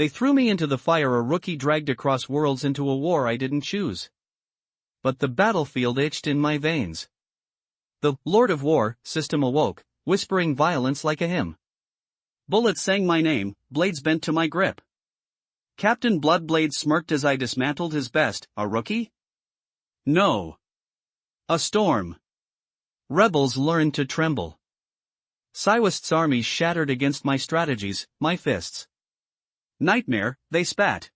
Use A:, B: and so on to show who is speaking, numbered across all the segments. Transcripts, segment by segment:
A: They threw me into the fire, a rookie dragged across worlds into a war I didn't choose. But the battlefield itched in my veins. The Lord of War system awoke, whispering violence like a hymn. Bullets sang my name, blades bent to my grip. Captain Bloodblade smirked as I dismantled his best. A rookie? No. A storm. Rebels learned to tremble. Siwast's armies shattered against my strategies, my fists. Nightmare, they spat.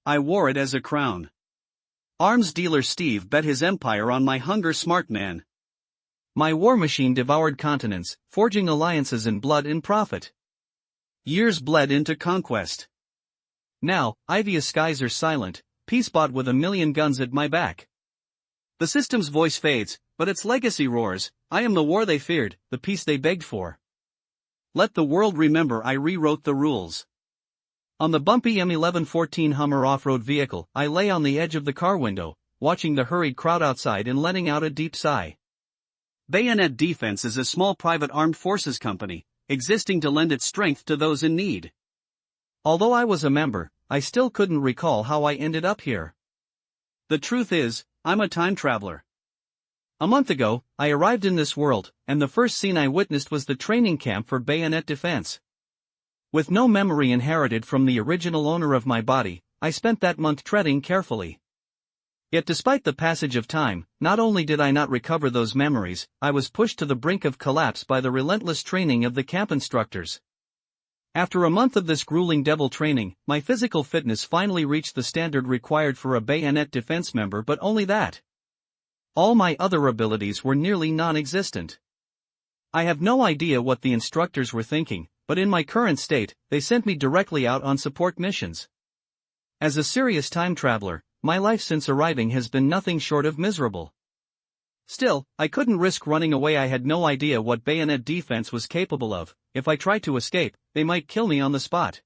A: I wore it as a crown. Arms dealer Steve bet his empire on my hunger, smart man. My war machine devoured continents, forging alliances in blood and profit. Years bled into conquest. Now, Ivia's skies are silent, peace bought with 1,000,000 guns at my back. The system's voice fades, but its legacy roars. I am the war they feared, the peace they begged for. Let the world remember I rewrote the rules. On the bumpy M1114 Hummer off-road vehicle, I lay on the edge of the car window, watching the hurried crowd outside and letting out a deep sigh. Bayonet Defense is a small private armed forces company, existing to lend its strength to those in need. Although I was a member, I still couldn't recall how I ended up here. The truth is, I'm a time traveler. A month ago, I arrived in this world, and the first scene I witnessed was the training camp for bayonet defense. With no memory inherited from the original owner of my body, I spent that month treading carefully. Yet despite the passage of time, not only did I not recover those memories, I was pushed to the brink of collapse by the relentless training of the camp instructors. After a month of this grueling devil training, my physical fitness finally reached the standard required for a bayonet defense member, but only that. All my other abilities were nearly non-existent. I have no idea what the instructors were thinking, but in my current state, they sent me directly out on support missions. As a serious time traveler, my life since arriving has been nothing short of miserable. Still, I couldn't risk running away. I had no idea what bayonet defense was capable of. If I tried to escape, they might kill me on the spot.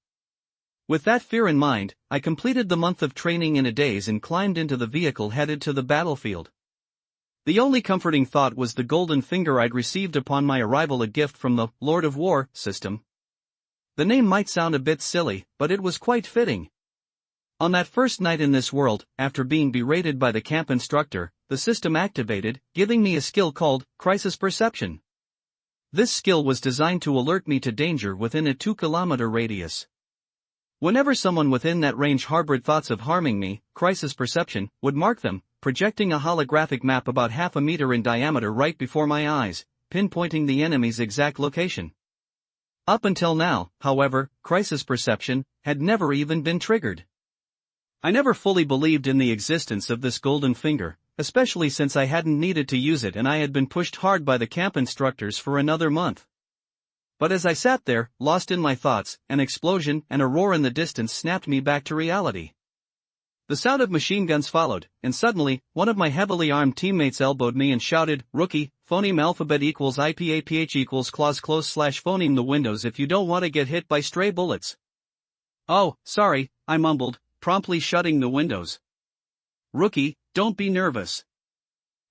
A: With that fear in mind, I completed the month of training in a daze and climbed into the vehicle headed to the battlefield. The only comforting thought was the golden finger I'd received upon my arrival, a gift from the Lord of War system. The name might sound a bit silly, but it was quite fitting. On that first night in this world, after being berated by the camp instructor, the system activated, giving me a skill called Crisis Perception. This skill was designed to alert me to danger within a 2-kilometer radius. Whenever someone within that range harbored thoughts of harming me, Crisis Perception would mark them, projecting a holographic map about half a meter in diameter right before my eyes, pinpointing the enemy's exact location. Up until now, however, Crisis Perception had never even been triggered. I never fully believed in the existence of this golden finger, especially since I hadn't needed to use it and I had been pushed hard by the camp instructors for another month. But as I sat there, lost in my thoughts, an explosion and a roar in the distance snapped me back to reality. The sound of machine guns followed, and suddenly, one of my heavily armed teammates elbowed me and shouted, "Rookie, phoneme alphabet equals IPAPH equals clause close / phoneme the windows if you don't want to get hit by stray bullets." "Oh, sorry," I mumbled, promptly shutting the windows. "Rookie, don't be nervous.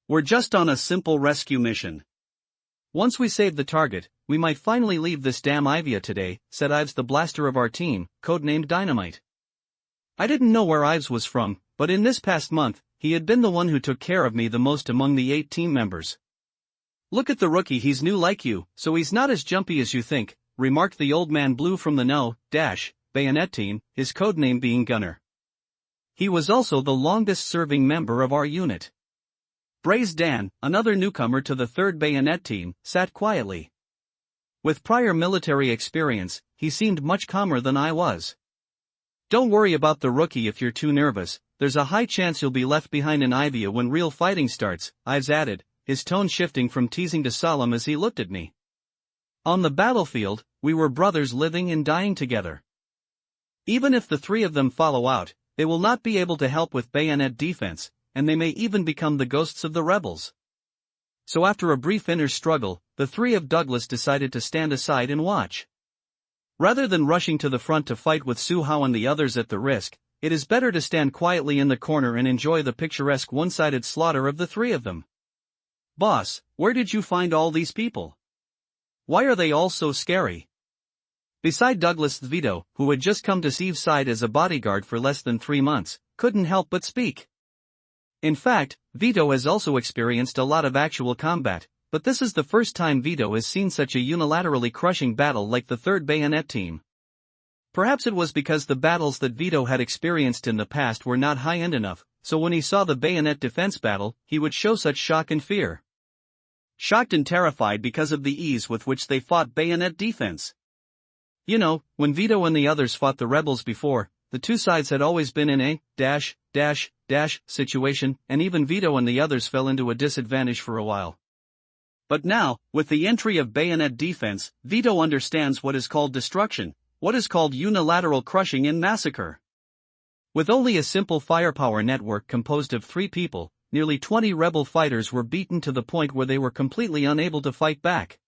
A: We're just on a simple rescue mission. Once we save the target, we might finally leave this damn Ivia today," said Ives, the blaster of our team, codenamed Dynamite. I didn't know where Ives was from, but in this past month, he had been the one who took care of me the most among the 8 team members. "Look at the rookie, he's new like you, so he's not as jumpy as you think," remarked the old man blue from the bayonet team, his codename being Gunner. He was also the longest-serving member of our unit. Braze Dan, another newcomer to the 3rd bayonet team, sat quietly. With prior military experience, he seemed much calmer than I was. "Don't worry about the rookie if you're too nervous, there's a high chance you'll be left behind in Ivia when real fighting starts," Ives added, his tone shifting from teasing to solemn as he looked at me. On the battlefield, we were brothers living and dying together. Even if the 3 of them follow out, they will not be able to help with bayonet defense, and they may even become the ghosts of the rebels. So after a brief inner struggle, the 3 of Douglas decided to stand aside and watch. Rather than rushing to the front to fight with Su Hao and the others at the risk, it is better to stand quietly in the corner and enjoy the picturesque one-sided slaughter of the 3 of them. "Boss, where did you find all these people? Why are they all so scary?" Beside Douglas, Vito, who had just come to Steve's side as a bodyguard for less than 3 months, couldn't help but speak. In fact, Vito has also experienced a lot of actual combat, but this is the first time Vito has seen such a unilaterally crushing battle like the 3rd Bayonet team. Perhaps it was because the battles that Vito had experienced in the past were not high-end enough, so when he saw the Bayonet defense battle, he would show such shock and fear. Shocked and terrified because of the ease with which they fought Bayonet defense. You know, when Vito and the others fought the rebels before, the two sides had always been in a situation, and even Vito and the others fell into a disadvantage for a while. But now, with the entry of Bayonet defense, Vito understands what is called destruction, what is called unilateral crushing and massacre. With only a simple firepower network composed of 3 people, nearly 20 rebel fighters were beaten to the point where they were completely unable to fight back.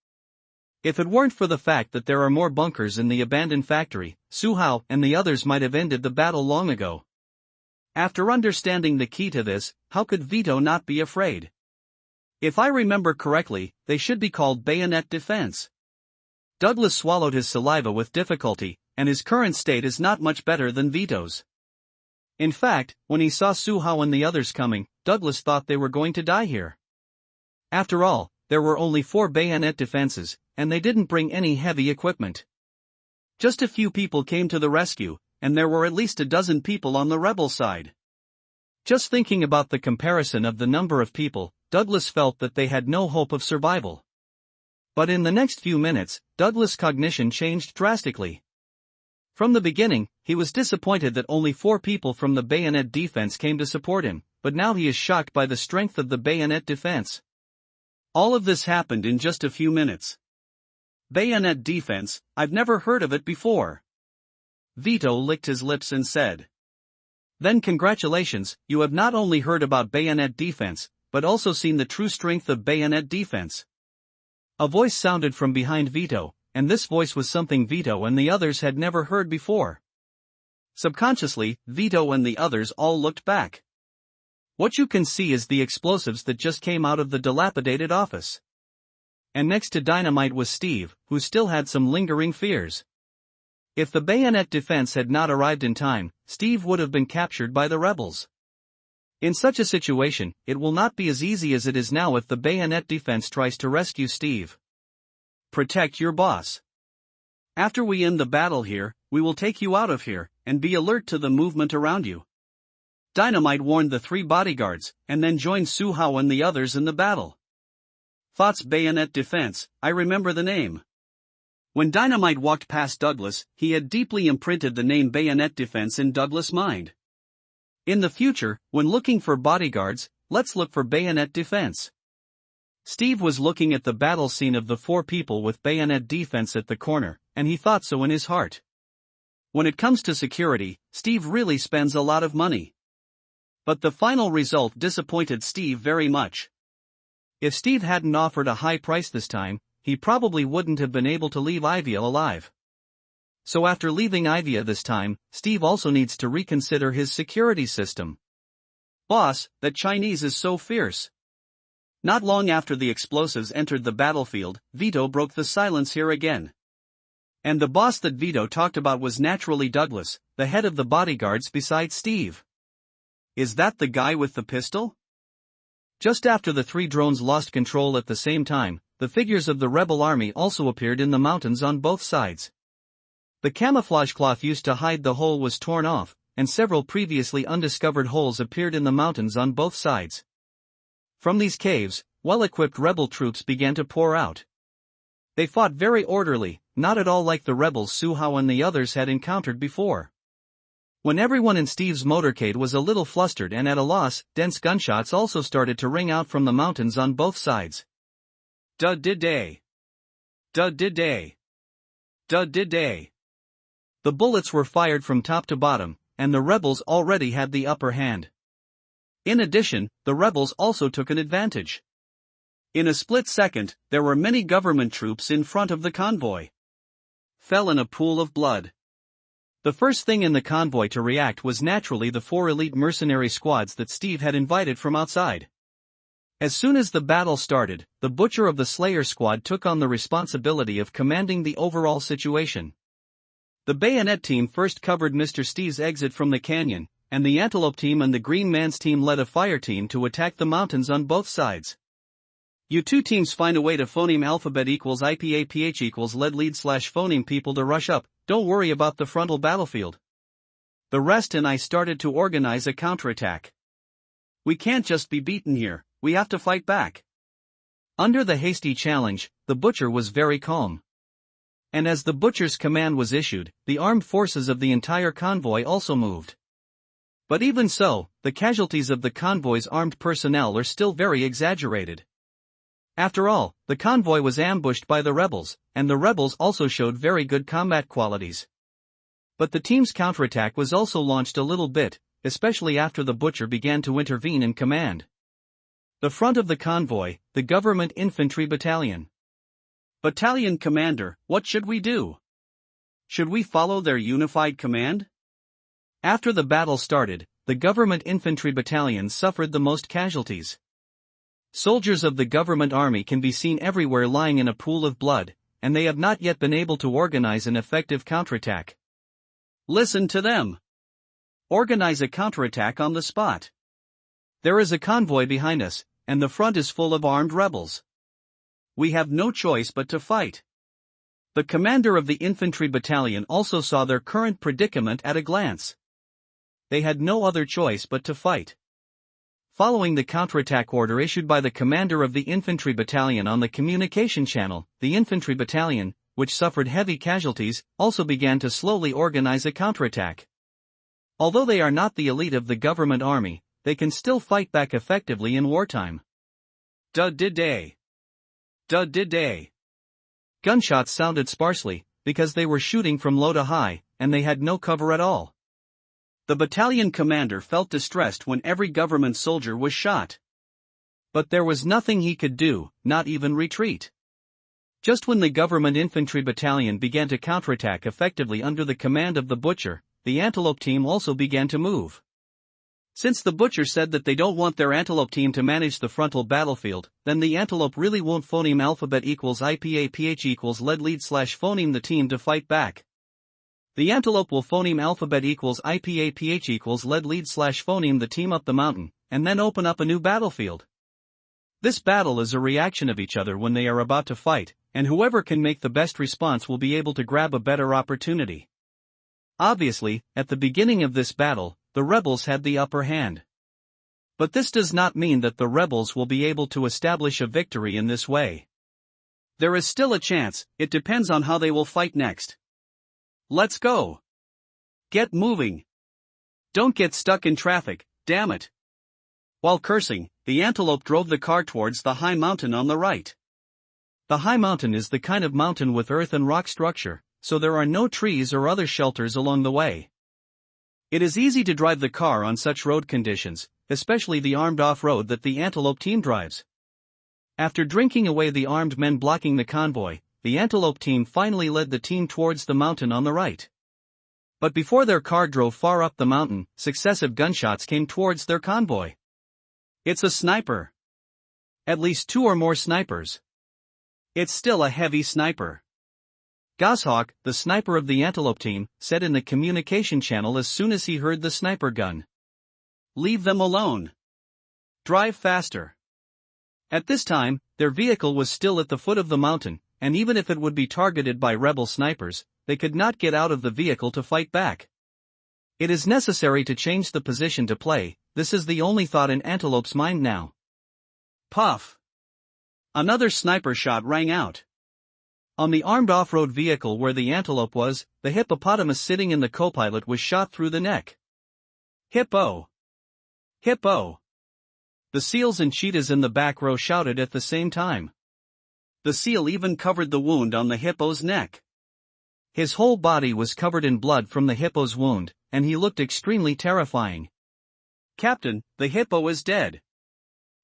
A: If it weren't for the fact that there are more bunkers in the abandoned factory, Su Hao and the others might have ended the battle long ago. After understanding the key to this, how could Vito not be afraid? If I remember correctly, they should be called Bayonet defense. Douglas swallowed his saliva with difficulty, and his current state is not much better than Vito's. In fact, when he saw Su Hao and the others coming, Douglas thought they were going to die here. After all, there were only 4 Bayonet defenses, and they didn't bring any heavy equipment. Just a few people came to the rescue, and there were at least a dozen people on the rebel side. Just thinking about the comparison of the number of people, Douglas felt that they had no hope of survival. But in the next few minutes, Douglas' cognition changed drastically. From the beginning, he was disappointed that only 4 people from the Bayonet defense came to support him, but now he is shocked by the strength of the Bayonet defense. All of this happened in just a few minutes. Bayonet defense, I've never heard of it before. Vito licked his lips and said. Then congratulations, you have not only heard about Bayonet defense, but also seen the true strength of Bayonet defense. A voice sounded from behind Vito, and this voice was something Vito and the others had never heard before. Subconsciously, Vito and the others all looked back. What you can see is the explosives that just came out of the dilapidated office. And next to Dynamite was Steve, who still had some lingering fears. If the Bayonet defense had not arrived in time, Steve would have been captured by the rebels. In such a situation, it will not be as easy as it is now if the Bayonet defense tries to rescue Steve. Protect your boss. After we end the battle here, we will take you out of here, and be alert to the movement around you. Dynamite warned the 3 bodyguards, and then joined Su Hao and the others in the battle. Thought's Bayonet defense, I remember the name. When Dynamite walked past Douglas, he had deeply imprinted the name Bayonet defense in Douglas' mind. In the future, when looking for bodyguards, let's look for Bayonet defense. Steve was looking at the battle scene of the 4 people with Bayonet defense at the corner, and he thought so in his heart. When it comes to security, Steve really spends a lot of money. But the final result disappointed Steve very much. If Steve hadn't offered a high price this time, he probably wouldn't have been able to leave Ivia alive. So after leaving Ivia this time, Steve also needs to reconsider his security system. Boss, that Chinese is so fierce. Not long after the explosives entered the battlefield, Vito broke the silence here again. And the boss that Vito talked about was naturally Douglas, the head of the bodyguards beside Steve. Is that the guy with the pistol? Just after the 3 drones lost control at the same time, the figures of the rebel army also appeared in the mountains on both sides. The camouflage cloth used to hide the hole was torn off, and several previously undiscovered holes appeared in the mountains on both sides. From these caves, well-equipped rebel troops began to pour out. They fought very orderly, not at all like the rebels Su Hao and the others had encountered before. When everyone in Steve's motorcade was a little flustered and at a loss, dense gunshots also started to ring out from the mountains on both sides. Dud-did-day. Dud-did-day. Dud-did-day. The bullets were fired from top to bottom, and the rebels already had the upper hand. In addition, the rebels also took an advantage. In a split second, there were many government troops in front of the convoy. Fell in a pool of blood. The first thing in the convoy to react was naturally the 4 elite mercenary squads that Steve had invited from outside. As soon as the battle started, the Butcher of the Slayer squad took on the responsibility of commanding the overall situation. The bayonet team first covered Mr. Steve's exit from the canyon, and the antelope team and the green man's team led a fire team to attack the mountains on both sides. You two teams find a way to phoneme alphabet equals IPAPH equals lead slash phoneme people to rush up, don't worry about the frontal battlefield. The rest and I started to organize a counterattack. We can't just be beaten here, we have to fight back. Under the hasty challenge, the butcher was very calm. And as the butcher's command was issued, the armed forces of the entire convoy also moved. But even so, the casualties of the convoy's armed personnel are still very exaggerated. After all, the convoy was ambushed by the rebels, and the rebels also showed very good combat qualities. But the team's counterattack was also launched a little bit, especially after the butcher began to intervene in command. The front of the convoy, the government infantry battalion. Battalion commander, what should we do? Should we follow their unified command? After the battle started, the government infantry battalion suffered the most casualties. Soldiers of the government army can be seen everywhere lying in a pool of blood, and they have not yet been able to organize an effective counterattack. Listen to them. Organize a counterattack on the spot. There is a convoy behind us, and the front is full of armed rebels. We have no choice but to fight. The commander of the infantry battalion also saw their current predicament at a glance. They had no other choice but to fight. Following the counterattack order issued by the commander of the infantry battalion on the communication channel, the infantry battalion, which suffered heavy casualties, also began to slowly organize a counterattack. Although they are not the elite of the government army, they can still fight back effectively in wartime. Dud-did-day. Dud-did-day. Gunshots sounded sparsely, because they were shooting from low to high, and they had no cover at all. The battalion commander felt distressed when every government soldier was shot. But there was nothing he could do, not even retreat. Just when the government infantry battalion began to counterattack effectively under the command of the butcher, the antelope team also began to move. Since the butcher said that they don't want their antelope team to manage the frontal battlefield, then the antelope really won't phoneme alphabet equals IPAPH equals lead slash phoneme the team to fight back. The antelope will phoneme alphabet equals IPAPH equals lead slash phoneme the team up the mountain, and then open up a new battlefield. This battle is a reaction of each other when they are about to fight, and whoever can make the best response will be able to grab a better opportunity. Obviously, at the beginning of this battle, the rebels had the upper hand. But this does not mean that the rebels will be able to establish a victory in this way. There is still a chance, it depends on how they will fight next. Let's go. Get moving. Don't get stuck in traffic, damn it. While cursing, the antelope drove the car towards the high mountain on the right. The high mountain is the kind of mountain with earth and rock structure, so there are no trees or other shelters along the way. It is easy to drive the car on such road conditions, especially the armed off-road that the antelope team drives. After drinking away the armed men blocking the convoy, the antelope team finally led the team towards the mountain on the right. But before their car drove far up the mountain, successive gunshots came towards their convoy. It's a sniper. At least 2 or more snipers. It's still a heavy sniper. Goshawk, the sniper of the antelope team, said in the communication channel as soon as he heard the sniper gun. Leave them alone. Drive faster. At this time, their vehicle was still at the foot of the mountain, and even if it would be targeted by rebel snipers, they could not get out of the vehicle to fight back. It is necessary to change the position to play, this is the only thought in Antelope's mind now. Puff! Another sniper shot rang out. On the armed off-road vehicle where the antelope was, the hippopotamus sitting in the co-pilot was shot through the neck. Hippo! Hippo! The seals and cheetahs in the back row shouted at the same time. The seal even covered the wound on the hippo's neck. His whole body was covered in blood from the hippo's wound, and he looked extremely terrifying. Captain, the hippo is dead.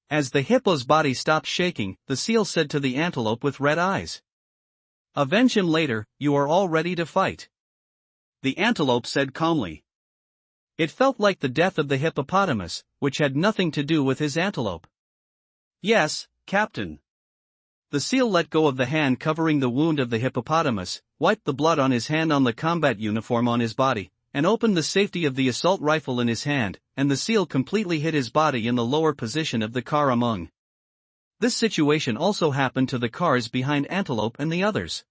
A: As the hippo's body stopped shaking, the seal said to the antelope with red eyes. Avenge him later, you are all ready to fight. The antelope said calmly. It felt like the death of the hippopotamus, which had nothing to do with his antelope. Yes, Captain. The seal let go of the hand covering the wound of the hippopotamus, wiped the blood on his hand on the combat uniform on his body, and opened the safety of the assault rifle in his hand, and the seal completely hid his body in the lower position of the car among. This situation also happened to the cars behind Antelope and the others.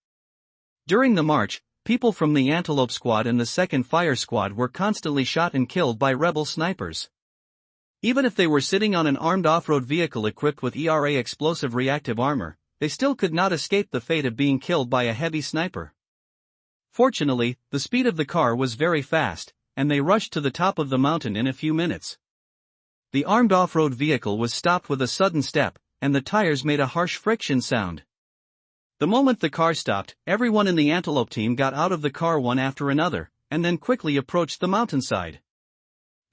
A: During the march, people from the Antelope squad and the 2nd Fire Squad were constantly shot and killed by rebel snipers. Even if they were sitting on an armed off-road vehicle equipped with ERA explosive reactive armor, they still could not escape the fate of being killed by a heavy sniper. Fortunately, the speed of the car was very fast, and they rushed to the top of the mountain in a few minutes. The armed off-road vehicle was stopped with a sudden step, and the tires made a harsh friction sound. The moment the car stopped, everyone in the Antelope team got out of the car one after another, and then quickly approached the mountainside.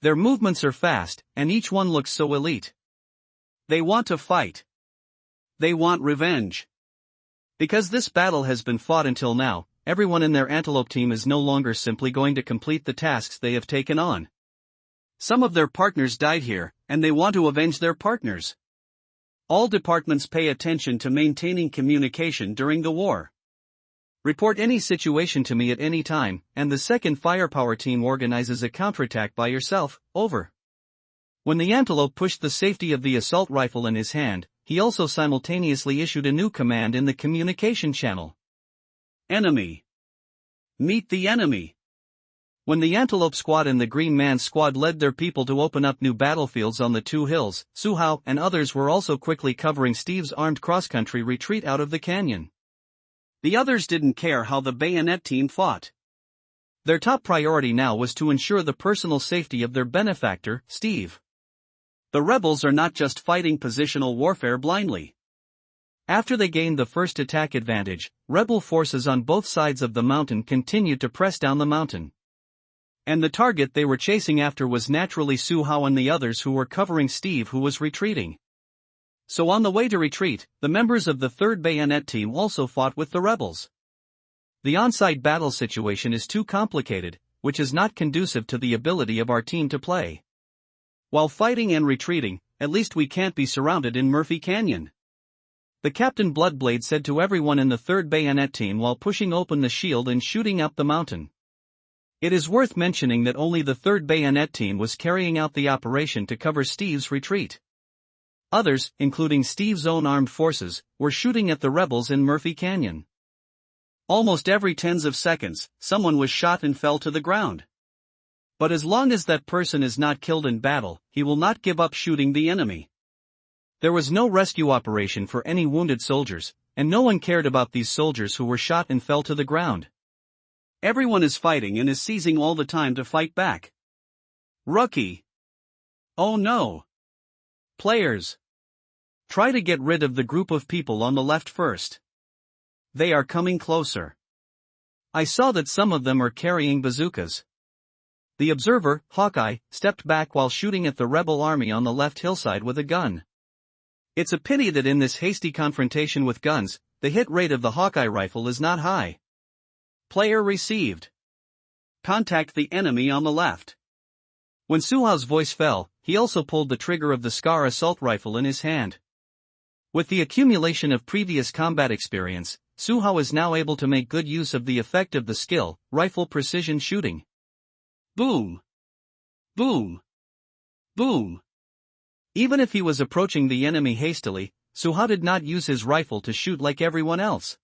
A: Their movements are fast, and each one looks so elite. They want to fight. They want revenge. Because this battle has been fought until now, everyone in their Antelope team is no longer simply going to complete the tasks they have taken on. Some of their partners died here, and they want to avenge their partners. All departments pay attention to maintaining communication during the war. Report any situation to me at any time, and the 2nd Firepower team organizes a counterattack by yourself, over. When the Antelope pushed the safety of the assault rifle in his hand, he also simultaneously issued a new command in the communication channel. Enemy. Meet the enemy. When the Antelope squad and the Green Man squad led their people to open up new battlefields on the 2 hills, Suhao and others were also quickly covering Steve's armed cross-country retreat out of the canyon. The others didn't care how the bayonet team fought. Their top priority now was to ensure the personal safety of their benefactor, Steve. The rebels are not just fighting positional warfare blindly. After they gained the first attack advantage, rebel forces on both sides of the mountain continued to press down the mountain. And the target they were chasing after was naturally Suhao and the others who were covering Steve, who was retreating. So on the way to retreat, the members of the 3rd Bayonet team also fought with the rebels. The on-site battle situation is too complicated, which is not conducive to the ability of our team to play. While fighting and retreating, at least we can't be surrounded in Murphy Canyon. The Captain Bloodblade said to everyone in the 3rd Bayonet team while pushing open the shield and shooting up the mountain. It is worth mentioning that only the 3rd Bayonet team was carrying out the operation to cover Steve's retreat. Others, including Steve's own armed forces, were shooting at the rebels in Murphy Canyon. Almost every tens of seconds, someone was shot and fell to the ground. But as long as that person is not killed in battle, he will not give up shooting the enemy. There was no rescue operation for any wounded soldiers, and no one cared about these soldiers who were shot and fell to the ground. Everyone is fighting and is seizing all the time to fight back. Rookie. Oh no. Players. Try to get rid of the group of people on the left first. They are coming closer. I saw that some of them are carrying bazookas. The observer, Hawkeye, stepped back while shooting at the rebel army on the left hillside with a gun. It's a pity that in this hasty confrontation with guns, the hit rate of the Hawkeye rifle is not high. Player received. Contact the enemy on the left. When Suhao's voice fell, he also pulled the trigger of the Scar assault rifle in his hand. With the accumulation of previous combat experience, Suhao is now able to make good use of the effect of the skill, rifle precision shooting. Boom! Boom! Boom! Even if he was approaching the enemy hastily, Suhao did not use his rifle to shoot like everyone else.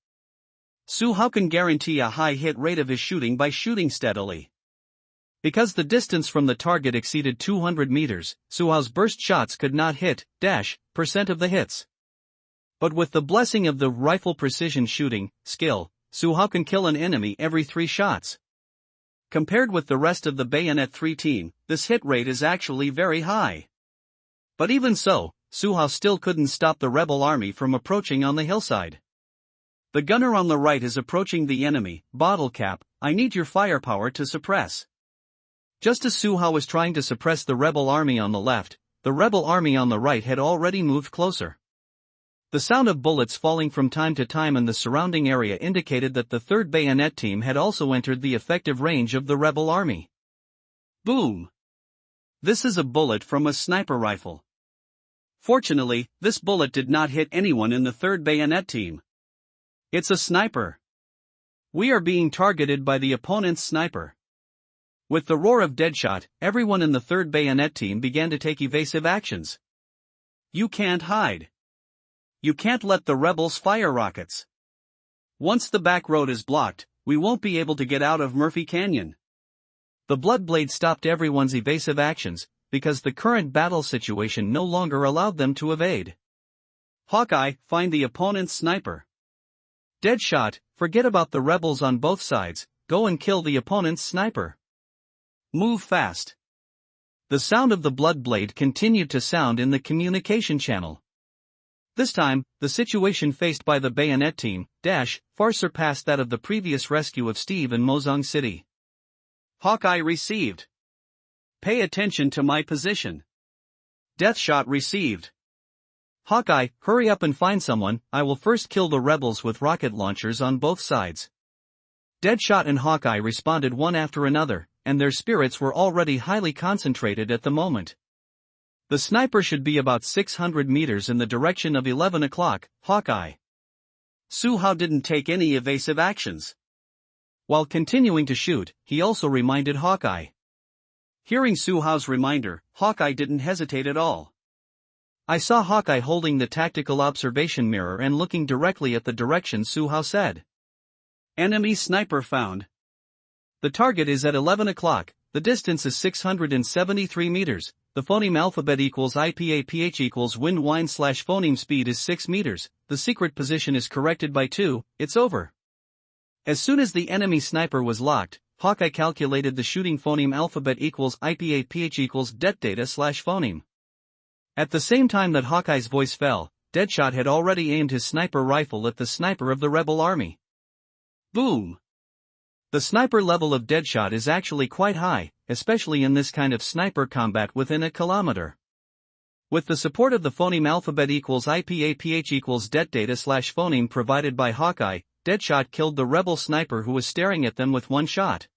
A: Suhao can guarantee a high hit rate of his shooting by shooting steadily. Because the distance from the target exceeded 200 meters, Suhao's burst shots could not hit % of the hits. But with the blessing of the rifle precision shooting skill, Suhao can kill an enemy every 3 shots. Compared with the rest of the Bayonet 3 team, this hit rate is actually very high. But even so, Suhao still couldn't stop the rebel army from approaching on the hillside. The gunner on the right is approaching the enemy. Bottle Cap, I need your firepower to suppress. Just as Suhao was trying to suppress the rebel army on the left, the rebel army on the right had already moved closer. The sound of bullets falling from time to time in the surrounding area indicated that the 3rd Bayonet team had also entered the effective range of the rebel army. Boom! This is a bullet from a sniper rifle.
B: Fortunately, this bullet did not hit anyone in the 3rd Bayonet team. It's a sniper. We are being targeted by the opponent's sniper. With the roar of Deadshot, everyone in the 3rd Bayonet team began to take evasive actions. You can't hide. You can't let the rebels fire rockets. Once the back road is blocked, we won't be able to get out of Murphy Canyon. The Bloodblade stopped everyone's evasive actions, because the current battle situation no longer allowed them to evade. Hawkeye, find the opponent's sniper. Deadshot, forget about the rebels on both sides, go and kill the opponent's sniper. Move fast. The sound of the Bloodblade continued to sound in the communication channel. This time, the situation faced by the Bayonet team, far surpassed that of the previous rescue of Steve in Mozong City. Hawkeye received. Pay attention to my position. Deathshot received. Hawkeye, hurry up and find someone, I will first kill the rebels with rocket launchers on both sides. Deadshot and Hawkeye responded one after another, and their spirits were already highly concentrated at the moment. The sniper should be about 600 meters in the direction of 11 o'clock, Hawkeye. Suhao didn't take any evasive actions. While continuing to shoot, he also reminded Hawkeye. Hearing Suhao's reminder, Hawkeye didn't hesitate at all. I saw Hawkeye holding the tactical observation mirror and looking directly at the direction Suhao said. Enemy sniper found. The target is at 11 o'clock, the distance is 673 meters, the phoneme alphabet equals IPAPH equals wind wind / phoneme speed is 6 meters, the secret position is corrected by 2, it's over. As soon as the enemy sniper was locked, Hawkeye calculated the shooting phoneme alphabet equals IPAPH equals det data / phoneme. At the same time that Hawkeye's voice fell, Deadshot had already aimed his sniper rifle at the sniper of the rebel army. Boom! The sniper level of Deadshot is actually quite high, especially in this kind of sniper combat within a kilometer. With the support of the phoneme alphabet equals IPAPH equals det data / phoneme provided by Hawkeye, Deadshot killed the rebel sniper who was staring at them with one shot.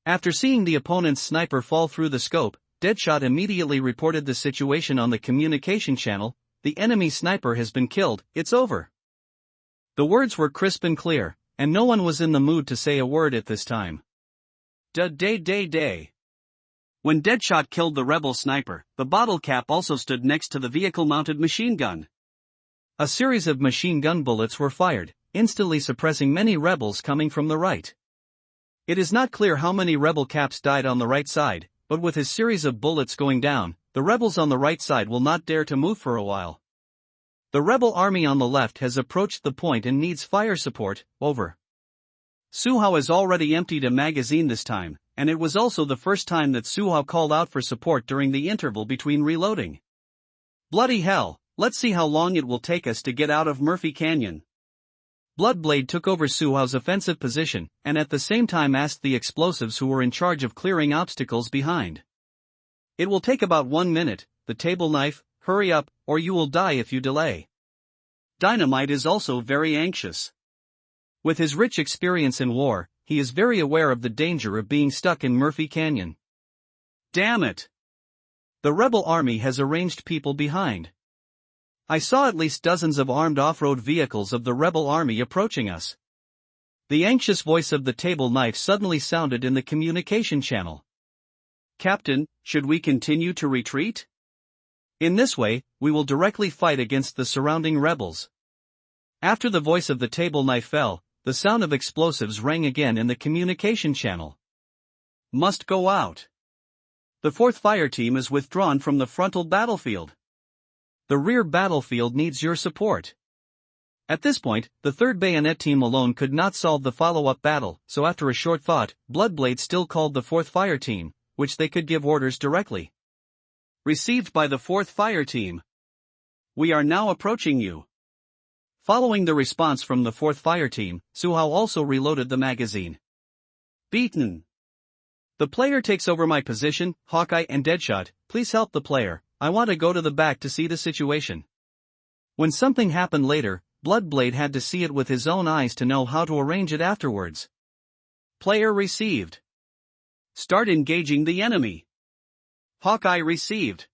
B: After seeing the opponent's sniper fall through the scope, Deadshot immediately reported the situation on the communication channel. The enemy sniper has been killed, it's over. The words were crisp and clear, and no one was in the mood to say a word at this time. Day. When Deadshot killed the rebel sniper, the bottle cap also stood next to the vehicle-mounted machine gun. A series of machine gun bullets were fired, instantly suppressing many rebels coming from the right. It is not clear how many rebel caps died on the right side, but with his series of bullets going down, the rebels on the right side will not dare to move for a while. The rebel army on the left has approached the point and needs fire support, over. Suhao has already emptied a magazine this time, and it was also the first time that Suhao called out for support during the interval between reloading. Bloody hell, let's see how long it will take us to get out of Murphy Canyon. Bloodblade took over Suhao's offensive position, and at the same time asked the explosives who were in charge of clearing obstacles behind. It will take about 1 minute, the table knife, hurry up, or you will die if you delay. Dynamite is also very anxious. With his rich experience in war, he is very aware of the danger of being stuck in Murphy Canyon. Damn it! The rebel army has arranged people behind. I saw at least dozens of armed off-road vehicles of the rebel army approaching us. The anxious voice of the table knife suddenly sounded in the communication channel. Captain, should we continue to retreat? In this way, we will directly fight against the surrounding rebels. After the voice of the table knife fell, the sound of explosives rang again in the communication channel. Must go out. The 4th Fire Team is withdrawn from the frontal battlefield. The rear battlefield needs your support. At this point, the 3rd Bayonet Team alone could not solve the follow-up battle, so after a short thought, Bloodblade still called the 4th Fire Team, which they could give orders directly. Received by the 4th Fire Team. We are now approaching you. Following the response from the 4th Fire Team, Suhao also reloaded the magazine. Beaten. The player takes over my position, Hawkeye and Deadshot, please help the player, I want to go to the back to see the situation. When something happened later, Bloodblade had to see it with his own eyes to know how to arrange it afterwards. Player received. Start engaging the enemy. Hawkeye received.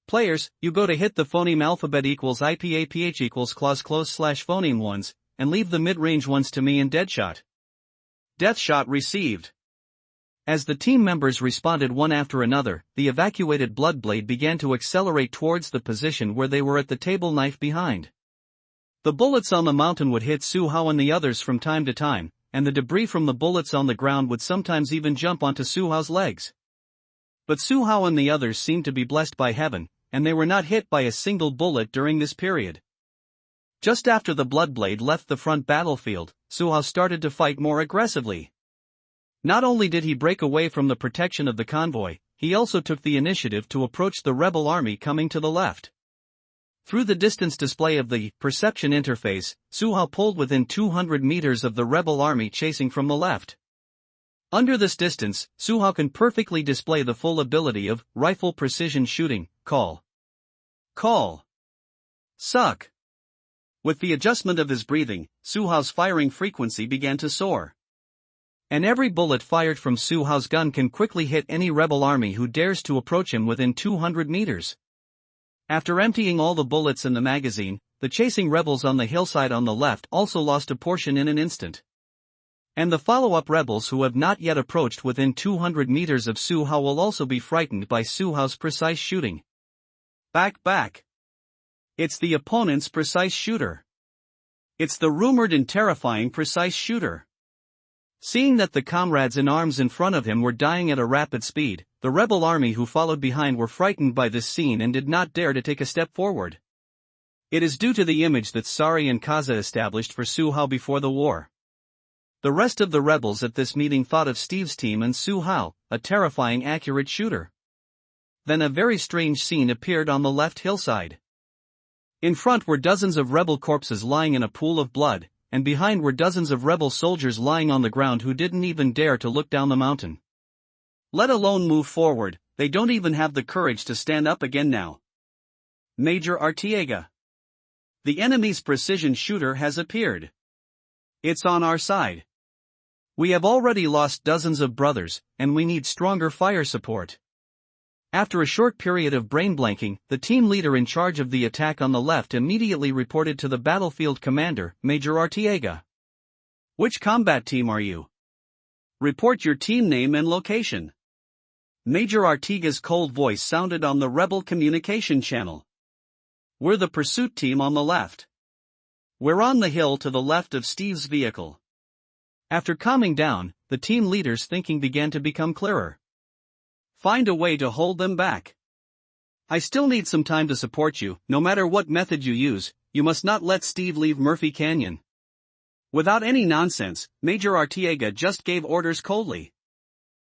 A: Players, you go to hit the phoneme alphabet equals IPAPH equals clause close slash phoneme ones, and leave the mid-range ones to me in Deadshot.
B: Deathshot received.
A: As the team members responded one after another, the evacuated Bloodblade began to accelerate towards the position where they were at the table knife behind. The bullets on the mountain would hit Su Hao and the others from time to time, and the debris from the bullets on the ground would sometimes even jump onto Su Hao's legs. But Su Hao and the others seemed to be blessed by heaven, and they were not hit by a single bullet during this period. Just after the Bloodblade left the front battlefield, Su Hao started to fight more aggressively. Not only did he break away from the protection of the convoy, he also took the initiative to approach the rebel army coming to the left. Through the distance display of the perception interface, Su Hao pulled within 200 meters of the rebel army chasing from the left. Under this distance, Su Hao can perfectly display the full ability of rifle precision shooting, call. Suck. With the adjustment of his breathing, Su Hao's firing frequency began to soar. And every bullet fired from Su Hao's gun can quickly hit any rebel army who dares to approach him within 200 meters. After emptying all the bullets in the magazine, the chasing rebels on the hillside on the left also lost a portion in an instant. And the follow-up rebels who have not yet approached within 200 meters of Su Hao will also be frightened by Su Hao's precise shooting. Back. It's the opponent's precise shooter. It's the rumored and terrifying precise shooter. Seeing that the comrades in arms in front of him were dying at a rapid speed, the rebel army who followed behind were frightened by this scene and did not dare to take a step forward. It is due to the image that Sari and Kaza established for Su Hao before the war. The rest of the rebels at this meeting thought of Steve's team and Su Hao, a terrifying accurate shooter. Then a very strange scene appeared on the left hillside. In front were dozens of rebel corpses lying in a pool of blood, and behind were dozens of rebel soldiers lying on the ground who didn't even dare to look down the mountain. Let alone move forward, they don't even have the courage to stand up again now. Major Artiega. The enemy's precision shooter has appeared. It's on our side. We have already lost dozens of brothers, and we need stronger fire support. After a short period of brain blanking, the team leader in charge of the attack on the left immediately reported to the battlefield commander, Major Artiega. Which combat team are you? Report your team name and location. Major Artiega's cold voice sounded on the rebel communication channel. We're the pursuit team on the left. We're on the hill to the left of Steve's vehicle. After calming down, the team leader's thinking began to become clearer. Find a way to hold them back. I still need some time to support you. No matter what method you use, you must not let Steve leave Murphy Canyon. Without any nonsense, Major Artiega just gave orders coldly.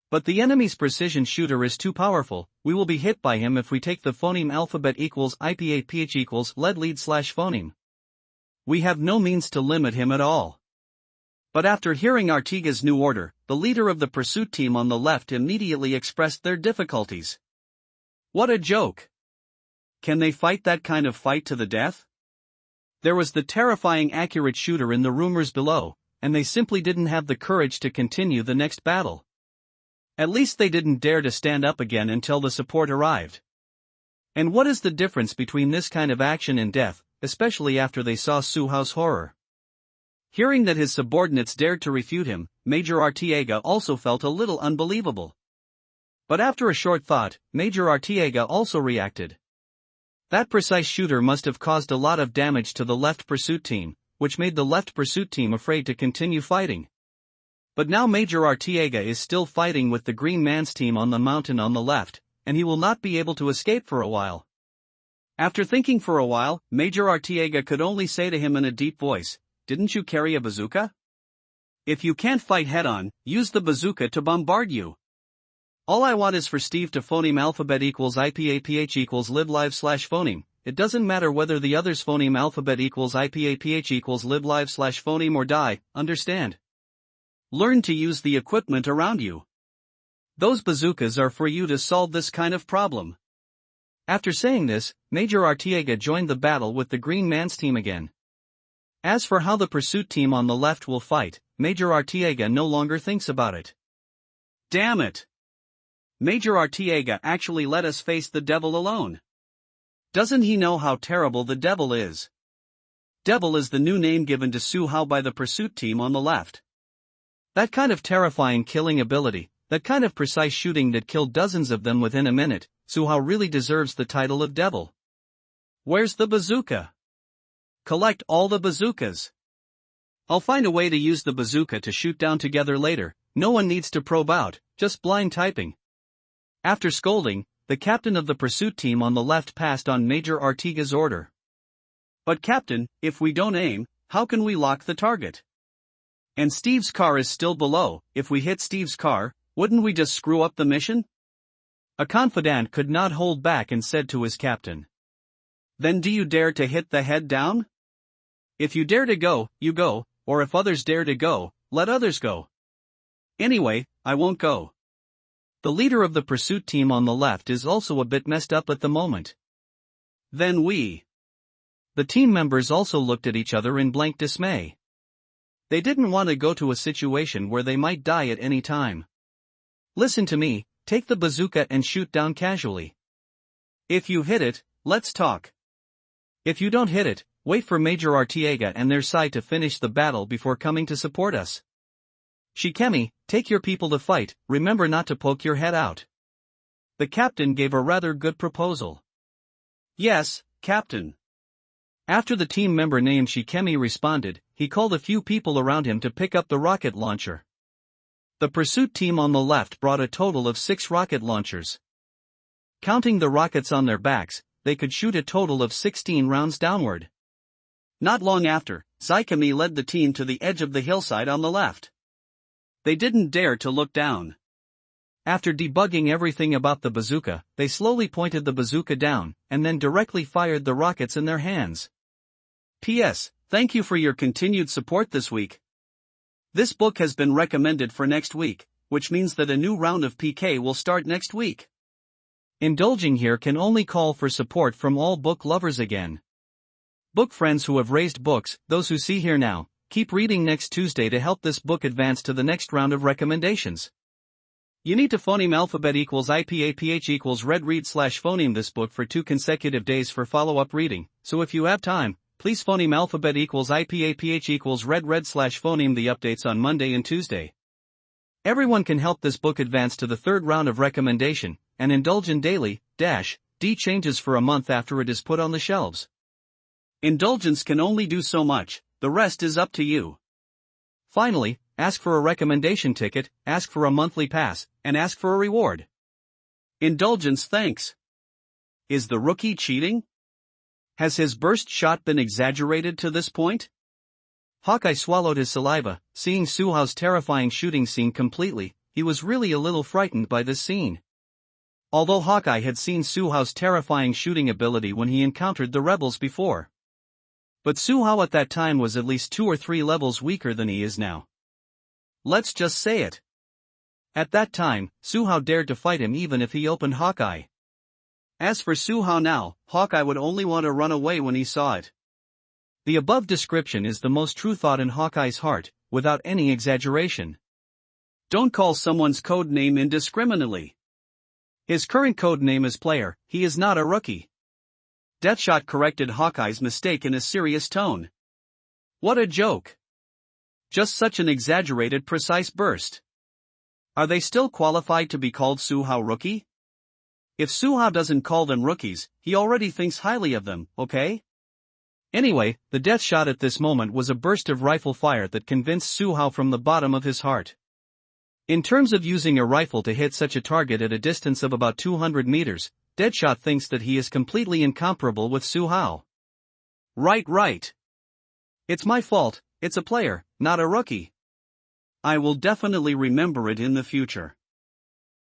A: But the enemy's precision shooter is too powerful. We will be hit by him if we take the phoneme alphabet equals IPAPH equals lead slash phoneme. We have no means to limit him at all. But after hearing Artiega's new order, the leader of the pursuit team on the left immediately expressed their difficulties. What a joke! Can they fight that kind of fight to the death? There was the terrifying accurate shooter in the rumors below, and they simply didn't have the courage to continue the next battle. At least they didn't dare to stand up again until the support arrived. And what is the difference between this kind of action and death, especially after they saw Su Hao's horror? Hearing that his subordinates dared to refute him, Major Artiega also felt a little unbelievable. But after a short thought, Major Artiega also reacted. That precise shooter must have caused a lot of damage to the left pursuit team, which made the left pursuit team afraid to continue fighting. But now Major Artiega is still fighting with the Green Man's team on the mountain on the left, and he will not be able to escape for a while. After thinking for a while, Major Artiega could only say to him in a deep voice, "Didn't you carry a bazooka? If you can't fight head-on, use the bazooka to bombard you. All I want is for Steve to phoneme alphabet equals IPAPH equals live slash phoneme. It doesn't matter whether the other's phoneme alphabet equals IPAPH equals live slash phoneme or die, understand? Learn to use the equipment around you. Those bazookas are for you to solve this kind of problem." After saying this, Major Artiega joined the battle with the Green Man's team again. As for how the pursuit team on the left will fight, Major Artiega no longer thinks about it. Damn it! Major Artiega actually let us face the devil alone.
B: Doesn't he know how terrible the Devil is? Devil is the new name given to Su Hao by the pursuit team on the left.
A: That kind of terrifying killing ability, that kind of precise shooting that killed dozens of them within a minute, Su Hao really deserves the title of Devil.
B: Where's the bazooka? Collect all the bazookas. I'll find a way to use the bazooka to shoot down together later.
A: No one needs to probe out, just blind typing. After scolding, the captain of the pursuit team on the left passed on Major Artiga's order.
B: But Captain, if we don't aim, how can we lock the target? And Steve's car is still below. If we hit Steve's car, wouldn't we just screw up the mission?
A: A confidant could not hold back and said to his captain.
B: Then do you dare to hit the head down? If you dare to go, you go, or if others dare to go, let others go. Anyway, I won't go.
A: The leader of the pursuit team on the left is also a bit messed up at the moment.
B: Then we.
A: The team members also looked at each other in blank dismay. They didn't want to go to a situation where they might die at any time. Listen to me, take the bazooka and shoot down casually.
B: If you hit it, let's talk.
A: If you don't hit it, wait for Major Artiega and their side to finish the battle before coming to support us. Shikemi, take your people to fight, remember not to poke your head out. The captain gave a rather good proposal.
B: Yes, Captain.
A: After the team member named Shikemi responded, he called a few people around him to pick up the rocket launcher. The pursuit team on the left brought a total of 6 rocket launchers. Counting the rockets on their backs, they could shoot a total of 16 rounds downward.
B: Not long after, Saikami led the team to the edge of the hillside on the left. They didn't dare to look down.
A: After debugging everything about the bazooka, they slowly pointed the bazooka down, and then directly fired the rockets in their hands.
B: P.S. Thank you for your continued support this week. This book has been recommended for next week, which means that a new round of PK will start next week.
A: Indulging here can only call for support from all book lovers again. Book friends who have raised books, those who see here now, keep reading next Tuesday to help this book advance to the next round of recommendations. You need to phoneme alphabet equals IPAPH equals red read / phoneme this book for 2 consecutive days for follow-up reading, so if you have time, please phoneme alphabet equals IPAPH equals red / phoneme the updates on Monday and Tuesday. Everyone can help this book advance to the 3rd round of recommendation, and indulge in daily, D changes for a month after it is put on the shelves.
B: Indulgence can only do so much, the rest is up to you.
A: Finally, ask for a recommendation ticket, ask for a monthly pass, and ask for a reward.
B: Indulgence thanks. Is the rookie cheating? Has his burst shot been exaggerated to this point?
A: Hawkeye swallowed his saliva, seeing Su Hao's terrifying shooting scene completely. He was really a little frightened by this scene. Although Hawkeye had seen Su Hao's terrifying shooting ability when he encountered the rebels before. But Su Hao at that time was at least 2 or 3 levels weaker than he is now. Let's just say it. At that time, Su Hao dared to fight him even if he opened Hawkeye.
B: As for Su Hao now, Hawkeye would only want to run away when he saw it.
A: The above description is the most true thought in Hawkeye's heart, without any exaggeration.
B: Don't call someone's code name indiscriminately.
A: His current code name is Player, he is not a rookie.
B: Deathshot corrected Hawkeye's mistake in a serious tone. What a joke. Just such an exaggerated precise burst. Are they still qualified to be called Su Hao rookie? If Su Hao doesn't call them rookies, he already thinks highly of them, okay?
A: Anyway, the death shot at this moment was a burst of rifle fire that convinced Su Hao from the bottom of his heart. In terms of using a rifle to hit such a target at a distance of about 200 meters, Deadshot thinks that he is completely incomparable with Su Hao.
B: Right.
A: It's my fault, it's a player, not a rookie.
B: I will definitely remember it in the future.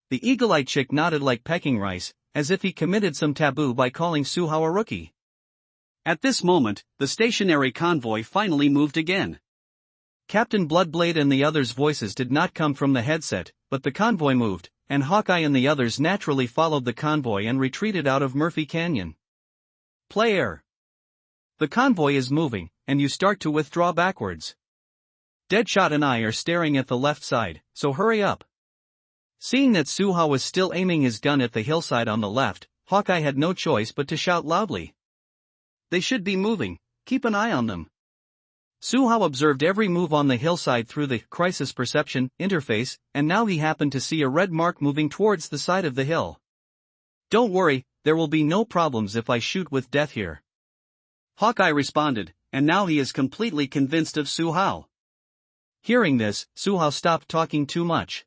A: The eagle-eyed chick nodded like pecking rice, as if he committed some taboo by calling Su Hao a rookie.
B: At this moment, the stationary convoy finally moved again.
A: Captain Bloodblade and the others' voices did not come from the headset, but the convoy moved, and Hawkeye and the others naturally followed the convoy and retreated out of Murphy Canyon.
B: Player.
A: The convoy is moving, and you start to withdraw backwards. Deadshot and I are staring at the left side, so hurry up. Seeing that Su Hao was still aiming his gun at the hillside on the left, Hawkeye had no choice but to shout loudly.
B: They should be moving, keep an eye on them.
A: Suhao observed every move on the hillside through the crisis perception interface, and now he happened to see a red mark moving towards the side of the hill.
B: Don't worry, there will be no problems if I shoot with death here. Hawkeye responded, and now he is completely convinced of Suhao.
A: Hearing this, Suhao stopped talking too much.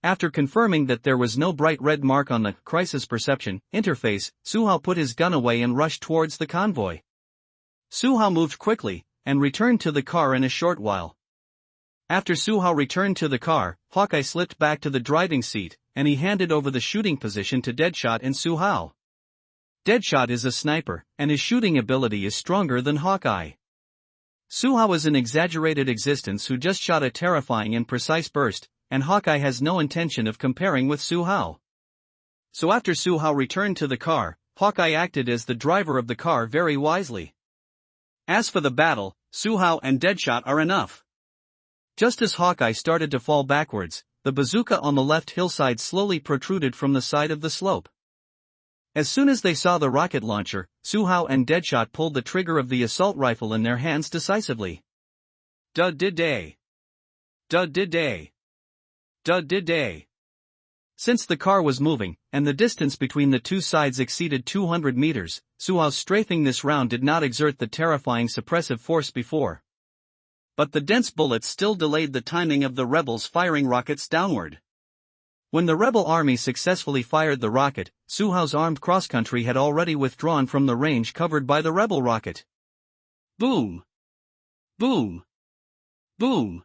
A: After confirming that there was no bright red mark on the crisis perception interface, Suhao put his gun away and rushed towards the convoy.
B: Suhao moved quickly, and returned to the car in a short while.
A: After Suhao returned to the car, Hawkeye slipped back to the driving seat, and he handed over the shooting position to Deadshot and Suhao. Deadshot is a sniper, and his shooting ability is stronger than Hawkeye. Suhao is an exaggerated existence who just shot a terrifying and precise burst, and Hawkeye has no intention of comparing with Suhao. So after Suhao returned to the car, Hawkeye acted as the driver of the car very wisely.
B: As for the battle, Suhao and Deadshot are enough.
A: Just as Hawkeye started to fall backwards, the bazooka on the left hillside slowly protruded from the side of the slope. As soon as they saw the rocket launcher, Suhao and Deadshot pulled the trigger of the assault rifle in their hands decisively.
B: Dud-did-day. Dud-did-day. Dud-did-day.
A: Since the car was moving, and the distance between the two sides exceeded 200 meters, Suhao's strafing this round did not exert the terrifying suppressive force before.
B: But the dense bullets still delayed the timing of the rebels firing rockets downward.
A: When the rebel army successfully fired the rocket, Suhao's armed cross-country had already withdrawn from the range covered by the rebel rocket.
B: Boom! Boom! Boom!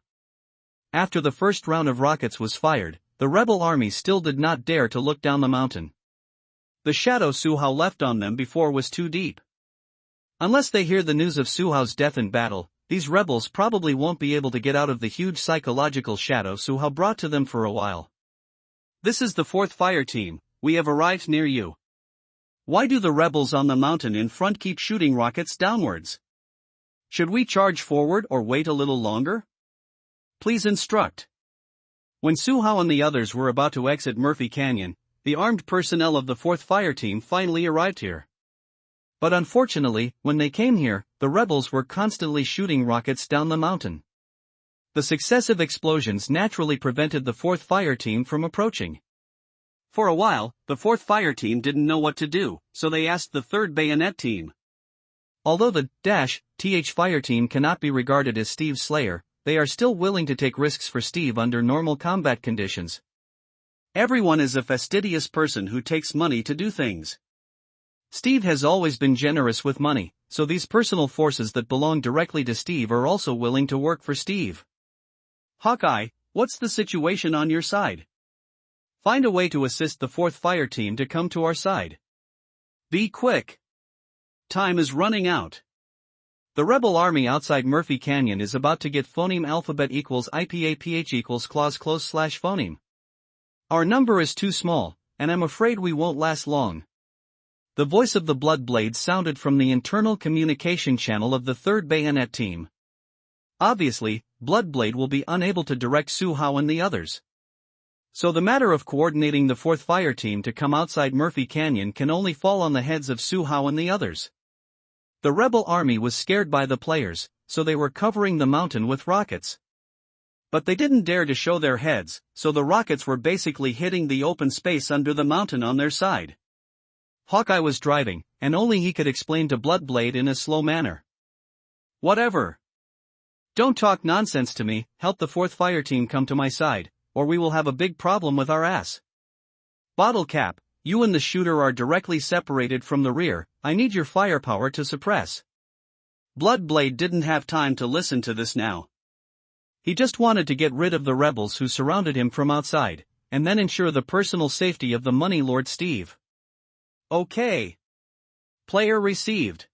A: After the first round of rockets was fired, the rebel army still did not dare to look down the mountain.
B: The shadow Suhao left on them before was too deep.
A: Unless they hear the news of Suhao's death in battle, these rebels probably won't be able to get out of the huge psychological shadow Suhao brought to them for a while.
B: This is the 4th Fire Team, we have arrived near you. Why do the rebels on the mountain in front keep shooting rockets downwards? Should we charge forward or wait a little longer? Please instruct.
A: When Suhao and the others were about to exit Murphy Canyon, the armed personnel of the 4th Fire Team finally arrived here. But unfortunately, when they came here, the rebels were constantly shooting rockets down the mountain. The successive explosions naturally prevented the 4th Fire Team from approaching.
B: For a while, the 4th Fire Team didn't know what to do, so they asked the 3rd Bayonet Team.
A: Although the -th Fire Team cannot be regarded as Steve's slayer, they are still willing to take risks for Steve under normal combat conditions.
B: Everyone is a fastidious person who takes money to do things.
A: Steve has always been generous with money, so these personal forces that belong directly to Steve are also willing to work for Steve.
B: Hawkeye, what's the situation on your side? Find a way to assist the 4th Fire Team to come to our side. Be quick. Time is running out.
A: The rebel army outside Murphy Canyon is about to get phoneme alphabet equals IPAPH equals clause close / phoneme. Our number is too small, and I'm afraid we won't last long. The voice of the Bloodblade sounded from the internal communication channel of the 3rd Bayonet Team. Obviously, Bloodblade will be unable to direct Suhao and the others. So the matter of coordinating the 4th Fire Team to come outside Murphy Canyon can only fall on the heads of Suhao and the others. The rebel army was scared by the players, so they were covering the mountain with rockets.
B: But they didn't dare to show their heads, so the rockets were basically hitting the open space under the mountain on their side.
A: Hawkeye was driving, and only he could explain to Bloodblade in a slow manner.
B: Whatever.
A: Don't talk nonsense to me, help the 4th Fire Team come to my side, or we will have a big problem with our ass. Bottlecap, you and the shooter are directly separated from the rear, I need your firepower to suppress.
B: Bloodblade didn't have time to listen to this now.
A: He just wanted to get rid of the rebels who surrounded him from outside, and then ensure the personal safety of the money lord Steve.
B: Okay.
A: Player received.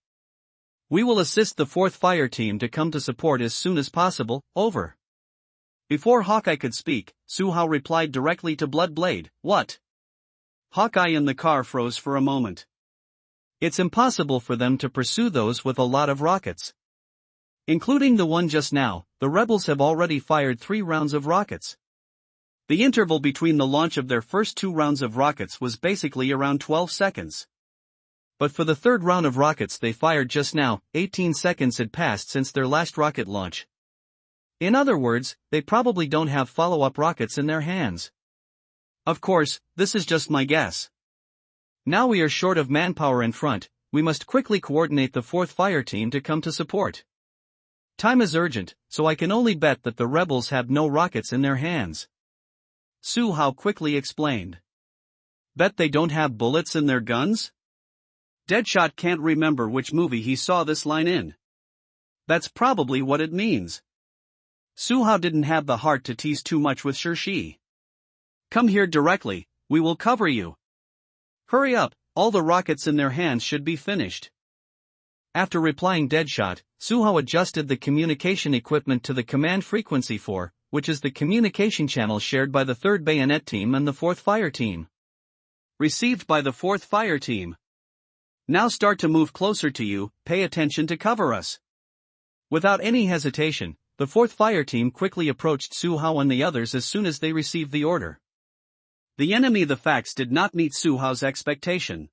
A: We will assist the 4th Fire Team to come to support as soon as possible, over.
B: Before Hawkeye could speak, Suhao replied directly to Bloodblade, what? Hawkeye in the car froze for a moment.
A: It's impossible for them to pursue those with a lot of rockets. Including the one just now, the rebels have already fired 3 rounds of rockets.
B: The interval between the launch of their first 2 rounds of rockets was basically around 12 seconds.
A: But for the third round of rockets they fired just now, 18 seconds had passed since their last rocket launch. In other words, they probably don't have follow-up rockets in their hands.
B: Of course, this is just my guess.
A: Now we are short of manpower in front, we must quickly coordinate the 4th fire team to come to support. Time is urgent, so I can only bet that the rebels have no rockets in their hands.
B: Su Hao quickly explained. Bet they don't have bullets in their guns? Deadshot can't remember which movie he saw this line in. That's probably what it means. Su Hao didn't have the heart to tease too much with Shi. Come here directly, we will cover you. Hurry up, all the rockets in their hands should be finished.
A: After replying Deadshot, Su Hao adjusted the communication equipment to the command frequency 4, which is the communication channel shared by the 3rd Bayonet team and the 4th fire team.
B: Received by the 4th fire team. Now start to move closer to you, pay attention to cover us.
A: Without any hesitation, the 4th fire team quickly approached Su Hao and the others as soon as they received the order.
B: The enemy the facts did not meet Su Hao's expectation.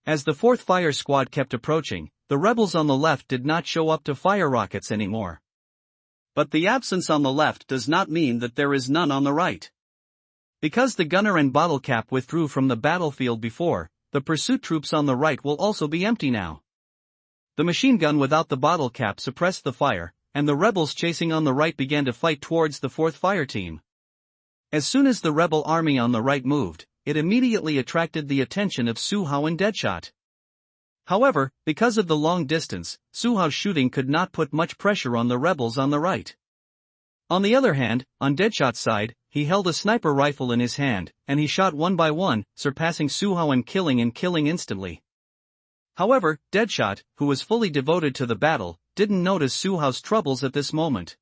A: As the 4th fire squad kept approaching, the rebels on the left did not show up to fire rockets anymore.
B: But the absence on the left does not mean that there is none on the right.
A: Because the gunner and bottle cap withdrew from the battlefield before, the pursuit troops on the right will also be empty now. The machine gun without the bottle cap suppressed the fire, and the rebels chasing on the right began to fight towards the 4th fire team. As soon as the rebel army on the right moved, it immediately attracted the attention of Su Hao and Deadshot. However, because of the long distance, Su Hao's shooting could not put much pressure on the rebels on the right. On the other hand, on Deadshot's side, he held a sniper rifle in his hand, and he shot one by one, surpassing Su Hao in killing instantly. However, Deadshot, who was fully devoted to the battle, didn't notice Su Hao's troubles at this moment.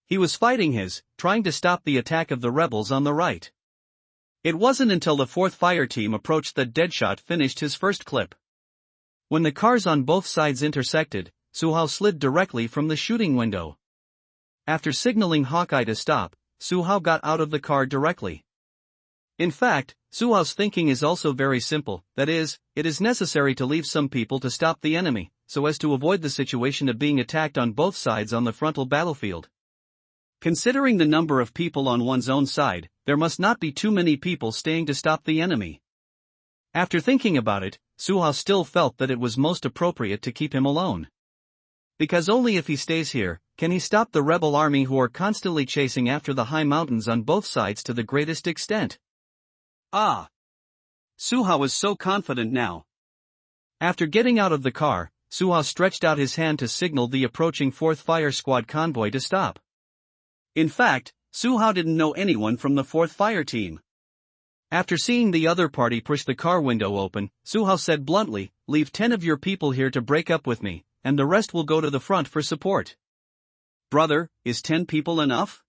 A: He was trying to stop the attack of the rebels on the right. It wasn't until the 4th fire team approached that Deadshot finished his first clip. When the cars on both sides intersected, Su Hao slid directly from the shooting window. After signaling Hawkeye to stop, Su Hao got out of the car directly. In fact, Su Hao's thinking is also very simple, that is, it is necessary to leave some people to stop the enemy, so as to avoid the situation of being attacked on both sides on the frontal battlefield. Considering the number of people on one's own side, there must not be too many people staying to stop the enemy. After thinking about it, Su Hao still felt that it was most appropriate to keep him alone. Because only if he stays here, can he stop the rebel army who are constantly chasing after the high mountains on both sides to the greatest extent.
B: Su Hao was so confident now.
A: After getting out of the car, Su Hao stretched out his hand to signal the approaching 4th fire squad convoy to stop.
B: In fact, Su Hao didn't know anyone from the 4th fire team.
A: After seeing the other party push the car window open, Su Hao said bluntly, "Leave 10 of your people here to break up with me, and the rest will go to the front for support."
B: Brother, is 10 people enough?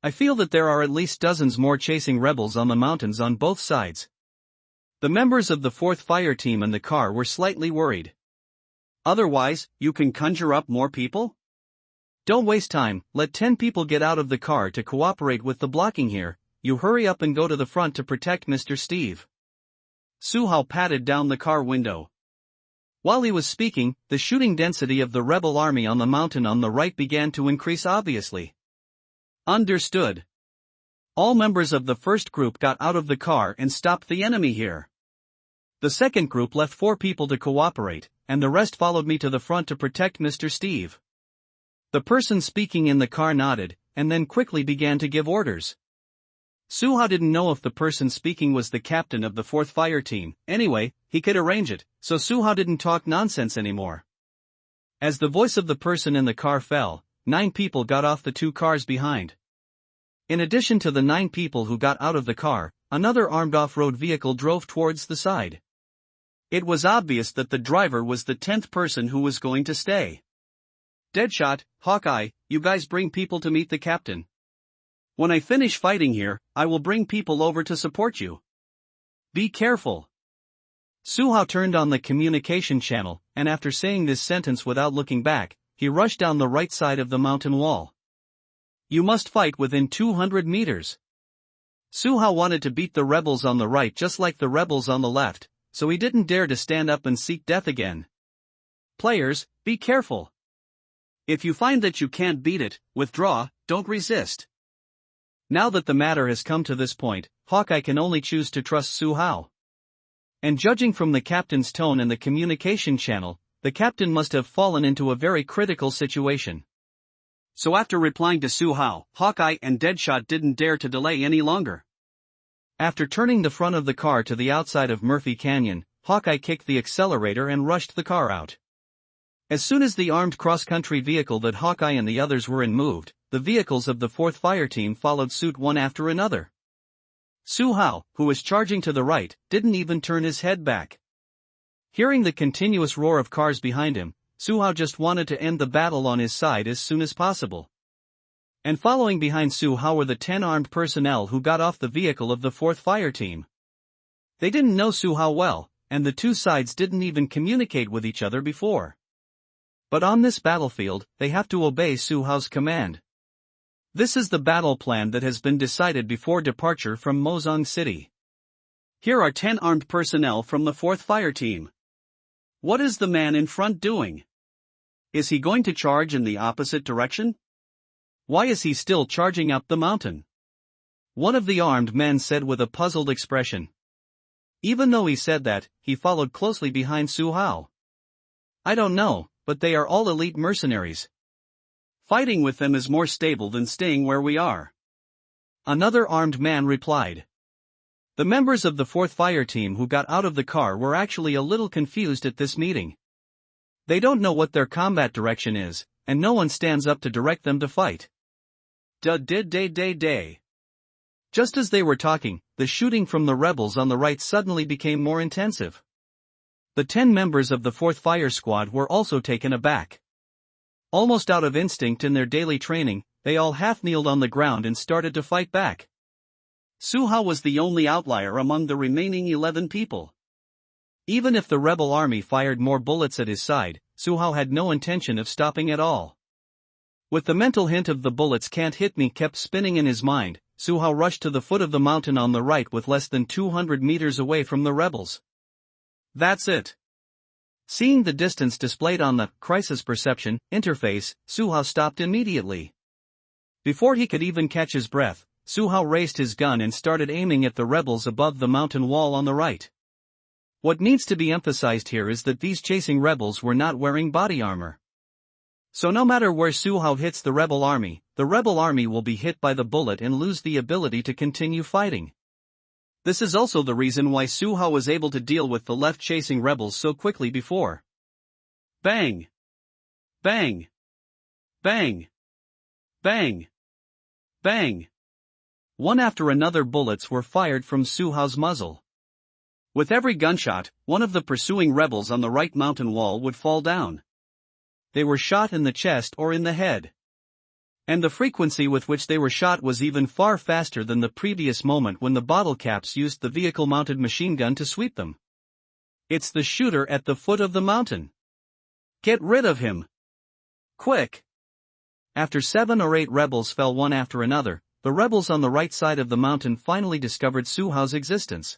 A: I feel that there are at least dozens more chasing rebels on the mountains on both sides. The members of the 4th fire team in the car were slightly worried.
B: Otherwise, you can conjure up more people?
A: Don't waste time, let 10 people get out of the car to cooperate with the blocking here, you hurry up and go to the front to protect Mr. Steve.
B: Su Hao patted down the car window.
A: While he was speaking, the shooting density of the rebel army on the mountain on the right began to increase obviously.
B: Understood. All members of the first group got out of the car and stopped the enemy here.
A: The second group left 4 people to cooperate, and the rest followed me to the front to protect Mr. Steve. The person speaking in the car nodded, and then quickly began to give orders. Su Hao didn't know if the person speaking was the captain of the 4th fire team. Anyway, he could arrange it, so Su Hao didn't talk nonsense anymore. As the voice of the person in the car fell, 9 people got off the 2 cars behind. In addition to the 9 people who got out of the car, another armed off-road vehicle drove towards the side.
B: It was obvious that the driver was the 10th person who was going to stay.
A: Deadshot, Hawkeye, you guys bring people to meet the captain.
B: When I finish fighting here, I will bring people over to support you. Be careful.
A: Su Hao turned on the communication channel, and after saying this sentence without looking back, he rushed down the right side of the mountain wall.
B: You must fight within 200 meters. Su Hao wanted to beat the rebels on the right just like the rebels on the left, so he didn't dare to stand up and seek death again. Players, be careful. If you find that you can't beat it, withdraw, don't resist. Now that the matter has come to this point, Hawkeye can only choose to trust Su Hao. And judging from the captain's tone and the communication channel, the captain must have fallen into a very critical situation. So after replying to Su Hao, Hawkeye and Deadshot didn't dare to delay any longer. After turning the front of the car to the outside of Murphy Canyon, Hawkeye kicked the accelerator and rushed the car out. As soon as the armed cross-country vehicle that Hawkeye and the others were in moved, the vehicles of the 4th Fire Team followed suit one after another. Su Hao, who was charging to the right, didn't even turn his head back. Hearing the continuous roar of cars behind him, Su Hao just wanted to end the battle on his side as soon as possible. And following behind Su Hao were the 10 armed personnel who got off the vehicle of the 4th Fire Team. They didn't know Su Hao well, and the two sides didn't even communicate with each other before. But on this battlefield, they have to obey Su Hao's command. This is the battle plan that has been decided before departure from Mozong City. Here are 10 armed personnel from the 4th Fire Team. What is the man in front doing? Is he going to charge in the opposite direction? Why is he still charging up the mountain? One of the armed men said with a puzzled expression. Even though he said that, he followed closely behind Su Hao. I don't know, but they are all elite mercenaries. Fighting with them is more stable than staying where we are. Another armed man replied. The members of the 4th Fire Team who got out of the car were actually a little confused at this meeting. They don't know what their combat direction is, and no one stands up to direct them to fight. Just as they were talking, the shooting from the rebels on the right suddenly became more intensive. The 10 members of the 4th Fire Squad were also taken aback. Almost out of instinct in their daily training, they all half-kneeled on the ground and started to fight back. Su Hao was the only outlier among the remaining 11 people. Even if the rebel army fired more bullets at his side, Su Hao had no intention of stopping at all. With the mental hint of the bullets can't hit me kept spinning in his mind, Su Hao rushed to the foot of the mountain on the right with less than 200 meters away from the rebels. That's it. Seeing the distance displayed on the crisis perception interface, Su Hao stopped immediately. Before he could even catch his breath, Su Hao raised his gun and started aiming at the rebels above the mountain wall on the right. What needs to be emphasized here is that these chasing rebels were not wearing body armor. So no matter where Su Hao hits the rebel army will be hit by the bullet and lose the ability to continue fighting. This is also the reason why Su Hao was able to deal with the left chasing rebels so quickly before. Bang! Bang! Bang! Bang! Bang! One after another bullets were fired from Su Hao's muzzle. With every gunshot, one of the pursuing rebels on the right mountain wall would fall down. They were shot in the chest or in the head. And the frequency with which they were shot was even far faster than the previous moment when the bottle caps used the vehicle-mounted machine gun to sweep them. It's the shooter at the foot of the mountain. Get rid of him! Quick! After 7 or 8 rebels fell one after another, the rebels on the right side of the mountain finally discovered Su Hao's existence.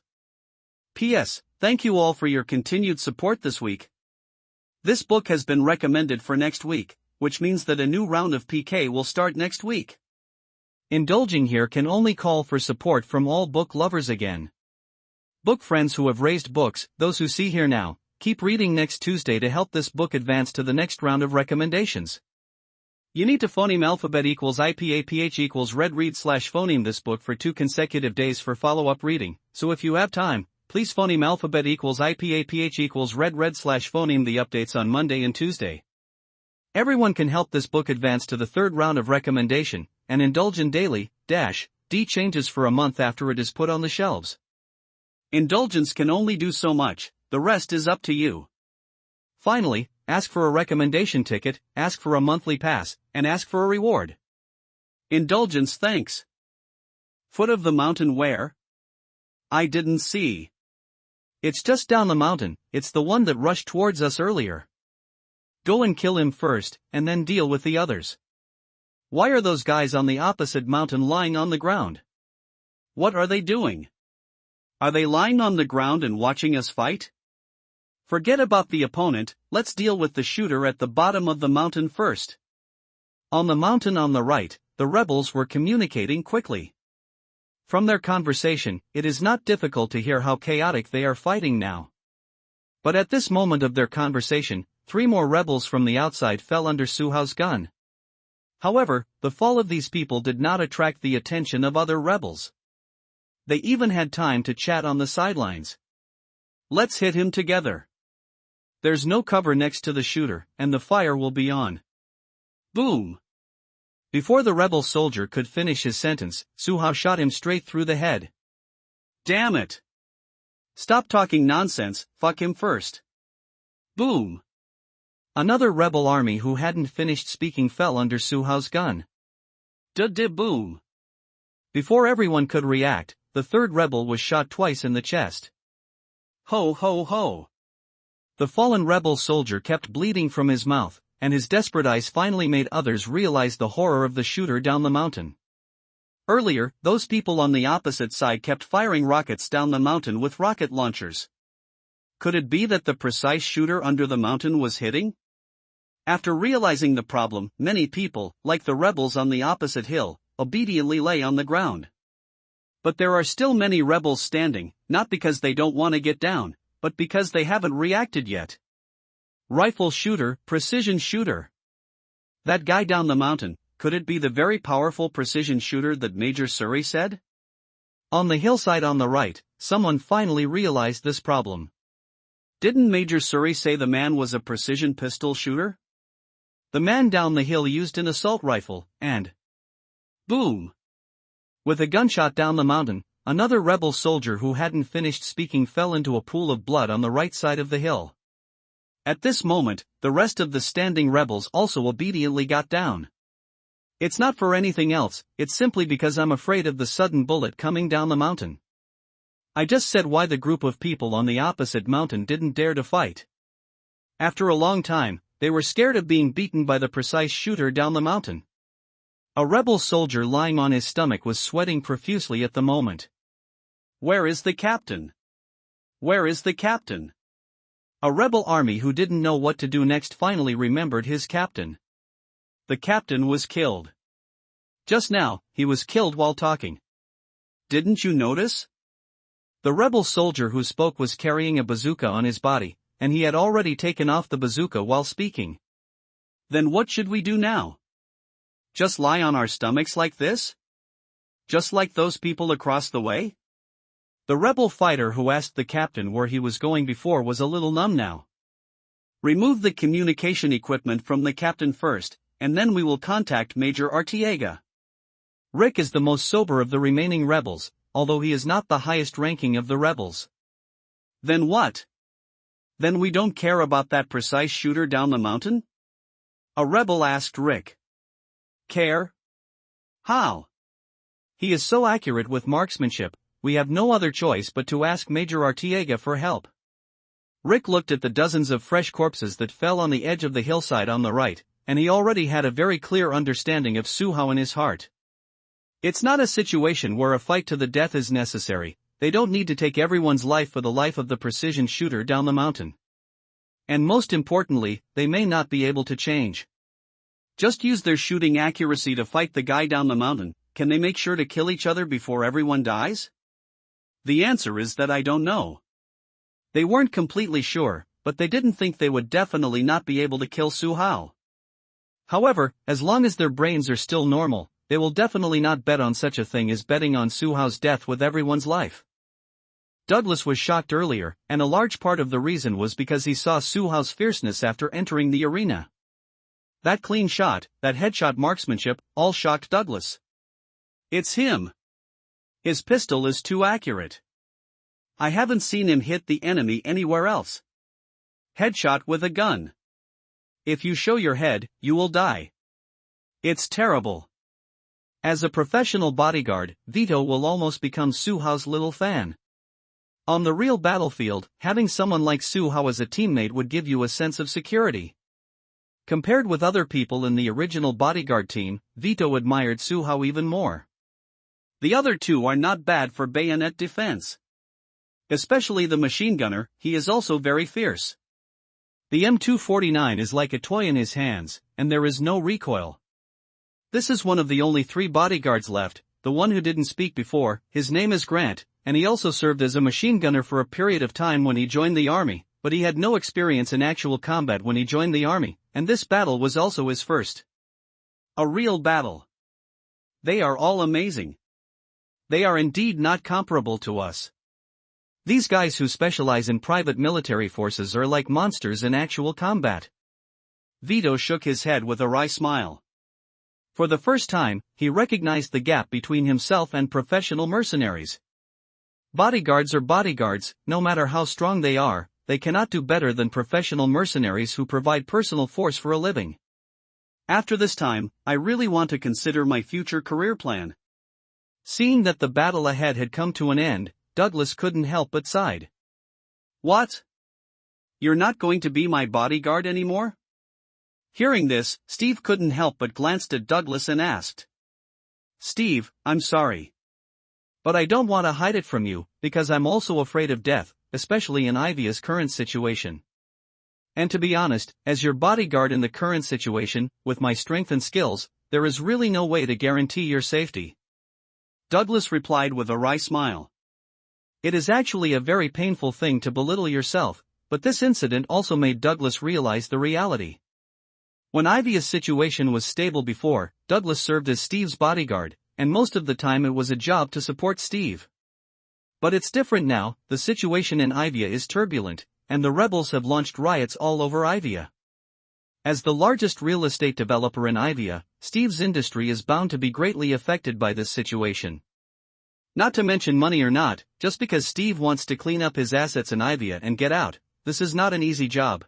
B: P.S. Thank you all for your continued support this week. This book has been recommended for next week, which means that a new round of PK will start next week. Indulging here can only call for support from all book lovers again. Book friends who have raised books, those who see here now, keep reading next Tuesday to help this book advance to the next round of recommendations. You need to phoneme alphabet equals IPAPH equals red read / phoneme this book for 2 consecutive days for follow-up reading, so if you have time, please phoneme alphabet equals IPAPH equals red / phoneme the updates on Monday and Tuesday. Everyone can help this book advance to the 3rd round of recommendation, and indulge in daily, D changes for a month after it is put on the shelves. Indulgence can only do so much, the rest is up to you. Finally, ask for a recommendation ticket, ask for a monthly pass, and ask for a reward. Indulgence thanks. Foot of the mountain where? I didn't see. It's just down the mountain, it's the one that rushed towards us earlier. Go and kill him first, and then deal with the others. Why are those guys on the opposite mountain lying on the ground? What are they doing? Are they lying on the ground and watching us fight? Forget about the opponent, let's deal with the shooter at the bottom of the mountain first. On the mountain on the right, the rebels were communicating quickly. From their conversation, it is not difficult to hear how chaotic they are fighting now. But at this moment of their conversation, 3 more rebels from the outside fell under Su Hao's gun. However, the fall of these people did not attract the attention of other rebels. They even had time to chat on the sidelines. Let's hit him together. There's no cover next to the shooter, and the fire will be on. Boom! Before the rebel soldier could finish his sentence, Su Hao shot him straight through the head. Damn it! Stop talking nonsense, fuck him first. Boom! Another rebel army who hadn't finished speaking fell under Su Hao's gun. Boom! Before everyone could react, the third rebel was shot twice in the chest. Ho ho ho! The fallen rebel soldier kept bleeding from his mouth, and his desperate eyes finally made others realize the horror of the shooter down the mountain. Earlier, those people on the opposite side kept firing rockets down the mountain with rocket launchers. Could it be that the precise shooter under the mountain was hitting? After realizing the problem, many people, like the rebels on the opposite hill, obediently lay on the ground. But there are still many rebels standing, not because they don't want to get down, but because they haven't reacted yet. Rifle shooter, precision shooter. That guy down the mountain, could it be the very powerful precision shooter that Major Suri said? On the hillside on the right, someone finally realized this problem. Didn't Major Suri say the man was a precision pistol shooter? The man down the hill used an assault rifle, and boom! With a gunshot down the mountain, another rebel soldier who hadn't finished speaking fell into a pool of blood on the right side of the hill. At this moment, the rest of the standing rebels also obediently got down. It's not for anything else, it's simply because I'm afraid of the sudden bullet coming down the mountain. I just said why the group of people on the opposite mountain didn't dare to fight. After a long time, they were scared of being beaten by the precise shooter down the mountain. A rebel soldier lying on his stomach was sweating profusely at the moment. Where is the captain? Where is the captain? A rebel army who didn't know what to do next finally remembered his captain. The captain was killed. Just now, he was killed while talking. Didn't you notice? The rebel soldier who spoke was carrying a bazooka on his body, and he had already taken off the bazooka while speaking. Then what should we do now? Just lie on our stomachs like this? Just like those people across the way? The rebel fighter who asked the captain where he was going before was a little numb now. Remove the communication equipment from the captain first, and then we will contact Major Artiega. Rick is the most sober of the remaining rebels, although he is not the highest ranking of the rebels. Then what? Then we don't care about that precise shooter down the mountain? A rebel asked Rick. Care? How? He is so accurate with marksmanship, we have no other choice but to ask Major Artiega for help. Rick looked at the dozens of fresh corpses that fell on the edge of the hillside on the right, and he already had a very clear understanding of Su Hao in his heart. It's not a situation where a fight to the death is necessary, they don't need to take everyone's life for the life of the precision shooter down the mountain. And most importantly, they may not be able to change. Just use their shooting accuracy to fight the guy down the mountain. Can they make sure to kill each other before everyone dies? The answer is that I don't know. They weren't completely sure, but they didn't think they would definitely not be able to kill Su Hao. However, as long as their brains are still normal, they will definitely not bet on such a thing as betting on Su Hao's death with everyone's life. Douglas was shocked earlier, and a large part of the reason was because he saw Su Hao's fierceness after entering the arena. That clean shot, that headshot marksmanship, all shocked Douglas. It's him. His pistol is too accurate. I haven't seen him hit the enemy anywhere else. Headshot with a gun. If you show your head, you will die. It's terrible. As a professional bodyguard, Vito will almost become Su Hao's little fan. On the real battlefield, having someone like Su Hao as a teammate would give you a sense of security. Compared with other people in the original bodyguard team, Vito admired Su Hao even more. The other two are not bad for bayonet defense. Especially the machine gunner, he is also very fierce.
A: The M249 is like a toy in his hands, and there is no recoil. This is one of the only 3 bodyguards left, the one who didn't speak before. His name is Grant, and he also served as a machine gunner for a period of time when he joined the army, but he had no experience in actual combat when he joined the army, and this battle was also his first.
B: A real battle. They are all amazing. They are indeed not comparable to us.
A: These guys who specialize in private military forces are like monsters in actual combat.
B: Vito shook his head with a wry smile.
A: For the first time, he recognized the gap between himself and professional mercenaries. Bodyguards are bodyguards, no matter how strong they are, they cannot do better than professional mercenaries who provide personal force for a living.
B: After this time, I really want to consider my future career plan.
A: Seeing that the battle ahead had come to an end, Douglas couldn't help but sighed.
B: What? You're not going to be my bodyguard anymore? Hearing this, Steve couldn't help but glanced at Douglas and asked.
A: Steve, I'm sorry. But I don't want to hide it from you, because I'm also afraid of death, especially in Ivia's current situation. And to be honest, as your bodyguard in the current situation, with my strength and skills, there is really no way to guarantee your safety.
B: Douglas replied with a wry smile.
A: It is actually a very painful thing to belittle yourself, but this incident also made Douglas realize the reality. When Ivia's situation was stable before, Douglas served as Steve's bodyguard, and most of the time it was a job to support Steve. But it's different now, the situation in Ivia is turbulent, and the rebels have launched riots all over Ivia. As the largest real estate developer in Ivia, Steve's industry is bound to be greatly affected by this situation. Not to mention money or not, just because Steve wants to clean up his assets in Ivia and get out, this is not an easy job.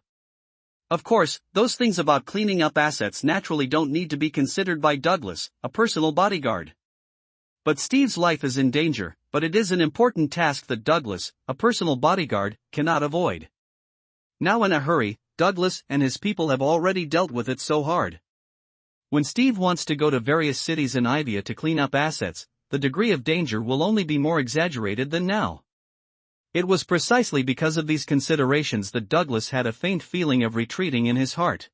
A: Of course, those things about cleaning up assets naturally don't need to be considered by Douglas, a personal bodyguard. But Steve's life is in danger, but it is an important task that Douglas, a personal bodyguard, cannot avoid. Now in a hurry, Douglas and his people have already dealt with it so hard. When Steve wants to go to various cities in Ivia to clean up assets, the degree of danger will only be more exaggerated than now. It was precisely because of these considerations that Douglas had a faint feeling of retreating in his heart.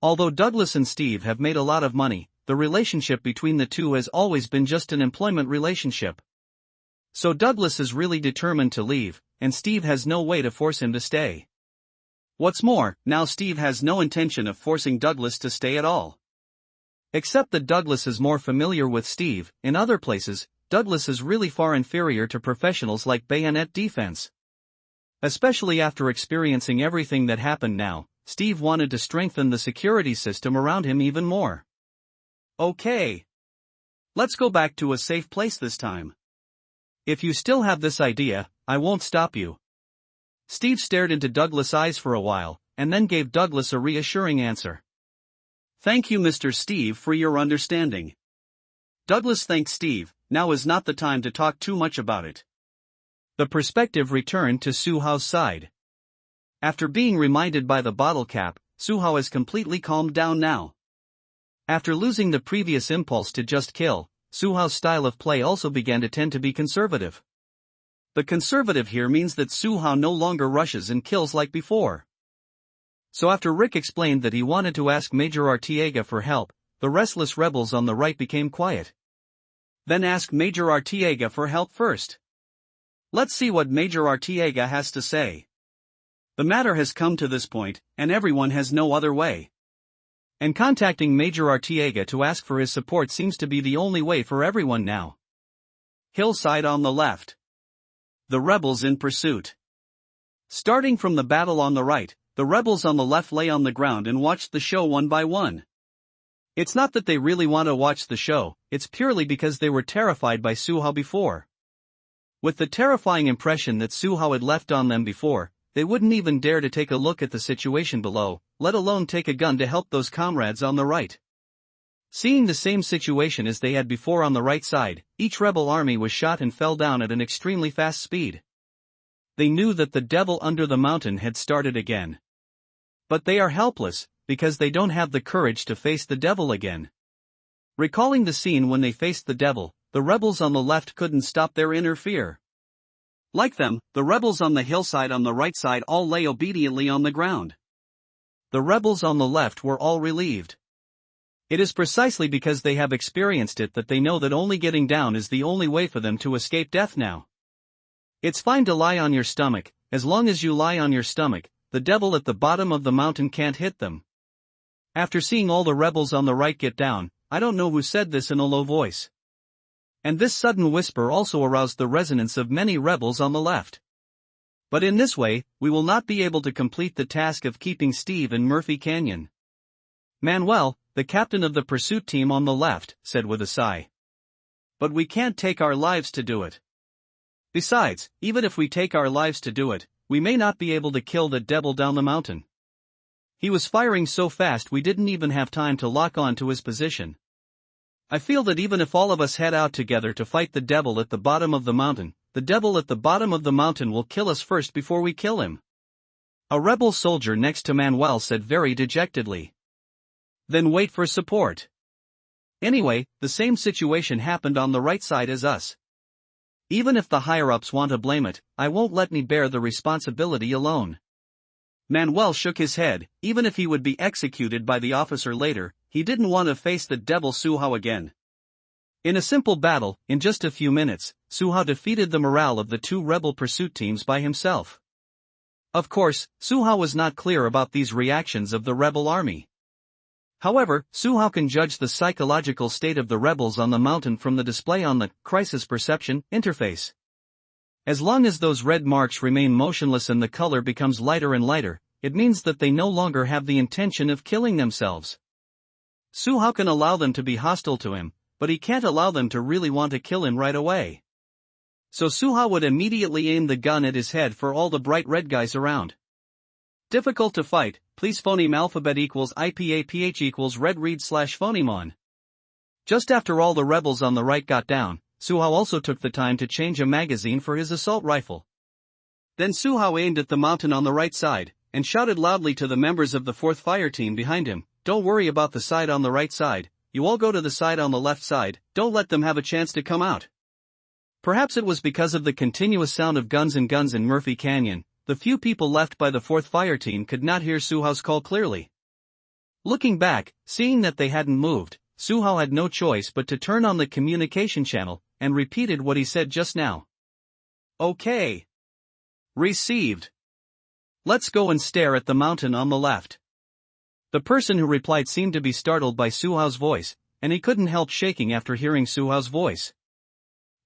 A: Although Douglas and Steve have made a lot of money, the relationship between the two has always been just an employment relationship. So Douglas is really determined to leave, and Steve has no way to force him to stay. What's more, now Steve has no intention of forcing Douglas to stay at all. Except that Douglas is more familiar with Steve. In other places, Douglas is really far inferior to professionals like bayonet defense. Especially after experiencing everything that happened now, Steve wanted to strengthen the security system around him even more.
B: Okay. Let's go back to a safe place this time.
A: If you still have this idea, I won't stop you. Steve stared into Douglas' eyes for a while, and then gave Douglas a reassuring answer.
B: Thank you, Mr. Steve, for your understanding. Douglas thanked Steve. Now is not the time to talk too much about it.
A: The perspective returned to Suhao's side. After being reminded by the bottle cap, Suhao has completely calmed down now. After losing the previous impulse to just kill, Suhao's style of play also began to tend to be conservative. The conservative here means that Suhao no longer rushes and kills like before. So after Rick explained that he wanted to ask Major Artiega for help, the restless rebels on the right became quiet.
B: Then ask Major Artiega for help first. Let's see what Major Artiega has to say. The matter has come to this point, and everyone has no other way.
A: And contacting Major Artiega to ask for his support seems to be the only way for everyone now.
B: Hillside on the left. The rebels in pursuit. Starting from the battle on the right, the rebels on the left lay on the ground and watched the show one by one.
A: It's not that they really want to watch the show, it's purely because they were terrified by Suhao before. With the terrifying impression that Suhao had left on them before, they wouldn't even dare to take a look at the situation below, let alone take a gun to help those comrades on the right. Seeing the same situation as they had before on the right side, each rebel army was shot and fell down at an extremely fast speed. They knew that the devil under the mountain had started again. But they are helpless, because they don't have the courage to face the devil again. Recalling the scene when they faced the devil,
B: the rebels on the left couldn't stop their inner fear. Like them, the rebels on the hillside on the right side all lay obediently on the ground.
A: The rebels on the left were all relieved. It is precisely because they have experienced it that they know that only getting down is the only way for them to escape death now. It's fine to lie on your stomach, as long as you lie on your stomach, the devil at the bottom of the mountain can't hit them. After seeing all the rebels on the right get down, I don't know who said this in a low voice. And this sudden whisper also aroused the resonance of many rebels on the left. But in this way, we will not be able to complete the task of keeping Steve in Murphy Canyon. Manuel, the captain of the pursuit team on the left, said with a sigh. But we can't take our lives to do it. Besides, even if we take our lives to do it, we may not be able to kill the devil down the mountain. He was firing so fast we didn't even have time to lock on to his position. I feel that even if all of us head out together to fight the devil at the bottom of the mountain, the devil at the bottom of the mountain will kill us first before we kill him. A rebel soldier next to Manuel said very dejectedly. Then wait for support. Anyway, the same situation happened on the right side as us. Even if the higher-ups want to blame it, I won't let me bear the responsibility alone. Manuel shook his head. Even if he would be executed by the officer later, he didn't want to face the devil Suhao again. In a simple battle, in just a few minutes, Suhao defeated the morale of the two rebel pursuit teams by himself. Of course, Suhao was not clear about these reactions of the rebel army. However, Suhao can judge the psychological state of the rebels on the mountain from the display on the crisis perception interface. As long as those red marks remain motionless and the color becomes lighter and lighter, it means that they no longer have the intention of killing themselves. Suhao can allow them to be hostile to him, but he can't allow them to really want to kill him right away. So Suhao would immediately aim the gun at his head for all the bright red guys around. Difficult to fight, please phoneme alphabet equals IPAPH equals red read / phonemon. Just after all the rebels on the right got down, Suhao also took the time to change a magazine for his assault rifle. Then Suhao aimed at the mountain on the right side, and shouted loudly to the members of the 4th Fire Team behind him, "Don't worry about the side on the right side, you all go to the side on the left side, don't let them have a chance to come out." Perhaps it was because of the continuous sound of guns and guns in Murphy Canyon, the few people left by the 4th Fire Team could not hear Suhao's call clearly. Looking back, seeing that they hadn't moved, Suhao had no choice but to turn on the communication channel, and repeated what he said just now. "Okay. Received. Let's go and stare at the mountain on the left." The person who replied seemed to be startled by Suhao's voice, and he couldn't help shaking after hearing Suhao's voice.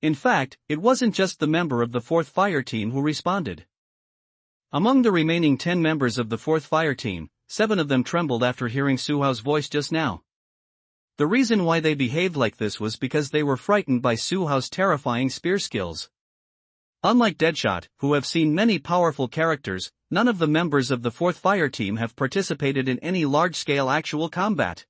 A: In fact, it wasn't just the member of the 4th Fire Team who responded. Among the remaining 10 members of the 4th Fire Team, 7 of them trembled after hearing Suhao's voice just now. The reason why they behaved like this was because they were frightened by Suhao's terrifying spear skills. Unlike Deadshot, who have seen many powerful characters, none of the members of the 4th Fire Team have participated in any large-scale actual combat.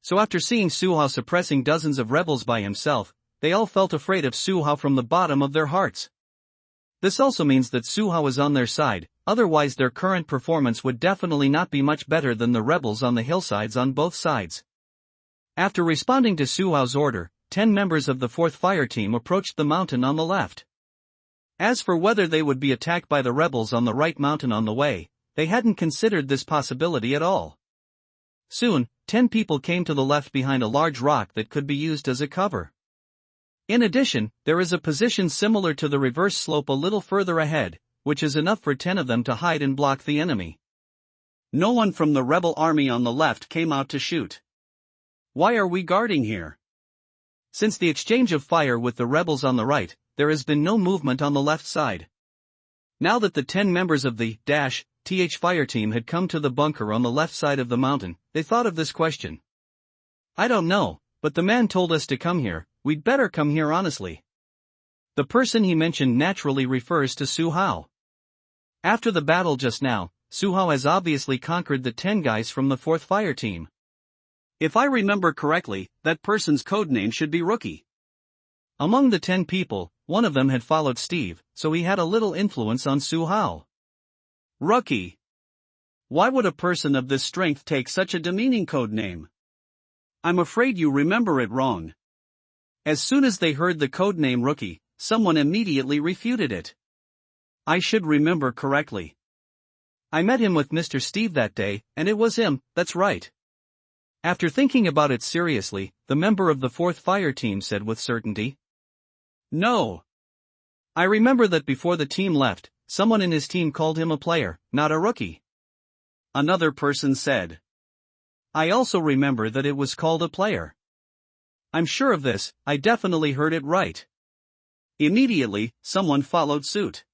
A: So after seeing Suhao suppressing dozens of rebels by himself, they all felt afraid of Suhao from the bottom of their hearts. This also means that Suhao is on their side, otherwise their current performance would definitely not be much better than the rebels on the hillsides on both sides. After responding to Suhao's order, 10 members of the 4th Fire Team approached the mountain on the left. As for whether they would be attacked by the rebels on the right mountain on the way, they hadn't considered this possibility at all. Soon, 10 people came to the left behind a large rock that could be used as a cover. In addition, there is a position similar to the reverse slope a little further ahead, which is enough for 10 of them to hide and block the enemy. No one from the rebel army on the left came out to shoot. Why are we guarding here? Since the exchange of fire with the rebels on the right, there has been no movement on the left side. Now that the 10 members of the TH Fire Team had come to the bunker on the left side of the mountain, they thought of this question. "I don't know, but the man told us to come here, we'd better come here honestly." The person he mentioned naturally refers to Suhao. After the battle just now, Suhao has obviously conquered the 10 guys from the 4th Fire Team. If I remember correctly, that person's codename should be Rookie. Among the 10 people, one of them had followed Steve, so he had a little influence on Suhao. Rookie. Why would a person of this strength take such a demeaning codename? I'm afraid you remember it wrong.
B: As soon as they heard the codename Rookie, someone immediately refuted it. I should remember correctly.
A: I met him with Mr. Steve that day, and it was him, that's right. After thinking about it seriously, the member of the 4th Fire Team said with certainty.
B: No.
A: I remember that before the team left, someone in his team called him a player, not a rookie.
B: Another person said.
A: I also remember that it was called a player. I'm sure of this, I definitely heard it right.
B: Immediately, someone followed suit.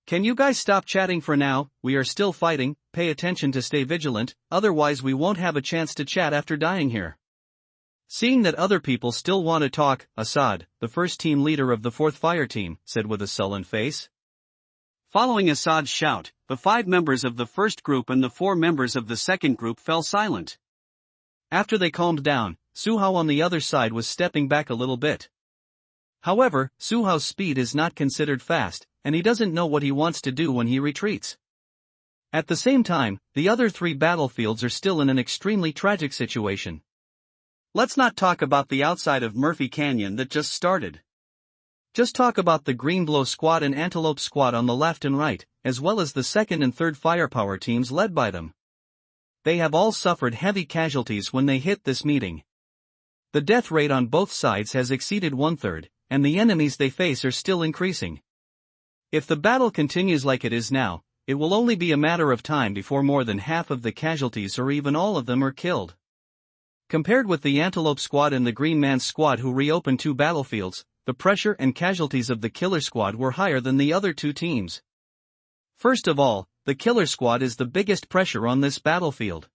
A: Can you guys stop chatting for now? We are still fighting, pay attention to stay vigilant, otherwise we won't have a chance to chat after dying here. Seeing that other people still want to talk, Assad, the first team leader of the 4th Fire Team, said with a sullen face.
B: Following Assad's shout, the 5 members of the first group and the 4 members of the second group fell silent.
A: After they calmed down, Suhao on the other side was stepping back a little bit. However, Suhao's speed is not considered fast, and he doesn't know what he wants to do when he retreats. At the same time, the other 3 battlefields are still in an extremely tragic situation.
B: Let's not talk about the outside of Murphy Canyon that just started.
A: Just talk about the Green Blow Squad and Antelope Squad on the left and right, as well as the 2nd and 3rd firepower teams led by them. They have all suffered heavy casualties when they hit this meeting. The death rate on both sides has exceeded 1/3, and the enemies they face are still increasing. If the battle continues like it is now, it will only be a matter of time before more than half of the casualties or even all of them are killed. Compared with the Antelope Squad and the Green Man's Squad who reopened 2 battlefields, the pressure and casualties of the Killer Squad were higher than the other 2 teams. First of all, the Killer Squad is the biggest pressure on this battlefield.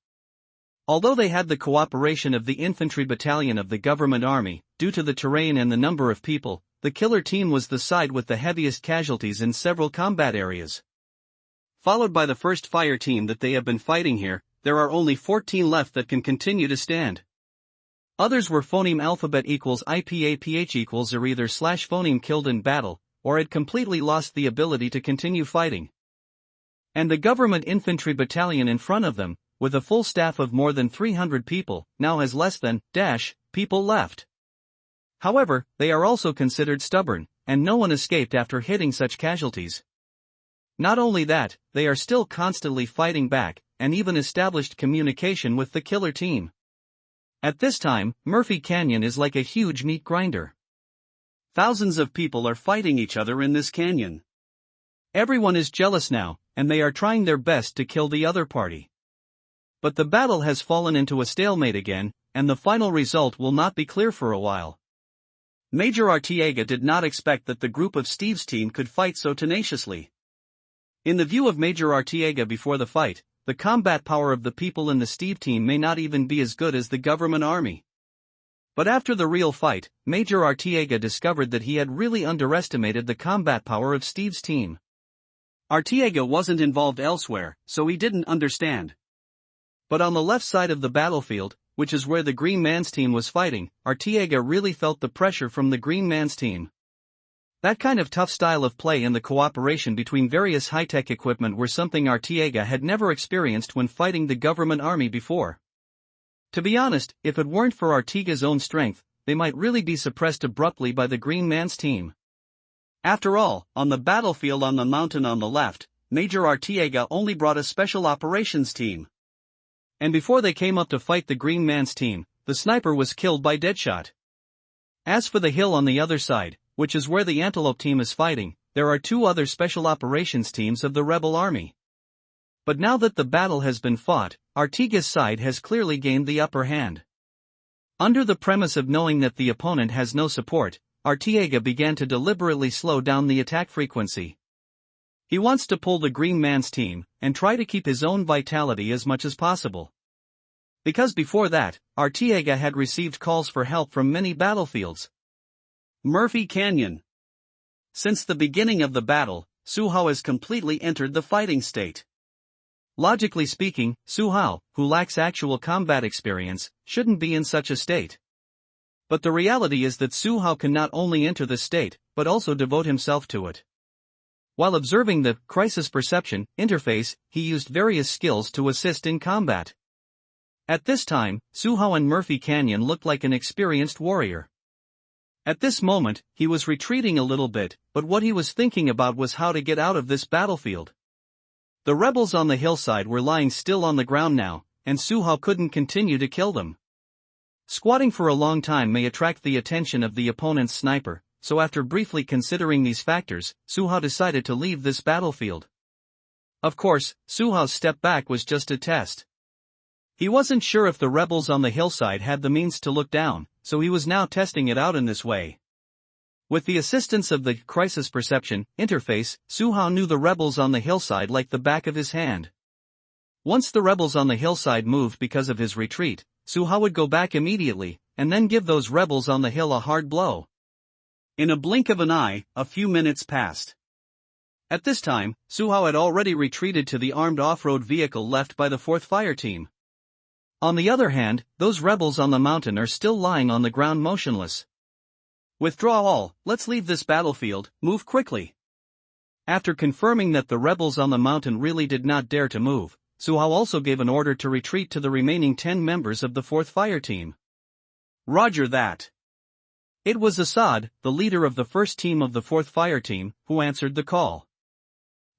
A: Although they had the cooperation of the infantry battalion of the government army, due to the terrain and the number of people, the Killer team was the side with the heaviest casualties in several combat areas. Followed by the 1st Fire Team that they have been fighting here, there are only 14 left that can continue to stand. Others were phoneme alphabet equals IPAPH equals or either slash phoneme killed in battle, or had completely lost the ability to continue fighting. And the government infantry battalion in front of them, with a full staff of more than 300 people, now has less than people left. However, they are also considered stubborn, and no one escaped after hitting such casualties. Not only that, they are still constantly fighting back, and even established communication with the Killer team. At this time, Murphy Canyon is like a huge meat grinder.
B: Thousands of people are fighting each other in this canyon.
A: Everyone is jealous now, and they are trying their best to kill the other party. But the battle has fallen into a stalemate again, and the final result will not be clear for a while.
B: Major Artiega did not expect that the group of Steve's team could fight so tenaciously. In the view of Major Artiega before the fight, the combat power of the people in the Steve team may not even be as good as the government army. But after the real fight, Major Artiega discovered that he had really underestimated the combat power of Steve's team. Artiega wasn't involved elsewhere, so he didn't understand.
A: But on the left side of the battlefield, which is where the Green Man's team was fighting, Artiega really felt the pressure from the Green Man's team. That kind of tough style of play and the cooperation between various high-tech equipment were something Artiega had never experienced when fighting the government army before. To be honest, if it weren't for Artiega's own strength, they might really be suppressed abruptly by the Green Man's team. After all, on the battlefield on the mountain on the left, Major Artiega only brought a special operations team. And before they came up to fight the Green Man's team, the sniper was killed by Deadshot. As for the hill on the other side, which is where the Antelope team is fighting, there are 2 other special operations teams of the rebel army. But now that the battle has been fought, Artiega's side has clearly gained the upper hand. Under the premise of knowing that the opponent has no support, Artiega began to deliberately slow down the attack frequency. He wants to pull the Green Man's team, and try to keep his own vitality as much as possible. Because before that, Artiega had received calls for help from many battlefields.
B: Murphy Canyon. Since the beginning of the battle, Suhao has completely entered the fighting state.
A: Logically speaking, Suhao, who lacks actual combat experience, shouldn't be in such a state. But the reality is that Suhao can not only enter the state, but also devote himself to it. While observing the crisis perception interface, he used various skills to assist in combat. At this time, Suhao and Murphy Canyon looked like an experienced warrior. At this moment, he was retreating a little bit, but what he was thinking about was how to get out of this battlefield. The rebels on the hillside were lying still on the ground now, and Su Hao couldn't continue to kill them. Squatting for a long time may attract the attention of the opponent's sniper, so after briefly considering these factors, Su Hao decided to leave this battlefield. Of course, Su Hao's step back was just a test. He wasn't sure if the rebels on the hillside had the means to look down, so he was now testing it out in this way. With the assistance of the crisis perception interface, Su Hao knew the rebels on the hillside like the back of his hand. Once the rebels on the hillside moved because of his retreat, Su Hao would go back immediately, and then give those rebels on the hill a hard blow. In a blink of an eye, a few minutes passed. At this time, Su Hao had already retreated to the armed off-road vehicle left by the 4th Fire Team. On the other hand, those rebels on the mountain are still lying on the ground motionless. Withdraw all, let's leave this battlefield, move quickly. After confirming that the rebels on the mountain really did not dare to move, Su Hao also gave an order to retreat to the remaining 10 members of the 4th Fire Team. Roger that. It was Assad, the leader of the first team of the 4th Fire Team, who answered the call.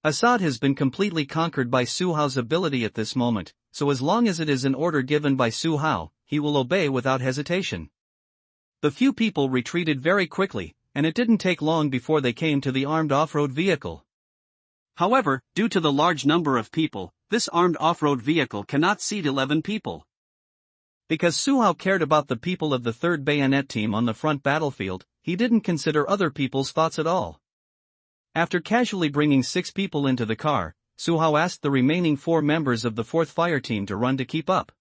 A: Assad has been completely conquered by Su Hao's ability at this moment, so as long as it is an order given by Su Hao, he will obey without hesitation. The few people retreated very quickly, and it didn't take long before they came to the armed off-road vehicle. However, due to the large number of people, this armed off-road vehicle cannot seat 11 people. Because Su Hao cared about the people of the 3rd Bayonet Team on the front battlefield, he didn't consider other people's thoughts at all. After casually bringing 6 people into the car, Su Hao asked the remaining 4 members of the 4th Fire Team to run to keep up.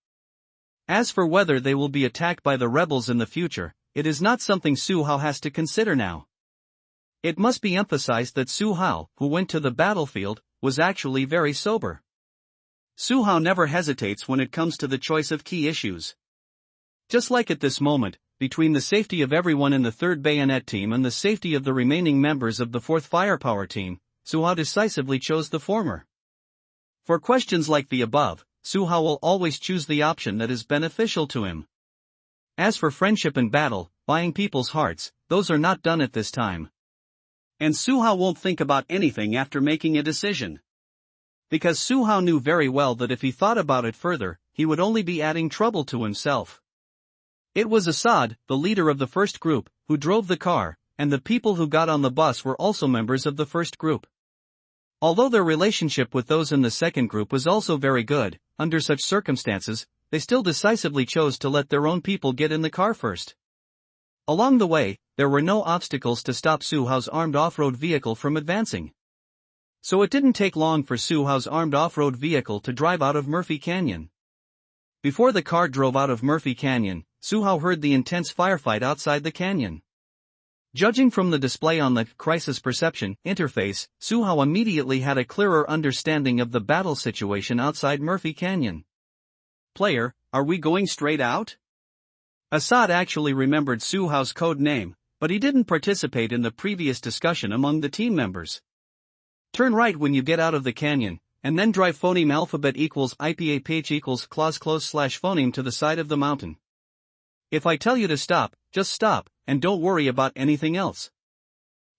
A: As for whether they will be attacked by the rebels in the future, it is not something Su Hao has to consider now. It must be emphasized that Su Hao, who went to the battlefield, was actually very sober. Su Hao never hesitates when it comes to the choice of key issues. Just like at this moment, between the safety of everyone in the 3rd Bayonet Team and the safety of the remaining members of the 4th Firepower Team, Su Hao decisively chose the former. For questions like the above, Su Hao will always choose the option that is beneficial to him. As for friendship and battle, buying people's hearts, those are not done at this time. And Su Hao won't think about anything after making a decision. Because Su Hao knew very well that if he thought about it further, he would only be adding trouble to himself. It was Assad, the leader of the first group, who drove the car, and the people who got on the bus were also members of the first group. Although their relationship with those in the second group was also very good, under such circumstances, they still decisively chose to let their own people get in the car first. Along the way, there were no obstacles to stop Su Hao's armed off-road vehicle from advancing. So it didn't take long for Su Hao's armed off-road vehicle to drive out of Murphy Canyon. Before the car drove out of Murphy Canyon, Su Hao heard the intense firefight outside the canyon. Judging from the display on the crisis perception interface, Su Hao immediately had a clearer understanding of the battle situation outside Murphy Canyon. Player, are we going straight out? Assad actually remembered Su Hao's code name, but he didn't participate in the previous discussion among the team members. Turn right when you get out of the canyon, and then drive phoneme alphabet equals IPAPH equals clause close slash phoneme to the side of the mountain. If I tell you to stop, just stop, and don't worry about anything else.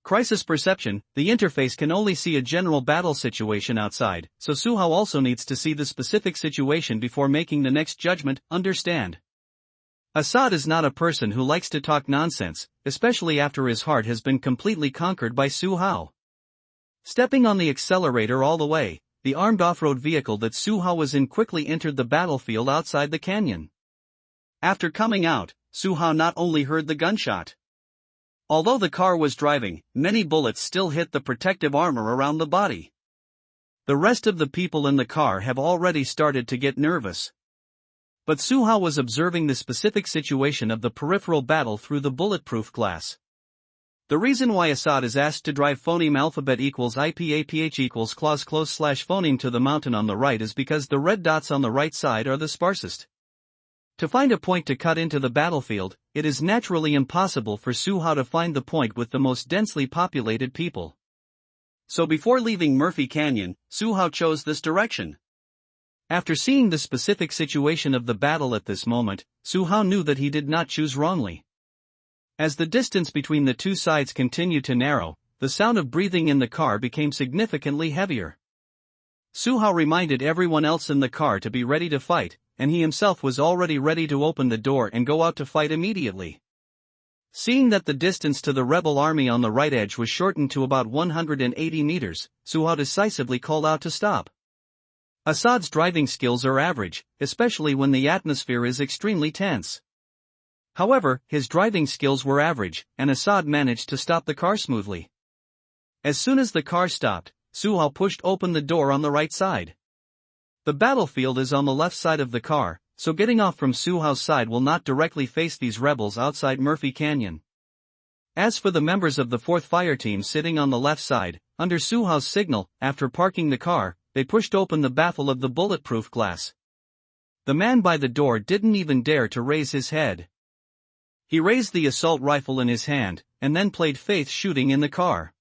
A: Crisis perception, the interface can only see a general battle situation outside, so Su Hao also needs to see the specific situation before making the next judgment, understand. Assad is not a person who likes to talk nonsense, especially after his heart has been completely conquered by Su Hao. Stepping on the accelerator all the way, the armed off-road vehicle that Su Hao was in quickly entered the battlefield outside the canyon. After coming out, Su Hao not only heard the gunshot. Although the car was driving, many bullets still hit the protective armor around the body. The rest of the people in the car have already started to get nervous. But Su Hao was observing the specific situation of the peripheral battle through the bulletproof glass. The reason why Assad is asked to drive phoneme alphabet equals IPAPH equals clause close slash phoneme to the mountain on the right is because the red dots on the right side are the sparsest. To find a point to cut into the battlefield, it is naturally impossible for Su Hao to find the point with the most densely populated people. So before leaving Murphy Canyon, Su Hao chose this direction. After seeing the specific situation of the battle at this moment, Su Hao knew that he did not choose wrongly. As the distance between the two sides continued to narrow, the sound of breathing in the car became significantly heavier. Suhao reminded everyone else in the car to be ready to fight, and he himself was already ready to open the door and go out to fight immediately. Seeing that the distance to the rebel army on the right edge was shortened to about 180 meters, Suhao decisively called out to stop. Assad's driving skills are average, especially when the atmosphere is extremely tense. However, his driving skills were average, and Assad managed to stop the car smoothly. As soon as the car stopped, Suhao pushed open the door on the right side. The battlefield is on the left side of the car, so getting off from Suhao's side will not directly face these rebels outside Murphy Canyon. As for the members of the 4th Fire Team sitting on the left side, under Suhao's signal, after parking the car, they pushed open the baffle of the bulletproof glass. The man by the door didn't even dare to raise his head. He raised the assault rifle in his hand, and then played faith shooting in the car.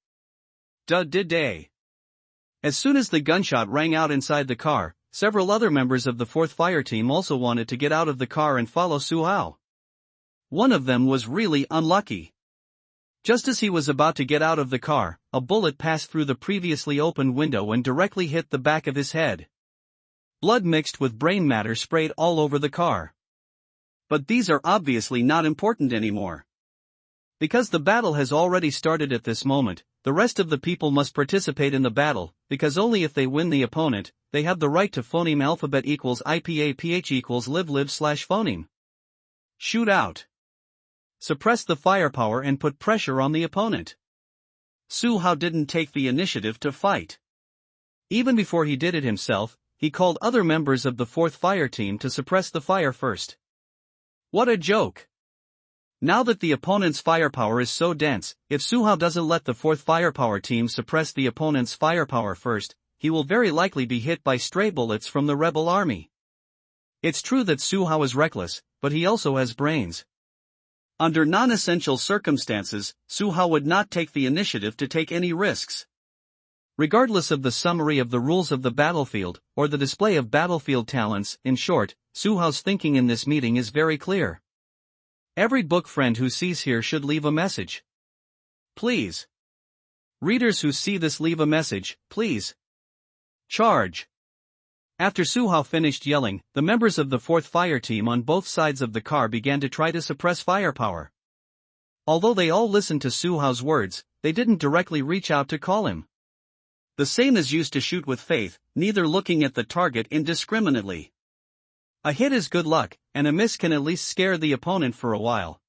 A: Day. As soon as the gunshot rang out inside the car, several other members of the 4th Fire Team also wanted to get out of the car and follow Suhao. One of them was really unlucky. Just as he was about to get out of the car, a bullet passed through the previously opened window and directly hit the back of his head. Blood mixed with brain matter sprayed all over the car. But these are obviously not important anymore. Because the battle has already started at this moment, the rest of the people must participate in the battle, because only if they win the opponent, they have the right to phoneme alphabet equals IPA/PH equals live/phoneme. Shoot out. Suppress the firepower and put pressure on the opponent. Suhao didn't take the initiative to fight. Even before he did it himself, he called other members of the 4th Fire Team to suppress the fire first. What a joke! Now that the opponent's firepower is so dense, if Suhao doesn't let the 4th Firepower Team suppress the opponent's firepower first, he will very likely be hit by stray bullets from the rebel army. It's true that Suhao is reckless, but he also has brains. Under non-essential circumstances, Suhao would not take the initiative to take any risks. Regardless of the summary of the rules of the battlefield, or the display of battlefield talents, in short, Suhao's thinking in this meeting is very clear. Every book friend who sees here should leave a message. Please. Readers who see this leave a message, please. Charge. After Suhao finished yelling, the members of the 4th Fire Team on both sides of the car began to try to suppress firepower. Although they all listened to Suhao's words, they didn't directly reach out to call him. The same is used to shoot with faith, neither looking at the target indiscriminately. A hit is good luck, and a miss can at least scare the opponent for a while.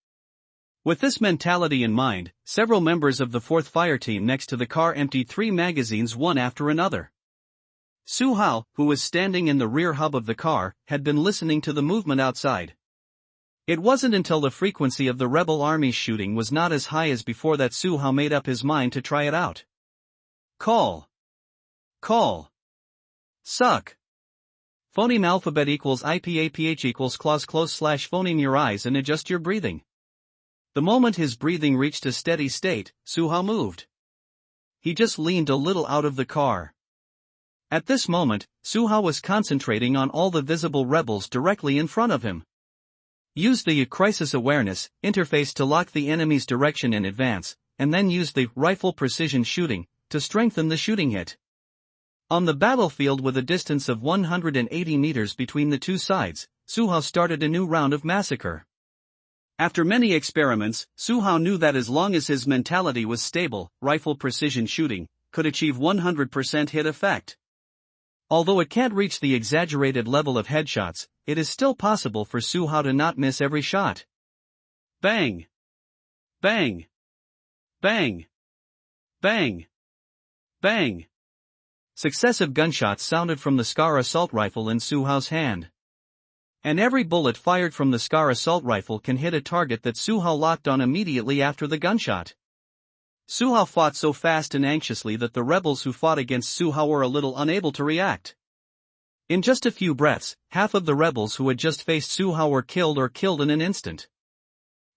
A: With this mentality in mind, several members of the 4th Fire Team next to the car emptied 3 magazines one after another. Suhao, who was standing in the rear hub of the car, had been listening to the movement outside. It wasn't until the frequency of the rebel army's shooting was not as high as before that Suhao made up his mind to try it out. Call. Suck. Phoneme alphabet equals IPA/PH equals close phoneme your eyes and adjust your breathing. The moment his breathing reached a steady state, Suhao moved. He just leaned a little out of the car. At this moment, Suhao was concentrating on all the visible rebels directly in front of him. Use the crisis awareness interface to lock the enemy's direction in advance, and then use the rifle precision shooting to strengthen the shooting hit. On the battlefield with a distance of 180 meters between the two sides, Suhao started a new round of massacre. After many experiments, Suhao knew that as long as his mentality was stable, rifle precision shooting could achieve 100% hit effect. Although it can't reach the exaggerated level of headshots, it is still possible for Suhao to not miss every shot. Bang! Bang! Bang! Bang! Bang! Successive gunshots sounded from the Scar assault rifle in Suhao's hand. And every bullet fired from the Scar assault rifle can hit a target that Suhao locked on immediately after the gunshot. Suhao fought so fast and anxiously that the rebels who fought against Suhao were a little unable to react. In just a few breaths, half of the rebels who had just faced Suhao were killed in an instant.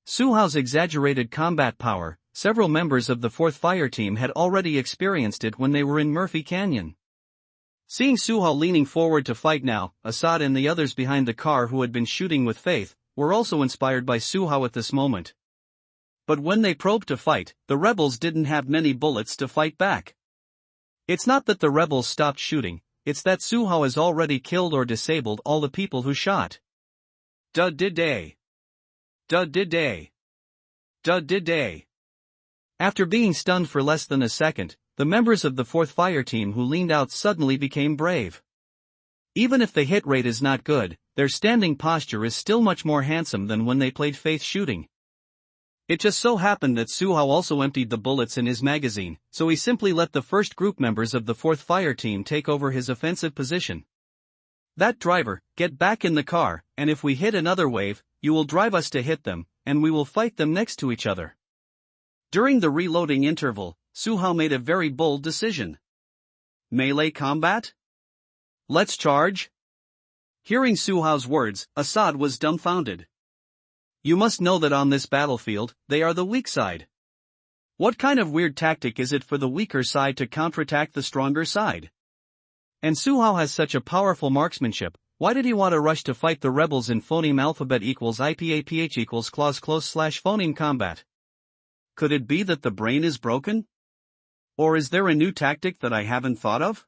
A: Suhao's exaggerated combat power, several members of the 4th Fire Team had already experienced it when they were in Murphy Canyon. Seeing Suhao leaning forward to fight now, Assad and the others behind the car who had been shooting with faith, were also inspired by Suhao at this moment.
B: But when they probed to fight, the rebels didn't have many bullets to fight back. It's not that the rebels stopped shooting, it's that Su Hao has already killed or disabled all the people who shot. Did-did-day. Did-did-day. Did-did-day.
A: After being stunned for less than a second, the members of the 4th Fire Team who leaned out suddenly became brave. Even if the hit rate is not good, their standing posture is still much more handsome than when they played faith shooting. It just so happened that Su Hao also emptied the bullets in his magazine, so he simply let the first group members of the 4th Fire Team take over his offensive position. That driver, get back in the car, and if we hit another wave, you will drive us to hit them, and we will fight them next to each other. During the reloading interval, Su Hao made a very bold decision. Melee combat? Let's charge? Hearing Su Hao's words, Assad was dumbfounded. You must know that on this battlefield, they are the weak side. What kind of weird tactic is it for the weaker side to counterattack the stronger side? And Su Hao has such a powerful marksmanship, why did he want to rush to fight the rebels in phoneme alphabet equals IPAPH equals clause close / phoneme combat? Could it be that the brain is broken? Or is there a new tactic that I haven't thought of?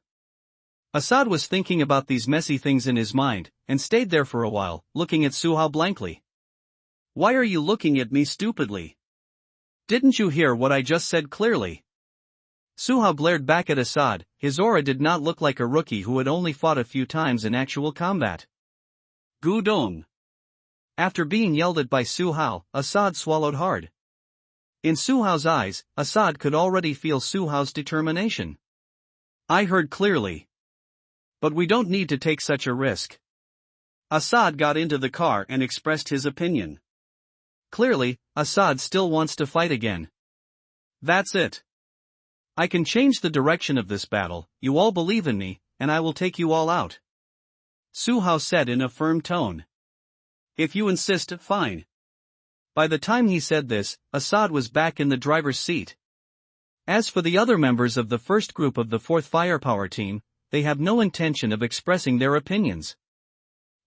A: Assad was thinking about these messy things in his mind, and stayed there for a while, looking at Su Hao blankly. Why are you looking at me stupidly? Didn't you hear what I just said clearly? Su Hao glared back at Assad. His aura did not look like a rookie who had only fought a few times in actual combat. Gudong. After being yelled at by Su Hao, Assad swallowed hard. In Su Hao's eyes, Assad could already feel Su Hao's determination. I heard clearly. But we don't need to take such a risk. Assad got into the car and expressed his opinion. Clearly, Assad still wants to fight again. That's it. I can change the direction of this battle, you all believe in me, and I will take you all out. Su Hao said in a firm tone. If you insist, fine. By the time he said this, Assad was back in the driver's seat. As for the other members of the first group of the 4th Firepower Team, they have no intention of expressing their opinions.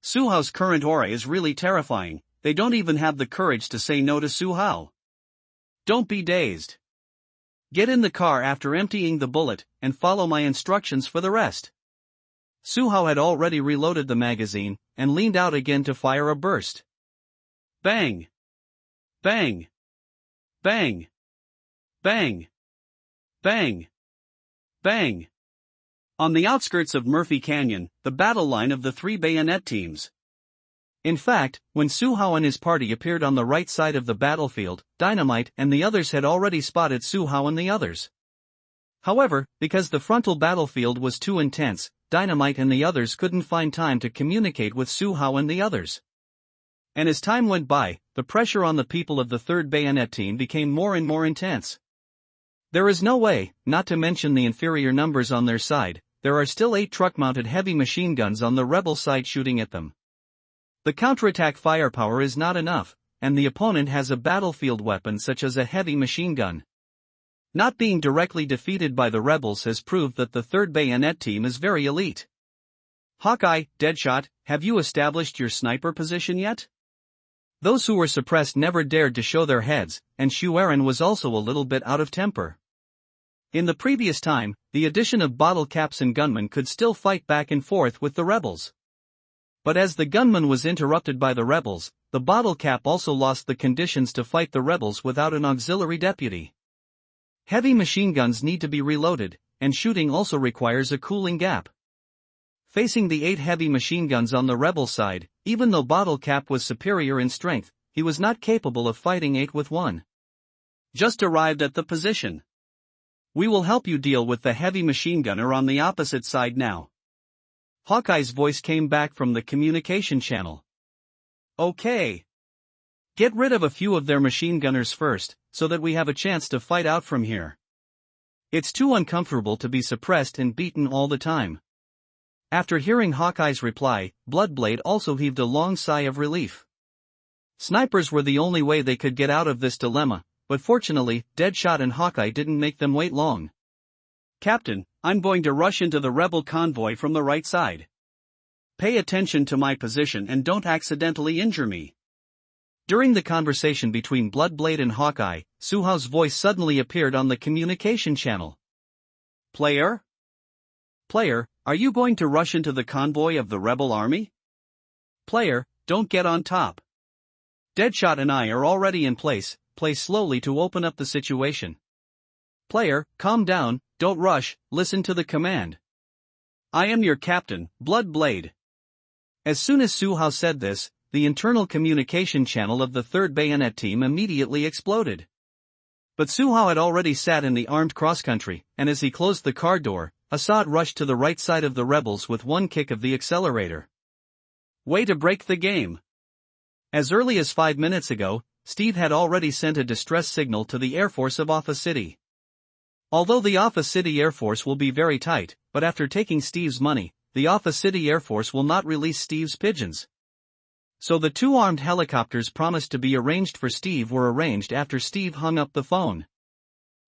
A: Su Hao's current aura is really terrifying, they don't even have the courage to say no to Su Hao. Don't be dazed. Get in the car after emptying the bullet, and follow my instructions for the rest. Su Hao had already reloaded the magazine, and leaned out again to fire a burst. Bang! Bang! Bang! Bang! Bang! Bang! On the outskirts of Murphy Canyon, the battle line of the 3 bayonet teams. In fact, when Su Hao and his party appeared on the right side of the battlefield, Dynamite and the others had already spotted Su Hao and the others. However, because the frontal battlefield was too intense, Dynamite and the others couldn't find time to communicate with Su Hao and the others. And as time went by, the pressure on the people of the 3rd Bayonet Team became more and more intense. There is no way, not to mention the inferior numbers on their side, there are still 8 truck-mounted heavy machine guns on the rebel side shooting at them. The counterattack firepower is not enough, and the opponent has a battlefield weapon such as a heavy machine gun. Not being directly defeated by the rebels has proved that the 3rd Bayonet Team is very elite. Hawkeye, Deadshot, have you established your sniper position yet? Those who were suppressed never dared to show their heads, and Shu Aaron was also a little bit out of temper. In the previous time, the addition of bottle caps and gunmen could still fight back and forth with the rebels. But as the gunman was interrupted by the rebels, the bottle cap also lost the conditions to fight the rebels without an auxiliary deputy. Heavy machine guns need to be reloaded, and shooting also requires a cooling gap. Facing the 8 heavy machine guns on the rebel side, even though Bottle Cap was superior in strength, he was not capable of fighting 8 with 1. Just arrived at the position. We will help you deal with the heavy machine gunner on the opposite side now. Hawkeye's voice came back from the communication channel. Okay. Get rid of a few of their machine gunners first, so that we have a chance to fight out from here. It's too uncomfortable to be suppressed and beaten all the time. After hearing Hawkeye's reply, Bloodblade also heaved a long sigh of relief. Snipers were the only way they could get out of this dilemma, but fortunately, Deadshot and Hawkeye didn't make them wait long. Captain, I'm going to rush into the rebel convoy from the right side. Pay attention to my position and don't accidentally injure me. During the conversation between Bloodblade and Hawkeye, Suhao's voice suddenly appeared on the communication channel.
B: Player? Player, are you going to rush into the convoy of the rebel army? Player, don't get on top. Deadshot and I are already in place, play slowly to open up the situation. Player, calm down, don't rush, listen to the command. I am your captain, Bloodblade. As soon as Suhao said this, the internal communication channel of the 3rd Bayonet team immediately exploded. But Suhao had already sat in the armed cross-country, and as he closed the car door, Assad rushed to the right side of the rebels with one kick of the accelerator. Way to break the game. As early as 5 minutes ago, Steve had already sent a distress signal to the Air Force of Offa City. Although the Offa City Air Force will be very tight, but after taking Steve's money, the Offa City Air Force will not release Steve's pigeons. So the 2 armed helicopters promised to be arranged for Steve were arranged after Steve hung up the phone.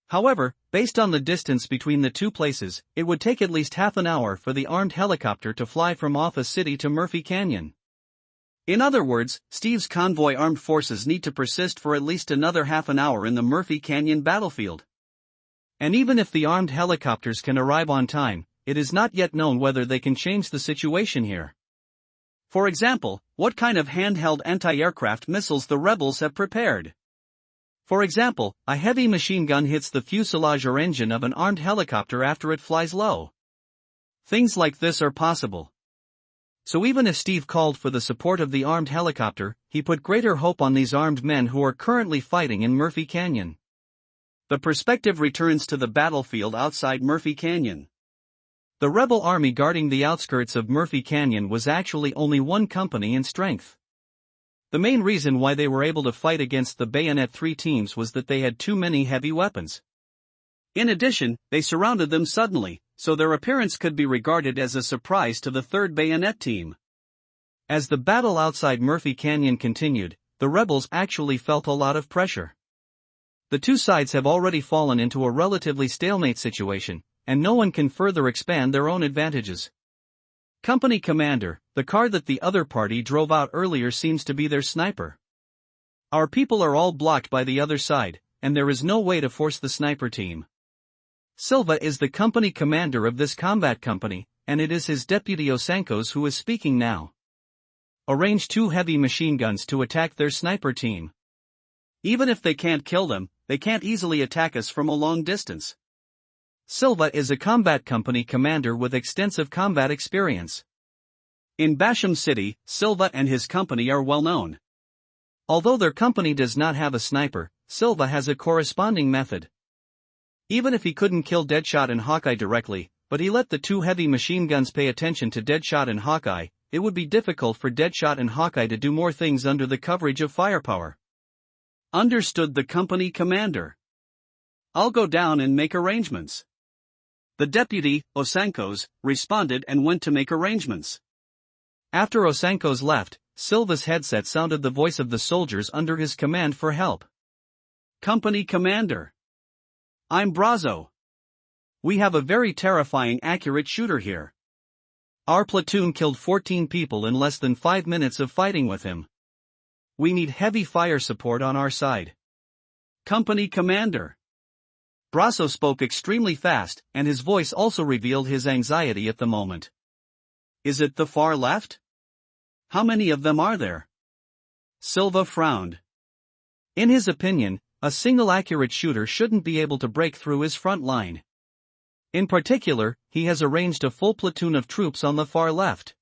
B: However, based on the distance between the 2 places, it would take at least half an hour for the armed helicopter to fly from Offa City to Murphy Canyon. In other words, Steve's convoy armed forces need to persist for at least another half an hour in the Murphy Canyon battlefield. And even if the armed helicopters can arrive on time, it is not yet known whether they can change the situation here. For example, what kind of handheld anti-aircraft missiles the rebels have prepared. For example, a heavy machine gun hits the fuselage or engine of an armed helicopter after it flies low. Things like this are possible. So even if Steve called for the support of the armed helicopter, he put greater hope on these armed men who are currently fighting in Murphy Canyon. The perspective returns to the battlefield outside Murphy Canyon. The rebel army guarding the outskirts of Murphy Canyon was actually only one company in strength. The main reason why they were able to fight against the Bayonet 3 teams was that they had too many heavy weapons. In addition, they surrounded them suddenly, so their appearance could be regarded as a surprise to the 3rd Bayonet team. As the battle outside Murphy Canyon continued, the rebels actually felt a lot of pressure. The 2 sides have already fallen into a relatively stalemate situation, and no one can further expand their own advantages. Company commander, the car that the other party drove out earlier seems to be their sniper. Our people are all blocked by the other side, and there is no way to force the sniper team. Silva is the company commander of this combat company, and it is his deputy Osankos who is speaking now. Arrange 2 heavy machine guns to attack their sniper team. Even if they can't kill them, they can't easily attack us from a long distance. Silva is a combat company commander with extensive combat experience. In Basham City, Silva and his company are well known. Although their company does not have a sniper, Silva has a corresponding method. Even if he couldn't kill Deadshot and Hawkeye directly, but he let the 2 heavy machine guns pay attention to Deadshot and Hawkeye, it would be difficult for Deadshot and Hawkeye to do more things under the coverage of firepower. Understood the company commander. I'll go down and make arrangements. The deputy, Osankos, responded and went to make arrangements. After Osankos left, Silva's headset sounded the voice of the soldiers under his command for help. Company commander. I'm Brazo. We have a very terrifying accurate shooter here. Our platoon killed 14 people in less than 5 minutes of fighting with him. We need heavy fire support on our side. Company commander. Brasso spoke extremely fast, and his voice also revealed his anxiety at the moment. Is it the far left? How many of them are there? Silva frowned. In his opinion, a single accurate shooter shouldn't be able to break through his front line. In particular, he has arranged a full platoon of troops on the far left.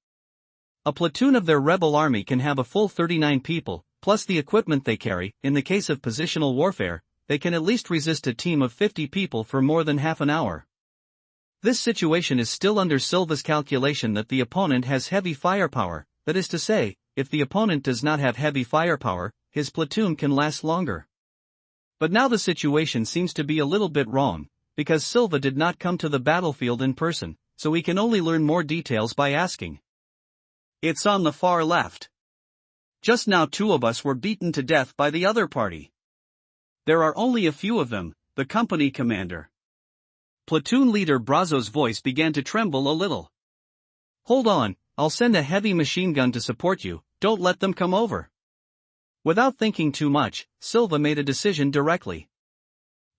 B: A platoon of their rebel army can have a full 39 people, plus the equipment they carry. In the case of positional warfare, they can at least resist a team of 50 people for more than half an hour. This situation is still under Silva's calculation that the opponent has heavy firepower, that is to say, if the opponent does not have heavy firepower, his platoon can last longer. But now the situation seems to be a little bit wrong, because Silva did not come to the battlefield in person, so we can only learn more details by asking. It's on the far left. Just now 2 of us were beaten to death by the other party. There are only a few of them, the company commander. Platoon leader Brazo's voice began to tremble a little. Hold on, I'll send a heavy machine gun to support you, don't let them come over.
A: Without thinking too much, Silva made a decision directly.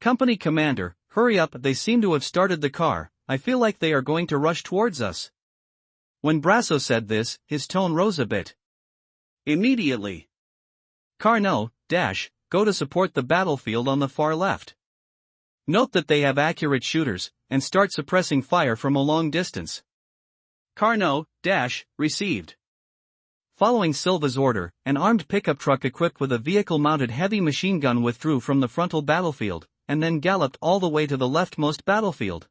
A: "Company commander, hurry up, they seem to have started the car, I feel like they are going to rush towards us." When Brasso said this, his tone rose a bit.
B: Immediately.
A: "Carno, go to support the battlefield on the far left. Note that they have accurate shooters, and start suppressing fire from a long distance."
B: Carno, received.
A: Following Silva's order, an armed pickup truck equipped with a vehicle-mounted heavy machine gun withdrew from the frontal battlefield, and then galloped all the way to the leftmost battlefield.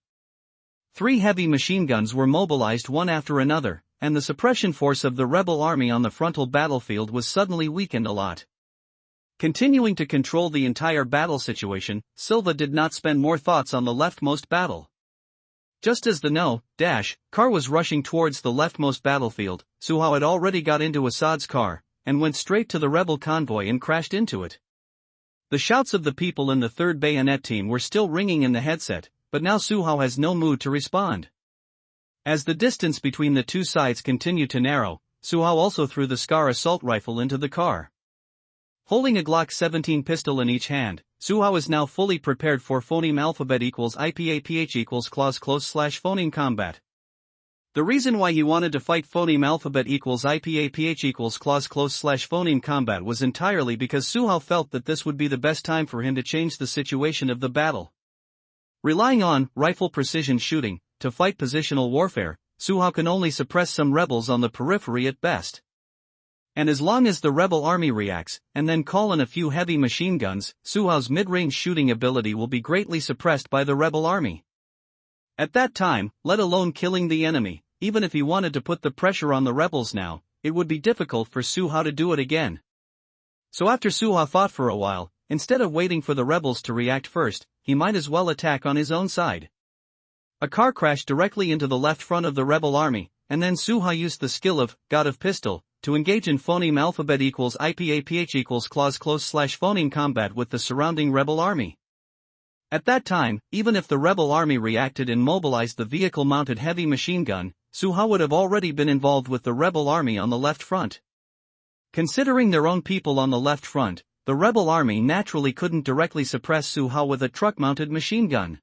A: 3 heavy machine guns were mobilized one after another, and the suppression force of the rebel army on the frontal battlefield was suddenly weakened a lot. Continuing to control the entire battle situation, Silva did not spend more thoughts on the leftmost battle. Just as the car was rushing towards the leftmost battlefield, Suhao had already got into Assad's car, and went straight to the rebel convoy and crashed into it. The shouts of the people in the 3rd Bayonet team were still ringing in the headset, but now Suhao has no mood to respond. As the distance between the two sides continued to narrow, Suhao also threw the Scar assault rifle into the car. Holding a Glock 17 pistol in each hand, Suhao is now fully prepared for phoneme alphabet equals IPAPH equals clause close/phoneme combat. The reason why he wanted to fight phoneme alphabet equals IPAPH equals clause close/phoneme combat was entirely because Suhao felt that this would be the best time for him to change the situation of the battle. Relying on rifle precision shooting to fight positional warfare, Suhao can only suppress some rebels on the periphery at best. And as long as the rebel army reacts, and then call in a few heavy machine guns, Suhao's mid-range shooting ability will be greatly suppressed by the rebel army. At that time, let alone killing the enemy, even if he wanted to put the pressure on the rebels now, it would be difficult for Suhao to do it again. So after Suhao thought for a while, instead of waiting for the rebels to react first, he might as well attack on his own side. A car crashed directly into the left front of the rebel army, and then Suhao used the skill of God of Pistol to engage in phoneme alphabet equals IPAPH equals clause close/phoneme combat with the surrounding rebel army. At that time, even if the rebel army reacted and mobilized the vehicle-mounted heavy machine gun, Suhao would have already been involved with the rebel army on the left front. Considering their own people on the left front, the rebel army naturally couldn't directly suppress Suhao with a truck-mounted machine gun.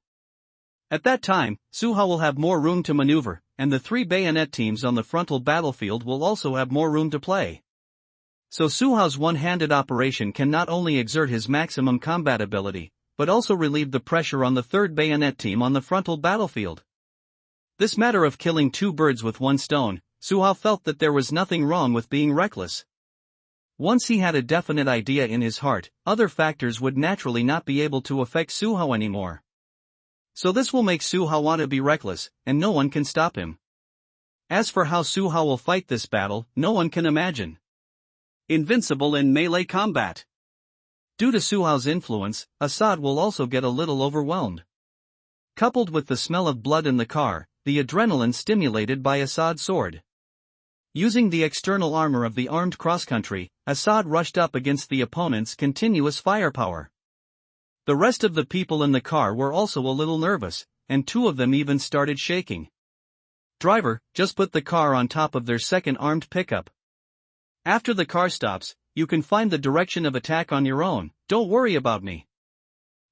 A: At that time, Suhao will have more room to maneuver, and the 3 bayonet teams on the frontal battlefield will also have more room to play. So Suhao's one-handed operation can not only exert his maximum combat ability, but also relieve the pressure on the 3rd bayonet team on the frontal battlefield. This matter of killing 2 birds with 1 stone, Suhao felt that there was nothing wrong with being reckless. Once he had a definite idea in his heart, other factors would naturally not be able to affect Suhao anymore. So this will make Suhao want to be reckless, and no one can stop him. As for how Suhao will fight this battle, no one can imagine.
B: Invincible in melee combat.
A: Due to Suhao's influence, Assad will also get a little overwhelmed. Coupled with the smell of blood in the car, the adrenaline stimulated by Assad's sword. Using the external armor of the armed cross-country, Assad rushed up against the opponent's continuous firepower. The rest of the people in the car were also a little nervous, and 2 of them even started shaking. "Driver, just put the car on top of their second armed pickup. After the car stops, you can find the direction of attack on your own, don't worry about me.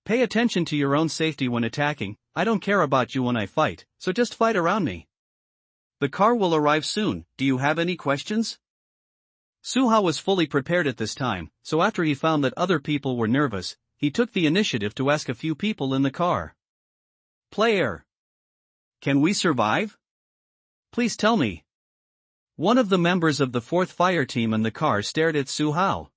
A: Pay attention to your own safety when attacking, I don't care about you when I fight, so just fight around me.
B: The car will arrive soon, do you have any questions?"
A: Suhao was fully prepared at this time, so after he found that other people were nervous, he took the initiative to ask a few people in the car.
B: "Player, can we survive?
A: Please tell me." One of the members of the 4th fire team in the car stared at Suhao.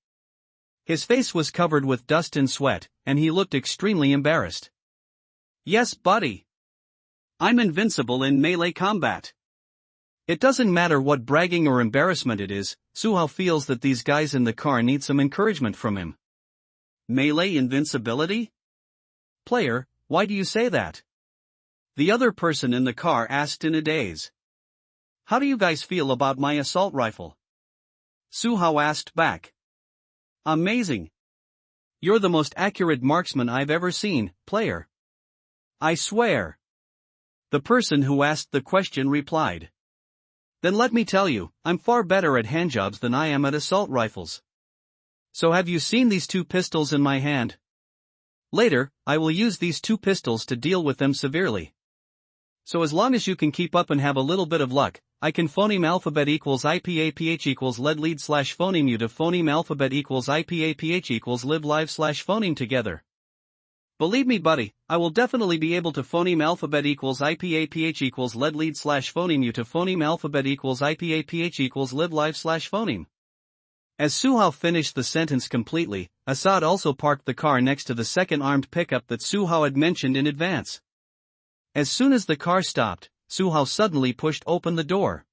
A: His face was covered with dust and sweat, and he looked extremely embarrassed.
B: "Yes, buddy. I'm invincible in melee combat."
A: It doesn't matter what bragging or embarrassment it is, Suhao feels that these guys in the car need some encouragement from him.
B: Melee invincibility?
A: "Player, why do you say that?"
B: The other person in the car asked in a daze.
A: "How do you guys feel about my assault rifle?"
B: Suhao asked back.
A: "Amazing. You're the most accurate marksman I've ever seen, player."
B: "I swear."
A: The person who asked the question replied. "Then let me tell you, I'm far better at handjobs than I am at assault rifles." So have you seen these two pistols in my hand? Later, I will use these two pistols to deal with them severely. So as long as you can keep up and have a little bit of luck, I can phoneme alphabet equals IPAPH equals lead slash phoneme you to phoneme alphabet equals IPAPH equals live live slash phoneme together. Believe me buddy, I will definitely be able to phoneme alphabet equals IPAPH equals lead slash phoneme you to phoneme alphabet equals IPAPH equals live live slash phoneme. As Suhao finished the sentence completely, Assad also parked the car next to the second armed pickup that Suhao had mentioned in advance. As soon as the car stopped, Suhao suddenly pushed open the door.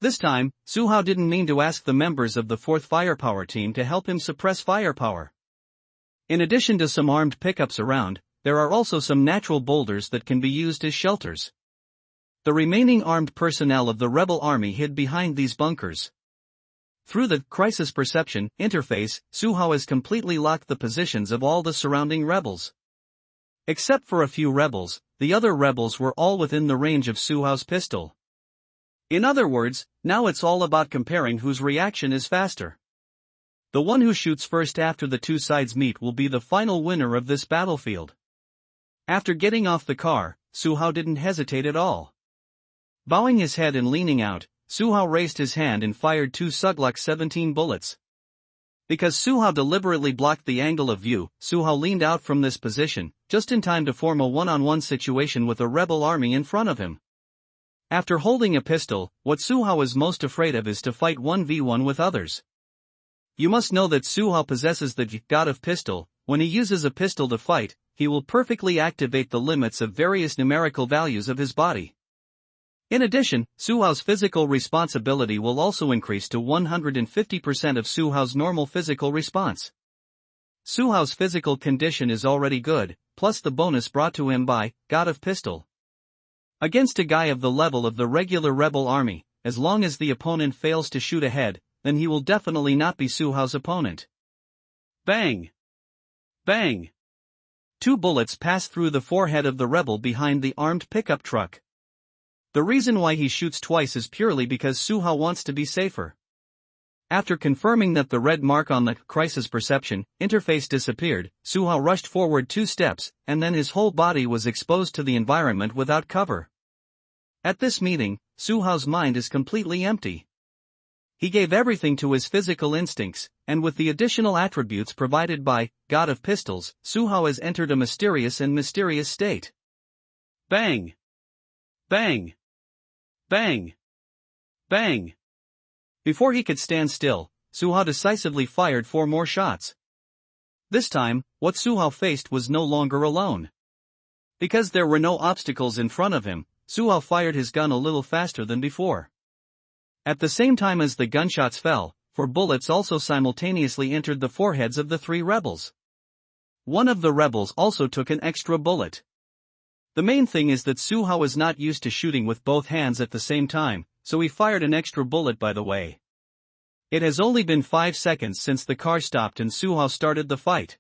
A: This time, Suhao didn't mean to ask the members of the 4th Firepower team to help him suppress firepower. In addition to some armed pickups around, there are also some natural boulders that can be used as shelters. The remaining armed personnel of the rebel army hid behind these bunkers. Through the crisis perception interface, Suhao has completely locked the positions of all the surrounding rebels. Except for a few rebels, the other rebels were all within the range of Suhao's pistol. In other words, now it's all about comparing whose reaction is faster. The one who shoots first after the two sides meet will be the final winner of this battlefield. After getting off the car, Suhao didn't hesitate at all. Bowing his head and leaning out, Suhao raised his hand and fired 2 Suglok 17 bullets. Because Suhao deliberately blocked the angle of view, Suhao leaned out from this position, just in time to form a one-on-one situation with a rebel army in front of him. After holding a pistol, what Suhao is most afraid of is to fight 1v1 with others. You must know that Suhao possesses the god of pistol. When he uses a pistol to fight, he will perfectly activate the limits of various numerical values of his body. In addition, Suhao's physical responsibility will also increase to 150% of Suhao's normal physical response. Suhao's physical condition is already good, plus the bonus brought to him by God of Pistol. Against a guy of the level of the regular rebel army, as long as the opponent fails to shoot ahead, then he will definitely not be Suhao's opponent. Bang! Bang! 2 bullets passed through the forehead of the rebel behind the armed pickup truck. The reason why he shoots twice is purely because Suhao wants to be safer. After confirming that the red mark on the crisis perception interface disappeared, Suhao rushed forward 2 steps, and then his whole body was exposed to the environment without cover. At this meeting, Suhao's mind is completely empty. He gave everything to his physical instincts, and with the additional attributes provided by God of Pistols, Suhao has entered a mysterious state. Bang! Bang! Bang! Bang! Before he could stand still, Suhao decisively fired 4 more shots. This time, what Suhao faced was no longer alone. Because there were no obstacles in front of him, Suhao fired his gun a little faster than before. At the same time as the gunshots fell, 4 bullets also simultaneously entered the foreheads of the 3 rebels. One of the rebels also took an extra bullet. The main thing is that Suhao is not used to shooting with both hands at the same time, so he fired an extra bullet by the way. It has only been 5 seconds since the car stopped and Suhao started the fight.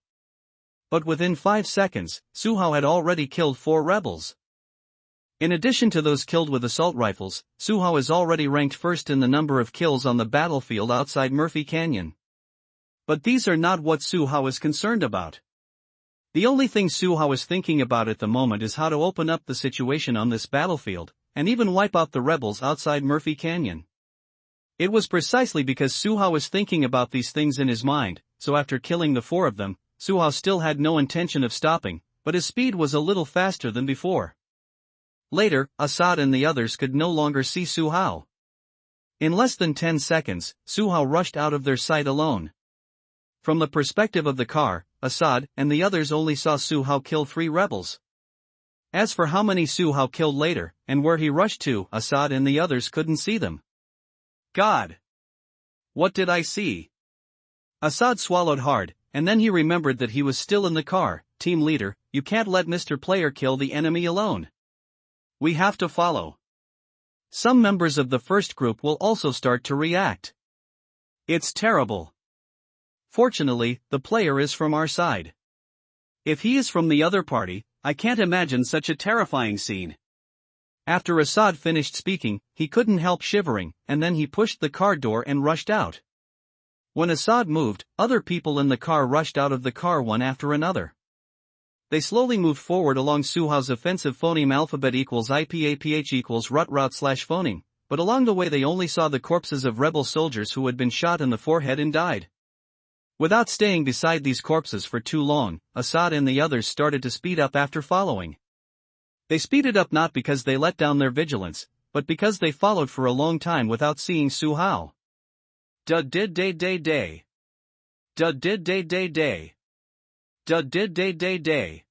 A: But within 5 seconds, Suhao had already killed 4 rebels. In addition to those killed with assault rifles, Suhao is already ranked first in the number of kills on the battlefield outside Murphy Canyon. But these are not what Suhao is concerned about. The only thing Suhao is thinking about at the moment is how to open up the situation on this battlefield, and even wipe out the rebels outside Murphy Canyon. It was precisely because Suhao was thinking about these things in his mind, so after killing the 4 of them, Suhao still had no intention of stopping, but his speed was a little faster than before. Later, Assad and the others could no longer see Suhao. In less than 10 seconds, Suhao rushed out of their sight alone. From the perspective of the car, Assad and the others only saw Suhao kill 3 rebels. As for how many Suhao killed later, and where he rushed to, Assad and the others couldn't see them. God! What did I see? Assad swallowed hard, and then he remembered that he was still in the car. Team leader, you can't let Mr. Player kill the enemy alone. We have to follow. Some members of the first group will also start to react. It's terrible. Fortunately, the player is from our side. If he is from the other party, I can't imagine such a terrifying scene. After Assad finished speaking, he couldn't help shivering, and then he pushed the car door and rushed out. When Assad moved, other people in the car rushed out of the car one after another. They slowly moved forward along Suhao's offensive phoneme alphabet equals IPAPH equals rut route slash phoneme, but along the way they only saw the corpses of rebel soldiers who had been shot in the forehead and died. Without staying beside these corpses for too long, Assad and the others started to speed up after following. They speeded up not because they let down their vigilance, but because they followed for a long time without seeing Suhao.
B: Da-did-day-day-day. Da-did-day-day-day. Da-did-day-day-day.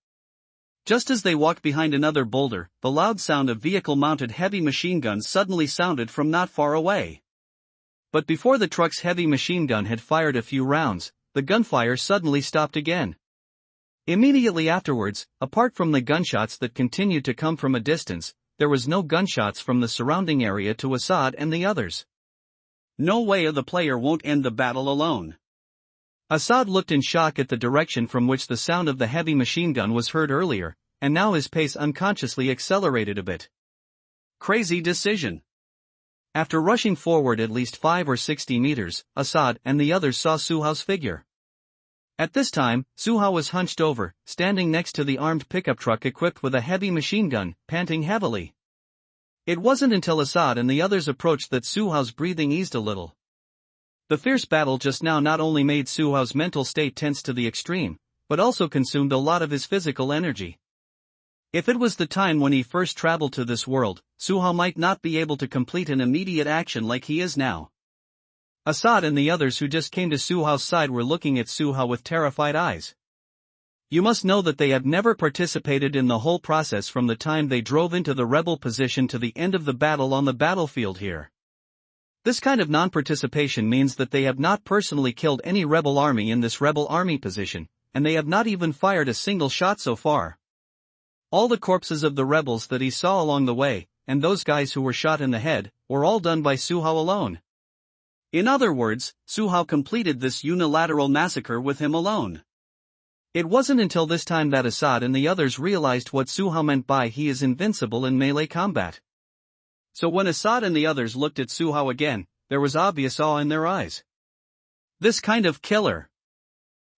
B: Just as they walked behind another boulder, the loud sound of vehicle-mounted heavy machine guns suddenly sounded from not far away. But before the truck's heavy machine gun had fired a few rounds, the gunfire suddenly stopped again. Immediately afterwards, apart from the gunshots that continued to come from a distance, there was no gunshots from the surrounding area to Assad and the others. No way the player won't end the battle alone.
A: Assad looked in shock at the direction from which the sound of the heavy machine gun was heard earlier, and now his pace unconsciously accelerated a bit.
B: Crazy decision.
A: After rushing forward at least 5 or 60 meters, Assad and the others saw Suhao's figure. At this time, Suhao was hunched over, standing next to the armed pickup truck equipped with a heavy machine gun, panting heavily. It wasn't until Assad and the others approached that Suhao's breathing eased a little. The fierce battle just now not only made Suhao's mental state tense to the extreme, but also consumed a lot of his physical energy. If it was the time when he first traveled to this world, Suhao might not be able to complete an immediate action like he is now. Assad and the others who just came to Suhao's side were looking at Suhao with terrified eyes. You must know that they have never participated in the whole process from the time they drove into the rebel position to the end of the battle on the battlefield here. This kind of non-participation means that they have not personally killed any rebel army in this rebel army position, and they have not even fired a single shot so far. All the corpses of the rebels that he saw along the way, and those guys who were shot in the head, were all done by Suhao alone.
B: In other words, Suhao completed this unilateral massacre with him alone.
A: It wasn't until this time that Assad and the others realized what Suhao meant by he is invincible in melee combat.
B: So when Assad and the others looked at Suhao again, there was obvious awe in their eyes. This kind of killer.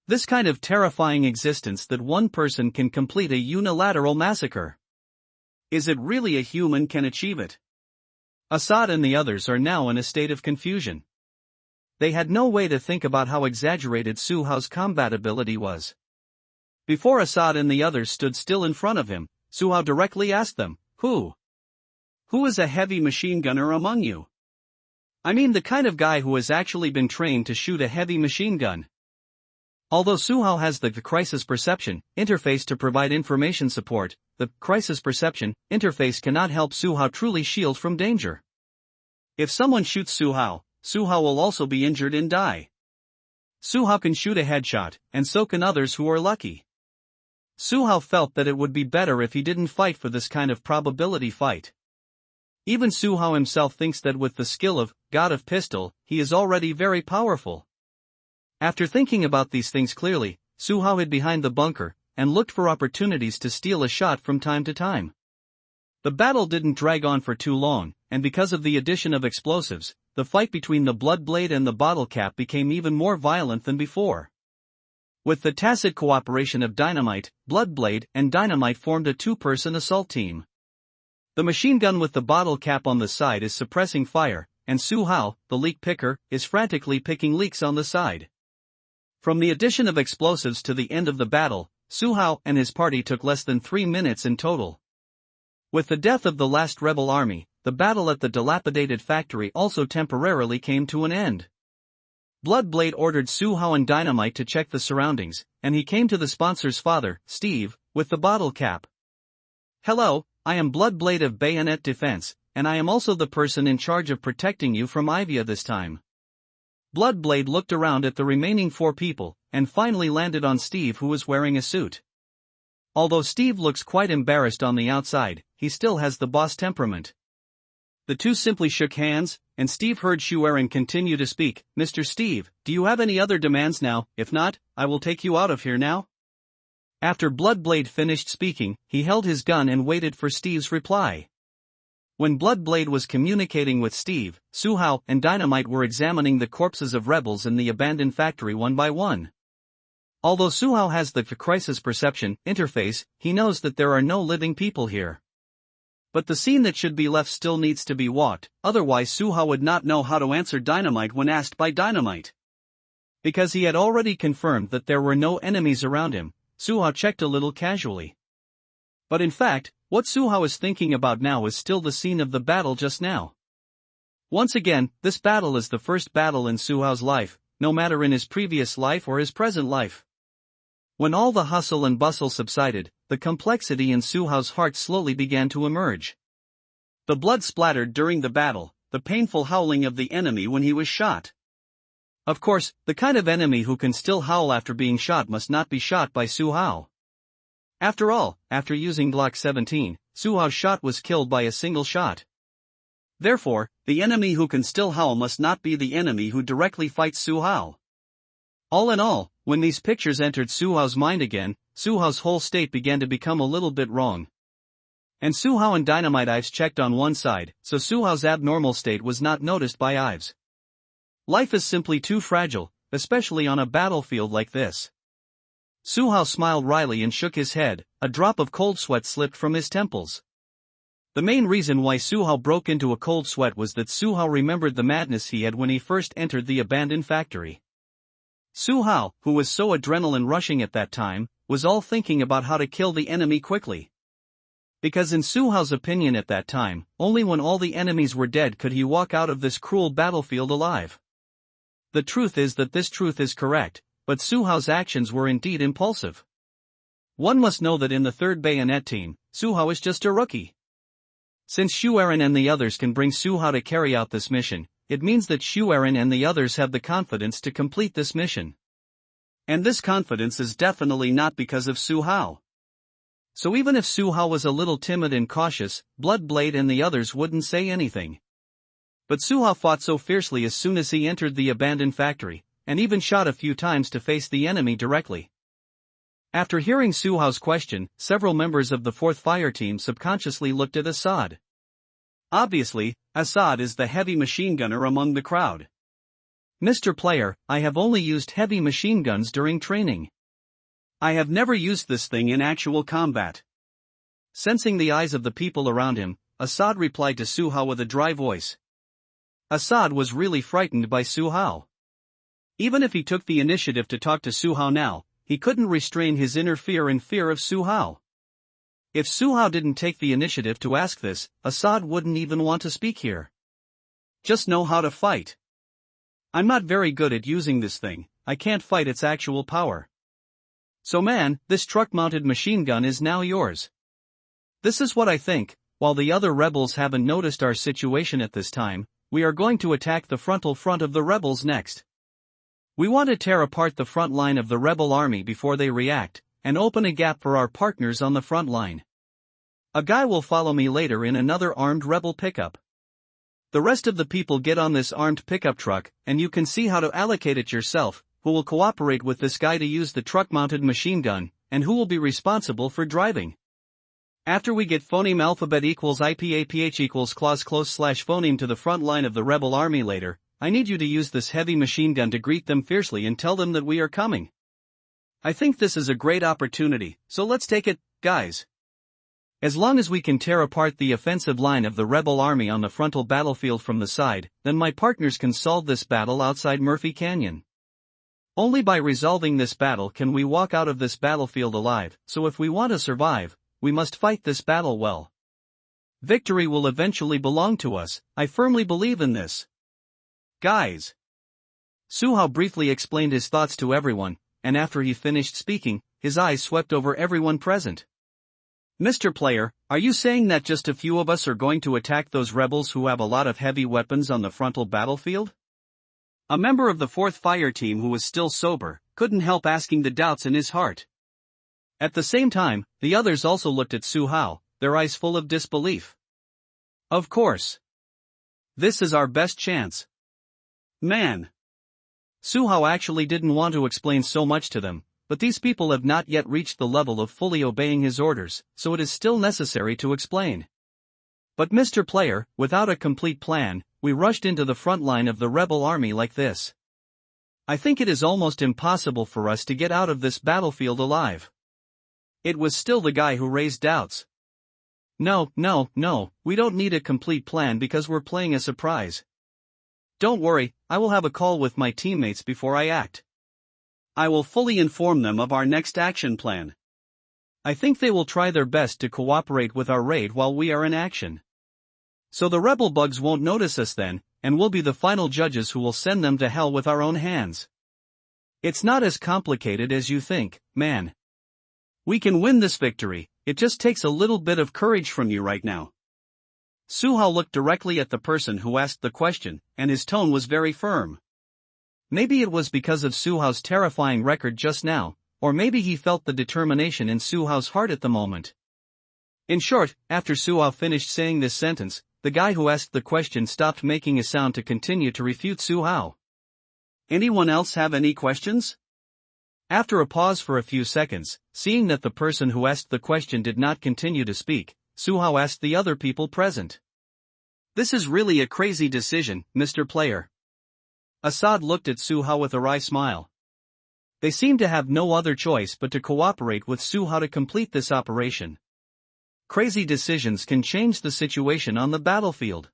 B: This kind of terrifying existence that one person can complete a unilateral massacre. Is it really a human can achieve it?
A: Assad and the others are now in a state of confusion. They had no way to think about how exaggerated Suhao's combat ability was. Before Assad and the others stood still in front of him, Suhao directly asked them, Who is a heavy machine gunner among you? I mean the kind of guy who has actually been trained to shoot a heavy machine gun. Although Suhao has the crisis perception interface to provide information support, the crisis perception interface cannot help Suhao truly shield from danger. If someone shoots Suhao, Suhao will also be injured and die. Suhao can shoot a headshot, and so can others who are lucky. Suhao felt that it would be better if he didn't fight for this kind of probability fight. Even Suhao himself thinks that with the skill of God of Pistol, he is already very powerful. After thinking about these things clearly, Suhao hid behind the bunker, and looked for opportunities to steal a shot from time to time. The battle didn't drag on for too long, and because of the addition of explosives, the fight between the Bloodblade and the Bottle Cap became even more violent than before. With the tacit cooperation of Dynamite, Bloodblade and Dynamite formed a two-person assault team. The machine gun with the bottle cap on the side is suppressing fire, and Suhao, the leak picker, is frantically picking leaks on the side. From the addition of explosives to the end of the battle, Suhao and his party took less than 3 minutes in total. With the death of the last rebel army, the battle at the dilapidated factory also temporarily came to an end. Bloodblade ordered Suhao and Dynamite to check the surroundings, and he came to the sponsor's father, Steve, with the bottle cap. Hello, I am Bloodblade of Bayonet Defense, and I am also the person in charge of protecting you from Ivia this time. Bloodblade looked around at the remaining 4 people, and finally landed on Steve, who was wearing a suit. Although Steve looks quite embarrassed on the outside, he still has the boss temperament. The two simply shook hands, and Steve heard Shuaren continue to speak. Mr. Steve, do you have any other demands now? If not, I will take you out of here now. After Bloodblade finished speaking, he held his gun and waited for Steve's reply. When Bloodblade was communicating with Steve, Suhao and Dynamite were examining the corpses of rebels in the abandoned factory one by one. Although Suhao has the crisis perception interface, he knows that there are no living people here. But the scene that should be left still needs to be walked, otherwise Suhao would not know how to answer Dynamite when asked by Dynamite. Because he had already confirmed that there were no enemies around him, Suhao checked a little casually. But in fact, what Suhao is thinking about now is still the scene of the battle just now. Once again, this battle is the first battle in Suhao's life, no matter in his previous life or his present life. When all the hustle and bustle subsided, the complexity in Suhao's heart slowly began to emerge. The blood splattered during the battle, the painful howling of the enemy when he was shot. Of course, the kind of enemy who can still howl after being shot must not be shot by Suhao. After all, after using Glock 17, Suhao's shot was killed by a single shot. Therefore, the enemy who can still howl must not be the enemy who directly fights Suhao. All in all, when these pictures entered Suhao's mind again, Suhao's whole state began to become a little bit wrong. And Suhao and Dynamite Ives checked on one side, so Suhao's abnormal state was not noticed by Ives. Life is simply too fragile, especially on a battlefield like this. Suhao smiled wryly and shook his head, a drop of cold sweat slipped from his temples. The main reason why Suhao broke into a cold sweat was that Suhao remembered the madness he had when he first entered the abandoned factory. Suhao, who was so adrenaline rushing at that time, was all thinking about how to kill the enemy quickly. Because in Suhao's opinion at that time, only when all the enemies were dead could he walk out of this cruel battlefield alive. The truth is that this truth is correct, but Suhao's actions were indeed impulsive. One must know that in the 3rd Bayonet team, Suhao is just a rookie. Since Shu Eren and the others can bring Suhao to carry out this mission, it means that Shu Eren and the others have the confidence to complete this mission. And this confidence is definitely not because of Suhao. So even if Suhao was a little timid and cautious, Bloodblade and the others wouldn't say anything. But Suhao fought so fiercely as soon as he entered the abandoned factory, and even shot a few times to face the enemy directly. After hearing Suhao's question, several members of the 4th Fire Team subconsciously looked at Assad. Obviously, Assad is the heavy machine gunner among the crowd. Mr. Player, I have only used heavy machine guns during training. I have never used this thing in actual combat. Sensing the eyes of the people around him, Assad replied to Suhao with a dry voice. Assad was really frightened by Suhao. Even if he took the initiative to talk to Suhao now, he couldn't restrain his inner fear and fear of Suhao. If Suhao didn't take the initiative to ask this, Assad wouldn't even want to speak here. Just know how to fight. I'm not very good at using this thing, I can't fight its actual power. So man, this truck-mounted machine gun is now yours. This is what I think, while the other rebels haven't noticed our situation at this time, we are going to attack the frontal front of the rebels next. We want to tear apart the front line of the rebel army before they react, and open a gap for our partners on the front line. A guy will follow me later in another armed rebel pickup. The rest of the people get on this armed pickup truck, and you can see how to allocate it yourself, who will cooperate with this guy to use the truck-mounted machine gun, and who will be responsible for driving. After we get phoneme alphabet equals IPAPH equals clause close / phoneme to the front line of the rebel army later, I need you to use this heavy machine gun to greet them fiercely and tell them that we are coming. I think this is a great opportunity, so let's take it, guys. As long as we can tear apart the offensive line of the rebel army on the frontal battlefield from the side, then my partners can solve this battle outside Murphy Canyon. Only by resolving this battle can we walk out of this battlefield alive, so if we want to survive, we must fight this battle well. Victory will eventually belong to us, I firmly believe in this. Guys. Suhao briefly explained his thoughts to everyone, and after he finished speaking, his eyes swept over everyone present. Mr. Player, are you saying that just a few of us are going to attack those rebels who have a lot of heavy weapons on the frontal battlefield? A member of the 4th Fire Team who was still sober, couldn't help asking the doubts in his heart. At the same time, the others also looked at Suhao, their eyes full of disbelief. Of course. This is our best chance. Man. Suhao actually didn't want to explain so much to them, but these people have not yet reached the level of fully obeying his orders, so it is still necessary to explain. But Mr. Player, without a complete plan, we rushed into the front line of the rebel army like this. I think it is almost impossible for us to get out of this battlefield alive. It was still the guy who raised doubts. No, we don't need a complete plan because we're playing a surprise. Don't worry, I will have a call with my teammates before I act. I will fully inform them of our next action plan. I think they will try their best to cooperate with our raid while we are in action. So the rebel bugs won't notice us then, and we'll be the final judges who will send them to hell with our own hands. It's not as complicated as you think, man. We can win this victory, it just takes a little bit of courage from you right now. Suhao looked directly at the person who asked the question, and his tone was very firm. Maybe it was because of Suhao's terrifying record just now, or maybe he felt the determination in Suhao's heart at the moment. In short, after Suhao finished saying this sentence, the guy who asked the question stopped making a sound to continue to refute Suhao. Anyone else have any questions? After a pause for a few seconds, seeing that the person who asked the question did not continue to speak, Suhao asked the other people present. This is really a crazy decision, Mr. Player. Assad looked at Suhao with a wry smile. They seemed to have no other choice but to cooperate with Suhao to complete this operation. Crazy decisions can change the situation on the battlefield.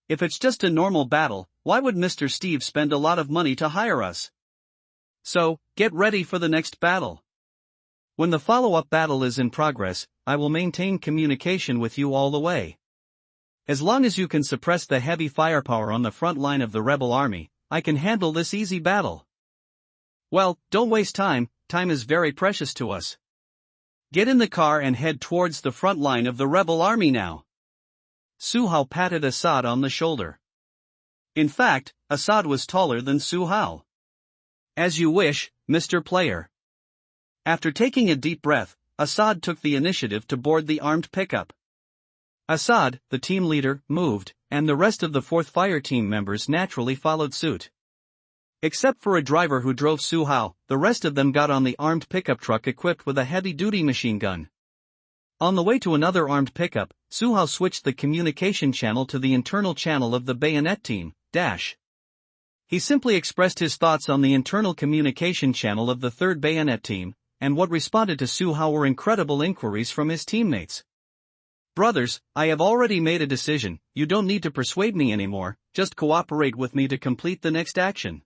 A: If it's just a normal battle, why would Mr. Steve spend a lot of money to hire us? So, get ready for the next battle. When the follow-up battle is in progress, I will maintain communication with you all the way. As long as you can suppress the heavy firepower on the front line of the rebel army, I can handle this easy battle. Well, don't waste time, time is very precious to us. Get in the car and head towards the front line of the rebel army now. Suhao patted Assad on the shoulder. In fact, Assad was taller than Suhao. As you wish, Mr. Player. After taking a deep breath, Assad took the initiative to board the armed pickup. Assad, the team leader, moved, and the rest of the 4th Fire Team members naturally followed suit. Except for a driver who drove Suhao, the rest of them got on the armed pickup truck equipped with a heavy-duty machine gun. On the way to another armed pickup, Suhao switched the communication channel to the internal channel of the bayonet team, Dash. He simply expressed his thoughts on the internal communication channel of the 3rd bayonet team, and what responded to Suhao were incredible inquiries from his teammates. Brothers, I have already made a decision, you don't need to persuade me anymore, just cooperate with me to complete the next action.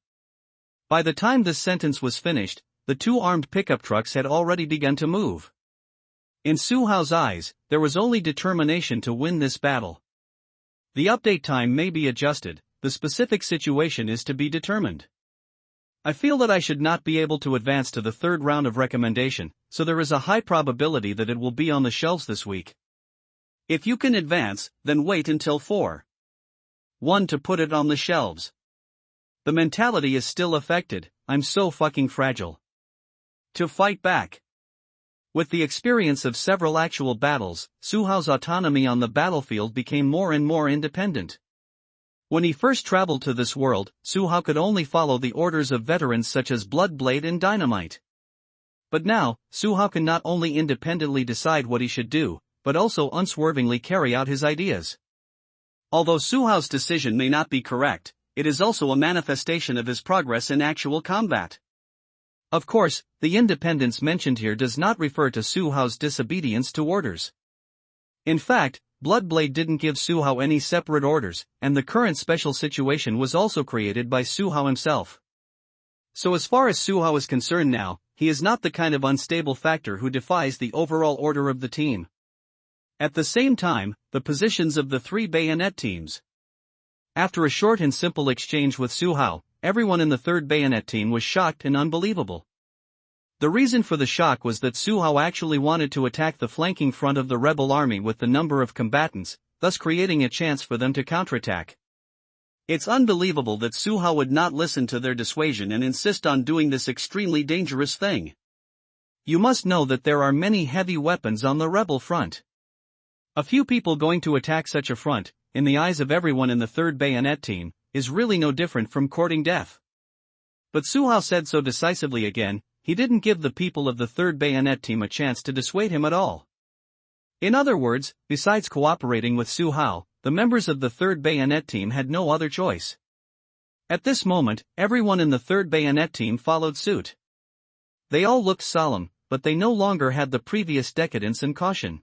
A: By the time this sentence was finished, the 2 armed pickup trucks had already begun to move. In Suhao's eyes, there was only determination to win this battle. The update time may be adjusted, the specific situation is to be determined. I feel that I should not be able to advance to the 3rd round of recommendation, so there is a high probability that it will be on the shelves this week. If you can advance, then wait until 4-1 to put it on the shelves. The mentality is still affected, I'm so fucking fragile. To fight back. With the experience of several actual battles, Suhao's autonomy on the battlefield became more and more independent. When he first traveled to this world, Suhao could only follow the orders of veterans such as Bloodblade and Dynamite. But now, Suhao can not only independently decide what he should do, but also unswervingly carry out his ideas. Although Suhao's decision may not be correct, it is also a manifestation of his progress in actual combat. Of course, the independence mentioned here does not refer to Suhao's disobedience to orders. In fact, Bloodblade didn't give Suhao any separate orders, and the current special situation was also created by Suhao himself. So as far as Suhao is concerned now, he is not the kind of unstable factor who defies the overall order of the team. At the same time, the positions of the 3 bayonet teams. After a short and simple exchange with Suhao, everyone in the 3rd bayonet team was shocked and unbelievable. The reason for the shock was that Suhao actually wanted to attack the flanking front of the rebel army with the number of combatants, thus creating a chance for them to counterattack. It's unbelievable that Suhao would not listen to their dissuasion and insist on doing this extremely dangerous thing. You must know that there are many heavy weapons on the rebel front. A few people going to attack such a front, in the eyes of everyone in the 3rd bayonet team, is really no different from courting death. But Suhao said so decisively again, he didn't give the people of the 3rd bayonet team a chance to dissuade him at all. In other words, besides cooperating with Su Hao, the members of the 3rd Bayonet team had no other choice. At this moment, everyone in the 3rd Bayonet team followed suit. They all looked solemn, but they no longer had the previous decadence and caution.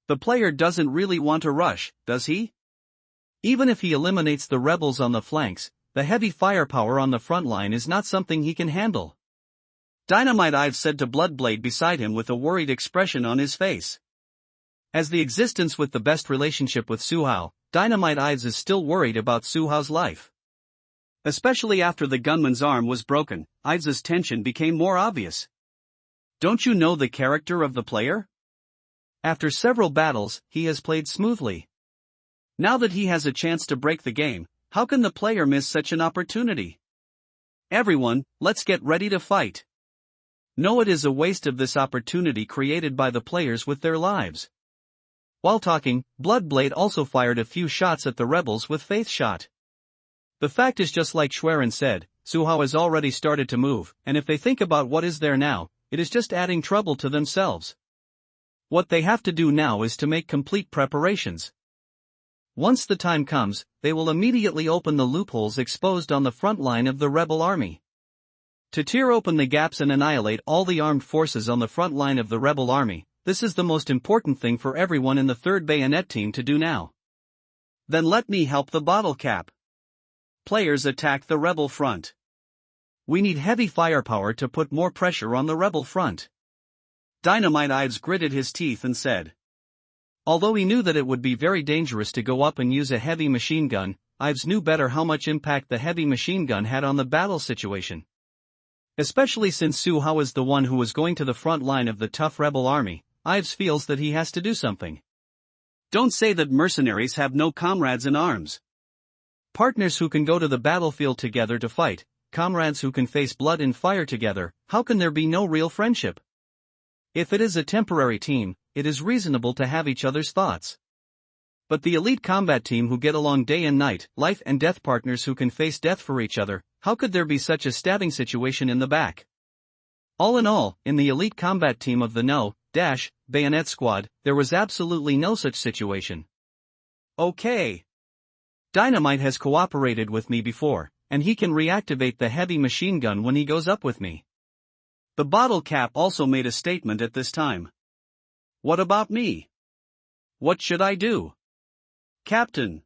B: The player doesn't really want to rush, does he?
A: Even if he eliminates the rebels on the flanks, the heavy firepower on the front line is not something he can handle.
B: Dynamite Ives said to Bloodblade beside him with a worried expression on his face.
A: As the existence with the best relationship with Su Hao, Dynamite Ives is still worried about Su Hao's life.
B: Especially after the gunman's arm was broken, Ives's tension became more obvious. Don't you know the character of the player?
A: After several battles, he has played smoothly.
B: Now that he has a chance to break the game, how can the player miss such an opportunity? Everyone, let's get ready to fight.
A: No, it is a waste of this opportunity created by the players with their lives. While talking, Bloodblade also fired a few shots at the rebels with Faith Shot. The fact is, just like Schwerin said, Su Hao has already started to move, and if they think about what is there now, it is just adding trouble to themselves. What they have to do now is to make complete preparations. Once the time comes, they will immediately open the loopholes exposed on the front line of the rebel army. To tear open the gaps and annihilate all the armed forces on the front line of the rebel army, this is the most important thing for everyone in the 3rd Bayonet team to do now.
B: Then let me help the bottle cap. Players attack the rebel front.
A: We need heavy firepower to put more pressure on the rebel front.
B: Dynamite Ives gritted his teeth and said.
A: Although he knew that it would be very dangerous to go up and use a heavy machine gun, Ives knew better how much impact the heavy machine gun had on the battle situation. Especially since Su Hao is the one who was going to the front line of the tough rebel army, Ives feels that he has to do something.
B: Don't say that mercenaries have no comrades in arms.
A: Partners who can go to the battlefield together to fight, comrades who can face blood and fire together, how can there be no real friendship? If it is a temporary team, it is reasonable to have each other's thoughts. But the elite combat team who get along day and night, life and death partners who can face death for each other, how could there be such a stabbing situation in the back? All in all, in the elite combat team of the Bayonet squad, there was absolutely no such situation.
B: Okay.
A: Dynamite has cooperated with me before, and he can reactivate the heavy machine gun when he goes up with me.
B: The bottle cap also made a statement at this time. What about me? What should I do? Captain.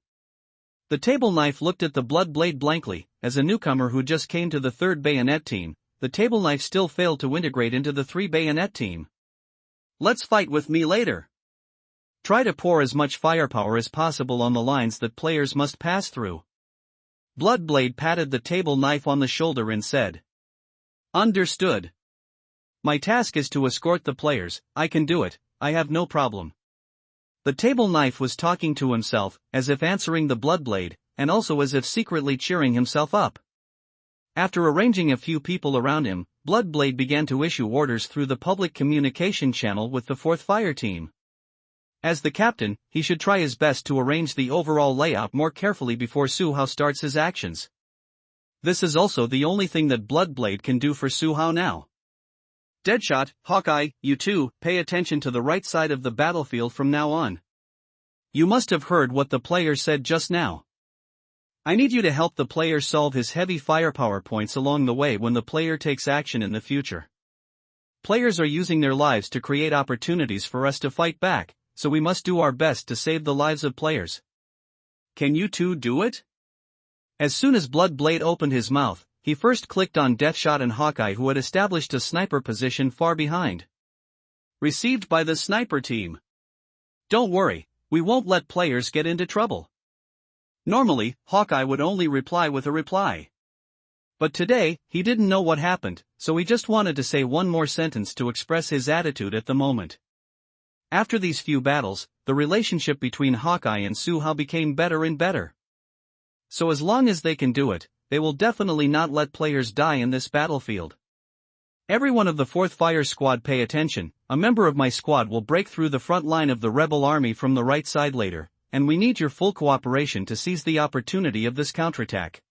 A: The table knife looked at the Bloodblade blankly. As a newcomer who just came to the 3rd Bayonet team, the table knife still failed to integrate into the 3 Bayonet team.
B: Let's fight with me later.
A: Try to pour as much firepower as possible on the lines that players must pass through. Bloodblade patted the table knife on the shoulder and said.
B: Understood.
A: My task is to escort the players. I can do it, I have no problem. The table knife was talking to himself, as if answering the Bloodblade, and also as if secretly cheering himself up. After arranging a few people around him, Bloodblade began to issue orders through the public communication channel with the 4th Fire Team. As the captain, he should try his best to arrange the overall layout more carefully before Su Hao starts his actions. This is also the only thing that Bloodblade can do for Su Hao now.
B: Deadshot, Hawkeye, you two, pay attention to the right side of the battlefield from now on.
A: You must have heard what the player said just now. I need you to help the player solve his heavy firepower points along the way when the player takes action in the future. Players are using their lives to create opportunities for us to fight back, so we must do our best to save the lives of players.
B: Can you two do it?
A: As soon as Bloodblade opened his mouth, he first clicked on Deathshot and Hawkeye, who had established a sniper position far behind.
B: Received by the sniper team.
A: Don't worry, we won't let players get into trouble.
B: Normally, Hawkeye would only reply with a reply.
A: But today, he didn't know what happened, so he just wanted to say one more sentence to express his attitude at the moment. After these few battles, the relationship between Hawkeye and Su Hao became better and better. So as long as they can do it, they will definitely not let players die in this battlefield. Everyone of the 4th Fire Squad pay attention. A member of my squad will break through the front line of the rebel army from the right side later, and we need your full cooperation to seize the opportunity of this counterattack.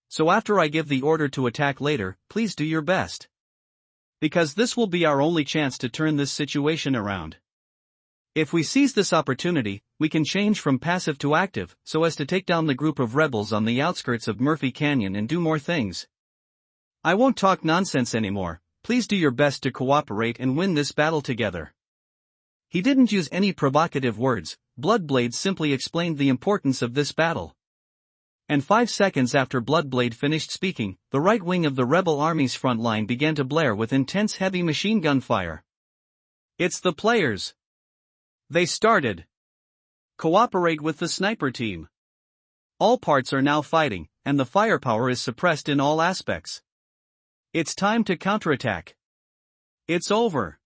A: So after I give the order to attack later, please do your best. Because this will be our only chance to turn this situation around. If we seize this opportunity, we can change from passive to active, so as to take down the group of rebels on the outskirts of Murphy Canyon and do more things. I won't talk nonsense anymore, please do your best to cooperate and win this battle together. He didn't use any provocative words, Bloodblade simply explained the importance of this battle. And 5 seconds after Bloodblade finished speaking, the right wing of the rebel army's front line began to blare with intense heavy machine gun fire. It's the players. They started. Cooperate with the sniper team. All parts are now fighting, and the firepower is suppressed in all aspects. It's time to counterattack. It's over.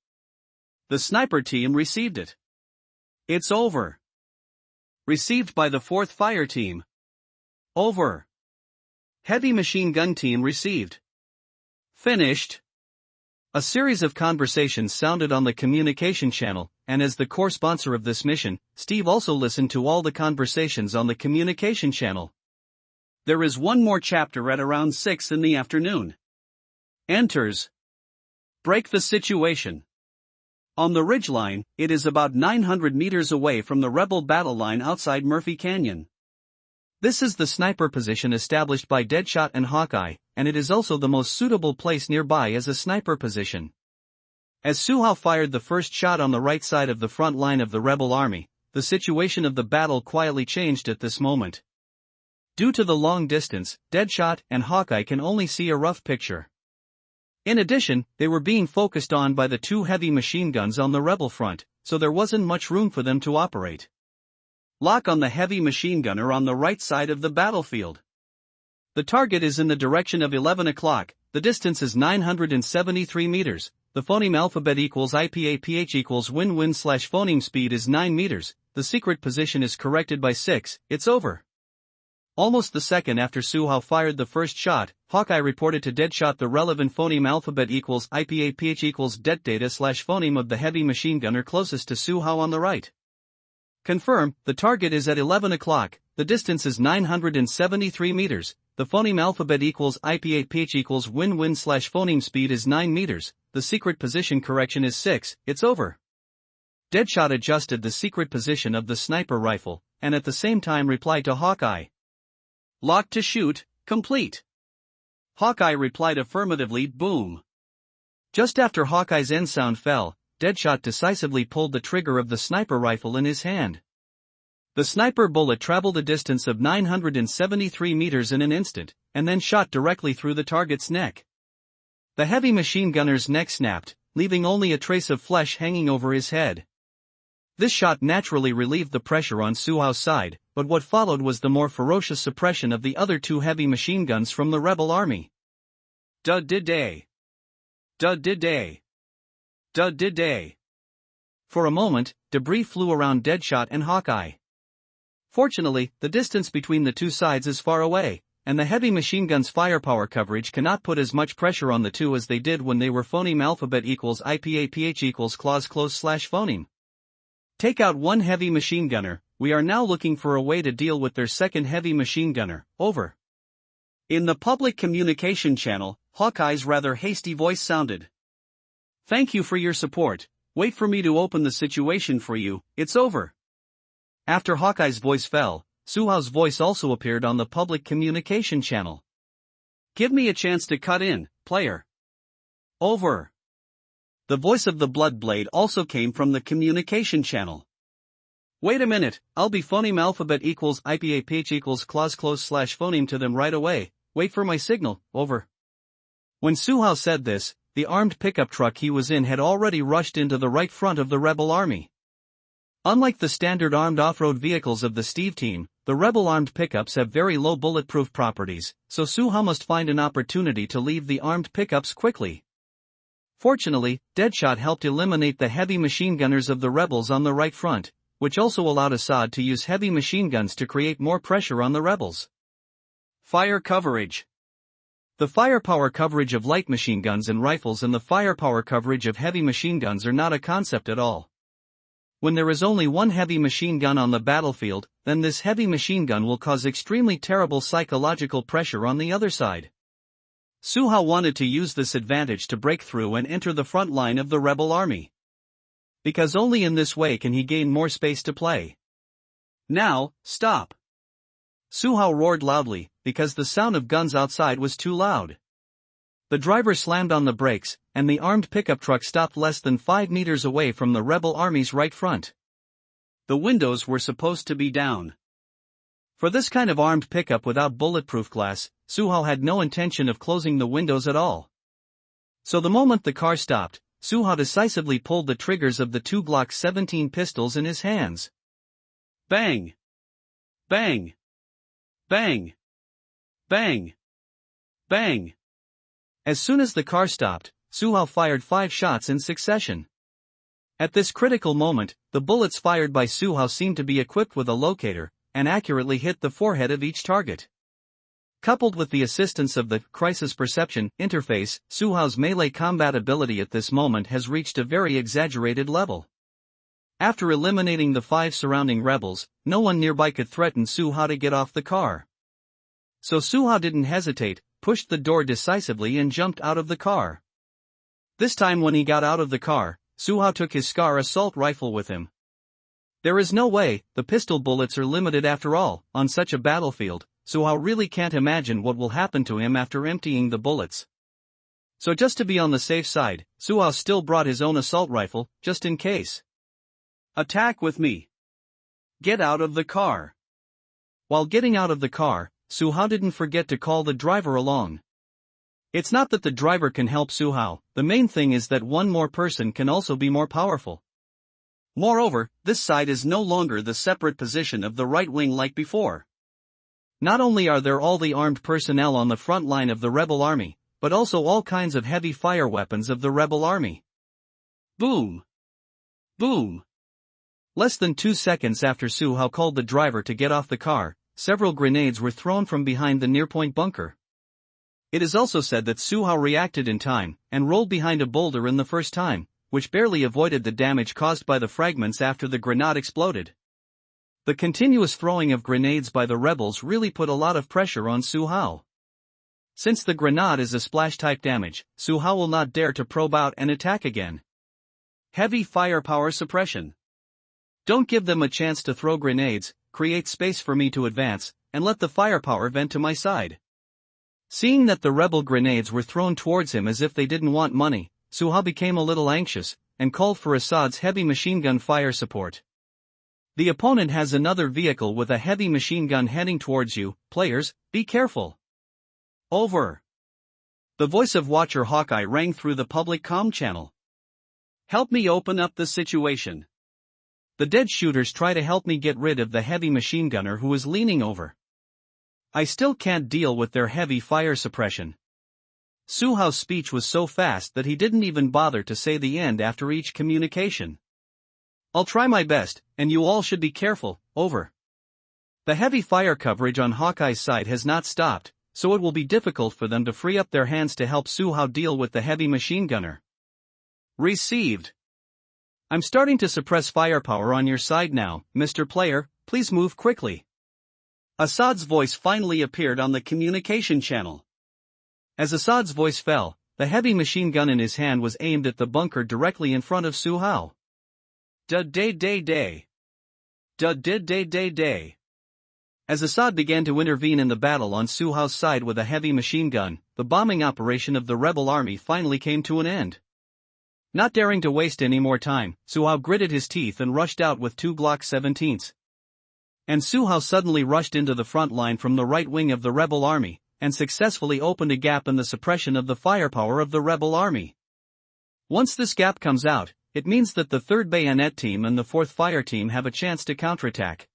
A: The sniper team received it. It's over. Received by the 4th fire team. Over. Heavy machine gun team received. Finished. A series of conversations sounded on the communication channel, and as the core sponsor of this mission, Steve also listened to all the conversations on the communication channel. There is one more chapter at around 6 in the afternoon. Enters. Break the situation. On the ridgeline, it is about 900 meters away from the rebel battle line outside Murphy Canyon. This is the sniper position established by Deadshot and Hawkeye, and it is also the most suitable place nearby as a sniper position. As Suhao fired the first shot on the right side of the front line of the rebel army, the situation of the battle quietly changed at this moment. Due to the long distance, Deadshot and Hawkeye can only see a rough picture. In addition, they were being focused on by the 2 heavy machine guns on the rebel front, so there wasn't much room for them to operate. Lock on the heavy machine gunner on the right side of the battlefield. The target is in the direction of 11 o'clock, the distance is 973 meters, the phoneme alphabet equals IPAPH equals win/phoneme speed is 9 meters, the secret position is corrected by 6, it's over. Almost the second after Suhao fired the first shot, Hawkeye reported to Deadshot the relevant phoneme alphabet equals IPAPH equals det data/phoneme of the heavy machine gunner closest to Suhao on the right. Confirm, the target is at 11 o'clock, the distance is 973 meters, the phoneme alphabet equals IPAPH equals win/phoneme speed is 9 meters, the secret position correction is 6, it's over. Deadshot adjusted the secret position of the sniper rifle, and at the same time replied to Hawkeye. Lock to shoot, complete. Hawkeye replied affirmatively, boom. Just after Hawkeye's end sound fell, Deadshot decisively pulled the trigger of the sniper rifle in his hand. The sniper bullet traveled a distance of 973 meters in an instant, and then shot directly through the target's neck. The heavy machine gunner's neck snapped, leaving only a trace of flesh hanging over his head. This shot naturally relieved the pressure on Suhao's side, but what followed was the more ferocious suppression of the other 2 heavy machine guns from the rebel army. Dud-did-day. Dud-did-day. Dud-did-day. For a moment, debris flew around Deadshot and Hawkeye. Fortunately, the distance between the 2 sides is far away, and the heavy machine gun's firepower coverage cannot put as much pressure on the 2 as they did when they were phoneme alphabet equals IPAPH equals close/phoneme. Take out 1 heavy machine gunner, we are now looking for a way to deal with their second heavy machine gunner, over. In the public communication channel, Hawkeye's rather hasty voice sounded. Thank you for your support, wait for me to open the situation for you, it's over. After Hawkeye's voice fell, Suhao's voice also appeared on the public communication channel. Give me a chance to cut in, player. Over. The voice of the Bloodblade also came from the communication channel. Wait a minute, I'll be phoneme alphabet equals IPAPH equals close/phoneme to them right away, wait for my signal, over. When Suhao said this, the armed pickup truck he was in had already rushed into the right front of the rebel army. Unlike the standard armed off-road vehicles of the Steve team, the rebel armed pickups have very low bulletproof properties, so Suhao must find an opportunity to leave the armed pickups quickly. Fortunately, Deadshot helped eliminate the heavy machine gunners of the rebels on the right front, which also allowed Assad to use heavy machine guns to create more pressure on the rebels. Fire coverage. The firepower coverage of light machine guns and rifles and the firepower coverage of heavy machine guns are not a concept at all. When there is only 1 heavy machine gun on the battlefield, then this heavy machine gun will cause extremely terrible psychological pressure on the other side. Suhao wanted to use this advantage to break through and enter the front line of the rebel army. because only in this way can he gain more space to play.
B: Now, stop!
A: Su-hao roared loudly, because the sound of guns outside was too loud. The driver slammed on the brakes, and the armed pickup truck stopped less than 5 meters away from the rebel army's right front.
B: The windows were supposed to be down.
A: For this kind of armed pickup without bulletproof glass, Su-hao had no intention of closing the windows at all. So the moment the car stopped, Su-hao decisively pulled the triggers of the 2 Glock 17 pistols in his hands.
B: Bang! Bang! Bang! Bang! Bang!
A: As soon as the car stopped, Su-hao fired 5 shots in succession. At this critical moment, the bullets fired by Su-hao seemed to be equipped with a locator, and accurately hit the forehead of each target. Coupled with the assistance of the crisis perception interface, Su-hao's melee combat ability at this moment has reached a very exaggerated level. After eliminating the 5 surrounding rebels, no one nearby could threaten Su-hao to get off the car. So Su-hao didn't hesitate, pushed the door decisively and jumped out of the car. This time when he got out of the car, Su-hao took his SCAR assault rifle with him. There is no way, the pistol bullets are limited after all, on such a battlefield, Su-hao really can't imagine what will happen to him after emptying the bullets. So just to be on the safe side, Su-hao still brought his own assault rifle, just in case.
B: Attack with me. Get out of the car.
A: While getting out of the car, Su-hao didn't forget to call the driver along. It's not that the driver can help Su-hao, the main thing is that one more person can also be more powerful.
B: Moreover, this side is no longer the separate position of the right wing like before.
A: Not only are there all the armed personnel on the front line of the rebel army, but also all kinds of heavy fire weapons of the rebel army.
B: Boom! Boom!
A: Less than 2 seconds after Su-hao called the driver to get off the car, several grenades were thrown from behind the nearpoint bunker. It is also said that Su-hao reacted in time, and rolled behind a boulder in the first time, which barely avoided the damage caused by the fragments after the grenade exploded. The continuous throwing of grenades by the rebels really put a lot of pressure on Su-hao. Since the grenade is a splash-type damage, Su-hao will not dare to probe out and attack again.
B: Heavy firepower suppression.
A: Don't give them a chance to throw grenades, create space for me to advance, and let the firepower vent to my side. Seeing that the rebel grenades were thrown towards him as if they didn't want money, Su-hao became a little anxious, and called for Assad's heavy machine gun fire support. The opponent has another vehicle with a heavy machine gun heading towards you, players, be careful.
B: Over. The voice of Watcher Hawkeye rang through the public comm channel. Help me open up the situation.
A: The dead shooters try to help me get rid of the heavy machine gunner who is leaning over. I still can't deal with their heavy fire suppression. Su-hao's speech was so fast that he didn't even bother to say the end after each communication. I'll try my best, and you all should be careful, over. The heavy fire coverage on Hawkeye's side has not stopped, so it will be difficult for them to free up their hands to help Su-hao deal with the heavy machine gunner.
B: Received.
A: I'm starting to suppress firepower on your side now, Mr. Player, please move quickly.
B: Assad's voice finally appeared on the communication channel.
A: As Assad's voice fell, the heavy machine gun in his hand was aimed at the bunker directly in front of Su-hao.
B: Da-day-day-day. Da-day-day-day.
A: As Assad began to intervene in the battle on Su-hao's side with a heavy machine gun, the bombing operation of the rebel army finally came to an end. Not daring to waste any more time, Su-hao gritted his teeth and rushed out with 2 Glock 17s. And Su-hao suddenly rushed into the front line from the right wing of the rebel army, and successfully opened a gap in the suppression of the firepower of the rebel army. Once this gap comes out, it means that the 3rd Bayonet team and the 4th Fire team have a chance to counterattack.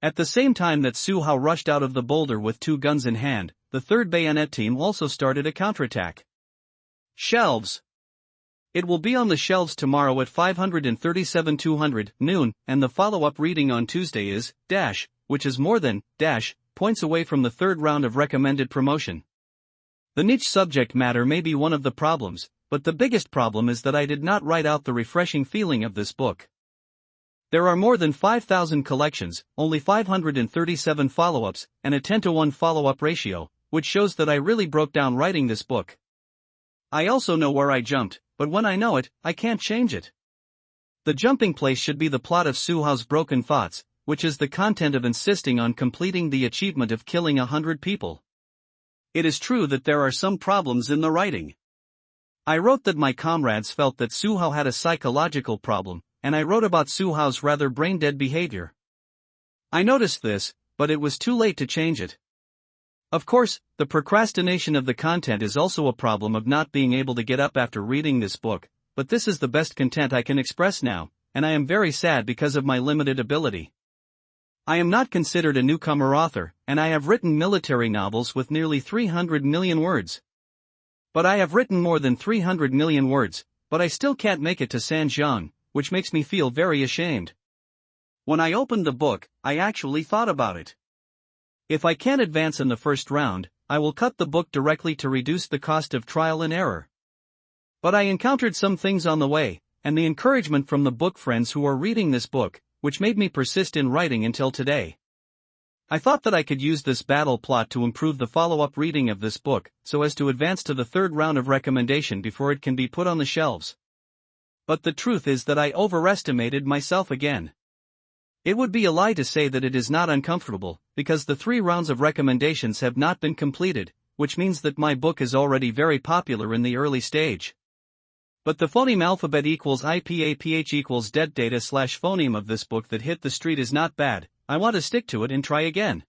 A: At the same time that Su-hao rushed out of the boulder with 2 guns in hand, the 3rd Bayonet team also started a counterattack.
B: Shelves.
A: It will be on the shelves tomorrow at 537-200 noon, and the follow-up reading on Tuesday is, which is more than, points away from the 3rd round of recommended promotion. The niche subject matter may be one of the problems, but the biggest problem is that I did not write out the refreshing feeling of this book. There are more than 5,000 collections, only 537 follow-ups, and a 10-to-1 follow-up ratio, which shows that I really broke down writing this book. I also know where I jumped, but when I know it, I can't change it. The jumping place should be the plot of Suhao's Broken Thoughts, which is the content of insisting on completing the achievement of killing 100 people.
B: It is true that there are some problems in the writing. I wrote that my comrades felt that Suhao had a psychological problem, and I wrote about Suhao's rather brain-dead behavior. I noticed this, but it was too late to change it. Of course, the procrastination of the content is also a problem of not being able to get up after reading this book, but this is the best content I can express now, and I am very sad because of my limited ability. I am not considered a newcomer author, and I have written military novels with nearly 300 million words. But I have written more than 300 million words, but I still can't make it to Sanjiang, which makes me feel very ashamed. When I opened the book, I actually thought about it. If I can't advance in the first round, I will cut the book directly to reduce the cost of trial and error. But I encountered some things on the way, and the encouragement from the book friends who are reading this book, which made me persist in writing until today. I thought that I could use this battle plot to improve the follow-up reading of this book, so as to advance to the third round of recommendation before it can be put on the shelves. But the truth is that I overestimated myself again. It would be a lie to say that it is not uncomfortable, because the 3 rounds of recommendations have not been completed, which means that my book is already very popular in the early stage. But the phoneme alphabet equals IPAPH equals det data / phoneme of this book that hit the street is not bad. I want to stick to it and try again.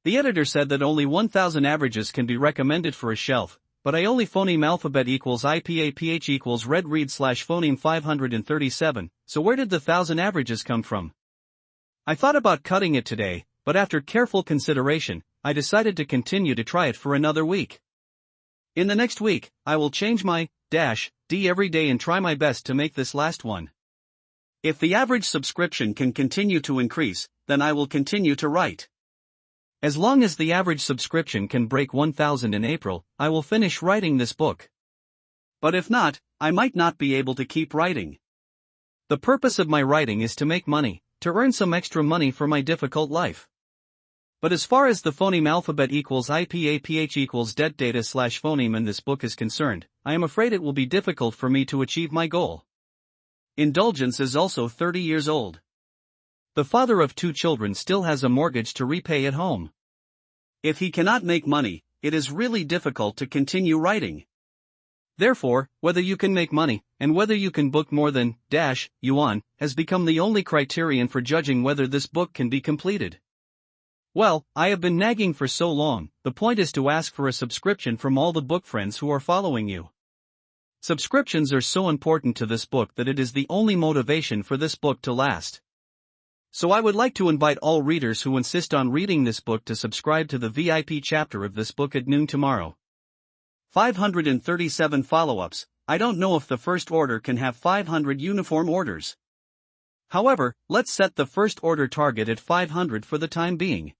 B: The editor said that only 1000 averages can be recommended for a shelf, but I only phoneme alphabet equals IPAPH equals red read / phoneme 537, so where did the 1000 averages come from? I thought about cutting it today, but after careful consideration, I decided to continue to try it for another week. In the next week, I will change my D every day and try my best to make this last one. If the average subscription can continue to increase, then I will continue to write. As long as the average subscription can break 1000 in April, I will finish writing this book. But if not, I might not be able to keep writing. The purpose of my writing is to make money, to earn some extra money for my difficult life. But as far as the phoneme alphabet equals IPAPH equals det data / phoneme in this book is concerned, I am afraid it will be difficult for me to achieve my goal. Indulgence is also 30 years old. The father of 2 children still has a mortgage to repay at home. If he cannot make money, it is really difficult to continue writing. Therefore, whether you can make money, and whether you can book more than yuan, has become the only criterion for judging whether this book can be completed. Well, I have been nagging for so long, the point is to ask for a subscription from all the book friends who are following you. Subscriptions are so important to this book that it is the only motivation for this book to last. So I would like to invite all readers who insist on reading this book to subscribe to the VIP chapter of this book at noon tomorrow. 537 follow-ups. I don't know if the first order can have 500 uniform orders. However, let's set the first order target at 500 for the time being.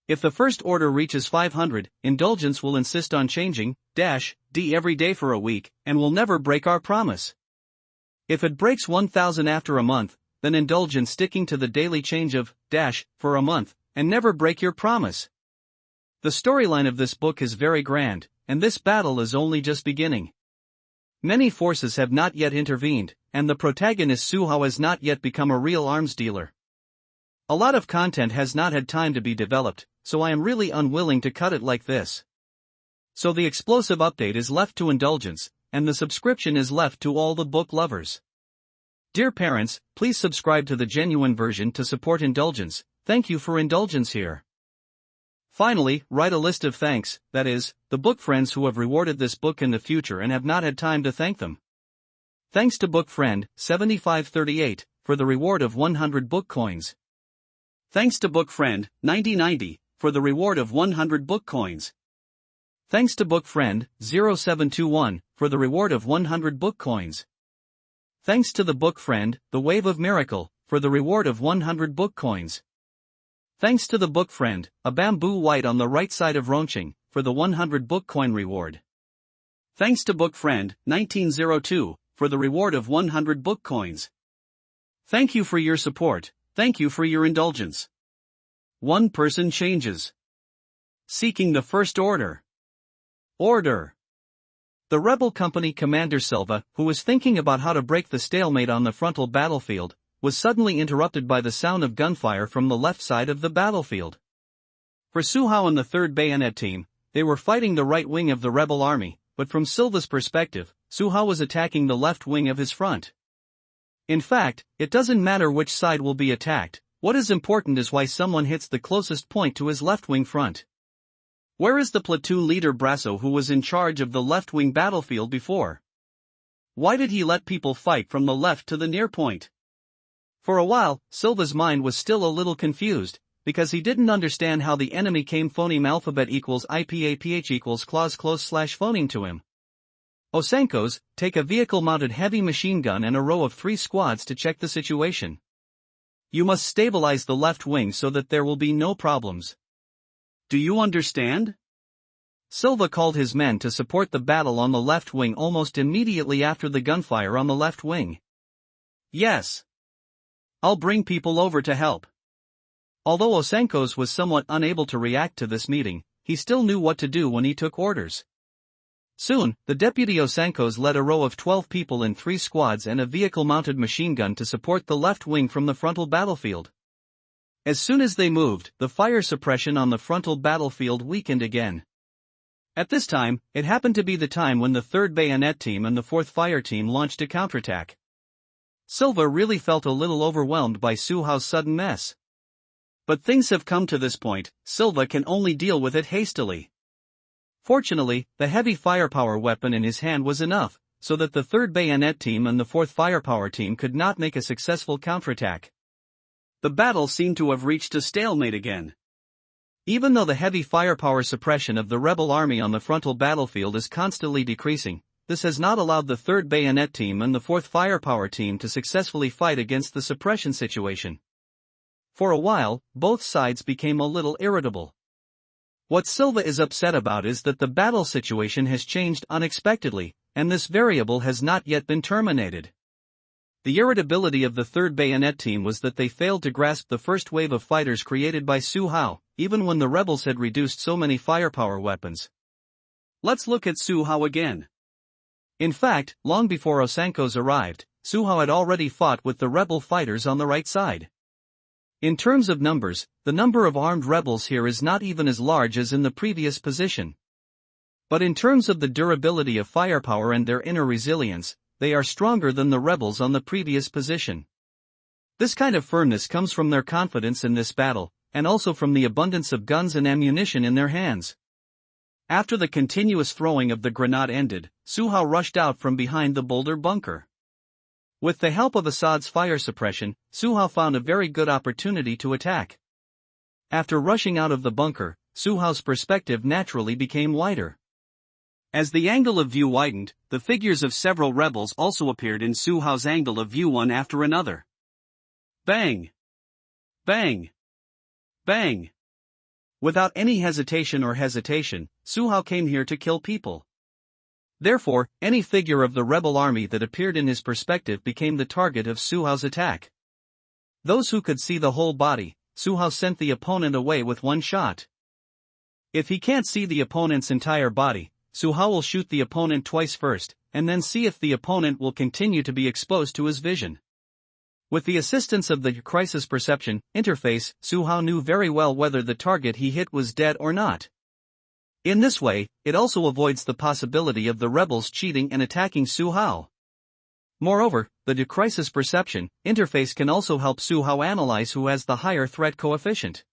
B: If the first order reaches 500, Indulgence will insist on changing D every day for a week, and will never break our promise. If it breaks 1000 after a month, then Indulgence sticking to the daily change of for a month, and never break your promise. The storyline of this book is very grand, and this battle is only just beginning. Many forces have not yet intervened, and the protagonist Suhao has not yet become a real arms dealer. A lot of content has not had time to be developed, so I am really unwilling to cut it like this. So the explosive update is left to Indulgence, and the subscription is left to all the book lovers. Dear parents, please subscribe to the genuine version to support Indulgence. Thank you for Indulgence here. Finally, write a list of thanks, that is, the book friends who have rewarded this book in the future and have not had time to thank them. Thanks to book friend 7538 for the reward of 100 book coins. Thanks to book friend 9090 for the reward of 100 book coins. Thanks to book friend 0721 for the reward of 100 book coins. Thanks to the book friend The Wave of Miracle for the reward of 100 book coins. Thanks to the book friend A Bamboo White on the right side of Ronching for the 100 book coin reward. Thanks to book friend 1902 for the reward of 100 book coins. Thank you for your support. Thank you for your indulgence. One person changes. Seeking the first order. Order.
A: The rebel company commander Silva, who was thinking about how to break the stalemate on the frontal battlefield, was suddenly interrupted by the sound of gunfire from the left side of the battlefield. For Su Hao and the 3rd Bayonet team, they were fighting the right wing of the rebel army, but from Silva's perspective, Su Hao was attacking the left wing of his front. In fact, it doesn't matter which side will be attacked, what is important is why someone hits the closest point to his left wing front. Where is the platoon leader Brasso who was in charge of the left wing battlefield before? Why did he let people fight from the left to the near point? For a while, Silva's mind was still a little confused, because he didn't understand how the enemy came phoneme alphabet equals IPAPH equals clause close slash phoneme to him. Osenkos, take a vehicle-mounted heavy machine gun and a row of 3 squads to check the situation. You must stabilize the left wing so that there will be no problems. Do you understand? Silva called his men to support the battle on the left wing almost immediately after the gunfire on the left wing. Yes. I'll bring people over to help. Although Osenkos was somewhat unable to react to this meeting, he still knew what to do when he took orders. Soon, the deputy Osenkos led a row of 12 people in 3 squads and a vehicle-mounted machine gun to support the left wing from the frontal battlefield. As soon as they moved, the fire suppression on the frontal battlefield weakened again. At this time, it happened to be the time when the 3rd Bayonet team and the 4th Fire team launched a counterattack. Silva really felt a little overwhelmed by Su Hao's sudden mess. But things have come to this point, Silva can only deal with it hastily. Fortunately, the heavy firepower weapon in his hand was enough, so that the 3rd Bayonet team and the 4th Firepower team could not make a successful counterattack. The battle seemed to have reached a stalemate again. Even though the heavy firepower suppression of the rebel army on the frontal battlefield is constantly decreasing, this has not allowed the 3rd Bayonet team and the 4th Firepower team to successfully fight against the suppression situation. For a while, both sides became a little irritable. What Silva is upset about is that the battle situation has changed unexpectedly, and this variable has not yet been terminated. The irritability of the 3rd Bayonet team was that they failed to grasp the first wave of fighters created by Su Hao, even when the rebels had reduced so many firepower weapons. Let's look at Su Hao again. In fact, long before Osenkos arrived, Su Hao had already fought with the rebel fighters on the right side. In terms of numbers, the number of armed rebels here is not even as large as in the previous position. But in terms of the durability of firepower and their inner resilience, they are stronger than the rebels on the previous position. This kind of firmness comes from their confidence in this battle, and also from the abundance of guns and ammunition in their hands. After the continuous throwing of the grenade ended, Su Hao rushed out from behind the boulder bunker. With the help of Assad's fire suppression, Su Hao found a very good opportunity to attack. After rushing out of the bunker, Su Hao's perspective naturally became wider. As the angle of view widened, the figures of several rebels also appeared in Su Hao's angle of view one after another. Bang! Bang! Bang! Without any hesitation, Su Hao came here to kill people. Therefore, any figure of the rebel army that appeared in his perspective became the target of Su Hao's attack. Those who could see the whole body, Su Hao sent the opponent away with one shot. If he can't see the opponent's entire body, Su Hao will shoot the opponent twice first, and then see if the opponent will continue to be exposed to his vision. With the assistance of the crisis perception interface, Su Hao knew very well whether the target he hit was dead or not. In this way, it also avoids the possibility of the rebels cheating and attacking Su Hao. Moreover, the crisis perception interface can also help Su Hao analyze who has the higher threat coefficient.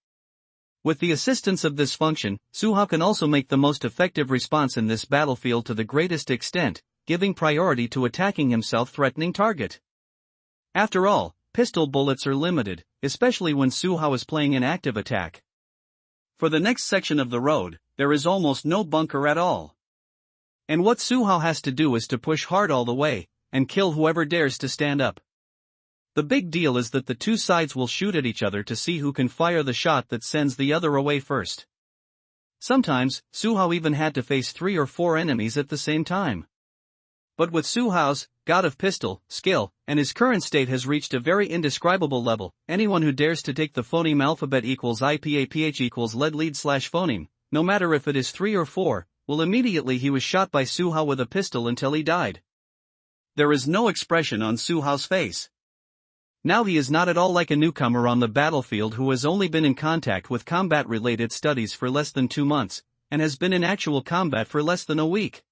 A: With the assistance of this function, Su Hao can also make the most effective response in this battlefield to the greatest extent, giving priority to attacking himself threatening target. After all, pistol bullets are limited, especially when Su Hao is playing an active attack. For the next section of the road, there is almost no bunker at all. And what Su Hao has to do is to push hard all the way, and kill whoever dares to stand up. The big deal is that the two sides will shoot at each other to see who can fire the shot that sends the other away first. Sometimes, Su Hao even had to face 3 or 4 enemies at the same time. But with Su Hao's god of pistol skill, and his current state has reached a very indescribable level, anyone who dares to take the phoneme alphabet equals IPAPH equals lead/phoneme, no matter if it is 3 or 4,
B: well, immediately he was shot by Suhao with a pistol until he died. There is no expression on Suhao's face. Now he is not at all like a newcomer on the battlefield who has only been in contact with combat-related studies for less than 2 months, and has been in actual combat for less than a week.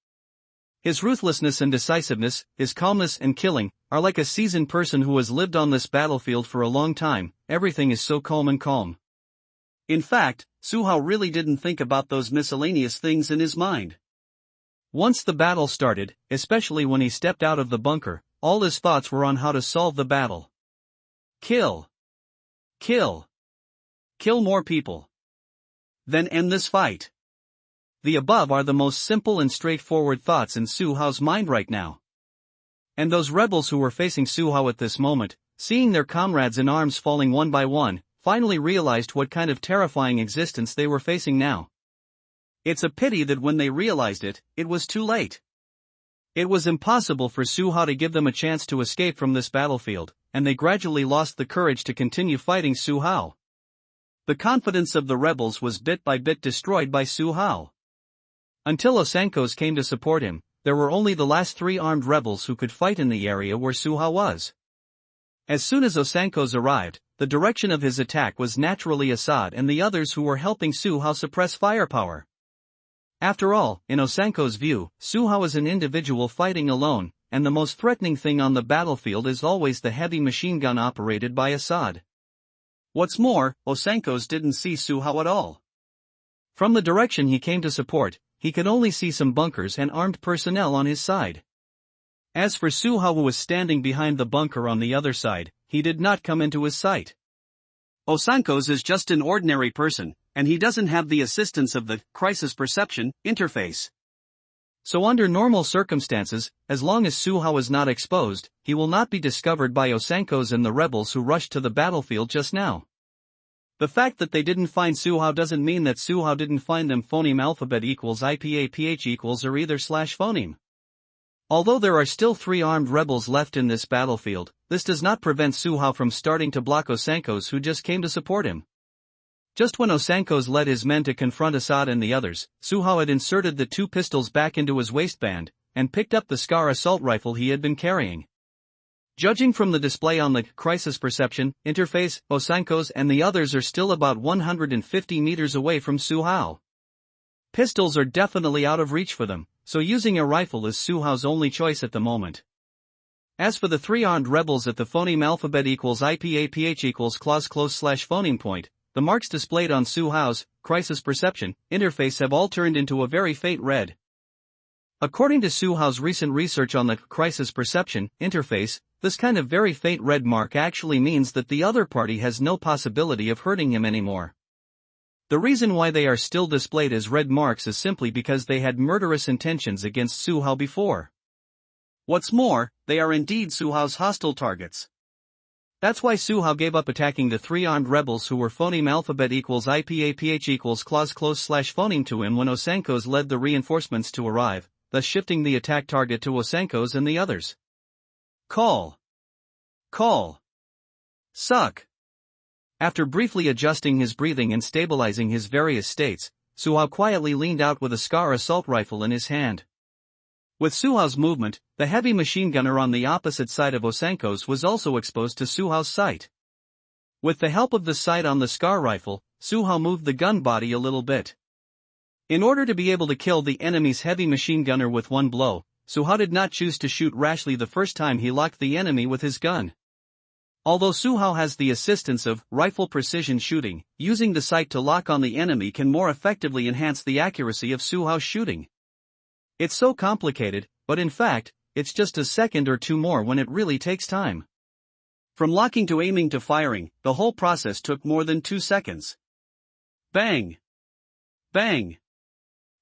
B: His ruthlessness and decisiveness, his calmness and killing, are like a seasoned person who has lived on this battlefield for a long time. Everything is so calm and calm. In fact, Suhao really didn't think about those miscellaneous things in his mind. Once the battle started, especially when he stepped out of the bunker, all his thoughts were on how to solve the battle. Kill. Kill. Kill more people. Then end this fight. The above are the most simple and straightforward thoughts in Suhao's mind right now. And those rebels who were facing Suhao at this moment, seeing their comrades in arms falling one by one, finally realized what kind of terrifying existence they were facing now. It's a pity that when they realized it, it was too late. It was impossible for Suhao to give them a chance to escape from this battlefield, and they gradually lost the courage to continue fighting Suhao. The confidence of the rebels was bit by bit destroyed by Suhao. Until Osankos came to support him, there were only the last 3 armed rebels who could fight in the area where Suhao was. As soon as Osankos arrived, the direction of his attack was naturally Assad and the others who were helping Suhao suppress firepower. After all, in Osankos' view, Suhao is an individual fighting alone, and the most threatening thing on the battlefield is always the heavy machine gun operated by Assad. What's more, Osankos didn't see Suhao at all. From the direction he came to support, he could only see some bunkers and armed personnel on his side. As for Suhao, who was standing behind the bunker on the other side, he did not come into his sight. Osankos is just an ordinary person, and he doesn't have the assistance of the crisis perception interface. So under normal circumstances, as long as Suhao is not exposed, he will not be discovered by Osankos and the rebels who rushed to the battlefield just now. The fact that they didn't find Suhao doesn't mean that Suhao didn't find them. Phoneme alphabet equals IPAPH equals or either / phoneme. Although there are still 3 armed rebels left in this battlefield, this does not prevent Suhao from starting to block Osankos, who just came to support him. Just when Osankos led his men to confront Assad and the others, Suhao had inserted the 2 pistols back into his waistband, and picked up the Scar assault rifle he had been carrying. Judging from the display on the crisis perception interface, Osankos and the others are still about 150 meters away from Suhao. Pistols are definitely out of reach for them, so using a rifle is Suhao's only choice at the moment. As for the 3 armed rebels at the phoneme alphabet equals IPAPH equals close / phoneme point, the marks displayed on Suhao's crisis perception interface have all turned into a very faint red. According to Suhao's recent research on the crisis perception interface, this kind of very faint red mark actually means that the other party has no possibility of hurting him anymore. The reason why they are still displayed as red marks is simply because they had murderous intentions against Suhao before. What's more, they are indeed Suhao's hostile targets. That's why Suhao gave up attacking the 3 armed rebels who were phoneme alphabet equals IPAPH equals close / phoneme to him when Osankos led the reinforcements to arrive, thus shifting the attack target to Osankos and the others. Call. Call. Suck. After briefly adjusting his breathing and stabilizing his various states, Suhao quietly leaned out with a Scar assault rifle in his hand. With Suhao's movement, the heavy machine gunner on the opposite side of Osankos was also exposed to Suhao's sight. With the help of the sight on the Scar rifle, Suhao moved the gun body a little bit. In order to be able to kill the enemy's heavy machine gunner with one blow, Suhao did not choose to shoot rashly the first time he locked the enemy with his gun. Although Suhao has the assistance of rifle precision shooting, using the sight to lock on the enemy can more effectively enhance the accuracy of Suhao's shooting. It's so complicated, but in fact, it's just a second or 2 more when it really takes time. From locking to aiming to firing, the whole process took more than 2 seconds. Bang! Bang!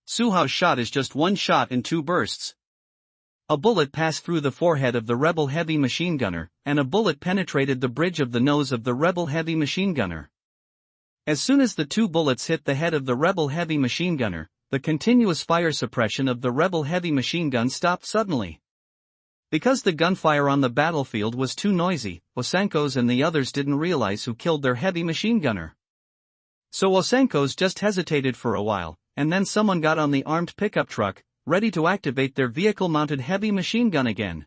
B: Suhao's shot is just 1 shot in 2 bursts. A bullet passed through the forehead of the rebel heavy machine gunner, and a bullet penetrated the bridge of the nose of the rebel heavy machine gunner. As soon as the 2 bullets hit the head of the rebel heavy machine gunner, the continuous fire suppression of the rebel heavy machine gun stopped suddenly. Because the gunfire on the battlefield was too noisy, Osankos and the others didn't realize who killed their heavy machine gunner. So Osankos just hesitated for a while,
A: and then someone got on the armed pickup truck, ready to activate their vehicle-mounted heavy machine gun again.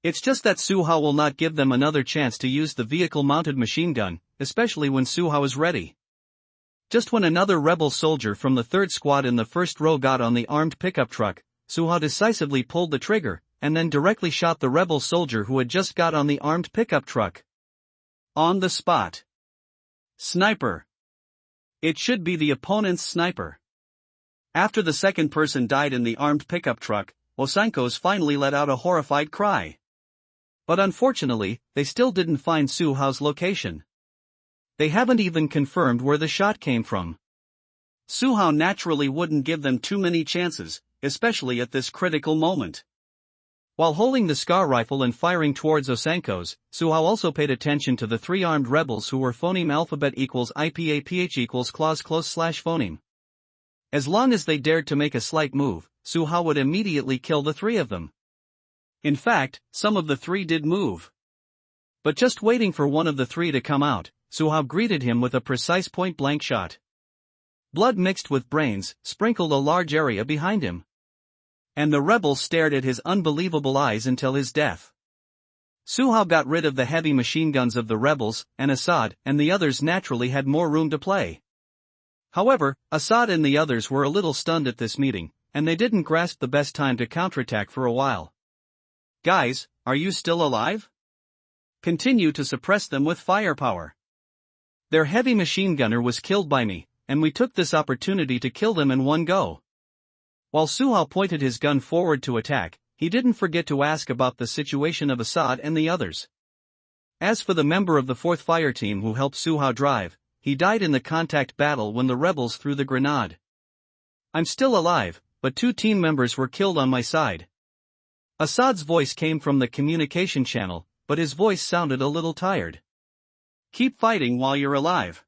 A: It's just that Suhao will not give them another chance to use the vehicle-mounted machine gun, especially when Suhao is ready. Just when another rebel soldier from the 3rd squad in the first row got on the armed pickup truck, Suhao decisively pulled the trigger, and then directly shot the rebel soldier who had just got on the armed pickup truck. On the spot. Sniper. It should be the opponent's sniper. After the second person died in the armed pickup truck, Osankos finally let out a horrified cry. But unfortunately, they still didn't find Suhao's location. They haven't even confirmed where the shot came from. Suhao naturally wouldn't give them too many chances, especially at this critical moment. While holding the Scar rifle and firing towards Osankos, Suhao also paid attention to the 3 armed rebels who were phoneme alphabet equals IPAPH equals clause close slash phoneme. As long as they dared to make a slight move, Suhao would immediately kill the 3 of them. In fact, some of the 3 did move. But just waiting for one of the 3 to come out, Suhao greeted him with a precise point-blank shot. Blood mixed with brains sprinkled a large area behind him. And the rebel stared at his unbelievable eyes until his death. Suhao got rid of the heavy machine guns of the rebels, and Assad and the others naturally had more room to play. However, Assad and the others were a little stunned at this meeting, and they didn't grasp the best time to counterattack for a while. Guys, are you still alive? Continue to suppress them with firepower. Their heavy machine gunner was killed by me, and we took this opportunity to kill them in one go. While Suhao pointed his gun forward to attack, he didn't forget to ask about the situation of Assad and the others. As for the member of the 4th fire team who helped Suhao drive, he died in the contact battle when the rebels threw the grenade. I'm still alive, but 2 team members were killed on my side. Assad's voice came from the communication channel, but his voice sounded a little tired. Keep fighting while you're alive.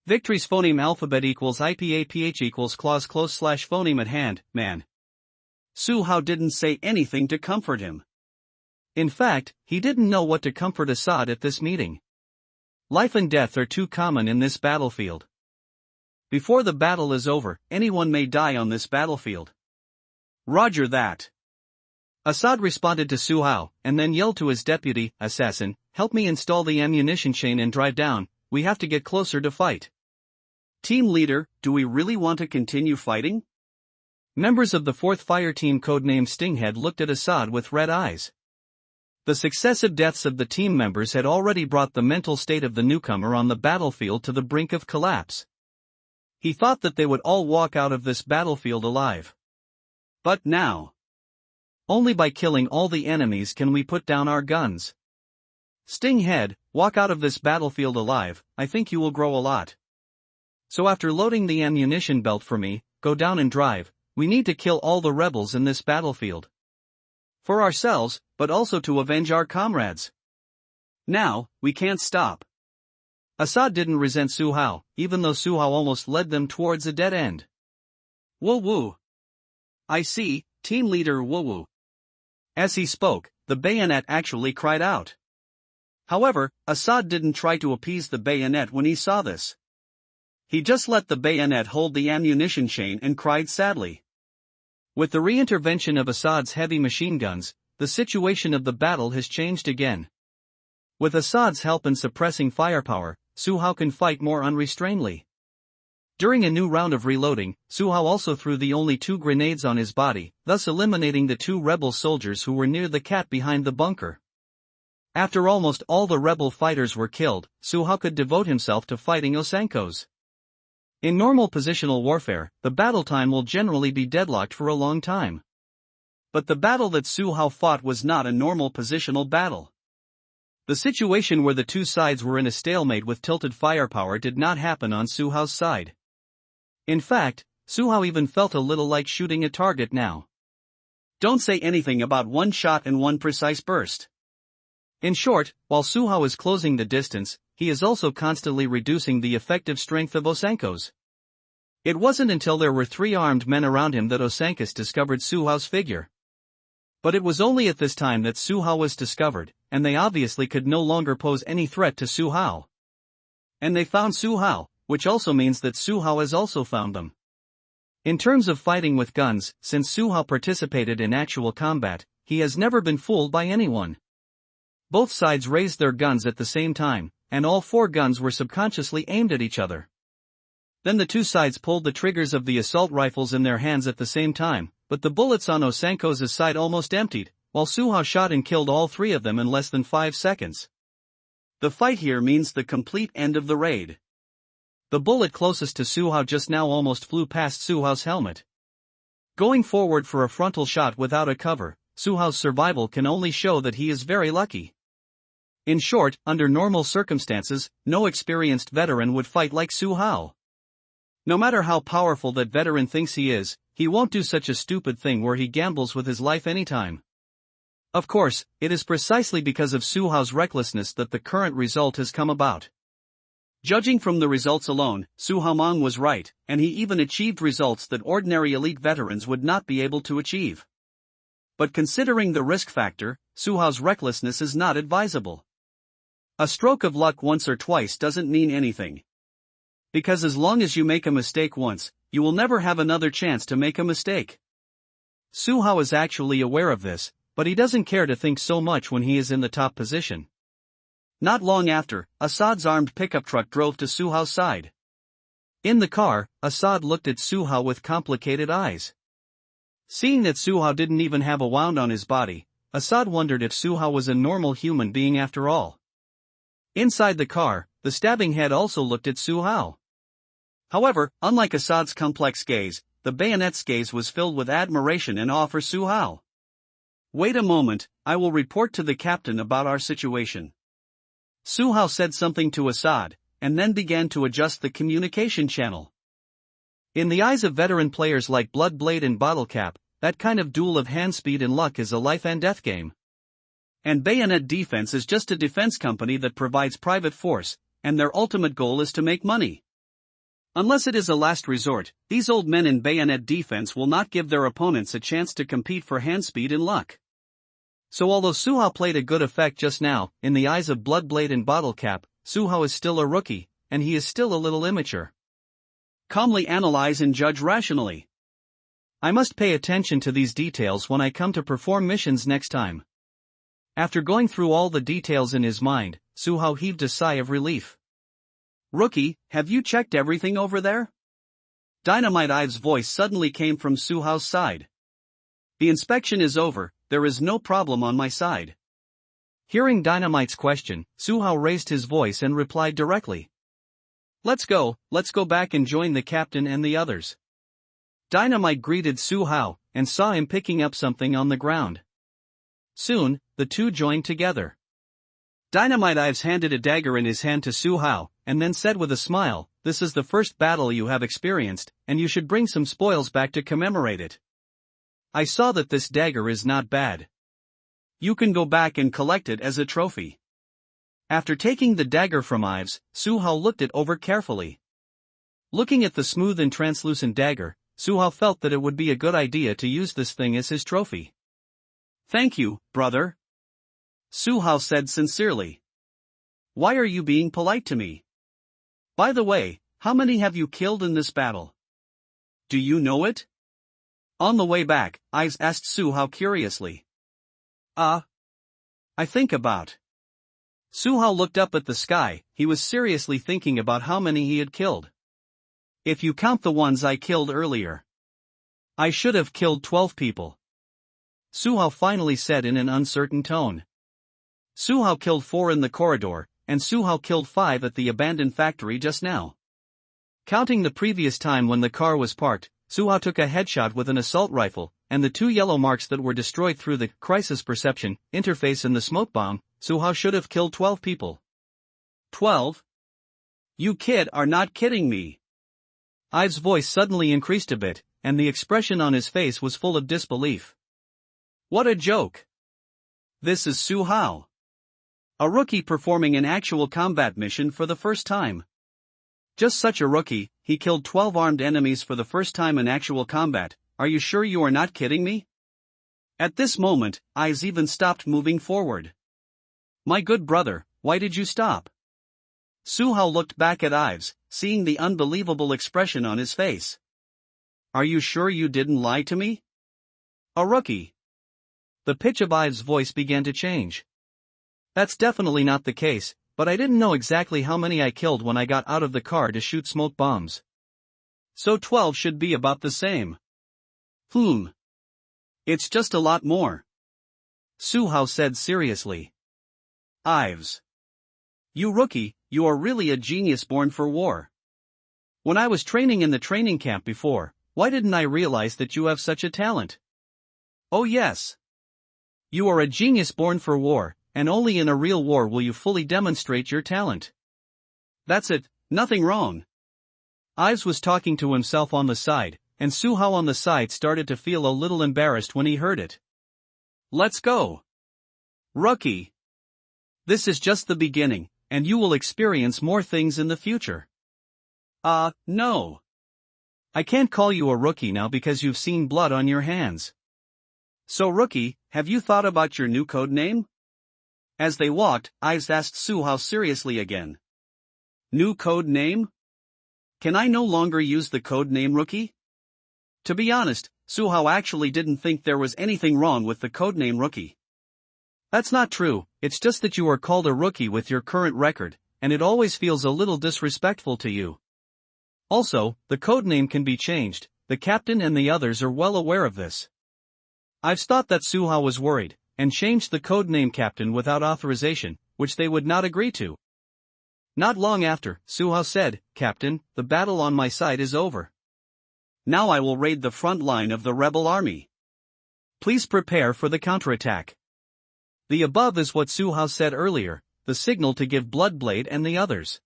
A: Victory's phoneme alphabet equals IPAPH equals clause close slash phoneme at hand, man. Suhao didn't say anything to comfort him. In fact, he didn't know what to comfort Assad at this meeting. Life and death are too common in this battlefield. Before the battle is over, anyone may die on this battlefield. Roger that. Assad responded to Suhao, and then yelled to his deputy, assassin, help me install the ammunition chain and drive down, we have to get closer to fight. Team leader, do we really want to continue fighting? Members of the 4th fire team codenamed Stinghead looked at Assad with red eyes. The successive deaths of the team members had already brought the mental state of the newcomer on the battlefield to the brink of collapse. He thought that they would all walk out of this battlefield alive. But now, only by killing all the enemies can we put down our guns. Stinghead, walk out of this battlefield alive, I think you will grow a lot. So after loading the ammunition belt for me, go down and drive, we need to kill all the rebels in this battlefield. For ourselves, but also to avenge our comrades. Now, we can't stop. Assad didn't resent Suhao, even though Suhao almost led them towards a dead end. Woo woo. I see, team leader woo woo. As he spoke, the bayonet actually cried out. However, Assad didn't try to appease the bayonet when he saw this. He just let the bayonet hold the ammunition chain and cried sadly. With the reintervention of Assad's heavy machine guns, the situation of the battle has changed again. With Assad's help in suppressing firepower, Suhao can fight more unrestrainedly. During a new round of reloading, Suhao also threw the only 2 grenades on his body, thus eliminating the 2 rebel soldiers who were near the cat behind the bunker. After almost all the rebel fighters were killed, Suhao could devote himself to fighting Osankos. In normal positional warfare, the battle time will generally be deadlocked for a long time. But the battle that Suhao fought was not a normal positional battle. The situation where the 2 sides were in a stalemate with tilted firepower did not happen on Suhao's side. In fact, Suhao even felt a little like shooting a target now. Don't say anything about one shot and one precise burst. In short, while Suhao is closing the distance, he is also constantly reducing the effective strength of Osankos. It wasn't until there were 3 armed men around him that Osankos discovered Suhao's figure. But it was only at this time that Suhao was discovered, and they obviously could no longer pose any threat to Suhao. And they found Suhao, which also means that Suhao has also found them. In terms of fighting with guns, since Suhao participated in actual combat, he has never been fooled by anyone. Both sides raised their guns at the same time, and all 4 guns were subconsciously aimed at each other. Then the 2 sides pulled the triggers of the assault rifles in their hands at the same time, but the bullets on Osanko's side almost emptied, while Suhao shot and killed all 3 of them in less than 5 seconds.
B: The fight here means the complete end of the raid.
A: The bullet closest to Suhao just now almost flew past Suhao's helmet. Going forward for a frontal shot without a cover, Suhao's survival can only show that he is very lucky. In short, under normal circumstances, no experienced veteran would fight like Suhao. No matter how powerful that veteran thinks he is, he won't do such a stupid thing where he gambles with his life anytime. Of course, it is precisely because of Suhao's recklessness that the current result has come about.
B: Judging from the results alone, Su Haomong was right, and he even achieved results that ordinary elite veterans would not be able to achieve. But considering the risk factor, Su Hao's recklessness is not advisable. A stroke of luck once or twice doesn't mean anything. Because as long as you make a mistake once, you will never have another chance to make a mistake. Su Hao is actually aware of this, but he doesn't care to think so much when he is in the top position. Not long after, Assad's armed pickup truck drove to Su Hao's side. In the car, Assad looked at Su Hao with complicated eyes. Seeing that Su Hao didn't even have a wound on his body, Assad wondered if Su Hao was a normal human being after all. Inside the car, the stabbing head also looked at Su Hao. However, unlike Assad's complex gaze, the bayonet's gaze was filled with admiration and awe for Su Hao. "Wait a moment, I will report to the captain about our situation." Su Hao said something to Assad, and then began to adjust the communication channel. In the eyes of veteran players like Bloodblade and Bottlecap, that kind of duel of hand speed and luck is a life and death game. And Bayonet Defense is just a defense company that provides private force, and their ultimate goal is to make money. Unless it is a last resort, these old men in Bayonet Defense will not give their opponents a chance to compete for hand speed and luck. So although Su Hao played a good effect just now, in the eyes of Bloodblade and Bottlecap, Su Hao is still a rookie, and he is still a little immature. Calmly analyze and judge rationally. I must pay attention to these details when I come to perform missions next time. After going through all the details in his mind, Su Hao heaved a sigh of relief. "Rookie, have you checked everything over there?" Dynamite Ive's voice suddenly came from Su Hao's side. "The inspection is over, there is no problem on my side." Hearing Dynamite's question, Su Hao raised his voice and replied directly. Let's go back and join the captain and the others." Dynamite greeted Su Hao, and saw him picking up something on the ground. Soon, the two joined together. Dynamite Ives handed a dagger in his hand to Su Hao, and then said with a smile, "This is the first battle you have experienced, and you should bring some spoils back to commemorate it. I saw that this dagger is not bad. You can go back and collect it as a trophy." After taking the dagger from Ives, Su Hao looked it over carefully. Looking at the smooth and translucent dagger, Su Hao felt that it would be a good idea to use this thing as his trophy. "Thank you, brother," Su Hao said sincerely. "Why are you being polite to me? By the way, how many have you killed in this battle? Do you know it?" On the way back, Ives asked Su Hao curiously. I think about." Su Hao looked up at the sky, he was seriously thinking about how many he had killed. "If you count the ones I killed earlier, I should have killed 12 people," Su Hao finally said in an uncertain tone. Su Hao killed 4 in the corridor, and Su Hao killed 5 at the abandoned factory just now. Counting the previous time when the car was parked, Su Hao took a headshot with an assault rifle, and the 2 yellow marks that were destroyed through the crisis perception interface and the smoke bomb. Su Hao should have killed 12 people. 12? You kid are not kidding me. Ives' voice suddenly increased a bit, and the expression on his face was full of disbelief. What a joke! This is Su Hao, a rookie performing an actual combat mission for the first time. Just such a rookie, he killed 12 armed enemies for the first time in actual combat. Are you sure you are not kidding me? At this moment, Ives even stopped moving forward. My good brother, why did you stop? Su Hao looked back at Ives, seeing the unbelievable expression on his face. Are you sure you didn't lie to me? A rookie.
A: The pitch of Ives' voice began to change. That's definitely not the case, but I didn't know exactly how many I killed when I got out of the car to shoot smoke bombs.
B: So 12 should be about the same. It's just a lot more.
A: Suhao said seriously.
B: Ives. You rookie, you are really a genius born for war. When I was training in the training camp before, why didn't I realize that you have such a talent? Oh yes. You are a genius born for war, and only in a real war will you fully demonstrate your talent. That's it, nothing wrong.
A: Ives was talking to himself on the side, and Suhao on the side started to feel a little embarrassed when he heard it.
B: Let's go. Rookie. This is just the beginning, and you will experience more things in the future. No.
A: I can't call you a rookie now because you've seen blood on your hands.
B: So rookie, have you thought about your new code name? As they walked, Ives asked Suhao seriously again. New code name? Can I no longer use the code name rookie? To be honest, Suhao actually didn't think there was anything wrong with the codename rookie.
A: That's not true, it's just that you are called a rookie with your current record, and it always feels a little disrespectful to you. Also, the codename can be changed, the captain and the others are well aware of this. I've thought that Suhao was worried, and changed the codename captain without authorization, which they would not agree to. Not long after, Suhao said, Captain, the battle on my side is over.
B: Now I will raid the front line of the rebel army.
A: Please prepare for the counterattack. The above is what Suhao said earlier, the signal to give Bloodblade and the others.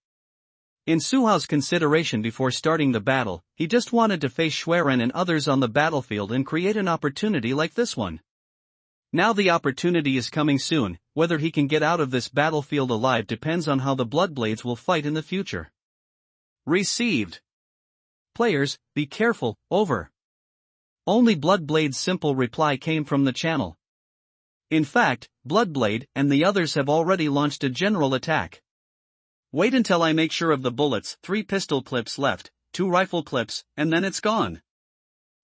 A: In Suhao's consideration before starting the battle, he just wanted to face Schwerin and others on the battlefield and create an opportunity like this one. Now the opportunity is coming soon, whether he can get out of this battlefield alive depends on how the Bloodblades will fight in the future.
B: Received.
A: Players, be careful, over. Only Bloodblade's simple reply came from the channel. In fact, Bloodblade and the others have already launched a general attack.
B: Wait until I make sure of the bullets, 3 pistol clips left, 2 rifle clips, and then it's gone.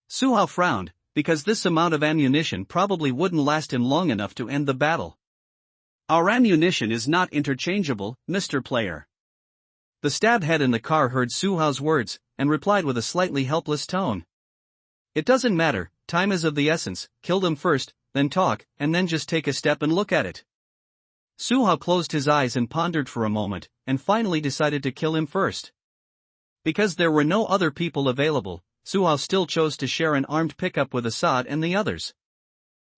A: Suhao frowned, because this amount of ammunition probably wouldn't last him long enough to end the battle.
B: Our ammunition is not interchangeable, Mr. Player.
A: The stab head in the car heard Suhao's words, and replied with a slightly helpless tone. It doesn't matter, time is of the essence, kill them first, then talk, and then just take a step and look at it. Suhao closed his eyes and pondered for a moment, and finally decided to kill him first. Because there were no other people available, Suhao still chose to share an armed pickup with Assad and the others.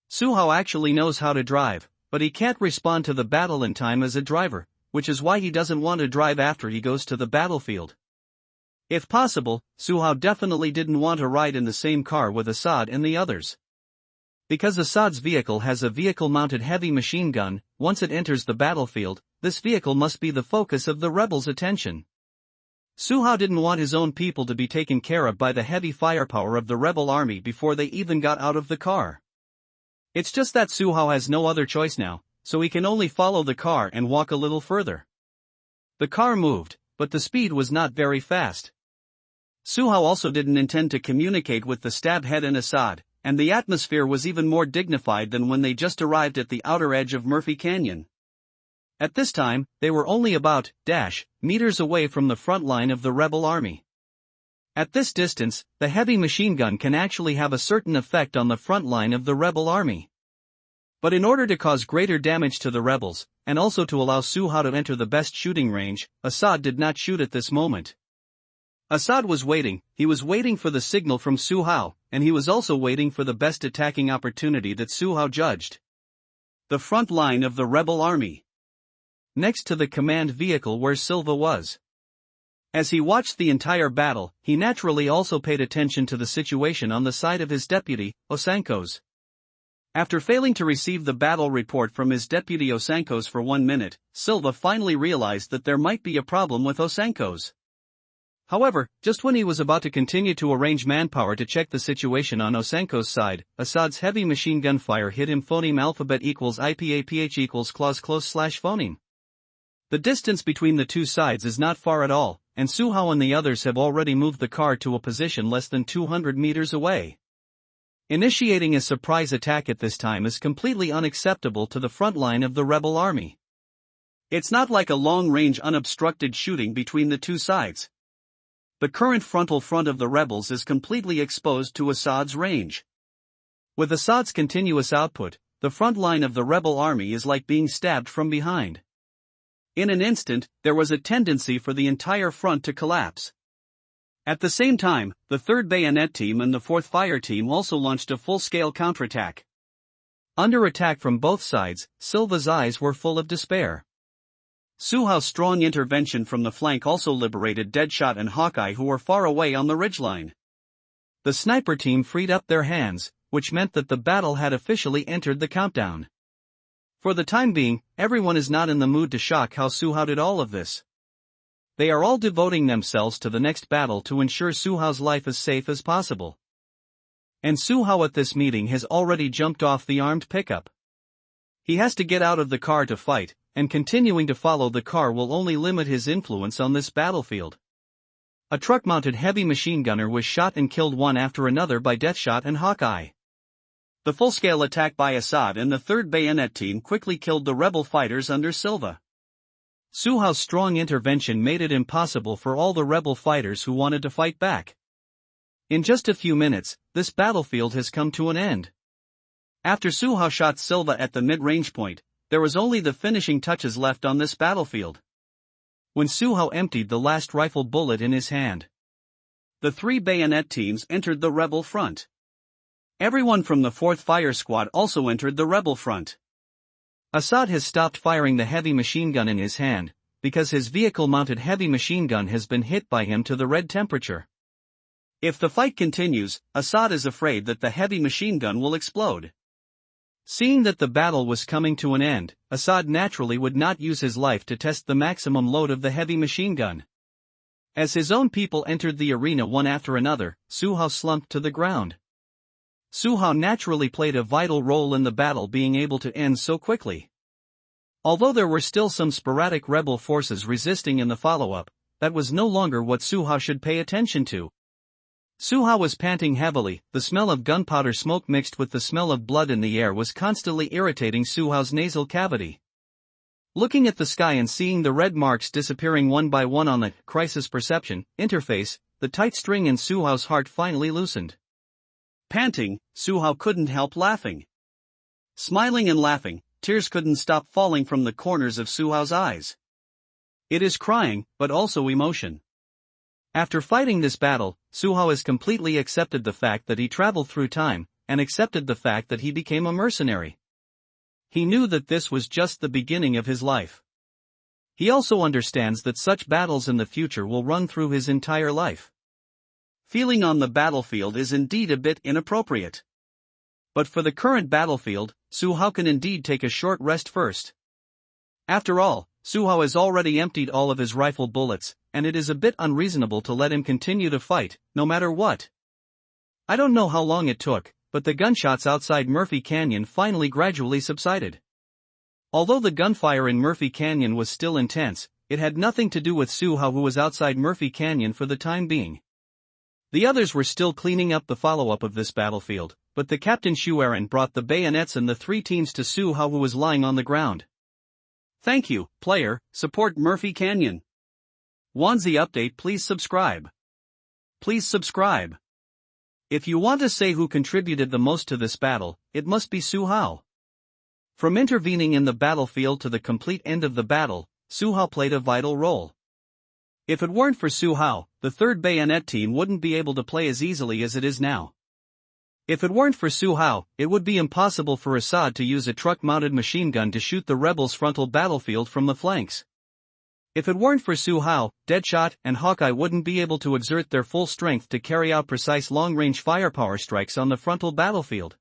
A: Suhao actually knows how to drive, but he can't respond to the battle in time as a driver, which is why he doesn't want to drive after he goes to the battlefield. If possible, Suhao definitely didn't want to ride in the same car with Assad and the others. Because Assad's vehicle has a vehicle-mounted heavy machine gun, once it enters the battlefield, this vehicle must be the focus of the rebels' attention. Suhao didn't want his own people to be taken care of by the heavy firepower of the rebel army before they even got out of the car. It's just that Suhao has no other choice now, so he can only follow the car and walk a little further. The car moved, but the speed was not very fast. Suhao also didn't intend to communicate with the stab head and Assad, and the atmosphere was even more dignified than when they just arrived at the outer edge of Murphy Canyon. At this time, they were only about meters away from the front line of the rebel army. At this distance, the heavy machine gun can actually have a certain effect on the front line of the rebel army. But in order to cause greater damage to the rebels, and also to allow Suhao to enter the best shooting range, Assad did not shoot at this moment. Assad was waiting, he was waiting for the signal from Suhao, and he was also waiting for the best attacking opportunity that Suhao judged. The front line of the rebel army. Next to the command vehicle where Silva was. As he watched the entire battle, he naturally also paid attention to the situation on the side of his deputy, Osankos. After failing to receive the battle report from his deputy Osankos for 1 minute, Silva finally realized that there might be a problem with Osankos. However, just when he was about to continue to arrange manpower to check the situation on Osankos' side, Assad's heavy machine gun fire hit him. Phoneme alphabet equals IPAPH equals clause close slash phoneme. The distance between the two sides is not far at all, and Su Hao and the others have already moved the car to a position less than 200 meters away. Initiating a surprise attack at this time is completely unacceptable to the front line of the rebel army.
B: It's not like a long-range unobstructed shooting between the two sides. The current frontal front of the rebels is completely exposed to Assad's range. With Assad's continuous output, the front line of the rebel army is like being stabbed from behind. In an instant, there was a tendency for the entire front to collapse. At the same time, the 3rd Bayonet Team and the 4th Fire Team also launched a full-scale counterattack.
A: Under attack from both sides, Silva's eyes were full of despair.
B: Su Hao's strong intervention from the flank also liberated Deadshot and Hawkeye, who were far away on the ridgeline.
A: The sniper team freed up their hands, which meant that the battle had officially entered the countdown. For the time being, everyone is not in the mood to shock how Su Hao did all of this. They are all devoting themselves to the next battle to ensure Su Hao's life as safe as possible. And Su Hao at this meeting has already jumped off the armed pickup. He has to get out of the car to fight, and continuing to follow the car will only limit his influence on this battlefield. A truck-mounted heavy machine gunner was shot and killed one after another by Deathshot and Hawkeye.
B: The full-scale attack by Assad and the 3rd Bayonet Team quickly killed the rebel fighters under Silva.
A: Su Hao's strong intervention made it impossible for all the rebel fighters who wanted to fight back. In just a few minutes, this battlefield has come to an end. After Su Hao shot Silva at the mid-range point, there was only the finishing touches left on this battlefield. When Su Hao emptied the last rifle bullet in his hand, the 3 bayonet teams entered the rebel front. Everyone from the 4th Fire Squad also entered the rebel front. Assad has stopped firing the heavy machine gun in his hand, because his vehicle-mounted heavy machine gun has been hit by him to the red temperature.
B: If the fight continues, Assad is afraid that the heavy machine gun will explode.
A: Seeing that the battle was coming to an end, Assad naturally would not use his life to test the maximum load of the heavy machine gun. As his own people entered the arena one after another, Su Hao slumped to the ground. Su Hao naturally played a vital role in the battle being able to end so quickly. Although there were still some sporadic rebel forces resisting in the follow-up, that was no longer what Su Hao should pay attention to. Su Hao was panting heavily, the smell of gunpowder smoke mixed with the smell of blood in the air was constantly irritating Su Hao's nasal cavity. Looking at the sky and seeing the red marks disappearing one by one on the crisis perception interface, the tight string in Su Hao's heart finally loosened.
B: Panting, Su Hao couldn't help laughing. Smiling and laughing, tears couldn't stop falling from the corners of Su Hao's eyes. It is crying, but also emotion. After fighting this battle, Su Hao has completely accepted the fact that he traveled through time, and accepted the fact that he became a mercenary. He knew that this was just the beginning of his life. He also understands that such battles in the future will run through his entire life. Feeling on the battlefield is indeed a bit inappropriate. But for the current battlefield, Su Hao can indeed take a short rest first. After all, Su Hao has already emptied all of his rifle bullets, and it is a bit unreasonable to let him continue to fight, no matter what. I don't know how long it took, but the gunshots outside Murphy Canyon finally gradually subsided. Although the gunfire in Murphy Canyon was still intense, it had nothing to do with Su Hao, who was outside Murphy Canyon for the time being. The others were still cleaning up the follow-up of this battlefield, but the Captain Shuaren brought the bayonets and the 3 teams to Su Hao, who was lying on the ground. Thank you, player, support Murphy Canyon. Wanzi update, please subscribe. Please subscribe. If you want to say who contributed the most to this battle, it must be Su Hao. From intervening in the battlefield to the complete end of the battle, Su Hao played a vital role. If it weren't for Su Hao, the 3rd Bayonet Team wouldn't be able to play as easily as it is now. If it weren't for Su Hao, it would be impossible for Assad to use a truck-mounted machine gun to shoot the rebels' frontal battlefield from the flanks. If it weren't for Su Hao, Deadshot and Hawkeye wouldn't be able to exert their full strength to carry out precise long-range firepower strikes on the frontal battlefield.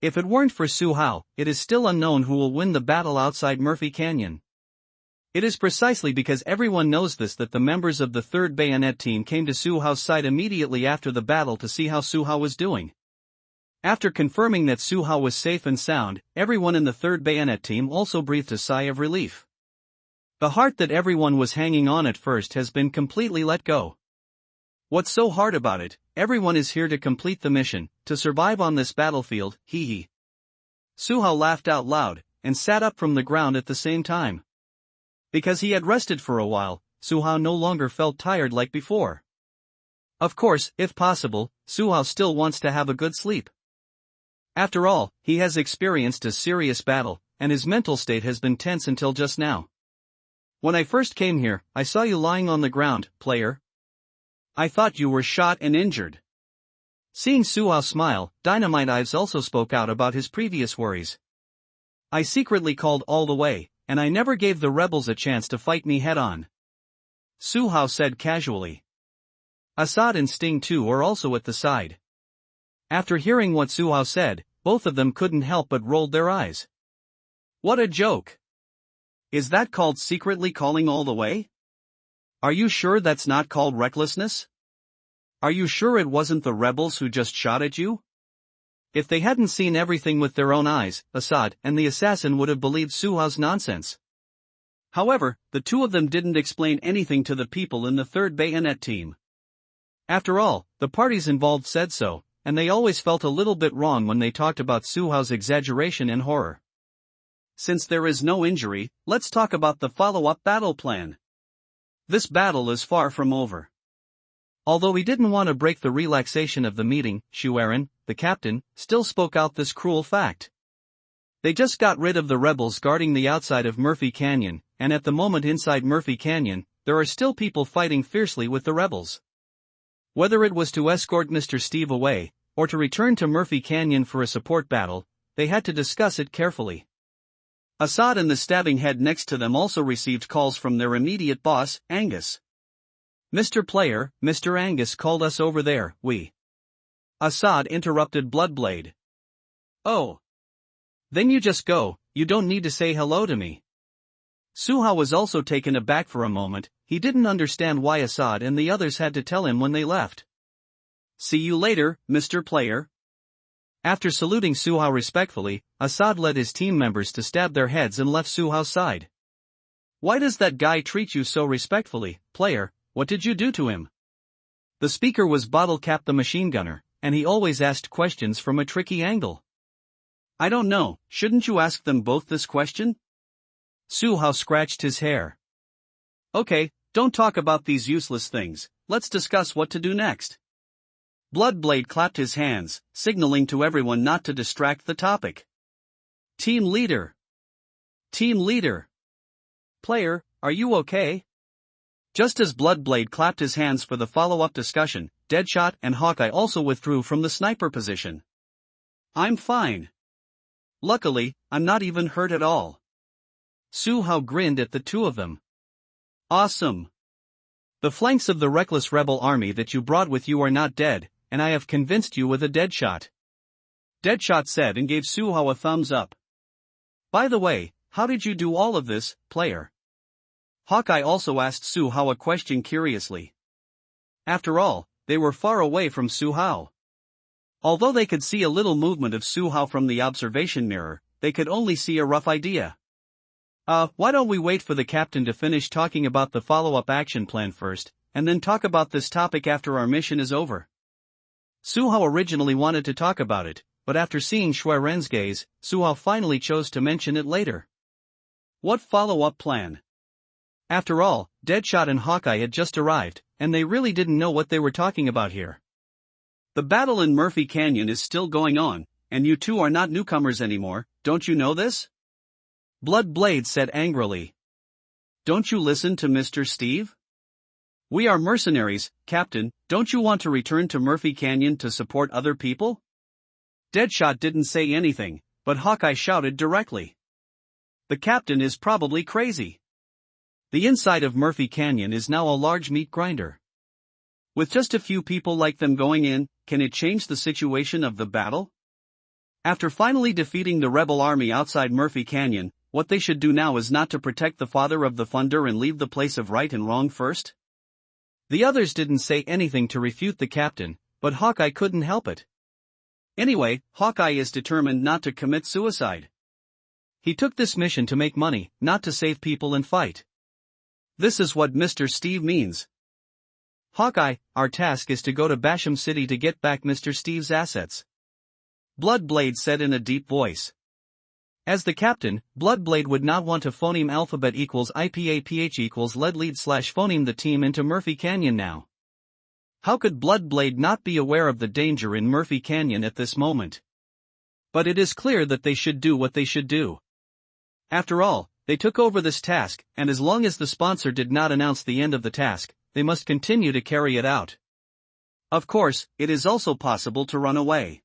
B: If it weren't for Su Hao, it is still unknown who will win the battle outside Murphy Canyon. It is precisely because everyone knows this that the members of the 3rd Bayonet Team came to Su Hao's side immediately after the battle to see how Su Hao was doing. After confirming that Su Hao was safe and sound, everyone in the 3rd Bayonet Team also breathed a sigh of relief.
A: The heart that everyone was hanging on at first has been completely let go. What's so hard about it? Everyone is here to complete the mission, to survive on this battlefield, hee hee. Suhao laughed out loud, and sat up from the ground at the same time. Because he had rested for a while, Suhao no longer felt tired like before. Of course, if possible, Suhao still wants to have a good sleep. After all, he has experienced a serious battle, and his mental state has been tense until just now. When I first came here, I saw you lying on the ground, player. I thought you were shot and injured. Seeing Suhao smile, Dynamite Eyes also spoke out about his previous worries. I secretly called all the way, and I never gave the rebels a chance to fight me head-on. Suhao said casually. Assad and Sting too are also at the side. After hearing what Suhao said, both of them couldn't help but rolled their eyes. What a joke! Is that called secretly calling all the way? Are you sure that's not called recklessness? Are you sure it wasn't the rebels who just shot at you? If they hadn't seen everything with their own eyes, Assad and the assassin would have believed Suhao's nonsense. However, the two of them didn't explain anything to the people in the 3rd Bayonet team. After all, the parties involved said so, and they always felt a little bit wrong when they talked about Suhao's exaggeration and horror. Since there is no injury, let's talk about the follow-up battle plan. This battle is far from over. Although he didn't want to break the relaxation of the meeting, Shuaren, the captain, still spoke out this cruel fact. They just got rid of the rebels guarding the outside of Murphy Canyon, and at the moment inside Murphy Canyon, there are still people fighting fiercely with the rebels. Whether it was to escort Mr. Steve away, or to return to Murphy Canyon for a support battle, they had to discuss it carefully. Assad and the stabbing head next to them also received calls from their immediate boss, Angus. Mr. Player, Mr. Angus called us over there, Assad interrupted Bloodblade. Oh. Then you just go, you don't need to say hello to me. Suhao was also taken aback for a moment, he didn't understand why Assad and the others had to tell him when they left. See you later, Mr. Player. After saluting Suhao respectfully, Assad led his team members to stab their heads and left Suhao's side. Why does that guy treat you so respectfully, player? What did you do to him? The speaker was Bottlecap the machine gunner, and he always asked questions from a tricky angle. I don't know, shouldn't you ask them both this question? Suhao scratched his hair. Okay, don't talk about these useless things, let's discuss what to do next. Bloodblade clapped his hands, signaling to everyone not to distract the topic. Team leader. Team leader. Player, are you okay? Just as Bloodblade clapped his hands for the follow-up discussion, Deadshot and Hawkeye also withdrew from the sniper position. I'm fine. Luckily, I'm not even hurt at all. Suhao grinned at the two of them. Awesome. The flanks of the reckless rebel army that you brought with you are not dead, and I have convinced you with a Deadshot. Deadshot said and gave Suhao a thumbs up. By the way, how did you do all of this, player? Hawkeye also asked Suhao a question curiously. After all, they were far away from Suhao. Although they could see a little movement of Suhao from the observation mirror, they could only see a rough idea. Why don't we wait for the captain to finish talking about the follow-up action plan first, and then talk about this topic after our mission is over? Suhao originally wanted to talk about it, but after seeing Shuaren's gaze, Suhao finally chose to mention it later. What follow-up plan? After all, Deadshot and Hawkeye had just arrived, and they really didn't know what they were talking about here. The battle in Murphy Canyon is still going on, and you two are not newcomers anymore, don't you know this? Bloodblade said angrily. Don't you listen to Mr. Steve? We are mercenaries, Captain, don't you want to return to Murphy Canyon to support other people? Deadshot didn't say anything, but Hawkeye shouted directly. The captain is probably crazy. The inside of Murphy Canyon is now a large meat grinder. With just a few people like them going in, can it change the situation of the battle? After finally defeating the rebel army outside Murphy Canyon, what they should do now is not to protect the Father of the Thunder and leave the place of right and wrong first? The others didn't say anything to refute the captain, but Hawkeye couldn't help it. Anyway, Hawkeye is determined not to commit suicide. He took this mission to make money, not to save people and fight.
B: This is what Mr. Steve means. Hawkeye, our task is to go to Basham City to get back Mr. Steve's assets. Bloodblade said in a deep voice. As the captain, Bloodblade would not want to phoneme alphabet equals IPAPH equals lead lead slash phoneme the team into Murphy Canyon now. How could Bloodblade not be aware of the danger in Murphy Canyon at this moment? But it is clear that they should do what they should do. After all, they took over this task, and as long as the sponsor did not announce the end of the task, they must continue to carry it out. Of course, it is also possible to run away.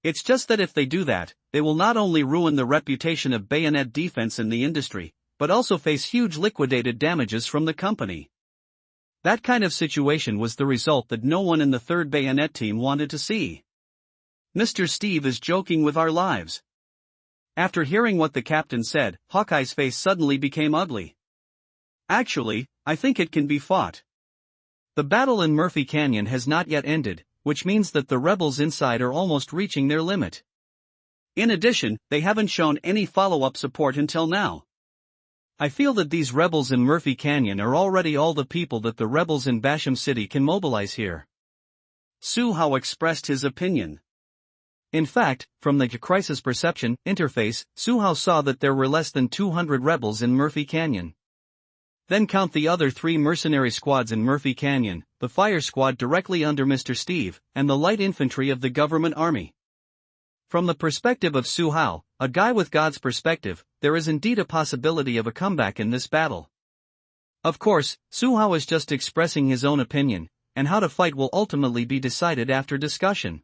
B: It's just that if they do that, they will not only ruin the reputation of bayonet defense in the industry, but also face huge liquidated damages from the company. That kind of situation was the result that no one in the 3rd Bayonet team wanted to see. Mr. Steve is joking with our lives. After hearing what the captain said, Hawkeye's face suddenly became ugly. Actually, I think it can be fought. The battle in Murphy Canyon has not yet ended, which means that the rebels inside are almost reaching their limit. In addition, they haven't shown any follow-up support until now. I feel that these rebels in Murphy Canyon are already all the people that the rebels in Basham City can mobilize here. Suhao expressed his opinion. In fact, from the Crisis Perception interface, Suhao saw that there were less than 200 rebels in Murphy Canyon. Then count the other 3 mercenary squads in Murphy Canyon, the fire squad directly under Mr. Steve, and the light infantry of the government army. From the perspective of Suhao, a guy with God's perspective, there is indeed a possibility of a comeback in this battle. Of course, Suhao is just expressing his own opinion, and how to fight will ultimately be decided after discussion.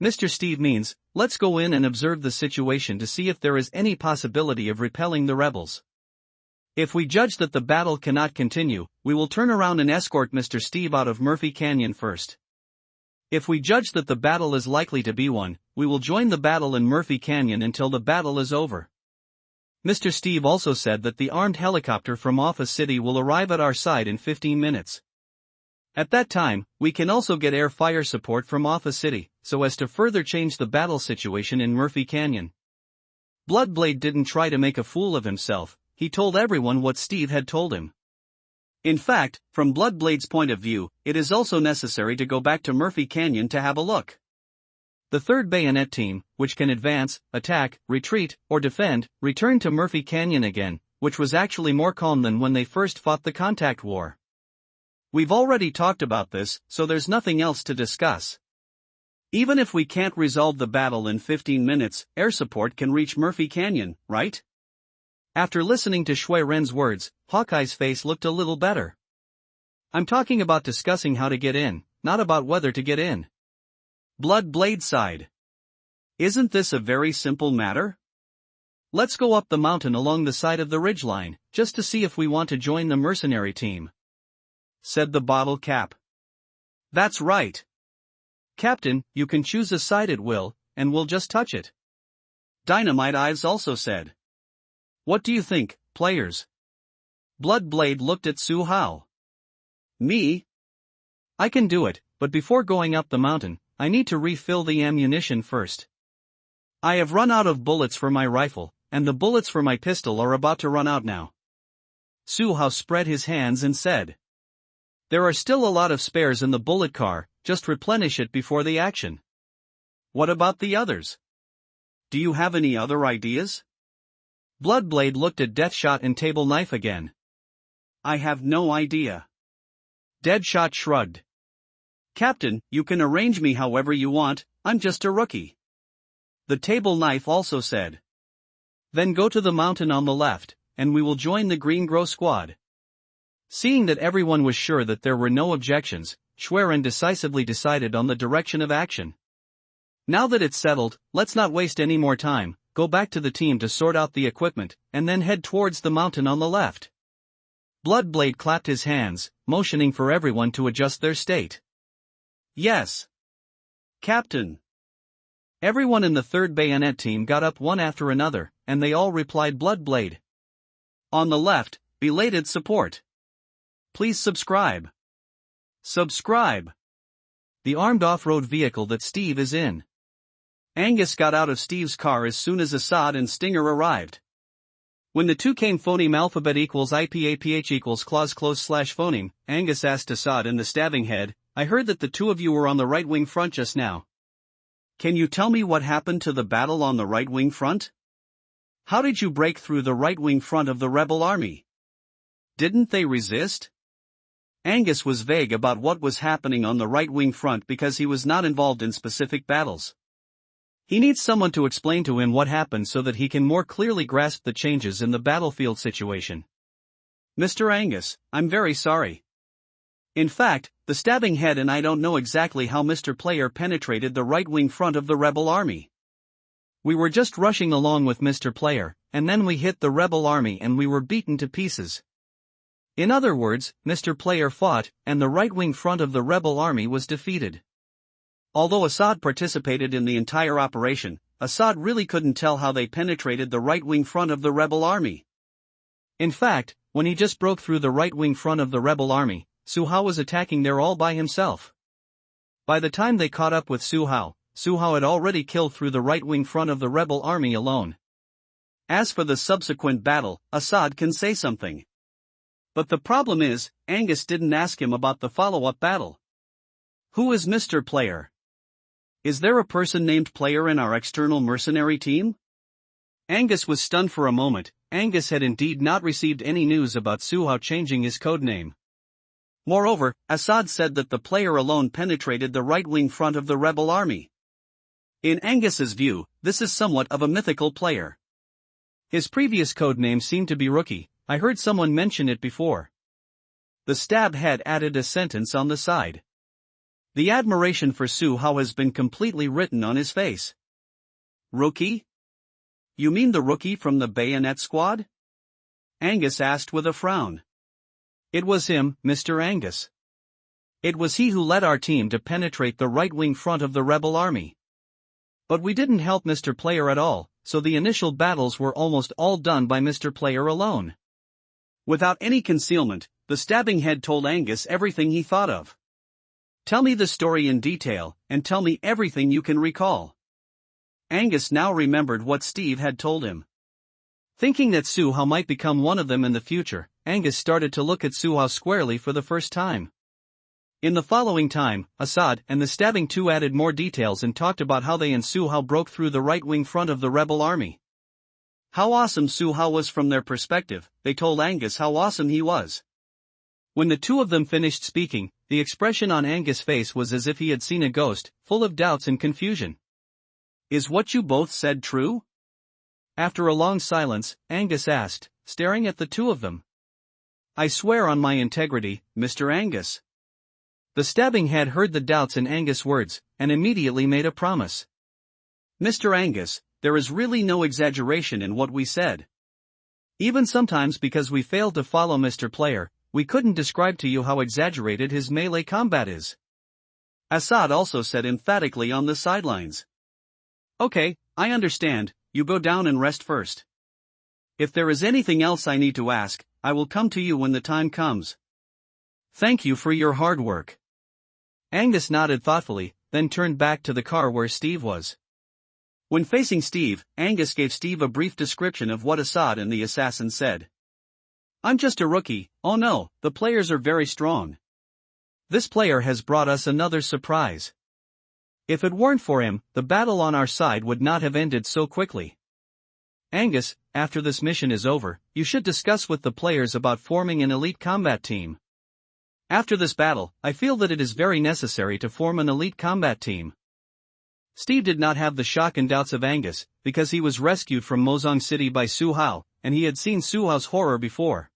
B: Mr. Steve means, let's go in and observe the situation to see if there is any possibility of repelling the rebels. If we judge that the battle cannot continue, we will turn around and escort Mr. Steve out of Murphy Canyon first. If we judge that the battle is likely to be won, we will join the battle in Murphy Canyon until the battle is over. Mr. Steve also said that the armed helicopter from Office City will arrive at our side in 15 minutes. At that time, we can also get air fire support from Office City, so as to further change the battle situation in Murphy Canyon. Bloodblade didn't try to make a fool of himself, he told everyone what Steve had told him. In fact, from Bloodblade's point of view, it is also necessary to go back to Murphy Canyon to have a look. The 3rd Bayonet team, which can advance, attack, retreat, or defend, returned to Murphy Canyon again, which was actually more calm than when they first fought the contact war. We've already talked about this, so there's nothing else to discuss. Even if we can't resolve the battle in 15 minutes, air support can reach Murphy Canyon, right? After listening to Shui Ren's words, Hawkeye's face looked a little better. I'm talking about discussing how to get in, not about whether to get in. Bloodblade sighed. Isn't this a very simple matter? Let's go up the mountain along the side of the ridgeline, just to see if we want to join the mercenary team, said the bottle cap. That's right. Captain, you can choose a side at will, and we'll just touch it. Dynamite Eyes also said. What do you think, players? Bloodblade looked at Suhao. Me? I can do it, but before going up the mountain, I need to refill the ammunition first. I have run out of bullets for my rifle, and the bullets for my pistol are about to run out now. Suhao spread his hands and said. There are still a lot of spares in the bullet car, just replenish it before the action. What about the others? Do you have any other ideas? Bloodblade looked at Deathshot and Table Knife again. I have no idea. Deadshot shrugged. Captain, you can arrange me however you want, I'm just a rookie. The Table Knife also said. Then go to the mountain on the left, and we will join the Green Grow squad. Seeing that everyone was sure that there were no objections, Schwerin decisively decided on the direction of action. Now that it's settled, let's not waste any more time, go back to the team to sort out the equipment, and then head towards the mountain on the left. Bloodblade clapped his hands, motioning for everyone to adjust their state. Yes. Captain. Everyone in the 3rd Bayonet team got up one after another, and they all replied Bloodblade. On the left, belated support. Please subscribe. Subscribe. The armed off-road vehicle that Steve is in. Angus got out of Steve's car as soon as Assad and Stinger arrived. When the two came phoneme alphabet equals IPAPH equals clause close slash phoneme, Angus asked Assad and the stabbing head, I heard that the two of you were on the right wing front just now. Can you tell me what happened to the battle on the right wing front? How did you break through the right wing front of the rebel army? Didn't they resist? Angus was vague about what was happening on the right wing front because he was not involved in specific battles. He needs someone to explain to him what happened so that he can more clearly grasp the changes in the battlefield situation. Mr. Angus, I'm very sorry. In fact, the stabbing head and I don't know exactly how Mr. Player penetrated the right wing front of the rebel army. We were just rushing along with Mr. Player, and then we hit the rebel army and we were beaten to pieces. In other words, Mr. Player fought, and the right wing front of the rebel army was defeated. Although Assad participated in the entire operation, Assad really couldn't tell how they penetrated the right wing front of the rebel army. In fact, when he just broke through the right wing front of the rebel army, Su Hao was attacking there all by himself. By the time they caught up with Su Hao had already killed through the right wing front of the rebel army alone. As for the subsequent battle, Assad can say something. But the problem is, Angus didn't ask him about the follow-up battle. Who is Mr. Player? Is there a person named Player in our external mercenary team? Angus was stunned for a moment. Angus had indeed not received any news about Su Hao changing his codename. Moreover, Assad said that the Player alone penetrated the right wing front of the rebel army. In Angus's view, this is somewhat of a mythical player. His previous codename seemed to be Rookie. I heard someone mention it before. The stab head added a sentence on the side. The admiration for Su Hao has been completely written on his face. Rookie? You mean the rookie from the Bayonet Squad? Angus asked with a frown. It was him, Mr. Angus. It was he who led our team to penetrate the right wing front of the rebel army. But we didn't help Mr. Player at all, so the initial battles were almost all done by Mr. Player alone. Without any concealment, the stabbing head told Angus everything he thought of. Tell me the story in detail, and tell me everything you can recall. Angus now remembered what Steve had told him. Thinking that Su Hao might become one of them in the future, Angus started to look at Su Hao squarely for the first time. In the following time, Assad and the stabbing two added more details and talked about how they and Su Hao broke through the right wing front of the rebel army. How awesome Su Hao was from their perspective, they told Angus how awesome he was. When the two of them finished speaking, the expression on Angus' face was as if he had seen a ghost, full of doubts and confusion. Is what you both said true? After a long silence, Angus asked, staring at the two of them. I swear on my integrity, Mr. Angus. The stabbing head heard the doubts in Angus' words, and immediately made a promise. Mr. Angus, there is really no exaggeration in what we said. Even sometimes because we failed to follow Mr. Player, we couldn't describe to you how exaggerated his melee combat is. Assad also said emphatically on the sidelines. Okay, I understand, you go down and rest first. If there is anything else I need to ask, I will come to you when the time comes. Thank you for your hard work. Angus nodded thoughtfully, then turned back to the car where Steve was. When facing Steve, Angus gave Steve a brief description of what Assad and the assassin said. I'm just a rookie. Oh no, the players are very strong. This player has brought us another surprise. If it weren't for him, the battle on our side would not have ended so quickly. Angus, after this mission is over, you should discuss with the players about forming an elite combat team. After this battle, I feel that it is very necessary to form an elite combat team. Steve did not have the shock and doubts of Angus, because he was rescued from Mozong City by Su Hao, and he had seen Su Hao's horror before.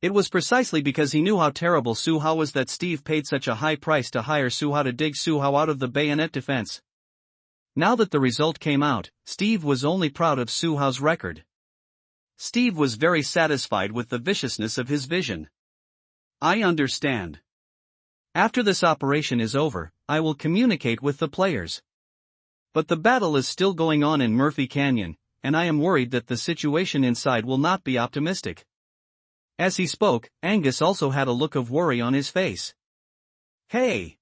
B: It was precisely because he knew how terrible Su Hao was that Steve paid such a high price to hire Su Hao to dig Su Hao out of the bayonet defense. Now that the result came out, Steve was only proud of Su Hao's record. Steve was very satisfied with the viciousness of his vision. I understand. After this operation is over, I will communicate with the players. But the battle is still going on in Murphy Canyon, and I am worried that the situation inside will not be optimistic. As he spoke, Angus also had a look of worry on his face. Hey!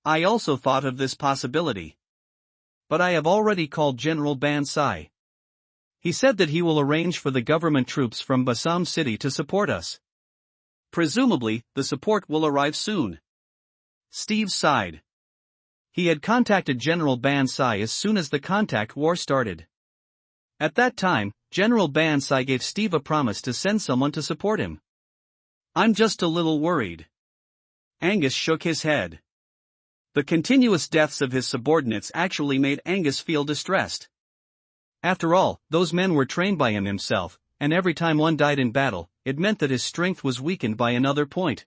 B: I also thought of this possibility. But I have already called General Ban Sai.
A: He said that he will arrange for the government troops from Bassam City to support us.
B: Presumably, the support will arrive soon. Steve sighed.
A: He had contacted General Ban Sai as soon as the contact war started. At that time, General Ban Sai gave Steve a promise to send someone to support him.
B: I'm just a little worried. Angus shook his head. The continuous deaths of his subordinates actually made Angus feel distressed.
A: After all, those men were trained by him himself, and every time one died in battle, it meant that his strength was weakened by another point.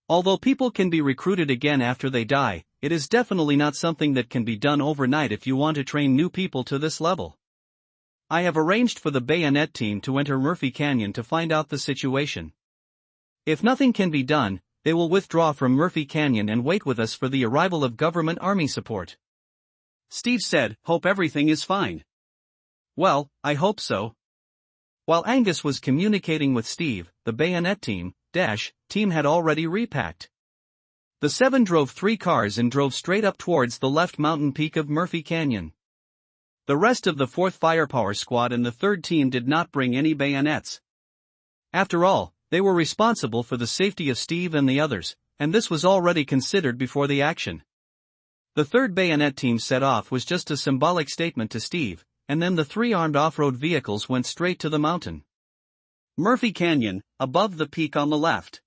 A: Although people can be recruited again after they die, it is definitely not something that can be done overnight if you want to train new people to this level. I have arranged for the bayonet team to enter Murphy Canyon to find out the situation. If nothing can be done, they will withdraw from Murphy Canyon and wait with us for the arrival of government army support.
B: Steve said, "Hope everything is fine."
A: Well, I hope so. While Angus was communicating with Steve, the bayonet team had already repacked. The 7 drove 3 cars and drove straight up towards the left mountain peak of Murphy Canyon. The rest of the 4th Firepower Squad and the 3rd team did not bring any bayonets. After all, they were responsible for the safety of Steve and the others, and this was already considered before the action. The 3rd bayonet team set off was just a symbolic statement to Steve, and then the 3 armed off-road vehicles went straight to the mountain.
B: Murphy Canyon, above the peak on the left.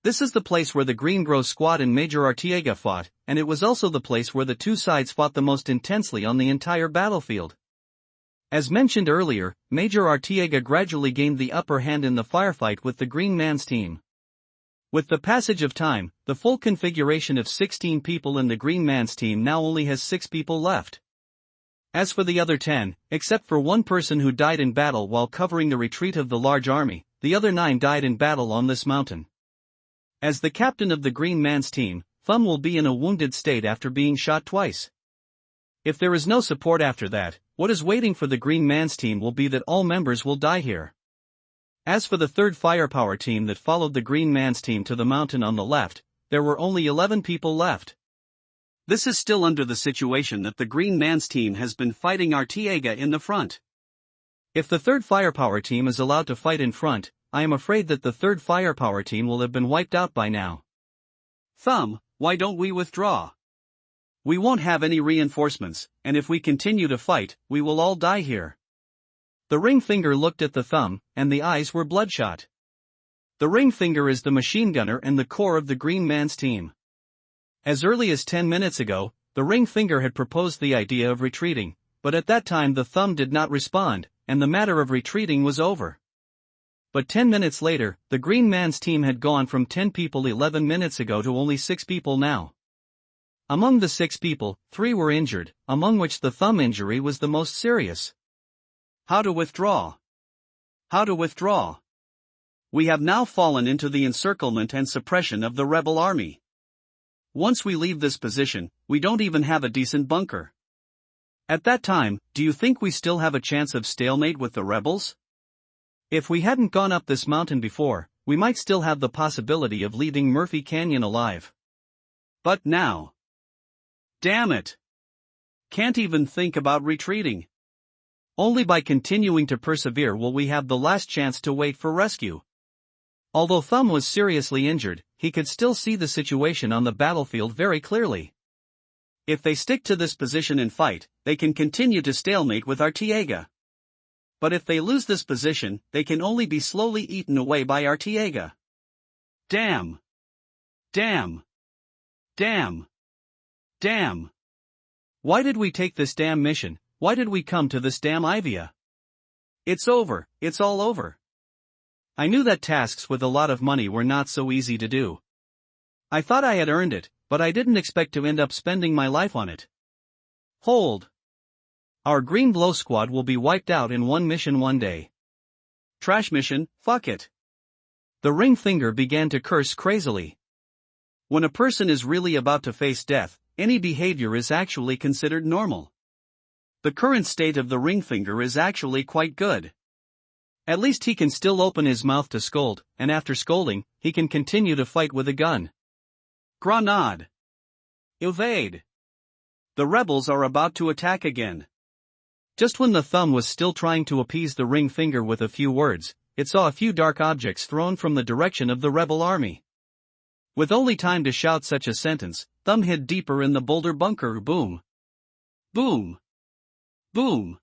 A: This is the place where the Green Grove Squad and Major Artiega fought, and it was also the place where the two sides fought the most intensely on the entire battlefield. As mentioned earlier, Major Artiega gradually gained the upper hand in the firefight with the Green Man's team. With the passage of time, the full configuration of 16 people in the Green Man's team now only has 6 people left. As for the other 10, except for one person who died in battle while covering the retreat of the large army, the other 9 died in battle on this mountain. As the captain of the Green Man's team, Thumb will be in a wounded state after being shot twice. If there is no support after that, what is waiting for the Green Man's team will be that all members will die here. As for the 3rd Firepower team that followed the Green Man's team to the mountain on the left, there were only 11 people left.
B: This is still under the situation that the Green Man's team has been fighting Artiega in the front.
A: If the 3rd Firepower team is allowed to fight in front, I am afraid that the 3rd Firepower team will have been wiped out by now.
B: Thumb, why don't we withdraw? We won't have any reinforcements, and if we continue to fight, we will all die here.
A: The ring finger looked at the Thumb, and the eyes were bloodshot. The ring finger is the machine gunner and the core of the Green Man's team. As early as 10 minutes ago, the ring finger had proposed the idea of retreating, but at that time the Thumb did not respond, and the matter of retreating was over. But 10 minutes later, the Green Man's team had gone from 10 people 11 minutes ago to only 6 people now. Among the 6 people, 3 were injured, among which the Thumb injury was the most serious.
B: How to withdraw? How to withdraw? We have now fallen into the encirclement and suppression of the rebel army. Once we leave this position, we don't even have a decent bunker. At that time, do you think we still have a chance of stalemate with the rebels? If we hadn't gone up this mountain before, we might still have the possibility of leaving Murphy Canyon alive. But now. Damn it! Can't even think about retreating. Only by continuing to persevere will we have the last chance to wait for rescue. Although Thumb was seriously injured, he could still see the situation on the battlefield very clearly. If they stick to this position and fight, they can continue to stalemate with Artiega. But if they lose this position, they can only be slowly eaten away by Artiega. Damn! Damn! Damn! Damn! Why did we take this damn mission? Why did we come to this damn Ivia? It's over, it's all over. I knew that tasks with a lot of money were not so easy to do. I thought I had earned it, but I didn't expect to end up spending my life on it. Hold! Our Green Blow Squad will be wiped out in one mission one day. Trash mission, fuck it. The ring finger began to curse crazily. When a person is really about to face death, any behavior is actually considered normal. The current state of the ring finger is actually quite good. At least he can still open his mouth to scold, and after scolding, he can continue to fight with a gun. Grenade! Evade! The rebels are about to attack again.
A: Just when the thumb was still trying to appease the ring finger with a few words, it saw a few dark objects thrown from the direction of the rebel army. With only time to shout such a sentence, Thumb hid deeper in the boulder bunker. Boom! Boom! Boom!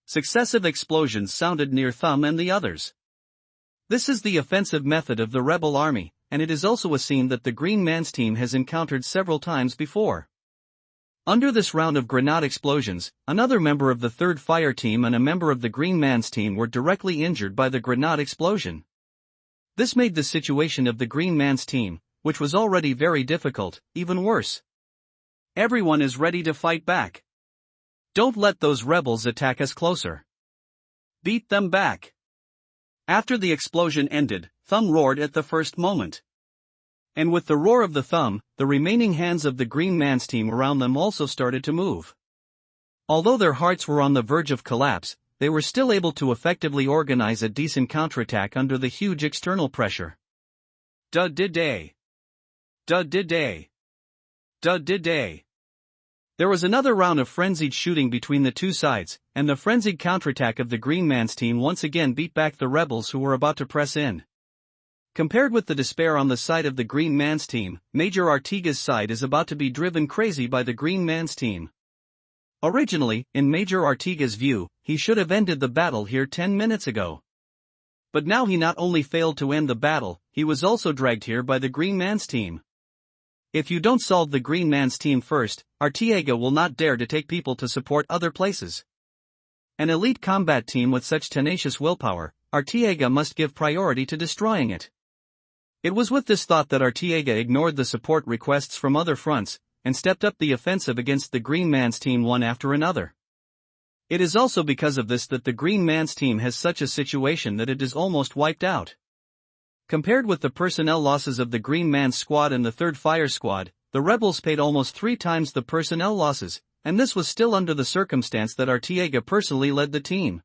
A: Successive explosions sounded near Thumb and the others. This is the offensive method of the rebel army, and it is also a scene that the Green Man's team has encountered several times before. Under this round of grenade explosions, another member of the 3rd Fire Team and a member of the Green Man's team were directly injured by the grenade explosion. This made the situation of the Green Man's team, which was already very difficult, even worse.
B: Everyone is ready to fight back. Don't let those rebels attack us closer. Beat them back. After the explosion ended, Thumb roared at the first moment. And with the roar of the thumb, the remaining hands of the Green Man's team around them also started to move. Although their hearts were on the verge of collapse, they were still able to effectively organize a decent counterattack under the huge external pressure.
A: Dud-did-day. Dud-did-day. Dud-did-day. There was another round of frenzied shooting between the two sides, and the frenzied counterattack of the Green Man's team once again beat back the rebels who were about to press in. Compared with the despair on the side of the Green Man's team, Major Artiga's side is about to be driven crazy by the Green Man's team. Originally, in Major Artiga's view, he should have ended the battle here 10 minutes ago. But now he not only failed to end the battle, he was also dragged here by the Green Man's team. If you don't solve the Green Man's team first, Artiga will not dare to take people to support other places. An elite combat team with such tenacious willpower, Artiga must give priority to destroying it. It was with this thought that Artiga ignored the support requests from other fronts, and stepped up the offensive against the Green Man's team one after another. It is also because of this that the Green Man's team has such a situation that it is almost wiped out. Compared with the personnel losses of the Green Man's squad and the 3rd Fire Squad, the rebels paid almost 3 times the personnel losses, and this was still under the circumstance that Artiga personally led the team.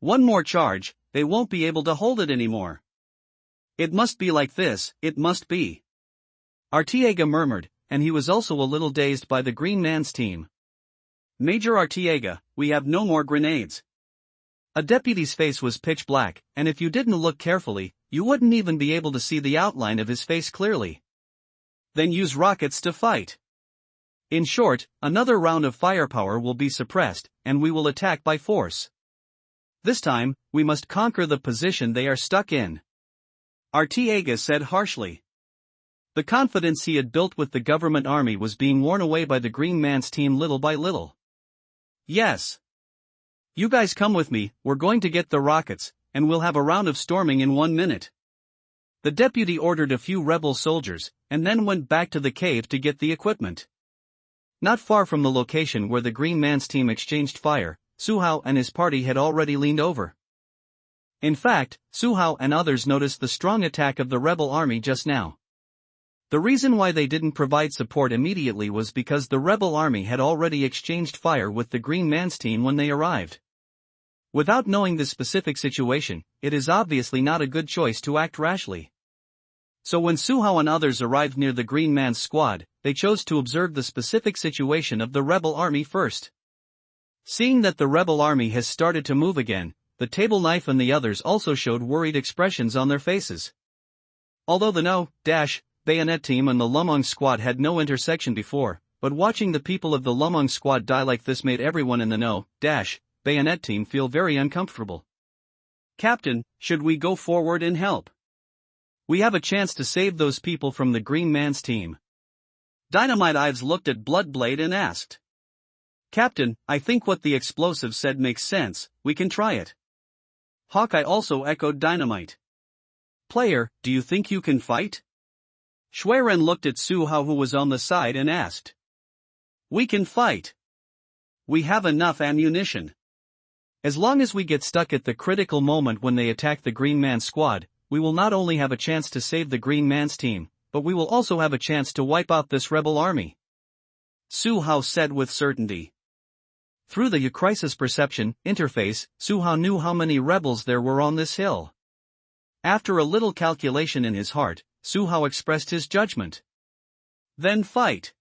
A: One more charge, they won't be able to hold it anymore. It must be like this, it must be. Artiga murmured, and he was also a little dazed by the Green Man's team. Major Artiga, we have no more grenades. A deputy's face was pitch black, and if you didn't look carefully, you wouldn't even be able to see the outline of his face clearly. Then use rockets to fight. In short, another round of firepower will be suppressed, and we will attack by force. This time, we must conquer the position they are stuck in. Artiga said harshly. The confidence he had built with the government army was being worn away by the Green Man's team little by little. Yes. You guys come with me, we're going to get the rockets, and we'll have a round of storming in 1 minute. The deputy ordered a few rebel soldiers, and then went back to the cave to get the equipment. Not far from the location where the Green Man's team exchanged fire, Suhao and his party had already leaned over. In fact, Suhao and others noticed the strong attack of the rebel army just now. The reason why they didn't provide support immediately was because the rebel army had already exchanged fire with the Green Man's team when they arrived. Without knowing the specific situation, it is obviously not a good choice to act rashly. So when Suhao and others arrived near the Green Man's squad, they chose to observe the specific situation of the rebel army first. Seeing that the rebel army has started to move again, the table knife and the others also showed worried expressions on their faces. Although the bayonet team and the Lumong squad had no intersection before, but watching the people of the Lumong squad die like this made everyone in the bayonet team feel very uncomfortable. Captain, should we go forward and help? We have a chance to save those people from the Green Man's team. Dynamite Ives looked at Bloodblade and asked. Captain, I think what the explosive said makes sense, we can try it. Hawkeye also echoed Dynamite. Player, do you think you can fight? Shuiren looked at Suhao who was on the side and asked. We can fight. We have enough ammunition. As long as we get stuck at the critical moment when they attack the Green Man's squad, we will not only have a chance to save the Green Man's team, but we will also have a chance to wipe out this rebel army. Suhao said with certainty. Through the crisis perception interface, Suhao knew how many rebels there were on this hill. After a little calculation in his heart, Suhao expressed his judgment. Then fight.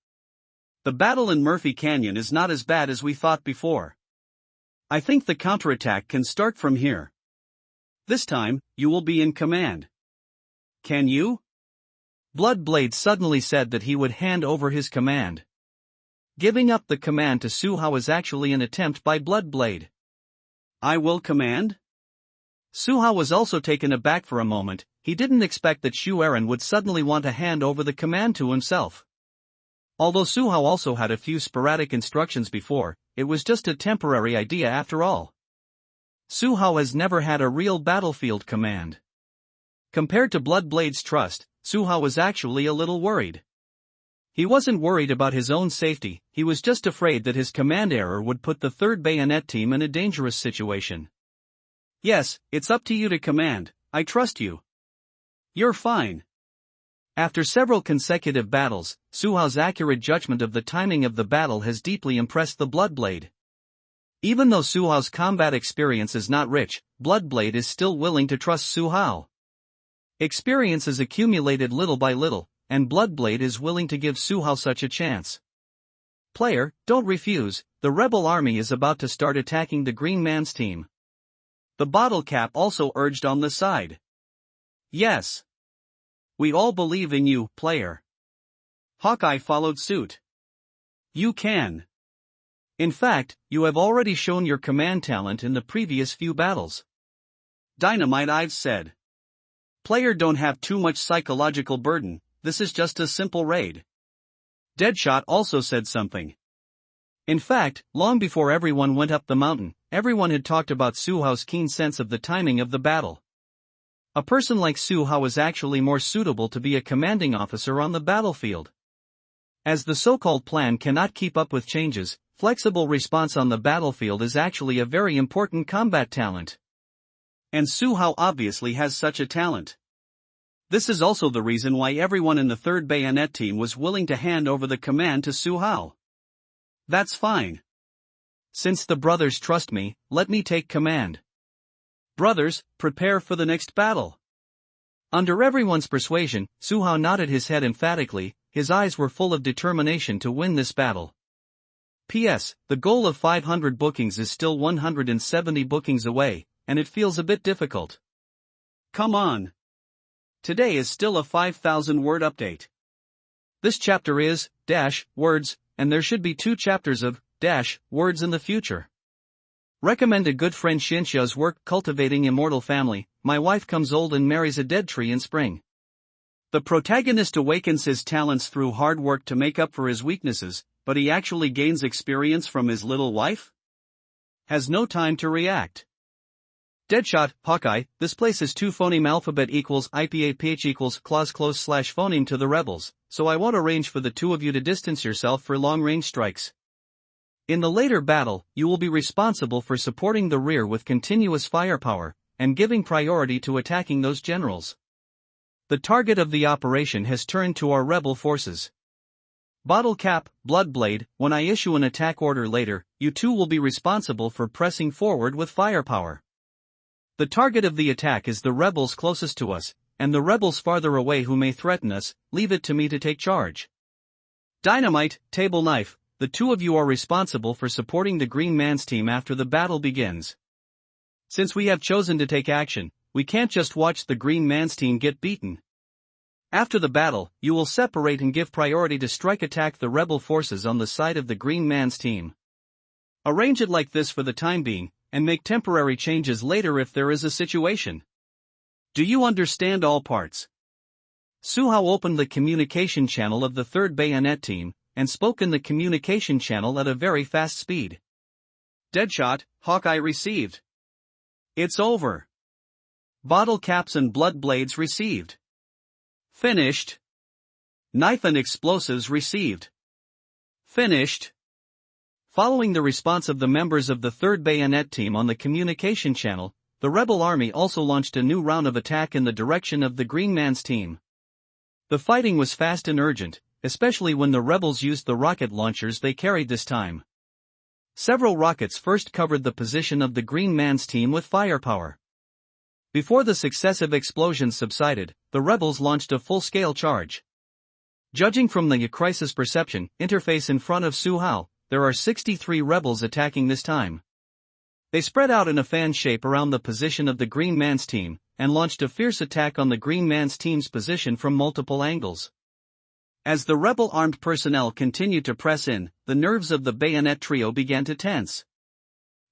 A: The battle in Murphy Canyon is not as bad as we thought before.
B: I think the counterattack can start from here. This time, you will be in command. Can you?
A: Bloodblade suddenly said that he would hand over his command. Giving up the command to Su Hao is actually an attempt by Bloodblade.
B: I will command?
A: Su Hao was also taken aback for a moment. He didn't expect that Shu Eren would suddenly want to hand over the command to himself. Although Su Hao also had a few sporadic instructions before, it was just a temporary idea after all. Su Hao has never had a real battlefield command. Compared to Bloodblade's trust, Su Hao was actually a little worried. He wasn't worried about his own safety, he was just afraid that his command error would put the 3rd Bayonet team in a dangerous situation.
B: Yes, it's up to you to command, I trust you. You're fine.
A: After several consecutive battles, Su Hao's accurate judgment of the timing of the battle has deeply impressed the Bloodblade. Even though Su Hao's combat experience is not rich, Bloodblade is still willing to trust Su Hao. Experience is accumulated little by little, and Bloodblade is willing to give Su Hao such a chance. Player, don't refuse, the rebel army is about to start attacking the Green Man's team.
B: The bottle cap also urged on the side. Yes. We all believe in you, player. Hawkeye followed suit. You can.
A: In fact, you have already shown your command talent in the previous few battles.
B: Dynamite I've said. Player don't have too much psychological burden, this is just a simple raid. Deadshot also said something.
A: In fact, long before everyone went up the mountain, everyone had talked about Su Hao's keen sense of the timing of the battle. A person like Su Hao is actually more suitable to be a commanding officer on the battlefield. As the so-called plan cannot keep up with changes, flexible response on the battlefield is actually a very important combat talent.
B: And Su Hao obviously has such a talent. This is also the reason why everyone in the 3rd Bayonet team was willing to hand over the command to Su Hao. That's fine.
A: Since the brothers trust me, let me take command.
B: Brothers, prepare for the next battle.
A: Under everyone's persuasion, Su Hao nodded his head emphatically, his eyes were full of determination to win this battle. P.S. The goal of 500 bookings is still 170 bookings away, and it feels a bit difficult.
B: Come on. Today is still a 5,000-word update.
A: This chapter is, words, and there should be 2 chapters of, words in the future. Recommend a good friend Shinxia's work Cultivating Immortal Family. My wife comes old and marries a dead tree in spring.
B: The protagonist awakens his talents through hard work to make up for his weaknesses, but he actually gains experience from his little wife? Has no time to react.
A: Deadshot, Hawkeye, this place is 2 phoneme alphabet equals IPAPH equals clause close / phoneme to the rebels, so I won't arrange for the 2 of you to distance yourself for long-range strikes. In the later battle, you will be responsible for supporting the rear with continuous firepower, and giving priority to attacking those generals. The target of the operation has turned to our rebel forces. Bottle Cap, Bloodblade, when I issue an attack order later, you 2 will be responsible for pressing forward with firepower. The target of the attack is the rebels closest to us, and the rebels farther away who may threaten us, leave it to me to take charge. Dynamite, Table Knife, the 2 of you are responsible for supporting the Green Man's team after the battle begins. Since we have chosen to take action, we can't just watch the Green Man's team get beaten. After the battle, you will separate and give priority to strike attack the rebel forces on the side of the Green Man's team. Arrange it like this for the time being, and make temporary changes later if there is a situation. Do you understand all parts? Su Hao opened the communication channel of the 3rd Bayonet team, and spoke in the communication channel at a very fast speed.
B: Deadshot, Hawkeye received. It's over.
A: Bottle Caps and Bloodblades received.
B: Finished. Knife and Explosives received. Finished.
A: Following the response of the members of the 3rd Bayonet team on the communication channel, the rebel army also launched a new round of attack in the direction of the Green Man's team. The fighting was fast and urgent, especially when the rebels used the rocket launchers they carried this time. Several rockets first covered the position of the Green Man's team with firepower. Before the successive explosions subsided, the rebels launched a full-scale charge. Judging from the crisis perception interface in front of Su Hao, there are 63 rebels attacking this time. They spread out in a fan shape around the position of the Green Man's team, and launched a fierce attack on the Green Man's team's position from multiple angles. As the rebel armed personnel continued to press in, the nerves of the bayonet trio began to tense.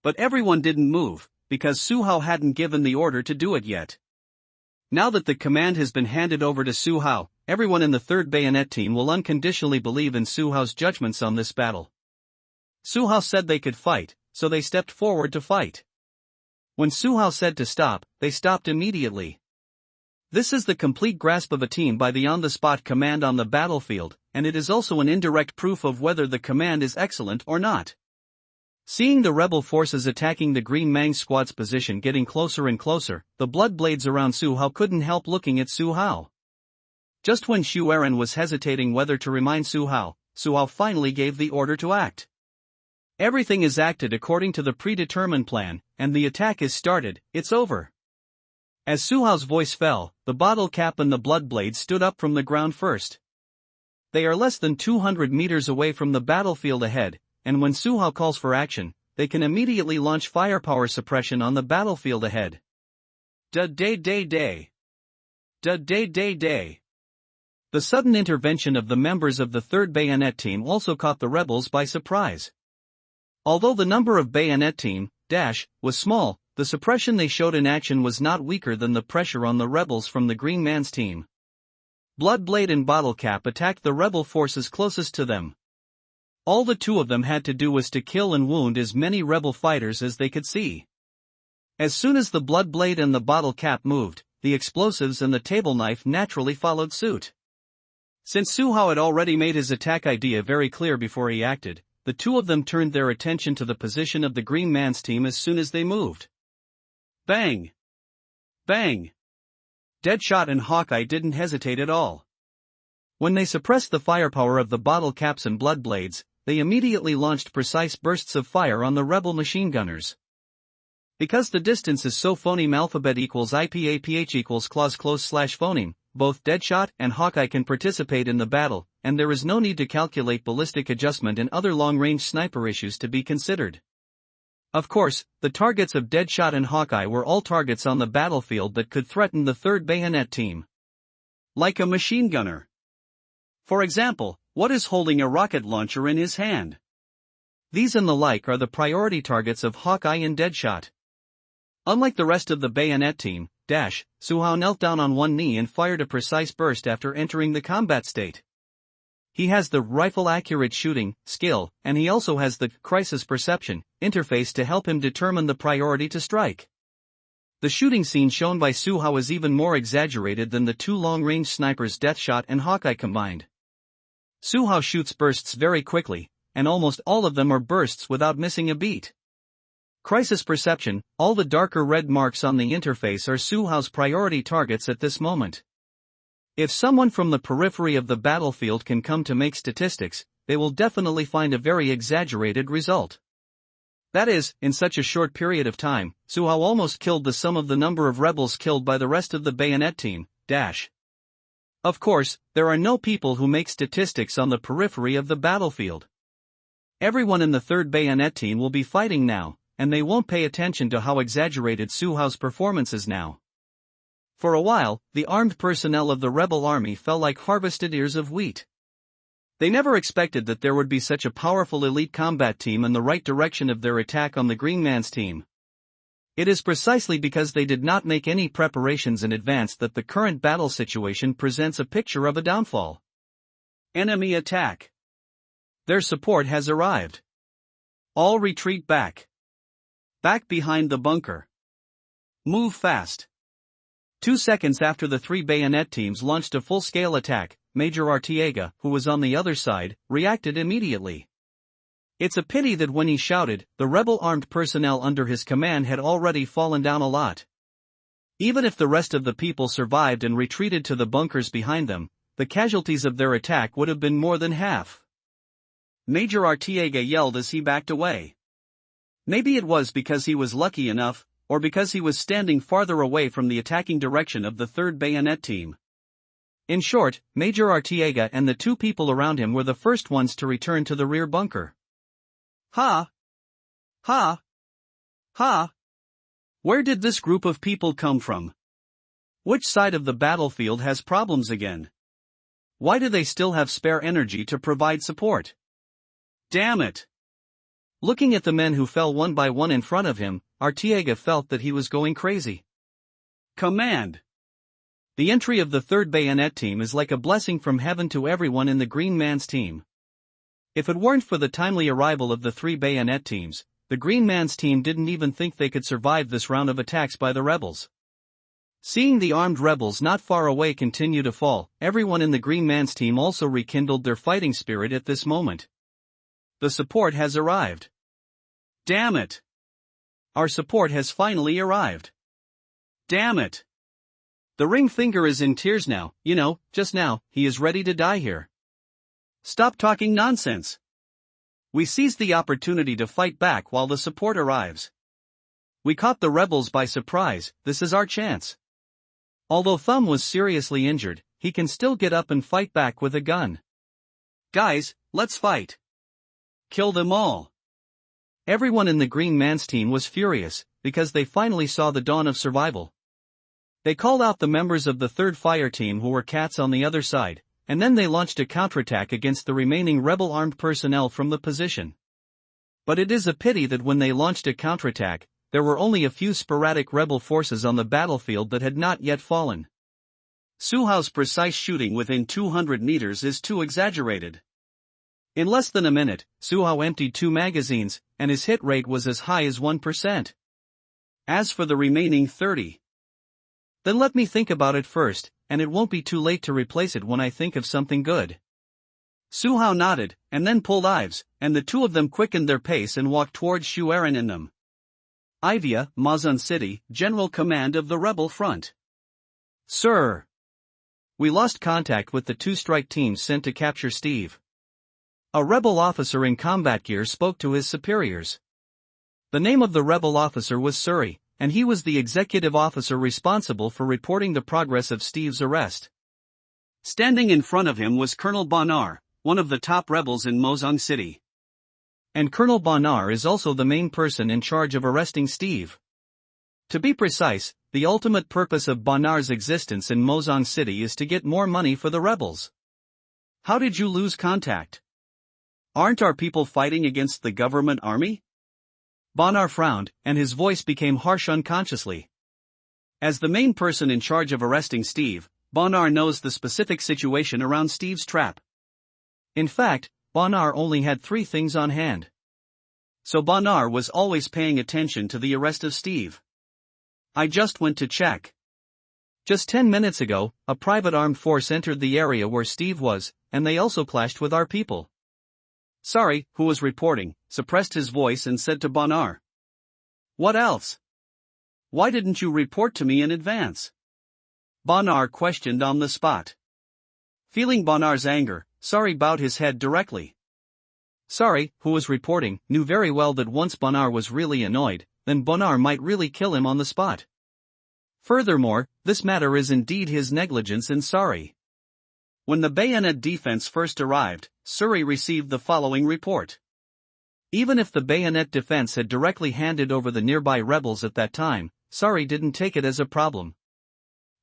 A: But everyone didn't move, because Su Hao hadn't given the order to do it yet. Now that the command has been handed over to Su Hao, everyone in the 3rd Bayonet team will unconditionally believe in Su Hao's judgments on this battle. Su Hao said they could fight, so they stepped forward to fight. When Su Hao said to stop, they stopped immediately. This is the complete grasp of a team by the on-the-spot command on the battlefield, and it is also an indirect proof of whether the command is excellent or not. Seeing the rebel forces attacking the Green Mang squad's position getting closer and closer, the bloodblades around Su Hao couldn't help looking at Su Hao. Just when Xu Eren was hesitating whether to remind Su Hao finally gave the order to act. Everything is acted according to the predetermined plan, and the attack is started. It's over. As Su Hao's voice fell, the bottle cap and the bloodblades stood up from the ground first. They are less than 200 meters away from the battlefield ahead, and when Su Hao calls for action, they can immediately launch firepower suppression on the battlefield ahead. Da-day-day-day. Da-day-day-day. The sudden intervention of the members of the 3rd Bayonet team also caught the rebels by surprise. Although the number of Bayonet team, was small, the suppression they showed in action was not weaker than the pressure on the rebels from the Green Man's team. Bloodblade and Bottlecap attacked the rebel forces closest to them. All the two of them had to do was to kill and wound as many rebel fighters as they could see. As soon as the Bloodblade and the Bottlecap moved, the explosives and the table knife naturally followed suit. Since Su Hao had already made his attack idea very clear before he acted, the two of them turned their attention to the position of the Green Man's team as soon as they moved. Bang! Bang! Deadshot and Hawkeye didn't hesitate at all. When they suppressed the firepower of the Bottlecaps and Bloodblades, they immediately launched precise bursts of fire on the rebel machine gunners. Because the distance is so phoneme alphabet equals IPAPH equals clause close / phoneme, both Deadshot and Hawkeye can participate in the battle, and there is no need to calculate ballistic adjustment and other long-range sniper issues to be considered. Of course, the targets of Deadshot and Hawkeye were all targets on the battlefield that could threaten the 3rd Bayonet team. Like a machine gunner. For example, what is holding a rocket launcher in his hand? These and the like are the priority targets of Hawkeye and Deadshot. Unlike the rest of the Bayonet team, Su Hao knelt down on one knee and fired a precise burst after entering the combat state. He has the rifle-accurate shooting skill, and he also has the crisis perception interface to help him determine the priority to strike. The shooting scene shown by Su Hao is even more exaggerated than the two long-range snipers Deathshot and Hawkeye combined. Su Hao shoots bursts very quickly, and almost all of them are bursts without missing a beat. Crisis perception, all the darker red marks on the interface are Su Hao's priority targets at this moment. If someone from the periphery of the battlefield can come to make statistics, they will definitely find a very exaggerated result. That is, in such a short period of time, Su Hao almost killed the sum of the number of rebels killed by the rest of the Bayonet team. Of course, there are no people who make statistics on the periphery of the battlefield. Everyone in the 3rd Bayonet team will be fighting now, and they won't pay attention to how exaggerated Su Hao's performance is now. For a while, the armed personnel of the rebel army fell like harvested ears of wheat. They never expected that there would be such a powerful elite combat team in the right direction of their attack on the Green Man's team. It is precisely because they did not make any preparations in advance that the current battle situation presents a picture of a downfall. Enemy attack. Their support has arrived. All retreat back. Back behind the bunker. Move fast. 2 seconds after the 3 Bayonet teams launched a full-scale attack, Major Artiega, who was on the other side, reacted immediately. It's a pity that when he shouted, the rebel armed personnel under his command had already fallen down a lot. Even if the rest of the people survived and retreated to the bunkers behind them, the casualties of their attack would have been more than half. Major Artiega yelled as he backed away. Maybe it was because he was lucky enough, or because he was standing farther away from the attacking direction of the 3rd Bayonet team. In short, Major Artiega and the two people around him were the first ones to return to the rear bunker. Ha! Ha!
B: Ha! Where did this group of people come from? Which side of the battlefield has problems again? Why do they still have spare energy to provide support? Damn it!
A: Looking at the men who fell one by one in front of him, Artiega felt that he was going crazy.
B: Command!
A: The entry of the 3rd Bayonet team is like a blessing from heaven to everyone in the Green Man's team. If it weren't for the timely arrival of the 3 Bayonet teams, the Green Man's team didn't even think they could survive this round of attacks by the rebels. Seeing the armed rebels not far away continue to fall, everyone in the Green Man's team also rekindled their fighting spirit at this moment. The support has arrived.
B: Damn it!
A: Our support has finally arrived.
B: Damn it!
A: The ring finger is in tears now, just now, he is ready to die here.
B: Stop talking nonsense. We seized the opportunity to fight back while the support arrives.
A: We caught the rebels by surprise, this is our chance. Although Thumb was seriously injured, he can still get up and fight back with a gun.
B: Guys, let's fight. Kill them all.
A: Everyone in the Green Man's team was furious, because they finally saw the dawn of survival. They called out the members of the 3rd Fire team who were cats on the other side, and then they launched a counterattack against the remaining rebel armed personnel from the position. But it is a pity that when they launched a counterattack, there were only a few sporadic rebel forces on the battlefield that had not yet fallen.
B: Su Hao's precise shooting within 200 meters is too exaggerated.
A: In less than a minute, Su Hao emptied 2 magazines, and his hit rate was as high as 1%.
B: As for the remaining 30,
A: then let me think about it first, and it won't be too late to replace it when I think of something good.
B: Su Hao nodded, and then pulled Ives, and the two of them quickened their pace and walked towards Shu Eren and them. Ivia, Mazun City, General Command of the Rebel Front.
A: Sir! We lost contact with the 2 strike teams sent to capture Steve. A rebel officer in combat gear spoke to his superiors. The name of the rebel officer was Suri, and he was the executive officer responsible for reporting the progress of Steve's arrest.
B: Standing in front of him was Colonel Bonar, one of the top rebels in Mozong City.
A: And Colonel Bonar is also the main person in charge of arresting Steve. To be precise, the ultimate purpose of Bonar's existence in Mozong City is to get more money for the rebels.
B: How did you lose contact? Aren't our people fighting against the government army?
A: Bonar frowned, and his voice became harsh unconsciously.
B: As the main person in charge of arresting Steve, Bonar knows the specific situation around Steve's trap.
A: In fact, Bonar only had 3 things on hand.
B: So Bonar was always paying attention to the arrest of Steve. I just went to check.
A: Just 10 minutes ago, a private armed force entered the area where Steve was, and they also clashed with our people.
B: Sari, who was reporting, suppressed his voice and said to Bonar. What else? Why didn't you report to me in advance? Bonar questioned on the spot. Feeling Bonar's anger, Sari bowed his head directly.
A: Sari, who was reporting, knew very well that once Bonar was really annoyed, then Bonar might really kill him on the spot. Furthermore, this matter is indeed his negligence and Sari.
B: When the bayonet defense first arrived, Suri received the following report.
A: Even if the bayonet defense had directly handed over the nearby rebels at that time, Sari didn't take it as a problem.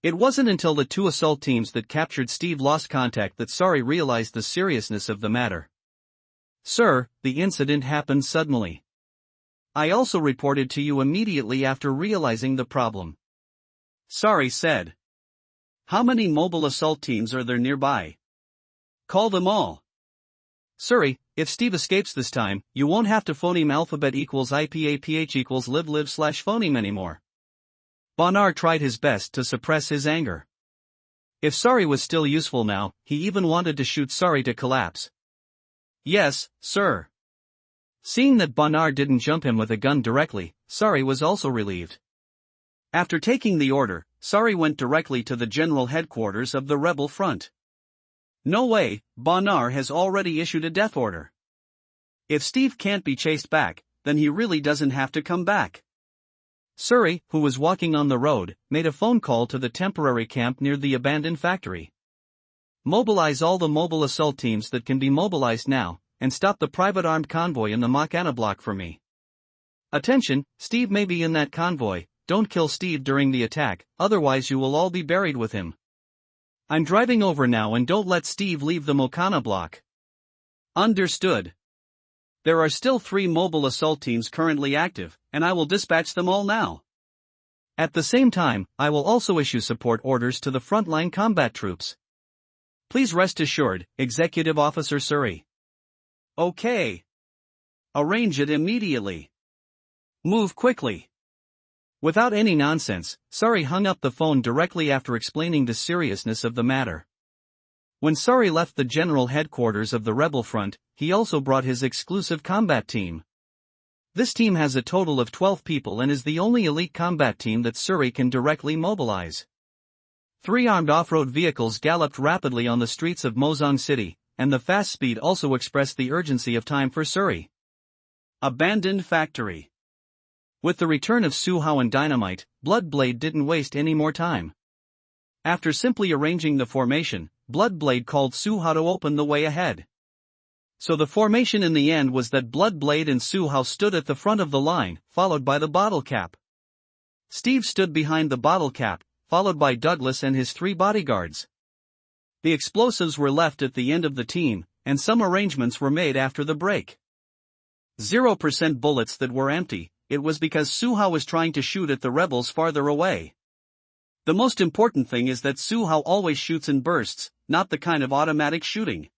A: It wasn't until the 2 assault teams that captured Steve lost contact that Sari realized the seriousness of the matter. Sir, the incident happened suddenly. I also reported to you immediately after realizing the problem.
B: Sari said. How many mobile assault teams are there nearby? Call them all.
A: Suri, if Steve escapes this time, you won't have to phoneme alphabet equals IPAPH equals live/phoneme anymore. Bonar tried his best to suppress his anger. If Sari was still useful now, he even wanted to shoot Sari to collapse.
B: Yes, sir.
A: Seeing that Bonar didn't jump him with a gun directly, Sari was also relieved.
B: After taking the order, Sari went directly to the general headquarters of the rebel front. No way, Bonar has already issued a death order. If Steve can't be chased back, then he really doesn't have to come back.
A: Suri, who was walking on the road, made a phone call to the temporary camp near the abandoned factory. Mobilize all the mobile assault teams that can be mobilized now, and stop the private armed convoy in the Makana block for me. Attention, Steve may be in that convoy, don't kill Steve during the attack, otherwise you will all be buried with him. I'm driving over now and don't let Steve leave the Mokana block.
B: Understood. There are still 3 mobile assault teams currently active, and I will dispatch them all now.
A: At the same time, I will also issue support orders to the frontline combat troops. Please rest assured, Executive Officer Suri.
B: Okay. Arrange it immediately. Move quickly.
A: Without any nonsense, Suri hung up the phone directly after explaining the seriousness of the matter. When Suri left the general headquarters of the rebel front, he also brought his exclusive combat team. This team has a total of 12 people and is the only elite combat team that Suri can directly mobilize. 3 armed off-road vehicles galloped rapidly on the streets of Mozong City, and the fast speed also expressed the urgency of time for Suri.
B: Abandoned factory.
A: With the return of Su Hao and Dynamite, Bloodblade didn't waste any more time. After simply arranging the formation, Bloodblade called Su Hao to open the way ahead. So the formation in the end was that Bloodblade and Su Hao stood at the front of the line, followed by the bottle cap. Steve stood behind the bottle cap, followed by Douglas and his 3 bodyguards. The explosives were left at the end of the team, and some arrangements were made after the break. 0% bullets that were empty. It was because Su Hao was trying to shoot at the rebels farther away. The most important thing is that Su Hao always shoots in bursts, not the kind of automatic shooting.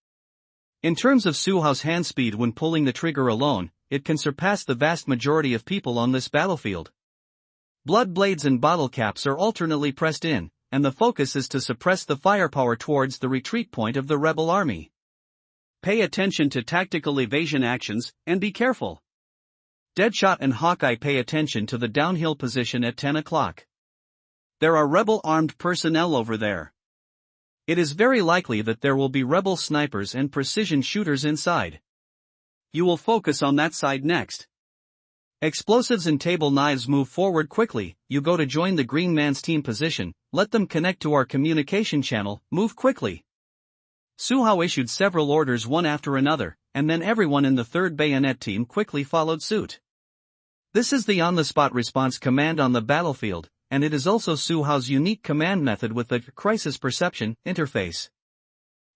A: In terms of Su Hao's hand speed when pulling the trigger alone, it can surpass the vast majority of people on this battlefield. Bloodblades and bottle caps are alternately pressed in, and the focus is to suppress the firepower towards the retreat point of the rebel army.
B: Pay attention to tactical evasion actions, and be careful. Deadshot and Hawkeye pay attention to the downhill position at 10 o'clock. There are rebel armed personnel over there. It is very likely that there will be rebel snipers and precision shooters inside. You will focus on that side next.
A: Explosives and table knives move forward quickly. You go to join the green man's team position, let them connect to our communication channel, move quickly. Su Hao issued several orders one after another, and then everyone in the 3rd Bayonet team quickly followed suit. This is the on-the-spot response command on the battlefield, and it is also Su Hao's unique command method with the crisis perception interface.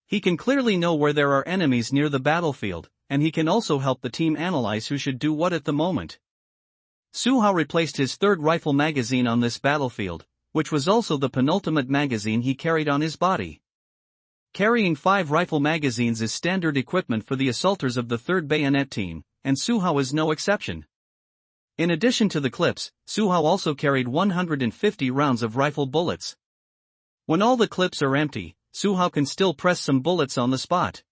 A: He can clearly know where there are enemies near the battlefield, and he can also help the team analyze who should do what at the moment. Su Hao replaced his 3rd rifle magazine on this battlefield, which was also the penultimate magazine he carried on his body. Carrying 5 rifle magazines is standard equipment for the assaulters of the 3rd Bayonet team, and Su Hao is no exception. In addition to the clips, Su Hao also carried 150 rounds of rifle bullets. When all the clips are empty, Su Hao can still press some bullets on the spot.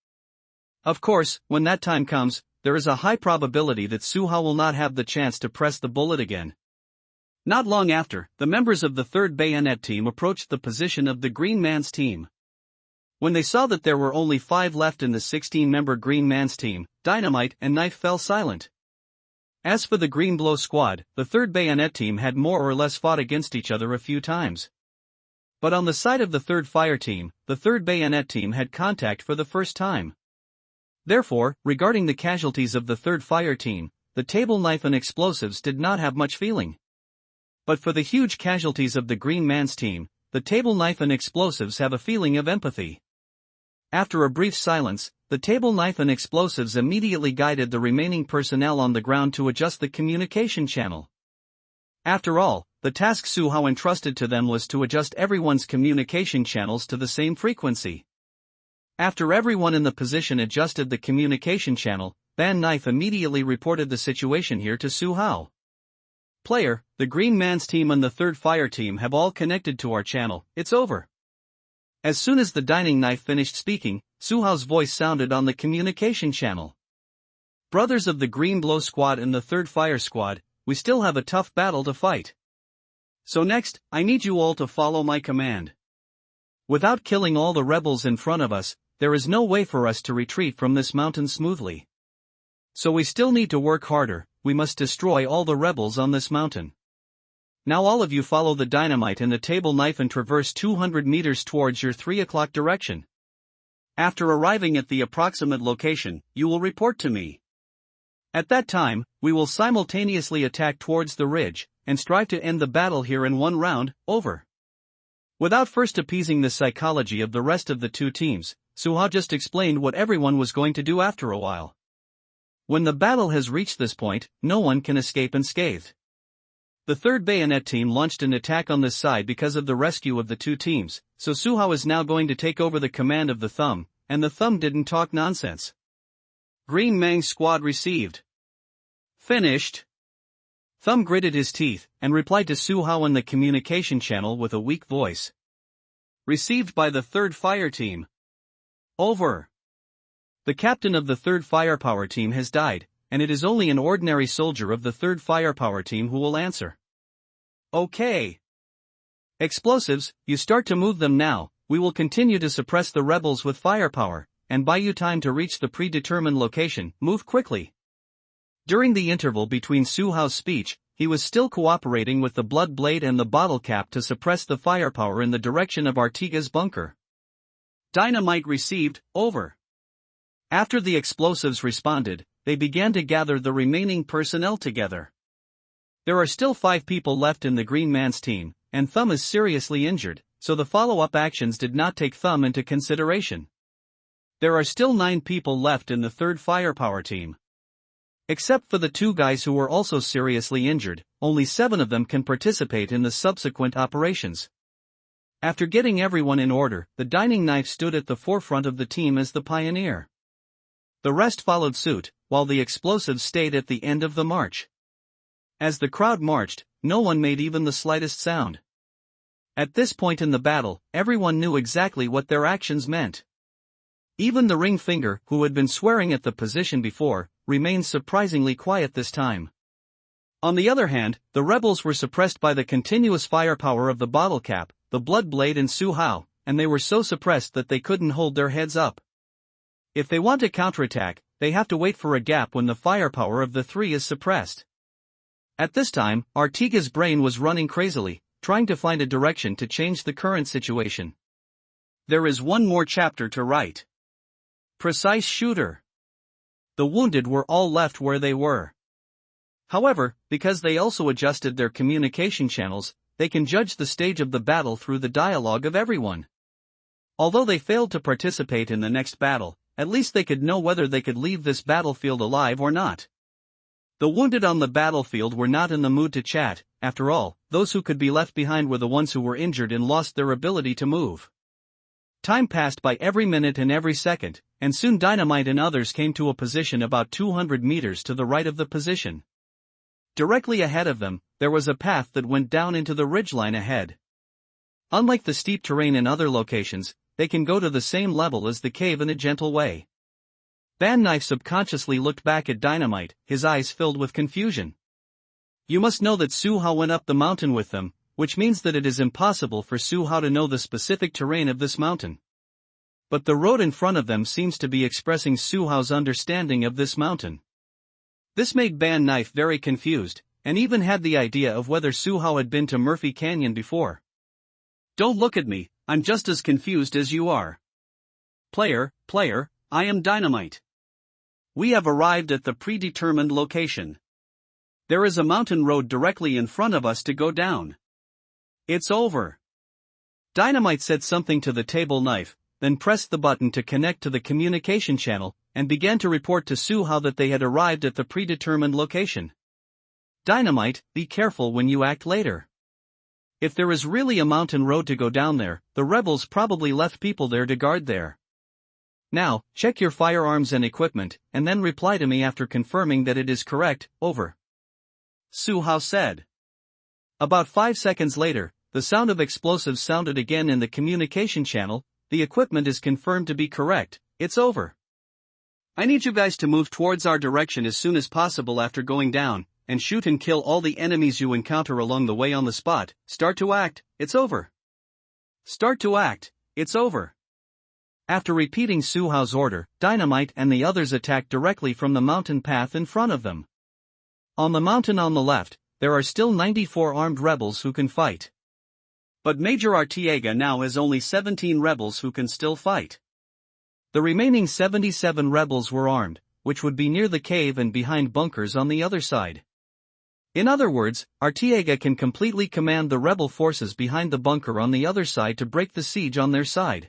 A: Of course, when that time comes, there is a high probability that Su Hao will not have the chance to press the bullet again. Not long after, the members of the 3rd Bayonet team approached the position of the Green Man's team. When they saw that there were only 5 left in the 16-member Green Man's team, Dynamite and Knife fell silent. As for the Green Blow squad, the 3rd Bayonet team had more or less fought against each other a few times. But on the side of the 3rd Fire team, the 3rd Bayonet team had contact for the first time. Therefore, regarding the casualties of the 3rd Fire team, the table knife and explosives did not have much feeling. But for the huge casualties of the Green Man's team, the table knife and explosives have a feeling of empathy. After a brief silence, the table knife and explosives immediately guided the remaining personnel on the ground to adjust the communication channel. After all, the task Su Hao entrusted to them was to adjust everyone's communication channels to the same frequency. After everyone in the position adjusted the communication channel, Ban Knife immediately reported the situation here to Su Hao. Player, the Green Man's team and the 3rd Fire team have all connected to our channel, it's over. As soon as the Dining Knife finished speaking, Su Hao's voice sounded on the communication channel. Brothers of the Green Blow squad and the 3rd Fire squad, we still have a tough battle to fight. So next, I need you all to follow my command. Without killing all the rebels in front of us, there is no way for us to retreat from this mountain smoothly. So we still need to work harder, we must destroy all the rebels on this mountain. Now all of you follow the Dynamite and the table knife and traverse 200 meters towards your 3 o'clock direction. After arriving at the approximate location, you will report to me.
B: At that time, we will simultaneously attack towards the ridge, and strive to end the battle here in one round, over. Without first appeasing the psychology of the rest of the two teams, Suha just explained what everyone was going to do after a while. When the battle has reached this point, no one can escape unscathed. The 3rd Bayonet team launched an attack on this side because of the rescue of the two teams, so Suha is now going to take over the command of the Thumb, and the Thumb didn't talk nonsense. Green Mang's squad received. Finished. Thumb gritted his teeth, and replied to Suha on the communication channel with a weak voice. Received by the 3rd Fire Team. Over. The captain of the 3rd Firepower Team has died, and it is only an ordinary soldier of the 3rd Firepower Team who will answer. Okay. Explosives, you start to move them now. We will continue to suppress the rebels with firepower, and buy you time to reach the predetermined location. Move quickly. During the interval between Suha's speech, he was still cooperating with the Blood Blade and the Bottle Cap to suppress the firepower in the direction of Artiga's bunker. Dynamite received, over. After the explosives responded, they began to gather the remaining personnel together. There are still 5 people left in the Green Man's team, and Thumb is seriously injured, so the follow-up actions did not take Thumb into consideration. There are still 9 people left in the 3rd Firepower Team. Except for the 2 guys who were also seriously injured, only 7 of them can participate in the subsequent operations. After getting everyone in order, the Dining Knife stood at the forefront of the team as the pioneer. The rest followed suit, while the explosives stayed at the end of the march. As the crowd marched, no one made even the slightest sound. At this point in the battle, everyone knew exactly what their actions meant. Even the ring finger, who had been swearing at the position before, remained surprisingly quiet this time. On the other hand, the rebels were suppressed by the continuous firepower of the Bottle Cap, the Blood Blade and Suha, and they were so suppressed that they couldn't hold their heads up. If they want to counterattack, they have to wait for a gap when the firepower of the 3 is suppressed. At this time, Artiga's brain was running crazily, trying to find a direction to change the current situation. There is one more chapter to write. Precise shooter. The wounded were all left where they were. However, because they also adjusted their communication channels, they can judge the stage of the battle through the dialogue of everyone. Although they failed to participate in the next battle, at least they could know whether they could leave this battlefield alive or not. The wounded on the battlefield were not in the mood to chat. After all, those who could be left behind were the ones who were injured and lost their ability to move. Time passed by every minute and every second, and soon Dynamite and others came to a position about 200 meters to the right of the position. Directly ahead of them, there was a path that went down into the ridgeline ahead. Unlike the steep terrain in other locations, they can go to the same level as the cave in a gentle way. Ban Knife subconsciously looked back at Dynamite, his eyes filled with confusion. You must know that Suha went up the mountain with them, which means that it is impossible for Suha to know the specific terrain of this mountain. But the road in front of them seems to be expressing Suha's understanding of this mountain. This made Ban Knife very confused, and even had the idea of whether Suha had been to Murphy Canyon before. Don't look at me, I'm just as confused as you are. Player, I am Dynamite. We have arrived at the predetermined location. There is a mountain road directly in front of us to go down. It's over. Dynamite said something to the table knife, then pressed the button to connect to the communication channel, and began to report to Suha that they had arrived at the predetermined location. Dynamite, be careful when you act later. If there is really a mountain road to go down there, the rebels probably left people there to guard there. Now, check your firearms and equipment, and then reply to me after confirming that it is correct, over. Suha said. About 5 seconds later, the sound of explosives sounded again in the communication channel. The equipment is confirmed to be correct, it's over. I need you guys to move towards our direction as soon as possible after going down, and shoot and kill all the enemies you encounter along the way on the spot. Start to act, it's over. Start to act, it's over. After repeating Suha's order, Dynamite and the others attacked directly from the mountain path in front of them. On the mountain on the left, there are still 94 armed rebels who can fight. But Major Artiega now has only 17 rebels who can still fight. The remaining 77 rebels were armed,
A: which would be near the cave and behind bunkers on the other side. In other words, Artiega can completely command the rebel forces behind the bunker on the other side to break the siege on their side.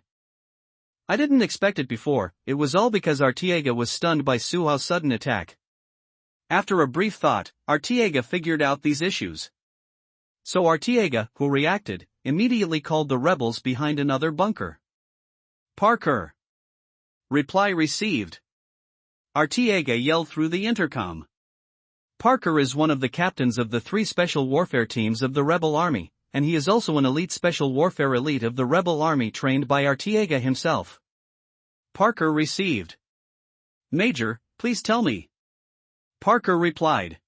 A: I didn't expect it before, it was all because Artiega was stunned by Su Hao's sudden attack. After a brief thought, Artiega figured out these issues. So Artiega, who reacted, immediately called the rebels behind another bunker. Parker! Reply received. Artiega yelled through the intercom. Parker is one of the captains of the 3 special warfare teams of the rebel army, and he is also an elite special warfare elite of the rebel army trained by Artiega himself. Parker received. Major, please tell me. Parker replied.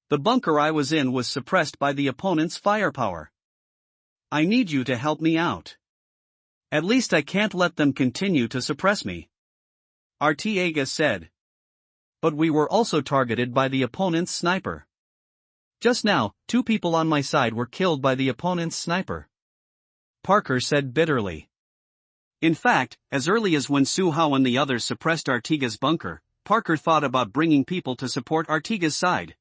A: The bunker I was in was suppressed by the opponent's firepower. I need you to help me out. At least I can't let them continue to suppress me. Artiega said. But we were also targeted by the opponent's sniper. Just now, 2 people on my side were killed by the opponent's sniper. Parker said bitterly. In fact, as early as when Su Hao and the others suppressed Artiega's bunker, Parker thought about bringing people to support Artiega's side.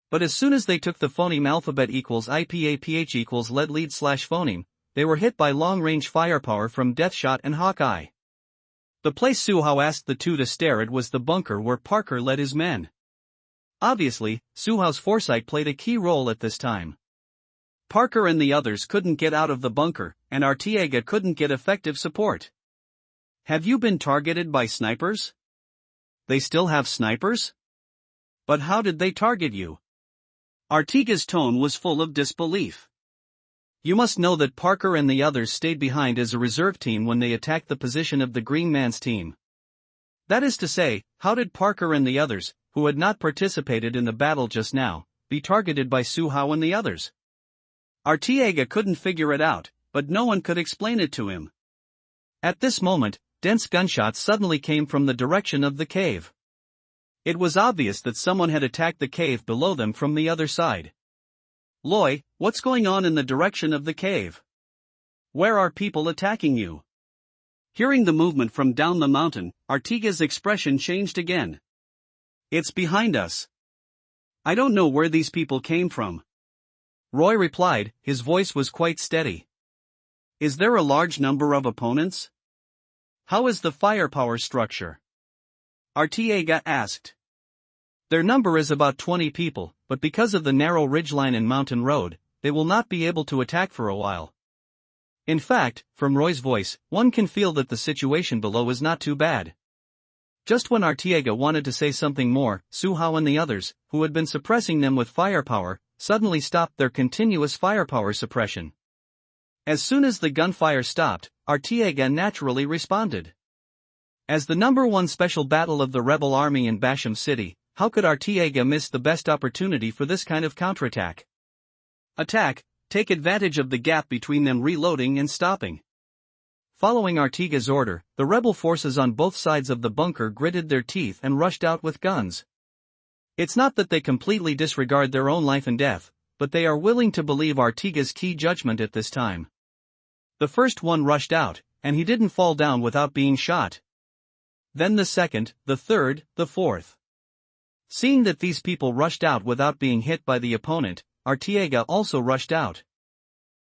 A: But as soon as they took the phoneme alphabet equals IPAPH equals lead slash phoneme, they were hit by long-range firepower from Deathshot and Hawkeye. The place Su Hao asked the 2 to stare at was the bunker where Parker led his men. Obviously, Su Hao's foresight played a key role at this time. Parker and the others couldn't get out of the bunker, and Artiega couldn't get effective support. Have you been targeted by snipers? They still have snipers? But how did they target you? Artiega's tone was full of disbelief. You must know that Parker and the others stayed behind as a reserve team when they attacked the position of the Green Man's team. That is to say, how did Parker and the others, who had not participated in the battle just now, be targeted by Su Hao and the others? Artiega couldn't figure it out, but no one could explain it to him. At this moment, dense gunshots suddenly came from the direction of the cave. It was obvious that someone had attacked the cave below them from the other side. Loy, what's going on in the direction of the cave? Where are people attacking you? Hearing the movement from down the mountain, Artiega's expression changed again. It's behind us. I don't know where these people came from. Roy replied, his voice was quite steady. Is there a large number of opponents? How is the firepower structure? Artiega asked. Their number is about 20 people, but because of the narrow ridgeline and mountain road, they will not be able to attack for a while. In fact, from Roy's voice, one can feel that the situation below is not too bad. Just when Artiega wanted to say something more, Su Hao and the others, who had been suppressing them with firepower, suddenly stopped their continuous firepower suppression. As soon as the gunfire stopped, Artiega naturally responded. As the #1 special battle of the rebel army in Basham City, how could Artiega miss the best opportunity for this kind of counterattack? Attack, take advantage of the gap between them reloading and stopping. Following Artiega's order, the rebel forces on both sides of the bunker gritted their teeth and rushed out with guns. It's not that they completely disregard their own life and death, but they are willing to believe Artiega's key judgment at this time. The first one rushed out, and he didn't fall down without being shot. Then the second, the third, the fourth. Seeing that these people rushed out without being hit by the opponent, Artiega also rushed out.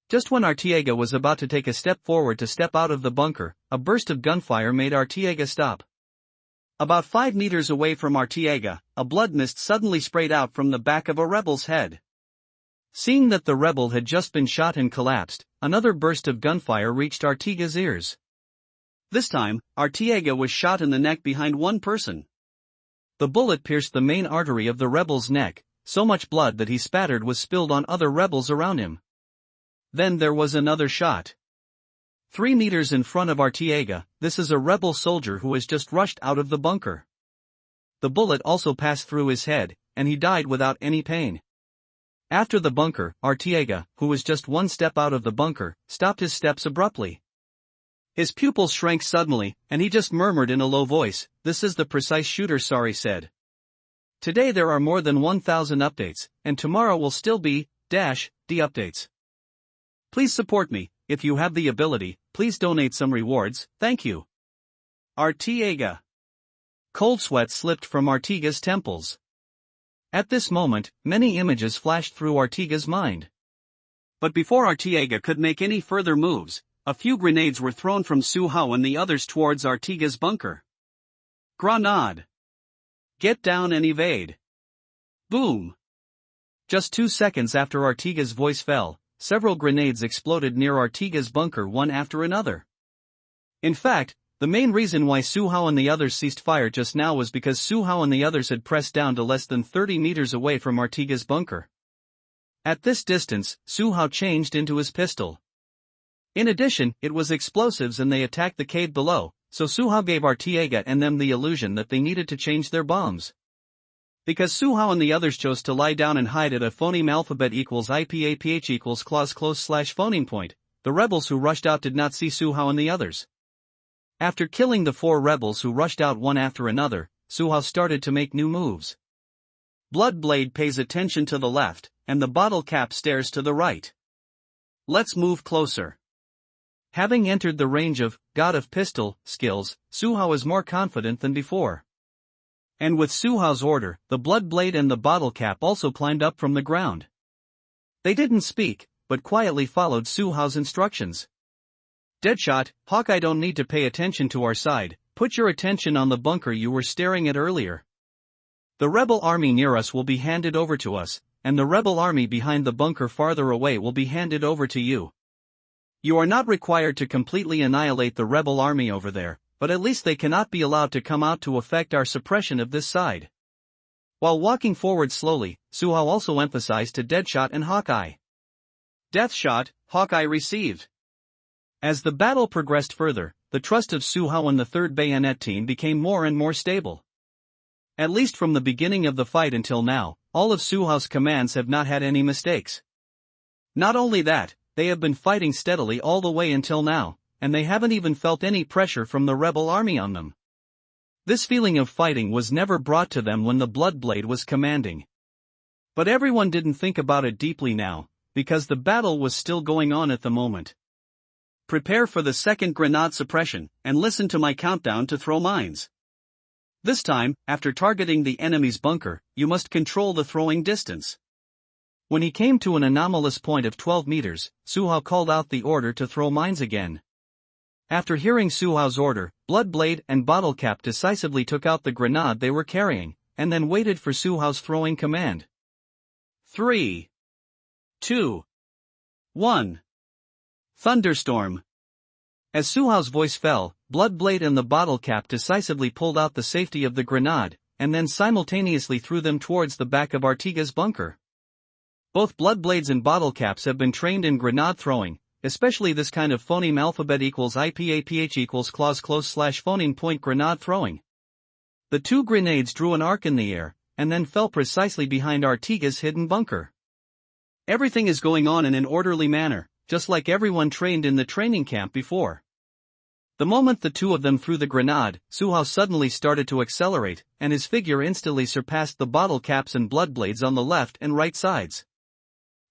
A: Just when Artiega was about to take a step forward to step out of the bunker, a burst of gunfire made Artiega stop. About 5 meters away from Artiega, a blood mist suddenly sprayed out from the back of a rebel's head. Seeing that the rebel had just been shot and collapsed, another burst of gunfire reached Artiega's ears. This time, Artiega was shot in the neck behind one person. The bullet pierced the main artery of the rebel's neck, so much blood that he spattered was spilled on other rebels around him. Then there was another shot. 3 meters in front of Artiega, this is a rebel soldier who has just rushed out of the bunker. The bullet also passed through his head, and he died without any pain. After the bunker, Artiega, who was just one step out of the bunker, stopped his steps abruptly. His pupils shrank suddenly, and he just murmured in a low voice, "This is the precise shooter," Sari said. Today there are more than 1,000 updates, and tomorrow will still be -D updates. Please support me, if you have the ability, please donate some rewards, thank you. Artiega. Cold sweat slipped from Artiga's temples. At this moment, many images flashed through Artiga's mind.
B: But before Artiga could make any further moves, a few grenades were thrown from Su Hao and the others towards Artiga's bunker. Grenade! Get down and evade! Boom!
A: Just 2 seconds after Artiga's voice fell, several grenades exploded near Artiga's bunker one after another. In fact, the main reason why Su Hao and the others ceased fire just now was because Su Hao and the others had pressed down to less than 30 meters away from Artiga's bunker. At this distance, Su Hao changed into his pistol. In addition, it was explosives and they attacked the cave below, so Su Hao gave Artiga and them the illusion that they needed to change their bombs. Because Su Hao and the others chose to lie down and hide at a phoneme alphabet equals IPAPH equals clause close slash phoneme point, the rebels who rushed out did not see Su Hao and the others. After killing the 4 rebels who rushed out one after another, Su Hao started to make new moves. Bloodblade pays attention to the left, and the bottle cap stares to the right. Let's move closer. Having entered the range of God of Pistol skills, Su Hao is more confident than before. And with Su Hao's order, the Bloodblade and the bottle cap also climbed up from the ground. They didn't speak, but quietly followed Su Hao's instructions. Deadshot, Hawkeye don't need to pay attention to our side, put your attention on the bunker you were staring at earlier. The rebel army near us will be handed over to us, and the rebel army behind the bunker farther away will be handed over to you. You are not required to completely annihilate the rebel army over there, but at least they cannot be allowed to come out to affect our suppression of this side. While walking forward slowly, Su Hao also emphasized to Deadshot and Hawkeye. Deathshot, Hawkeye received. As the battle progressed further, the trust of Su Hao and the 3rd Bayonet team became more and more stable. At least from the beginning of the fight until now, all of Su Hao's commands have not had any mistakes. Not only that, they have been fighting steadily all the way until now, and they haven't even felt any pressure from the rebel army on them. This feeling of fighting was never brought to them when the Bloodblade was commanding. But everyone didn't think about it deeply now, because the battle was still going on at the moment. Prepare for the second grenade suppression, and listen to my countdown to throw mines. This time, after targeting the enemy's bunker, you must control the throwing distance. When he came to an anomalous point of 12 meters, Su Hao called out the order to throw mines again. After hearing Su Hao's order, Bloodblade and Bottlecap decisively took out the grenade they were carrying, and then waited for Su Hao's throwing command. 3, 2, 1. Thunderstorm. As Su Hao's voice fell, Bloodblade and the Bottlecap decisively pulled out the safety of the grenade, and then simultaneously threw them towards the back of Artiga's bunker. Both Bloodblades and Bottlecaps have been trained in grenade throwing, especially this kind of phoneme alphabet equals IPAPH equals clause close slash phoneme point grenade throwing. The 2 grenades drew an arc in the air, and then fell precisely behind Artiga's hidden bunker. Everything is going on in an orderly manner, just like everyone trained in the training camp before. The moment the 2 of them threw the grenade, Su Hao suddenly started to accelerate, and his figure instantly surpassed the Bottlecaps and Bloodblades on the left and right sides.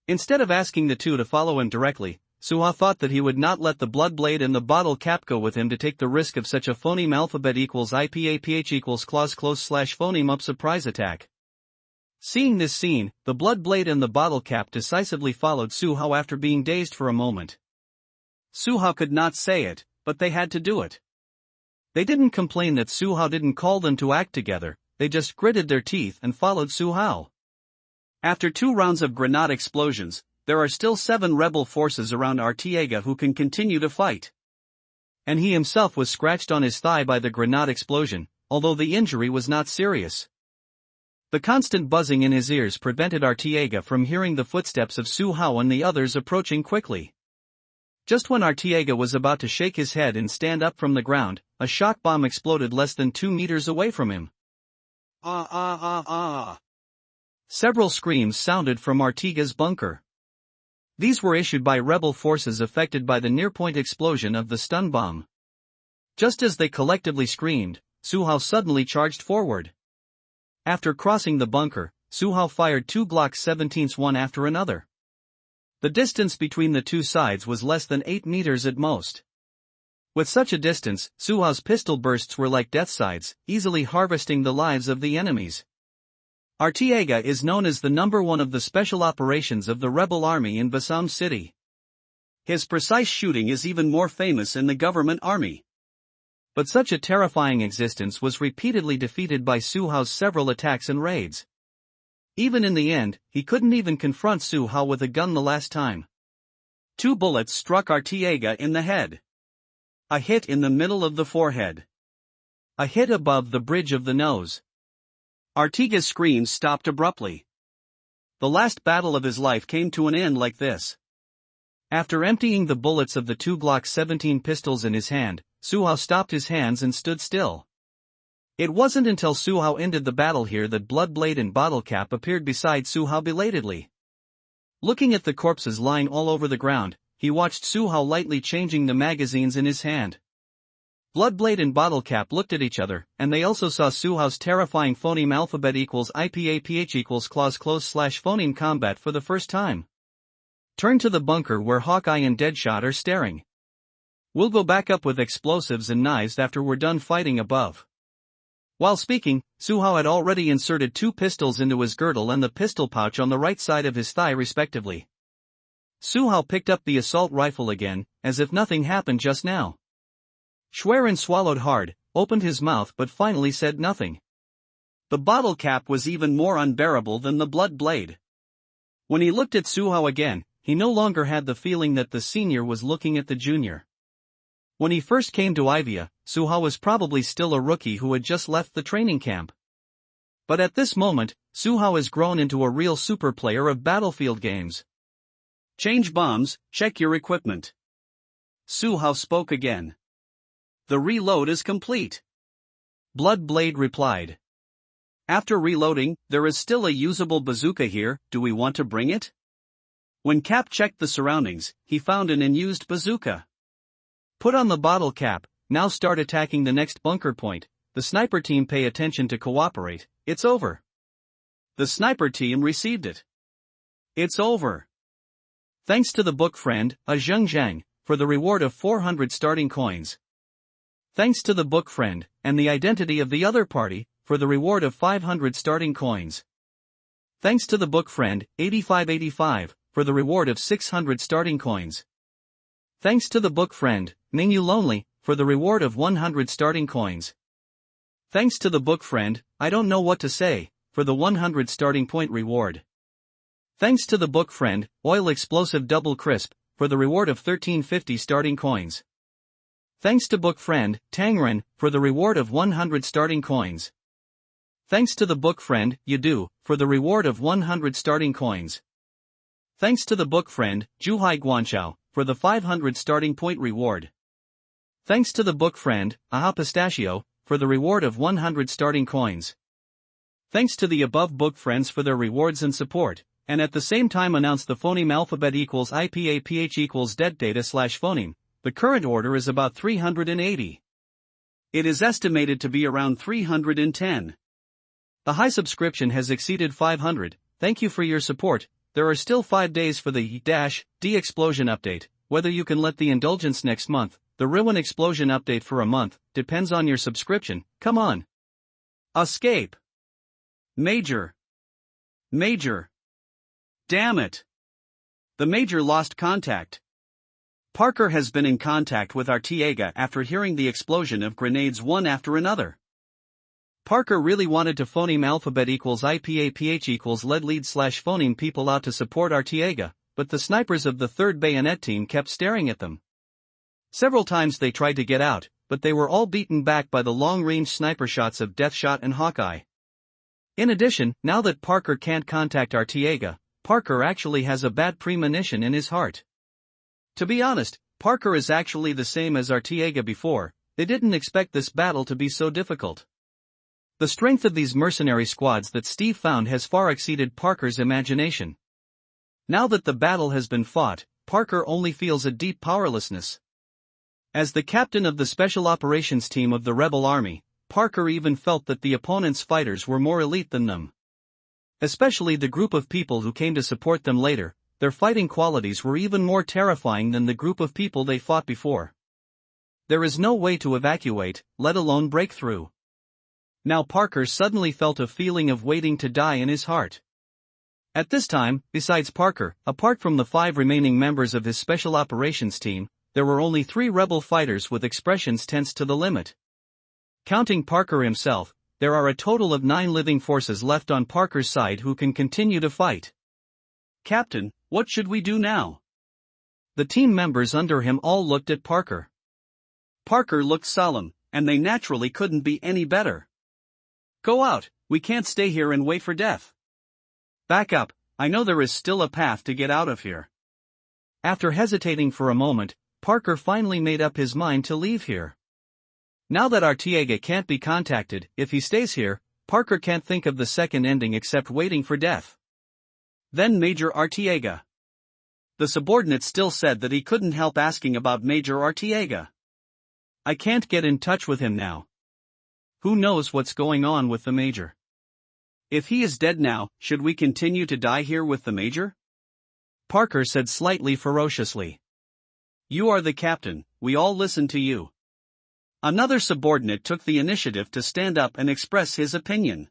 A: Instead of asking the 2 to follow him directly, Su Hao thought that he would not let the Bloodblade and the Bottlecap go with him to take the risk of such a phoneme alphabet equals IPAPH equals clause close slash phoneme up surprise attack. Seeing this scene, the Bloodblade and the Bottlecap decisively followed Su Hao after being dazed for a moment. Su Hao could not say it, but they had to do it. They didn't complain that Su Hao didn't call them to act together, they just gritted their teeth and followed Su Hao. After 2 rounds of grenade explosions, there are still 7 rebel forces around Artiga who can continue to fight. And he himself was scratched on his thigh by the grenade explosion, although the injury was not serious. The constant buzzing in his ears prevented Artiga from hearing the footsteps of Su Hao and the others approaching quickly. Just when Artiga was about to shake his head and stand up from the ground, a shock bomb exploded less than 2 meters away from him. Several screams sounded from Artiga's bunker. These were issued by rebel forces affected by the near-point explosion of the stun bomb. Just as they collectively screamed, Su Hao suddenly charged forward. After crossing the bunker, Su Hao fired 2 Glock 17s one after another. The distance between the 2 sides was less than 8 meters at most. With such a distance, Suhao's pistol bursts were like death sides, easily harvesting the lives of the enemies. Artiega is known as the #1 of the special operations of the rebel army in Bassam City. His precise shooting is even more famous in the government army. But such a terrifying existence was repeatedly defeated by Suhao's several attacks and raids. Even in the end, he couldn't even confront Suhao with a gun the last time. 2 bullets struck Artiega in the head. A hit in the middle of the forehead. A hit above the bridge of the nose. Artiega's screams stopped abruptly. The last battle of his life came to an end like this. After emptying the bullets of the 2 Glock 17 pistols in his hand, Suhao stopped his hands and stood still. It wasn't until Suhao ended the battle here that Bloodblade and Bottlecap appeared beside Suhao belatedly. Looking at the corpses lying all over the ground, he watched Suhao lightly changing the magazines in his hand. Bloodblade and Bottlecap looked at each other, and they also saw Suhao's terrifying phoneme alphabet equals IPAPH equals clause close / phoneme combat for the first time. Turn to the bunker where Hawkeye and Deadshot are staring. We'll go back up with explosives and knives after we're done fighting above. While speaking, Suhao had already inserted 2 pistols into his girdle and the pistol pouch on the right side of his thigh respectively. Suhao picked up the assault rifle again, as if nothing happened just now. Schwerin swallowed hard, opened his mouth but finally said nothing. The bottle cap was even more unbearable than the blood blade. When he looked at Suhao again, he no longer had the feeling that the senior was looking at the junior. When he first came to Ivia, Suhao was probably still a rookie who had just left the training camp. But at this moment, Suhao has grown into a real super player of battlefield games. Change bombs, check your equipment. Suhao spoke again. The reload is complete. Bloodblade replied. After reloading, there is still a usable bazooka here, do we want to bring it? When Cap checked the surroundings, he found an unused bazooka. Put on the bottle cap, now start attacking the next bunker point. The sniper team pay attention to cooperate, it's over. The sniper team received it. It's over. Thanks to the book friend, a Zhang, for the reward of 400 starting coins. Thanks to the book friend, and the identity of the other party, for the reward of 500 starting coins. Thanks to the book friend, 8585, for the reward of 600 starting coins. Thanks to the book friend, Ningyu Lonely, for the reward of 100 starting coins. Thanks to the book friend, I don't know what to say, for the 100 starting point reward. Thanks to the book friend, Oil Explosive Double Crisp, for the reward of 1350 starting coins. Thanks to book friend, Tangren, for the reward of 100 starting coins. Thanks to the book friend, Yadu, for the reward of 100 starting coins. Thanks to the book friend, Juhai Guanchao, for the 500 starting point reward. Thanks to the book friend, Aha Pistachio, for the reward of 100 starting coins. Thanks to the above book friends for their rewards and support, and at the same time announce the phoneme alphabet equals IPAPH equals dead data / phoneme. The current order is about 380. It is estimated to be around 310. The high subscription has exceeded 500, thank you for your support. There are still 5 days for the D explosion update, whether you can let the indulgence next month, the Riwin explosion update for a month, depends on your subscription, come on. Escape. Major. Damn it. The Major lost contact. Parker has been in contact with Artiega after hearing the explosion of grenades one after another. Parker really wanted to phoneme alphabet equals IPAPH equals lead / phoneme people out to support Artiega, but the snipers of the 3rd Bayonet team kept staring at them. Several times they tried to get out, but they were all beaten back by the long-range sniper shots of Deathshot and Hawkeye. In addition, now that Parker can't contact Artiega, Parker actually has a bad premonition in his heart. To be honest, Parker is actually the same as Artiega before, they didn't expect this battle to be so difficult. The strength of these mercenary squads that Steve found has far exceeded Parker's imagination. Now that the battle has been fought, Parker only feels a deep powerlessness. As the captain of the Special Operations team of the Rebel Army, Parker even felt that the opponent's fighters were more elite than them. Especially the group of people who came to support them later, their fighting qualities were even more terrifying than the group of people they fought before. There is no way to evacuate, let alone break through. Now Parker suddenly felt a feeling of waiting to die in his heart. At this time, besides Parker, apart from the 5 remaining members of his special operations team, there were only 3 rebel fighters with expressions tense to the limit. Counting Parker himself, there are a total of 9 living forces left on Parker's side who can continue to fight.
B: Captain, what should we do now?
A: The team members under him all looked at Parker.
B: Parker looked solemn, and they naturally couldn't be any better. Go out, we can't stay here and wait for death. Back up, I know there is still a path to get out of here.
A: After hesitating for a moment, Parker finally made up his mind to leave here. Now that Artiega can't be contacted, if he stays here, Parker can't think of the second ending except waiting for death.
B: Then Major Artiega. The subordinate still said that he couldn't help asking about Major Artiega.
A: I can't get in touch with him now. Who knows what's going on with the Major?
B: If he is dead now, should we continue to die here with the Major?
A: Parker said slightly ferociously.
B: You are the captain, we all listen to you. Another subordinate took the initiative to stand up and express his opinion.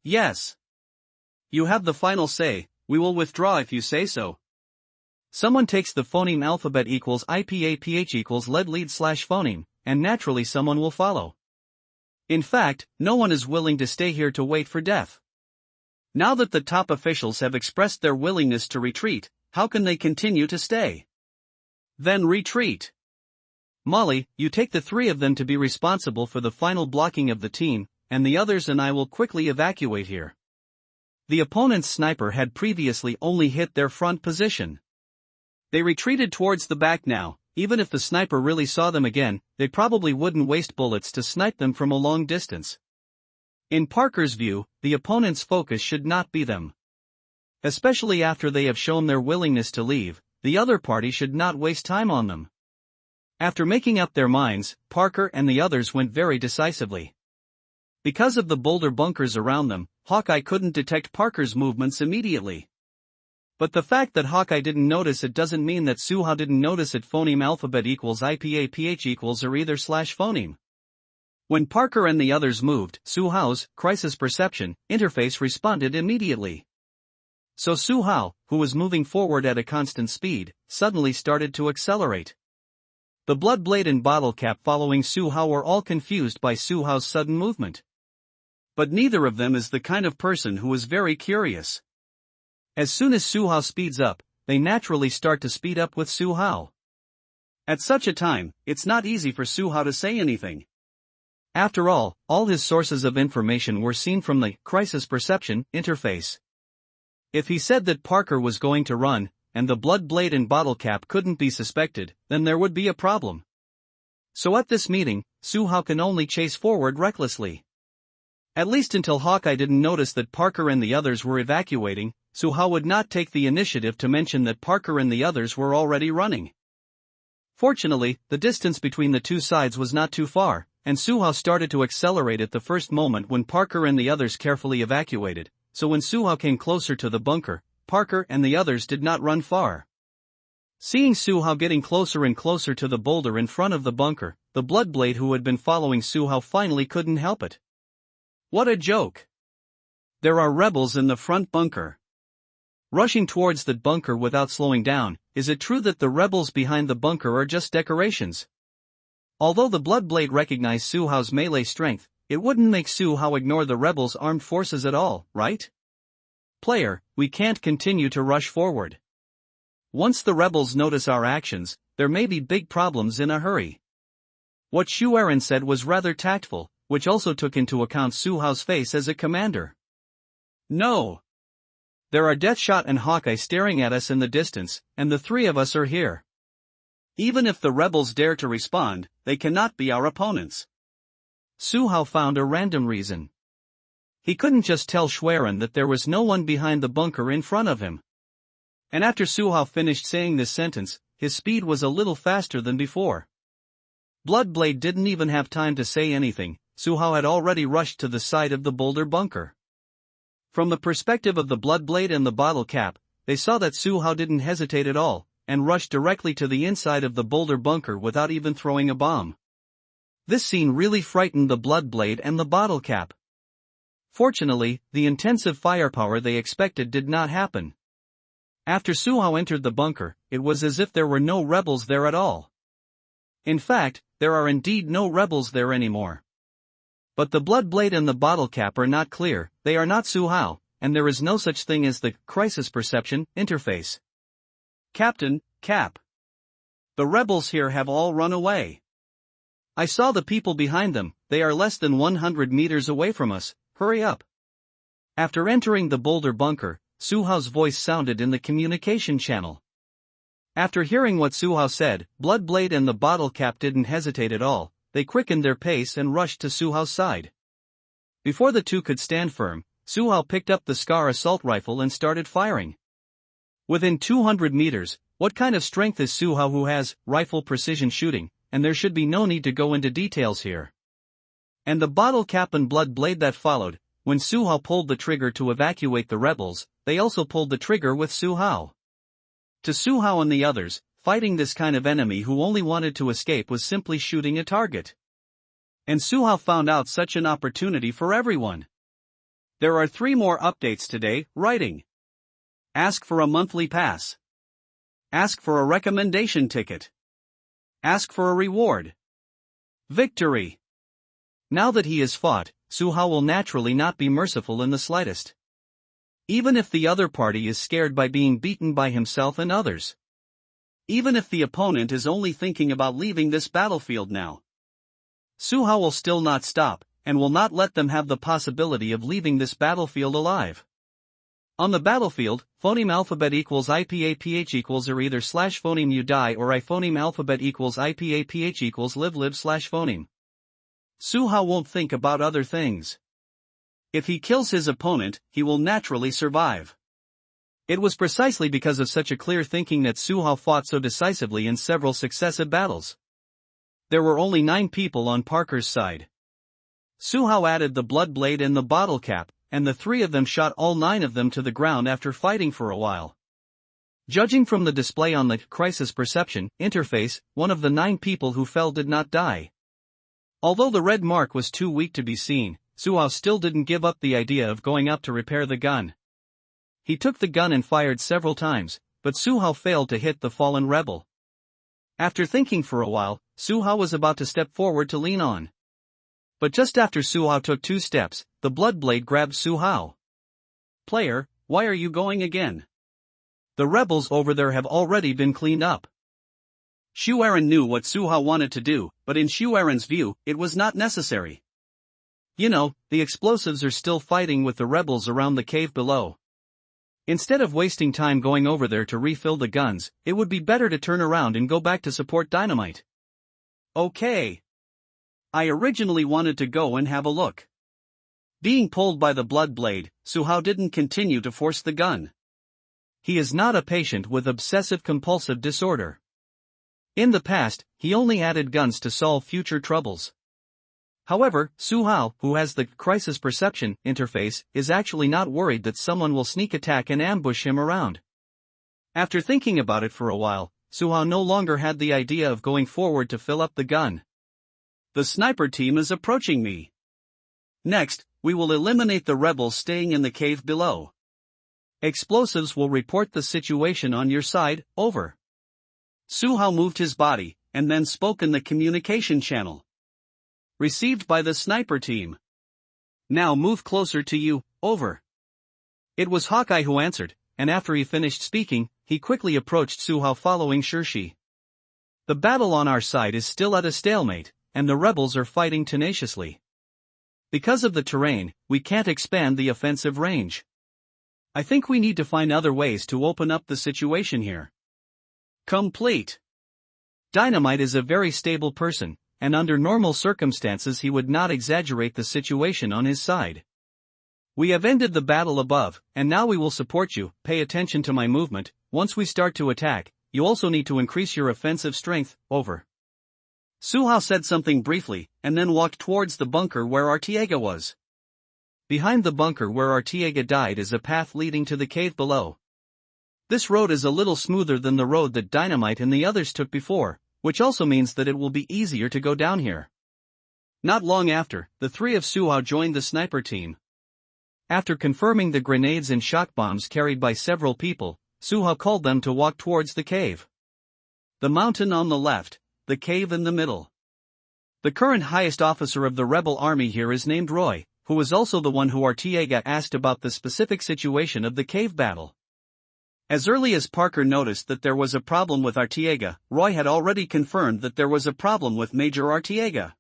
A: Yes.
B: You have the final say, we will withdraw if you say so.
A: Someone takes the phoneme alphabet equals IPAPH equals lead/phoneme, and naturally someone will follow. In fact, no one is willing to stay here to wait for death. Now that the top officials have expressed their willingness to retreat, how can they continue to stay?
B: Then retreat.
A: Molly, you take the 3 of them to be responsible for the final blocking of the team, and the others and I will quickly evacuate here. The opponent's sniper had previously only hit their front position. They retreated towards the back now. Even if the sniper really saw them again, they probably wouldn't waste bullets to snipe them from a long distance. In Parker's view, the opponent's focus should not be them. Especially after they have shown their willingness to leave, the other party should not waste time on them. After making up their minds, Parker and the others went very decisively. Because of the boulder bunkers around them, Hawkeye couldn't detect Parker's movements immediately. But the fact that Hawkeye didn't notice it doesn't mean that Suha didn't notice it. Phoneme alphabet equals IPAPH equals or either/phoneme. When Parker and the others moved, Suhao's crisis perception interface responded immediately. So Suhao, who was moving forward at a constant speed, suddenly started to accelerate. The Bloodblade and Bottlecap following Suhao were all confused by Suhao's sudden movement. But neither of them is the kind of person who is very curious. As soon as Suhao speeds up, they naturally start to speed up with Suhao. At such a time, it's not easy for Suhao to say anything. After all his sources of information were seen from the crisis perception interface. If he said that Parker was going to run, and the Bloodblade and Bottlecap couldn't be suspected, then there would be a problem. So at this meeting, Suhao can only chase forward recklessly. At least until Hawkeye didn't notice that Parker and the others were evacuating, Suhao would not take the initiative to mention that Parker and the others were already running. Fortunately, the distance between the two sides was not too far, and Suhao started to accelerate at the first moment when Parker and the others carefully evacuated, so when Suhao came closer to the bunker, Parker and the others did not run far. Seeing Suhao getting closer and closer to the boulder in front of the bunker, the Bloodblade who had been following Suhao finally couldn't help it. What a joke! There are rebels in the front bunker. Rushing towards that bunker without slowing down, is it true that the rebels behind the bunker are just decorations? Although the Bloodblade recognized Suhao's melee strength, it wouldn't make Suhao ignore the rebels' armed forces at all, right? Player, we can't continue to rush forward. Once the rebels notice our actions, there may be big problems in a hurry. What Shu Eren said was rather tactful, which also took into account Suhao's face as a commander. No! There are Deathshot and Hawkeye staring at us in the distance, and the 3 of us are here. Even if the rebels dare to respond, they cannot be our opponents. Suhao found a random reason. He couldn't just tell Schwerin that there was no one behind the bunker in front of him. And after Suhao finished saying this sentence, his speed was a little faster than before. Bloodblade didn't even have time to say anything, Suhao had already rushed to the side of the boulder bunker. From the perspective of the Bloodblade and the Bottlecap, they saw that Suhao didn't hesitate at all,
B: and rushed directly to the inside of the boulder bunker without even throwing a bomb. This scene really frightened the Bloodblade and the bottle cap. Fortunately, the intensive firepower they expected did not happen. After Suhao entered the bunker, it was as if there were no rebels there at all. In fact, there are indeed no rebels there anymore. But the Bloodblade and the bottle cap are not clear, they are not Suhao, and there is no such thing as the crisis perception interface. Captain, Cap. The rebels here have all run away. I saw the people behind them, they are less than 100 meters away from us, hurry up. After entering the boulder bunker, Suhao's voice sounded in the communication channel. After hearing what Suhao said, Bloodblade and the bottle cap didn't hesitate at all, they quickened their pace and rushed to Suhao's side. Before the two could stand firm, Suhao picked up the Scar assault rifle and started firing. Within 200 meters, what kind of strength is Suhao who has rifle precision shooting, and there should be no need to go into details here. And the bottle cap and Bloodblade that followed, when Suhao pulled the trigger to evacuate the rebels, they also pulled the trigger with Suhao. To Suhao and the others, fighting this kind of enemy who only wanted to escape was simply shooting a target. And Suhao found out such an opportunity for everyone. There are 3 more updates today, writing. Ask for a monthly pass. Ask for a recommendation ticket. Ask for a reward. Victory. Now that he has fought, Suhao will naturally not be merciful in the slightest. Even if the other party is scared by being beaten by himself and others. Even if the opponent is only thinking about leaving this battlefield now. Suhao will still not stop, and will not let them have the possibility of leaving this battlefield alive. On the battlefield, phoneme alphabet equals IPAPH equals or either slash phoneme you die or I phoneme alphabet equals IPAPH equals live slash phoneme. Suhao won't think about other things. If he kills his opponent, he will naturally survive. It was precisely because of such a clear thinking that Suhao fought so decisively in several successive battles. There were only 9 people on Parker's side. Suhao added the Bloodblade and the bottle cap, and the 3 of them shot all 9 of them to the ground after fighting for a while. Judging from the display on the crisis perception interface, one of the 9 people who fell did not die. Although the red mark was too weak to be seen, Suhao still didn't give up the idea of going up to repair the gun. He took the gun and fired several times, but Suhao failed to hit the fallen rebel. After thinking for a while, Suhao was about to step forward to lean on. But just after Suhao took 2 steps, the Bloodblade grabbed Suhao. Player, why are you going again? The rebels over there have already been cleaned up. Shu Aaron knew what Suhao wanted to do, but in Shu Aaron's view, it was not necessary. You know, the explosives are still fighting with the rebels around the cave below. Instead of wasting time going over there to refill the guns, it would be better to turn around and go back to support Dynamite. Okay. I originally wanted to go and have a look. Being pulled by the Bloodblade, Suhao didn't continue to force the gun. He is not a patient with obsessive-compulsive disorder. In the past, he only added guns to solve future troubles. However, Suhao, who has the crisis perception interface, is actually not worried that someone will sneak attack and ambush him around. After thinking about it for a while, Suhao no longer had the idea of going forward to fill up the gun. The sniper team is approaching me. Next, we will eliminate the rebels staying in the cave below. Explosives will report the situation on your side, over. Suhao moved his body, and then spoke in the communication channel. Received by the sniper team. Now move closer to you, over. It was Hawkeye who answered, and after he finished speaking, he quickly approached Suhao following Shirshi. The battle on our side is still at a stalemate, and the rebels are fighting tenaciously. Because of the terrain, we can't expand the offensive range. I think we need to find other ways to open up the situation here. Complete. Dynamite is a very stable person, and under normal circumstances he would not exaggerate the situation on his side. We have ended the battle above, and now we will support you. Pay attention to my movement. Once we start to attack, you also need to increase your offensive strength, over. Suhao said something briefly, and then walked towards the bunker where Artiega was. Behind the bunker where Artiega died is a path leading to the cave below.
A: This road is a little smoother than the road that Dynamite and the others took before, which also means that it will be easier to go down here. Not long after, the three of Suhao joined the sniper team. After confirming the grenades and shock bombs carried by several people, Suhao called them to walk towards the cave. The mountain on the left, the cave in the middle. The current highest officer of the rebel army here is named Roy, who was also the one who Artiega asked about the specific situation of the cave battle. As early as Parker noticed that there was a problem with Artiega, Roy had already confirmed that there was a problem with Major Artiega.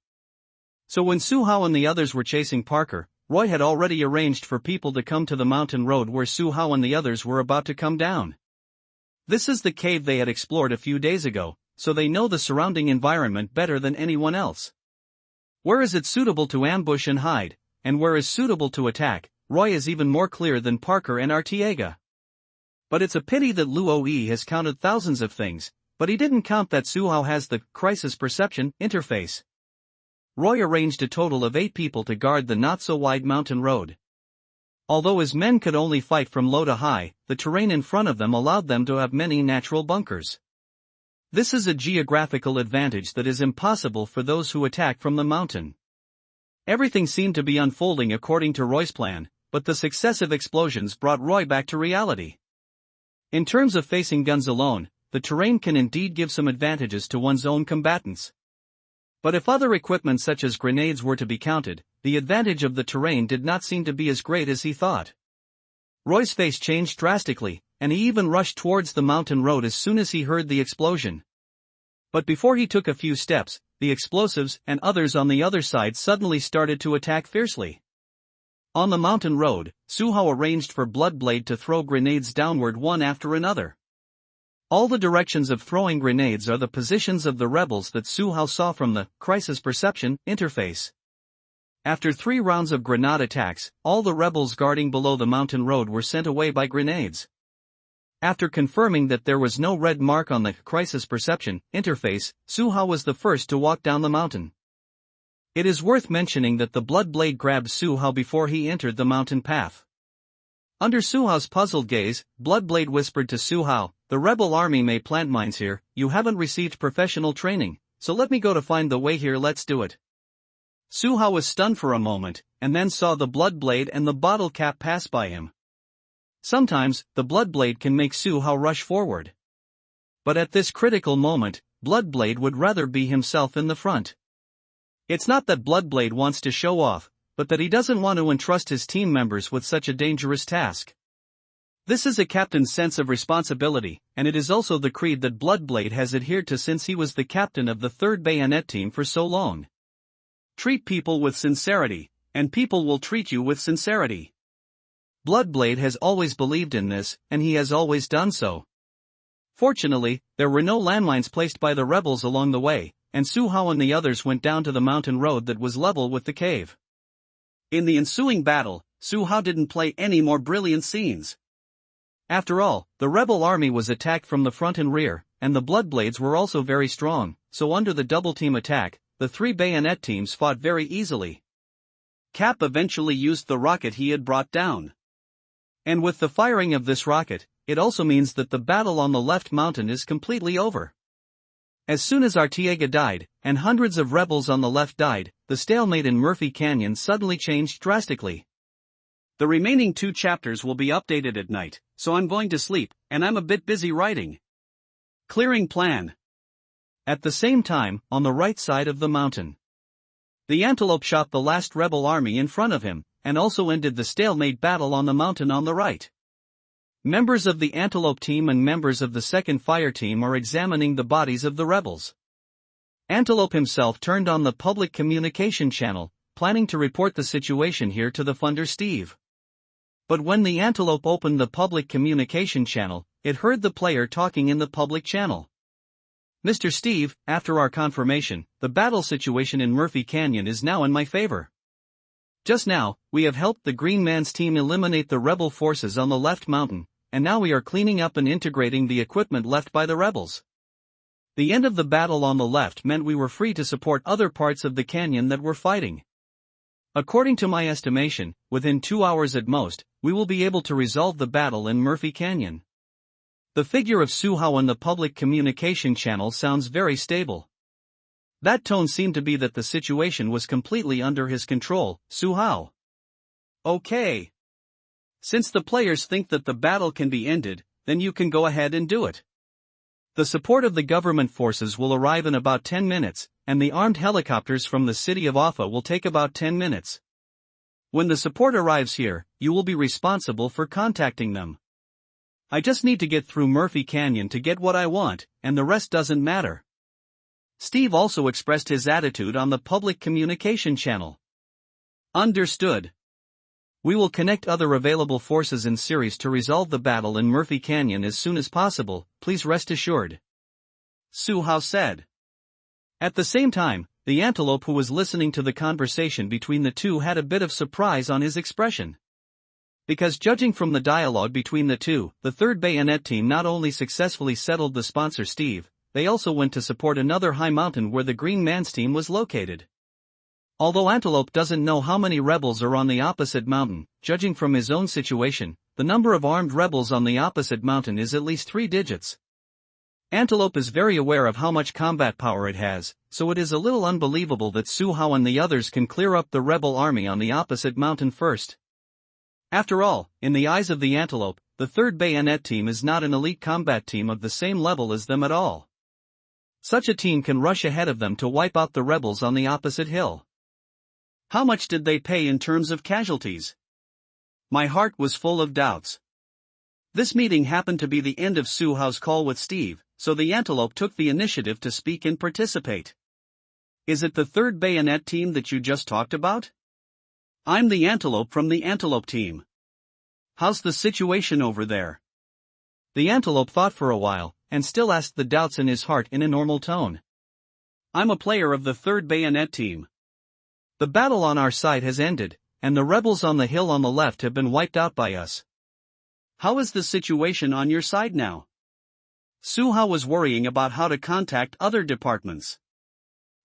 A: So when Suhao and the others were chasing Parker, Roy had already arranged for people to come to the mountain road where Suhao and the others were about to come down. This is the cave they had explored a few days ago, so they know the surrounding environment better than anyone else. Where is it suitable to ambush and hide, and where is suitable to attack, Roy is even more clear than Parker and Artiega. But it's a pity that Luo has counted thousands of things, but he didn't count that Suhao has the crisis perception interface. Roy arranged a total of 8 people to guard the not-so-wide mountain road. Although his men could only fight from low to high, the terrain in front of them allowed them to have many natural bunkers. This is a geographical advantage that is impossible for those who attack from the mountain. Everything seemed to be unfolding according to Roy's plan, but the successive explosions brought Roy back to reality. In terms of facing guns alone, the terrain can indeed give some advantages to one's own combatants. But if other equipment such as grenades were to be counted, the advantage of the terrain did not seem to be as great as he thought. Roy's face changed drastically, and he even rushed towards the mountain road as soon as he heard the explosion. But before he took a few steps, the explosives and others on the other side suddenly started to attack fiercely. On the mountain road, Suhao arranged for Bloodblade to throw grenades downward one after another. All the directions of throwing grenades are the positions of the rebels that Suhao saw from the crisis perception interface. After 3 rounds of grenade attacks, all the rebels guarding below the mountain road were sent away by grenades. After confirming that there was no red mark on the crisis perception interface, Suhao was the first to walk down the mountain. It is worth mentioning that the Bloodblade grabbed Suhao before he entered the mountain path. Under Suhao's puzzled gaze, Bloodblade whispered to Suhao, "The rebel army may plant mines here, you haven't received professional training, so let me go to find the way here, let's do it." Suhao was stunned for a moment, and then saw the Bloodblade and the bottle cap pass by him. Sometimes, the Bloodblade can make Suhao rush forward. But at this critical moment, Bloodblade would rather be himself in the front. It's not that Bloodblade wants to show off, but that he doesn't want to entrust his team members with such a dangerous task. This is a captain's sense of responsibility, and it is also the creed that Bloodblade has adhered to since he was the captain of the 3rd Bayonet team for so long. Treat people with sincerity, and people will treat you with sincerity. Bloodblade has always believed in this, and he has always done so. Fortunately, there were no landmines placed by the rebels along the way, and Suhao and the others went down to the mountain road that was level with the cave. In the ensuing battle, Suhao didn't play any more brilliant scenes. After all, the rebel army was attacked from the front and rear, and the Bloodblades were also very strong, so under the double-team attack, the 3 bayonet teams fought very easily. Cap eventually used the rocket he had brought down. And with the firing of this rocket, it also means that the battle on the left mountain is completely over. As soon as Artiega died, and hundreds of rebels on the left died, the stalemate in Murphy Canyon suddenly changed drastically. The remaining 2 chapters will be updated at night, so I'm going to sleep, and I'm a bit busy writing. Clearing plan. At the same time, on the right side of the mountain, the Antelope shot the last rebel army in front of him, and also ended the stalemate battle on the mountain on the right. Members of the Antelope team and members of the 2nd Fire team are examining the bodies of the rebels. Antelope himself turned on the public communication channel, planning to report the situation here to the funder Steve. But when the Antelope opened the public communication channel, it heard the player talking in the public channel. "Mr. Steve, after our confirmation, the battle situation in Murphy Canyon is now in my favor. Just now, we have helped the Green Man's team eliminate the rebel forces on the left mountain, and now we are cleaning up and integrating the equipment left by the rebels. The end of the battle on the left meant we were free to support other parts of the canyon that were fighting. According to my estimation, within 2 hours at most, we will be able to resolve the battle in Murphy Canyon. The figure of Su Hao on the public communication channel sounds very stable. That tone seemed to be that the situation was completely under his control. Su Hao. Okay. Since the players think that the battle can be ended, then you can go ahead and do it. The support of the government forces will arrive in about 10 minutes, and the armed helicopters from the city of Offa will take about 10 minutes. When the support arrives here, you will be responsible for contacting them. I just need to get through Murphy Canyon to get what I want, and the rest doesn't matter. Steve also expressed his attitude on the public communication channel. Understood. We will connect other available forces in series to resolve the battle in Murphy Canyon as soon as possible, please rest assured. Su Hao said. At the same time, the antelope who was listening to the conversation between the two had a bit of surprise on his expression. Because judging from the dialogue between the two, the 3rd Bayonet team not only successfully settled the sponsor Steve, they also went to support another high mountain where the Green Man's team was located. Although Antelope doesn't know how many rebels are on the opposite mountain, judging from his own situation, the number of armed rebels on the opposite mountain is at least 3 digits. Antelope is very aware of how much combat power it has, so it is a little unbelievable that Su Hao and the others can clear up the rebel army on the opposite mountain first. After all, in the eyes of the Antelope, the 3rd Bayonet team is not an elite combat team of the same level as them at all. Such a team can rush ahead of them to wipe out the rebels on the opposite hill. How much did they pay in terms of casualties? My heart was full of doubts. This meeting happened to be the end of Su Hao's call with Steve, so the Antelope took the initiative to speak and participate. Is it the 3rd Bayonet team that you just talked about? I'm the Antelope from the Antelope team. How's the situation over there? The Antelope thought for a while, and still asked the doubts in his heart in a normal tone. I'm a player of the 3rd Bayonet team. The battle on our side has ended, and the rebels on the hill on the left have been wiped out by us. How is the situation on your side now? Su Hao was worrying about how to contact other departments.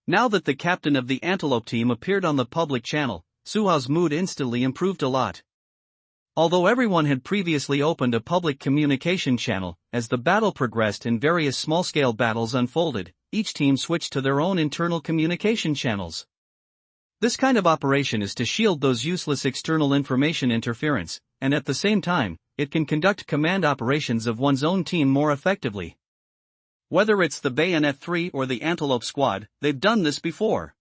A: Now that the captain of the Antelope team appeared on the public channel, Su Hao's mood instantly improved a lot. Although everyone had previously opened a public communication channel, as the battle progressed and various small-scale battles unfolded, each team switched to their own internal communication channels. This kind of operation is to shield those useless external information interference, and at the same time, it can conduct command operations of one's own team more effectively. Whether it's the Bayonet 3 or the Antelope squad, they've done this before.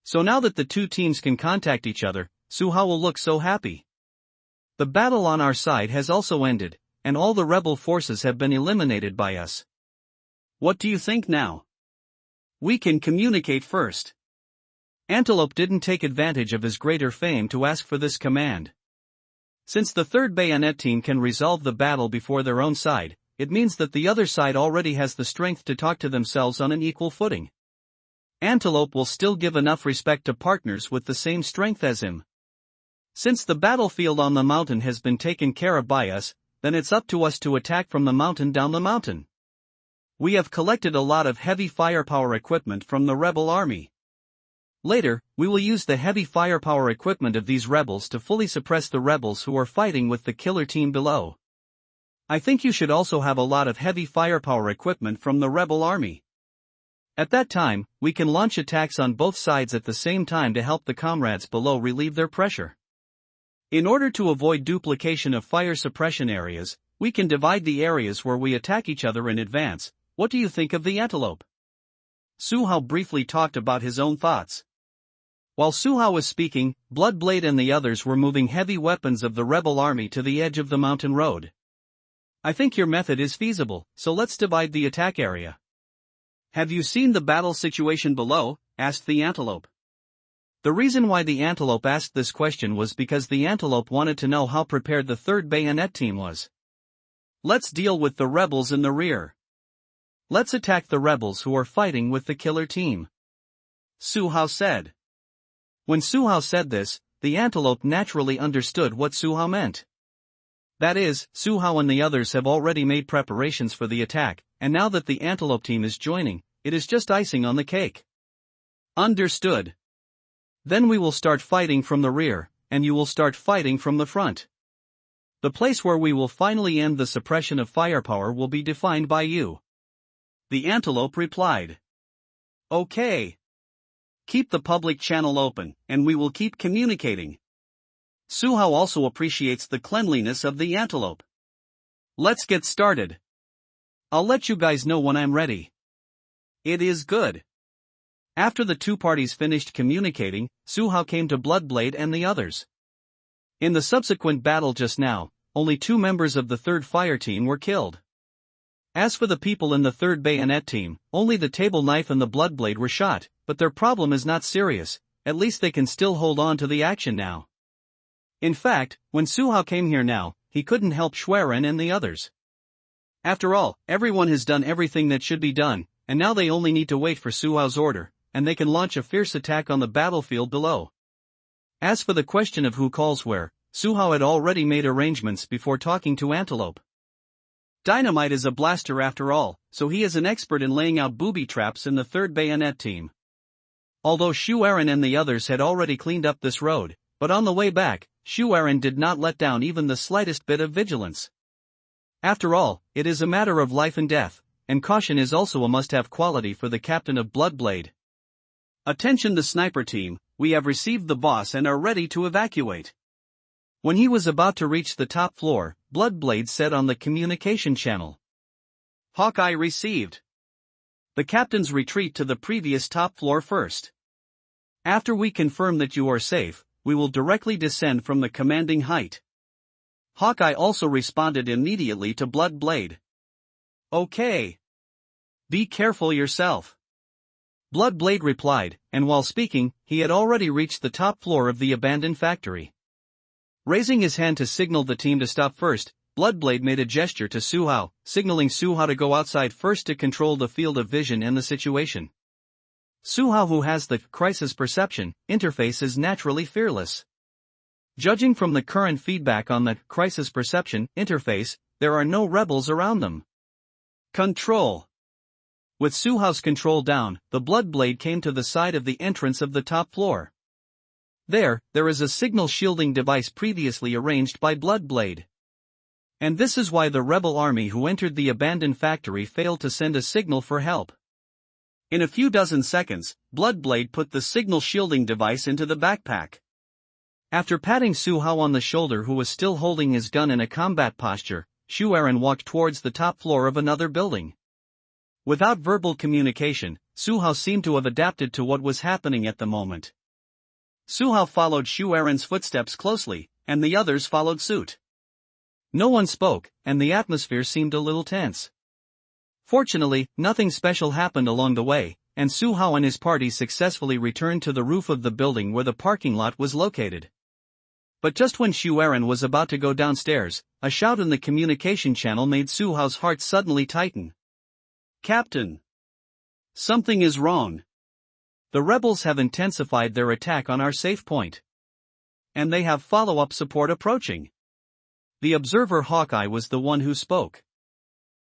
A: So now that the two teams can contact each other, Su Hao will look so happy. The battle on our side has also ended, and all the rebel forces have been eliminated by us. What do you think now? We can communicate first. Antelope didn't take advantage of his greater fame to ask for this command. Since the 3rd Bayonet team can resolve the battle before their own side, it means that the other side already has the strength to talk to themselves on an equal footing. Antelope will still give enough respect to partners with the same strength as him. Since the battlefield on the mountain has been taken care of by us, then it's up to us to attack from the mountain down the mountain. We have collected a lot of heavy firepower equipment from the rebel army. Later, we will use the heavy firepower equipment of these rebels to fully suppress the rebels who are fighting with the killer team below. I think you should also have a lot of heavy firepower equipment from the rebel army. At that time, we can launch attacks on both sides at the same time to help the comrades below relieve their pressure. In order to avoid duplication of fire suppression areas, we can divide the areas where we attack each other in advance. What do you think of the Antelope? Su Hao briefly talked about his own thoughts. While Su Hao was speaking, Bloodblade and the others were moving heavy weapons of the rebel army to the edge of the mountain road. I think your method is feasible, so let's divide the attack area. Have you seen the battle situation below? Asked the Antelope. The reason why the Antelope asked this question was because the Antelope wanted to know how prepared the 3rd Bayonet team was. Let's deal with the rebels in the rear. Let's attack the rebels who are fighting with the killer team. Su Hao said. When Su Hao said this, the Antelope naturally understood what Su Hao meant. That is, Su Hao and the others have already made preparations for the attack, and now that the Antelope team is joining, it is just icing on the cake. Understood. Then we will start fighting from the rear, and you will start fighting from the front.
B: The place where we will finally end the suppression of firepower will be defined by you. The antelope replied. Okay. Keep the public channel open, and we will keep communicating. Suhao also appreciates the cleanliness of the antelope. Let's get started. I'll let you guys know when I'm ready. It is good. After the two parties finished communicating, Suhao came to Bloodblade and the others. In the subsequent battle just now, only 2 members of the 3rd Fire Team were killed. As for the people in the 3rd Bayonet Team, only the Table Knife and the Bloodblade were shot, but their problem is not serious, at least they can still hold on to the action now. In fact, when Suhao came here now, he couldn't help Schwerin and the others. After all, everyone has done everything that should be done, and now they only need to wait for Suhao's order, and they can launch a fierce attack on the battlefield below. As for the question of who calls where, Suhao had already made arrangements before talking to Antelope. Dynamite is a blaster after all, so he is an expert in laying out booby traps in the 3rd Bayonet Team. Although Schwerin and the others had already cleaned up this road, but on the way back, Schwerin did not let down even the slightest bit of vigilance. After all, it is a matter of life and death, and caution is also a must-have quality for the captain of Bloodblade. Attention the sniper team, we have received the boss and are ready to evacuate. When he was about to reach the top floor, Bloodblade said on the communication channel. Hawkeye received. The captain's retreat to the previous top floor first. After we confirm that you are safe, we will directly descend from the commanding height. Hawkeye also responded immediately to Bloodblade. Okay. Be careful yourself. Bloodblade replied, and while speaking, he had already reached the top floor of the abandoned factory. Raising his hand to signal the team to stop first, Bloodblade made a gesture to Suhao, signaling Suhao to go outside first to control the field of vision and the situation. Suhao, who has the crisis perception interface, is naturally fearless. Judging from the current feedback on the crisis perception interface, there are no rebels around them. Control. With Suhao's control down, the Bloodblade came to the side of the entrance of the top floor. There is a signal shielding device previously arranged by Bloodblade. And this is why the rebel army who entered the abandoned factory failed to send a signal for help. In a few dozen seconds, Bloodblade put the signal shielding device into the backpack. After patting Suhao on the shoulder, who was still holding his gun in a combat posture, Schwerin walked towards the top floor of another building. Without verbal communication, Suhao seemed to have adapted to what was happening at the moment. Suhao followed Schwerin's footsteps closely, and the others followed suit. No one spoke, and the atmosphere seemed a little tense. Fortunately, nothing special happened along the way, and Suhao and his party successfully returned to the roof of the building where the parking lot was located. But just when Schwerin was about to go downstairs, a shout in the communication channel made Suhao's heart suddenly tighten. Captain! Something is wrong. The rebels have intensified their attack on our safe point. And they have follow-up support approaching. The observer Hawkeye was the one who spoke.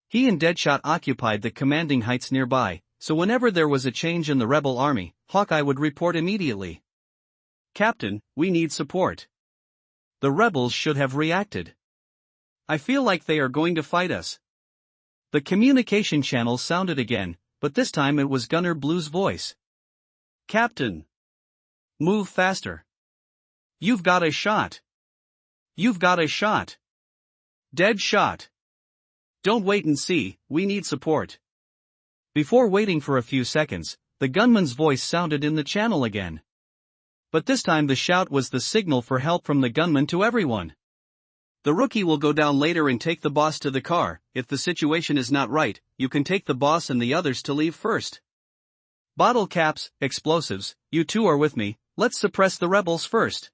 B: He and Deadshot occupied the commanding heights nearby, so whenever there was a change in the rebel army, Hawkeye would report immediately. Captain, we need support. The rebels should have reacted. I feel like they are going to fight us. The communication channel sounded again, but this time it was Gunner Blue's voice. Captain! Move faster. You've got a shot. You've got a shot. Dead shot. Don't wait and see, we need support. Before waiting for a few seconds, the gunman's voice sounded in the channel again. But this time the shout was the signal for help from the gunman to everyone. The rookie will go down later and take the boss to the car. If the situation is not right, you can take the boss and the others to leave first. Bottle caps, explosives, you two are with me, let's suppress the rebels first.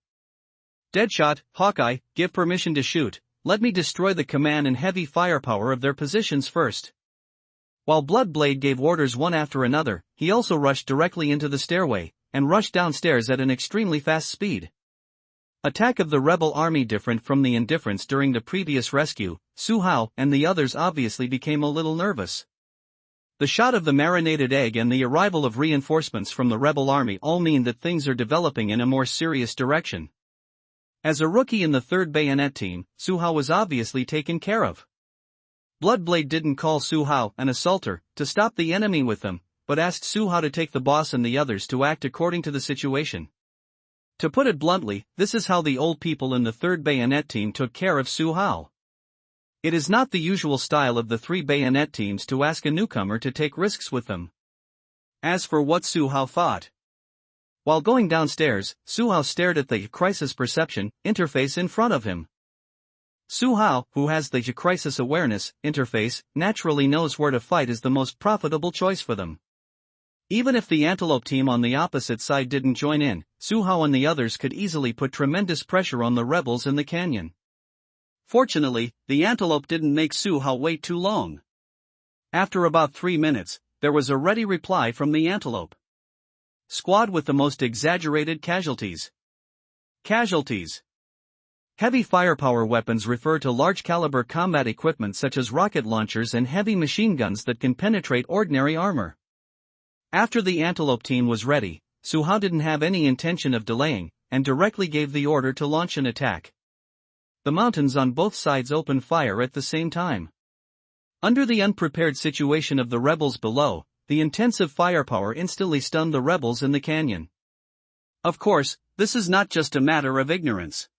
B: Deadshot, Hawkeye, give permission to shoot, let me destroy the command and heavy firepower of their positions first. While Bloodblade gave orders one after another, he also rushed directly into the stairway, and rushed downstairs at an extremely fast speed. Attack of the rebel army. Different from the indifference during the previous rescue, Suhao and the others obviously became a little nervous. The shot of the marinated egg and the arrival of reinforcements from the rebel army all mean that things are developing in a more serious direction.
A: As a rookie in the 3rd Bayonet team, Suhao was obviously taken care of. Bloodblade didn't call Suhao an assaulter to stop the enemy with them, but asked Suhao to take the boss and the others to act according to the situation. To put it bluntly, this is how the old people in the 3rd Bayonet team took care of Suhao. It is not the usual style of the 3 Bayonet teams to ask a newcomer to take risks with them. As for what Suhao thought. While going downstairs, Suhao stared at the crisis perception interface in front of him. Suhao, who has the crisis awareness interface, naturally knows where to fight is the most profitable choice for them. Even if the Antelope team on the opposite side didn't join in, Suhao and the others could easily put tremendous pressure on the rebels in the canyon. Fortunately, the Antelope didn't make Suhao wait too long. After about 3 minutes, there was a ready reply from the Antelope. Squad with the most exaggerated casualties. Casualties. Heavy firepower weapons refer to large-caliber combat equipment such as rocket launchers and heavy machine guns that can penetrate ordinary armor. After the Antelope team was ready, Suhao didn't have any intention of delaying, and directly gave the order to launch an attack. The mountains on both sides opened fire at the same time. Under the unprepared situation of the rebels below, the intensive firepower instantly stunned the rebels in the canyon. Of course, this is not just a matter of ignorance.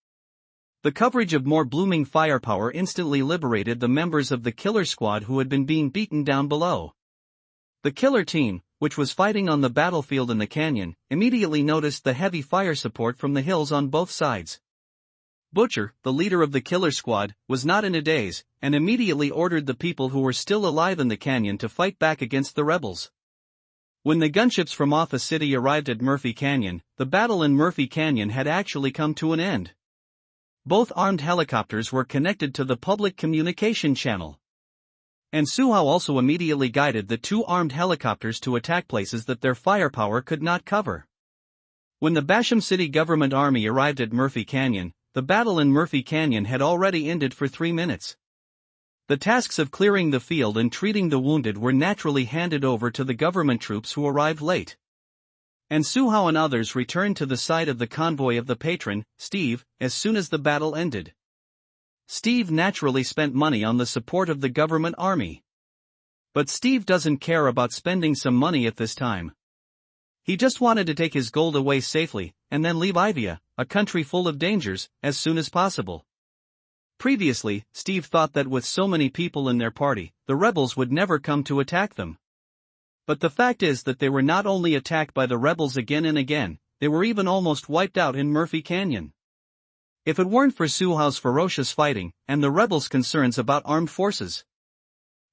A: The coverage of more blooming firepower instantly liberated the members of the killer squad who had been being beaten down below. The killer team, which was fighting on the battlefield in the canyon, immediately noticed the heavy fire support from the hills on both sides. Butcher, the leader of the killer squad, was not in a daze, and immediately ordered the people who were still alive in the canyon to fight back against the rebels. When the gunships from Offa City arrived at Murphy Canyon, the battle in Murphy Canyon had actually come to an end. Both armed helicopters were connected to the public communication channel. And Suhao also immediately guided the 2 armed helicopters to attack places that their firepower could not cover. When the Basham City government army arrived at Murphy Canyon, the battle in Murphy Canyon had already ended for 3 minutes. The tasks of clearing the field and treating the wounded were naturally handed over to the government troops who arrived late. And Suhao and others returned to the side of the convoy of the patron, Steve, as soon as the battle ended. Steve naturally spent money on the support of the government army. But Steve doesn't care about spending some money at this time. He just wanted to take his gold away safely, and then leave Ivia, a country full of dangers, as soon as possible. Previously, Steve thought that with so many people in their party, the rebels would never come to attack them. But the fact is that they were not only attacked by the rebels again and again, they were even almost wiped out in Murphy Canyon. If it weren't for Suhao's ferocious fighting, and the rebels' concerns about armed forces,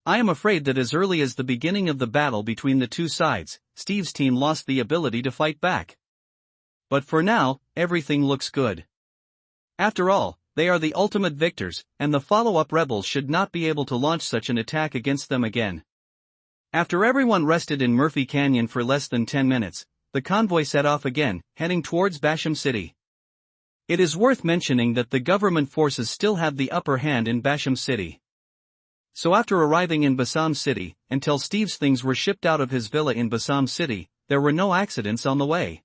A: I am afraid that as early as the beginning of the battle between the 2 sides, Steve's team lost the ability to fight back. But for now, everything looks good. After all, they are the ultimate victors, and the follow-up rebels should not be able to launch such an attack against them again. After everyone rested in Murphy Canyon for less than 10 minutes, the convoy set off again, heading towards Basham City. It is worth mentioning that the government forces still have the upper hand in Basham City. So after arriving in Basham City, until Steve's things were shipped out of his villa in Basham City, there were no accidents on the way.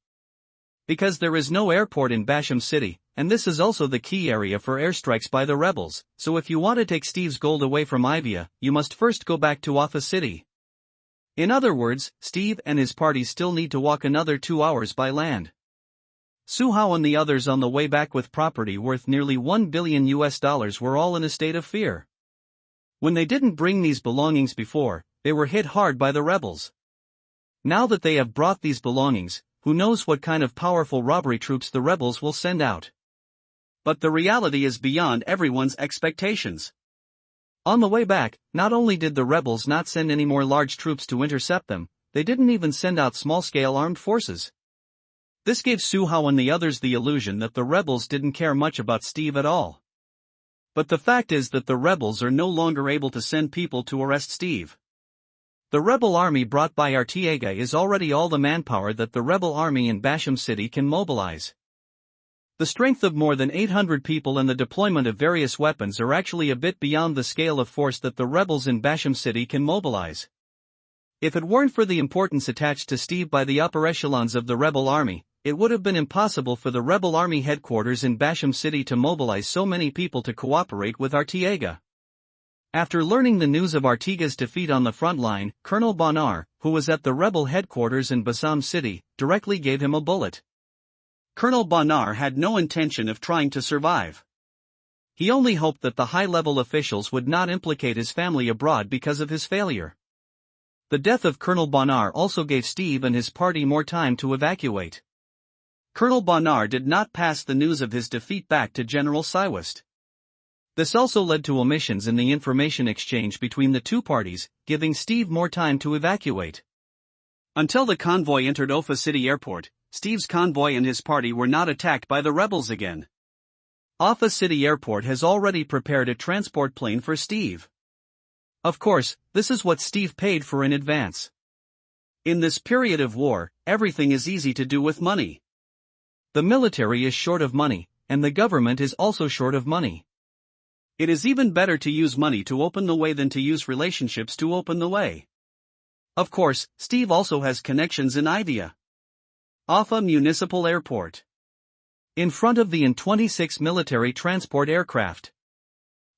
A: Because there is no airport in Basham City, and this is also the key area for airstrikes by the rebels, so if you want to take Steve's gold away from Ivia, you must first go back to Offa City. In other words, Steve and his party still need to walk another 2 hours by land. Suhao and the others on the way back with property worth nearly $1 billion were all in a state of fear. When they didn't bring these belongings before, they were hit hard by the rebels. Now that they have brought these belongings, who knows what kind of powerful robbery troops the rebels will send out. But the reality is beyond everyone's expectations. On the way back, not only did the rebels not send any more large troops to intercept them, they didn't even send out small-scale armed forces. This gave Suhao and the others the illusion that the rebels didn't care much about Steve at all. But the fact is that the rebels are no longer able to send people to arrest Steve. The rebel army brought by Artiega is already all the manpower that the rebel army in Basham City can mobilize. The strength of more than 800 people and the deployment of various weapons are actually a bit beyond the scale of force that the rebels in Basham City can mobilize. If it weren't for the importance attached to Steve by the upper echelons of the rebel army, it would have been impossible for the rebel army headquarters in Basham City to mobilize so many people to cooperate with Artiega. After learning the news of Artiega's defeat on the front line, Colonel Bonar, who was at the rebel headquarters in Bassam City, directly gave him a bullet.
B: Colonel Bonar had no intention of trying to survive. He only hoped that the high-level officials would not implicate his family abroad because of his failure. The death of Colonel Bonar also gave Steve and his party more time to evacuate. Colonel Bonar did not pass the news of his defeat back to General Siwast. This also led to omissions in the information exchange between the two parties, giving Steve more time to evacuate. Until the convoy entered Ofa City Airport, Steve's convoy and his party were not attacked by the rebels again. Ofa City Airport has already prepared a transport plane for Steve. Of course, this is what Steve paid for in advance. In this period of war, everything is easy to do with money. The military is short of money, and the government is also short of money. It is even better to use money to open the way than to use relationships to open the way. Of course, Steve also has connections in Idia. Ofa Municipal Airport. In front of the In-26 military transport aircraft.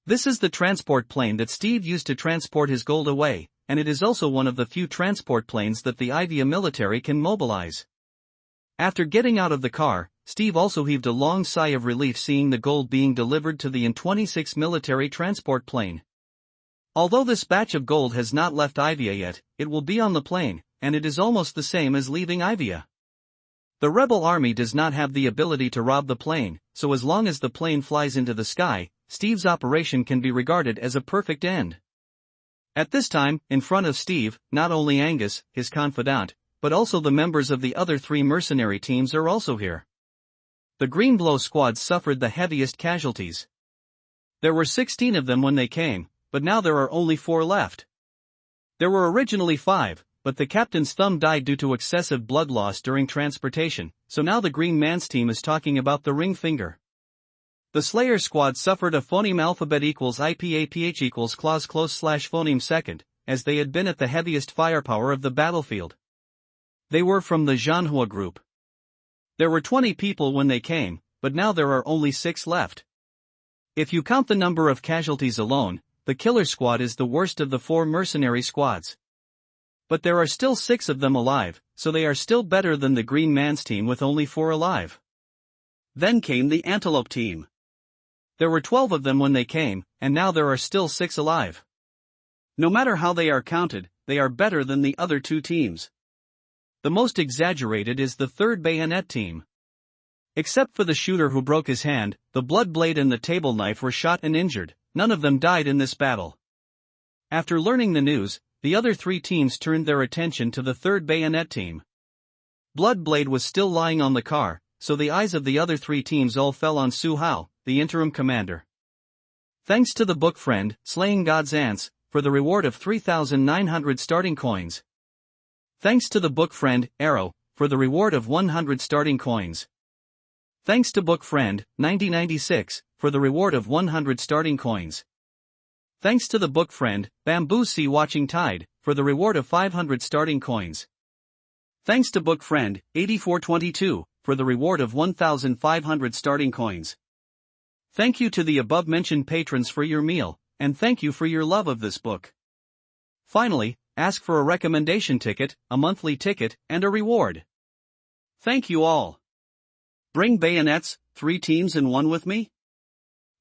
B: This is the transport plane that Steve used to transport his gold away, and it is also one of the few transport planes that the Idia military can mobilize. After getting out of the car, Steve also heaved a long sigh of relief seeing the gold being delivered to the In-26 military transport plane. Although this batch of gold has not left Ivia yet, it will be on the plane, and it is almost the same as leaving Ivia. The rebel army does not have the ability to rob the plane, so as long as the plane flies into the sky, Steve's operation can be regarded as a perfect end. At this time, in front of Steve, not only Angus, his confidant, but also the members of the other three mercenary teams are also here. The Green Blow squad suffered the heaviest casualties. There were 16 of them when they came, but now there are only 4 left. There were originally 5, but the captain's thumb died due to excessive blood loss during transportation, so now the Green Man's team is talking about the ring finger. The Slayer squad suffered a phoneme alphabet equals IPAPH equals clause close slash phoneme second, as they had been at the heaviest firepower of the battlefield. They were from the Zhanhua group. There were 20 people when they came, but now there are only 6 left. If you count the number of casualties alone, the Killer Squad is the worst of the 4 mercenary squads. But there are still 6 of them alive, so they are still better than the Green Man's team with only 4 alive. Then came the Antelope team. There were 12 of them when they came, and now there are still 6 alive. No matter how they are counted, they are better than the other 2 teams. The most exaggerated is the 3rd Bayonet team. Except for the shooter who broke his hand, the blood blade and the table knife were shot and injured. None of them died in this battle. After learning the news, the other 3 teams turned their attention to the 3rd Bayonet team. Bloodblade was still lying on the car, so the eyes of the other 3 teams all fell on Su Hao, the interim commander. Thanks to the book friend, Slaying God's Ants, for the reward of 3,900 starting coins. Thanks to the book friend, Arrow, for the reward of 100 starting coins. Thanks to book friend, 9096, for the reward of 100 starting coins. Thanks to the book friend, Bamboo Sea Watching Tide, for the reward of 500 starting coins. Thanks to book friend, 8422, for the reward of 1,500 starting coins. Thank you to the above-mentioned patrons for your meal, and thank you for your love of this book. Finally, ask for a recommendation ticket, a monthly ticket, and a reward. Thank you all. Bring bayonets, 3 teams in 1 with me?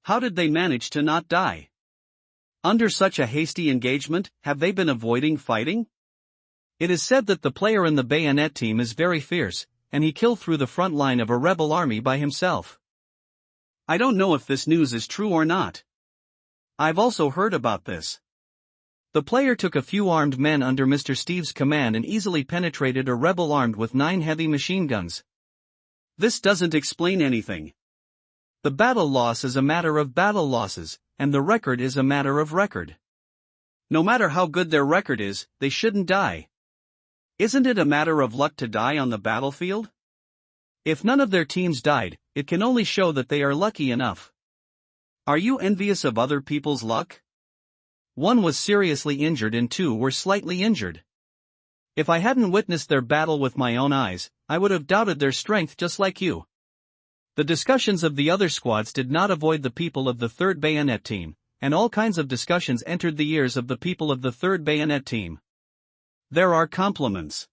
B: How did they manage to not die? Under such a hasty engagement, have they been avoiding fighting? It is said that the player in the bayonet team is very fierce, and he killed through the front line of a rebel army by himself. I don't know if this news is true or not. I've also heard about this. The player took a few armed men under Mr. Steve's command and easily penetrated a rebel armed with 9 heavy machine guns. This doesn't explain anything. The battle loss is a matter of battle losses, and the record is a matter of record. No matter how good their record is, they shouldn't die. Isn't it a matter of luck to die on the battlefield? If none of their teams died, it can only show that they are lucky enough. Are you envious of other people's luck? 1 was seriously injured and 2 were slightly injured.
A: If I hadn't witnessed their battle with my own eyes, I would have doubted their strength just like you. The discussions of the other squads did not avoid the people of the 3rd Bayonet team, and all kinds of discussions entered the ears of the people of the 3rd Bayonet team. There are compliments.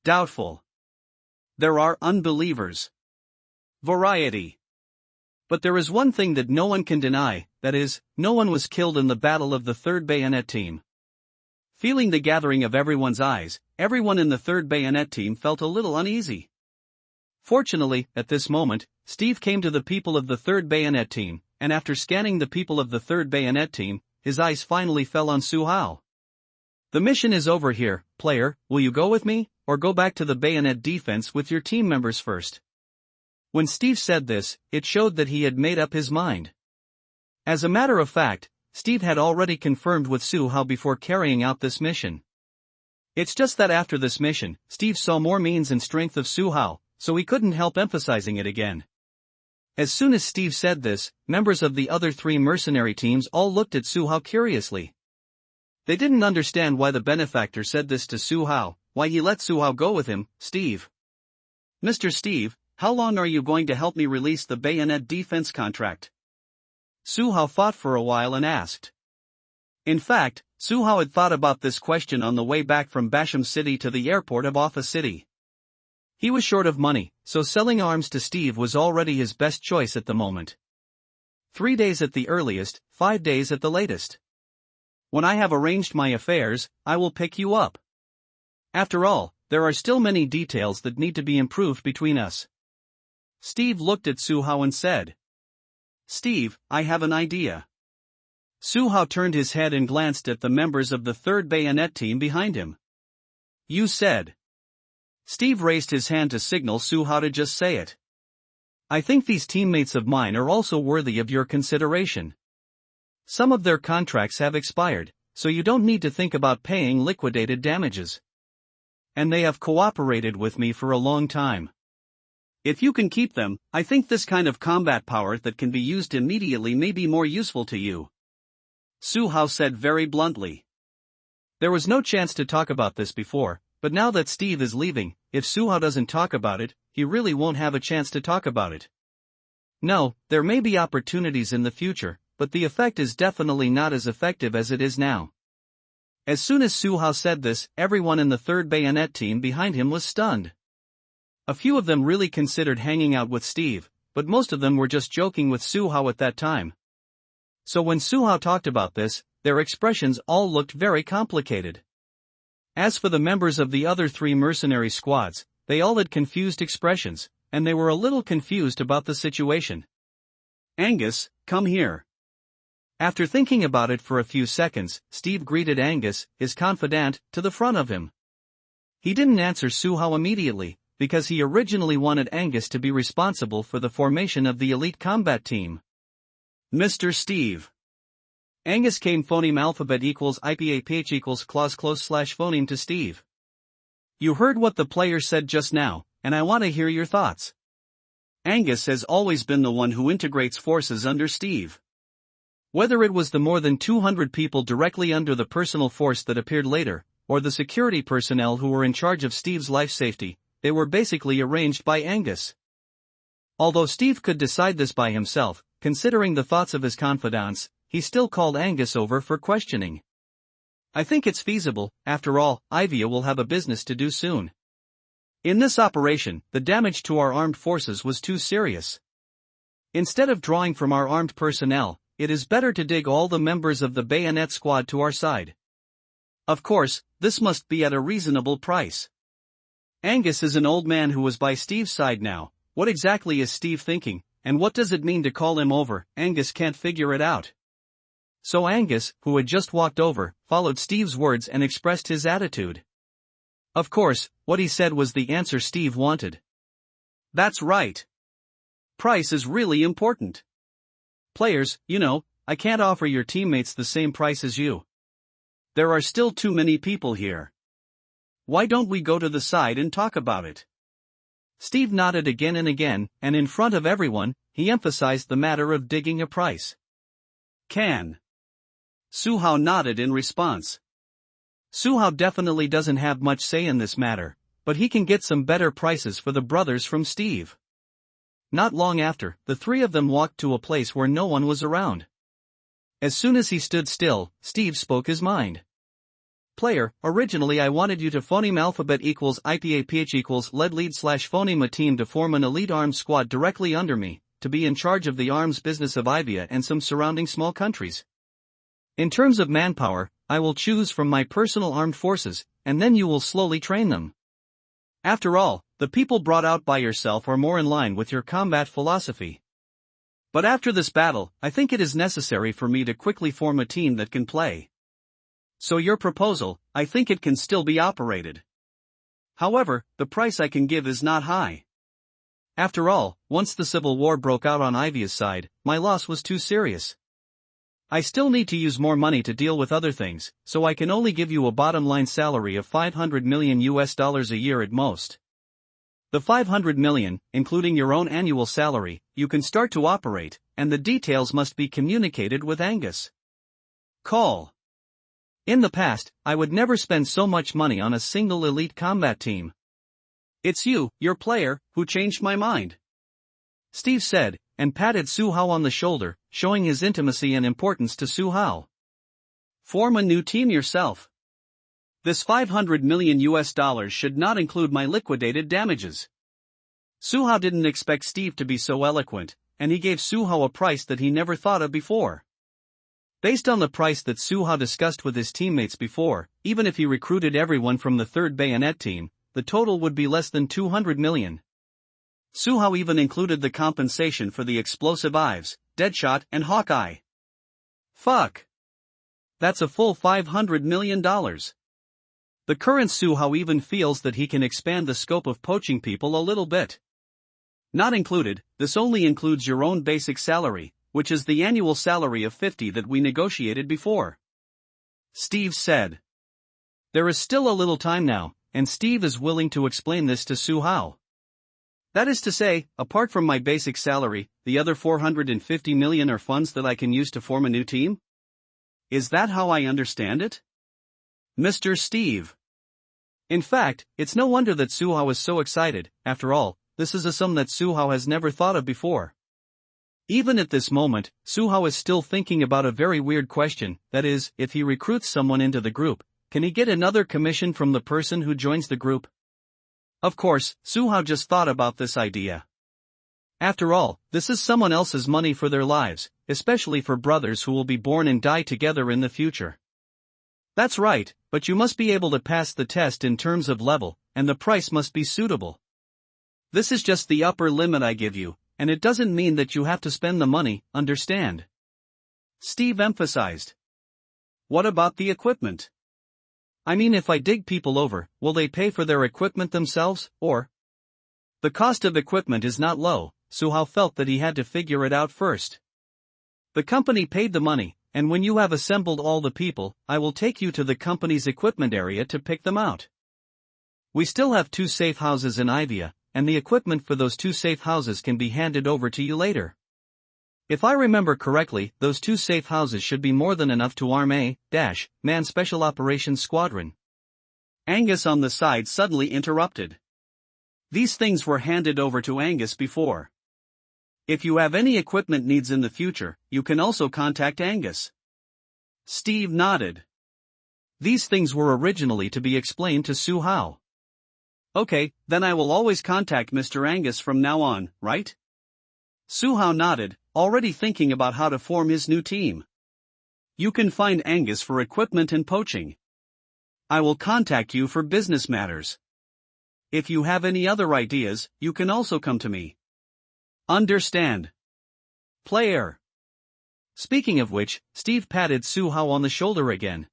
A: Doubtful. There are unbelievers. Variety. But there is one thing that no one can deny, that is, no one was killed in the battle of the 3rd Bayonet team. Feeling the gathering of everyone's eyes, everyone in the 3rd Bayonet team felt a little uneasy. Fortunately, at this moment, Steve came to the people of the 3rd Bayonet team, and after scanning the people of the 3rd Bayonet team, his eyes finally fell on Su Hao. The mission is over here, player, will you go with me, or go back to the bayonet defense with your team members first? When Steve said this, it showed that he had made up his mind. As a matter of fact, Steve had already confirmed with Su Hao before carrying out this mission. It's just that after this mission, Steve saw more means and strength of Su Hao, so he couldn't help emphasizing it again. As soon as Steve said this, members of the other 3 mercenary teams all looked at Su Hao curiously. They didn't understand why the benefactor said this to Su Hao, why he let Su Hao go with him. Steve. Mr. Steve, how long are you going to help me release the bayonet defense contract? Su Hao thought for a while and asked. In fact, Su Hao had thought about this question on the way back from Basham City to the airport of Offa City. He was short of money, so selling arms to Steve was already his best choice at the moment. 3 days at the earliest, 5 days at the latest. When I have arranged my affairs, I will pick you up. After all, there are still many details that need to be improved between us. Steve looked at Su Hao and said. Steve, I have an idea. Su Hao turned his head and glanced at the members of the 3rd Bayonet team behind him. You said. Steve raised his hand to signal Su Hao to just say it. I think these teammates of mine are also worthy of your consideration. Some of their contracts have expired, so you don't need to think about paying liquidated damages. And they have cooperated with me for a long time. If you can keep them, I think this kind of combat power that can be used immediately may be more useful to you. Su Hao said very bluntly. There was no chance to talk about this before, but now that Steve is leaving, if Su Hao doesn't talk about it, he really won't have a chance to talk about it. No, there may be opportunities in the future, but the effect is definitely not as effective as it is now. As soon as Su Hao said this, everyone in the 3rd Bayonet team behind him was stunned. A few of them really considered hanging out with Steve, but most of them were just joking with Su Hao at that time. So when Su Hao talked about this, their expressions all looked very complicated. As for the members of the other 3 mercenary squads, they all had confused expressions, and they were a little confused about the situation. Angus, come here. After thinking about it for a few seconds, Steve greeted Angus, his confidant, to the front of him. He didn't answer Su Hao immediately, because he originally wanted Angus to be responsible for the formation of the elite combat team. Mr. Steve. Angus came phoneme alphabet equals IPAPH equals clause close slash phoneme to Steve. You heard what the player said just now, and I want to hear your thoughts. Angus has always been the one who integrates forces under Steve. Whether it was the more than 200 people directly under the personal force that appeared later, or the security personnel who were in charge of Steve's life safety, they were basically arranged by Angus. Although Steve could decide this by himself, considering the thoughts of his confidants, he still called Angus over for questioning. I think it's feasible, after all, Ivia will have a business to do soon. In this operation, the damage to our armed forces was too serious. Instead of drawing from our armed personnel, it is better to dig all the members of the bayonet squad to our side. Of course, this must be at a reasonable price. Angus is an old man who was by Steve's side now. What exactly is Steve thinking, and what does it mean to call him over? Angus can't figure it out. So Angus, who had just walked over, followed Steve's words and expressed his attitude. Of course, what he said was the answer Steve wanted. That's right. Price is really important. Players, I can't offer your teammates the same price as you. There are still too many people here. Why don't we go to the side and talk about it? Steve nodded again and again, and in front of everyone, he emphasized the matter of digging a price. Can. Su Hao nodded in response. Suhao definitely doesn't have much say in this matter, but he can get some better prices for the brothers from Steve. Not long after, the three of them walked to a place where no one was around. As soon as he stood still, Steve spoke his mind. Player, originally I wanted you to phoneme alphabet equals IPAPH equals lead slash phoneme a team to form an elite arms squad directly under me, to be in charge of the arms business of Ivia and some surrounding small countries. In terms of manpower, I will choose from my personal armed forces, and then you will slowly train them. After all, the people brought out by yourself are more in line with your combat philosophy. But after this battle, I think it is necessary for me to quickly form a team that can play. So your proposal, I think it can still be operated. However, the price I can give is not high. After all, once the civil war broke out on Ivia's side, my loss was too serious. I still need to use more money to deal with other things, so I can only give you a bottom-line salary of $500 million a year at most. The $500 million, including your own annual salary, you can start to operate, and the details must be communicated with Angus. Call. In the past, I would never spend so much money on a single elite combat team. It's you, your player, who changed my mind. Steve said, and patted Suhao on the shoulder, showing his intimacy and importance to Suhao. Form a new team yourself. This $500 million should not include my liquidated damages. Suhao didn't expect Steve to be so eloquent, and he gave Suhao a price that he never thought of before. Based on the price that Suhao discussed with his teammates before, even if he recruited everyone from the 3rd Bayonet team, the total would be less than $200 million. Suhao even included the compensation for the explosive Ives, Deadshot and Hawkeye. Fuck! That's a full $500 million. The current Suhao even feels that he can expand the scope of poaching people a little bit. Not included, this only includes your own basic salary, which is the annual salary of 50 that we negotiated before. Steve said. There is still a little time now, and Steve is willing to explain this to Suhao. That is to say, apart from my basic salary, the other $450 million are funds that I can use to form a new team? Is that how I understand it? Mr. Steve. In fact, it's no wonder that Suhao is so excited. After all, this is a sum that Suhao has never thought of before. Even at this moment, Suhao is still thinking about a very weird question, that is, if he recruits someone into the group, can he get another commission from the person who joins the group? Of course, Suhao just thought about this idea. After all, this is someone else's money for their lives, especially for brothers who will be born and die together in the future. That's right, but you must be able to pass the test in terms of level, and the price must be suitable. This is just the upper limit I give you, and it doesn't mean that you have to spend the money, understand? Steve emphasized. What about the equipment? I mean, if I dig people over, will they pay for their equipment themselves, or? The cost of equipment is not low, Suhao felt that he had to figure it out first. The company paid the money, and when you have assembled all the people, I will take you to the company's equipment area to pick them out. We still have 2 safe houses in Ivia, and the equipment for those 2 safe houses can be handed over to you later. If I remember correctly, those 2 safe houses should be more than enough to arm a-man Special Operations Squadron. Angus on the side suddenly interrupted. These things were handed over to Angus before. If you have any equipment needs in the future, you can also contact Angus. Steve nodded. These things were originally to be explained to Suhao. Okay, then I will always contact Mr. Angus from now on, right? Suhao nodded, already thinking about how to form his new team. You can find Angus for equipment and poaching. I will contact you for business matters. If you have any other ideas, you can also come to me. Understand? Player. Speaking of which, Steve patted Suhao on the shoulder again.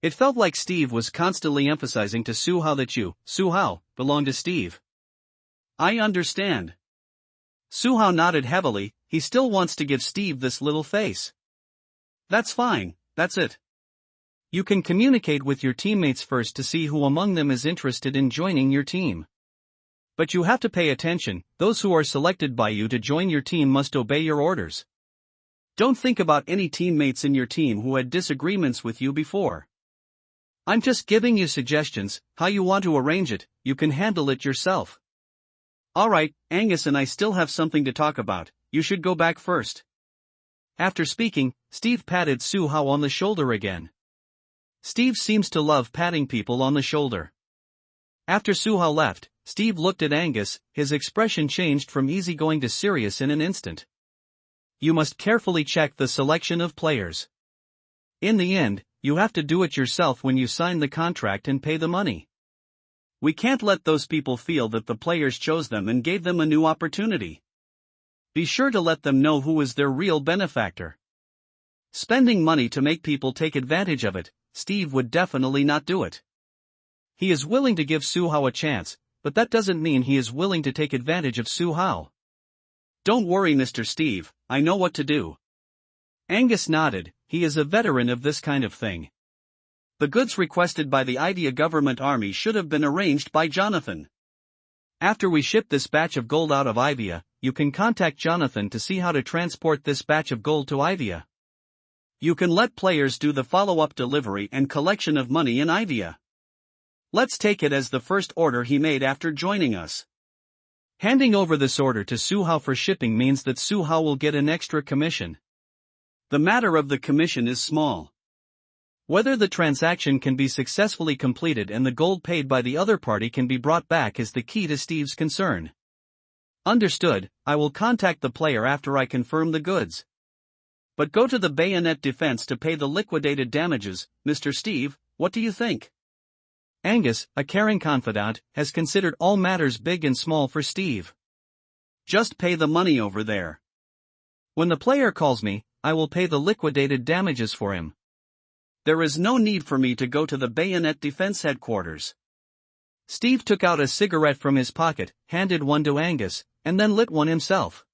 A: It felt like Steve was constantly emphasizing to Suhao that you, Suhao, belong to Steve. I understand. Suhao nodded heavily, he still wants to give Steve this little face. That's fine, that's it. You can communicate with your teammates first to see who among them is interested in joining your team. But you have to pay attention, those who are selected by you to join your team must obey your orders. Don't think about any teammates in your team who had disagreements with you before. I'm just giving you suggestions, how you want to arrange it, you can handle it yourself.
B: Alright, Angus and I still have something to talk about, you should go back first.
A: After speaking, Steve patted Su Hao on the shoulder again. Steve seems to love patting people on the shoulder. After Su Hao left, Steve looked at Angus, his expression changed from easygoing to serious in an instant. You must carefully check the selection of players. In the end, you have to do it yourself when you sign the contract and pay the money.
B: We can't let those people feel that the players chose them and gave them a new opportunity. Be sure to let them know who is their real benefactor. Spending money to make people take advantage of it, Steve would definitely not do it.
A: He is willing to give Su Hao a chance, but that doesn't mean he is willing to take advantage of Su Hao.
B: Don't worry, Mr. Steve, I know what to do.
A: Angus nodded, he is a veteran of this kind of thing.
B: The goods requested by the Idea government army should have been arranged by Jonathan.
A: After we ship this batch of gold out of Ivia, you can contact Jonathan to see how to transport this batch of gold to Ivia.
B: You can let players do the follow-up delivery and collection of money in Ivia. Let's take it as the first order he made after joining us.
A: Handing over this order to Su Hao for shipping means that Su Hao will get an extra commission.
B: The matter of the commission is small.
A: Whether the transaction can be successfully completed and the gold paid by the other party can be brought back is the key to Steve's concern. Understood, I will contact the player after I confirm the goods.
B: But go to the bayonet defense to pay the liquidated damages, Mr. Steve, what do you think?
A: Angus, a caring confidant, has considered all matters big and small for Steve.
B: Just pay the money over there.
A: When the player calls me, I will pay the liquidated damages for him.
B: There is no need for me to go to the bayonet defense headquarters.
A: Steve took out a cigarette from his pocket, handed one to Angus, and then lit one himself.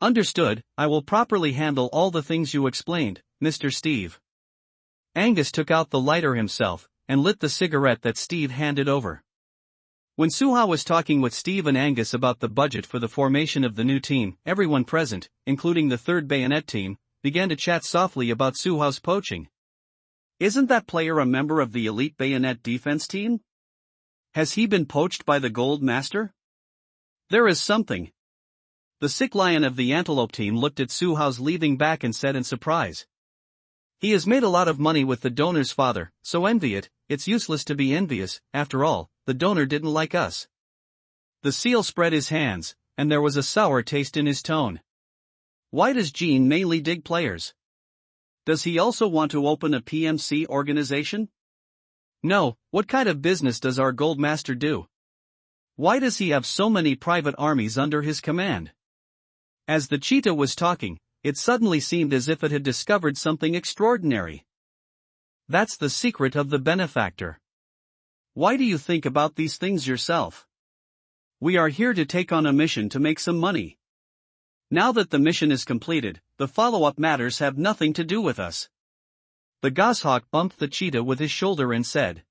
A: Understood, I will properly handle all the things you explained, Mr. Steve. Angus took out the lighter himself, and lit the cigarette that Steve handed over. When Su Hao was talking with Steve and Angus about the budget for the formation of the new team, everyone present, including the 3rd Bayonet team, began to chat softly about Su Hao's poaching.
B: Isn't that player a member of the elite bayonet defense team? Has he been poached by the Gold Master? There is something.
A: The sick lion of the Antelope team looked at Su Hao's leaving back and said in surprise. He has made a lot of money with the donor's father, so envy it, it's useless to be envious, after all, the donor didn't like us. The seal spread his hands, and there was a sour taste in his tone.
B: Why does Gene mainly dig players? Does he also want to open a PMC organization?
A: No, what kind of business does our Gold Master do? Why does he have so many private armies under his command? As the cheetah was talking, it suddenly seemed as if it had discovered something extraordinary. That's the secret of the benefactor.
B: Why do you think about these things yourself? We are here to take on a mission to make some money. Now that the mission is completed, the follow-up matters have nothing to do with us.
A: The goshawk bumped the cheetah with his shoulder and said.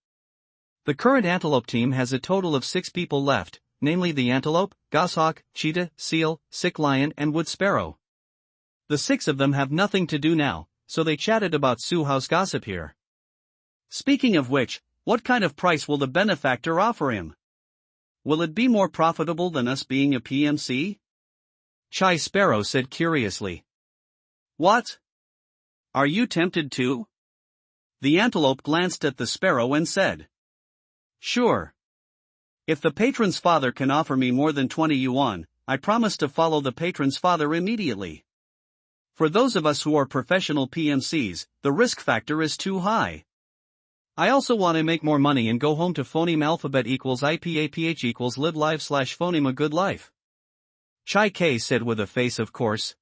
A: The current Antelope team has a total of 6 people left, namely the Antelope, Goshawk, Cheetah, Seal, Sick Lion and Wood Sparrow. The 6 of them have nothing to do now, so they chatted about Su Hao's gossip here.
B: Speaking of which, what kind of price will the benefactor offer him? Will it be more profitable than us being a PMC?
A: Chai Sparrow said curiously.
B: What? Are you tempted too? The Antelope glanced at the Sparrow and said. Sure. If the patron's father can offer me more than 20 yuan, I promise to follow the patron's father immediately. For those of us who are professional PMCs, the risk factor is too high.
A: I also want to make more money and go home to phoneme alphabet equals IPAPH equals live live / phoneme a good life. Chai K said with a face of course.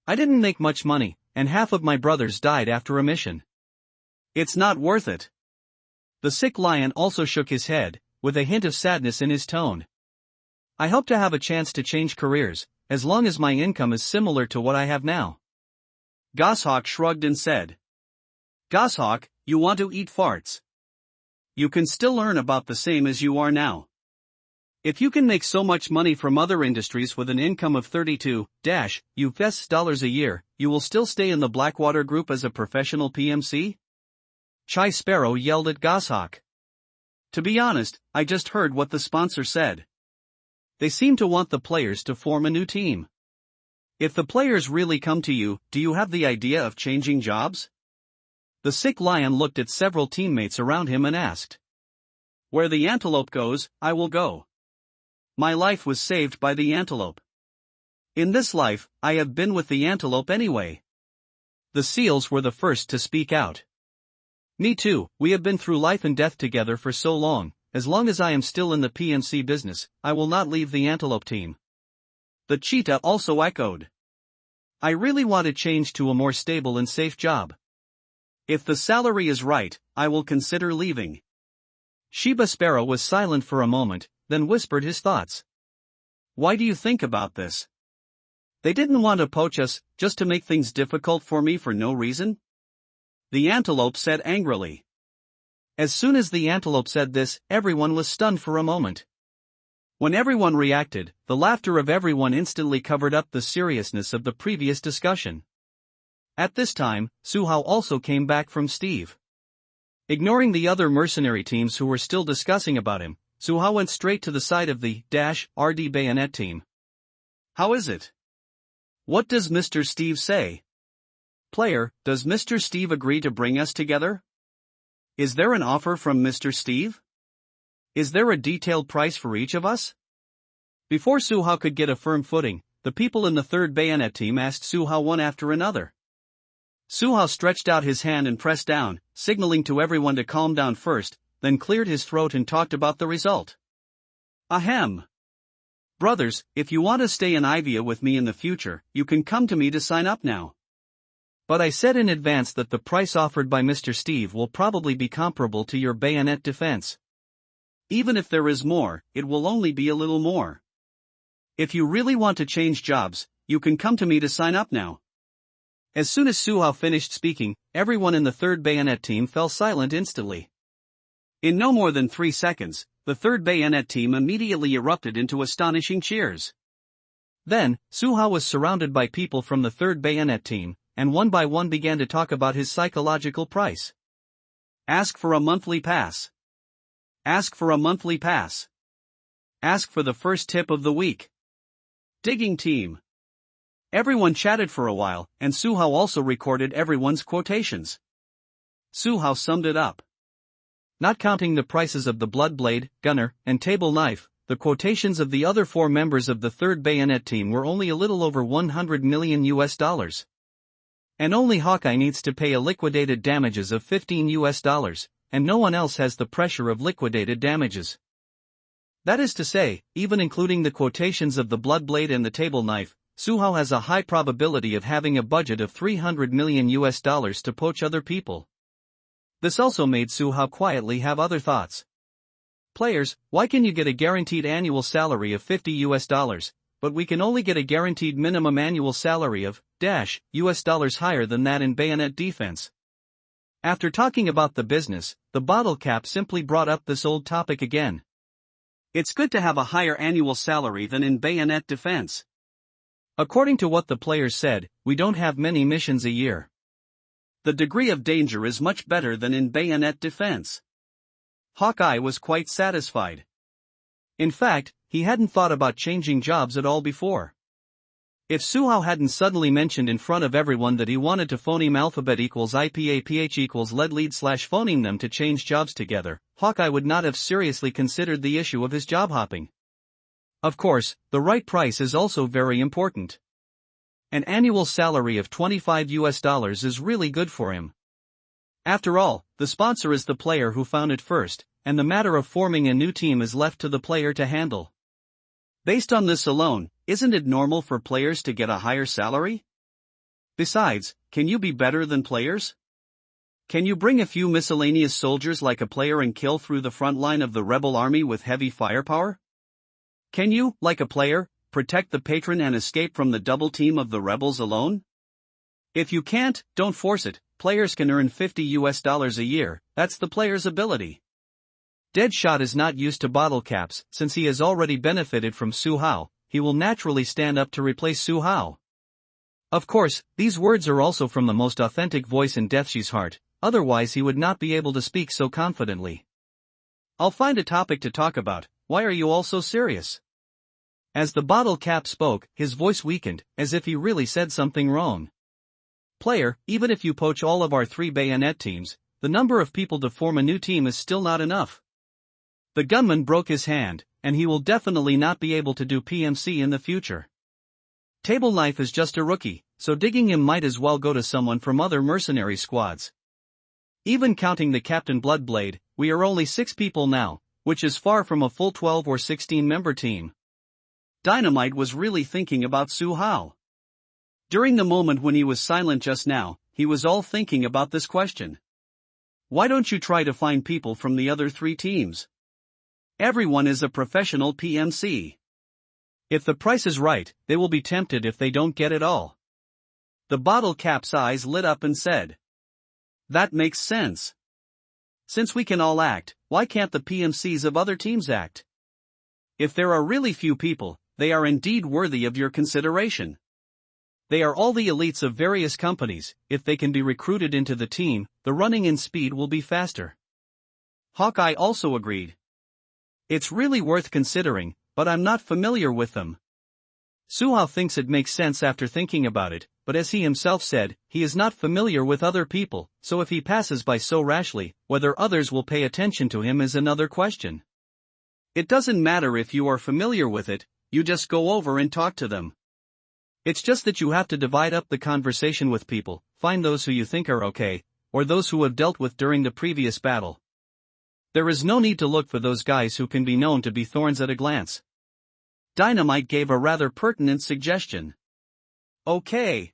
A: I didn't make much money, and half of my brothers died after a mission.
B: It's not worth it.
A: The sick lion also shook his head, with a hint of sadness in his tone. I hope to have a chance to change careers, as long as my income is similar to what I have now.
B: Goshawk shrugged and said. Goshawk, you want to eat farts. You can still earn about the same as you are now. If you can make so much money from other industries with an income of 32 US dollars a year, you will still stay in the Blackwater Group as a professional PMC? Chai Sparrow yelled at Goshawk. To be honest, I just heard what the sponsor said. They seem to want the players to form a new team. If the players really come to you, do you have the idea of changing jobs? The sick lion looked at several teammates around him and asked. Where the antelope goes, I will go. My life was saved by the antelope. In this life, I have been with the antelope anyway. The seals were the first to speak out. Me too, we have been through life and death together for so long. As long as I am still in the P&C business, I will not leave the antelope team. The cheetah also echoed. I really want to change to a more stable and safe job. If the salary is right, I will consider leaving. Sheba Sparrow was silent for a moment, then whispered his thoughts. Why do you think about this? They didn't want to poach us, just to make things difficult for me for no reason? The antelope said angrily. As soon as the antelope said this, everyone was stunned for a moment. When everyone reacted, the laughter of everyone instantly covered up the seriousness of the previous discussion. At this time, Suhao also came back from Steve. Ignoring the other mercenary teams who were still discussing about him, Suhao went straight to the side of the RD Bayonet team. How is it? What does Mr. Steve say? Player, does Mr. Steve agree to bring us together? Is there an offer from Mr. Steve? Is there a detailed price for each of us? Before Suhao could get a firm footing, the people in the third bayonet team asked Suhao one after another. Suhao stretched out his hand and pressed down, signaling to everyone to calm down first, then cleared his throat and talked about the result. Ahem. Brothers, if you want to stay in Ivia with me in the future, you can come to me to sign up now. But I said in advance that the price offered by Mr. Steve will probably be comparable to your bayonet defense. Even if there is more, it will only be a little more. If you really want to change jobs, you can come to me to sign up now. As soon as Suhao finished speaking, everyone in the third bayonet team fell silent instantly. In no more than 3 seconds, the third bayonet team immediately erupted into astonishing cheers. Then, Suhao was surrounded by people from the third bayonet team, and one by one began to talk about his psychological price. Ask for a monthly pass. Ask for a monthly pass. Ask for the first tip of the week. Digging team. Everyone chatted for a while, and Suhao also recorded everyone's quotations. Suhao summed it up. Not counting the prices of the blood blade, gunner, and table knife, the quotations of the other 4 members of the third bayonet team were only a little over $100 million. And only Hawkeye needs to pay a liquidated damages of $15, and no one else has the pressure of liquidated damages. That is to say, even including the quotations of the blood blade and the table knife, Suhao has a high probability of having a budget of $300 million to poach other people. This also made Suhao quietly have other thoughts. Players, why can you get a guaranteed annual salary of $50, but we can only get a guaranteed minimum annual salary of $US higher than that in bayonet defense? After talking about the business, the bottle cap simply brought up this old topic again. It's good to have a higher annual salary than in bayonet defense. According to what the players said, we don't have many missions a year. The degree of danger is much better than in bayonet defense. Hawkeye was quite satisfied. In fact, he hadn't thought about changing jobs at all before. If Suhao hadn't suddenly mentioned in front of everyone that he wanted to phoneme alphabet equals IPAPH equals lead phoneme them to change jobs together, Hawkeye would not have seriously considered the issue of his job hopping. Of course, the right price is also very important. An annual salary of $25 is really good for him. After all, the sponsor is the player who found it first, and the matter of forming a new team is left to the player to handle. Based on this alone, isn't it normal for players to get a higher salary? Besides, can you be better than players? Can you bring a few miscellaneous soldiers like a player and kill through the front line of the rebel army with heavy firepower? Can you, like a player, protect the patron and escape from the double team of the rebels alone? If you can't, don't force it. Players can earn $50 a year, that's the player's ability. Deadshot is not used to bottle caps, since he has already benefited from Suhao, he will naturally stand up to replace Suhao. Of course, these words are also from the most authentic voice in Deathshe's heart.
A: otherwise he would not be able to speak so confidently. "I'll find a topic to talk about, why are you all so serious?" As the bottle cap spoke, his voice weakened, as if he really said something wrong. "Player, even if you poach all of our 3 bayonet teams, the number of people to form a new team is still not enough. The gunman broke his hand, and he will definitely not be able to do PMC in the future. Table Knife is just a rookie, so digging him might as well go to someone from other mercenary squads. Even counting the Captain Bloodblade, we are only 6 people now, which is far from a full 12 or 16 member team." Dynamite was really thinking about Su Hao. During the moment when he was silent just now, he was all thinking about this question. Why don't you try to find people from the other 3 teams? Everyone is a professional PMC. If the price is right, they will be tempted if they don't get it all. The bottle cap's eyes lit up and said, "That makes sense. Since we can all act, why can't the PMCs of other teams act? If there are really few people, they are indeed worthy of your consideration. They are all the elites of various companies. If they can be recruited into the team, the running in speed will be faster." Hawkeye also agreed. "It's really worth considering, but I'm not familiar with them." Su Hao thinks it makes sense after thinking about it, but as he himself said, he is not familiar with other people, so if he passes by so rashly, whether others will pay attention to him is another question. It doesn't matter if you are familiar with it, you just go over and talk to them. It's just that you have to divide up the conversation with people, find those who you think are okay, or those who have dealt with during the previous battle. There is no need to look for those guys who can be known to be thorns at a glance. Dynamite gave a rather pertinent suggestion. "Okay.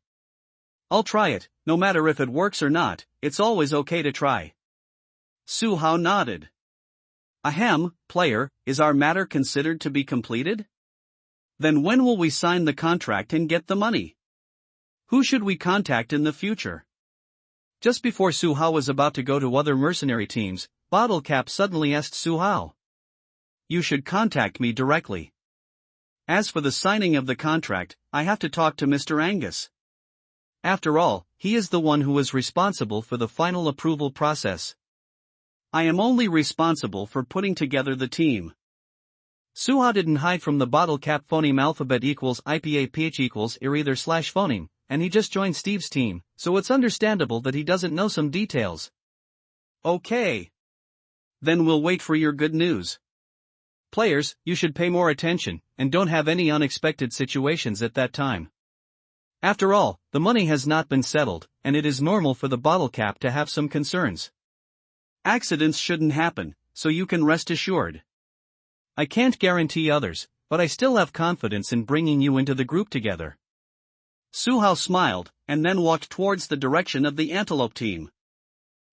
A: I'll try it, no matter if it works or not, it's always okay to try." Su Hao nodded. "Ahem, player, is our matter considered to be completed? Then when will we sign the contract and get the money? Who should we contact in the future?" Just before Su Hao was about to go to other mercenary teams, Bottle Cap suddenly asked Su Hao, "You should contact me directly. As for the signing of the contract, I have to talk to Mr. Angus. After all, he is the one who is responsible for the final approval process. I am only responsible for putting together the team." Su Hao didn't hide from the bottle cap phoneme alphabet equals IPA PH equals IR either / phoneme, and he just joined Steve's team, so it's understandable that he doesn't know some details. "Okay. Then we'll wait for your good news. Players, you should pay more attention, and don't have any unexpected situations at that time. After all, the money has not been settled, and it is normal for the bottle cap to have some concerns. Accidents shouldn't happen, so you can rest assured. I can't guarantee others, but I still have confidence in bringing you into the group together." Su Hao smiled, and then walked towards the direction of the Antelope team.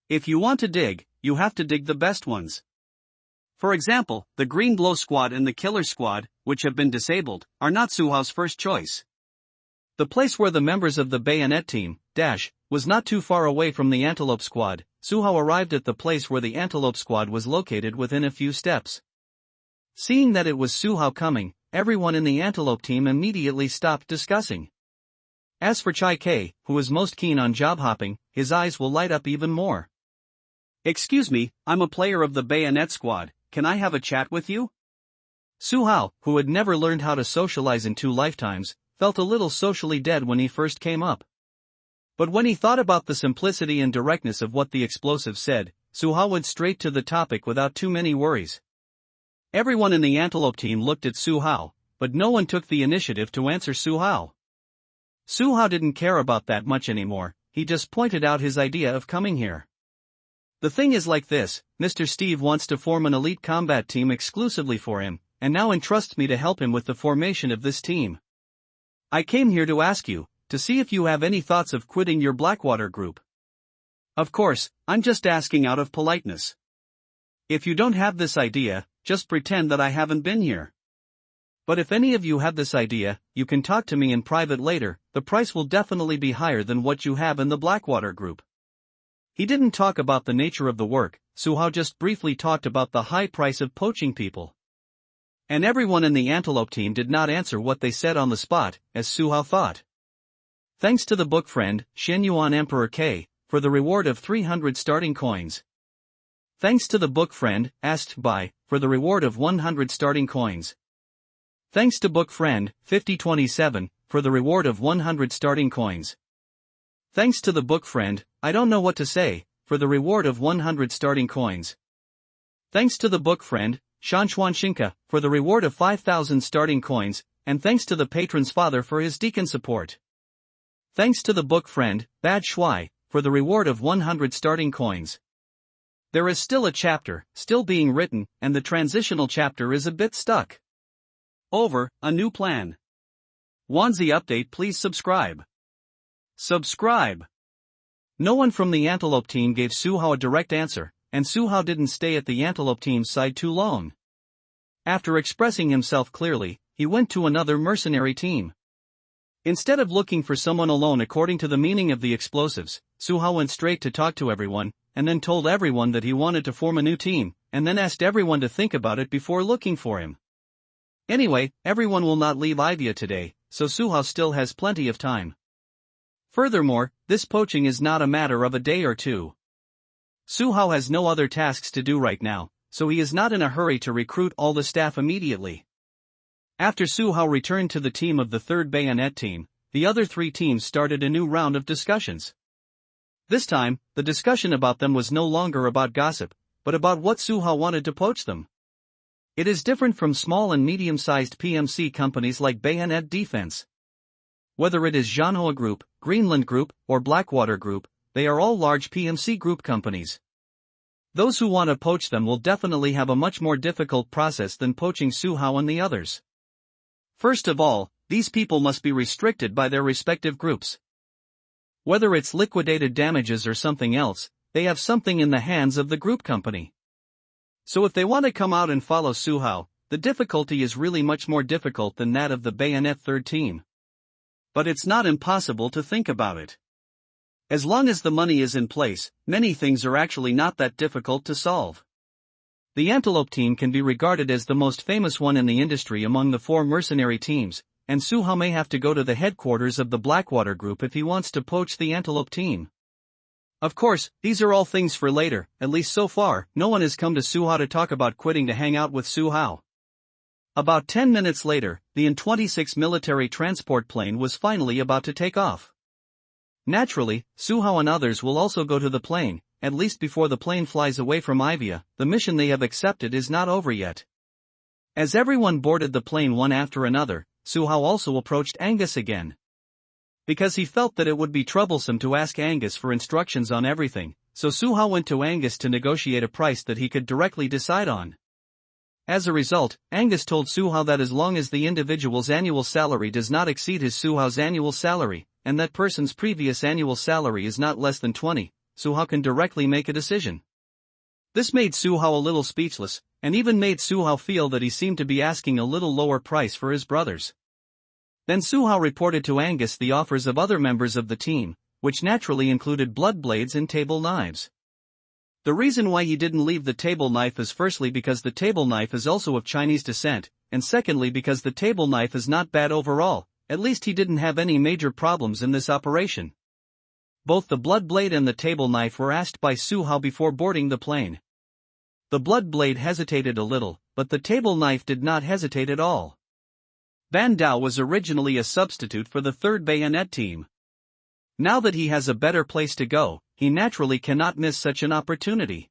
A: "If you want to dig, you have to dig the best ones. For example, the Green Glow Squad and the Killer Squad, which have been disabled, are not Su Hao's first choice. The place where the members of the Bayonet team, was not too far away from the Antelope Squad. Su Hao arrived at the place where the Antelope Squad was located within a few steps. Seeing that it was Su Hao coming, everyone in the Antelope team immediately stopped discussing. As for Chai K, who is most keen on job hopping, his eyes will light up even more. "Excuse me, I'm a player of the Bayonet Squad, can I have a chat with you?" Su Hao, who had never learned how to socialize in 2 lifetimes, felt a little socially dead when he first came up. But when he thought about the simplicity and directness of what the explosive said, Su Hao went straight to the topic without too many worries. Everyone in the Antelope team looked at Su Hao, but no one took the initiative to answer Su Hao. Su Hao didn't care about that much anymore, he just pointed out his idea of coming here. "The thing is like this, Mr. Steve wants to form an elite combat team exclusively for him, and now entrusts me to help him with the formation of this team. I came here to ask you, to see if you have any thoughts of quitting your Blackwater group. Of course, I'm just asking out of politeness. If you don't have this idea, just pretend that I haven't been here. But if any of you have this idea, you can talk to me in private later, the price will definitely be higher than what you have in the Blackwater group." He didn't talk about the nature of the work, Su Hao just briefly talked about the high price of poaching people. And everyone in the Antelope team did not answer what they said on the spot, as Su Hao thought. Thanks to the book friend, Shen Yuan Emperor K, for the reward of 300 starting coins. Thanks to the book friend, asked by, for the reward of 100 starting coins. Thanks to book friend, 5027, for the reward of 100 starting coins. Thanks to the book friend, I don't know what to say, for the reward of 100 starting coins. Thanks to the book friend, Shanchuanshinka, for the reward of 5,000 starting coins, and thanks to the patron's father for his deacon support. Thanks to the book friend, Bad Shuai, for the reward of 100 starting coins. There is still a chapter, still being written, and the transitional chapter is a bit stuck. Over, a new plan. Wanzi update, please subscribe. Subscribe. No one from the Antelope team gave Su Hao a direct answer, and Su Hao didn't stay at the Antelope team's side too long. After expressing himself clearly, he went to another mercenary team. Instead of looking for someone alone according to the meaning of the explosives, Su Hao went straight to talk to everyone, and then told everyone that he wanted to form a new team, and then asked everyone to think about it before looking for him. Anyway, everyone will not leave Ivia today, so Su Hao still has plenty of time. Furthermore, this poaching is not a matter of a day or two. Su Hao has no other tasks to do right now, so he is not in a hurry to recruit all the staff immediately. After Su Hao returned to the team of the 3rd Bayonet team, the other 3 teams started a new round of discussions. This time, the discussion about them was no longer about gossip, but about what Su Hao wanted to poach them. It is different from small and medium-sized PMC companies like Bayonet Defense. Whether it is Zhanhua Group, Greenland Group, or Blackwater Group, they are all large PMC group companies. Those who want to poach them will definitely have a much more difficult process than poaching Su Hao and the others. First of all, these people must be restricted by their respective groups. Whether it's liquidated damages or something else, they have something in the hands of the group company. So if they want to come out and follow Su Hao, the difficulty is really much more difficult than that of the Bayonet 3rd team. But it's not impossible to think about it. As long as the money is in place, many things are actually not that difficult to solve. The Antelope team can be regarded as the most famous one in the industry among the 4 mercenary teams, and Su Hao may have to go to the headquarters of the Blackwater Group if he wants to poach the Antelope team. Of course, these are all things for later, at least so far, no one has come to Su Hao to talk about quitting to hang out with Su Hao. About 10 minutes later, the An-26 military transport plane was finally about to take off. Naturally, Su Hao and others will also go to the plane, at least before the plane flies away from Ivia. The mission they have accepted is not over yet. As everyone boarded the plane one after another, Su Hao also approached Angus again. Because he felt that it would be troublesome to ask Angus for instructions on everything, so Su Hao went to Angus to negotiate a price that he could directly decide on. As a result, Angus told Su Hao that as long as the individual's annual salary does not exceed his Su Hao's annual salary, and that person's previous annual salary is not less than 20, Su Hao can directly make a decision. This made Su Hao a little speechless, and even made Su Hao feel that he seemed to be asking a little lower price for his brothers. Then Su Hao reported to Angus the offers of other members of the team, which naturally included blood blades and table knives. The reason why he didn't leave the table knife is firstly because the table knife is also of Chinese descent, and secondly because the table knife is not bad overall, at least he didn't have any major problems in this operation. Both the blood blade and the table knife were asked by Su Hao before boarding the plane. The blood blade hesitated a little, but the table knife did not hesitate at all. Ban Dao was originally a substitute for the 3rd Bayonet team. Now that he has a better place to go, he naturally cannot miss such an opportunity.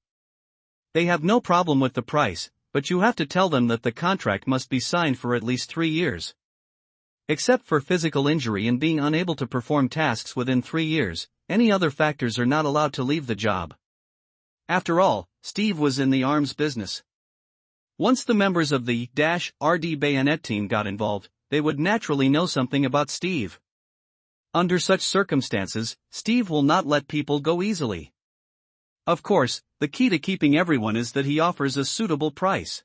A: They have no problem with the price, but you have to tell them that the contract must be signed for at least 3 years. Except for physical injury and being unable to perform tasks within 3 years, any other factors are not allowed to leave the job. After all, Steve was in the arms business. Once the members of the RD Bayonet team got involved, they would naturally know something about Steve. Under such circumstances, Steve will not let people go easily. Of course, the key to keeping everyone is that he offers a suitable price.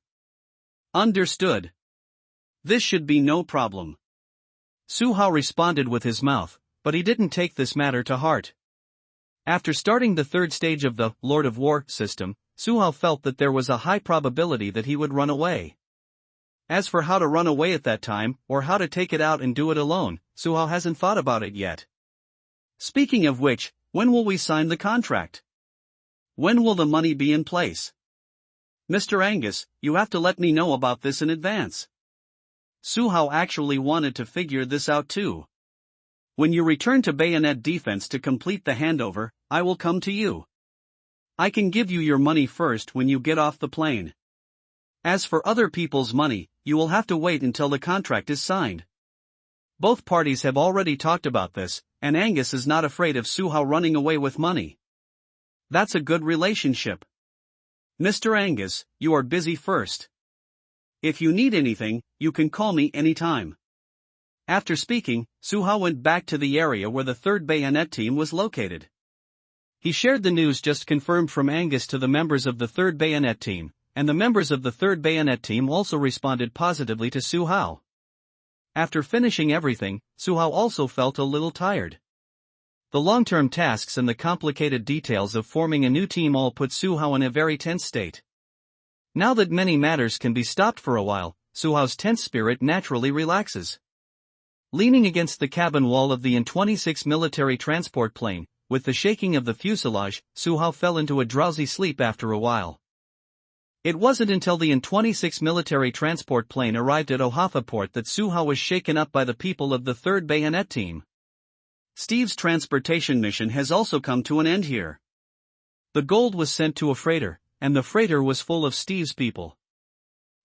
A: Understood. This should be no problem. Su Hao responded with his mouth, but he didn't take this matter to heart. After starting the 3rd stage of the Lord of War system, Su Hao felt that there was a high probability that he would run away. As for how to run away at that time, or how to take it out and do it alone, Su Hao hasn't thought about it yet. Speaking of which,
B: When will we sign the contract? When will the money be in place? Mr. Angus, you have to let me know about this in advance. Su Hao actually wanted to figure this out too. When you return to bayonet defense to complete the handover, I will come to you. I can give you your money first when you get off the plane. As for other people's money, you will have to wait until the contract is signed. Both parties have already talked about this, and Angus is not afraid of Su Hao running away with money. That's a good relationship. Mr. Angus, you are busy first. If you need anything, you can call me anytime. After speaking, Su Hao went back to the area where the 3rd Bayonet team was located. He shared the news just confirmed from Angus to the members of the 3rd Bayonet team, and the members of the 3rd Bayonet team also responded positively to Su Hao. After finishing everything, Su Hao also felt a little tired. The long-term tasks and the complicated details of forming a new team all put Su Hao in a very tense state. Now that many matters can be stopped for a while, Su Hao's tense spirit naturally relaxes. Leaning against the cabin wall of the In-26 military transport plane, with the shaking of the fuselage, Su Hao fell into a drowsy sleep after a while. It wasn't until the In-26 military transport plane arrived at Ohafa port that Su Hao was shaken up by the people of the 3rd Bayonet team. Steve's transportation mission has also come to an end here. The gold was sent to a freighter, and the freighter was full of Steve's people.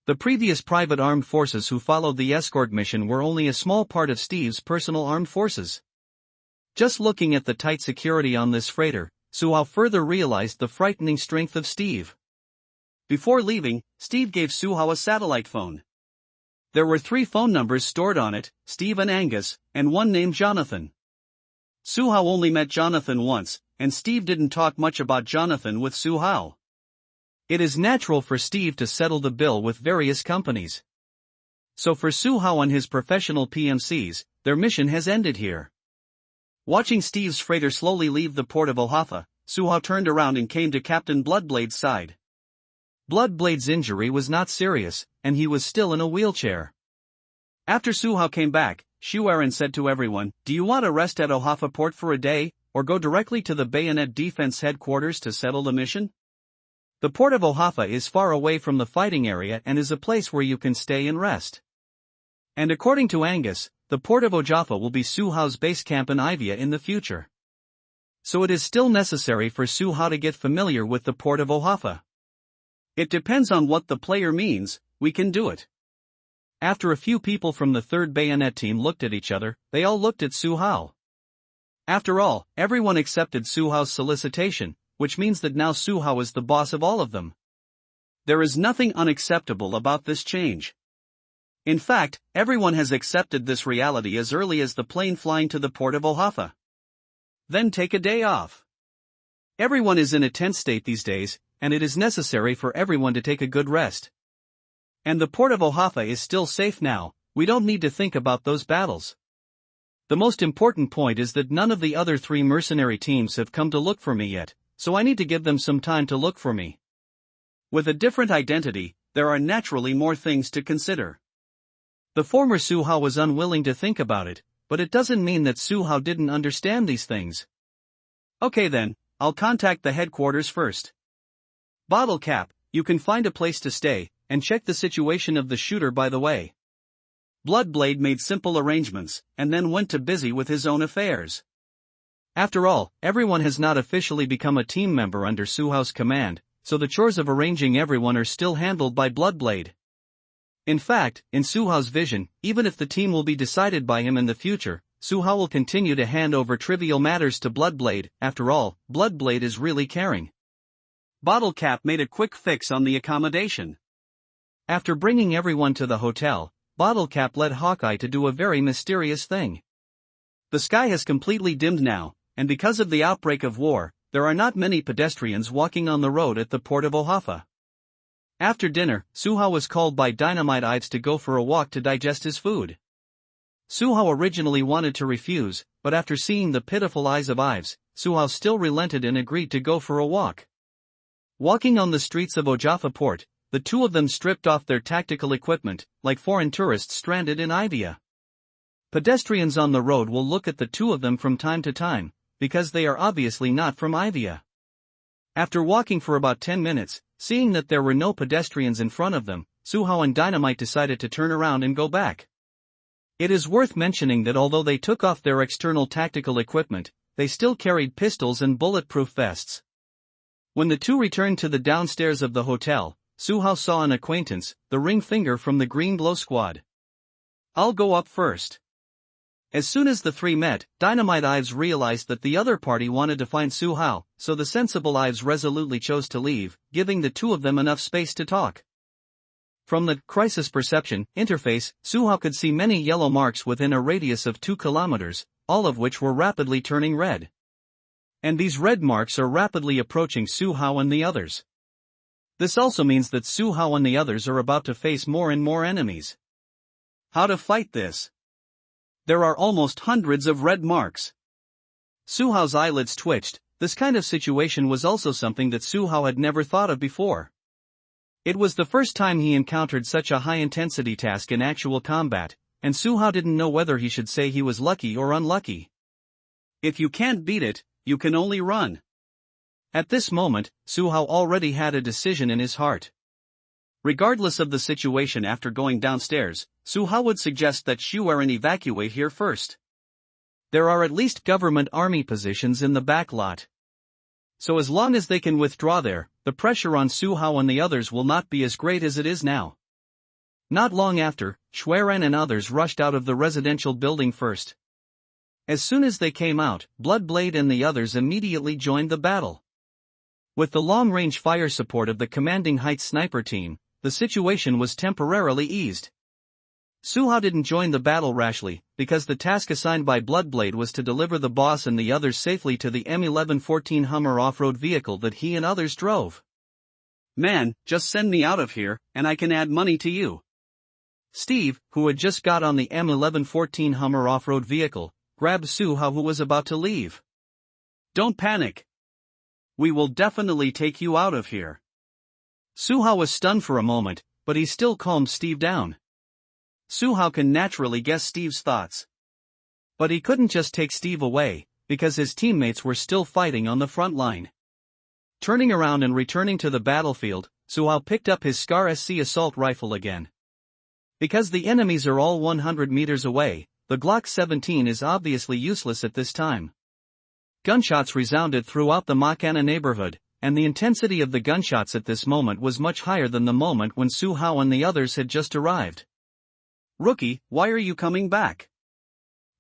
B: The previous private armed forces who followed the escort mission were only a small part of Steve's personal armed forces. Just looking at the tight security on this freighter, Su Hao further realized the frightening strength of Steve. Before leaving, Steve gave Su Hao a satellite phone. There were 3 phone numbers stored on it, Steve and Angus, and one named Jonathan. Su Hao only met Jonathan once, and Steve didn't talk much about Jonathan with Su Hao. It is natural for Steve to settle the bill with various companies. So for Su Hao and his professional PMCs, their mission has ended here. Watching Steve's freighter slowly leave the port of Ohafa, Su Hao turned around and came to Captain Bloodblade's side. Bloodblade's injury was not serious, and he was still in a wheelchair. After Su Hao came back, Shu Aaron said to everyone, "Do you want to rest at Ohafa port for a day, or go directly to the Bayonet Defense headquarters to settle the mission? The port of Ohafa is far away from the fighting area and is a place where you can stay and rest." And according to Angus, the port of Ojafa will be Su Hao's base camp in Ivia in the future. So it is still necessary for Su Hao to get familiar with the port of Ohafa. It depends on what the player means, we can do it. After a few people from the 3rd Bayonet team looked at each other, they all looked at Su Hao. After all, everyone accepted Su Hao's solicitation, which means that now Su Hao is the boss of all of them. There is nothing unacceptable about this change. In fact, everyone has accepted this reality as early as the plane flying to the port of Ohafa. Then take a day off. Everyone is in a tense state these days, and it is necessary for everyone to take a good rest. And the port of Ohafa is still safe now, we don't need to think about those battles. The most important point is that none of the other 3 mercenary teams have come to look for me yet, so I need to give them some time to look for me. With a different identity, there are naturally more things to consider. The former Su Hao was unwilling to think about it, but it doesn't mean that Su Hao didn't understand these things. Okay then, I'll contact the headquarters first. Bottle Cap, you can find a place to stay, and check the situation of the shooter by the way. Bloodblade made simple arrangements, and then went to busy with his own affairs. After all, everyone has not officially become a team member under Su Hao's command, so the chores of arranging everyone are still handled by Bloodblade. In fact, in Su Hao's vision, even if the team will be decided by him in the future, Su Hao will continue to hand over trivial matters to Bloodblade. After all, Bloodblade is really caring. Bottle Cap made a quick fix on the accommodation. After bringing everyone to the hotel, Bottle Cap led Hawkeye to do a very mysterious thing. The sky has completely dimmed now, and because of the outbreak of war, there are not many pedestrians walking on the road at the port of Ohafa. After dinner, Su Hao was called by Dynamite Ives to go for a walk to digest his food. Su Hao originally wanted to refuse, but after seeing the pitiful eyes of Ives, Su Hao still relented and agreed to go for a walk. Walking on the streets of Ojafa port, the two of them stripped off their tactical equipment, like foreign tourists stranded in Ivia. Pedestrians on the road will look at the two of them from time to time,
A: because they are obviously not from Ivia. After walking for about 10 minutes, seeing that there were no pedestrians in front of them, Suhao and Dynamite decided to turn around and go back. It is worth mentioning that although they took off their external tactical equipment, they still carried pistols and bulletproof vests. When the two returned to the downstairs of the hotel, Suhao saw an acquaintance, the ring finger from the Green Glow Squad. "I'll go up first." As soon as the three met, Dynamite Ives realized that the other party wanted to find Suhao, so the sensible Ives resolutely chose to leave, giving the two of them enough space to talk. From the crisis perception interface, Suhao could see many yellow marks within a radius of 2 kilometers, all of which were rapidly turning red. And these red marks are rapidly approaching Suhao and the others. This also means that Suhao and the others are about to face more and more enemies. How to fight this? There are almost hundreds of red marks. Suhao's eyelids twitched. This kind of situation was also something that Suhao had never thought of before. It was the first time he encountered such a high-intensity task in actual combat, and Suhao didn't know whether he should say he was lucky or unlucky. If you can't beat it, you can only run. At this moment, Suhao already had a decision in his heart. Regardless of the situation after going downstairs, Suhao would suggest that Shueren evacuate here first. There are at least government army positions in the back lot. So as long as they can withdraw there, the pressure on Suhao and the others will not be as great as it is now. Not long after, Shueren and others rushed out of the residential building first. As soon as they came out, Bloodblade and the others immediately joined the battle. With the long-range fire support of the Commanding Heights sniper team, the situation was temporarily eased. Suhao didn't join the battle rashly, because the task assigned by Bloodblade was to deliver the boss and the others safely to the M1114 Hummer off-road vehicle that he and others drove. "Man, just send me out of here, and I can add money to you." Steve, who had just got on the M1114 Hummer off-road vehicle, grabbed Suhao who was about to leave. "Don't panic. We will definitely take you out of here." Suhao was stunned for a moment, but he still calmed Steve down. Suhao can naturally guess Steve's thoughts. But he couldn't just take Steve away, because his teammates were still fighting on the front line. Turning around and returning to the battlefield, Suhao picked up his Scar SC assault rifle again. Because the enemies are all 100 meters away, the Glock 17 is obviously useless at this time. Gunshots resounded throughout the Makana neighborhood, and the intensity of the gunshots at this moment was much higher than the moment when Suhao and the others had just arrived. "Rookie, why are you coming back?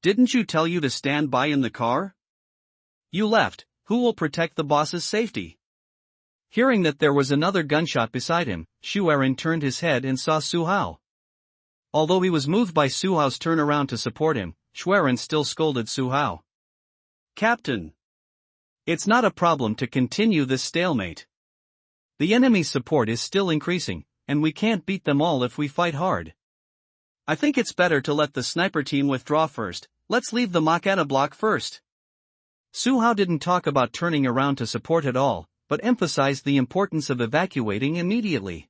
A: Didn't you tell you to stand by in the car? You left, who will protect the boss's safety?" Hearing that there was another gunshot beside him, Shueren turned his head and saw Suhao. Although he was moved by Suhao's turnaround to support him, Shueren still scolded Suhao. "Captain, it's not a problem to continue this stalemate. The enemy's support is still increasing, and we can't beat them all if we fight hard. I think it's better to let the sniper team withdraw first. Let's leave the Makata block first." Suhao didn't talk about turning around to support at all, but emphasized the importance of evacuating immediately.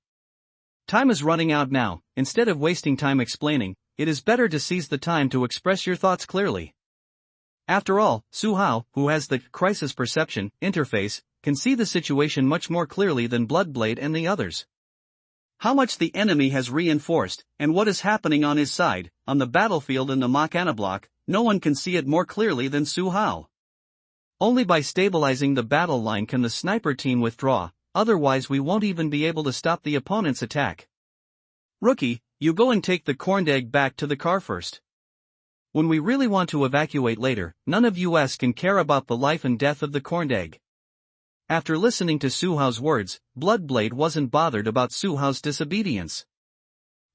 A: Time is running out now. Instead of wasting time explaining, it is better to seize the time to express your thoughts clearly. After all, Suhao, who has the crisis perception interface, can see the situation much more clearly than Bloodblade and the others. How much the enemy has reinforced, and what is happening on his side, on the battlefield in the Makana block, no one can see it more clearly than Suhao. Only by stabilizing the battle line can the sniper team withdraw, otherwise we won't even be able to stop the opponent's attack. "Rookie, you go and take the corned egg back to the car first. When we really want to evacuate later, none of us can care about the life and death of the corned egg." After listening to Suhao's words, Bloodblade wasn't bothered about Suhao's disobedience.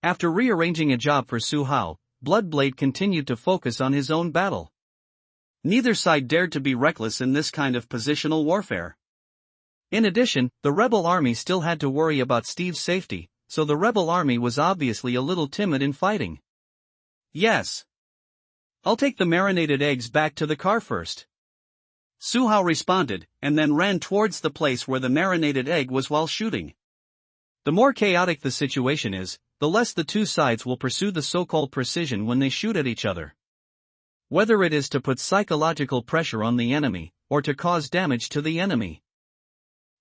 A: After rearranging a job for Suhao, Bloodblade continued to focus on his own battle. Neither side dared to be reckless in this kind of positional warfare. In addition, the rebel army still had to worry about Steve's safety, so the rebel army was obviously a little timid in fighting. "Yes. I'll take the marinated eggs back to the car first." Suhao responded, and then ran towards the place where the marinated egg was while shooting. The more chaotic the situation is, the less the two sides will pursue the so-called precision when they shoot at each other. whether it is to put psychological pressure on the enemy, or to cause damage to the enemy.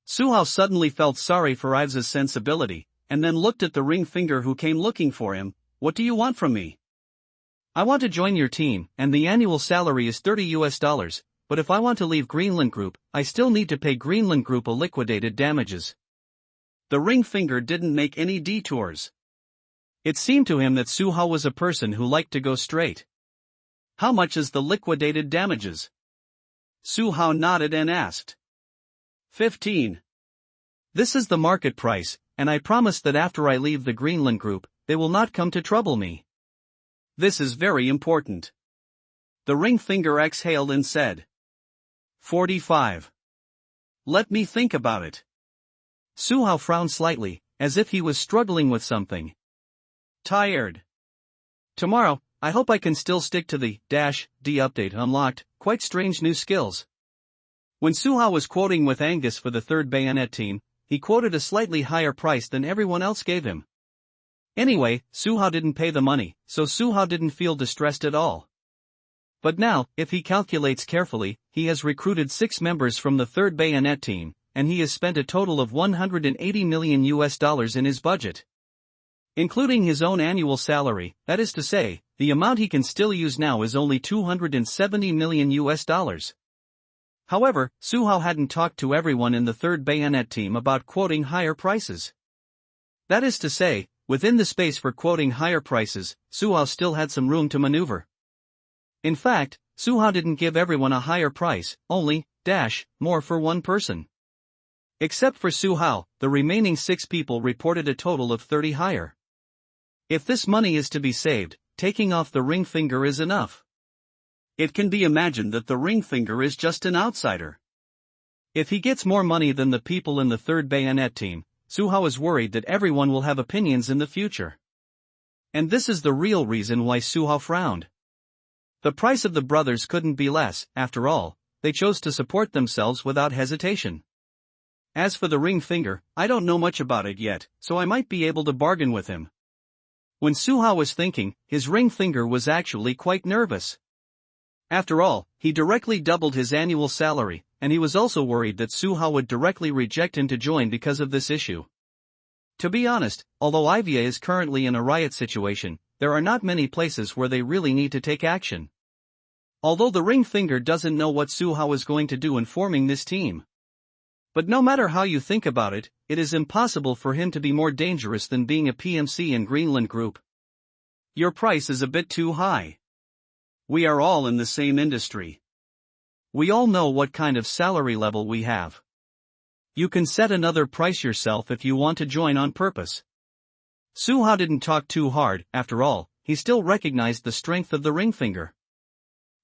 B: Suhao suddenly felt sorry for Ives' sensibility, and then looked at the ring finger who came looking for him. What do you want from me?
A: I want to join your team, and the annual salary is $30, but if I want to leave Greenland Group, I still need to pay Greenland Group a liquidated damages.
B: The ring finger didn't make any detours. It seemed to him that Suhao was a person who liked to go straight. How much is the liquidated damages? Suhao nodded and asked. 15.
A: This is the market price, and I promise that after I leave the Greenland Group, they will not come to trouble me.
B: This is very important. The ring finger exhaled and said. 45. Let me think about it.
A: Suhao frowned slightly, as if he was struggling with something.
B: Tired.
A: Tomorrow, I hope I can still stick to the -D update unlocked, quite strange new skills. When Suhao was quoting with Angus for the 3rd Bayonet team, he quoted a slightly higher price than everyone else gave him. Anyway, Suhao didn't pay the money, so Suhao didn't feel distressed at all. But now, if he calculates carefully, he has recruited 6 members from the 3rd Bayonet team, and he has spent a total of $180 million in his budget. Including his own annual salary, that is to say, the amount he can still use now is only $270 million. However, Suhao hadn't talked to everyone in the 3rd Bayonet team about quoting higher prices. That is to say, within the space for quoting higher prices, Suhao still had some room to maneuver. In fact, Suhao didn't give everyone a higher price, only, more for one person. Except for Suhao, the remaining 6 people reported a total of 30 higher. If this money is to be saved, taking off the ring finger is enough.
B: It can be imagined that the ring finger is just an outsider.
A: If he gets more money than the people in the 3rd Bayonet team, Suhao is worried that everyone will have opinions in the future. And this is the real reason why Suhao frowned. The price of the brothers couldn't be less, after all, they chose to support themselves without hesitation. As for the ring finger, I don't know much about it yet, so I might be able to bargain with him. When Suhao was thinking, his ring finger was actually quite nervous. After all, he directly doubled his annual salary, and he was also worried that Suhao would directly reject him to join because of this issue. To be honest, although Ivia is currently in a riot situation, there are not many places where they really need to take action. Although the ring finger doesn't know what Suhao is going to do in forming this team. But no matter how you think about it, it is impossible for him to be more dangerous than being a PMC in Greenland Group.
B: Your price is a bit too high. We are all in the same industry.
A: We all know what kind of salary level we have. You can set another price yourself if you want to join on purpose. Suhao didn't talk too hard, after all, he still recognized the strength of the ring finger.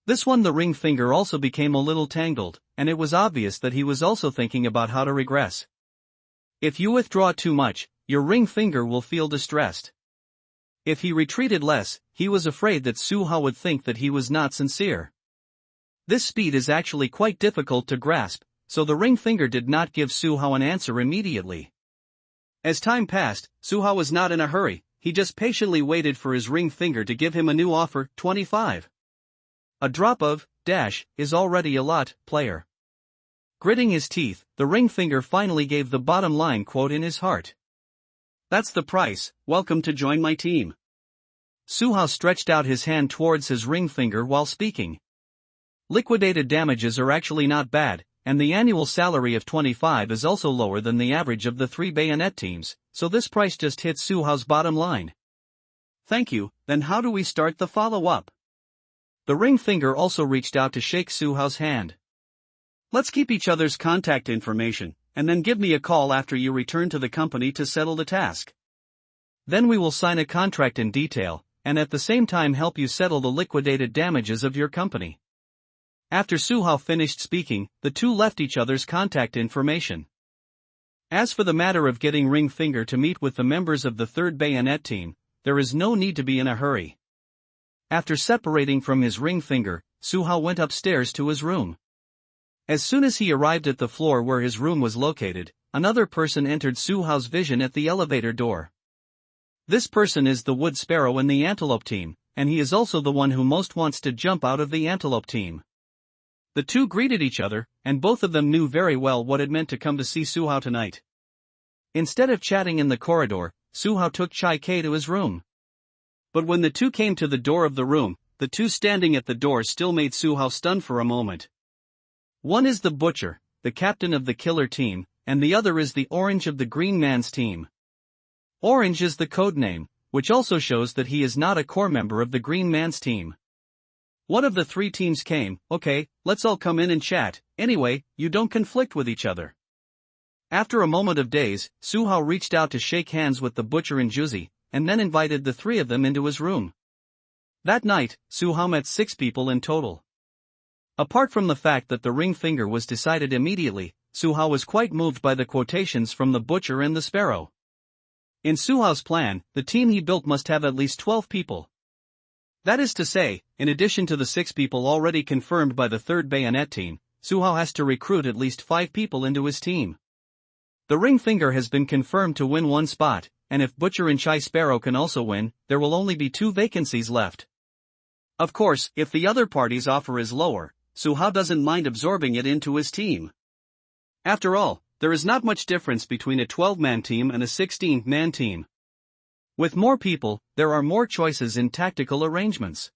A: This one the ring finger also became a little tangled, and it was obvious that he was also thinking about how to regress. If you withdraw too much, your ring finger will feel distressed. If he retreated less, he was afraid that Suhao would think that he was not sincere. This speed is actually quite difficult to grasp, so the ring finger did not give Suhao an answer immediately. As time passed, Suhao was not in a hurry, he just patiently waited for his ring finger to give him a new offer, 25. A drop of, is already a lot, player. Gritting his teeth, the ring finger finally gave the bottom line quote in his heart.
B: That's the price, welcome to join my team.
A: Suhao stretched out his hand towards his ring finger while speaking. Liquidated damages are actually not bad, and the annual salary of 25 is also lower than the average of the 3 Bayonet teams, so this price just hits Suhao's bottom line.
B: Thank you, then how do we start the follow-up?
A: The ring finger also reached out to shake Suhao's hand.
B: Let's keep each other's contact information, and then give me a call after you return to the company to settle the task.
A: Then we will sign a contract in detail, and at the same time help you settle the liquidated damages of your company. After Suhao finished speaking, the two left each other's contact information. As for the matter of getting ring finger to meet with the members of the 3rd Bayonet team, there is no need to be in a hurry. After separating from his ring finger, Suhao went upstairs to his room. As soon as he arrived at the floor where his room was located, another person entered Suhao's vision at the elevator door. This person is the Wood Sparrow in the Antelope team, and he is also the one who most wants to jump out of the antelope team. The two greeted each other, and both of them knew very well what it meant to come to see Su Hao tonight. Instead of chatting in the corridor, Su Hao took Chai Kei to his room. But when the two came to the door of the room, the two standing at the door still made Su Hao stunned for a moment. One is the butcher, the captain of the killer team, and the other is the orange of the green man's team. Orange is the code name, which also shows that he is not a core member of the green man's team. One of the three teams came. Okay, let's all come in and chat, anyway, you don't conflict with each other. After a moment of daze, Su Hao reached out to shake hands with the butcher and Juzi, and then invited the three of them into his room. That night, Su Hao met 6 people in total. Apart from the fact that the ring finger was decided immediately, Su Hao was quite moved by the quotations from the butcher and the sparrow. In Su Hao's plan, the team he built must have at least 12 people. That is to say, in addition to the 6 people already confirmed by the 3rd Bayonet team, Su Hao has to recruit at least 5 people into his team. The ring finger has been confirmed to win 1 spot, and if Butcher and Chai Sparrow can also win, there will only be 2 vacancies left. Of course, if the other party's offer is lower, Su Hao doesn't mind absorbing it into his team. After all, there is not much difference between a 12-man team and a 16-man team. With more people, there are more choices in tactical arrangements.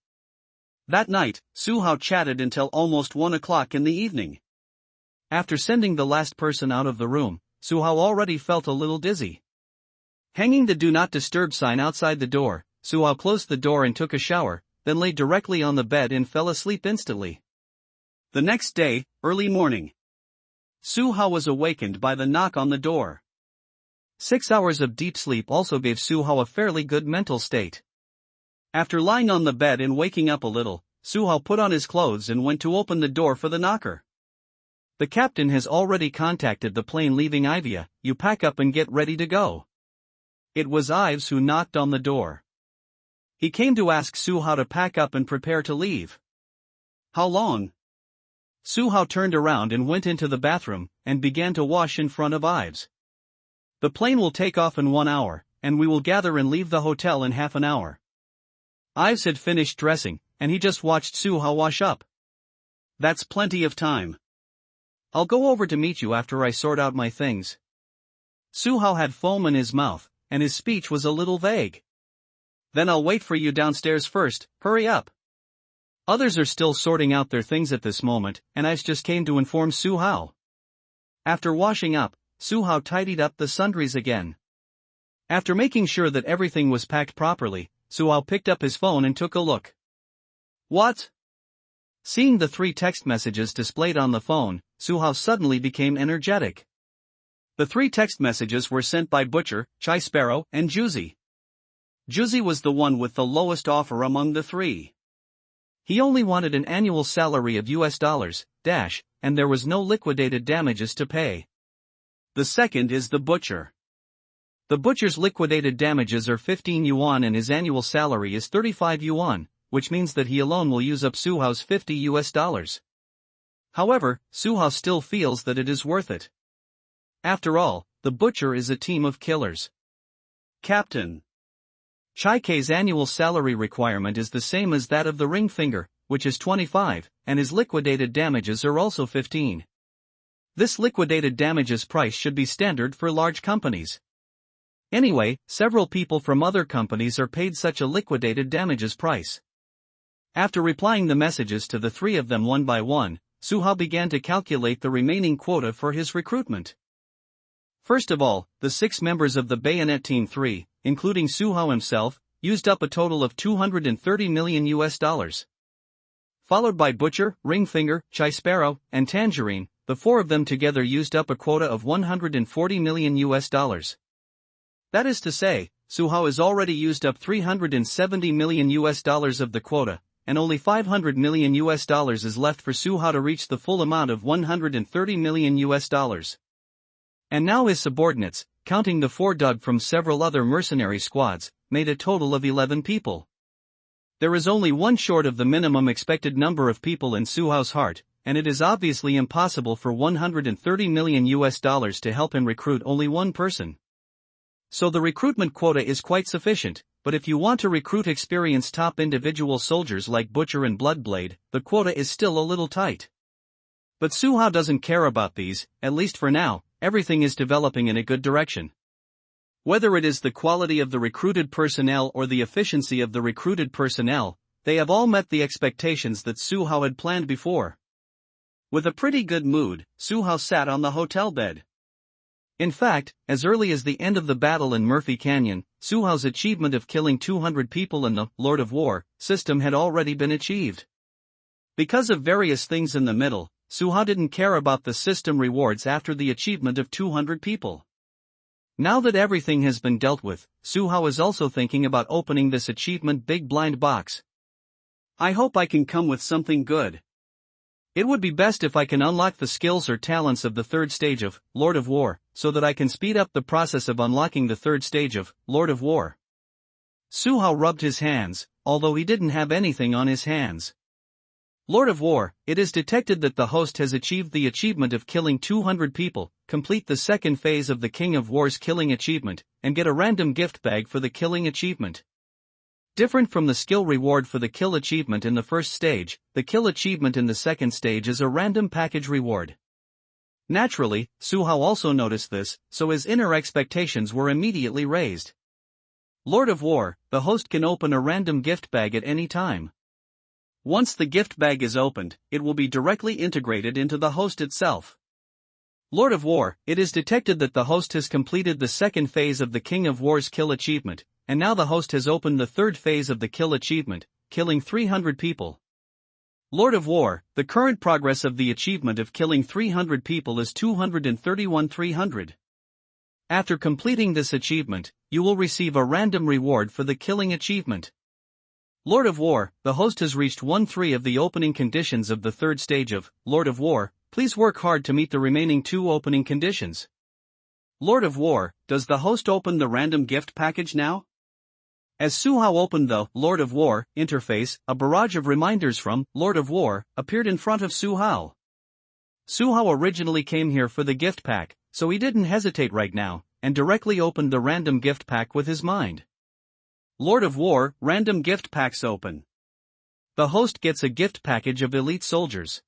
A: That night, Su Hao chatted until almost 1 o'clock in the evening. After sending the last person out of the room, Su Hao already felt a little dizzy. Hanging the Do Not Disturb sign outside the door, Su Hao closed the door and took a shower, then lay directly on the bed and fell asleep instantly. The next day, early morning. Su Hao was awakened by the knock on the door. 6 hours of deep sleep also gave Su Hao a fairly good mental state. After lying on the bed and waking up a little, Su Hao put on his clothes and went to open the door for the knocker. The captain has already contacted the plane leaving Ivia. You pack up and get ready to go. It was Ives who knocked on the door. He came to ask Su Hao to pack up and prepare to leave. How long? Su Hao turned around and went into the bathroom, and began to wash in front of Ives. The plane will take off in 1 hour, and we will gather and leave the hotel in half an hour. Ives had finished dressing, and he just watched Su Hao wash up. That's plenty of time. I'll go over to meet you after I sort out my things. Su Hao had foam in his mouth, and his speech was a little vague. Then I'll wait for you downstairs first, hurry up. Others are still sorting out their things at this moment, and Ives just came to inform Su Hao. After washing up, Su Hao tidied up the sundries again. After making sure that everything was packed properly, Su Hao picked up his phone and took a look. What? Seeing the 3 text messages displayed on the phone, Su Hao suddenly became energetic. The 3 text messages were sent by Butcher, Chai Sparrow, and Juzi. Juzi was the one with the lowest offer among the 3. He only wanted an annual salary of $, and there was no liquidated damages to pay. The second is the Butcher. The Butcher's liquidated damages are 15 yuan and his annual salary is 35 yuan, which means that he alone will use up Su Hao's $50. However, Su Hao still feels that it is worth it. After all, the Butcher is a team of killers. Captain. Chai Kei's annual salary requirement is the same as that of the ring finger, which is 25, and his liquidated damages are also 15. This liquidated damages price should be standard for large companies. Anyway, several people from other companies are paid such a liquidated damages price. After replying the messages to the 3 of them one by one, Su Hao began to calculate the remaining quota for his recruitment. First of all, the 6 members of the Bayonet Team 3, including Su Hao himself, used up a total of $230 million. Followed by Butcher, Ringfinger, Chai Sparrow, and Tangerine, the 4 of them together used up a quota of $140 million. That is to say, Su Hao has already used up $370 million of the quota, and only $500 million is left for Su Hao to reach the full amount of $130 million. And now his subordinates, counting the 4 dug from several other mercenary squads, made a total of 11 people. There is only one short of the minimum expected number of people in Su Hao's heart, and it is obviously impossible for $130 million to help him recruit only one person. So the recruitment quota is quite sufficient, but if you want to recruit experienced top individual soldiers like Butcher and Bloodblade, the quota is still a little tight. But Suhao doesn't care about these, at least for now. Everything is developing in a good direction. Whether it is the quality of the recruited personnel or the efficiency of the recruited personnel, they have all met the expectations that Suhao had planned before. With a pretty good mood, Suhao sat on the hotel bed. In fact, as early as the end of the battle in Murphy Canyon, Suhao's achievement of killing 200 people in the Lord of War system had already been achieved. Because of various things in the middle, Suhao didn't care about the system rewards after the achievement of 200 people. Now that everything has been dealt with, Suhao is also thinking about opening this achievement big blind box. I hope I can come with something good. It would be best if I can unlock the skills or talents of the third stage of Lord of War, so that I can speed up the process of unlocking the third stage of Lord of War. Suhao rubbed his hands, although he didn't have anything on his hands. Lord of War, it is detected that the host has achieved the achievement of killing 200 people, complete the second phase of the King of War's killing achievement, and get a random gift bag for the killing achievement. Different from the skill reward for the kill achievement in the first stage, the kill achievement in the second stage is a random package reward. Naturally, Suhao also noticed this, so his inner expectations were immediately raised. Lord of War, the host can open a random gift bag at any time. Once the gift bag is opened, it will be directly integrated into the host itself. Lord of War, it is detected that the host has completed the second phase of the King of War's kill achievement, and now the host has opened the third phase of the kill achievement, killing 300 people. Lord of War, the current progress of the achievement of killing 300 people is 231,300. After completing this achievement, you will receive a random reward for the killing achievement. Lord of War, the host has reached 1/3 of the opening conditions of the third stage of Lord of War. Please work hard to meet the remaining 2 opening conditions. Lord of War, does the host open the random gift package now? As Suhao opened the Lord of War interface, a barrage of reminders from Lord of War appeared in front of Suhao. Suhao originally came here for the gift pack, so he didn't hesitate right now, and directly opened the random gift pack with his mind. Lord of War, random gift packs open. The host gets a gift package of elite soldiers.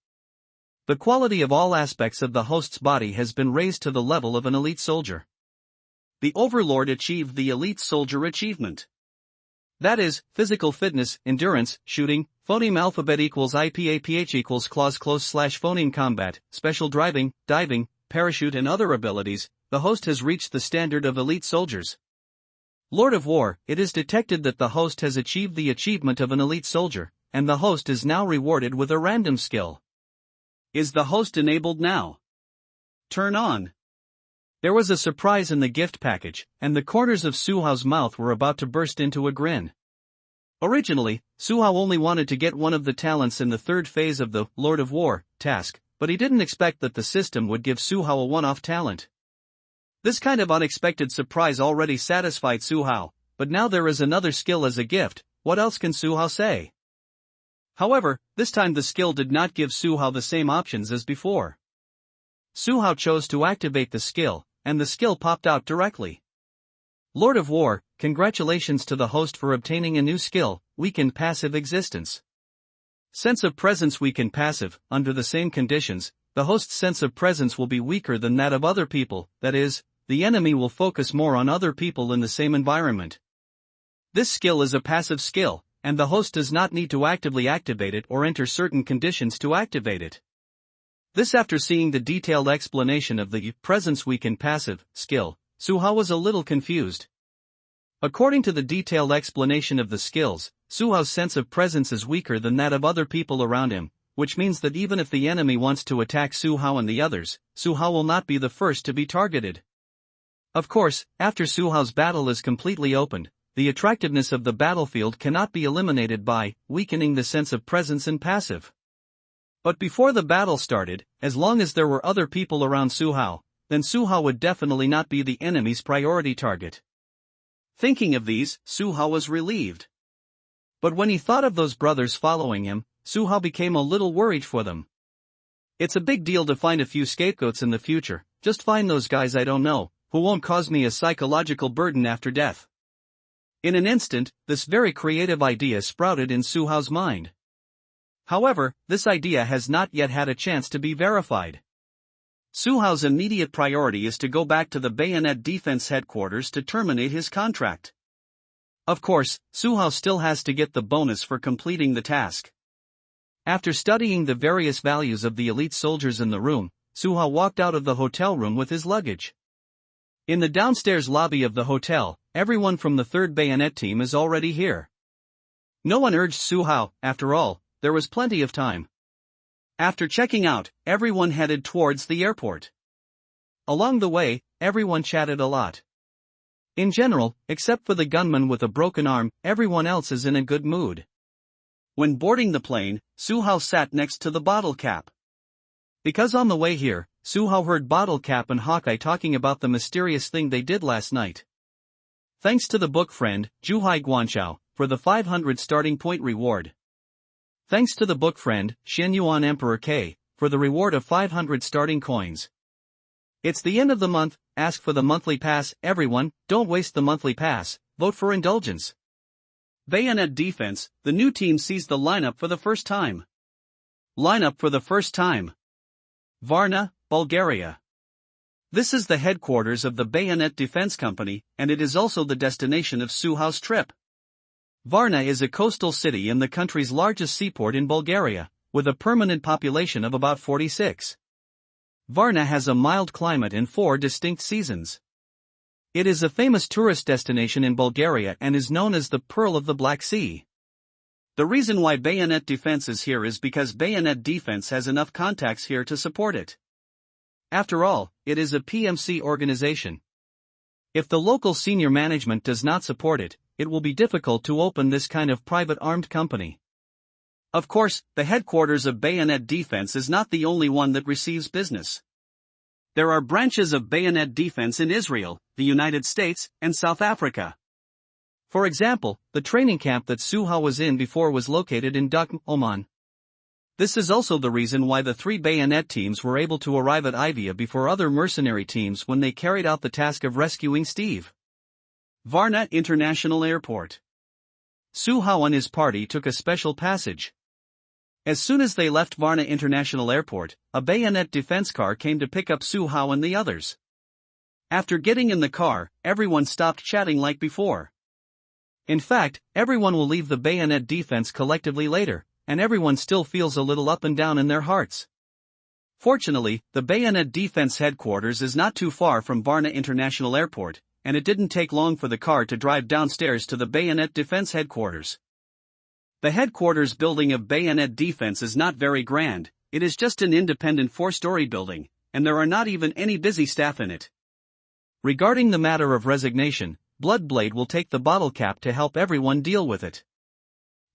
A: The quality of all aspects of the host's body has been raised to the level of an elite soldier. The Overlord achieved the elite soldier achievement. That is, physical fitness, endurance, shooting, phoneme alphabet equals IPAPH equals clause close slash phoneme combat, special driving, diving, parachute and other abilities. The host has reached the standard of elite soldiers. Lord of War, it is detected that the host has achieved the achievement of an elite soldier, and the host is now rewarded with a random skill. Is the host enabled now? Turn on. There was a surprise in the gift package, and the corners of Suhao's mouth were about to burst into a grin. Originally, Suhao only wanted to get one of the talents in the third phase of the Lord of War task, but he didn't expect that the system would give Suhao a one-off talent. This kind of unexpected surprise already satisfied Suhao, but now there is another skill as a gift. What else can Suhao say? However, this time the skill did not give Suhao the same options as before. Suhao chose to activate the skill, and the skill popped out directly. Lord of War, congratulations to the host for obtaining a new skill, Weakened Passive Existence. Sense of Presence Weakened Passive. Under the same conditions, the host's sense of presence will be weaker than that of other people, that is, the enemy will focus more on other people in the same environment. This skill is a passive skill, and the host does not need to actively activate it or enter certain conditions to activate it. This after seeing the detailed explanation of the Presence Weakened Passive skill, Suhao was a little confused. According to the detailed explanation of the skills, Suhao's sense of presence is weaker than that of other people around him, which means that even if the enemy wants to attack Suhao and the others, Suhao will not be the first to be targeted. Of course, after Suhao's battle is completely opened, the attractiveness of the battlefield cannot be eliminated by weakening the sense of presence and passive. But before the battle started, as long as there were other people around Suhao, then Suhao would definitely not be the enemy's priority target. Thinking of these, Suhao was relieved. But when he thought of those brothers following him, Suhao became a little worried for them. It's a big deal to find a few scapegoats in the future. Just find those guys I don't know,
B: who won't cause me a psychological burden after death. In an instant, this very creative idea sprouted in Su Hao's mind. However, this idea has not yet had a chance to be verified. Su Hao's immediate priority is to go back to the Bayonet Defense headquarters to terminate his contract. Of course, Su Hao still has to get the bonus for completing the task. After studying the various values of the elite soldiers in the room, Su Hao walked out of the hotel room with his luggage. In the downstairs lobby of the hotel, everyone from the 3rd Bayonet team is already here. No one urged Su Hao, after all, there was plenty of time. After checking out, everyone headed towards the airport. Along the way, everyone chatted a lot. In general, except for the gunman with a broken arm, everyone else is in a good mood. When boarding the plane, Su Hao sat next to the bottle cap. Because on the way here, Su Hao heard Bottle Cap and Hawkeye talking about the mysterious thing they did last night. Thanks to the book friend, Juhai Guanchao, for the 500 starting point reward. Thanks to the book friend, Shen Yuan Emperor K, for the reward of 500 starting coins. It's the end of the month, ask for the monthly pass, everyone, don't waste the monthly pass, vote for indulgence. Bayonet Defense, the new team sees the lineup for the first time. Lineup for the first time. Varna, Bulgaria. This is the headquarters of the Bayonet Defense Company, and it is also the destination of Su Hao's trip. Varna is a coastal city and the country's largest seaport in Bulgaria, with a permanent population of about 46. Varna has a mild climate and 4 distinct seasons. It is a famous tourist destination in Bulgaria and is known as the Pearl of the Black Sea. The reason why Bayonet Defense is here is because Bayonet Defense has enough contacts here to support it. After all, it is a PMC organization. If the local senior management does not support it, it will be difficult to open this kind of private armed company. Of course, the headquarters of Bayonet Defense is not the only one that receives business. There are branches of Bayonet Defense in Israel, the United States, and South Africa. For example, the training camp that Su Hao was in before was located in Dhaka, Oman. This is also the reason why the 3 Bayonet teams were able to arrive at Ivia before other mercenary teams when they carried out the task of rescuing Steve. Varna International Airport. Su Hao and his party took a special passage. As soon as they left Varna International Airport, a Bayonet defense car came to pick up Su Hao and the others. After getting in the car, everyone stopped chatting like before. In fact, everyone will leave the Bayonet defense collectively later, and everyone still feels a little up and down in their hearts. Fortunately, the Bayonet defense headquarters is not too far from Varna International Airport, and it didn't take long for the car to drive downstairs to the Bayonet defense headquarters. The headquarters building of Bayonet Defense is not very grand, it is just an independent 4-story building, and there are not even any busy staff in it. Regarding the matter of resignation, Bloodblade will take the bottle cap to help everyone deal with it.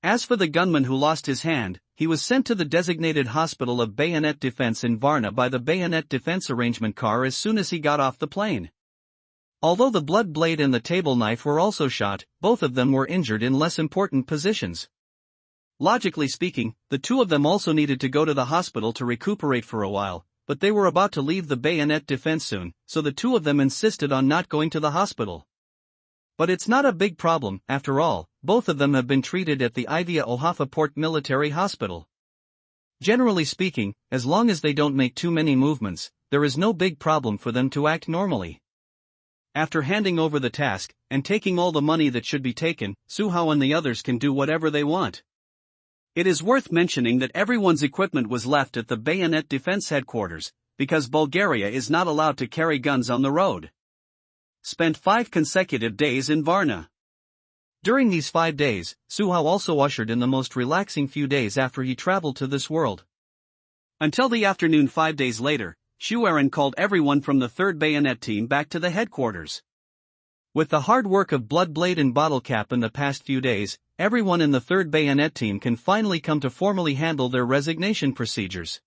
B: As for the gunman who lost his hand, he was sent to the designated hospital of Bayonet Defense in Varna by the Bayonet Defense arrangement car as soon as he got off the plane. Although the Bloodblade and the table knife were also shot, both of them were injured in less important positions. Logically speaking, the two of them also needed to go to the hospital to recuperate for a while, but they were about to leave the Bayonet Defense soon, so the two of them insisted on not going to the hospital. But it's not a big problem, after all, both of them have been treated at the Ivia Ohafa Port Military Hospital. Generally speaking, as long as they don't make too many movements, there is no big problem for them to act normally. After handing over the task, and taking all the money that should be taken, Su Hao and the others can do whatever they want. It is worth mentioning that everyone's equipment was left at the Bayonet Defense headquarters, because Bulgaria is not allowed to carry guns on the road. Spent 5 consecutive days in Varna. During these 5 days, Su Hao also ushered in the most relaxing few days after he traveled to this world. Until the afternoon 5 days later, Shu Aaron called everyone from the 3rd Bayonet team back to the headquarters. With the hard work of Bloodblade and Bottlecap in the past few days, everyone in the 3rd Bayonet team can finally come to formally handle their resignation procedures.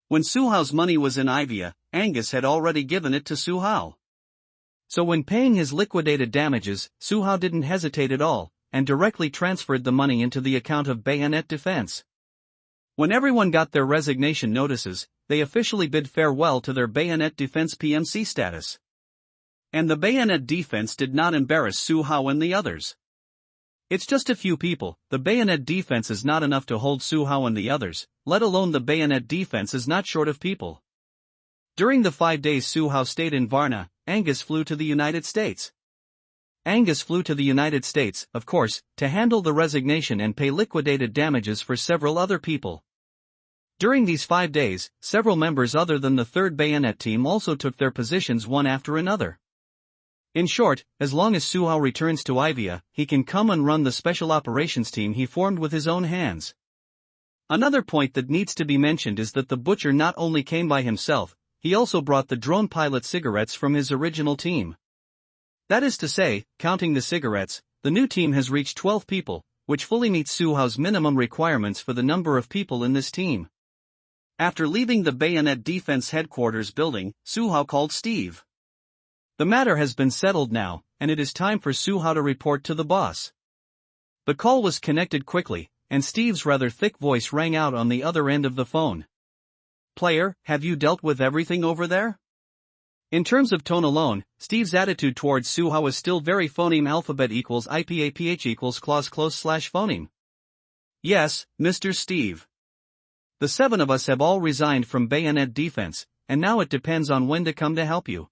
B: When Su Hao's money was in Ivia, Angus had already given it to Su Hao. So when paying his liquidated damages, Su Hao didn't hesitate at all, and directly transferred the money into the account of Bayonet Defense. When everyone got their resignation notices, they officially bid farewell to their Bayonet Defense PMC status. And the bayonet defense did not embarrass Su Hao and the others. It's just a few people, the bayonet defense is not enough to hold Su Hao and the others, let alone the bayonet defense is not short of people. During the 5 days Su Hao stayed in Varna, Angus flew to the United States. Angus flew to the United States, of course, to handle the resignation and pay liquidated damages for several other people. During these 5 days, several members other than the 3rd Bayonet team also took their positions one after another. In short, as long as Su Hao returns to Ivia, he can come and run the special operations team he formed with his own hands. Another point that needs to be mentioned is that the butcher not only came by himself, he also brought the drone pilot cigarettes from his original team. That is to say, counting the cigarettes, the new team has reached 12 people, which fully meets Su Hao's minimum requirements for the number of people in this team. After leaving the Bayonet Defense Headquarters building, Su Hao called Steve. The matter has been settled now, and it is time for Su Hao to report to the boss. The call was connected quickly, and Steve's rather thick voice rang out on the other end of the phone. "Player, have you dealt with everything over there?" In terms of tone alone, Steve's attitude towards Su Hao is still very phoneme alphabet equals IPAPH equals clause close slash phoneme. "Yes, Mr. Steve. The 7 of us have all resigned from Bayonet Defense, and now it depends on when to come to help you."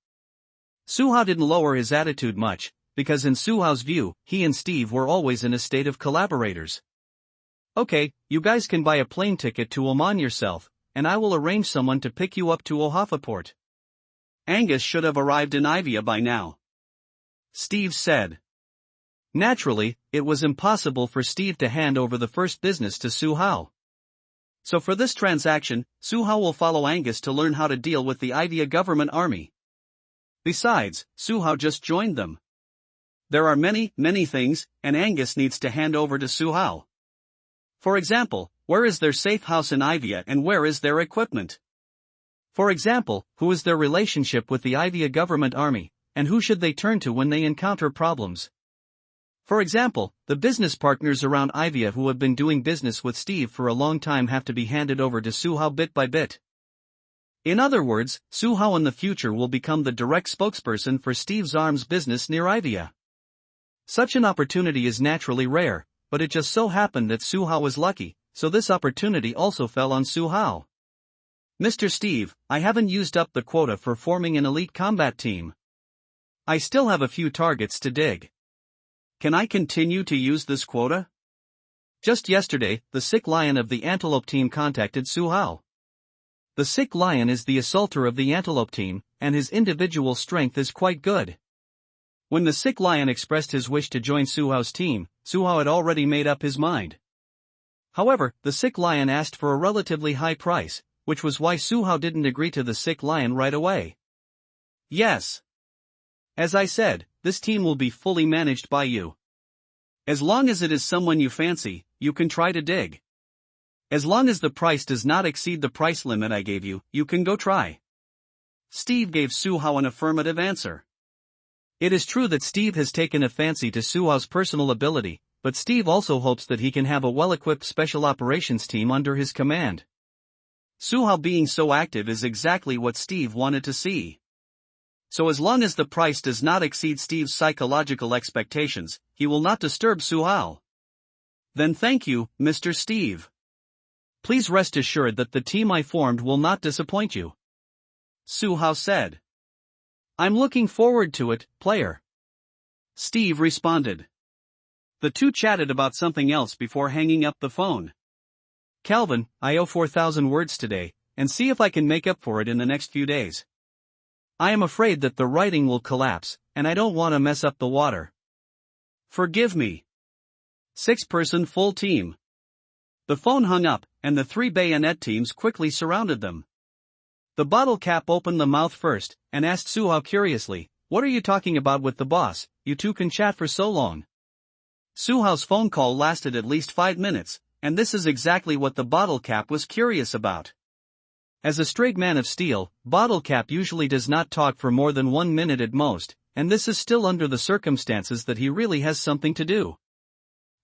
B: Su Hao didn't lower his attitude much, because in Su Hao's view, he and Steve were always in a state of collaborators. "Okay, you guys can buy a plane ticket to Oman yourself, and I will arrange someone to pick you up to Ohafaport. Angus should have arrived in Ivia by now," Steve said. Naturally, it was impossible for Steve to hand over the first business to Su Hao. So for this transaction, Su Hao will follow Angus to learn how to deal with the Ivia government army. Besides, Su Hao just joined them. There are many things, and Angus needs to hand over to Su Hao. For example, where is their safe house in Ivia and where is their equipment? For example, who is their relationship with the Ivia government army, and who should they turn to when they encounter problems? For example, the business partners around Ivia who have been doing business with Steve for a long time have to be handed over to Su Hao bit by bit. In other words, Su Hao in the future will become the direct spokesperson for Steve's arms business near Ivia. Such an opportunity is naturally rare, but it just so happened that Su Hao was lucky, so this opportunity also fell on Su Hao. "Mr. Steve, I haven't used up the quota for forming an elite combat team. I still have a few targets to dig. Can I continue to use this quota?" Just yesterday, the sick lion of the Antelope team contacted Su Hao. The sick lion is the assaulter of the Antelope team, and his individual strength is quite good. When the sick lion expressed his wish to join Su Hao's team, Su Hao had already made up his mind. However, the sick lion asked for a relatively high price, which was why Su Hao didn't agree to the sick lion right away. "Yes. As I said, this team will be fully managed by you. As long as it is someone you fancy, you can try to dig. As long as the price does not exceed the price limit I gave you, you can go try." Steve gave Su Hao an affirmative answer. It is true that Steve has taken a fancy to Su Hao's personal ability, but Steve also hopes that he can have a well-equipped special operations team under his command. Su Hao being so active is exactly what Steve wanted to see. So as long as the price does not exceed Steve's psychological expectations, he will not disturb Su Hao. "Then thank you, Mr. Steve. Please rest assured that the team I formed will not disappoint you," Su Hao said. "I'm looking forward to it, player," Steve responded. The two chatted about something else before hanging up the phone. "Calvin, I owe 4,000 words today, and see if I can make up for it in the next few days. I am afraid that the writing will collapse, and I don't want to mess up the water. Forgive me. 6-person full team." The phone hung up, and the 3 bayonet teams quickly surrounded them. The bottle cap opened the mouth first, and asked Su Hao curiously, "What are you talking about with the boss? You two can chat for so long." Su Hao's phone call lasted at least 5 minutes, and this is exactly what the bottle cap was curious about. As a straight man of steel, bottle cap usually does not talk for more than 1 minute at most, and this is still under the circumstances that he really has something to do.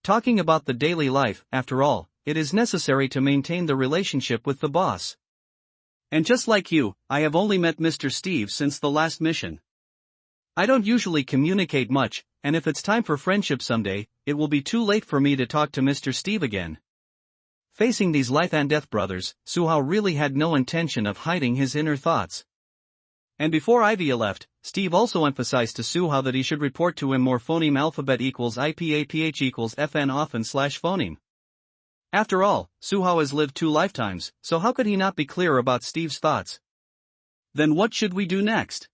B: Talking about the daily life, after all, it is necessary to maintain the relationship with the boss. "And just like you, I have only met Mr. Steve since the last mission.
A: I don't usually communicate much, and if it's time for friendship someday, it will be too late for me to talk to Mr. Steve again. Facing these life and death brothers, Suhao really had no intention of hiding his inner thoughts. And before Ivy left, Steve also emphasized to Suhao that he should report to him more phoneme alphabet equals IPAPH equals FN often / phoneme. After all, Suhao has lived 2 lifetimes, so how could he not be clear about Steve's thoughts? Then what should we do next?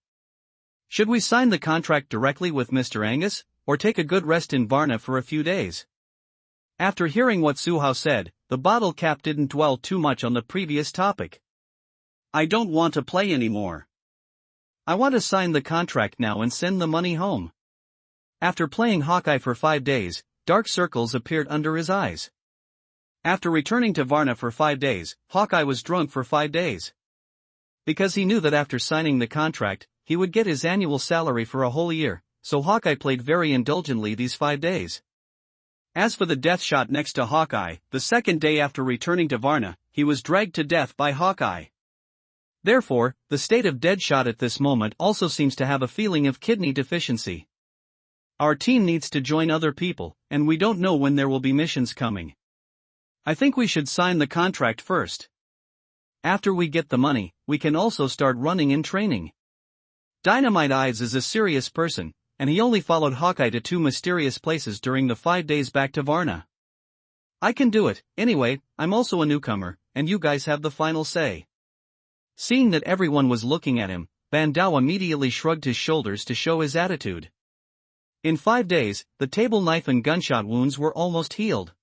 A: Should we sign the contract directly with Mr. Angus, or take a good rest in Varna for a few days? After hearing what Suhao said, the bottle cap didn't dwell too much on the previous topic. I don't want to play anymore. I want to sign the contract now and send the money home. After playing Hawkeye for 5 days, dark circles appeared under his eyes. After returning to Varna for 5 days, Hawkeye was drunk for 5 days. Because he knew that after signing the contract, he would get his annual salary for a whole year, so Hawkeye played very indulgently these 5 days. As for the death shot next to Hawkeye, the second day after returning to Varna, he was dragged to death by Hawkeye. Therefore, the state of Deadshot at this moment also seems to have a feeling of kidney deficiency. Our team needs to join other people, and we don't know when there will be missions coming. I think we should sign the contract first. After we get the money, we can also start running in training. Dynamite Eyes is a serious person, and he only followed Hawkeye to 2 mysterious places during the 5 days back to Varna. I can do it, anyway, I'm also a newcomer, and you guys have the final say. Seeing that everyone was looking at him, Bandao immediately shrugged his shoulders to show his attitude. In 5 days, the table knife and gunshot wounds were almost healed.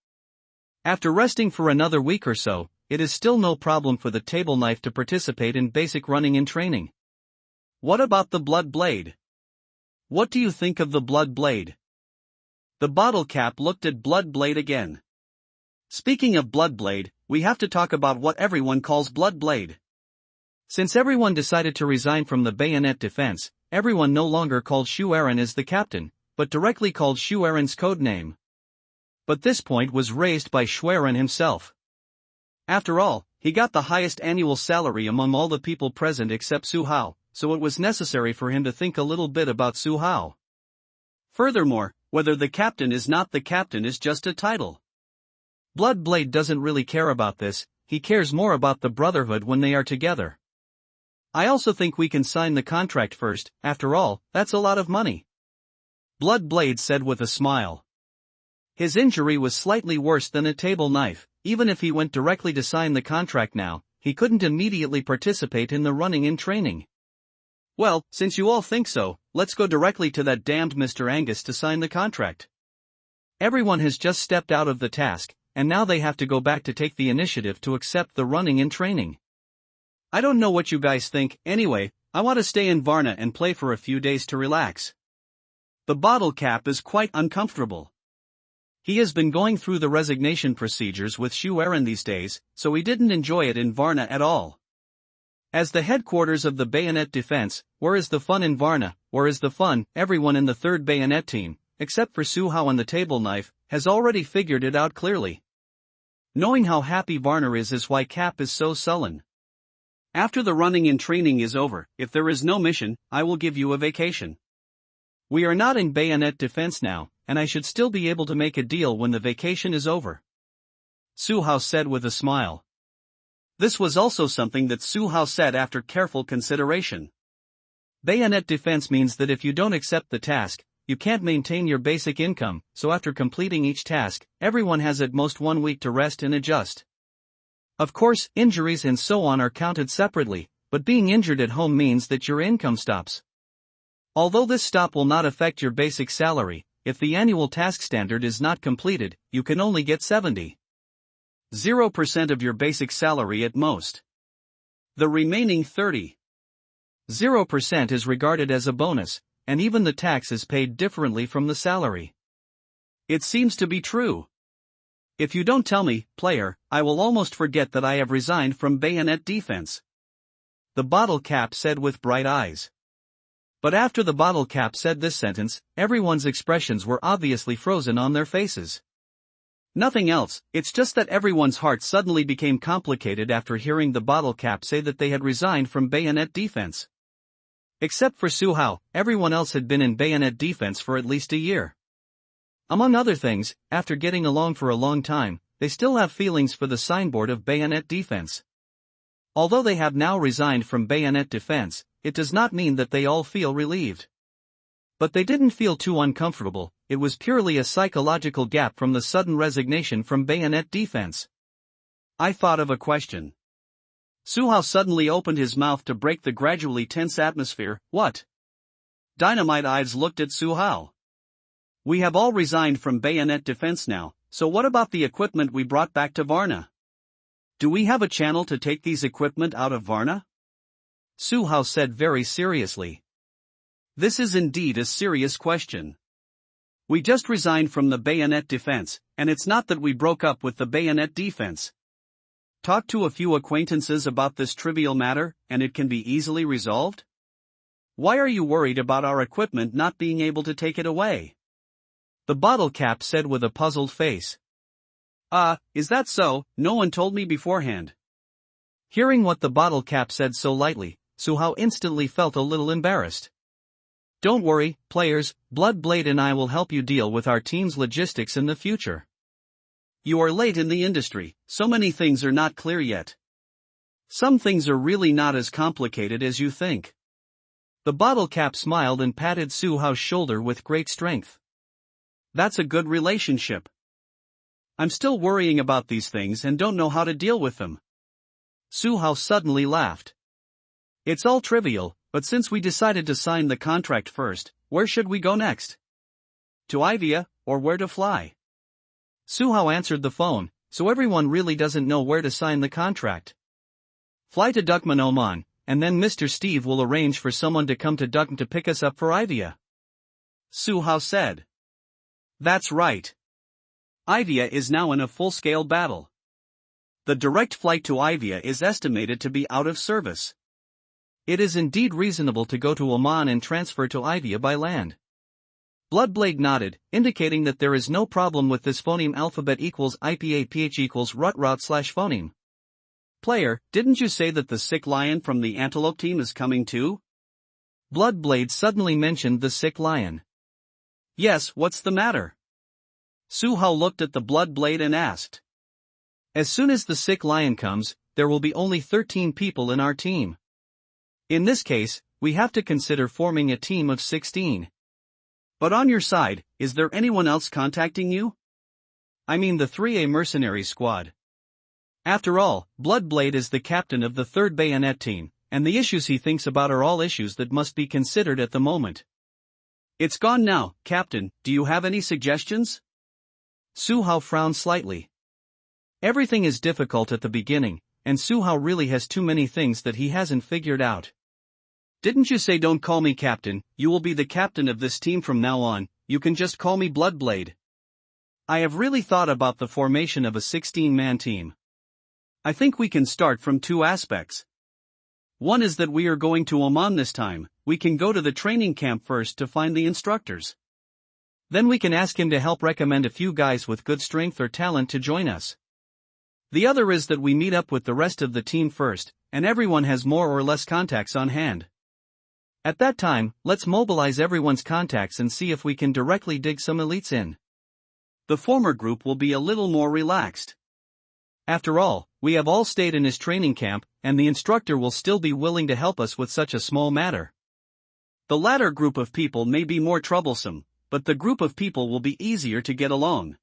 A: After resting for another week or so, it is still no problem for the table knife to participate in basic running and training. What about the blood blade? What do you think of the blood blade? The bottle cap looked at blood blade again. Speaking of blood blade, we have to talk about what everyone calls blood blade. Since everyone decided to resign from the bayonet defense, everyone no longer called Shu Aaron as the captain, but directly called Shu Aaron's code name. But this point was raised by Shu Aaron himself. After all, he got the highest annual salary among all the people present except Suhao, so it was necessary for him to think a little bit about Suhao. Furthermore, whether the captain is not the captain is just a title. Bloodblade doesn't really care about this, he cares more about the brotherhood when they are together. I also think we can sign the contract first, after all, that's a lot of money. Bloodblade said with a smile. His injury was slightly worse than a table knife. Even if he went directly to sign the contract now, he couldn't immediately participate in the running in training. Well, since you all think so, let's go directly to that damned Mr. Angus to sign the contract. Everyone has just stepped out of the task, and now they have to go back to take the initiative to accept the running in training. I don't know what you guys think, anyway, I want to stay in Varna and play for a few days to relax. The bottle cap is quite uncomfortable. He has been going through the resignation procedures with Shu Aaron these days, so he didn't enjoy it in Varna at all. As the headquarters of the bayonet defense, where is the fun in Varna, where is the fun? Everyone in the 3rd bayonet team, except for Suhao and the table knife, has already figured it out clearly. Knowing how happy Varna is why Cap is so sullen. After the running and training is over, if there is no mission, I will give you a vacation. We are not in bayonet defense now, and I should still be able to make a deal when the vacation is over. Suhao said with a smile. This was also something that Suhao said after careful consideration. Bayonet defense means that if you don't accept the task, you can't maintain your basic income, so after completing each task, everyone has at most 1 week to rest and adjust. Of course, injuries and so on are counted separately, but being injured at home means that your income stops. Although this stop will not affect your basic salary, if the annual task standard is not completed, you can only get 70.0% of your basic salary at most. The remaining 30.0% is regarded as a bonus, and even the tax is paid differently from the salary. It seems to be true. If you don't tell me, player, I will almost forget that I have resigned from bayonet defense. The bottle cap said with bright eyes. But after the bottle cap said this sentence, everyone's expressions were obviously frozen on their faces. Nothing else, it's just that everyone's heart suddenly became complicated after hearing the bottle cap say that they had resigned from bayonet defense. Except for Su Hao, everyone else had been in bayonet defense for at least a year. Among other things, after getting along for a long time, they still have feelings for the signboard of bayonet defense. Although they have now resigned from bayonet defense, it does not mean that they all feel relieved. But they didn't feel too uncomfortable, it was purely a psychological gap from the sudden resignation from bayonet defense.
B: I thought of a question. Su Hao suddenly opened his mouth to break the gradually tense atmosphere. What? Dynamite Eyes looked at Su Hao. We have all resigned from bayonet defense now, so what about the equipment we brought back to Varna? Do we have a channel to take these equipment out of Varna?
A: Su Hao said very seriously.
B: This is indeed a serious question. We just resigned from the bayonet defense, and it's not that we broke up with the bayonet defense. Talk to a few acquaintances about this trivial matter, and it can be easily resolved. Why are you worried about our equipment not being able to take it away?
A: The bottle cap said with a puzzled face.
B: Is that so? No one told me beforehand.
A: Hearing what the bottle cap said so lightly, Su Hao instantly felt a little embarrassed. Don't worry, players, Bloodblade and I will help you deal with our team's logistics in the future.
B: You are late in the industry, so many things are not clear yet. Some things are really not as complicated as you think.
A: The bottle cap smiled and patted Su Hao's shoulder with great strength.
B: That's a good relationship. I'm still worrying about these things and don't know how to deal with them.
A: Su Hao suddenly laughed.
B: It's all trivial, but since we decided to sign the contract first, where should we go next? To Ivia, or where to fly?
A: Su Hao answered the phone, so everyone really doesn't know where to sign the contract. Fly to Dukman Oman, and then Mr. Steve will arrange for someone to come to Dukman to pick us up for Ivia.
B: Su Hao said. That's right. Ivia is now in a full-scale battle. The direct flight to Ivia is estimated to be out of service.
A: It is indeed reasonable to go to Oman and transfer to Ivia by land. Bloodblade nodded, indicating that there is no problem with this phoneme alphabet equals IPAPH equals /phoneme.
B: Player, didn't you say that the sick lion from the antelope team is coming too?
A: Bloodblade suddenly mentioned the sick lion.
B: Yes, what's the matter? Su Hao looked at the Bloodblade and asked.
A: As soon as the sick lion comes, there will be only 13 people in our team. In this case, we have to consider forming a team of 16.
B: But on your side, is there anyone else contacting you?
A: I mean the 3A mercenary squad. After all, Bloodblade is the captain of the 3rd Bayonet team, and the issues he thinks about are all issues that must be considered at the moment.
B: It's gone now, Captain, do you have any suggestions?
A: Su Hao frowned slightly. Everything is difficult at the beginning, and Su Hao really has too many things that he hasn't figured out.
B: Didn't you say don't call me captain, you will be the captain of this team from now on, you can just call me Bloodblade.
A: I have really thought about the formation of a 16-man team.
B: I think we can start from two aspects. One is that we are going to Oman this time, we can go to the training camp first to find the instructors.
A: Then we can ask him to help recommend a few guys with good strength or talent to join us. The other is that we meet up with the rest of the team first, and everyone has more or less contacts on hand. At that time, let's mobilize everyone's contacts and see if we can directly dig some elites in.
B: The former group will be a little more relaxed.
A: After all, we have all stayed in his training camp, and the instructor will still be willing to help us with such a small matter.
B: The latter group of people may be more troublesome, but the group of people will be easier to get along.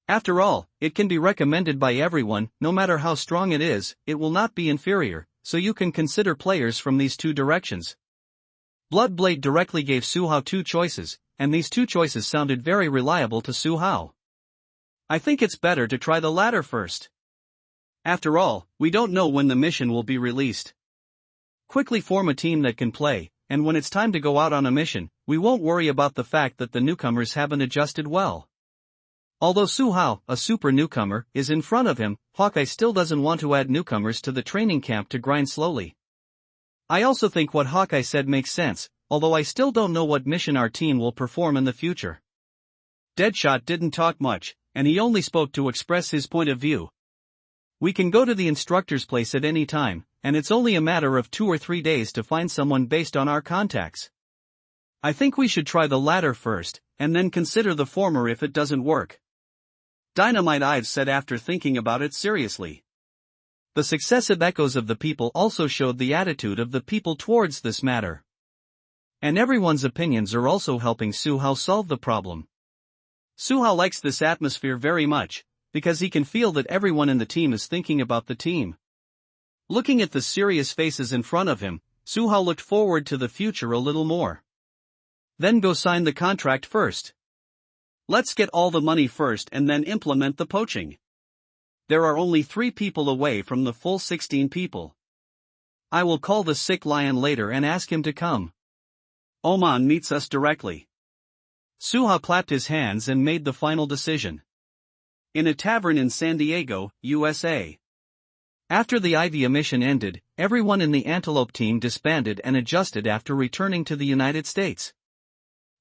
A: After all, it can be recommended by everyone, no matter how strong it is, it will not be inferior, so you can consider players from these two directions. Bloodblade directly gave Su Hao two choices, and these two choices sounded very reliable to Su Hao.
B: I think it's better to try the latter first. After all, we don't know when the mission will be released.
A: Quickly form a team that can play, and when it's time to go out on a mission, we won't worry about the fact that the newcomers haven't adjusted well. Although Su Hao, a super newcomer, is in front of him, Hawkeye still doesn't want to add newcomers to the training camp to grind slowly. I also think what Hawkeye said makes sense, although I still don't know what mission our team will perform in the future.
B: Deadshot didn't talk much, and he only spoke to express his point of view.
A: We can go to the instructor's place at any time, and it's only a matter of 2 or 3 days to find someone based on our contacts. I think we should try the latter first, and then consider the former if it doesn't work.
B: Dynamite Ives said after thinking about it seriously.
A: The successive echoes of the people also showed the attitude of the people towards this matter. And everyone's opinions are also helping Suhao solve the problem.
B: Suhao likes this atmosphere very much, because he can feel that everyone in the team is thinking about the team. Looking at the serious faces in front of him, Suhao looked forward to the future a little more.
A: Then go sign the contract first.
B: Let's get all the money first and then implement the poaching. There are only 3 people away from the full 16 people. I will call the sick lion later and ask him to come.
A: Oman meets us directly. Suhao clapped his hands and made the final decision.
B: In a tavern in San Diego, USA.
A: After the Ivia mission ended, everyone in the Antelope team disbanded and adjusted after returning to the United States.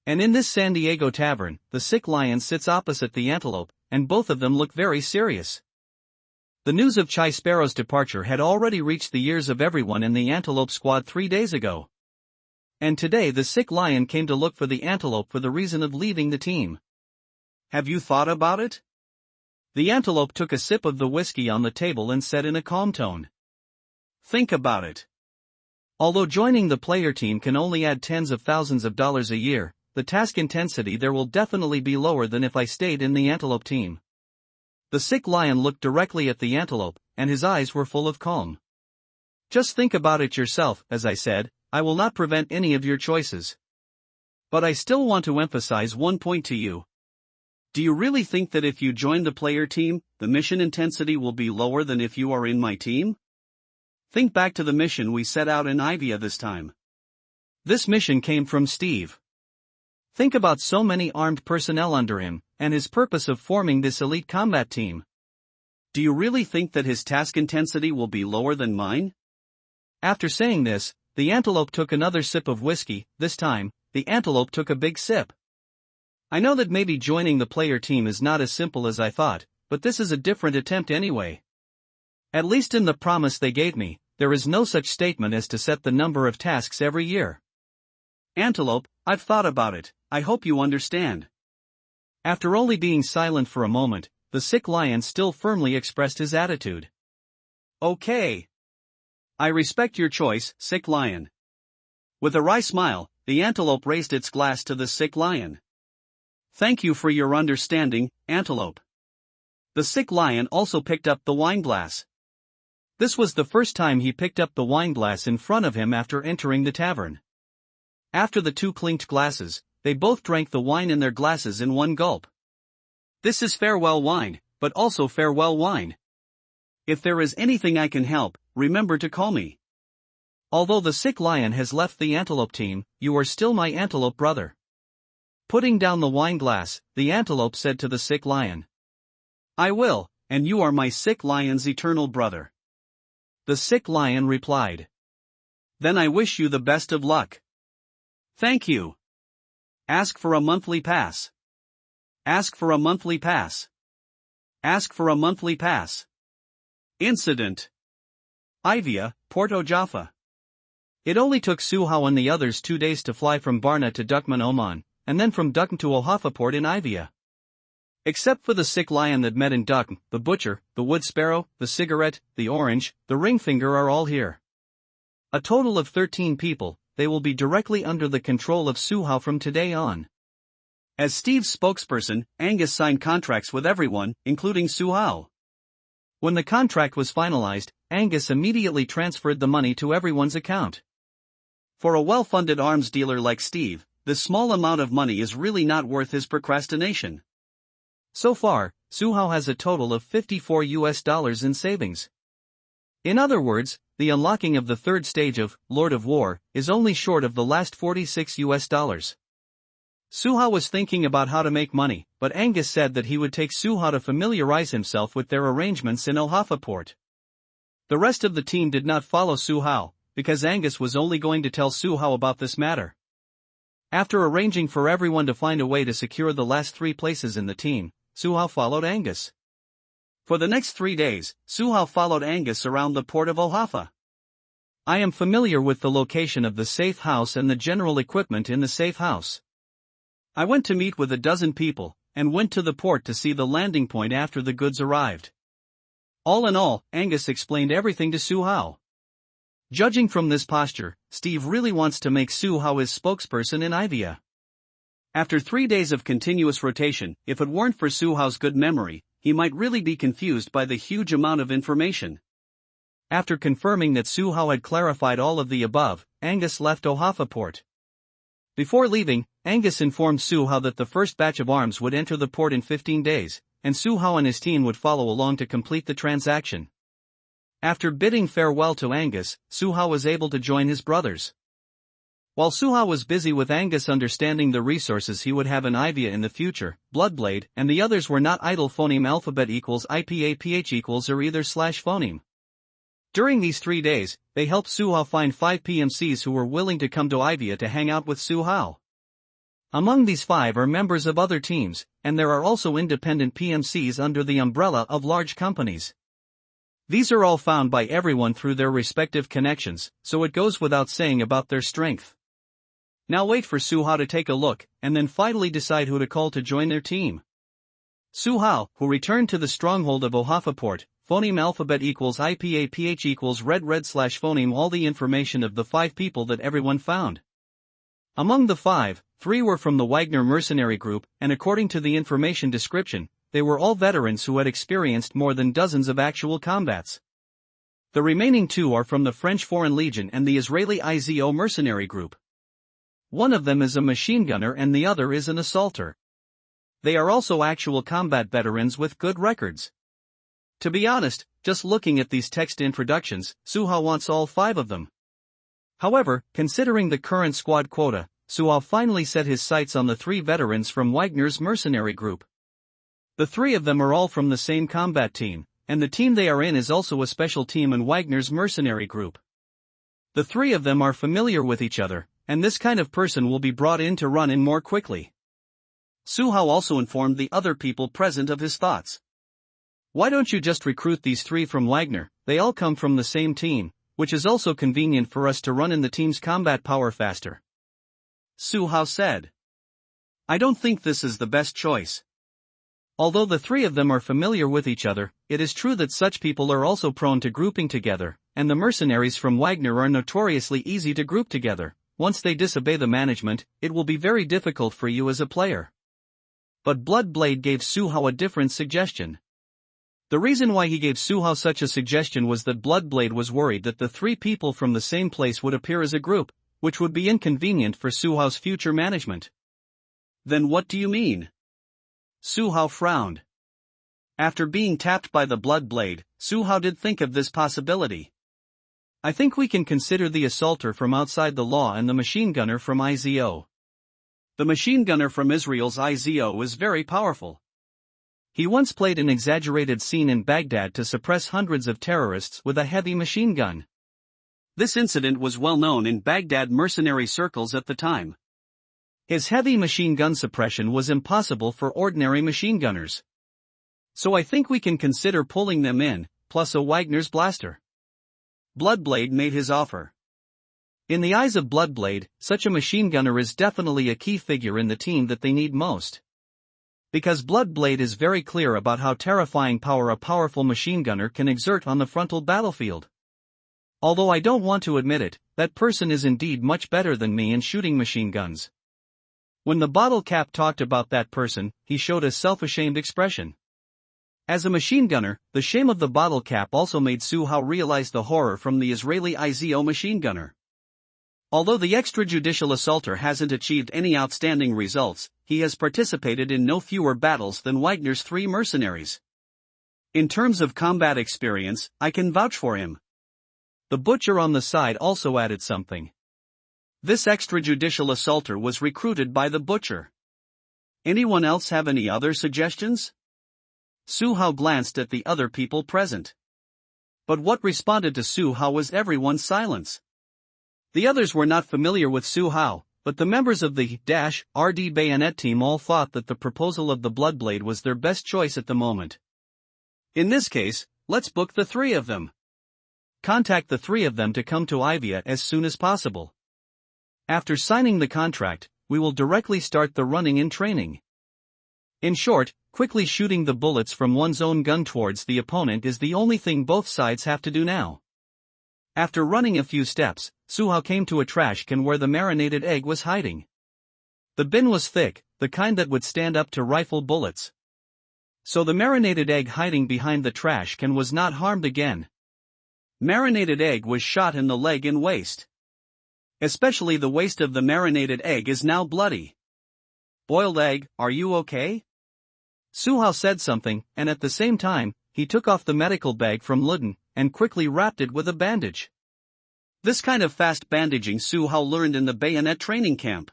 A: And in this San Diego tavern, the sick lion sits opposite the Antelope, and both of them look very serious. The news of Chai Sparrow's departure had already reached the ears of everyone in the Antelope squad 3 days ago. And today the sick lion came to look for the Antelope for the reason of leaving the team.
B: Have you thought about it?
A: The Antelope took a sip of the whiskey on the table and said in a calm tone.
B: Think about it.
A: Although joining the player team can only add tens of thousands of dollars a year, the task intensity there will definitely be lower than if I stayed in the Antelope team. The sick lion looked directly at the Antelope, and his eyes were full of calm. Just think about it yourself, as I said, I will not prevent any of your choices. But I still want to emphasize one point to you.
B: Do you really think that if you join the player team, the mission intensity will be lower than if you are in my team? Think back to the mission we set out in Ivia this time.
A: This mission came from Steve. Think about so many armed personnel under him, and his purpose of forming this elite combat team.
B: Do you really think that his task intensity will be lower than mine?
A: After saying this, the Antelope took another sip of whiskey. This time, the Antelope took a big sip. I know that maybe joining the player team is not as simple as I thought, but this is a different attempt anyway. At least in the promise they gave me, there is no such statement as to set the number of tasks every year.
B: Antelope, I've thought about it, I hope you understand.
A: After only being silent for a moment, the sick lion still firmly expressed his attitude.
B: Okay. I respect your choice, sick lion. With a wry smile, the Antelope raised its glass to the sick lion. Thank you for your understanding, Antelope. The sick lion also picked up the wine glass. This was the first time he picked up the wine glass in front of him after entering the tavern. After the 2 clinked glasses, they both drank the wine in their glasses in one gulp. This is farewell wine, but also farewell wine. If there is anything I can help, remember to call me. Although the sick lion has left the Antelope team, you are still my Antelope brother. Putting down the wine glass, the Antelope said to the sick lion. I will, and you are my sick lion's eternal brother. The sick lion replied. Then I wish you the best of luck. Thank you. Ask for a monthly pass. Ask for a monthly pass. Ask for a monthly pass. Incident. Ivia, Porto Jaffa. It only took Suhao and the others 2 days to fly from Barna to Dukman, Oman, and then from Dukman to Ohafa port in Ivia. Except for the sick lion that met in Dukman, the butcher, the wood sparrow, the cigarette, the orange, the ring finger are all here. A total of 13 people, they will be directly under the control of Suhao from today on. As Steve's spokesperson, Angus signed contracts with everyone, including Suhao. When the contract was finalized, Angus immediately transferred the money to everyone's account. For a well-funded arms dealer like Steve, this small amount of money is really not worth his procrastination. So far, Suhao has a total of $54 in savings. In other words, the unlocking of the 3rd stage of Lord of War is only short of the last $46. Suhao was thinking about how to make money, but Angus said that he would take Suhao to familiarize himself with their arrangements in Ohafa port. The rest of the team did not follow Suhao, because Angus was only going to tell Suhao about this matter. After arranging for everyone to find a way to secure the last 3 places in the team, Suhao followed Angus. For the next 3 days, Suhao followed Angus around the port of Ohafa.
A: I am familiar with the location of the safe house and the general equipment in the safe house.
B: I went to meet with a dozen people, and went to the port to see the landing point after the goods arrived. All in all, Angus explained everything to Suhao. Judging from this posture, Steve really wants to make Suhao his spokesperson in IVIA. After 3 days of continuous rotation, if it weren't for Suhao's good memory, he might really be confused by the huge amount of information.
A: After confirming that Suhao had clarified all of the above, Angus left Ohafa port. Before leaving, Angus informed Suhao that the first batch of arms would enter the port in 15 days, and Suhao and his team would follow along to complete the transaction. After bidding farewell to Angus, Suhao was able to join his brothers. While Suhao was busy with Angus understanding the resources he would have in IVIA in the future, Bloodblade and the others were not idle. Phoneme alphabet equals IPAPH equals or either slash phoneme. During these 3 days, they helped Suhao find 5 PMCs who were willing to come to IVIA to hang out with Suhao. Among these 5 are members of other teams, and there are also independent PMCs under the umbrella of large companies. These are all found by everyone through their respective connections, so it goes without saying about their strength. Now wait for Suhao to take a look, and then finally decide who to call to join their team. Suhao, who returned to the stronghold of Ohafa port, phoneme alphabet equals IPAPH equals red slash phoneme all the information of the 5 people that everyone found. Among the 5, 3 were from the Wagner mercenary group, and according to the information description, they were all veterans who had experienced more than dozens of actual combats. The remaining 2 are from the French Foreign Legion and the Israeli IZO mercenary group. One of them is a machine gunner and the other is an assaulter. They are also actual combat veterans with good records. To be honest, just looking at these text introductions, Suhao wants all 5 of them. However, considering the current squad quota, Suhao finally set his sights on the 3 veterans from Wagner's mercenary group. The 3 of them are all from the same combat team, and the team they are in is also a special team in Wagner's mercenary group. The 3 of them are familiar with each other, and this kind of person will be brought in to run in more quickly. Suhao also informed the other people present of his thoughts. Why don't you just recruit these 3 from Wagner? They all come from the same team, which is also convenient for us to run in the team's combat power faster. Suhao said. I don't think this is the best choice. Although the 3 of them are familiar with each other, it is true that such people are also prone to grouping together, and the mercenaries from Wagner are notoriously easy to group together. Once they disobey the management, it will be very difficult for you as a player. But Bloodblade gave Suhao a different suggestion. The reason why he gave Suhao such a suggestion was that Bloodblade was worried that the 3 people from the same place would appear as a group, which would be inconvenient for Suhao's future management. Then what do you mean? Suhao frowned. After being tapped by the Bloodblade, Suhao did think of this possibility. I think we can consider the assaulter from outside the law and the machine gunner from IZO. The machine gunner from Israel's IZO is very powerful. He once played an exaggerated scene in Baghdad to suppress hundreds of terrorists with a heavy machine gun. This incident was well known in Baghdad mercenary circles at the time. His heavy machine gun suppression was impossible for ordinary machine gunners. So I think we can consider pulling them in, plus a Wagner's blaster. Bloodblade made his offer. In the eyes of Bloodblade, such a machine gunner is definitely a key figure in the team that they need most. Because Bloodblade is very clear about how terrifying power a powerful machine gunner can exert on the frontal battlefield. Although I don't want to admit it, that person is indeed much better than me in shooting machine guns. When the bottle cap talked about that person, he showed a self-ashamed expression. As a machine gunner, the shame of the bottle cap also made Suhao realize the horror from the Israeli IZO machine gunner. Although the extrajudicial assaulter hasn't achieved any outstanding results, he has participated in no fewer battles than Wagner's 3 mercenaries. In terms of combat experience, I can vouch for him. The butcher on the side also added something. This extrajudicial assaulter was recruited by the butcher. Anyone else have any other suggestions? Suhao glanced at the other people present. But what responded to Suhao was everyone's silence. The others were not familiar with Suhao, but the members of the RD Bayonet team all thought that the proposal of the Bloodblade was their best choice at the moment.
B: In this case, let's book the three of them.
A: Contact the three of them to come to Ivia as soon as possible. After signing the contract, we will directly start the running and training. In short, quickly shooting the bullets from one's own gun towards the opponent is the only thing both sides have to do now. After running a few steps, Suhao came to a trash can where the marinated egg was hiding. The bin was thick, the kind that would stand up to rifle bullets. So the marinated egg hiding behind the trash can was not harmed again.
B: Marinated egg was shot in the leg and waist. Especially the waist of the marinated egg is now bloody. Boiled egg, are you okay?
A: Suhao said something, and at the same time, he took off the medical bag from Luden, and quickly wrapped it with a bandage.
B: This kind of fast bandaging Suhao learned in the bayonet training camp.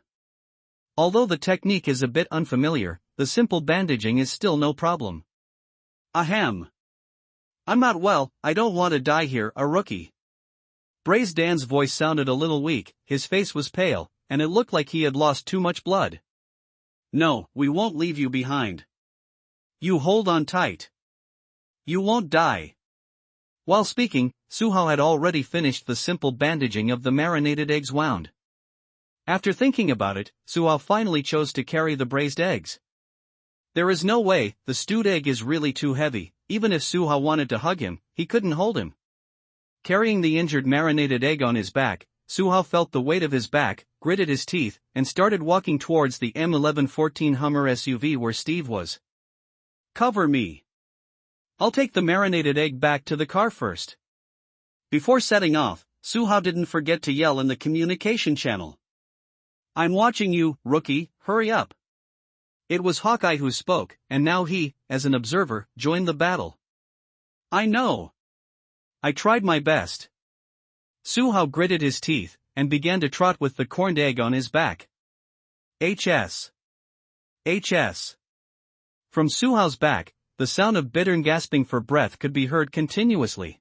A: Although the technique is a bit unfamiliar, the simple bandaging is still no problem.
B: Ahem. I'm not well, I don't want to die here, a rookie.
A: Braze Dan's voice sounded a little weak, his face was pale, and it looked like he had lost too much blood.
B: No, we won't leave you behind. You hold on tight. You won't die.
A: While speaking, Suhao had already finished the simple bandaging of the marinated eggs wound. After thinking about it, Suhao finally chose to carry the braised eggs. There is no way, the stewed egg is really too heavy, even if Suhao wanted to hug him, he couldn't hold him. Carrying the injured marinated egg on his back, Suhao felt the weight of his back, gritted his teeth, and started walking towards the M1114 Hummer SUV where Steve was.
B: Cover me.
A: I'll take the marinated egg back to the car first.
B: Before setting off, Suhao didn't forget to yell in the communication channel. I'm watching you, rookie, hurry up.
A: It was Hawkeye who spoke, and now he, as an observer, joined the battle.
B: I know.
A: I tried my best. Suhao gritted his teeth, and began to trot with the corned egg on his back. HS. HS. From Suhao's back, the sound of bitter gasping for breath could be heard continuously.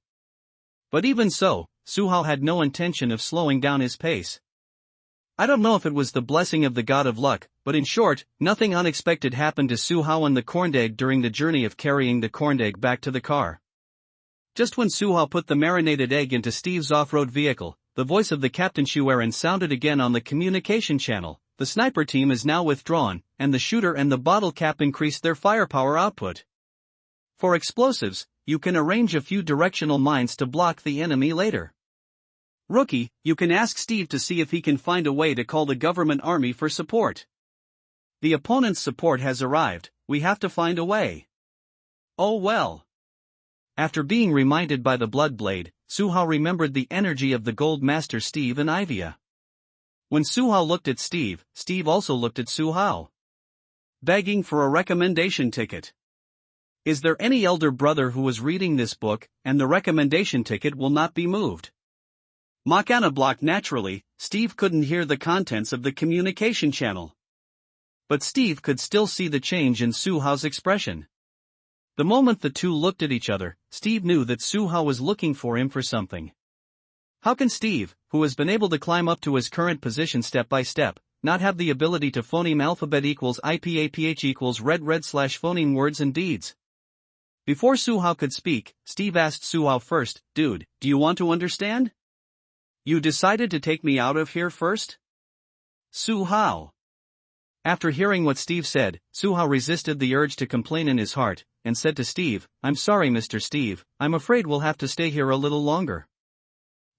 A: But even so, Suhao had no intention of slowing down his pace. I don't know if it was the blessing of the god of luck, but in short, nothing unexpected happened to Suhao and the corned egg during the journey of carrying the corned egg back to the car. Just when Suhao put the marinated egg into Steve's off-road vehicle, the voice of the Captain Shuaren sounded again on the communication channel. The sniper team is now withdrawn, and the shooter and the bottle cap increased their firepower output. For explosives, you can arrange a few directional mines to block the enemy later. Rookie, you can ask Steve to see if he can find a way to call the government army for support. The opponent's support has arrived, we have to find a way. Oh well. After being reminded by the blood blade, Suhao remembered the energy of the Gold Master Steve and Ivia. When Suhao looked at Steve, Steve also looked at Suhao.
B: Begging for a recommendation ticket. Is there any elder brother who was reading this book, and the recommendation ticket will not be moved? Makana blocked naturally, Steve couldn't hear the contents of the communication channel. But Steve could still see the change in Suhao's expression. The moment the two looked at each other, Steve knew that Suhao was looking for him for something. How can Steve, who has been able to climb up to his current position step by step, not have the ability to phoneme alphabet equals IPAPH equals red phoneme words and deeds? Before Suhao could speak, Steve asked Suhao first, dude, do you want to understand? You decided to take me out of here first? Suhao. After hearing what Steve said, Suhao resisted the urge to complain in his heart, and said to Steve, I'm sorry Mr. Steve, I'm afraid we'll have to stay here a little longer.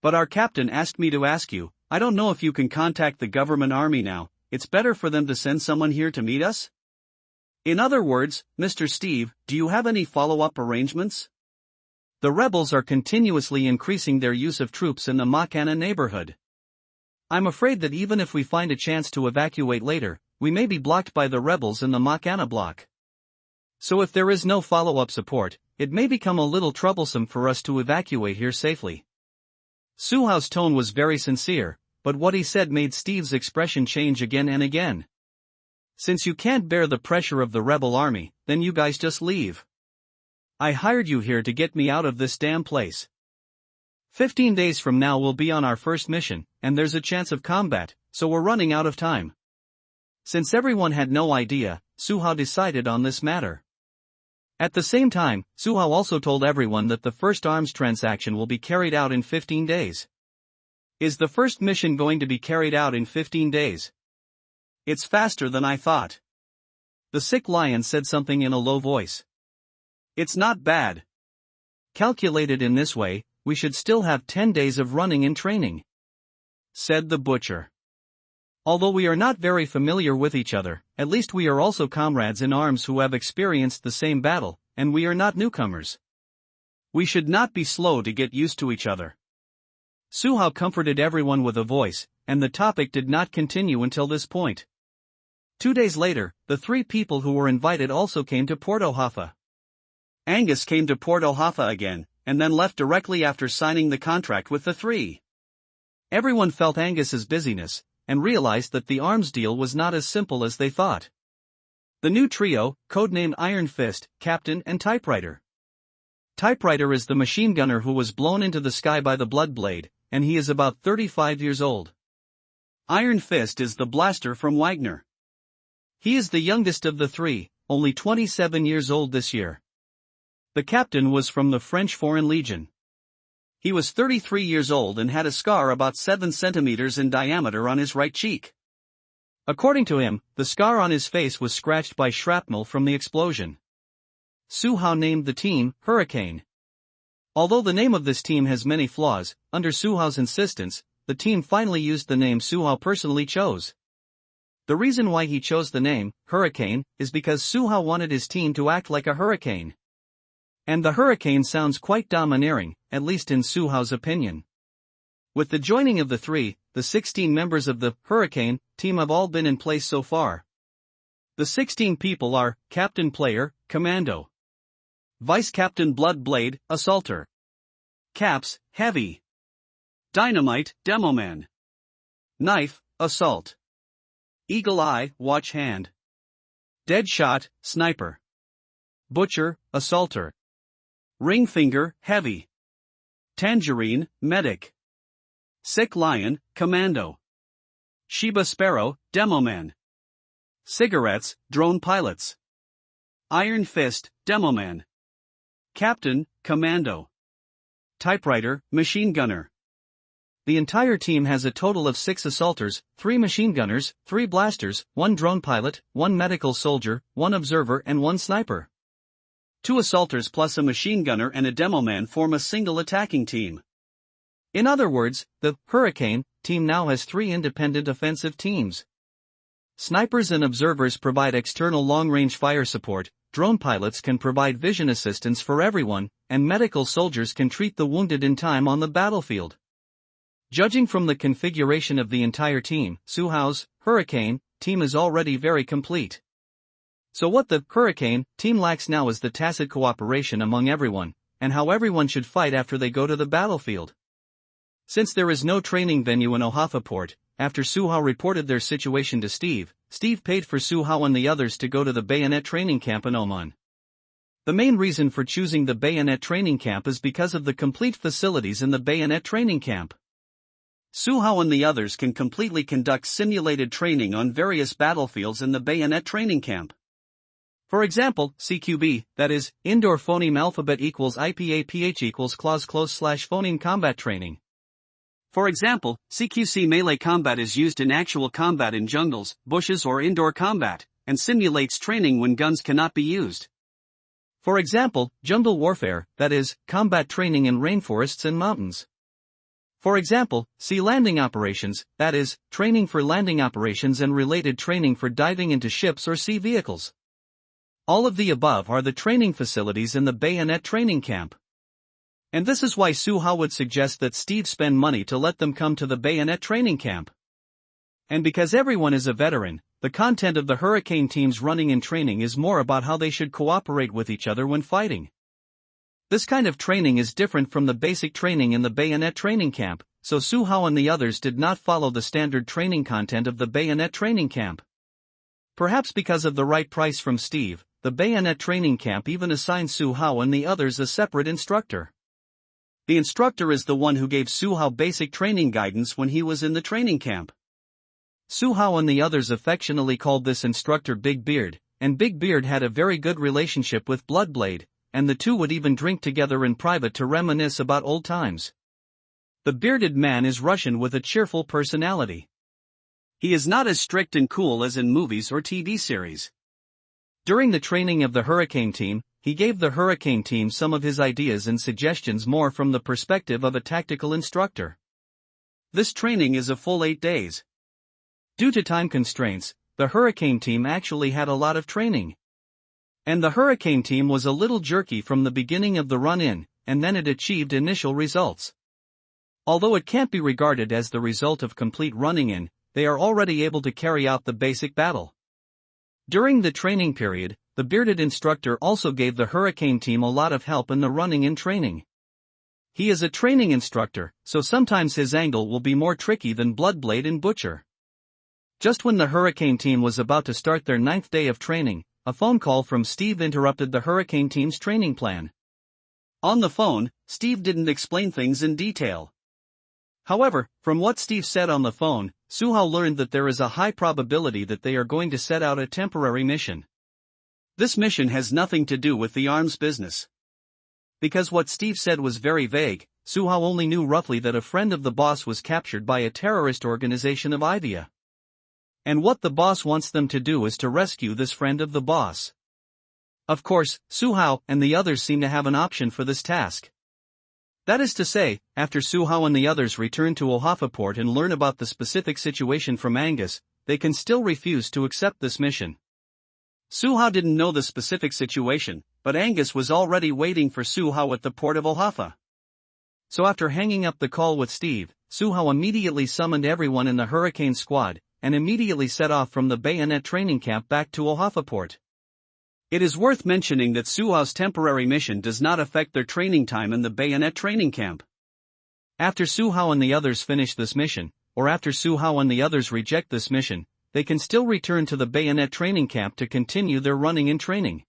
B: But our captain asked me to ask you, I don't know if you can contact the government army now, it's better for them to send someone here to meet us? In other words, Mr. Steve, do you have any follow-up arrangements? The rebels are continuously increasing their use of troops in the Makana neighborhood. I'm afraid that even if we find a chance to evacuate later, we may be blocked by the rebels in the Makana block. So if there is no follow-up support, it may become a little troublesome for us to evacuate here safely. Suhao's tone was very sincere, but what he said made Steve's expression change again and again. Since you can't bear the pressure of the rebel army, then you guys just leave. I hired you here to get me out of this damn place. 15 days from now we'll be on our first mission, and there's a chance of combat, so we're running out of time. Since everyone had no idea, Suhao decided on this matter.
A: At the same time, Suhao also told everyone that the first arms transaction will be carried out in 15 days. Is the first mission going to be carried out in 15 days?
B: It's faster than I thought.
A: The sick lion said something in a low voice.
B: It's not bad.
A: Calculated in this way, we should still have 10 days of running and training, said the butcher. Although we are not very familiar with each other, at least we are also comrades in arms who have experienced the same battle, and we are not newcomers.
B: We should not be slow to get used to each other.
A: Suhao comforted everyone with a voice, and the topic did not continue until this point. 2 days later, the 3 people who were invited also came to Porto Hoffa.
B: Angus came to Porto Hoffa again, and then left directly after signing the contract with the 3.
A: Everyone felt Angus's busyness, and realized that the arms deal was not as simple as they thought. The new trio, codenamed Iron Fist, Captain and Typewriter. Typewriter is the machine gunner who was blown into the sky by the Blood Blade, and he is about 35 years old.
B: Iron Fist is the blaster from Wagner.
A: He is the youngest of the 3, only 27 years old this year. The captain was from the French Foreign Legion.
B: He was 33 years old and had a scar about 7 centimeters in diameter on his right cheek.
A: According to him, the scar on his face was scratched by shrapnel from the explosion. Suhao named the team Hurricane. Although the name of this team has many flaws, under Suhao's insistence, the team finally used the name Suhao personally chose. The reason why he chose the name Hurricane is because Suhao wanted his team to act like a hurricane. And the hurricane sounds quite domineering, at least in Suhao's opinion. With the joining of the 3, the 16 members of the Hurricane team have all been in place so far. The 16 people are Captain Player, Commando,
B: Vice Captain Blood Blade, Assaulter, Caps, Heavy, Dynamite, Demoman, Knife, Assault, Eagle Eye, Watch Hand,
A: Deadshot, Sniper,
B: Butcher, Assaulter, Ring Finger, Heavy, Tangerine, Medic, Sick Lion, Commando, Shiba Sparrow, Demoman, Cigarettes, Drone Pilots, Iron Fist, Demoman, Captain, Commando, Typewriter, Machine Gunner.
A: The entire team has a total of 6 assaulters, 3 machine gunners, 3 blasters, 1 drone pilot, 1 medical soldier, 1 observer and 1 sniper.
B: 2 assaulters plus a machine gunner and a demoman form a single attacking team.
A: In other words, the Hurricane team now has 3 independent offensive teams. Snipers and observers provide external long-range fire support, drone pilots can provide vision assistance for everyone, and medical soldiers can treat the wounded in time on the battlefield. Judging from the configuration of the entire team, Suhao's Hurricane team is already very complete. So what the Hurricane team lacks now is the tacit cooperation among everyone, and how everyone should fight after they go to the battlefield. Since there is no training venue in Ohaffa Port, after Suhao reported their situation to Steve paid for Suhao and the others to go to the bayonet training camp in Oman. The main reason for choosing the bayonet training camp is because of the complete facilities in the bayonet training camp.
B: Suhao and the others can completely conduct simulated training on various battlefields in the bayonet training camp.
A: For example, CQB, that is, Indoor Phoneme Alphabet equals IPAPH equals clause /phoneme combat training.
B: For example, CQC melee combat is used in actual combat in jungles, bushes or indoor combat, and simulates training when guns cannot be used.
A: For example, jungle warfare, that is, combat training in rainforests and mountains. For example, sea landing operations, that is, training for landing operations and related training for diving into ships or sea vehicles. All of the above are the training facilities in the bayonet training camp. And this is why Suhao would suggest that Steve spend money to let them come to the bayonet training camp. And because everyone is a veteran, the content of the Hurricane team's running and training is more about how they should cooperate with each other when fighting. This kind of training is different from the basic training in the bayonet training camp, so Suhao and the others did not follow the standard training content of the bayonet training camp. Perhaps because of the right price from Steve, the bayonet training camp even assigned Suhao and the others a separate instructor. The instructor is the one who gave Suhao basic training guidance when he was in the training camp. Suhao and the others affectionately called this instructor Big Beard, and Big Beard had a very good relationship with Bloodblade, and the two would even drink together in private to reminisce about old times. The bearded man is Russian with a cheerful personality.
B: He is not as strict and cool as in movies or TV series.
A: During the training of the Hurricane team, he gave the Hurricane team some of his ideas and suggestions more from the perspective of a tactical instructor.
B: This training is a full 8 days.
A: Due to time constraints, the Hurricane team actually had a lot of training. And the Hurricane team was a little jerky from the beginning of the run-in, and then it achieved initial results. Although it can't be regarded as the result of complete running in, they are already able to carry out the basic battle. During the training period, the bearded instructor also gave the Hurricane team a lot of help in the running-in training. He is a training instructor, so sometimes his angle will be more tricky than Bloodblade and Butcher. Just when the Hurricane team was about to start their 9th day of training, a phone call from Steve interrupted the Hurricane team's training plan.
B: On the phone, Steve didn't explain things in detail. However, from what Steve said on the phone, Suhao learned that there is a high probability that they are going to set out a temporary mission. This mission has nothing to do with the arms business. Because what Steve said was very vague, Suhao only knew roughly that a friend of the boss was captured by a terrorist organization of Ivia. And what the boss wants them to do is to rescue this friend of the boss. Of course, Suhao and the others seem to have an option for this task. That is to say, after Suhao and the others return to Ohafa port and learn about the specific situation from Angus, they can still refuse to accept this mission. Suhao didn't know the specific situation, but Angus was already waiting for Suhao at the port of Ohafa. So after hanging up the call with Steve, Suhao immediately summoned everyone in the Hurricane squad, and immediately set off from the bayonet training camp back to Ohafa port. It is worth mentioning that Suhao's temporary mission does not affect their training time in the bayonet training camp. After Suhao and the others finish this mission, or after Suhao and the others reject this mission, they can still return to the bayonet training camp to continue their running-in training.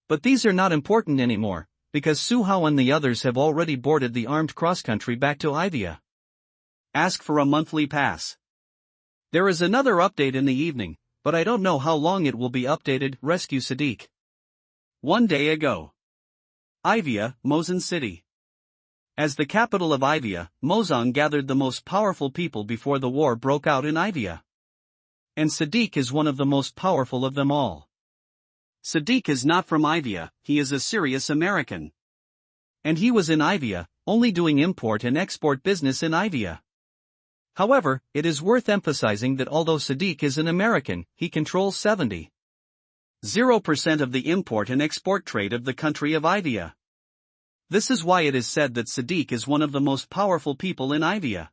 B: But these are not important anymore, because Suhao and the others have already boarded the armed cross-country back to Ivia. Ask for a monthly pass.
A: There is another update in the evening, but I don't know how long it will be updated. Rescue Sadiq.
B: 1 day ago. Ivia, Mozan City. As the capital of Ivia, Mozan gathered the most powerful people before the war broke out in Ivia. And Sadiq is one of the most powerful of them all. Sadiq is not from Ivia, he is a serious American.
A: And he was in Ivia, only doing import and export business in Ivia. However, it is worth emphasizing that although Sadiq is an American, he controls 70% of the import and export trade of the country of Ivia. This is why it is said that Sadiq is one of the most powerful people in Ivia.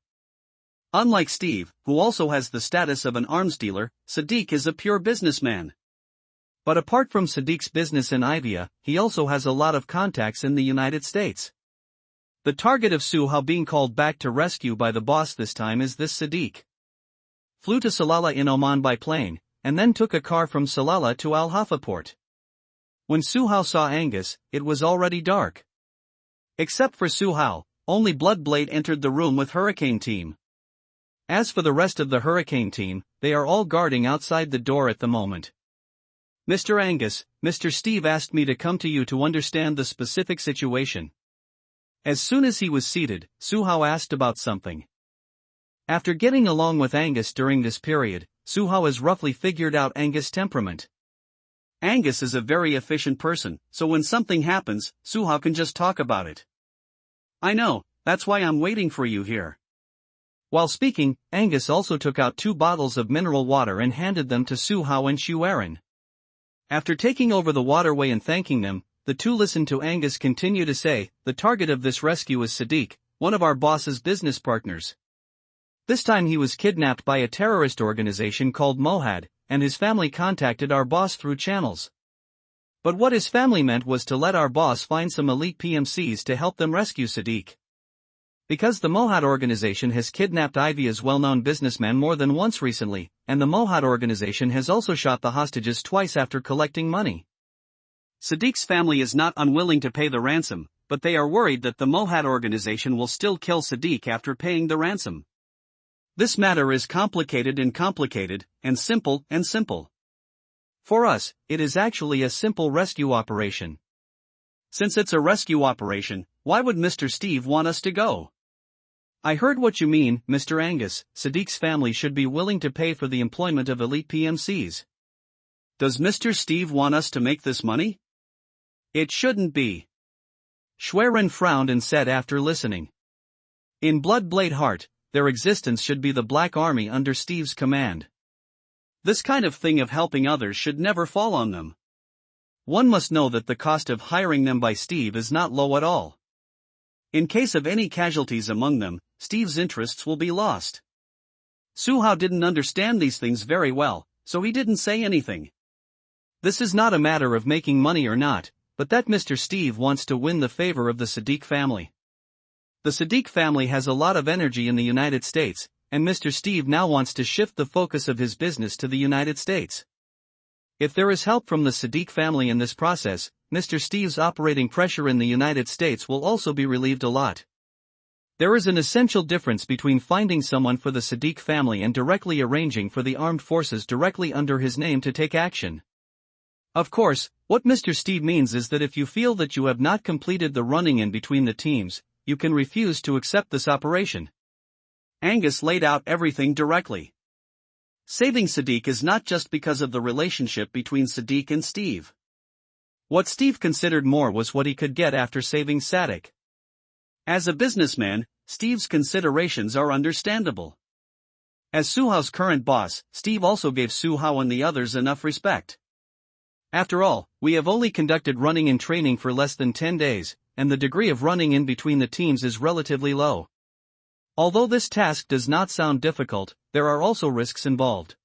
A: Unlike Steve, who also has the status of an arms dealer, Sadiq is a pure businessman. But apart from Sadiq's business in Ivia, he also has a lot of contacts in the United States. The target of Suhao being called back to rescue by the boss this time is this Sadiq. Flew to Salalah in Oman by plane, and then took a car from Salalah to Al Hafa port. When Suhao saw Angus, it was already dark. Except for Suhao, only Bloodblade entered the room with Hurricane team. As for the rest of the Hurricane team, they are all guarding outside the door at the moment. Mr. Angus, Mr. Steve asked me to come to you to understand the specific situation. As soon as he was seated, Suhao asked about something. After getting along with Angus during this period, Suhao has roughly figured out Angus' temperament. Angus is a very efficient person, so when something happens, Suhao can just talk about it. I know, that's why I'm waiting for you here. While speaking, Angus also took out 2 bottles of mineral water and handed them to Suhao and Shuaren. After taking over the waterway and thanking them, the two listened to Angus continue to say, the target of this rescue is Sadiq, one of our boss's business partners. This time he was kidnapped by a terrorist organization called Mohad, and his family contacted our boss through channels. But what his family meant was to let our boss find some elite PMCs to help them rescue Sadiq. Because the Mohad organization has kidnapped Ivia's well-known businessman more than once recently, and the Mohad organization has also shot the hostages twice after collecting money. Sadiq's family is not unwilling to pay the ransom, but they are worried that the Mohad organization will still kill Sadiq after paying the ransom. This matter is complicated, and simple. For us, it is actually a simple rescue operation.
B: Since it's a rescue operation, why would Mr. Steve want us to go?
A: I heard what you mean, Mr. Angus. Sadiq's family should be willing to pay for the employment of elite PMCs.
B: Does Mr. Steve want us to make this money?
A: It shouldn't be. Schwerin frowned and said after listening. In Bloodblade Heart, their existence should be the Black Army under Steve's command.
B: This kind of thing of helping others should never fall on them.
A: One must know that the cost of hiring them by Steve is not low at all.
B: In case of any casualties among them, Steve's interests will be lost. Su Hao didn't understand these things very well, so he didn't say anything.
A: This is not a matter of making money or not, but that Mr. Steve wants to win the favor of the Sadiq family. The Sadiq family has a lot of energy in the United States, and Mr. Steve now wants to shift the focus of his business to the United States. If there is help from the Sadiq family in this process, Mr. Steve's operating pressure in the United States will also be relieved a lot. There is an essential difference between finding someone for the Sadiq family and directly arranging for the armed forces directly under his name to take action. Of course, what Mr. Steve means is that if you feel that you have not completed the running in between the teams, you can refuse to accept this operation.
B: Angus laid out everything directly. Saving Sadiq is not just because of the relationship between Sadiq and Steve.
A: What Steve considered more was what he could get after saving Sadiq.
B: As a businessman, Steve's considerations are understandable.
A: As Su Hao's current boss, Steve also gave Su Hao and the others enough respect. After all, we have only conducted running in training for less than 10 days, and the degree of running in between the teams is relatively low. Although this task does not sound difficult, there are also risks involved.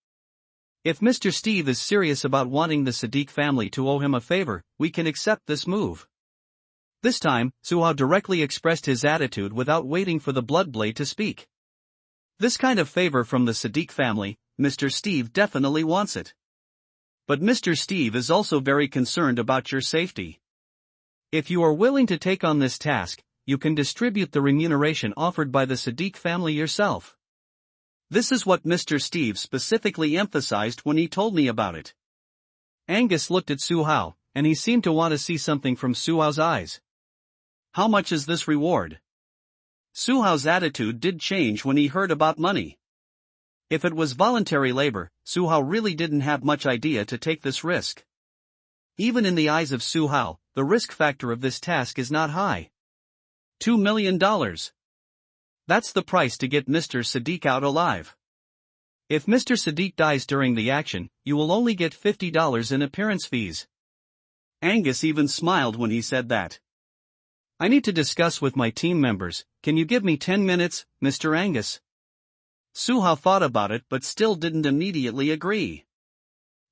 A: If Mr. Steve is serious about wanting the Sadiq family to owe him a favor, we can accept this move. This time, Su Hao directly expressed his attitude without waiting for the Bloodblade to speak. This kind of favor from the Sadiq family, Mr. Steve definitely wants it. But Mr. Steve is also very concerned about your safety. If you are willing to take on this task, you can distribute the remuneration offered by the Sadiq family yourself. This is what Mr. Steve specifically emphasized when he told me about it. Angus looked at Su Hao, and he seemed to want to see something from Su Hao's eyes.
B: How much is this reward? Su Hao's attitude did change when he heard about money.
A: If it was voluntary labor, Su Hao really didn't have much idea to take this risk. Even in the eyes of Su Hao, the risk factor of this task is not high.
B: $2 million.
A: That's the price to get Mr. Sadiq out alive. If Mr. Sadiq dies during the action, you will only get $50 in appearance fees.
B: Angus even smiled when he said that.
A: I need to discuss with my team members. Can you give me 10 minutes, Mr. Angus?
B: Su Hao thought about it but still didn't immediately agree.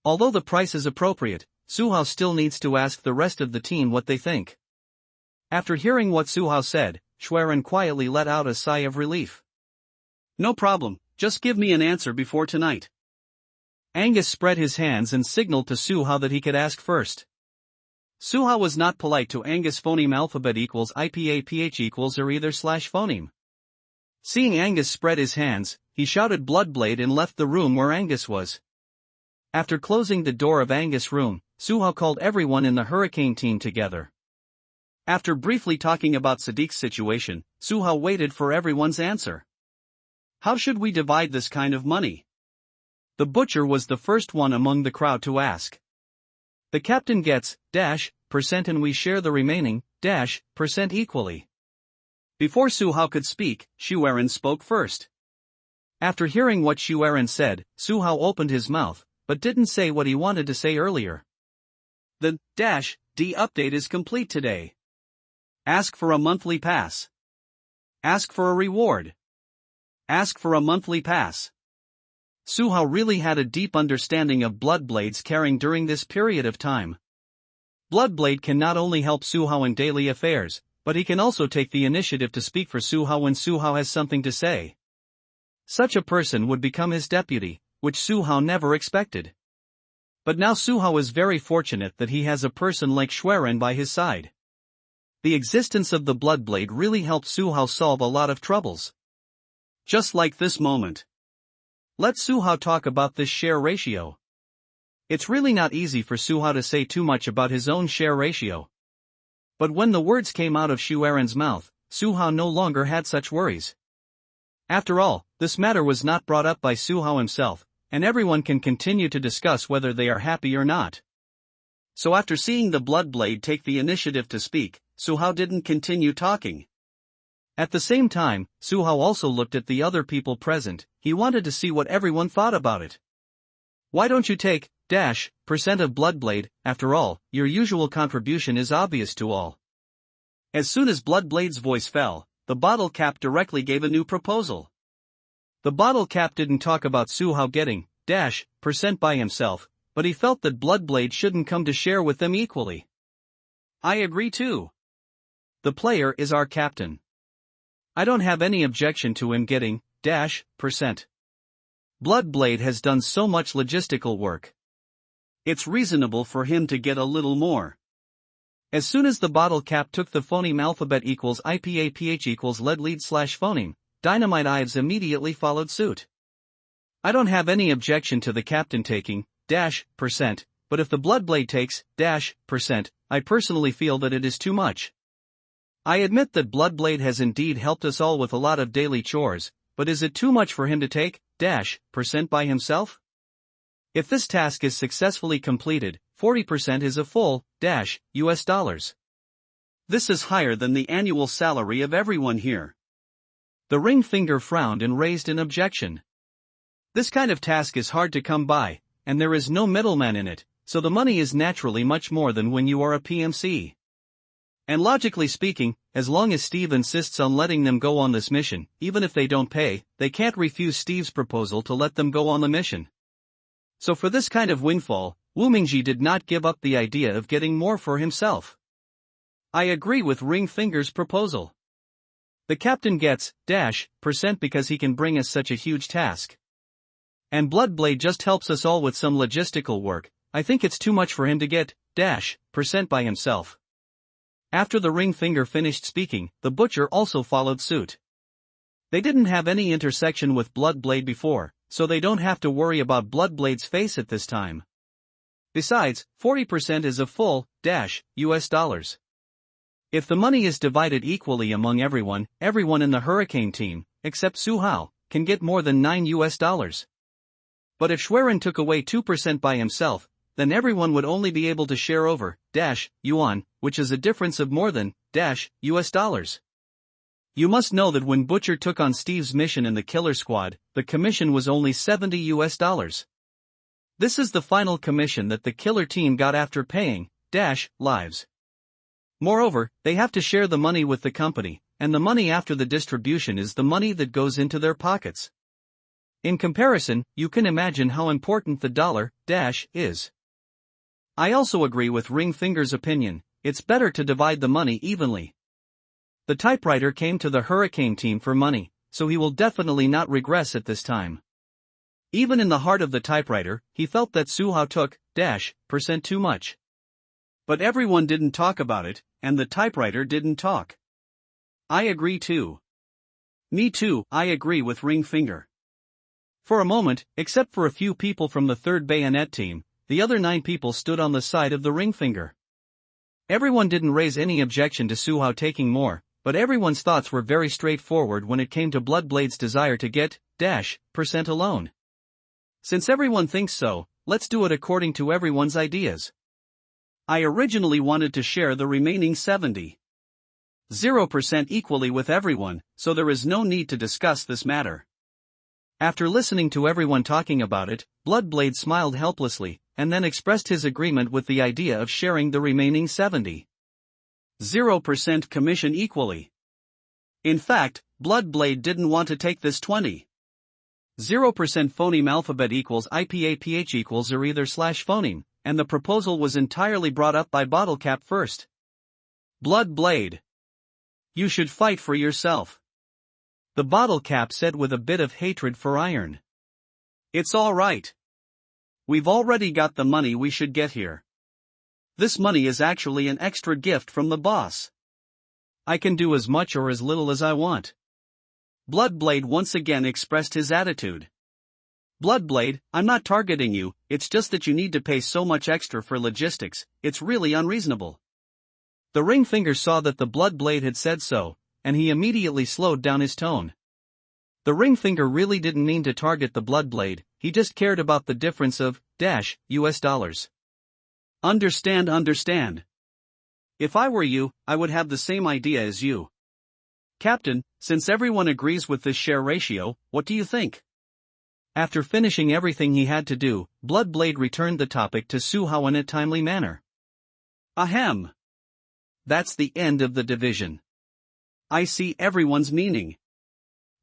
A: Although the price is appropriate, Su Hao still needs to ask the rest of the team what they think. After hearing what Su Hao said, Schwerin quietly let out a sigh of relief.
B: No problem, just give me an answer before tonight.
A: Angus spread his hands and signaled to Su Hao that he could ask first. Su Hao was not polite to Angus. Phoneme alphabet equals IPA PH equals or either slash phoneme. Seeing Angus spread his hands, he shouted Bloodblade and left the room where Angus was. After closing the door of Angus' room, Su Hao called everyone in the Hurricane team together. After briefly talking about Sadiq's situation, Su Hao waited for everyone's answer.
B: How should we divide this kind of money?
A: The butcher was the first one among the crowd to ask. The captain gets % and we share the remaining % equally.
B: Before Su Hao could speak, Schwerin spoke first.
A: After hearing what Schwerin said, Su Hao opened his mouth, but didn't say what he wanted to say earlier.
B: The D update is complete today. Ask for a monthly pass. Ask for a reward. Ask for a monthly pass.
A: Su Hao really had a deep understanding of Bloodblade's caring during this period of time. Bloodblade can not only help Su Hao in daily affairs, but he can also take the initiative to speak for Su Hao when Su Hao has something to say. Such a person would become his deputy, which Su Hao never expected. But now Su Hao is very fortunate that he has a person like Schwerin by his side. The existence of the Bloodblade really helped Su Hao solve a lot of troubles.
B: Just like this moment.
A: Let Su Hao talk about this share ratio. It's really not easy for Suhao to say too much about his own share ratio. But when the words came out of Shu Eren's mouth, Suhao no longer had such worries. After all, this matter was not brought up by Suhao himself, and everyone can continue to discuss whether they are happy or not. So after seeing the Bloodblade take the initiative to speak, Suhao didn't continue talking. At the same time, Suhao also looked at the other people present. He wanted to see what everyone thought about it. Why don't you take % of Bloodblade? After all, your usual contribution is obvious to all. As soon as Bloodblade's voice fell, the bottle cap directly gave a new proposal. The bottle cap didn't talk about Suhao getting % by himself, but he felt that Bloodblade shouldn't come to share with them equally. I agree too. The player is our captain. I don't have any objection to him getting %. Bloodblade has done so much logistical work. It's reasonable for him to get a little more. As soon as the bottle cap took the phoneme alphabet equals IPAPH equals lead slash phoneme, Dynamite Ives immediately followed suit. I don't have any objection to the captain taking %, but if the Bloodblade takes %, I personally feel that it is too much. I admit that Bloodblade has indeed helped us all with a lot of daily chores, but is it too much for him to take % by himself? If this task is successfully completed, 40% is a full US dollars. This is higher than the annual salary of everyone here. The ring finger frowned and raised an objection. This kind of task is hard to come by, and there is no middleman in it, so the money is naturally much more than when you are a PMC. And logically speaking, as long as Steve insists on letting them go on this mission, even if they don't pay, they can't refuse Steve's proposal to let them go on the mission. So for this kind of windfall, Wu Mingji did not give up the idea of getting more for himself. I agree with Ring Finger's proposal. The captain gets % because he can bring us such a huge task. And Bloodblade just helps us all with some logistical work. I think it's too much for him to get % by himself. After the ring finger finished speaking, the butcher also followed suit. They didn't have any intersection with Bloodblade before, so they don't have to worry about Bloodblade's face at this time. Besides, 40% is a full US dollars. If the money is divided equally among everyone in the Hurricane team, except Suhao, can get more than 9 US dollars. But if Schwerin took away 2% by himself, then everyone would only be able to share over yuan, which is a difference of more than US dollars. You must know that when Butcher took on Steve's mission in the Killer Squad, the commission was only 70 US dollars. This is the final commission that the Killer team got after paying lives. Moreover, they have to share the money with the company, and the money after the distribution is the money that goes into their pockets. In comparison, you can imagine how important the dollar is. I also agree with Ring Finger's opinion. It's better to divide the money evenly. The typewriter came to the Hurricane team for money, so he will definitely not regress at this time. Even in the heart of the typewriter, he felt that Suhao took % too much. But everyone didn't talk about it, and the typewriter didn't talk. I agree too. Me too, I agree with Ring Finger. For a moment, except for a few people from the 3rd Bayonet team, the other 9 people stood on the side of the ring finger. Everyone didn't raise any objection to Suhao taking more, but everyone's thoughts were very straightforward when it came to Bloodblade's desire to get % alone. Since everyone thinks so, let's do it according to everyone's ideas. I originally wanted to share the remaining 70. 0% equally with everyone, so there is no need to discuss this matter. After listening to everyone talking about it, Bloodblade smiled helplessly, and then expressed his agreement with the idea of sharing the remaining 70. 0% commission equally. In fact, Bloodblade didn't want to take this 20. 0% phoneme alphabet equals IPAPH equals or either slash phoneme, and the proposal was entirely brought up by Bottlecap first. Bloodblade. You should fight for yourself. The Bottlecap said with a bit of hatred for iron. It's all right. We've already got the money we should get here. This money is actually an extra gift from the boss. I can do as much or as little as I want. Bloodblade once again expressed his attitude.
B: Bloodblade, I'm not targeting you, it's just that you need to pay so much extra for logistics, it's really unreasonable.
A: The ring finger saw that the Bloodblade had said so, and he immediately slowed down his tone. The ring finger really didn't mean to target the Bloodblade, he just cared about the difference of US dollars.
B: Understand. If I were you, I would have the same idea as you. Captain, since everyone agrees with this share ratio, what do you think?
A: After finishing everything he had to do, Bloodblade returned the topic to Suhao in a timely manner.
B: Ahem. That's the end of the division. I see everyone's meaning.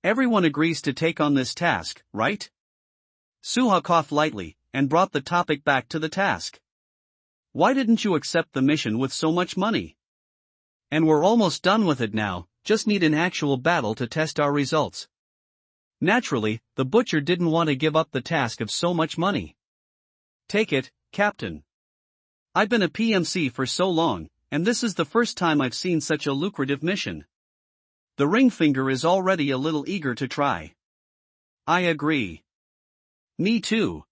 B: Everyone agrees to take on this task, right? Suhao coughed lightly, and brought the topic back to the task. Why didn't you accept the mission with so much money?
A: And we're almost done with it now, just need an actual battle to test our results. Naturally, the butcher didn't want to give up the task of so much money.
B: Take it, Captain. I've been a PMC for so long, and this is the first time I've seen such a lucrative mission. The ring finger is already a little eager to try. I agree. Me too.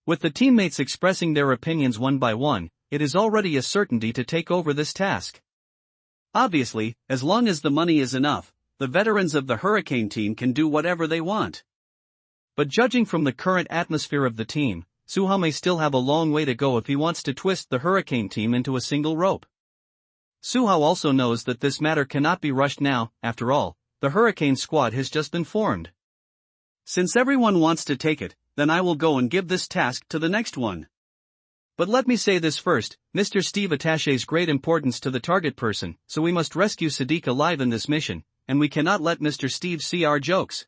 A: With the teammates expressing their opinions one by one, it is already a certainty to take over this task.
B: Obviously, as long as the money is enough, the veterans of the Hurricane team can do whatever they want.
A: But judging from the current atmosphere of the team, Suhao may still have a long way to go if he wants to twist the Hurricane team into a single rope. Suhao also knows that this matter cannot be rushed now, after all, the Hurricane squad has just been formed.
B: Since everyone wants to take it, then I will go and give this task to the next one.
A: But let me say this first, Mr. Steve attaches great importance to the target person, so we must rescue Sadiq alive in this mission, and we cannot let Mr. Steve see our jokes.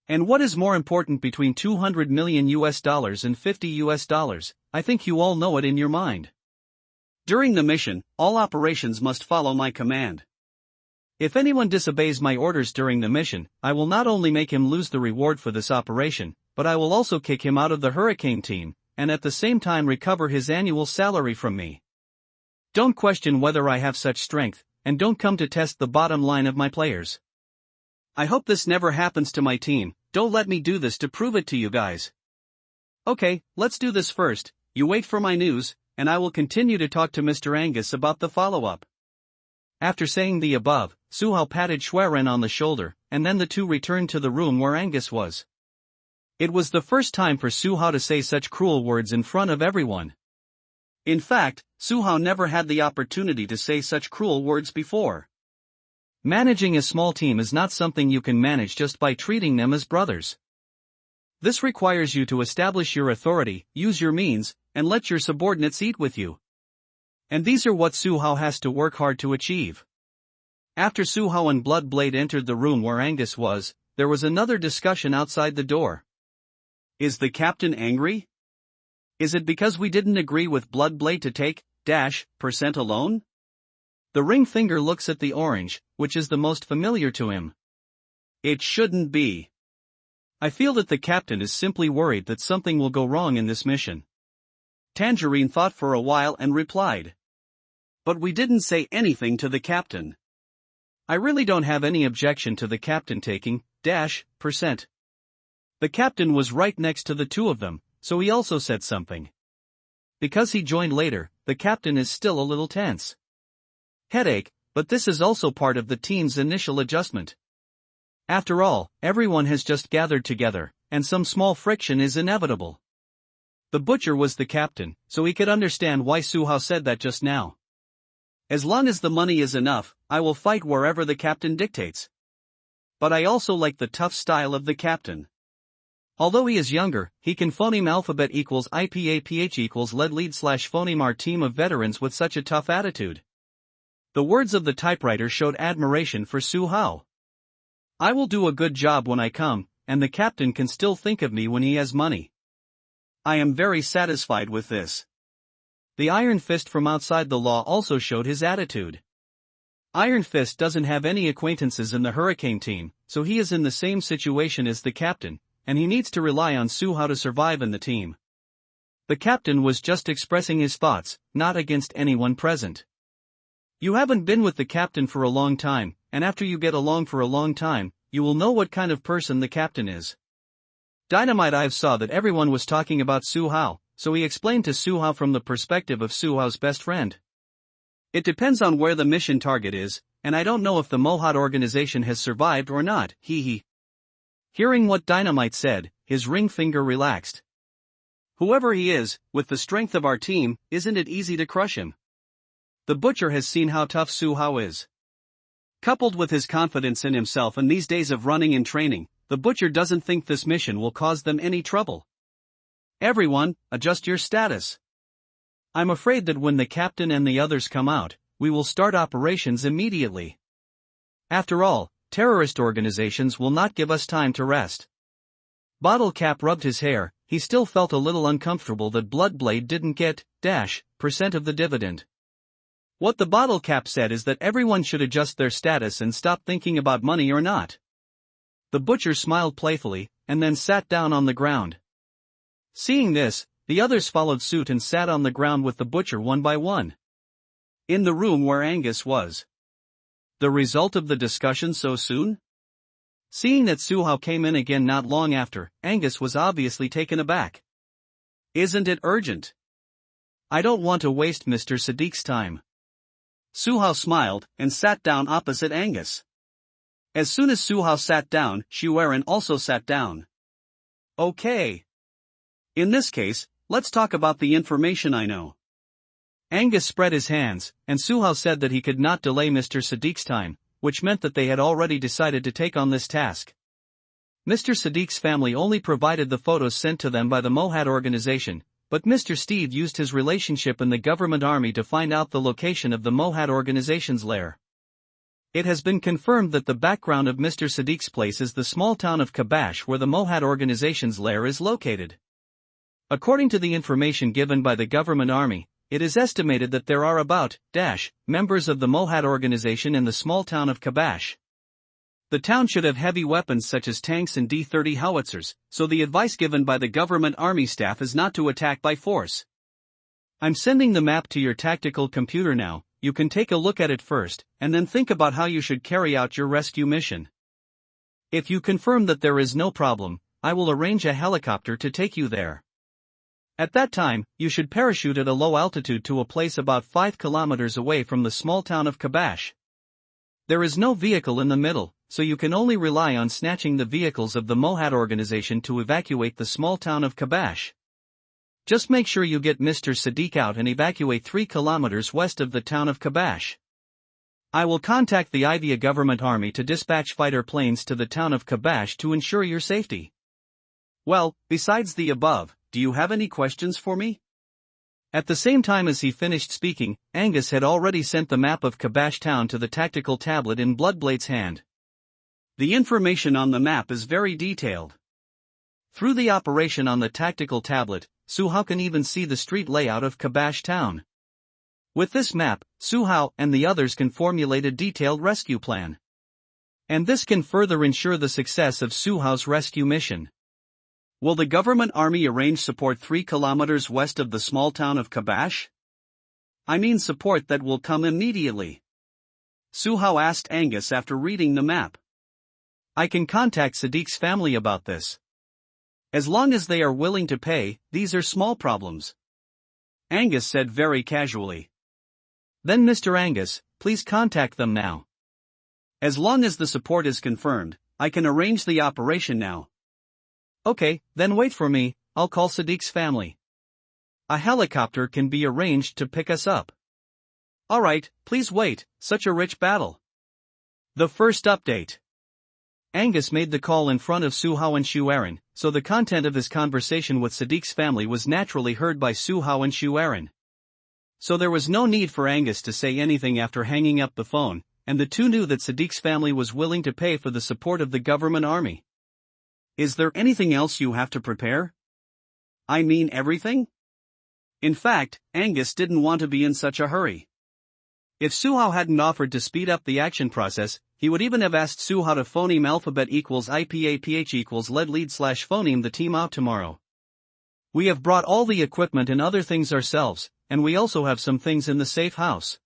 A: And what is more important between $200 million and $50? I think you all know it in your mind.
B: During the mission, all operations must follow my command.
A: If anyone disobeys my orders during the mission, I will not only make him lose the reward for this operation, but I will also kick him out of the Hurricane team, and at the same time recover his annual salary from me. Don't question whether I have such strength, and don't come to test the bottom line of my players.
B: I hope this never happens to my team, don't let me do this to prove it to you guys. Okay, let's do this first, you wait for my news, and I will continue to talk to Mr. Angus about the follow-up.
A: After saying the above, Suhao patted Schwerin on the shoulder, and then the two returned to the room where Angus was. It was the first time for Suhao to say such cruel words in front of everyone.
B: In fact, Suhao never had the opportunity to say such cruel words before.
A: Managing a small team is not something you can manage just by treating them as brothers. This requires you to establish your authority, use your means, and let your subordinates eat with you. And these are what Suhao has to work hard to achieve. After Suhao and Bloodblade entered the room where Angus was, there was another discussion outside the door.
B: Is the captain angry? Is it because we didn't agree with Bloodblade to take % alone?
A: The ring finger looks at the orange, which is the most familiar to him.
B: It shouldn't be.
A: I feel that the captain is simply worried that something will go wrong in this mission.
B: Tangerine thought for a while and replied. But we didn't say anything to the captain.
A: I really don't have any objection to the captain taking %. The captain was right next to the two of them, so he also said something. Because he joined later, the captain is still a little tense. Headache, but this is also part of the team's initial adjustment. After all, everyone has just gathered together, and some small friction is inevitable. The butcher was the captain, so he could understand why Suhao said that just now. As long as the money is enough, I will fight wherever the captain dictates. But I also like the tough style of the captain. Although he is younger, he can phoneme alphabet equals IPAPH equals lead slash phoneme our team of veterans with such a tough attitude. The words of the typewriter showed admiration for Suhao. I will do a good job when I come, and the captain can still think of me when he has money. I am very satisfied with this. The Iron Fist from outside the law also showed his attitude. Iron Fist doesn't have any acquaintances in the Hurricane team, so he is in the same situation as the captain, and he needs to rely on Suhao to survive in the team. The captain was just expressing his thoughts, not against anyone present. You haven't been with the captain for a long time, and after you get along for a long time, you will know what kind of person the captain is. Dynamite Ives saw that everyone was talking about Su Hao, so he explained to Su Hao from the perspective of Su Hao's best friend.
B: It depends on where the mission target is, and I don't know if the Mohawk organization has survived or not, hee.
A: Hearing what Dynamite said, his ring finger relaxed.
B: Whoever he is, with the strength of our team, isn't it easy to crush him? The butcher has seen how tough Su Hao is. Coupled with his confidence in himself and these days of running and training, the butcher doesn't think this mission will cause them any trouble.
A: Everyone, adjust your status. I'm afraid that when the captain and the others come out, we will start operations immediately. After all, terrorist organizations will not give us time to rest. Bottle Cap rubbed his hair. He still felt a little uncomfortable that Bloodblade didn't get % of the dividend. What the Bottle Cap said is that everyone should adjust their status and stop thinking about money or not. The butcher smiled playfully, and then sat down on the ground. Seeing this, the others followed suit and sat on the ground with the butcher one by one.
B: In the room where Angus was.
A: The result of the discussion so soon? Seeing that Su Hao came in again not long after, Angus was obviously taken aback.
B: Isn't it urgent?
A: I don't want to waste Mr. Sadiq's time.
B: Su Hao smiled, and sat down opposite Angus. As soon as Su Hao sat down, Shuaren also sat down.
A: Okay.
B: In this case, let's talk about the information I know.
A: Angus spread his hands, and Su Hao said that he could not delay Mr. Sadiq's time, which meant that they had already decided to take on this task. Mr. Sadiq's family only provided the photos sent to them by the Mohad organization, but Mr. Steve used his relationship in the government army to find out the location of the Mohad organization's lair. It has been confirmed that the background of Mr. Sadiq's place is the small town of Kabash where the Mohad organization's lair is located. According to the information given by the government army, it is estimated that there are about members of the Mohad organization in the small town of Kabash. The town should have heavy weapons such as tanks and D-30 howitzers, so the advice given by the government army staff is not to attack by force. I'm sending the map to your tactical computer now. You can take a look at it first, and then think about how you should carry out your rescue mission. If you confirm that there is no problem, I will arrange a helicopter to take you there. At that time, you should parachute at a low altitude to a place about 5 kilometers away from the small town of Kabash. There is no vehicle in the middle, so you can only rely on snatching the vehicles of the Mohad organization to evacuate the small town of Kabash. Just make sure you get Mr. Sadiq out and evacuate 3 kilometers west of the town of Kabash. I will contact the Ivia government army to dispatch fighter planes to the town of Kabash to ensure your safety.
B: Well, besides the above, do you have any questions for me?
A: At the same time as he finished speaking, Angus had already sent the map of Kabash town to the tactical tablet in Bloodblade's hand.
B: The information on the map is very detailed.
A: Through the operation on the tactical tablet, Su Hao can even see the street layout of Kabash town. With this map, Su Hao and the others can formulate a detailed rescue plan. And this can further ensure the success of Su Hao's rescue mission.
B: Will the government army arrange support 3 kilometers west of the small town of Kabash? I mean support that will come immediately. Su Hao asked Angus after reading the map.
A: I can contact Sadiq's family about this. As long as they are willing to pay, these are small problems.
B: Angus said very casually.
A: Then Mr. Angus, please contact them now.
B: As long as the support is confirmed, I can arrange the operation now.
A: Okay, then wait for me, I'll call Sadiq's family. A helicopter can be arranged to pick us up.
B: Alright, please wait, such a rich battle.
A: The first update. Angus made the call in front of Su Hao and Shuaren, so the content of his conversation with Sadiq's family was naturally heard by Su Hao and Shuaren. So there was no need for Angus to say anything after hanging up the phone, and the two knew that Sadiq's family was willing to pay for the support of the government army.
B: Is there anything else you have to prepare? I mean everything? In fact, Angus didn't want to be in such a hurry. If Su Hao hadn't offered to speed up the action process, he would even have asked Su Hao to phoneme alphabet equals IPAPH equals lead / phoneme the team out tomorrow. We have brought all the equipment and other things ourselves, and we also have some things in the safe house.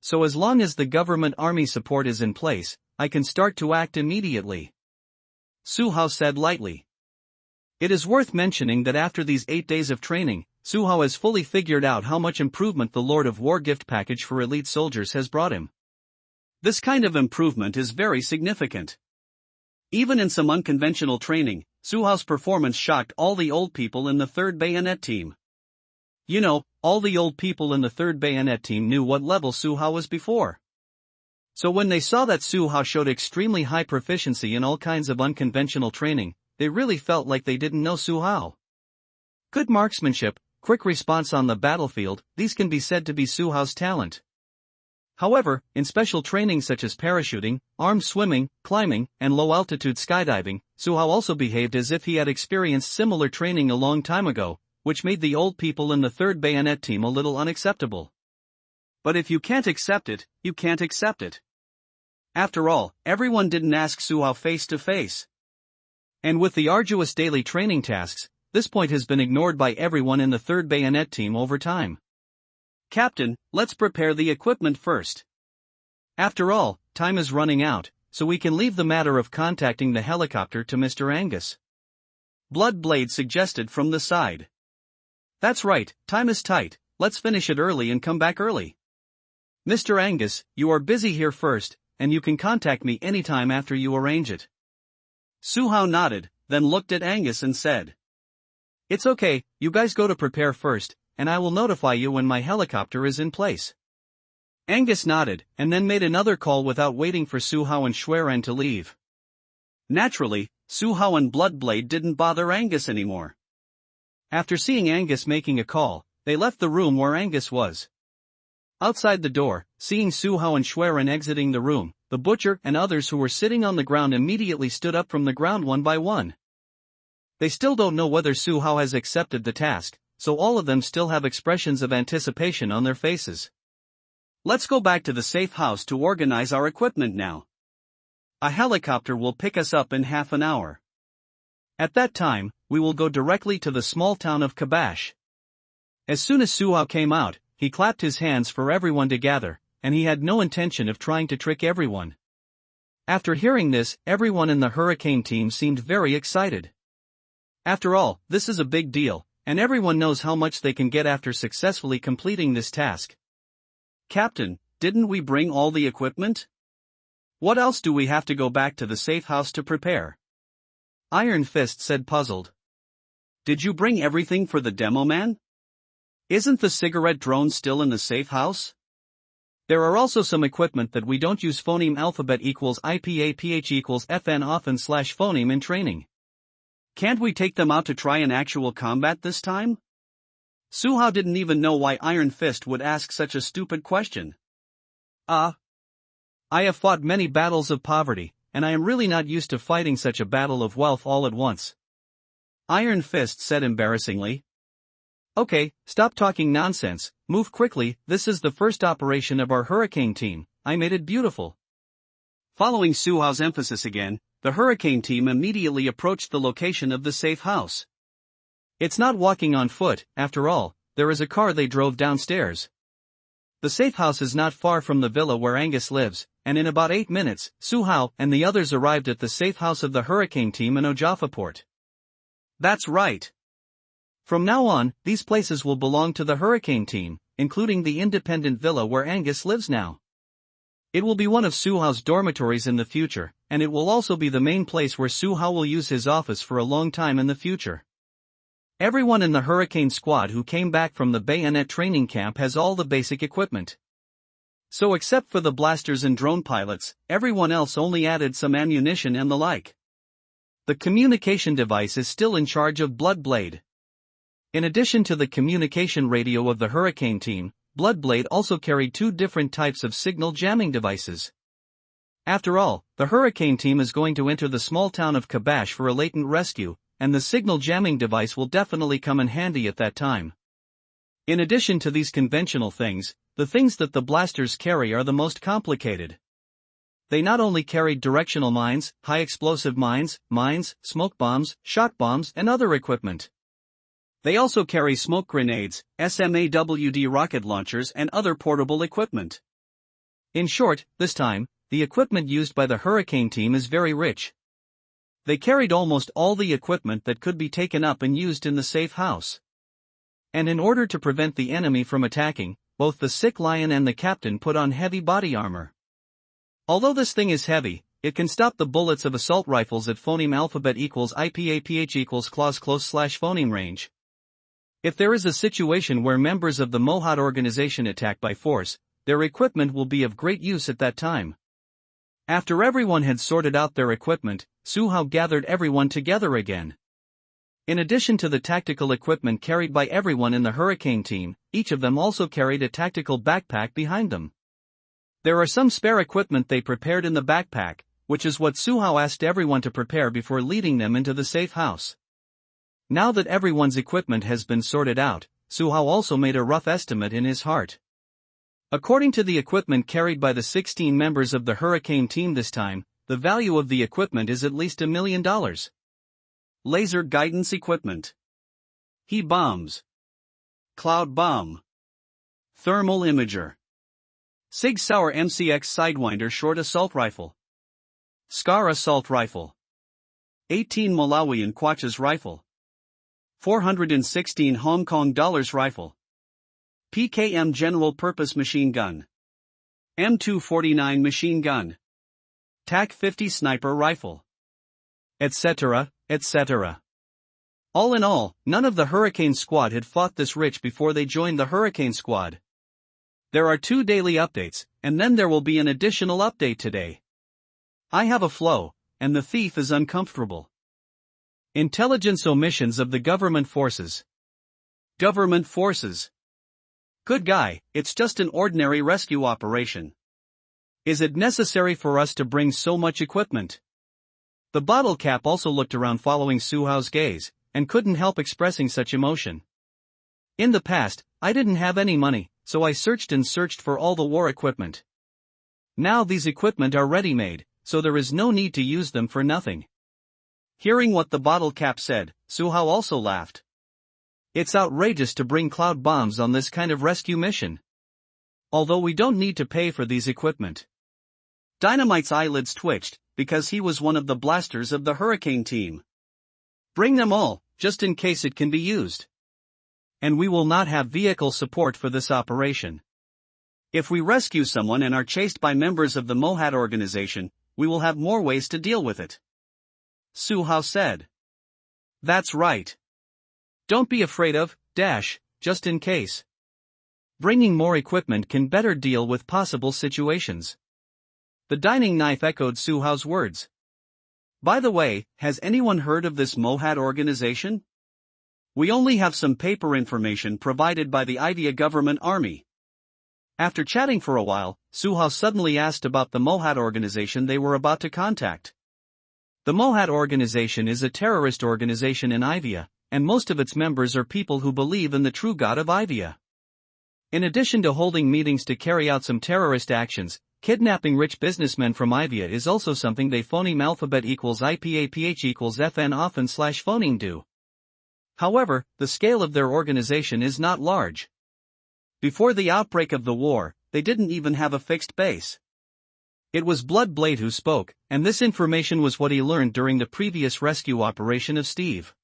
B: So as long as the government army support is in place, I can start to act immediately. Su Hao said lightly.
A: It is worth mentioning that after these 8 days of training, Suhao has fully figured out how much improvement the Lord of War gift package for elite soldiers has brought him.
B: This kind of improvement is very significant. Even in some unconventional training, Suhao's performance shocked all the old people in the 3rd Bayonet team. You know, all the old people in the 3rd Bayonet team knew what level Suhao was before. So when they saw that Suhao showed extremely high proficiency in all kinds of unconventional training, they really felt like they didn't know Suhao. Good marksmanship, quick response on the battlefield, these can be said to be Suhao's talent. However, in special training such as parachuting, armed swimming, climbing, and low-altitude skydiving, Suhao also behaved as if he had experienced similar training a long time ago, which made the old people in the 3rd Bayonet team a little unacceptable. But if you can't accept it, you can't accept it. After all, everyone didn't ask Suhao face to face. And with the arduous daily training tasks, this point has been ignored by everyone in the 3rd Bayonet team over time. Captain, let's prepare the equipment first.
A: After all, time is running out, so we can leave the matter of contacting the helicopter to Mr. Angus.
B: Bloodblade suggested from the side.
A: That's right, time is tight, let's finish it early and come back early. Mr. Angus, you are busy here first, and you can contact me anytime after you arrange it.
B: Suhao nodded, then looked at Angus and said,
A: It's okay, you guys go to prepare first, and I will notify you when my helicopter is in place. Angus nodded, and then made another call without waiting for Suhao and Schwerin to leave.
B: Naturally, Suhao and Bloodblade didn't bother Angus anymore.
A: After seeing Angus making a call, they left the room where Angus was. Outside the door, seeing Suhao and Schwerin exiting the room, the butcher and others who were sitting on the ground immediately stood up from the ground one by one. They still don't know whether Suhao has accepted the task, so all of them still have expressions of anticipation on their faces.
B: Let's go back to the safe house to organize our equipment now. A helicopter will pick us up in half an hour.
A: At that time, we will go directly to the small town of Kabash. As soon as Suhao came out, he clapped his hands for everyone to gather, and he had no intention of trying to trick everyone. After hearing this, everyone in the Hurricane team seemed very excited. After all, this is a big deal, and everyone knows how much they can get after successfully completing this task.
B: Captain, didn't we bring all the equipment? What else do we have to go back to the safe house to prepare?
A: Iron Fist said puzzled.
B: Did you bring everything for the demo man? Isn't the cigarette drone still in the safe house?
A: There are also some equipment that we don't use phoneme alphabet equals IPAPH equals FN often / phoneme in training.
B: Can't we take them out to try an actual combat this time? Suhao didn't even know why Iron Fist would ask such a stupid question.
A: I have fought many battles of poverty, and I am really not used to fighting such a battle of wealth all at once.
B: Iron Fist said embarrassingly.
A: Okay, stop talking nonsense, move quickly, this is the first operation of our Hurricane team, I made it beautiful.
B: Following Suhao's emphasis again, the Hurricane team immediately approached the location of the safe house.
A: It's not walking on foot, after all, there is a car they drove downstairs. The safe house is not far from the villa where Angus lives, and in about 8 minutes, Suhao and the others arrived at the safe house of the Hurricane team in Ojafaport.
B: That's right.
A: From now on, these places will belong to the Hurricane team, including the independent villa where Angus lives now. It will be one of Suhao's dormitories in the future, and it will also be the main place where Suhao will use his office for a long time in the future. Everyone in the Hurricane squad who came back from the Bayonet training camp has all the basic equipment. So except for the blasters and drone pilots, everyone else only added some ammunition and the like. The communication device is still in charge of Bloodblade. In addition to the communication radio of the Hurricane team, Bloodblade also carried 2 different types of signal jamming devices. After all, the Hurricane team is going to enter the small town of Kabash for a latent rescue, and the signal jamming device will definitely come in handy at that time. In addition to these conventional things, the things that the blasters carry are the most complicated. They not only carried directional mines, high explosive mines, smoke bombs, shot bombs, and other equipment. They also carry smoke grenades, SMAWD rocket launchers, and other portable equipment. In short, this time, the equipment used by the Hurricane team is very rich.
B: They carried almost all the equipment that could be taken up and used in the safe house. And in order to prevent the enemy from attacking, both the sick lion and the captain put on heavy body armor. Although this thing is heavy, it can stop the bullets of assault rifles at phoneme alphabet equals IPAPH equals clause close / phoneme range. If there is a situation where members of the Mohawk organization attack by force, their equipment will be of great use at that time. After everyone had sorted out their equipment, Suhao gathered everyone together again. In addition to the tactical equipment carried by everyone in the Hurricane team, each of them also carried a tactical backpack behind them. There are some spare equipment they prepared in the backpack, which is what Suhao asked everyone to prepare before leading them into the safe house. Now that everyone's equipment has been sorted out, Suhao also made a rough estimate in his heart. According to the equipment carried by the 16 members of the Hurricane team this time, the value of the equipment is at least $1 million. Laser guidance equipment. He bombs. Cloud bomb. Thermal imager. Sig Sauer MCX Sidewinder short assault rifle. Scar assault rifle. 18 Malawian Quachas rifle. 416 Hong Kong dollars rifle. PKM general purpose machine gun. M249 machine gun. TAC-50 sniper rifle. Etc., etc. All in all, none of the Hurricane Squad had fought this rich before they joined the Hurricane Squad. There are 2 daily updates, and then there will be an additional update today. I have a flow, and the thief is uncomfortable. Intelligence omissions of the government forces. Government forces. Good guy, it's just an ordinary rescue operation. Is it necessary for us to bring so much equipment? The bottle cap also looked around following Suhao's gaze, and couldn't help expressing such emotion. In the past, I didn't have any money, so I searched and searched for all the war equipment. Now these equipment are ready-made, so there is no need to use them for nothing. Hearing what the bottle cap said, Suhao also laughed. It's outrageous to bring cloud bombs on this kind of rescue mission. Although we don't need to pay for these equipment. Dynamite's eyelids twitched, because he was one of the blasters of the Hurricane team. Bring them all, just in case it can be used. And we will not have vehicle support for this operation. If we rescue someone and are chased by members of the Mohawk organization, we will have more ways to deal with it. Suhao said. That's right. Don't be afraid of, just in case. Bringing more equipment can better deal with possible situations. The dining knife echoed Suhao's words. By the way, has anyone heard of this Mohawk organization? We only have some paper information provided by the Ivia government army. After chatting for a while, Suhao suddenly asked about the Mohawk organization they were about to contact. The Mohawk organization is a terrorist organization in Ivia, and most of its members are people who believe in the true God of Ivia. In addition to holding meetings to carry out some terrorist actions, kidnapping rich businessmen from Ivia is also something they phoneme alphabet equals IPAPH equals FN often / phoneme do. However, the scale of their organization is not large. Before the outbreak of the war, they didn't even have a fixed base. It was Bloodblade who spoke, and this information was what he learned during the previous rescue operation of Steve.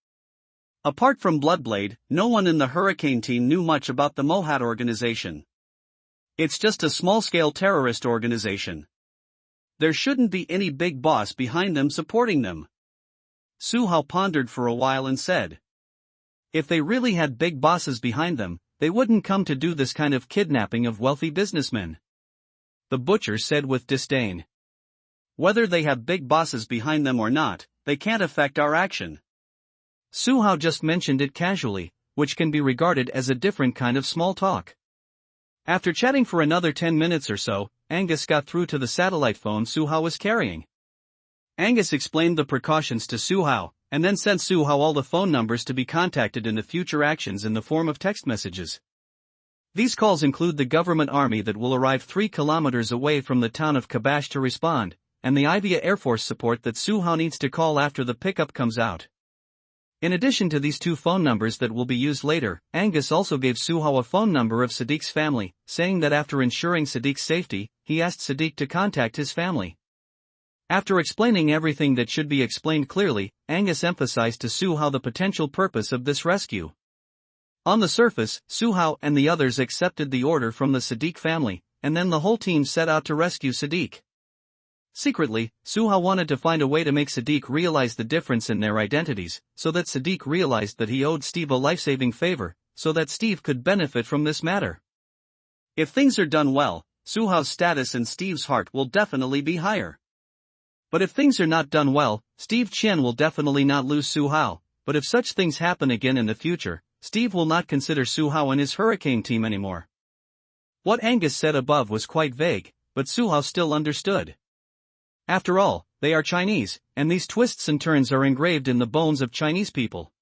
B: Apart from Bloodblade, no one in the Hurricane team knew much about the Mohawk organization. It's just a small-scale terrorist organization. There shouldn't be any big boss behind them supporting them. Suhao pondered for a while and said. If they really had big bosses behind them, they wouldn't come to do this kind of kidnapping of wealthy businessmen. The butcher said with disdain. Whether they have big bosses behind them or not, they can't affect our action. Suhao just mentioned it casually, which can be regarded as a different kind of small talk. After chatting for another 10 minutes or so, Angus got through to the satellite phone Suhao was carrying. Angus explained the precautions to Suhao, and then sent Suhao all the phone numbers to be contacted in the future actions in the form of text messages. These calls include the government army that will arrive 3 kilometers away from the town of Kabash to respond, and the Ivia Air Force support that Suhao needs to call after the pickup comes out. In addition to these 2 phone numbers that will be used later, Angus also gave Suhao a phone number of Sadiq's family, saying that after ensuring Sadiq's safety, he asked Sadiq to contact his family.
A: After explaining everything that should be explained clearly, Angus emphasized to Suhao the potential purpose of this rescue. On the surface, Suhao and the others accepted the order from the Sadiq family, and then the whole team set out to rescue Sadiq. Secretly, Suhao wanted to find a way to make Sadiq realize the difference in their identities, so that Sadiq realized that he owed Steve a life-saving favor, so that Steve could benefit from this matter. If things are done well, Suhao's status in Steve's heart will definitely be higher. But if things are not done well, Steve Chen will definitely not lose Suhao, but if such things happen again in the future, Steve will not consider Suhao in his hurricane team anymore. What Angus said above was quite vague, but Suhao still understood. After all, they are Chinese, and these twists and turns are engraved in the bones of Chinese people.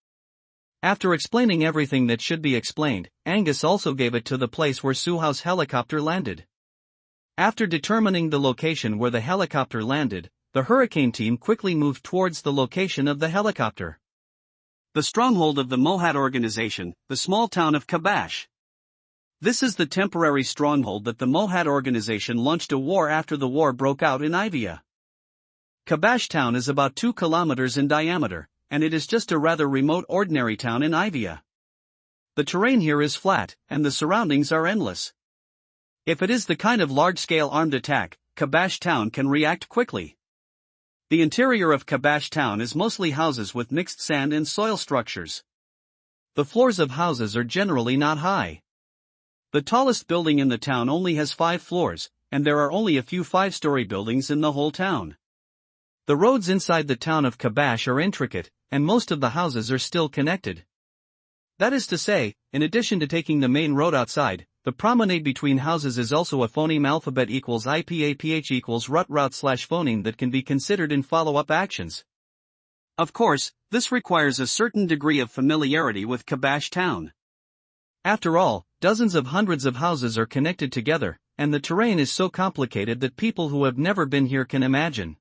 A: After explaining everything that should be explained, Angus also gave it to the place where Suhao's helicopter landed. After determining the location where the helicopter landed, the hurricane team quickly moved towards the location of the helicopter. The stronghold of the Mohad organization, the small town of Kabash. This is the temporary stronghold that the Mohad organization launched a war after the war broke out in Ivia. Kabash town is about 2 kilometers in diameter, and it is just a rather remote ordinary town in Ivia. The terrain here is flat, and the surroundings are endless. If it is the kind of large-scale armed attack, Kabash town can react quickly. The interior of Kabash town is mostly houses with mixed sand and soil structures. The floors of houses are generally not high. The tallest building in the town only has 5 floors, and there are only a few 5-story buildings in the whole town. The roads inside the town of Kabash are intricate, and most of the houses are still connected. That is to say, in addition to taking the main road outside, the promenade between houses is also a phoneme alphabet equals IPAPH equals rut route/phoneme that can be considered in follow-up actions. Of course, this requires a certain degree of familiarity with Kabash town. After all, dozens of hundreds of houses are connected together, and the terrain is so complicated that people who have never been here can imagine.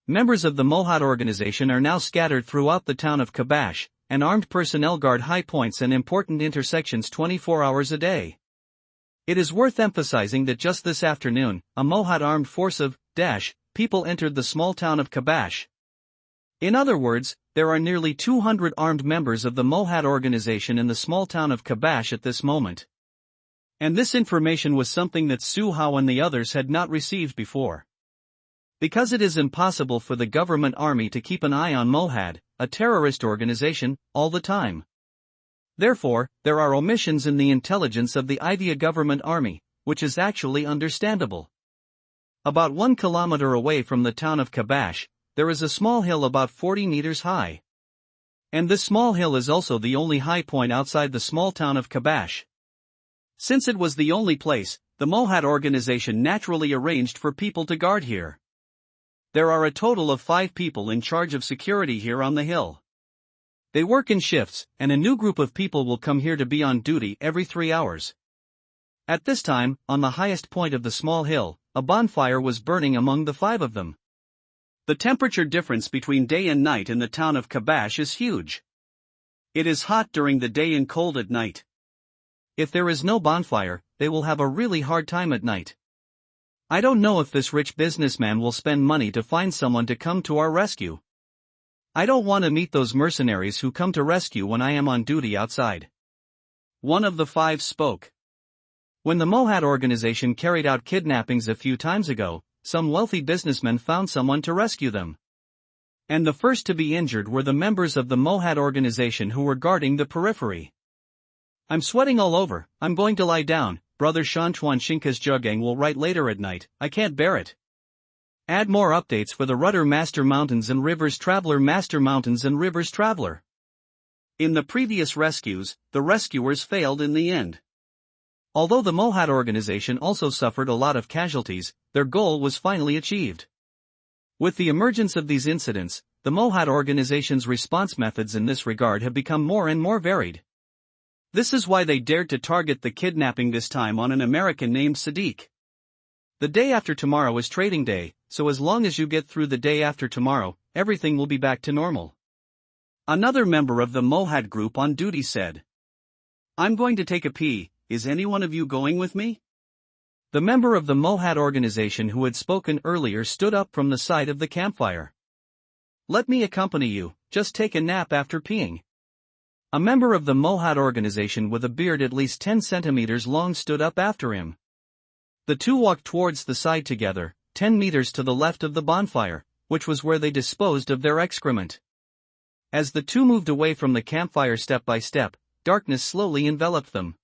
A: Members of the Mohad organization are now scattered throughout the town of Kabash, and armed personnel guard high points and important intersections 24 hours a day. It is worth emphasizing that just this afternoon, a Mohad armed force of people entered the small town of Kabash. In other words, there are nearly 200 armed members of the Mohad organization in the small town of Kabash at this moment. And this information was something that Suhao and the others had not received before. Because it is impossible for the government army to keep an eye on Mohad, a terrorist organization, all the time. Therefore, there are omissions in the intelligence of the Ivia government army, which is actually understandable. About 1 kilometer away from the town of Kabash, there is a small hill about 40 meters high. And this small hill is also the only high point outside the small town of Kabash. Since it was the only place, the Mohad organization naturally arranged for people to guard here. There are a total of 5 people in charge of security here on the hill. They work in shifts, and a new group of people will come here to be on duty every 3 hours. At this time, on the highest point of the small hill, a bonfire was burning among the 5 of them. The temperature difference between day and night in the town of Kabash is huge. It is hot during the day and cold at night. If there is no bonfire, they will have a really hard time at night. I don't know if this rich businessman will spend money to find someone to come to our rescue. I don't want to meet those mercenaries who come to rescue when I am on duty outside. One of the 5 spoke. When the Mohad organization carried out kidnappings a few times ago, some wealthy businessmen found someone to rescue them. And the first to be injured were the members of the Mohad organization who were guarding the periphery. I'm sweating all over, I'm going to lie down, Brother Shanchuan Shinka's Jugang will write later at night, I can't bear it. Add more updates for the Rudder Master Mountains and Rivers Traveler Master Mountains and Rivers Traveler. In the previous rescues, the rescuers failed in the end. Although the Mohad organization also suffered a lot of casualties, their goal was finally achieved. With the emergence of these incidents, the Mohad organization's response methods in this regard have become more and more varied. This is why they dared to target the kidnapping this time on an American named Sadiq. The day after tomorrow is trading day, so as long as you get through the day after tomorrow, everything will be back to normal. Another member of the Mohad group on duty said, I'm going to take a pee, is any one of you going with me? The member of the Mohat organization who had spoken earlier stood up from the side of the campfire. "Let me accompany you, just take a nap after peeing." A member of the Mohat organization with a beard at least 10 centimeters long stood up after him. The two walked towards the side together, 10 meters to the left of the bonfire, which was where they disposed of their excrement. As the two moved away from the campfire step by step, darkness slowly enveloped them.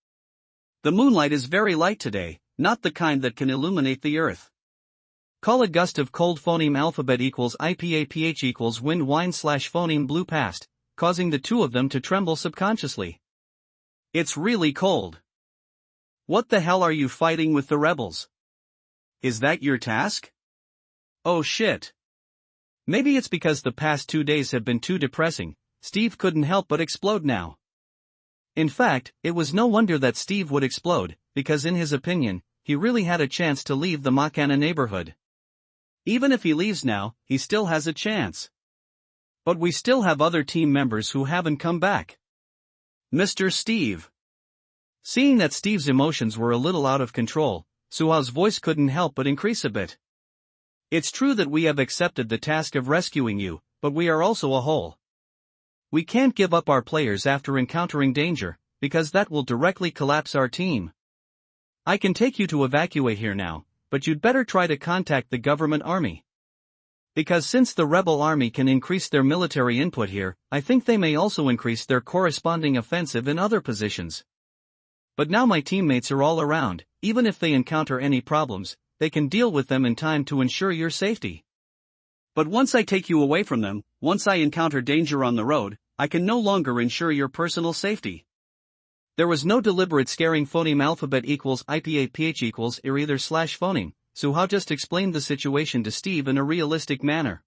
B: The moonlight is very light today, not the kind that can illuminate the earth.
A: Call a gust of cold phoneme alphabet equals IPAPH equals wind wine / phoneme blew past, causing the two of them to tremble subconsciously.
B: It's really cold. What the hell are you fighting with the rebels? Is that your task? Oh shit.
A: Maybe it's because the past 2 days have been too depressing. Steve couldn't help but explode now. In fact, it was no wonder that Steve would explode, because in his opinion, he really had a chance to leave the Makana neighborhood.
B: Even if he leaves now, he still has a chance.
A: But we still have other team members who haven't come back.
B: Mr. Steve.
A: Seeing that Steve's emotions were a little out of control, Suhao's voice couldn't help but increase a bit. "It's true that we have accepted the task of rescuing you, but we are also a whole. We can't give up our players after encountering danger, because that will directly collapse our team. I can take you to evacuate here now, but you'd better try to contact the government army. Because since the rebel army can increase their military input here, I think they may also increase their corresponding offensive in other positions. But now my teammates are all around, even if they encounter any problems, they can deal with them in time to ensure your safety.
B: But once I take you away from them, once I encounter danger on the road, I can no longer ensure your personal safety."
A: There was no deliberate scaring phoneme alphabet equals IPAPH equals either / phoneme, Suhao just explained the situation to Steve in a realistic manner.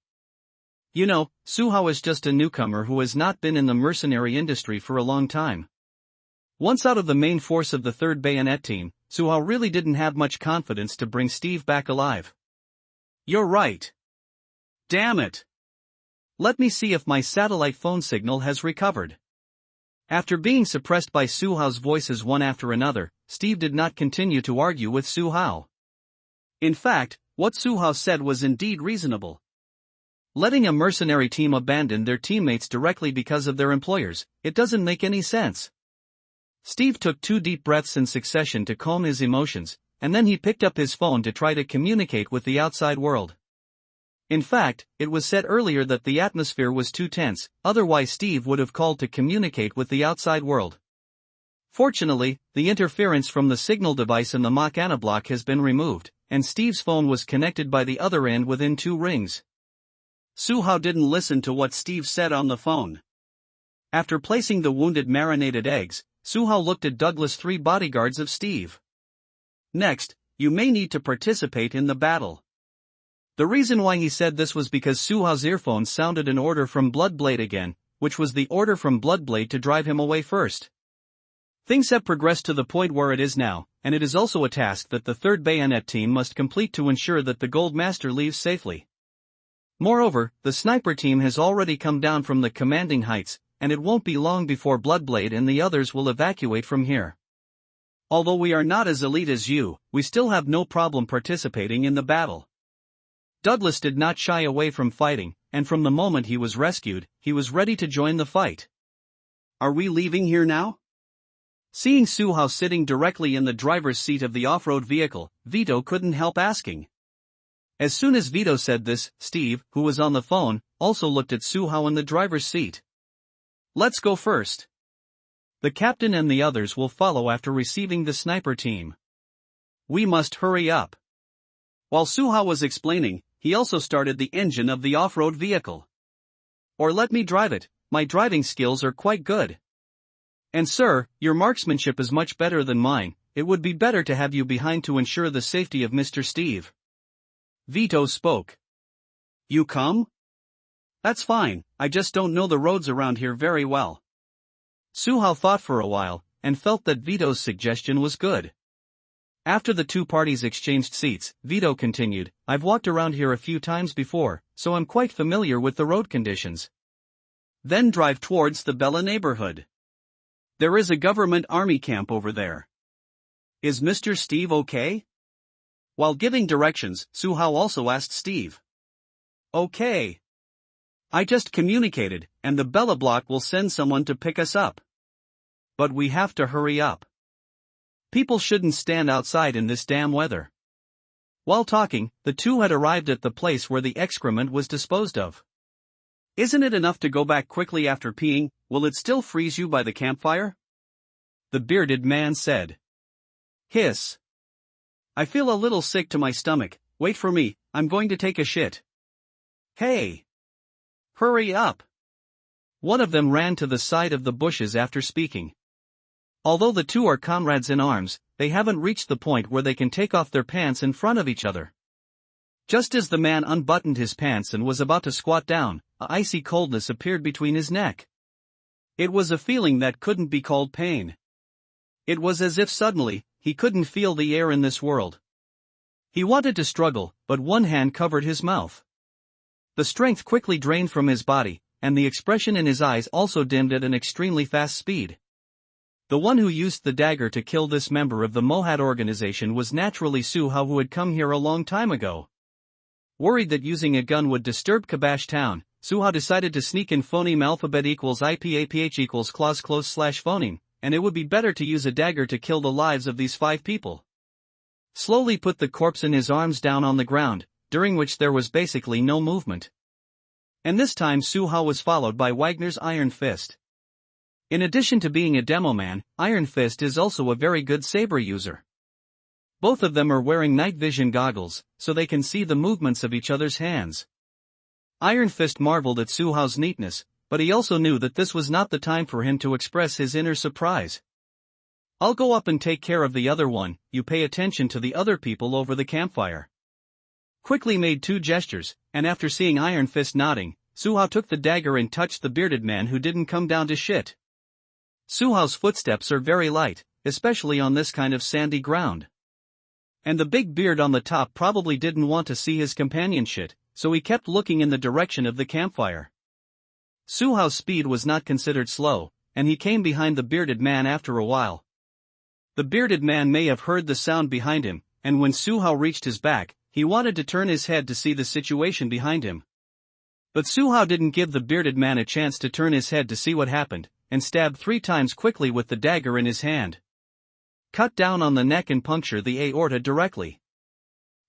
A: You know, Suhao is just a newcomer who has not been in the mercenary industry for a long time. Once out of the main force of the 3rd Bayonet team, Suhao really didn't have much confidence to bring Steve back alive.
B: "You're right. Damn it.
A: Let me see if my satellite phone signal has recovered." After being suppressed by Suhao's voices one after another, Steve did not continue to argue with Suhao.
B: In fact, what Suhao said was indeed reasonable.
A: Letting a mercenary team abandon their teammates directly because of their employers, it doesn't make any sense. Steve took 2 deep breaths in succession to calm his emotions, and then he picked up his phone to try to communicate with the outside world. In fact, it was said earlier that the atmosphere was too tense, otherwise Steve would have called to communicate with the outside world. Fortunately, the interference from the signal device in the Makana block has been removed, and Steve's phone was connected by the other end within 2 rings.
B: Suhao didn't listen to what Steve said on the phone.
A: After placing the wounded marinated eggs, Suhao looked at Douglas' 3 bodyguards of Steve.
B: "Next, you may need to participate in the battle."
A: The reason why he said this was because Suhao's earphones sounded an order from Bloodblade again, which was the order from Bloodblade to drive him away first. Things have progressed to the point where it is now, and it is also a task that the 3rd Bayonet team must complete to ensure that the Gold Master leaves safely. Moreover, the sniper team has already come down from the commanding heights, and it won't be long before Bloodblade and the others will evacuate from here.
B: Although we are not as elite as you, we still have no problem participating in the battle.
A: Douglas did not shy away from fighting, and from the moment he was rescued, he was ready to join the fight.
B: "Are we leaving here now?"
A: Seeing Suhao sitting directly in the driver's seat of the off-road vehicle, Vito couldn't help asking. As soon as Vito said this, Steve, who was on the phone, also looked at Suhao in the driver's seat.
B: "Let's go first.
A: The captain and the others will follow after receiving the sniper team.
B: We must hurry up." While Suhao was explaining, he also started the engine of the off-road vehicle.
A: "Or let me drive it, my driving skills are quite good. And sir, your marksmanship is much better than mine, it would be better to have you behind to ensure the safety of Mr. Steve." Vito spoke.
B: "You come? That's fine, I just don't know the roads around here very well."
A: Suhao thought for a while, and felt that Vito's suggestion was good. After the 2 parties exchanged seats, Vito continued, "I've walked around here a few times before, so I'm quite familiar with the road conditions."
B: "Then drive towards the Bella neighborhood. There is a government army camp over there. Is Mr. Steve okay?" While giving directions, Su-hao also asked Steve. Okay. I just communicated, and the Bella Block will send someone to pick us up. But we have to hurry up. People shouldn't stand outside in this damn weather. While talking, the two had arrived at the place where the excrement was disposed of. Isn't it enough to go back quickly after peeing? Will it still freeze you by the campfire? The bearded man said. Hiss. I feel a little sick to my stomach. Wait for me, I'm going to take a shit. Hey! Hurry up! One of them ran to the side of the bushes after speaking. Although the two are comrades in arms, they haven't reached the point where they can take off their pants in front of each other. Just as the man unbuttoned his pants and was about to squat down, a icy coldness appeared between his neck. It was a feeling that couldn't be called pain. It was as if suddenly, he couldn't feel the air in this world. He wanted to struggle, but one hand covered his mouth. The strength quickly drained from his body, and the expression in his eyes also dimmed at an extremely fast speed. The one who used the dagger to kill this member of the Mohad organization was naturally Su-hao, who had come here a long time ago. Worried that using a gun would disturb Kabash Town, Su-hao decided to sneak in phoneme alphabet equals IPAPH equals clause close slash phoneme, and it would be better to use a dagger to kill the lives of these 5 people. Slowly put the corpse in his arms down on the ground, during which there was basically no movement. And this time Su-hao was followed by Wagner's Iron Fist. In addition to being a demo man, Iron Fist is also a very good saber user. Both of them are wearing night vision goggles, so they can see the movements of each other's hands. Iron Fist marveled at Su-hao's neatness, but he also knew that this was not the time for him to express his inner surprise. I'll go up and take care of the other one, you pay attention to the other people over the campfire. Quickly made 2 gestures, and after seeing Iron Fist nodding, Su-hao took the dagger and touched the bearded man who didn't come down to shit. Su-hao's footsteps are very light, especially on this kind of sandy ground. And the big beard on the top probably didn't want to see his companion shit, so he kept looking in the direction of the campfire. Su-hao's speed was not considered slow, and he came behind the bearded man after a while. The bearded man may have heard the sound behind him, and when Su-hao reached his back, he wanted to turn his head to see the situation behind him. But Su-hao didn't give the bearded man a chance to turn his head to see what happened, and stabbed 3 times quickly with the dagger in his hand. Cut down on the neck and puncture the aorta directly.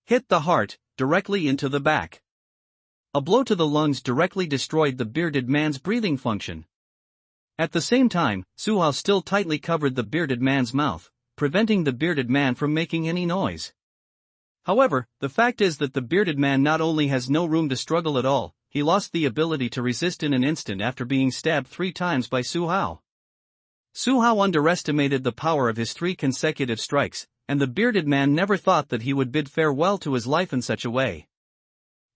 B: Hit the heart, directly into the back. A blow to the lungs directly destroyed the bearded man's breathing function. At the same time, Su-hao still tightly covered the bearded man's mouth, preventing the bearded man from making any noise. However, the fact is that the bearded man not only has no room to struggle at all, he lost the ability to resist in an instant after being stabbed 3 times by Su-hao. Su-hao underestimated the power of his 3 consecutive strikes, and the bearded man never thought that he would bid farewell to his life in such a way.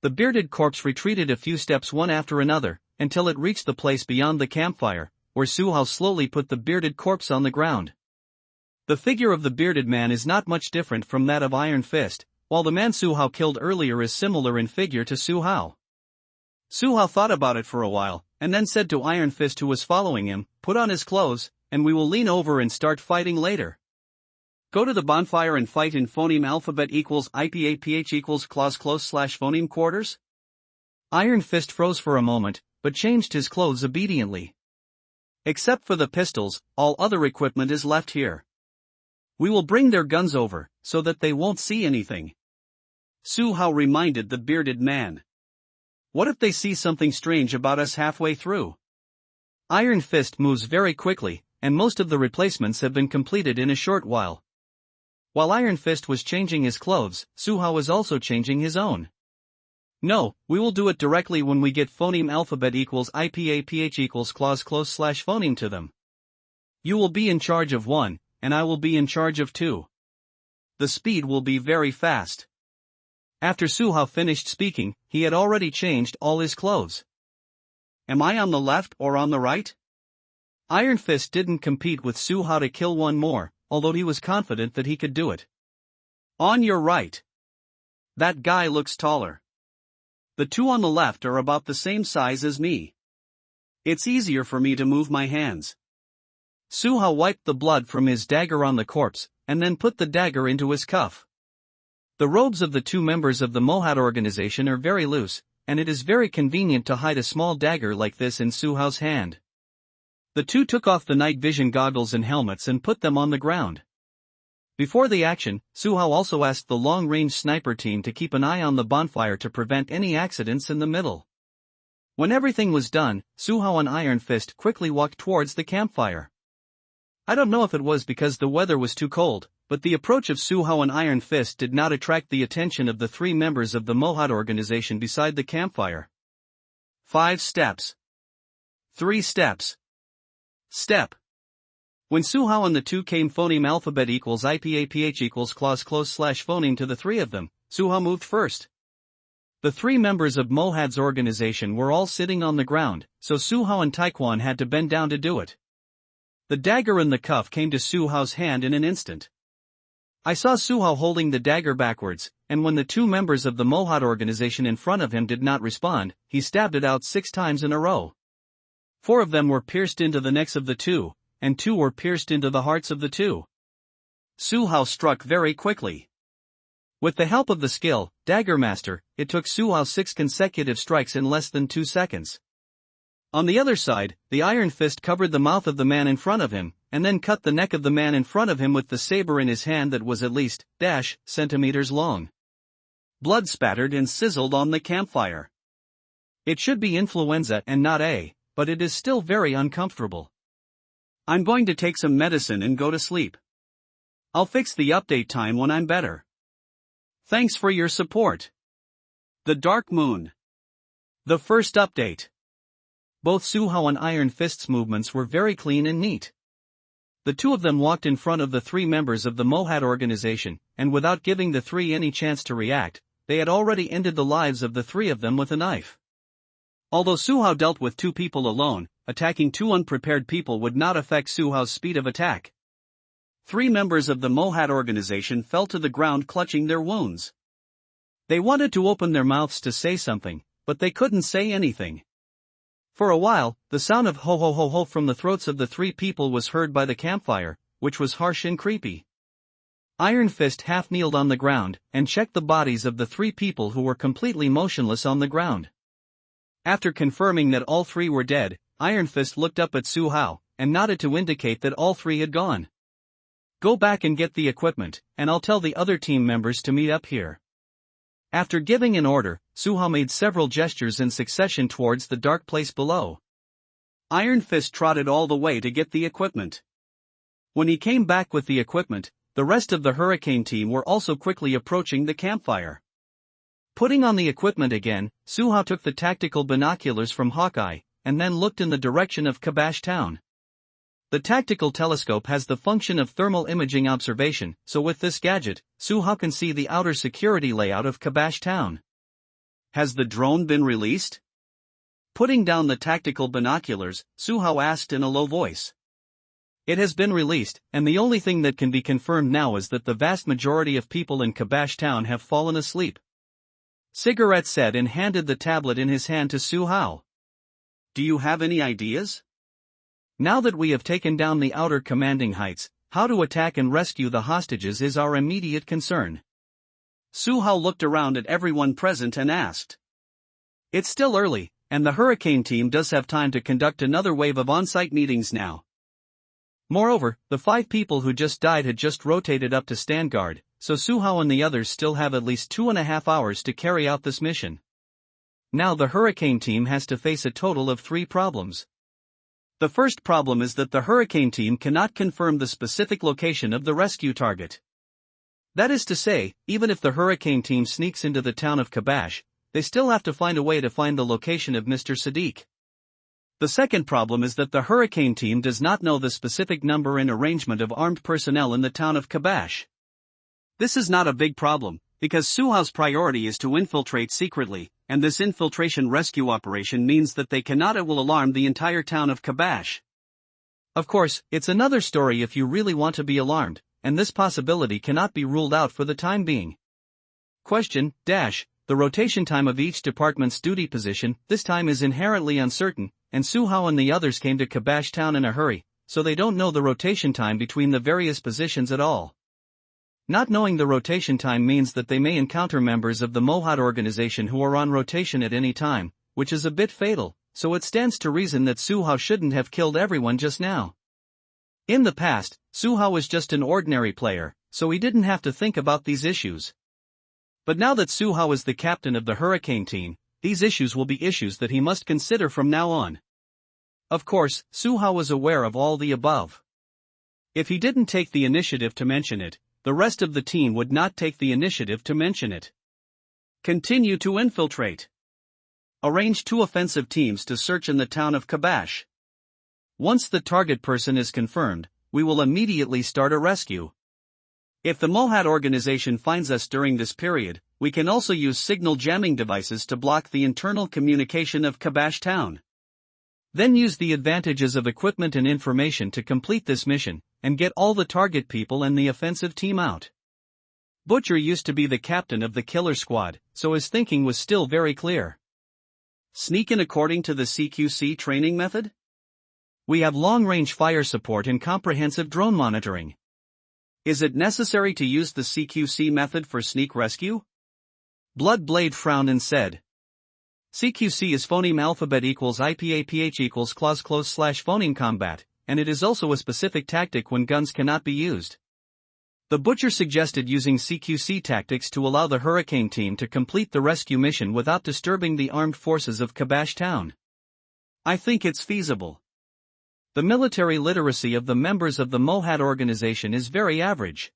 B: The bearded corpse retreated a few steps one after another, until it reached the place beyond the campfire, where Su-hao slowly put the bearded corpse on the ground. The figure of the bearded man is not much different from that of Iron Fist, while the man Su-hao killed earlier is similar in figure to Su-hao. Su-hao thought about it for a while, and then said to Iron Fist, who was following him, "Put on his clothes, and we will lean over and start fighting later. Go to the bonfire and fight in phoneme alphabet equals IPAPH equals clause close slash phoneme quarters?" Iron Fist froze for a moment, but changed his clothes obediently. "Except for the pistols, all other equipment is left here. We will bring their guns over, so that they won't see anything." Su-hao reminded the bearded man. "What if they see something strange about us halfway through?" Iron Fist moves very quickly, and most of the replacements have been completed in a short while. While Iron Fist was changing his clothes, Su-hao was also changing his own. "No, we will do it directly when we get phoneme alphabet equals IPAPH equals clause close slash phoneme to them. You will be in charge of 1, and I will be in charge of 2. The speed will be very fast." After Su-hao finished speaking, he had already changed all his clothes. "Am I on the left or on the right?" Iron Fist didn't compete with Su-hao to kill one more, although he was confident that he could do it. "On your right. That guy looks taller. The 2 on the left are about the same size as me. It's easier for me to move my hands." Su-hao wiped the blood from his dagger on the corpse, and then put the dagger into his cuff.
A: The robes of the two members of the Mohad organization are very loose, and it is very convenient to hide a small dagger like this in Su Hao's hand. The two took off the night vision goggles and helmets and put them on the ground. Before the action, Su Hao also asked the long-range sniper team to keep an eye on the bonfire to prevent any accidents in the middle. When everything was done, Su Hao and Iron Fist quickly walked towards the campfire. I don't know if it was because the weather was too cold, but the approach of Su Hao and Iron Fist did not attract the attention of the three members of the Mohad organization beside the campfire. 5 steps. 3 steps. Step. When Su Hao and the two came phoneme alphabet equals IPAPH equals clause close / phoneme to the three of them, Su Hao moved first. The three members of Mohad's organization were all sitting on the ground, so Su Hao and Taekwon had to bend down to do it. The dagger in the cuff came to Su Hao's hand in an instant. I saw Su Hao holding the dagger backwards, and when the two members of the Mohad organization in front of him did not respond, he stabbed it out 6 times in a row. 4 of them were pierced into the necks of the two, and 2 were pierced into the hearts of the two. Su Hao struck very quickly. With the help of the skill, Dagger Master, it took Su Hao 6 consecutive strikes in less than 2 seconds. On the other side, the Iron Fist covered the mouth of the man in front of him, and then cut the neck of the man in front of him with the saber in his hand that was at least centimeters long. Blood spattered and sizzled on the campfire. It should be influenza and not but it is still very uncomfortable. I'm going to take some medicine and go to sleep. I'll fix the update time when I'm better. Thanks for your support. The Dark Moon. The first update. Both Su Hao and Iron Fist's movements were very clean and neat. The two of them walked in front of the 3 members of the Mohad organization, and without giving the 3 any chance to react, they had already ended the lives of the 3 of them with a knife. Although Su Hao dealt with 2 people alone, attacking 2 unprepared people would not affect Su Hao's speed of attack. 3 members of the Mohad organization fell to the ground clutching their wounds. They wanted to open their mouths to say something, but they couldn't say anything. For a while, the sound of ho ho ho ho from the throats of the 3 people was heard by the campfire, which was harsh and creepy. Iron Fist half kneeled on the ground, and checked the bodies of the 3 people who were completely motionless on the ground. After confirming that all 3 were dead, Iron Fist looked up at Su Hao, and nodded to indicate that all 3 had gone. Go back and get the equipment, and I'll tell the other team members to meet up here. After giving an order, Su Hao made several gestures in succession towards the dark place below. Iron Fist trotted all the way to get the equipment. When he came back with the equipment, the rest of the Hurricane team were also quickly approaching the campfire. Putting on the equipment again, Su Hao took the tactical binoculars from Hawkeye, and then looked in the direction of Kabash Town. The tactical telescope has the function of thermal imaging observation, so with this gadget, Su Hao can see the outer security layout of Kabash Town. Has the drone been released? Putting down the tactical binoculars, Su Hao asked in a low voice. It has been released, and the only thing that can be confirmed now is that the vast majority of people in Kabash Town have fallen asleep. Cigarette said and handed the tablet in his hand to Su Hao. Do you have any ideas? Now that we have taken down the outer commanding heights, how to attack and rescue the hostages is our immediate concern. Su Hao looked around at everyone present and asked. It's still early, and the Hurricane team does have time to conduct another wave of on-site meetings now. Moreover, the 5 people who just died had just rotated up to stand guard, so Su Hao and the others still have at least 2.5 hours to carry out this mission. Now the Hurricane team has to face a total of 3 problems. The first problem is that the Hurricane team cannot confirm the specific location of the rescue target. That is to say, even if the Hurricane team sneaks into the town of Kabash, they still have to find a way to find the location of Mr. Sadiq. The second problem is that the Hurricane team does not know the specific number and arrangement of armed personnel in the town of Kabash. This is not a big problem, because Su Hao's priority is to infiltrate secretly, and this infiltration rescue operation means that they cannot it will alarm the entire town of Kabash. Of course, it's another story if you really want to be alarmed, and this possibility cannot be ruled out for the time being. Question, the rotation time of each department's duty position, this time is inherently uncertain, and Su Hao and the others came to Kabash Town in a hurry, so they don't know the rotation time between the various positions at all. Not knowing the rotation time means that they may encounter members of the Mohad organization who are on rotation at any time, which is a bit fatal, so it stands to reason that Su Hao shouldn't have killed everyone just now. In the past, Su Hao was just an ordinary player, so he didn't have to think about these issues. But now that Su Hao is the captain of the Hurricane team, these issues will be issues that he must consider from now on. Of course, Su Hao was aware of all the above. If he didn't take the initiative to mention it, the rest of the team would not take the initiative to mention it. Continue to infiltrate. Arrange 2 offensive teams to search in the town of Kabash. Once the target person is confirmed, we will immediately start a rescue. If the Mohad organization finds us during this period, we can also use signal jamming devices to block the internal communication of Kabash town. Then use the advantages of equipment and information to complete this mission, and get all the target people and the offensive team out. Butcher used to be the captain of the killer squad, so his thinking was still very clear. Sneak in according to the CQC training method? We have long-range fire support and comprehensive drone monitoring. Is it necessary to use the CQC method for sneak rescue? Bloodblade frowned and said. CQC is phoneme alphabet equals IPAPH equals clause close / phoneme combat, and it is also a specific tactic when guns cannot be used. The Butcher suggested using CQC tactics to allow the Hurricane team to complete the rescue mission without disturbing the armed forces of Kabash town. I think it's feasible. The military literacy of the members of the Mohad organization is very average.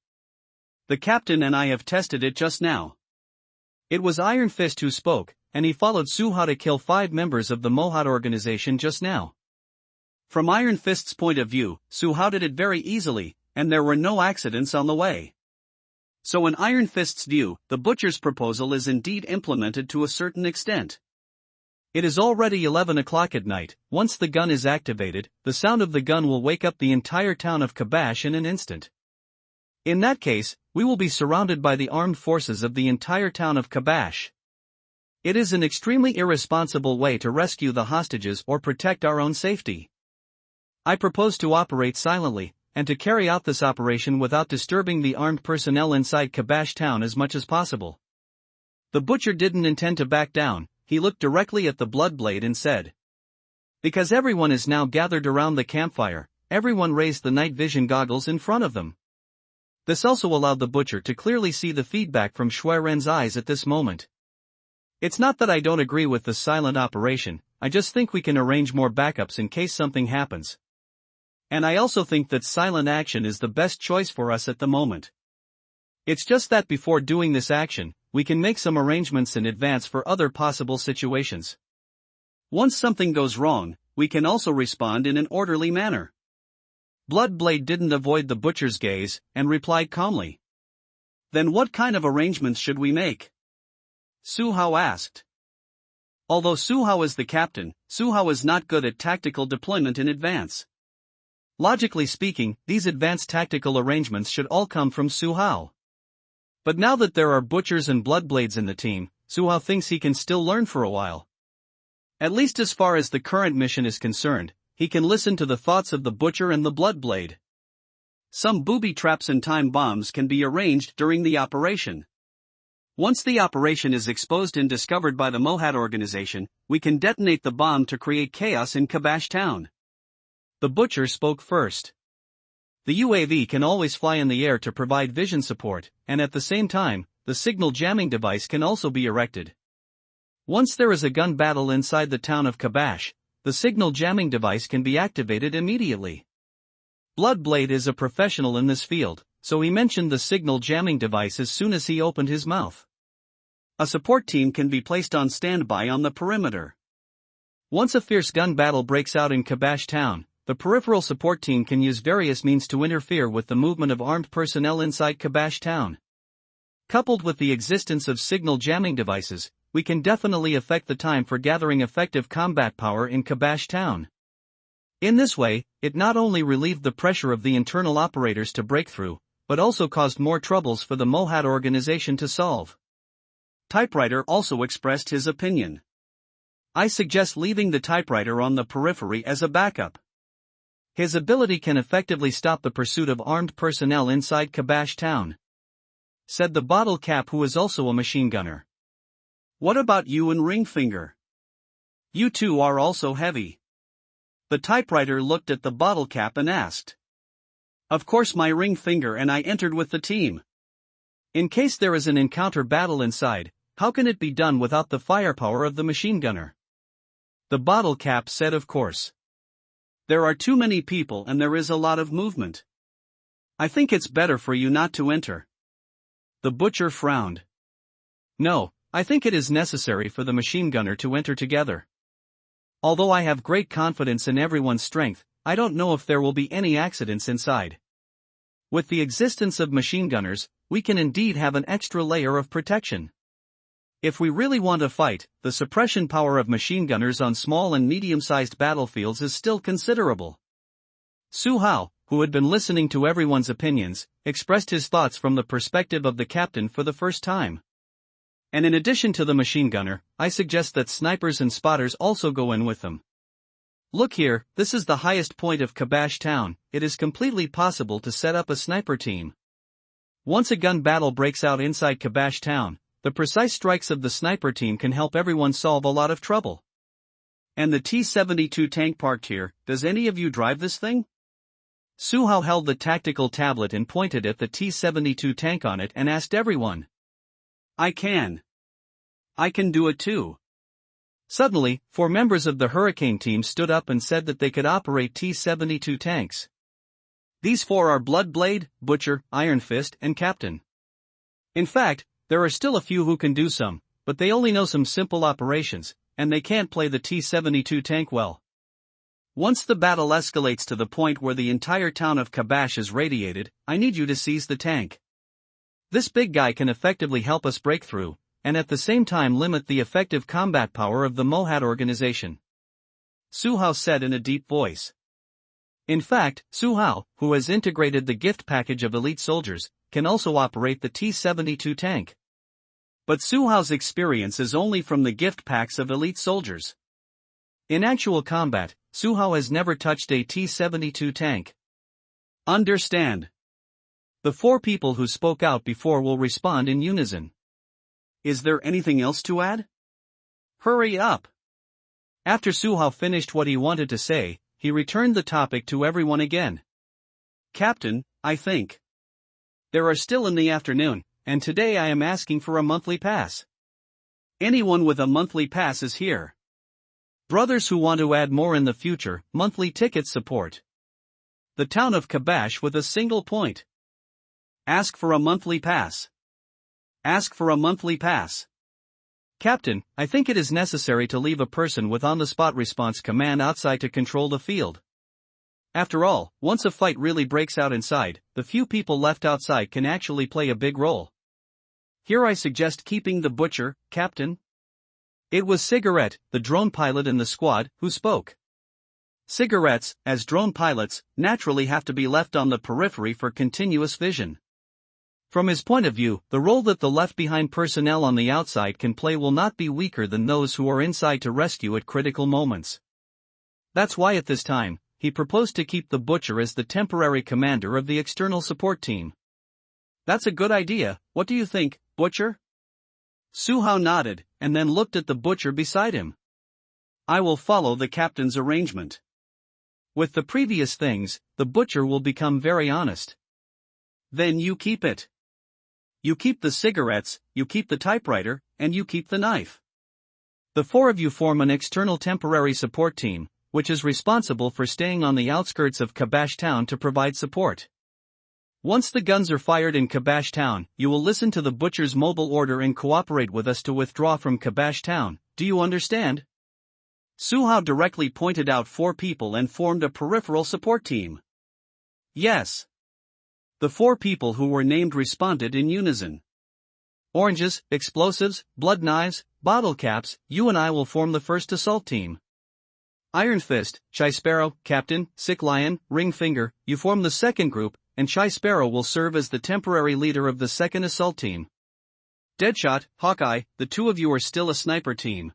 A: The captain and I have tested it just now. It was Iron Fist who spoke, and he followed Su Hao to kill 5 members of the Mohad organization just now. From Iron Fist's point of view, Su Hao did it very easily, and there were no accidents on the way. So in Iron Fist's view, the Butcher's proposal is indeed implemented to a certain extent. It is already 11 o'clock at night. Once the gun is activated, the sound of the gun will wake up the entire town of Kabash in an instant. In that case, we will be surrounded by the armed forces of the entire town of Kabash. It is an extremely irresponsible way to rescue the hostages or protect our own safety. I propose to operate silently, and to carry out this operation without disturbing the armed personnel inside Kabash town as much as possible. The Butcher didn't intend to back down. He looked directly at the Bloodblade and said. Because everyone is now gathered around the campfire, everyone raised the night vision goggles in front of them. This also allowed the Butcher to clearly see the feedback from Shui Ren's eyes at this moment. It's not that I don't agree with the silent operation, I just think we can arrange more backups in case something happens. And I also think that silent action is the best choice for us at the moment. It's just that before doing this action, we can make some arrangements in advance for other possible situations. Once something goes wrong, we can also respond in an orderly manner. Bloodblade didn't avoid the Butcher's gaze, and replied calmly. Then what kind of arrangements should we make? Su Hao asked. Although Su Hao is the captain, Su Hao is not good at tactical deployment in advance. Logically speaking, these advanced tactical arrangements should all come from Su Hao. But now that there are Butchers and Bloodblades in the team, Su Hao thinks he can still learn for a while. At least as far as the current mission is concerned, he can listen to the thoughts of the Butcher and the Bloodblade. Some booby traps and time bombs can be arranged during the operation. Once the operation is exposed and discovered by the Mohad organization, we can detonate the bomb to create chaos in Kabash town. The Butcher spoke first. The UAV can always fly in the air to provide vision support, and at the same time, the signal jamming device can also be erected. Once there is a gun battle inside the town of Kabash, the signal jamming device can be activated immediately. Bloodblade is a professional in this field, so he mentioned the signal jamming device as soon as he opened his mouth. A support team can be placed on standby on the perimeter. Once a fierce gun battle breaks out in Kabash town, the peripheral support team can use various means to interfere with the movement of armed personnel inside Kabash town. Coupled with the existence of signal jamming devices, we can definitely affect the time for gathering effective combat power in Kabash town. In this way, it not only relieved the pressure of the internal operators to break through, but also caused more troubles for the Mohad organization to solve. Typewriter also expressed his opinion. I suggest leaving the typewriter on the periphery as a backup. His ability can effectively stop the pursuit of armed personnel inside Kabash town. said the bottle cap, who is also a machine gunner.
B: What about you and Ringfinger? You two are also heavy. The typewriter looked at the bottle cap and asked. Of course, my Ringfinger and I entered with the team.
A: In case there is an encounter battle inside, how can it be done without the firepower of the machine gunner? The bottle cap said, of course.
B: There are too many people and there is a lot of movement. I think it's better for you not to enter.
A: The butcher frowned. No, I think it is necessary for the machine gunner to enter together. Although I have great confidence in everyone's strength, I don't know if there will be any accidents inside. With the existence of machine gunners, we can indeed have an extra layer of protection. If we really want to fight, the suppression power of machine gunners on small and medium-sized battlefields is still considerable. Su Hao, who had been listening to everyone's opinions, expressed his thoughts from the perspective of the captain for the first time. And in addition to the machine gunner, I suggest that snipers and spotters also go in with them. Look here, this is the highest point of Kabash Town. It is completely possible to set up a sniper team. Once a gun battle breaks out inside Kabash Town, the precise strikes of the sniper team can help everyone solve a lot of trouble.
B: And the T-72 tank parked here, does any of you drive this thing?
A: Su Hao held the tactical tablet and pointed at the T-72 tank on it and asked everyone.
B: I can do it too.
A: Suddenly, 4 members of the Hurricane team stood up and said that they could operate T-72 tanks. These 4 are Bloodblade, Butcher, Iron Fist, and Captain. In fact, there are still a few who can do some, but they only know some simple operations, and they can't play the T-72 tank well. Once the battle escalates to the point where the entire town of Kabash is radiated, I need you to seize the tank. This big guy can effectively help us break through, and at the same time limit the effective combat power of the Mohat organization. Su Hao said in a deep voice. In fact, Su Hao, who has integrated the gift package of elite soldiers, can also operate the T-72 tank. But Su Hao's experience is only from the gift packs of elite soldiers. In actual combat, Su Hao has never touched a T-72 tank.
B: Understand.
A: The 4 people who spoke out before will respond in unison.
B: Is there anything else to add?
A: Hurry up. After Su Hao finished what he wanted to say, he returned the topic to everyone again.
B: Captain, I think.
A: There are still in the afternoon, and today I am asking for a monthly pass.
B: Anyone with a monthly pass is here.
A: Brothers who want to add more in the future, monthly ticket support. The town of Kabash with a single point.
B: Ask for a monthly pass. Ask for a monthly pass.
A: Captain, I think it is necessary to leave a person with on-the-spot response command outside to control the field. After all, once a fight really breaks out inside, the few people left outside can actually play a big role. Here I suggest keeping the butcher, Captain. It was Cigarette, the drone pilot in the squad, who spoke. Cigarettes, as drone pilots, naturally have to be left on the periphery for continuous vision. From his point of view, the role that the left-behind personnel on the outside can play will not be weaker than those who are inside to rescue at critical moments. That's why at this time, he proposed to keep the butcher as the temporary commander of the external support team.
B: That's a good idea, what do you think, Butcher?
A: Su Hao nodded, and then looked at the butcher beside him.
B: I will follow the captain's arrangement.
A: With the previous things, the butcher will become very honest.
B: Then you keep it. You keep the cigarettes, you keep the typewriter, and you keep the knife.
A: The 4 of you form an external temporary support team, which is responsible for staying on the outskirts of Kabash Town to provide support. Once the guns are fired in Kabash Town, you will listen to the butcher's mobile order and cooperate with us to withdraw from Kabash Town. Do you understand?
B: Su Hao directly pointed out 4 people and formed a peripheral support team.
A: Yes.
B: The 4 people who were named responded in unison.
A: Oranges, explosives, blood knives, bottle caps, you and I will form the first assault team. Iron Fist, Shy Sparrow, Captain, Sick Lion, Ring Finger, you form the second group, and Shy Sparrow will serve as the temporary leader of the second assault team. Deadshot, Hawkeye, the 2 of you are still a sniper team.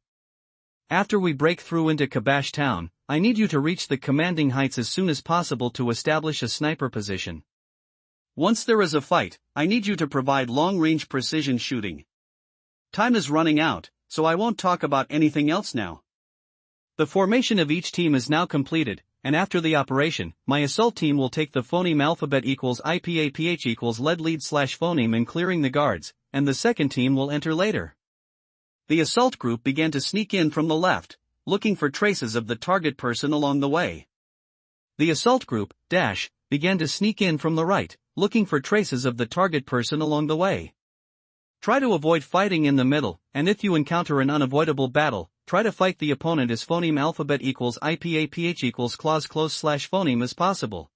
A: After we break through into Kabash Town, I need you to reach the commanding heights as soon as possible to establish a sniper position.
B: Once there is a fight, I need you to provide long-range precision shooting. Time is running out, so I won't talk about anything else now.
A: The formation of each team is now completed, and after the operation, my assault team will take the phoneme alphabet equals IPAPH equals lead slash phoneme in clearing the guards, and the second team will enter later. The assault group began to sneak in from the left, looking for traces of the target person along the way. The assault group, began to sneak in from the right, looking for traces of the target person along the way. Try to avoid fighting in the middle, and if you encounter an unavoidable battle, try to fight the opponent as phoneme alphabet equals IPAPH equals clause close slash phoneme as possible.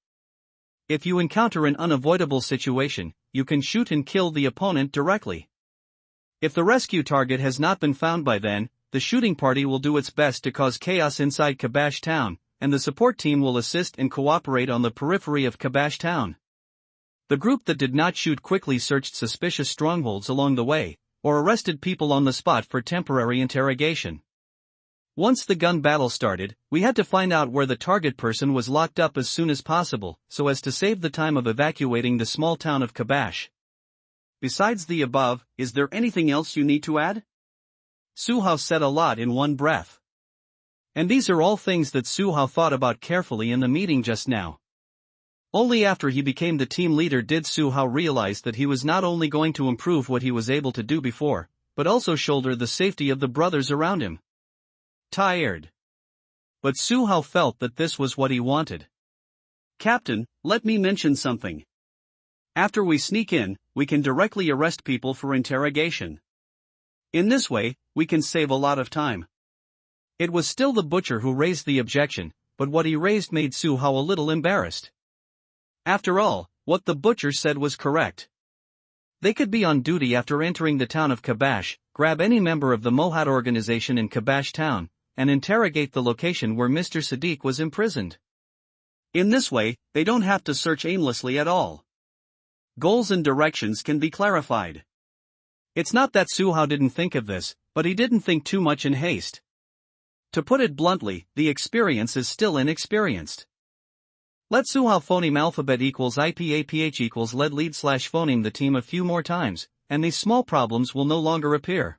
A: If you encounter an unavoidable situation, you can shoot and kill the opponent directly. If the rescue target has not been found by then, the shooting party will do its best to cause chaos inside Kabash Town, and the support team will assist and cooperate on the periphery of Kabash Town. The group that did not shoot quickly searched suspicious strongholds along the way, or arrested people on the spot for temporary interrogation. Once the gun battle started, we had to find out where the target person was locked up as soon as possible, so as to save the time of evacuating the small town of Kabash.
B: Besides the above, is there anything else you need to add?
A: Suhao said a lot in one breath. And these are all things that Suhao thought about carefully in the meeting just now. Only after he became the team leader did Suhao realize that he was not only going to improve what he was able to do before, but also shoulder the safety of the brothers around him. Tired. But Suhao felt that this was what he wanted.
B: Captain, let me mention something. After we sneak in, we can directly arrest people for interrogation. In this way, we can save a lot of time.
A: It was still the butcher who raised the objection, but what he raised made Suhao a little embarrassed. After all, what the butcher said was correct. They could be on duty after entering the town of Kabash, grab any member of the Mohat organization in Kabash town, and interrogate the location where Mr. Sadiq was imprisoned.
B: In this way, they don't have to search aimlessly at all. Goals and directions can be clarified.
A: It's not that Suhao didn't think of this, but he didn't think too much in haste. To put it bluntly, the experience is still inexperienced. Let Suhao phoneme alphabet equals IPAPH equals lead slash phoneme the team a few more times, and these small problems will no longer appear.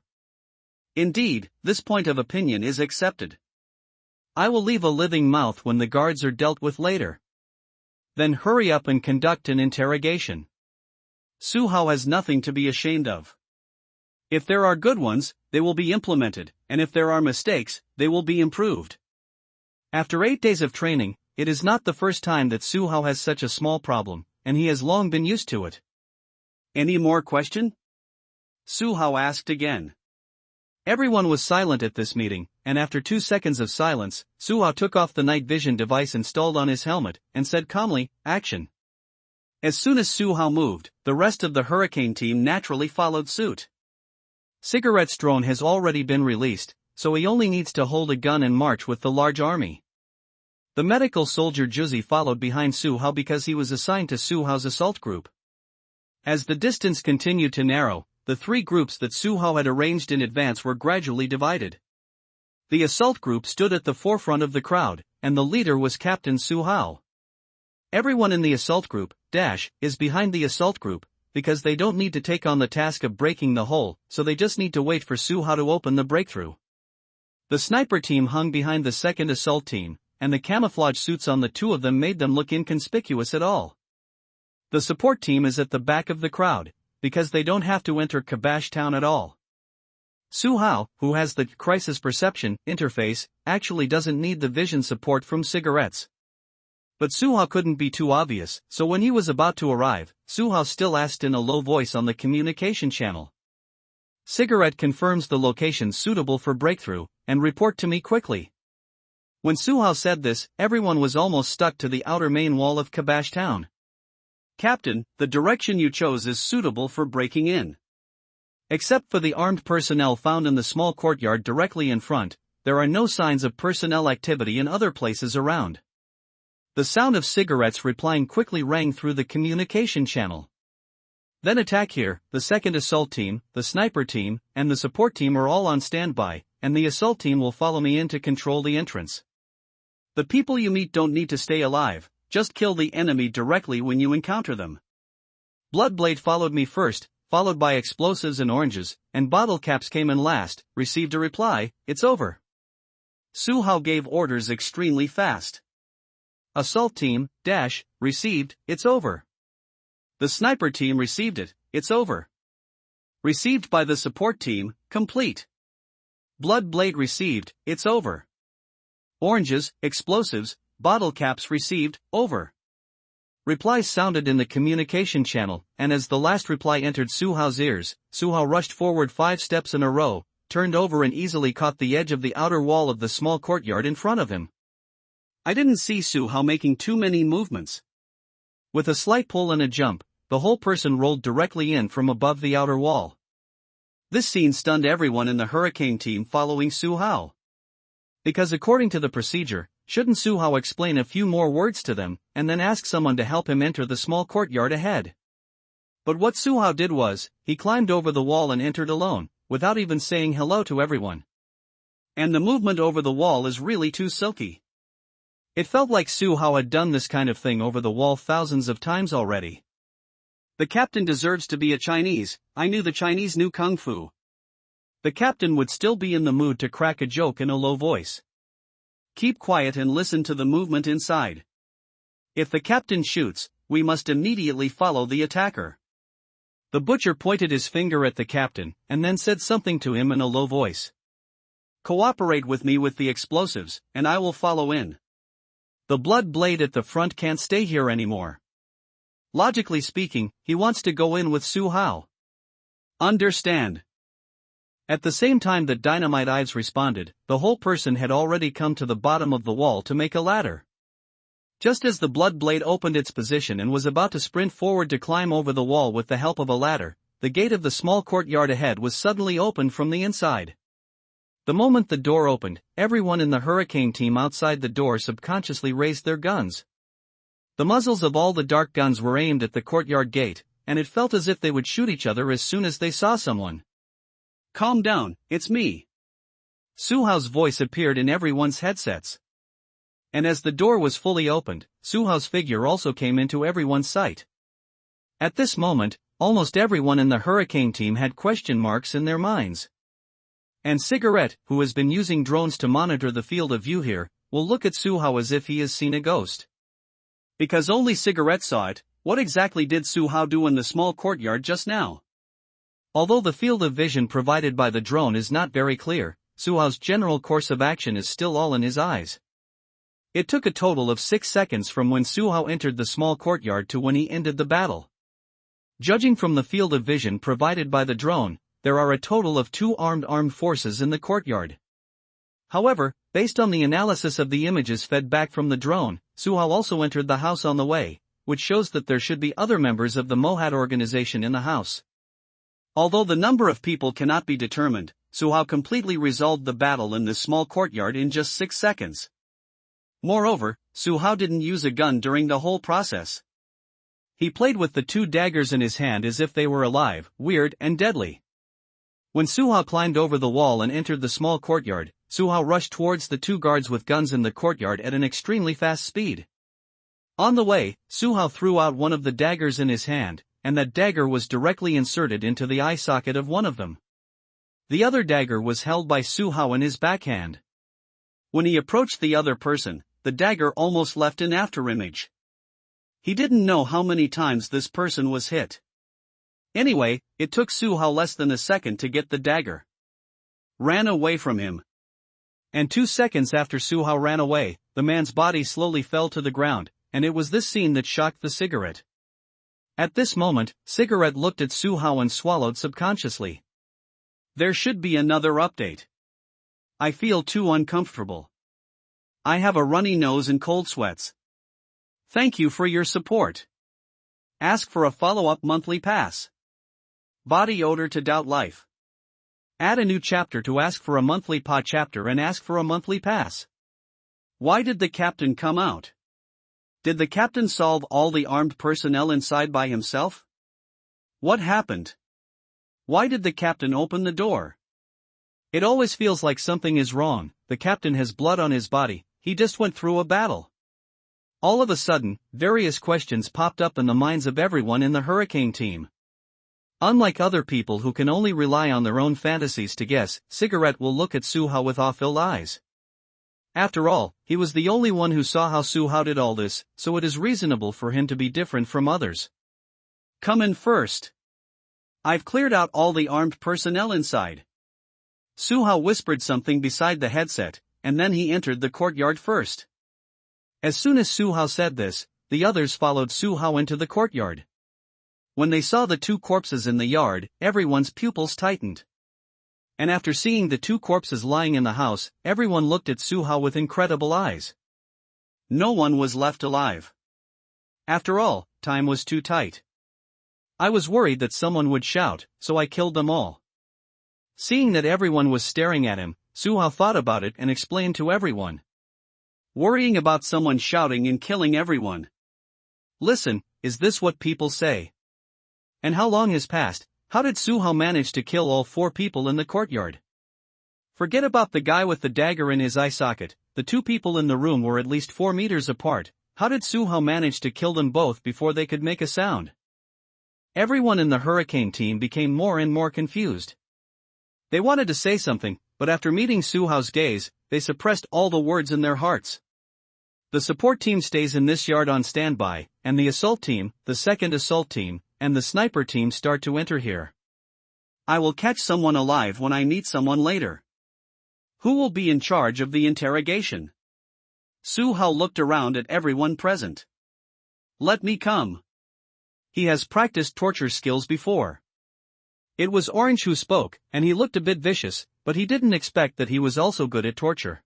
B: Indeed, this point of opinion is accepted.
A: I will leave a living mouth when the guards are dealt with later. Then hurry up and conduct an interrogation.
B: Suhao has nothing to be ashamed of. If there are good ones, they will be implemented, and if there are mistakes, they will be improved.
A: After 8 days of training, it is not the first time that Suhao has such a small problem, and he has long been used to it.
B: Any more question? Suhao asked again.
A: Everyone was silent at this meeting, and after 2 seconds of silence, Suhao took off the night vision device installed on his helmet, and said calmly, "Action." As soon as Suhao moved, the rest of the Hurricane team naturally followed suit. Cigarette's drone has already been released, so he only needs to hold a gun and march with the large army. The medical soldier Juzi followed behind Suhao because he was assigned to Suhao's assault group. As the distance continued to narrow, the 3 groups that Suhao had arranged in advance were gradually divided. The assault group stood at the forefront of the crowd, and the leader was Captain Suhao. Everyone in the assault group, is behind the assault group, because they don't need to take on the task of breaking the hole, so they just need to wait for Suhao to open the breakthrough. The sniper team hung behind the second assault team, and the camouflage suits on the 2 of them made them look inconspicuous at all. The support team is at the back of the crowd, because they don't have to enter Kabash town at all. Suhao, who has the crisis perception interface, actually doesn't need the vision support from cigarettes. But Suhao couldn't be too obvious, so when he was about to arrive, Suhao still asked in a low voice on the communication channel. "Cigarette confirms the location suitable for breakthrough, and report to me quickly." When Suhao said this, everyone was almost stuck to the outer main wall of Kabash town.
B: "Captain, the direction you chose is suitable for breaking in.
A: Except for the armed personnel found in the small courtyard directly in front, there are no signs of personnel activity in other places around." The sound of cigarettes replying quickly rang through the communication channel. "Then attack here, the second assault team, the sniper team, and the support team are all on standby, and the assault team will follow me in to control the entrance. The people you meet don't need to stay alive, just kill the enemy directly when you encounter them. Bloodblade followed me first, followed by explosives and oranges, and bottle caps came in last. Received a reply, it's over.
B: Su Hao gave orders extremely fast.
A: Assault team, dash, received, it's over.
B: The sniper team received it, it's over. Received by the support team, complete.
A: Bloodblade received, it's over.
B: Oranges, explosives, bottle caps received, over.
A: Replies sounded in the communication channel, and as the last reply entered Su Hao's ears, Su Hao rushed forward 5 steps in a row, turned over and easily caught the edge of the outer wall of the small courtyard in front of him.
B: I didn't see Su Hao making too many movements.
A: With a slight pull and a jump, the whole person rolled directly in from above the outer wall.
B: This scene stunned everyone in the Hurricane team following Su Hao.
A: Because according to the procedure, shouldn't Su Hao explain a few more words to them, and then ask someone to help him enter the small courtyard ahead? But what Su Hao did was, he climbed over the wall and entered alone, without even saying hello to everyone.
B: And the movement over the wall is really too silky.
A: It felt like Su Hao had done this kind of thing over the wall thousands of times already.
B: The captain deserves to be a Chinese. I knew the Chinese knew Kung Fu.
A: The captain would still be in the mood to crack a joke in a low voice.
B: Keep quiet and listen to the movement inside. If the captain shoots, we must immediately follow the attacker.
A: The butcher pointed his finger at the captain, and then said something to him in a low voice.
B: Cooperate with me with the explosives, and I will follow in.
A: The blood blade at the front can't stay here anymore. Logically speaking, he wants to go in with Su Hao.
B: Understand.
A: At the same time that Dynamite Ives responded, the whole person had already come to the bottom of the wall to make a ladder. Just as the blood blade opened its position and was about to sprint forward to climb over the wall with the help of a ladder, the gate of the small courtyard ahead was suddenly opened from the inside. The moment the door opened, everyone in the Hurricane team outside the door subconsciously raised their guns. The muzzles of all the dark guns were aimed at the courtyard gate, and it felt as if they would shoot each other as soon as they saw someone.
B: Calm down, it's me.
A: Su Hao's voice appeared in everyone's headsets. And as the door was fully opened, Su Hao's figure also came into everyone's sight. At this moment, almost everyone in the Hurricane team had question marks in their minds. And Cigarette, who has been using drones to monitor the field of view here, will look at Su Hao as if he has seen a ghost.
B: Because only Cigarette saw it, what exactly did Su Hao do in the small courtyard just now?
A: Although the field of vision provided by the drone is not very clear, Su Hao's general course of action is still all in his eyes. It took a total of 6 seconds from when Su Hao entered the small courtyard to when he ended the battle. Judging from the field of vision provided by the drone, there are a total of 2 armed forces in the courtyard. However, based on the analysis of the images fed back from the drone, Su Hao also entered the house on the way, which shows that there should be other members of the Mohat organization in the house. Although the number of people cannot be determined, Su Hao completely resolved the battle in this small courtyard in just 6 seconds. Moreover, Su Hao didn't use a gun during the whole process. He played with the 2 daggers in his hand as if they were alive, weird, and deadly. When Su Hao climbed over the wall and entered the small courtyard, Su Hao rushed towards the 2 guards with guns in the courtyard at an extremely fast speed. On the way, Su Hao threw out one of the daggers in his hand, and that dagger was directly inserted into the eye socket of one of them. The other dagger was held by Su Hao in his backhand. When he approached the other person, the dagger almost left an afterimage. He didn't know how many times this person was hit. Anyway, it took Su Hao less than a second to get the dagger. Ran away from him. And 2 seconds after Su Hao ran away, the man's body slowly fell to the ground, and it was this scene that shocked the Cigarette. At this moment, Cigarette looked at Su Hao and swallowed subconsciously. There should be another update. I feel too uncomfortable. I have a runny nose and cold sweats. Thank you for your support. Ask for a follow-up monthly pass. Body odor to doubt life. Add a new chapter to ask for a monthly chapter and ask for a monthly pass. Why did the captain come out? Did the captain solve all the armed personnel inside by himself? What happened? Why did the captain open the door? It always feels like something is wrong. The captain has blood on his body, he just went through a battle. All of a sudden, various questions popped up in the minds of everyone in the Hurricane team. Unlike other people who can only rely on their own fantasies to guess, Cigarette will look at Suhao with awe-filled eyes. After all, he was the only one who saw how Suhao did all this, so it is reasonable for him to be different from others.
B: Come in first. I've cleared out all the armed personnel inside. Suhao whispered something beside the headset, and then he entered the courtyard first. As soon as Suhao said this, the others followed Suhao into the courtyard. When they saw the two corpses in the yard, everyone's pupils tightened. And after seeing the two corpses lying in the house, everyone looked at Suhao with incredible eyes. No one was left alive. After all, time was too tight. I was worried that someone would shout, so I killed them all. Seeing that everyone was staring at him, Suhao thought about it and explained to everyone. Worrying about someone shouting and killing everyone. Listen, is this what people say? And how long has passed? How did Suhao manage to kill all 4 people in the courtyard? Forget about the guy with the dagger in his eye socket, the 2 people in the room were at least 4 meters apart. How did Suhao manage to kill them both before they could make a sound? Everyone in the Hurricane team became more and more confused. They wanted to say something, but after meeting Suhao's gaze, they suppressed all the words in their hearts. The support team stays in this yard on standby, and the assault team, the second assault team, and the sniper team start to enter here. I will catch someone alive when I meet someone later. Who will be in charge of the interrogation? Suhao looked around at everyone present. Let me come. He has practiced torture skills before. It was Orange who spoke, and he looked a bit vicious, but he didn't expect that he was also good at torture.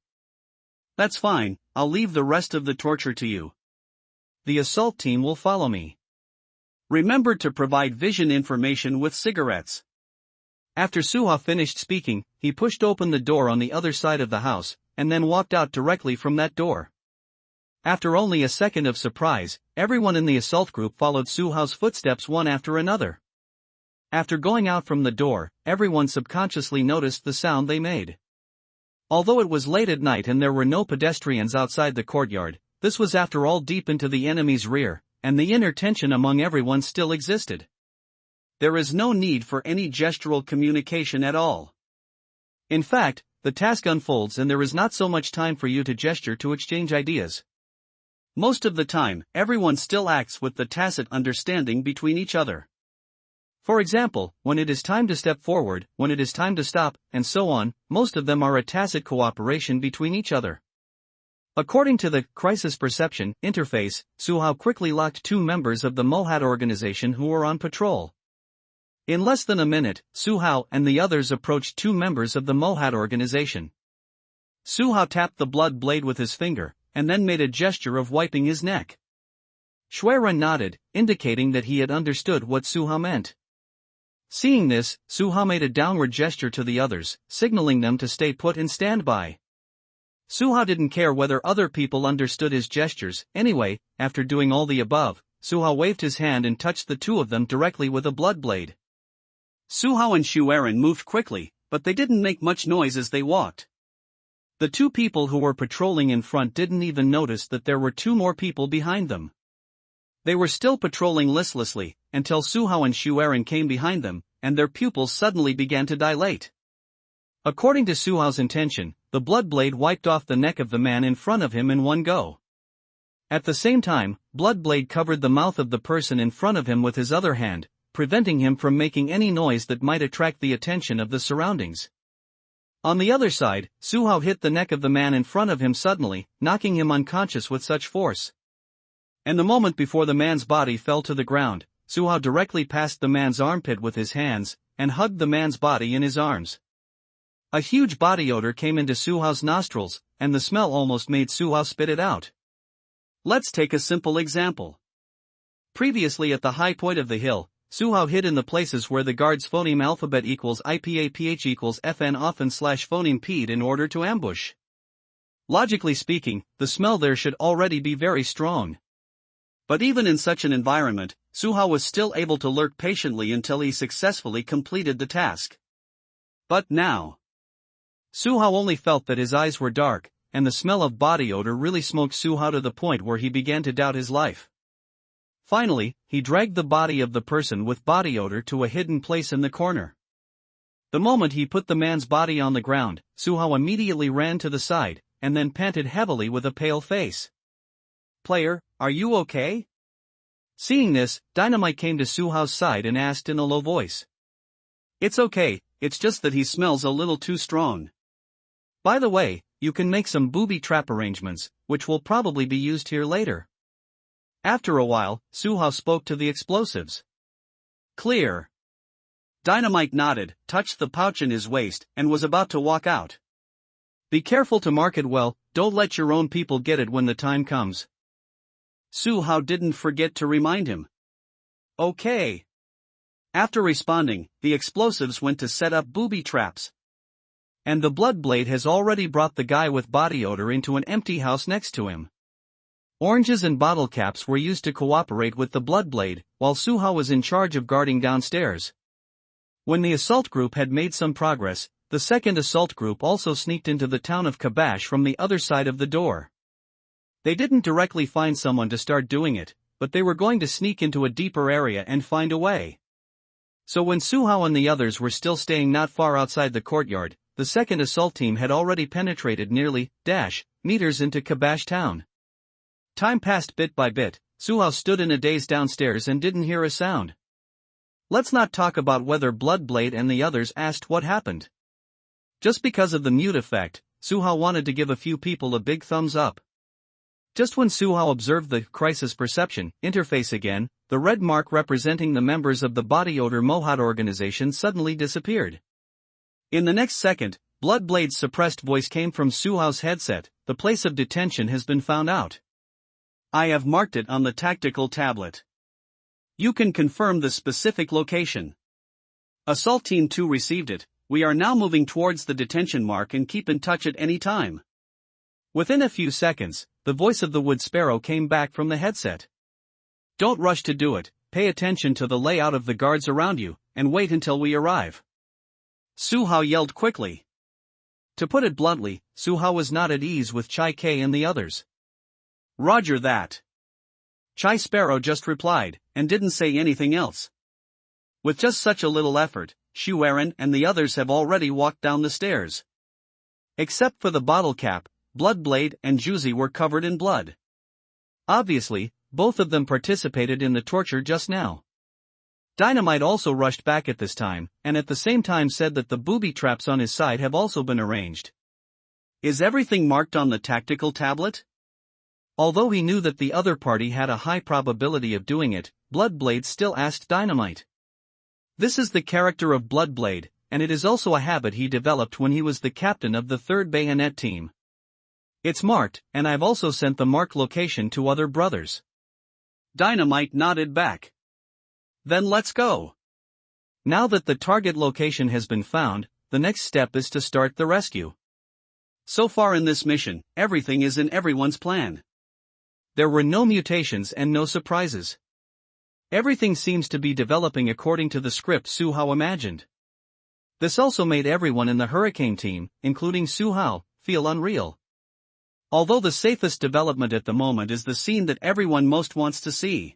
B: That's fine, I'll leave the rest of the torture to you. The assault team will follow me. Remember to provide vision information with cigarettes. After Suhao finished speaking, he pushed open the door on the other side of the house, and then walked out directly from that door. After only a second of surprise, everyone in the assault group followed Suhao's footsteps one after another. After going out from the door, everyone subconsciously noticed the sound they made. Although it was late at night and there were no pedestrians outside the courtyard, this was after all deep into the enemy's rear, and the inner tension among everyone still existed. There is no need for any gestural communication at all. In fact, the task unfolds and there is not so much time for you to gesture to exchange ideas. Most of the time, everyone still acts with the tacit understanding between each other. For example, when it is time to step forward, when it is time to stop, and so on, most of them are a tacit cooperation between each other. According to the Crisis Perception interface, Suhao quickly locked 2 members of the Mohat organization who were on patrol. In less than a minute, Suhao and the others approached 2 members of the Mohat organization. Suhao tapped the blood blade with his finger, and then made a gesture of wiping his neck. Shuiren nodded, indicating that he had understood what Suhao meant. Seeing this, Suhao made a downward gesture to the others, signaling them to stay put and stand by. Suhao didn't care whether other people understood his gestures. Anyway, after doing all the above, Suhao waved his hand and touched the 2 of them directly with a blood blade. Suhao and Shuiren moved quickly, but they didn't make much noise as they walked. The 2 people who were patrolling in front didn't even notice that there were 2 more people behind them. They were still patrolling listlessly, until Suhao and Shuiren came behind them, and their pupils suddenly began to dilate. According to Suhao's intention, the blood blade wiped off the neck of the man in front of him in one go. At the same time, blood blade covered the mouth of the person in front of him with his other hand, preventing him from making any noise that might attract the attention of the surroundings. On the other side, Suhao hit the neck of the man in front of him suddenly, knocking him unconscious with such force. And the moment before the man's body fell to the ground, Suhao directly passed the man's armpit with his hands, and hugged the man's body in his arms. A huge body odor came into Suhao's nostrils, and the smell almost made Suhao spit it out. Let's take a simple example. Previously at the high point of the hill, Suhao hid in the places where the guard's phoneme alphabet equals IPAPH equals FN often / phoneme PED in order to ambush. Logically speaking, the smell there should already be very strong. But even in such an environment, Suhao was still able to lurk patiently until he successfully completed the task. But now, Suhao only felt that his eyes were dark,
A: and the smell of body odor really smoked Suhao to the point where he began to doubt his life. Finally, he dragged the body of the person with body odor to a hidden place in the corner. The moment he put the man's body on the ground, Suhao immediately ran to the side, and then panted heavily with a pale face. "Player, are you okay?" Seeing this, Dynamite came to Suhao's side and asked in a low voice.
B: "It's okay, it's just that he smells a little too strong.
A: By the way, you can make some booby trap arrangements, which will probably be used here later." After a while, Suhao spoke to the explosives.
B: "Clear." Dynamite nodded, touched the pouch in his waist, and was about to walk out.
A: "Be careful to mark it well, don't let your own people get it when the time comes."
B: Suhao didn't forget to remind him. "Okay." After responding, the explosives went to set up booby traps.
A: And the Bloodblade has already brought the guy with body odor into an empty house next to him. Oranges and bottle caps were used to cooperate with the Bloodblade, while Suhao was in charge of guarding downstairs. When the assault group had made some progress, the second assault group also sneaked into the town of Kabash from the other side of the door. They didn't directly find someone to start doing it, but they were going to sneak into a deeper area and find a way. So when Suhao and the others were still staying not far outside the courtyard, the second assault team had already penetrated nearly meters into Kabash town. Time passed bit by bit. Suhao stood in a daze downstairs and didn't hear a sound. Let's not talk about whether Bloodblade and the others asked what happened. Just because of the mute effect, Suhao wanted to give a few people a big thumbs up. Just when Suhao observed the crisis perception interface again, the red mark representing the members of the body odor Mohad organization suddenly disappeared. In the next second, Bloodblade's suppressed voice came from Suhao's headset. "The place of detention has been found out.
B: I have marked it on the tactical tablet. You can confirm the specific location. Assault Team 2 received it. We are now moving towards the detention mark and keep in touch at any time."
A: Within a few seconds, the voice of the Wood Sparrow came back from the headset. "Don't rush to do it, pay attention to the layout of the guards around you, and wait until we arrive."
B: Suhao yelled quickly.
A: To put it bluntly, Suhao was not at ease with Chai K and the others.
B: "Roger that." Chai Sparrow just replied, and didn't say anything else. With just such a little effort, Shu Aaron and the others have already walked down the stairs.
A: Except for the bottle cap, Bloodblade and Juzi were covered in blood. Obviously, both of them participated in the torture just now. Dynamite also rushed back at this time, and at the same time said that the booby traps on his side have also been arranged.
B: Is everything marked on the tactical tablet?
A: Although he knew that the other party had a high probability of doing it, Bloodblade still asked Dynamite. This is the character of Bloodblade, and it is also a habit he developed when he was the captain of the 3rd Bayonet team. It's marked, and I've also sent the marked location to other brothers.
B: Dynamite nodded back. Then let's go.
A: Now that the target location has been found, the next step is to start the rescue.
B: So far in this mission, everything is in everyone's plan.
A: There were no mutations and no surprises. Everything seems to be developing according to the script Suhao imagined. This also made everyone in the Hurricane team, including Suhao, feel unreal. Although the safest development at the moment is the scene that everyone most wants to see.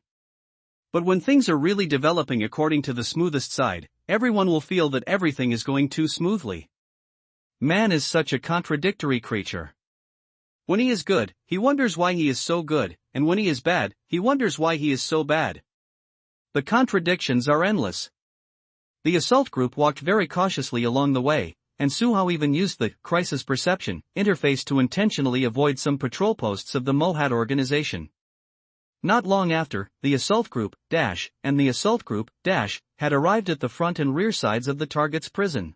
A: But when things are really developing according to the smoothest side, everyone will feel that everything is going too smoothly. Man is such a contradictory creature. When he is good, he wonders why he is so good, and when he is bad, he wonders why he is so bad. The contradictions are endless. The assault group walked very cautiously along the way, and Suhao even used the crisis perception interface to intentionally avoid some patrol posts of the Mohad organization. Not long after, the assault group and the assault group had arrived at the front and rear sides of the target's prison.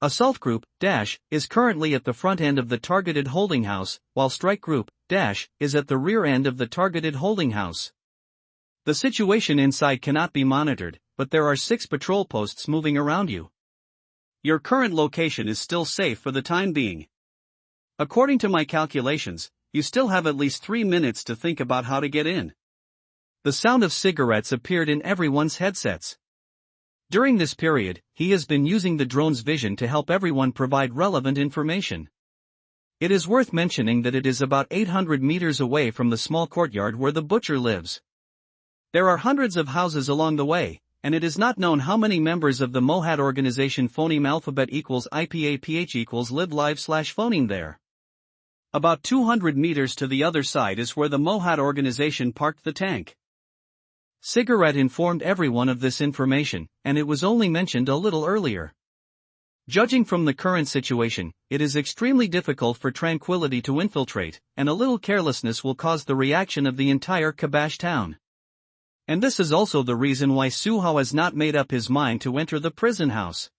A: Assault group is currently at the front end of the targeted holding house, while strike group is at the rear end of the targeted holding house. The situation inside cannot be monitored, but there are 6 patrol posts moving around you.
B: Your current location is still safe for the time being. According to my calculations, you still have at least 3 minutes to think about how to get in.
A: The sound of cigarettes appeared in everyone's headsets. During this period, he has been using the drone's vision to help everyone provide relevant information. It is worth mentioning that it is about 800 meters away from the small courtyard where the butcher lives. There are hundreds of houses along the way, and it is not known how many members of the Mohad organization phoneme alphabet equals IPAPH equals live live/phoneme there. About 200 meters to the other side is where the Mohad organization parked the tank. Cigarette informed everyone of this information, and it was only mentioned a little earlier. Judging from the current situation, it is extremely difficult for Tranquility to infiltrate, and a little carelessness will cause the reaction of the entire Kabash town. And this is also the reason why Suhao has not made up his mind to enter the prison house.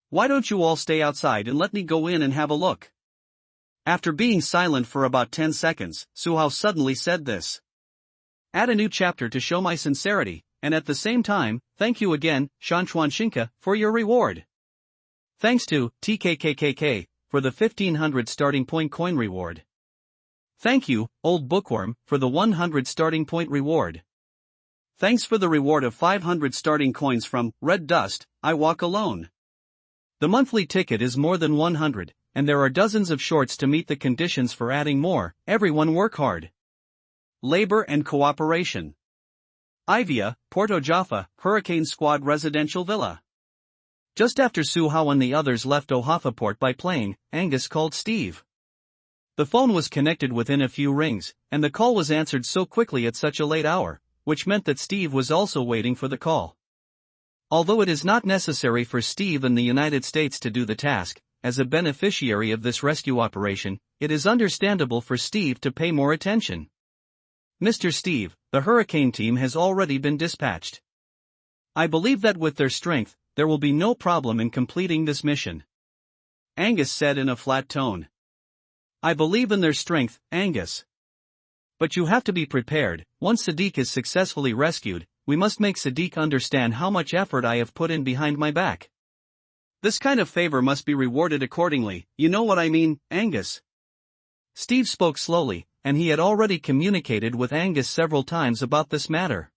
A: Why don't you all stay outside and let me go in and have a look? After being silent for about 10 seconds, Suhao suddenly said this. Add a new chapter to show my sincerity, and at the same time, thank you again, Shanchuan Shinka, for your reward. Thanks to TKKKK for the 1500 starting point coin reward. Thank you, Old Bookworm, for the 100 starting point reward. Thanks for the reward of 500 starting coins from Red Dust, I Walk Alone. The monthly ticket is more than 100, and there are dozens of shorts to meet the conditions for adding more. Everyone work hard. Labor and cooperation. Ivia, Porto Jaffa, Hurricane Squad Residential Villa. Just after Suhao and the others left Ohafa Port by plane, Angus called Steve. The phone was connected within a few rings, and the call was answered so quickly at such a late hour, which meant that Steve was also waiting for the call. Although it is not necessary for Steve in the United States to do the task, as a beneficiary of this rescue operation, it is understandable for Steve to pay more attention. Mr. Steve, the Hurricane team has already been dispatched. I believe that with their strength, there will be no problem in completing this mission. Angus said in a flat tone. I believe in their strength, Angus. But you have to be prepared. Once Sadiq is successfully rescued, we must make Sadiq understand how much effort I have put in behind my back. This kind of favor must be rewarded accordingly, you know what I mean, Angus? Steve spoke slowly, and he had already communicated with Angus several times about this matter.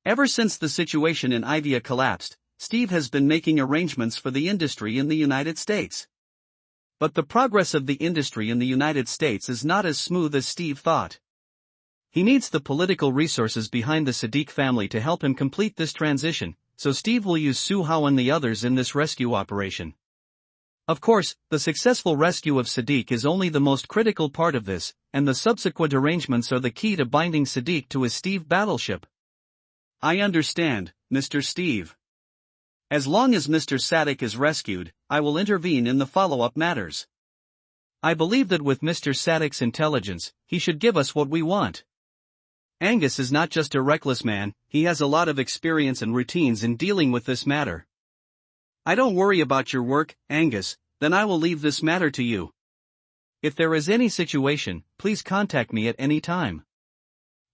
A: Ever since the situation in Ivia collapsed, Steve has been making arrangements for the industry in the United States. But the progress of the industry in the United States is not as smooth as Steve thought. He needs the political resources behind the Sadiq family to help him complete this transition, so Steve will use Suhao and the others in this rescue operation. Of course, the successful rescue of Sadiq is only the most critical part of this, and the subsequent arrangements are the key to binding Sadiq to his Steve battleship. I understand, Mr. Steve. As long as Mr. Sadiq is rescued, I will intervene in the follow-up matters. I believe that with Mr. Sadiq's intelligence, he should give us what we want. Angus is not just a reckless man, he has a lot of experience and routines in dealing with this matter. I don't worry about your work, Angus, then I will leave this matter to you. If there is any situation, please contact me at any time.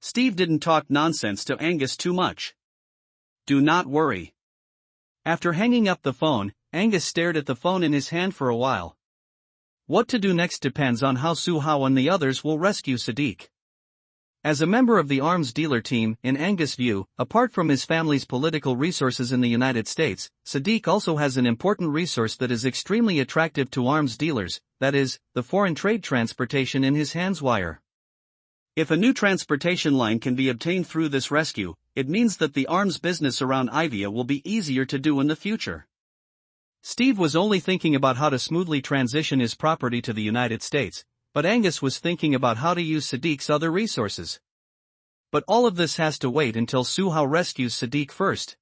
A: Steve didn't talk nonsense to Angus too much. Do not worry. After hanging up the phone, Angus stared at the phone in his hand for a while. What to do next depends on how Suhao and the others will rescue Sadiq. As a member of the arms dealer team, in Angus' view, apart from his family's political resources in the United States, Sadiq also has an important resource that is extremely attractive to arms dealers, that is, the foreign trade transportation in his hands wire. If a new transportation line can be obtained through this rescue, it means that the arms business around Ivia will be easier to do in the future. Steve was only thinking about how to smoothly transition his property to the United States, but Angus was thinking about how to use Sadiq's other resources. But all of this has to wait until Suhao rescues Sadiq first.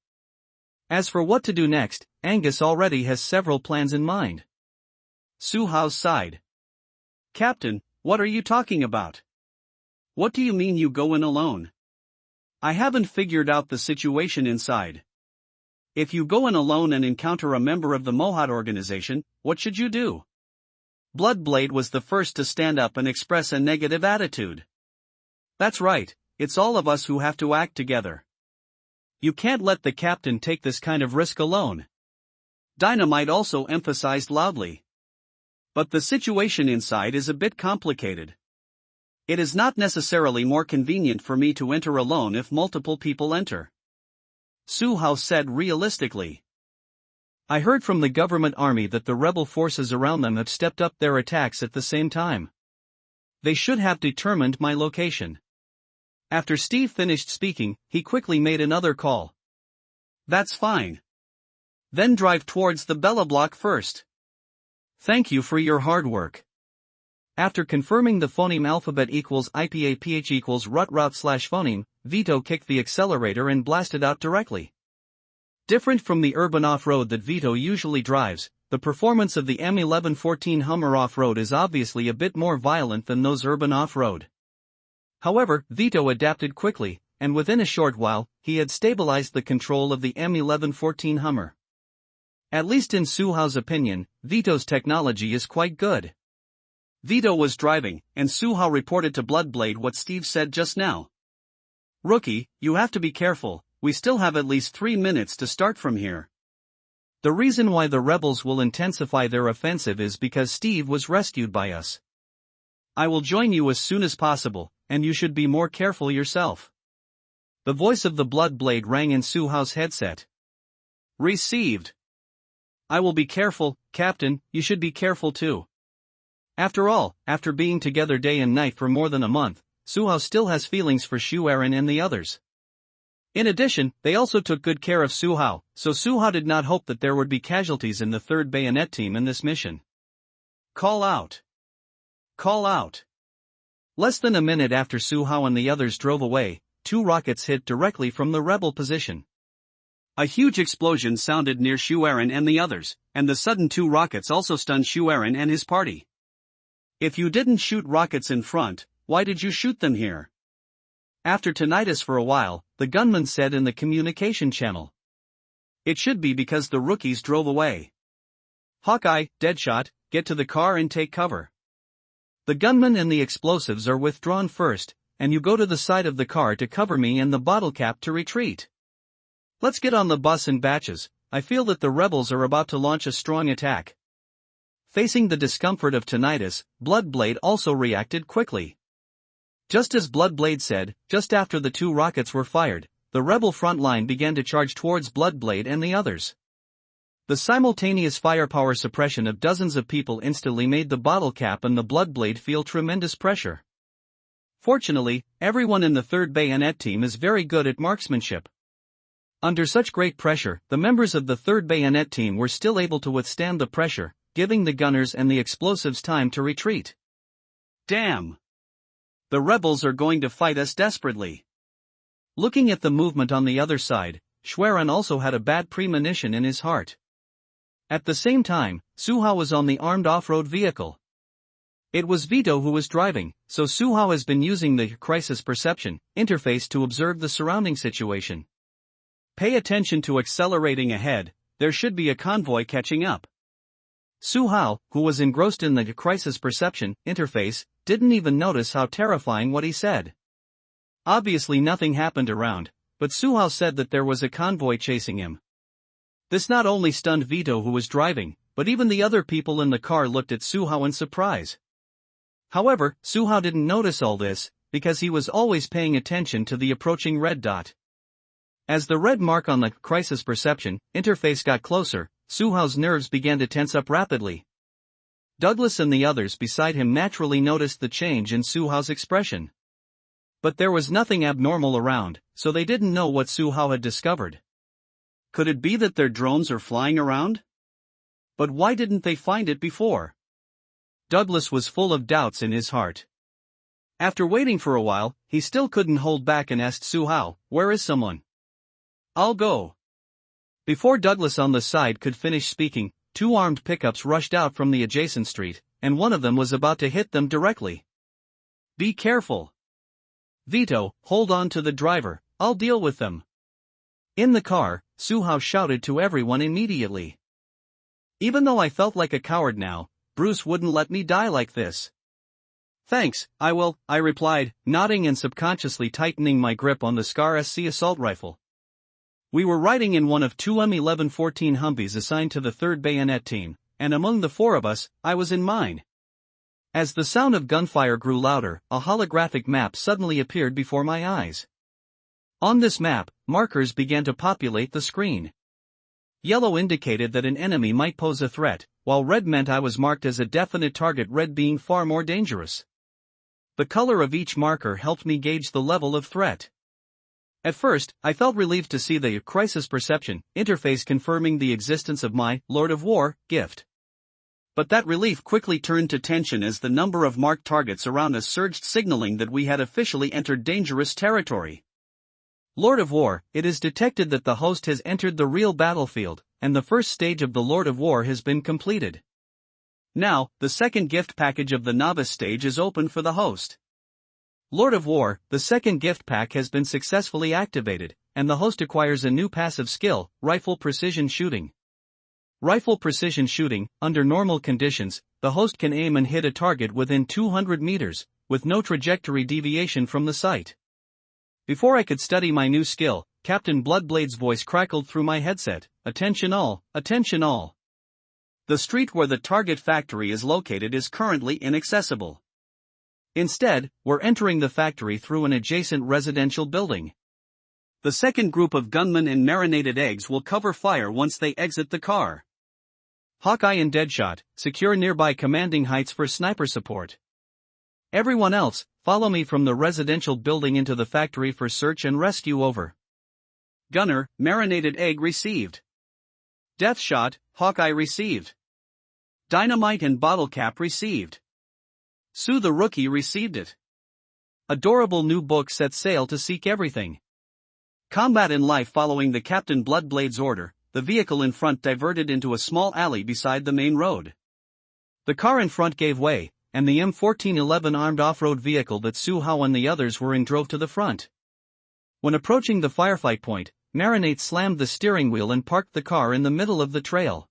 A: As for what to do next, Angus already has several plans in mind. Suhao sighed. Captain, what are you talking about? What do you mean you go in alone? I haven't figured out the situation inside. If you go in alone and encounter a member of the Mohad organization, what should you do? Bloodblade was the first to stand up and express a negative attitude. That's right, it's all of us who have to act together. You can't let the captain take this kind of risk alone. Dynamite also emphasized loudly. But the situation inside is a bit complicated. It is not necessarily more convenient for me to enter alone if multiple people enter. Suhao said realistically. I heard from the government army that the rebel forces around them have stepped up their attacks at the same time. They should have determined my location. After Steve finished speaking, he quickly made another call.
B: That's fine. Then drive towards the Bella block first.
A: Thank you for your hard work. After confirming the phoneme alphabet equals IPAPH equals route/phoneme, Vito kicked the accelerator and blasted out directly. Different from the urban off-road that Vito usually drives, the performance of the M1114 Hummer off-road is obviously a bit more violent than those urban off-road. However, Vito adapted quickly, and within a short while, he had stabilized the control of the M1114 Hummer. At least in Suhao's opinion, Vito's technology is quite good.
B: Vito was driving, and Suhao reported to Bloodblade what Steve said just now. Rookie, you have to be careful, we still have at least 3 minutes to start from here.
A: The reason why the rebels will intensify their offensive is because Steve was rescued by us. I will join you as soon as possible, and you should be more careful yourself. The voice of the Bloodblade rang in Suhao's headset.
B: Received.
A: I will be careful, Captain, you should be careful too. After all, after being together day and night for more than a month, Suhao still has feelings for Shu Aaron and the others. In addition, they also took good care of Suhao, so Suhao did not hope that there would be casualties in the 3rd Bayonet team in this mission.
B: Call out. Call out.
A: Less than a minute after Suhao and the others drove away, 2 rockets hit directly from the rebel position.
B: A huge explosion sounded near Shu Aaron and the others, and the sudden 2 rockets also stunned Shu Aaron and his party. If you didn't shoot rockets in front, why did you shoot them here?
A: After tinnitus for a while, the gunman said in the communication channel.
B: It should be because the rookies drove away.
A: Hawkeye, Deadshot, get to the car and take cover. The gunman and the explosives are withdrawn first, and you go to the side of the car to cover me and the bottle cap to retreat. Let's get on the bus in batches, I feel that the rebels are about to launch a strong attack. Facing the discomfort of tinnitus, Bloodblade also reacted quickly. Just as Bloodblade said, just after the 2 rockets were fired, the rebel front line began to charge towards Bloodblade and the others. The simultaneous firepower suppression of dozens of people instantly made the bottle cap and the Bloodblade feel tremendous pressure. Fortunately, everyone in the 3rd Bayonet team is very good at marksmanship. Under such great pressure, the members of the 3rd Bayonet team were still able to withstand the pressure, giving the gunners and the explosives time to retreat.
B: Damn! The rebels are going to fight us desperately.
A: Looking at the movement on the other side, Schwerin also had a bad premonition in his heart. At the same time, Suhao was on the armed off-road vehicle. It was Vito who was driving, so Suhao has been using the crisis perception interface to observe the surrounding situation. Pay attention to accelerating ahead, there should be a convoy catching up. Suhao, who was engrossed in the crisis perception interface, didn't even notice how terrifying what he said. Obviously nothing happened around, but Suhao said that there was a convoy chasing him. This not only stunned Vito who was driving, but even the other people in the car looked at Suhao in surprise. However, Suhao didn't notice all this, because he was always paying attention to the approaching red dot. As the red mark on the crisis perception interface got closer, Suhao's nerves began to tense up rapidly. Douglas and the others beside him naturally noticed the change in Suhao's expression. But there was nothing abnormal around, so they didn't know what Suhao had discovered.
B: Could it be that their drones are flying around? But why didn't they find it before?
A: Douglas was full of doubts in his heart. After waiting for a while, he still couldn't hold back and asked Suhao, "Where is someone?"
B: "I'll go."
A: Before Douglas on the side could finish speaking, 2 armed pickups rushed out from the adjacent street, and one of them was about to hit them directly.
B: "Be careful."
A: "Vito, hold on to the driver, I'll deal with them." In the car, Suhao shouted to everyone immediately.
B: Even though I felt like a coward now, Bruce wouldn't let me die like this.
A: "Thanks, I will," I replied, nodding and subconsciously tightening my grip on the Scar SC assault rifle. We were riding in one of 2 M1114 Humvees assigned to the 3rd Bayonet team, and among the 4 of us, I was in mine. As the sound of gunfire grew louder, a holographic map suddenly appeared before my eyes. On this map, markers began to populate the screen. Yellow indicated that an enemy might pose a threat, while red meant I was marked as a definite target, red being far more dangerous. The color of each marker helped me gauge the level of threat. At first, I felt relieved to see the Crisis Perception interface confirming the existence of my Lord of War gift. But that relief quickly turned to tension as the number of marked targets around us surged, signaling that we had officially entered dangerous territory. Lord of War, it is detected that the host has entered the real battlefield, and the first stage of the Lord of War has been completed. Now, the second gift package of the novice stage is open for the host. Lord of War, the second gift pack has been successfully activated, and the host acquires a new passive skill, Rifle Precision Shooting. Rifle Precision Shooting, under normal conditions, the host can aim and hit a target within 200 meters, with no trajectory deviation from the sight. Before I could study my new skill, Captain Bloodblade's voice crackled through my headset, "Attention all, attention all. The street where the target factory is located is currently inaccessible. Instead, we're entering the factory through an adjacent residential building. The second group of gunmen and marinated eggs will cover fire once they exit the car. Hawkeye and Deadshot, secure nearby commanding heights for sniper support. Everyone else, follow me from the residential building into the factory for search and rescue, over." Gunner, marinated egg received. Deathshot, Hawkeye received. Dynamite and bottle cap received. Sue the Rookie received it. Adorable new book set sail to seek everything. Combat in life. Following the Captain Bloodblade's order, the vehicle in front diverted into a small alley beside the main road. The car in front gave way, and the M1411 armed off-road vehicle that Su Hao and the others were in drove to the front. When approaching the firefight point, Marinate slammed the steering wheel and parked the car in the middle of the trail.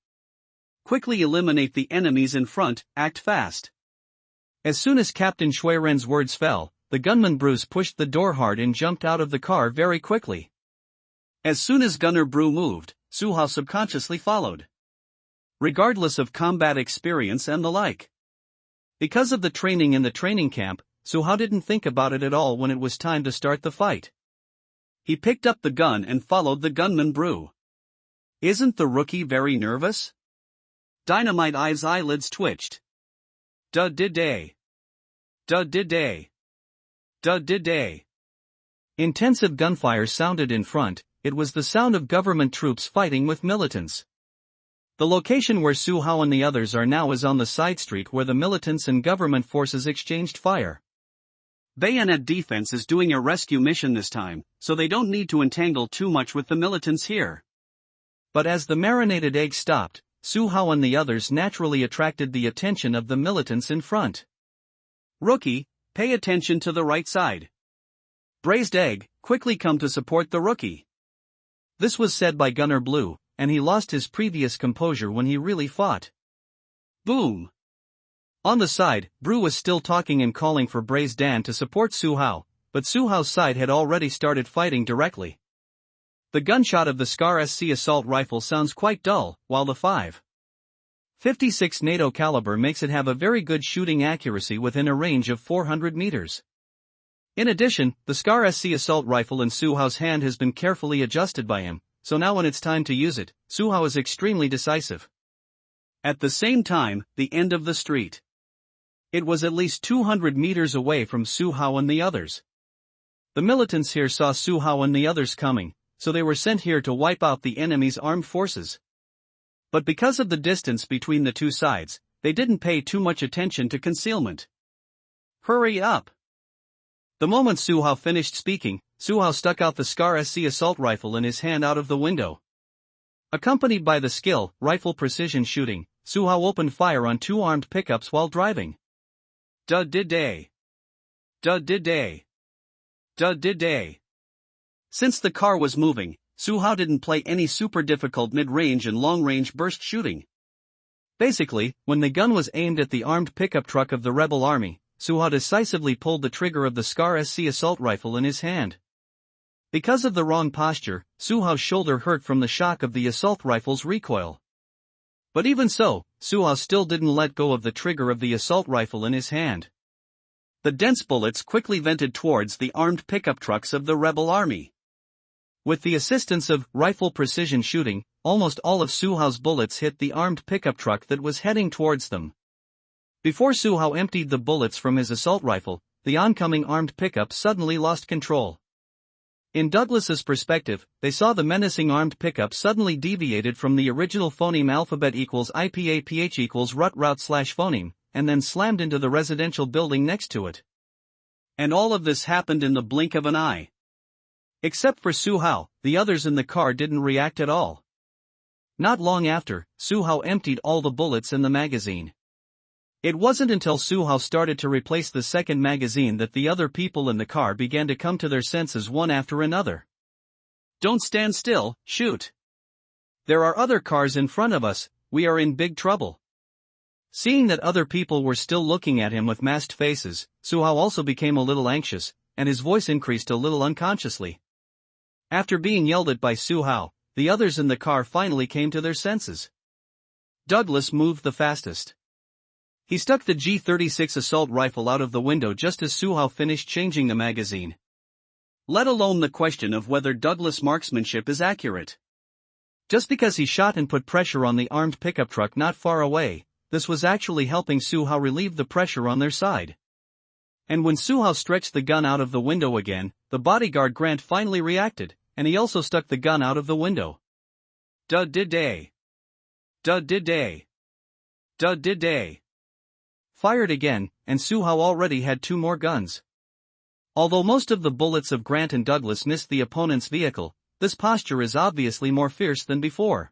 A: Quickly eliminate the enemies in front, act fast. As soon as Captain Shuiren's words fell, the gunman Bruce pushed the door hard and jumped out of the car very quickly. As soon as Gunner Brew moved, Su Hao subconsciously followed. Regardless of combat experience and the like. Because of the training in the training camp, Su Hao didn't think about it at all when it was time to start the fight. He picked up the gun and followed the gunman Brew. Isn't the rookie very nervous? Dynamite Eye's eyelids twitched. Duh-did-day. Duh-did-day. Duh-did-day. Intensive gunfire sounded in front. It was the sound of government troops fighting with militants. The location where Su Hao and the others are now is on the side street where the militants and government forces exchanged fire. Bayonet Defense is doing a rescue mission this time, so they don't need to entangle too much with the militants here. But as the marinated egg stopped, Su Hao and the others naturally attracted the attention of the militants in front. Rookie, pay attention to the right side. Braised Egg, quickly come to support the rookie. This was said by Gunner Blue, and he lost his previous composure when he really fought. Boom! On the side, Brew was still talking and calling for Braised Dan to support Su Hao, but Su Hao's side had already started fighting directly. The gunshot of the Scar SC assault rifle sounds quite dull, while the .556 NATO caliber makes it have a very good shooting accuracy within a range of 400 meters. In addition, the Scar SC assault rifle in Su Hao's hand has been carefully adjusted by him, so now when it's time to use it, Su Hao is extremely decisive. At the same time, the end of the street. It was at least 200 meters away from Su Hao and the others. The militants here saw Su Hao and the others coming, so they were sent here to wipe out the enemy's armed forces. But because of the distance between the two sides, they didn't pay too much attention to concealment. Hurry up! The moment Su Hao finished speaking, Su Hao stuck out the Scar SC assault rifle in his hand out of the window. Accompanied by the skill, Rifle Precision Shooting, Su Hao opened fire on two armed pickups while driving. Duh-did-day. Duh-did-day. Duh-did-day. Since the car was moving, Su Hao didn't play any super difficult mid-range and long-range burst shooting. Basically, when the gun was aimed at the armed pickup truck of the rebel army, Su Hao decisively pulled the trigger of the Scar SC assault rifle in his hand. Because of the wrong posture, Su Hao's shoulder hurt from the shock of the assault rifle's recoil. But even so, Su Hao still didn't let go of the trigger of the assault rifle in his hand. The dense bullets quickly vented towards the armed pickup trucks of the rebel army. With the assistance of Rifle Precision Shooting, almost all of Suhao's bullets hit the armed pickup truck that was heading towards them. Before Suhao emptied the bullets from his assault rifle, the oncoming armed pickup suddenly lost control. In Douglas's perspective, they saw the menacing armed pickup suddenly deviated from the original phoneme alphabet equals IPAPH equals rut route slash phoneme, and then slammed into the residential building next to it.
B: And all of this happened in the blink of an eye. Except for Suhao, the others in the car didn't react at all. Not long after, Suhao emptied all the bullets in the magazine. It wasn't until Suhao started to replace the second magazine that the other people in the car began to come to their senses one after another.
A: Don't stand still, shoot. There are other cars in front of us, we are in big trouble. Seeing that other people were still looking at him with masked faces, Suhao also became a little anxious, and his voice increased a little unconsciously. After being yelled at by Suhao, the others in the car finally came to their senses. Douglas moved the fastest. He stuck the G36 assault rifle out of the window just as Suhao finished changing the magazine.
B: Let alone the question of whether Douglas' marksmanship is accurate.
A: Just because he shot and put pressure on the armed pickup truck not far away, this was actually helping Suhao relieve the pressure on their side. And when Suhao stretched the gun out of the window again, the bodyguard Grant finally reacted, and he also stuck the gun out of the window.
B: Dud-did-day. Dud-did-day. Dud-did-day.
A: Fired again, and Suhao already had 2 more guns. Although most of the bullets of Grant and Douglas missed the opponent's vehicle, this posture is obviously more fierce than before.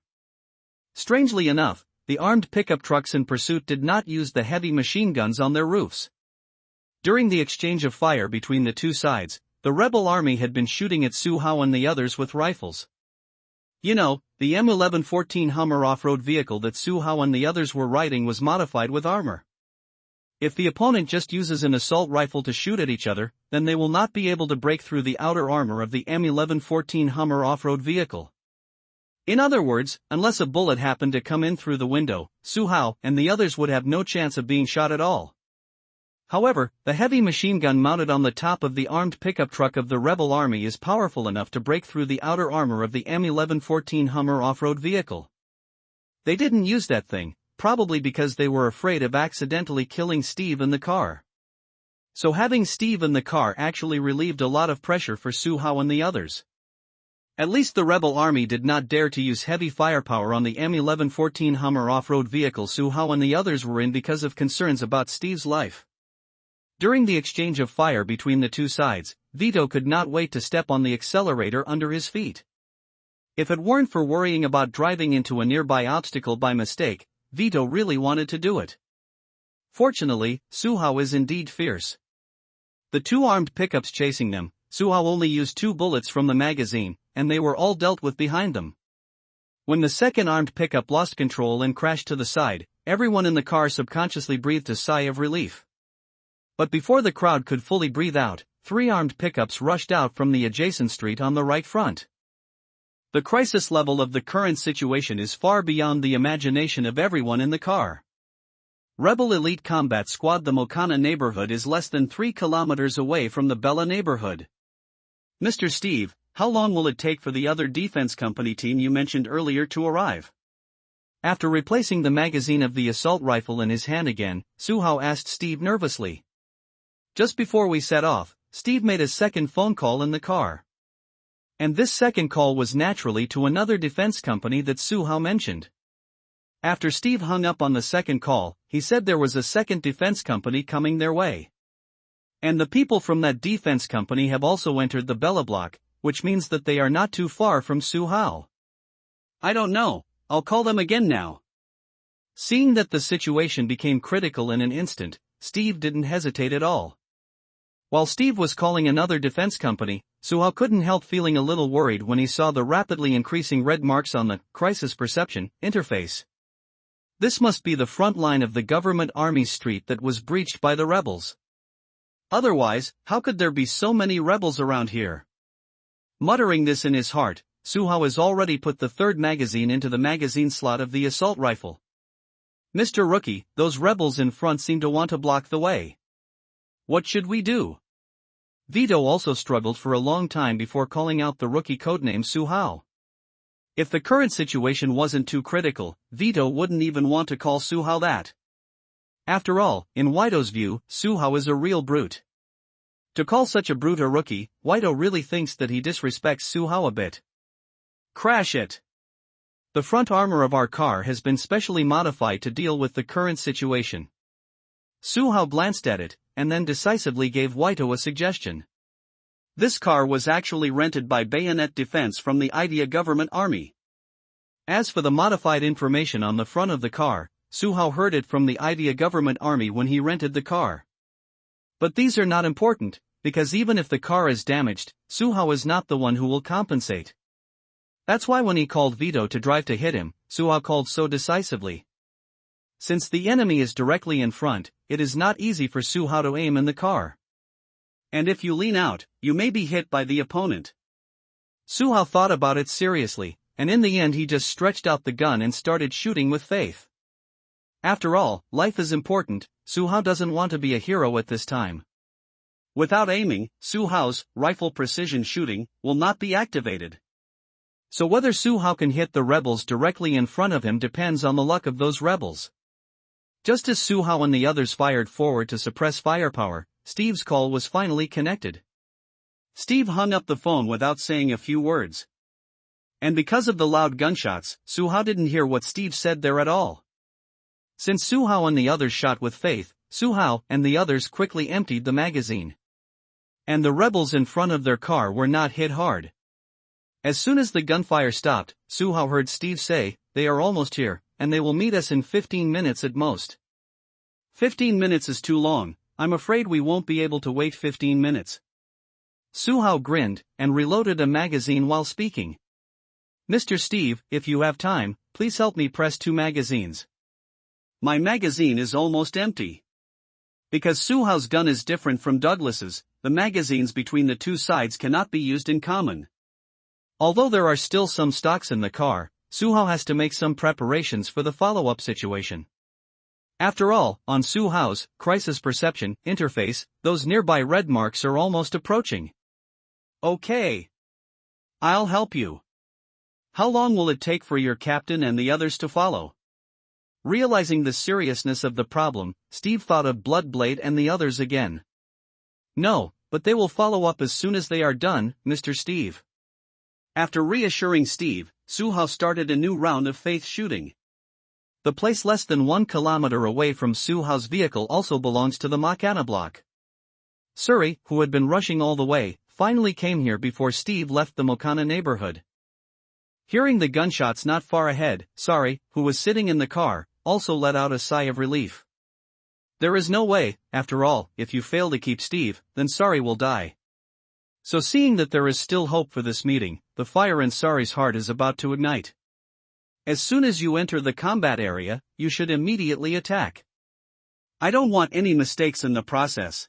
A: Strangely enough, the armed pickup trucks in pursuit did not use the heavy machine guns on their roofs. During the exchange of fire between the two sides, the rebel army had been shooting at Suhao and the others with rifles. You know, the M1114 Hummer off-road vehicle that Suhao and the others were riding was modified with armor. If the opponent just uses an assault rifle to shoot at each other, then they will not be able to break through the outer armor of the M1114 Hummer off-road vehicle. In other words, unless a bullet happened to come in through the window, Suhao and the others would have no chance of being shot at all. However, the heavy machine gun mounted on the top of the armed pickup truck of the rebel army is powerful enough to break through the outer armor of the M1114 Hummer off-road vehicle. They didn't use that thing, probably because they were afraid of accidentally killing Steve in the car. So having Steve in the car actually relieved a lot of pressure for Suhao and the others. At least the rebel army did not dare to use heavy firepower on the M1114 Hummer off-road vehicle Suhao and the others were in because of concerns about Steve's life. During the exchange of fire between the two sides, Vito could not wait to step on the accelerator under his feet. If it weren't for worrying about driving into a nearby obstacle by mistake, Vito really wanted to do it. Fortunately, Suhao is indeed fierce. The 2 armed pickups chasing them, Suhao only used 2 bullets from the magazine, and they were all dealt with behind them. When the second armed pickup lost control and crashed to the side, everyone in the car subconsciously breathed a sigh of relief. But before the crowd could fully breathe out, 3 armed pickups rushed out from the adjacent street on the right front. The crisis level of the current situation is far beyond the imagination of everyone in the car. Rebel Elite Combat Squad. The Mokana neighborhood is less than 3 kilometers away from the Bella neighborhood. Mr. Steve, how long will it take for the other defense company team you mentioned earlier to arrive? After replacing the magazine of the assault rifle in his hand again, Suhao asked Steve nervously. Just before we set off, Steve made a second phone call in the car. And this second call was naturally to another defense company that Suhao mentioned. After Steve hung up on the second call, he said there was a second defense company coming their way. And the people from that defense company have also entered the Bella block, which means that they are not too far from Suhao.
B: I don't know, I'll call them again now.
A: Seeing that the situation became critical in an instant, Steve didn't hesitate at all. While Steve was calling another defense company, Suhao couldn't help feeling a little worried when he saw the rapidly increasing red marks on the crisis perception interface. This must be the front line of the government army street that was breached by the rebels. Otherwise, how could there be so many rebels around here? Muttering this in his heart, Suhao has already put the 3rd magazine into the magazine slot of the assault rifle. Mr. Rookie, those rebels in front seem to want to block the way. What should we do? Vito also struggled for a long time before calling out the rookie codename Suhao.
B: If the current situation wasn't too critical, Vito wouldn't even want to call Suhao that. After all, in Waito's view, Suhao is a real brute. To call such a brute a rookie, Waito really thinks that he disrespects Suhao a bit. Crash it! The front armor of our car has been specially modified to deal with the current situation. Suhao glanced at it, and then decisively gave Waito a suggestion. This car was actually rented by Bayonet Defense from the Idea Government Army. As for the modified information on the front of the car, Suhao heard it from the Idea Government Army when he rented the car. But these are not important, because even if the car is damaged, Suhao is not the one who will compensate. That's why when he called Vito to drive to hit him, Suhao called so decisively. Since the enemy is directly in front, it is not easy for Suhao to aim in the car. And if you lean out, you may be hit by the opponent. Suhao thought about it seriously, and in the end he just stretched out the gun and started shooting with faith. After all, life is important. Suhao doesn't want to be a hero at this time. Without aiming, Suhao's rifle precision shooting will not be activated. So whether Suhao can hit the rebels directly in front of him depends on the luck of those rebels. Just as Suhao and the others fired forward to suppress firepower, Steve's call was finally connected. Steve hung up the phone without saying a few words. And because of the loud gunshots, Suhao didn't hear what Steve said there at all. Since Suhao and the others shot with faith, Suhao and the others quickly emptied the magazine. And the rebels in front of their car were not hit hard. As soon as the gunfire stopped, Suhao heard Steve say, "They are almost here, and they will meet us in 15 minutes at most." 15 minutes is too long. I'm afraid we won't be able to wait 15 minutes. Suhao grinned, and reloaded a magazine while speaking. "Mr. Steve, if you have time, please help me press 2 magazines. My magazine is almost empty." Because Suhao's gun is different from Douglas's, the magazines between the two sides cannot be used in common. Although there are still some stocks in the car, Suhao has to make some preparations for the follow-up situation. After all, on Suhao's crisis perception interface, those nearby red marks are almost approaching. "Okay. I'll help you. How long will it take for your captain and the others to follow?" Realizing the seriousness of the problem, Steve thought of Bloodblade and the others again. "No, but they will follow up as soon as they are done, Mr. Steve." After reassuring Steve, Suhao started a new round of faith shooting. The place less than 1 kilometer away from Suhao's vehicle also belongs to the Makana block. Suri, who had been rushing all the way, finally came here before Steve left the Mokana neighborhood. Hearing the gunshots not far ahead, Sari, who was sitting in the car, also let out a sigh of relief. There is no way, after all, if you fail to keep Steve, then Sari will die. So seeing that there is still hope for this meeting, the fire in Sari's heart is about to ignite. As soon as you enter the combat area, you should immediately attack. I don't want any mistakes in the process.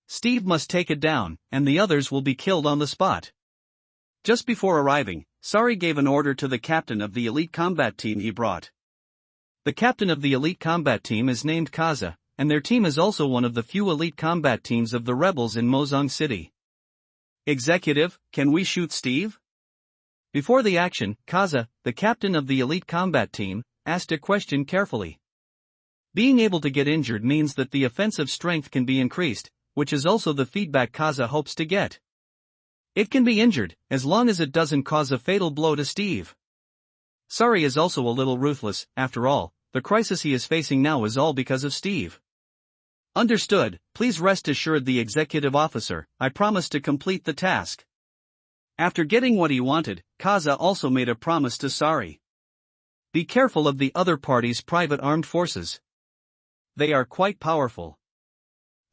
B: Steve must take it down, and the others will be killed on the spot. Just before arriving, Sari gave an order to the captain of the elite combat team he brought. The captain of the elite combat team is named Kaza, and their team is also one of the few elite combat teams of the rebels in Mozong City. "Executive, can we shoot Steve?" Before the action, Kaza, the captain of the elite combat team, asked a question carefully. Being able to get injured means that the offensive strength can be increased, which is also the feedback Kaza hopes to get. It can be injured, as long as it doesn't cause a fatal blow to Steve. Sari is also a little ruthless. After all, the crisis he is facing now is all because of Steve. "Understood, please rest assured the executive officer, I promise to complete the task." After getting what he wanted, Kaza also made a promise to Sari. Be careful of the other party's private armed forces. They are quite powerful.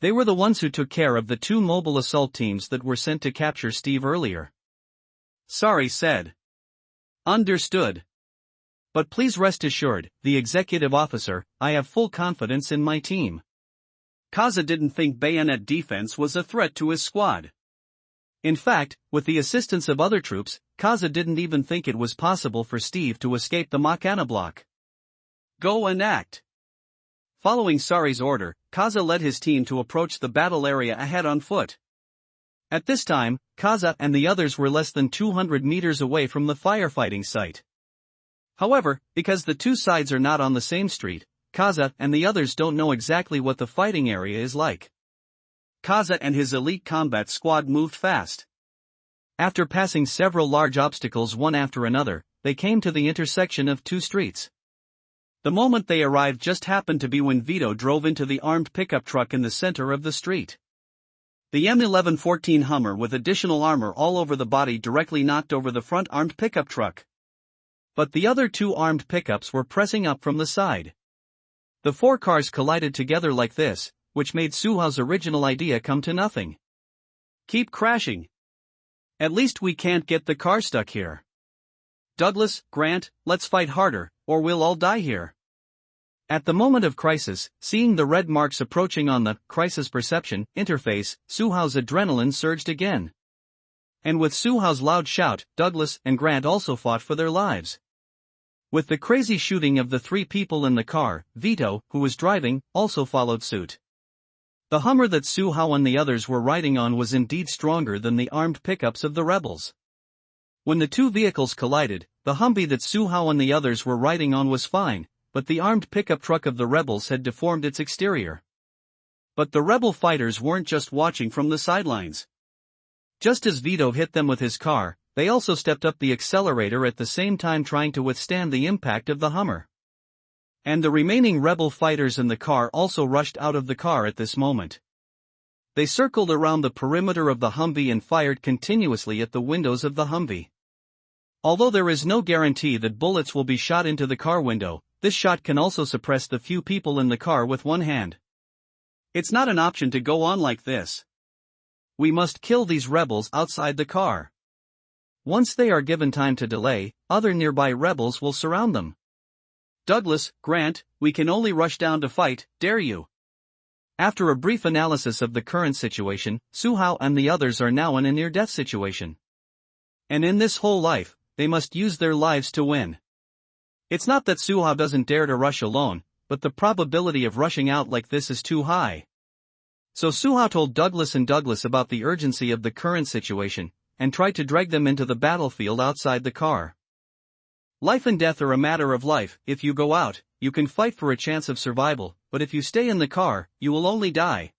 B: They were the ones who took care of the 2 mobile assault teams that were sent to capture Steve earlier. Sari said. "Understood. But please rest assured, the executive officer, I have full confidence in my team." Kaza didn't think Bayonet Defense was a threat to his squad. In fact, with the assistance of other troops, Kaza didn't even think it was possible for Steve to escape the Makana block. "Go and act." Following Sari's order, Kaza led his team to approach the battle area ahead on foot. At this time, Kaza and the others were less than 200 meters away from the firefighting site. However, because the two sides are not on the same street, Kaza and the others don't know exactly what the fighting area is like. Kaza and his elite combat squad moved fast. After passing several large obstacles one after another, they came to the intersection of two streets. The moment they arrived just happened to be when Vito drove into the armed pickup truck in the center of the street. The M1114 Hummer with additional armor all over the body directly knocked over the front armed pickup truck. But the other two armed pickups were pressing up from the side. The four cars collided together like this, which made Suhao's original idea come to nothing. Keep crashing. At least we can't get the car stuck here. Douglas, Grant, let's fight harder, or we'll all die here. At the moment of crisis, seeing the red marks approaching on the crisis perception interface, Suhao's adrenaline surged again. And with Suhao's loud shout, Douglas and Grant also fought for their lives. With the crazy shooting of the three people in the car, Vito, who was driving, also followed suit. The Hummer that Suhao and the others were riding on was indeed stronger than the armed pickups of the rebels. When the two vehicles collided, the Humvee that Suhao and the others were riding on was fine, but the armed pickup truck of the rebels had deformed its exterior. But the rebel fighters weren't just watching from the sidelines. Just as Vito hit them with his car, they also stepped up the accelerator at the same time trying to withstand the impact of the Hummer. And the remaining rebel fighters in the car also rushed out of the car at this moment. They circled around the perimeter of the Humvee and fired continuously at the windows of the Humvee. Although there is no guarantee that bullets will be shot into the car window, this shot can also suppress the few people in the car with one hand. It's not an option to go on like this. We must kill these rebels outside the car. Once they are given time to delay, other nearby rebels will surround them. Douglas, Grant, we can only rush down to fight, dare you? After a brief analysis of the current situation, Suhao and the others are now in a near-death situation. And in this whole life, they must use their lives to win. It's not that Suhao doesn't dare to rush alone, but the probability of rushing out like this is too high. So Suhao told Douglas and Douglas about the urgency of the current situation, and tried to drag them into the battlefield outside the car. Life and death are a matter of life. If you go out, you can fight for a chance of survival, but if you stay in the car, you will only die.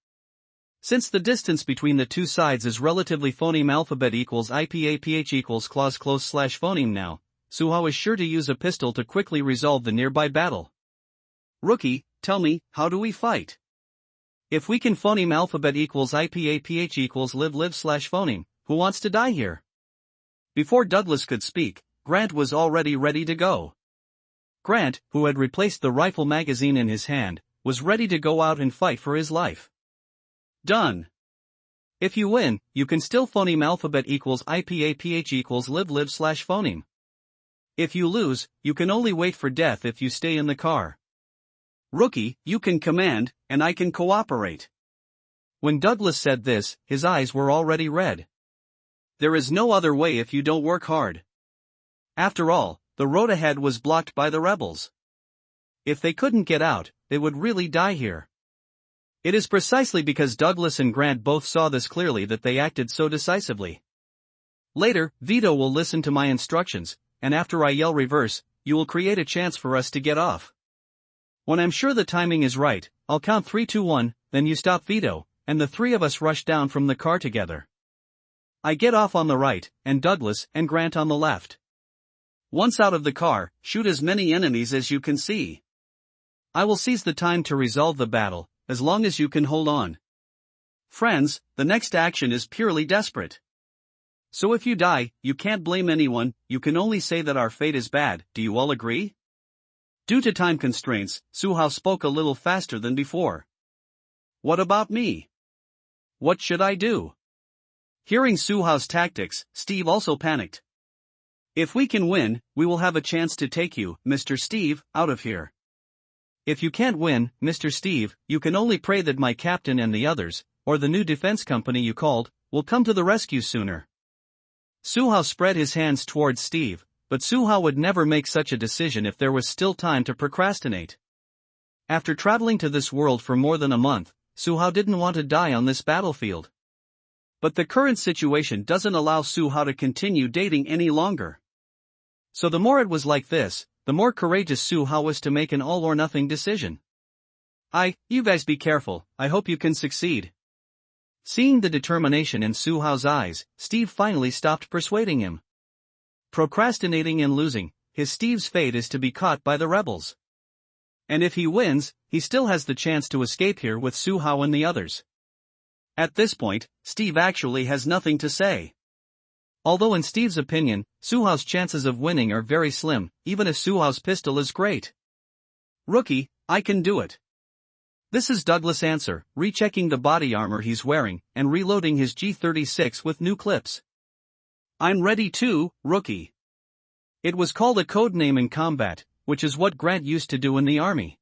B: Since the distance between the two sides is relatively phoneme alphabet equals IPAPH equals clause close slash phoneme now, Suhao is sure to use a pistol to quickly resolve the nearby battle. Rookie, tell me, how do we fight? If we can phoneme alphabet equals IPAPH equals live slash phoneme, who wants to die here? Before Douglas could speak, Grant was already ready to go. Grant, who had replaced the rifle magazine in his hand, was ready to go out and fight for his life. Done. If you win, you can still phoneme alphabet equals IPAPH equals live slash phoneme. If you lose, you can only wait for death if you stay in the car. Rookie, you can command, and I can cooperate. When Douglas said this, his eyes were already red. There is no other way if you don't work hard. After all, the road ahead was blocked by the rebels. If they couldn't get out, they would really die here. It is precisely because Douglas and Grant both saw this clearly that they acted so decisively. Later, Vito will listen to my instructions, and after I yell reverse, you will create a chance for us to get off. When I'm sure the timing is right, I'll count 3, 2, 1, then you stop Vito, and the three of us rush down from the car together. I get off on the right, and Douglas and Grant on the left. Once out of the car, shoot as many enemies as you can see. I will seize the time to resolve the battle, as long as you can hold on. Friends, the next action is purely desperate. So if you die, you can't blame anyone, you can only say that our fate is bad. Do you all agree? Due to time constraints, Suhao spoke a little faster than before. What about me? What should I do? Hearing Suhao's tactics, Steve also panicked. If we can win, we will have a chance to take you, Mr. Steve, out of here. If you can't win, Mr. Steve, you can only pray that my captain and the others, or the new defense company you called, will come to the rescue sooner. Suhao spread his hands towards Steve, but Suhao would never make such a decision if there was still time to procrastinate. After traveling to this world for more than a month, Suhao didn't want to die on this battlefield. But the current situation doesn't allow Su-hao to continue dating any longer. So the more it was like this, the more courageous Su-hao was to make an all-or-nothing decision. You guys be careful, I hope you can succeed. Seeing the determination in Su-hao's eyes, Steve finally stopped persuading him. Procrastinating and losing, Steve's fate is to be caught by the rebels. And if he wins, he still has the chance to escape here with Su-hao and the others. At this point, Steve actually has nothing to say. Although in Steve's opinion, Su-hao's chances of winning are very slim, even if Su-hao's pistol is great. Rookie, I can do it. This is Douglas' answer, rechecking the body armor he's wearing, and reloading his G36 with new clips. I'm ready too, Rookie. It was called a code name in combat, which is what Grant used to do in the army.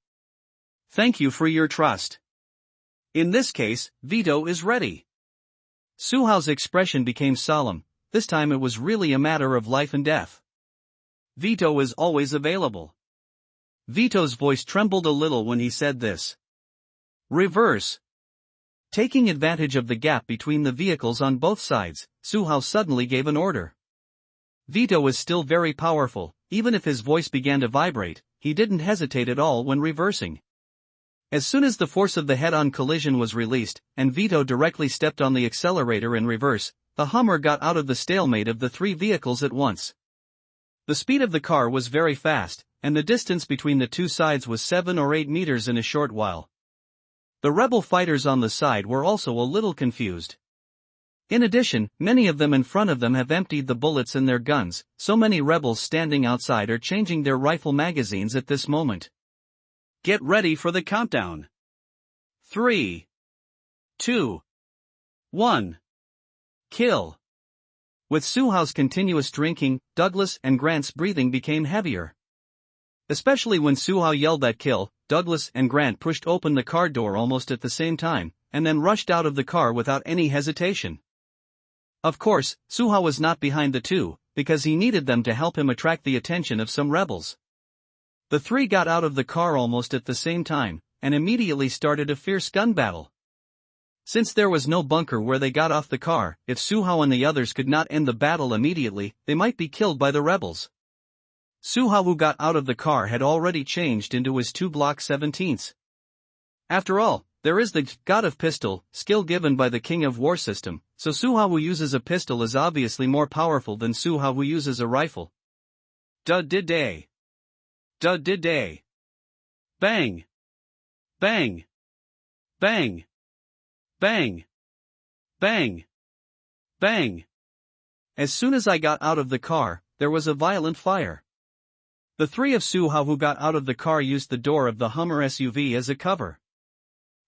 B: Thank you for your trust. In this case, Vito is ready. Su-hao's expression became solemn. This time it was really a matter of life and death. Vito is always available. Vito's voice trembled a little when he said this. Reverse. Taking advantage of the gap between the vehicles on both sides, Su-hao suddenly gave an order. Vito was still very powerful, even if his voice began to vibrate, he didn't hesitate at all when reversing. As soon as the force of the head-on collision was released, and Vito directly stepped on the accelerator in reverse, the Hummer got out of the stalemate of the three vehicles at once. The speed of the car was very fast, and the distance between the two sides was 7 or 8 meters in a short while. The rebel fighters on the side were also a little confused. In addition, many of them in front of them have emptied the bullets in their guns, so many rebels standing outside are changing their rifle magazines at this moment. Get ready for the countdown. 3, 2, 1. Kill. With Su-hao's continuous drinking, Douglas and Grant's breathing became heavier. Especially when Su-hao yelled that kill, Douglas and Grant pushed open the car door almost at the same time, and then rushed out of the car without any hesitation. Of course, Su-hao was not behind the two, because he needed them to help him attract the attention of some rebels. The three got out of the car almost at the same time, and immediately started a fierce gun battle. Since there was no bunker where they got off the car, if Su-hao and the others could not end the battle immediately, they might be killed by the rebels. Su-hao, who got out of the car, had already changed into his 2 Glock 17s. After all, there is the God of Pistol skill given by the King of War system, so Su-hao who uses a pistol is obviously more powerful than Su-hao who uses a rifle. Dud-did-day. Dud-did-day. Bang. Bang. Bang. Bang. Bang. Bang. As soon as I got out of the car, there was a violent fire. The three of Su-hao who got out of the car used the door of the Hummer SUV as a cover.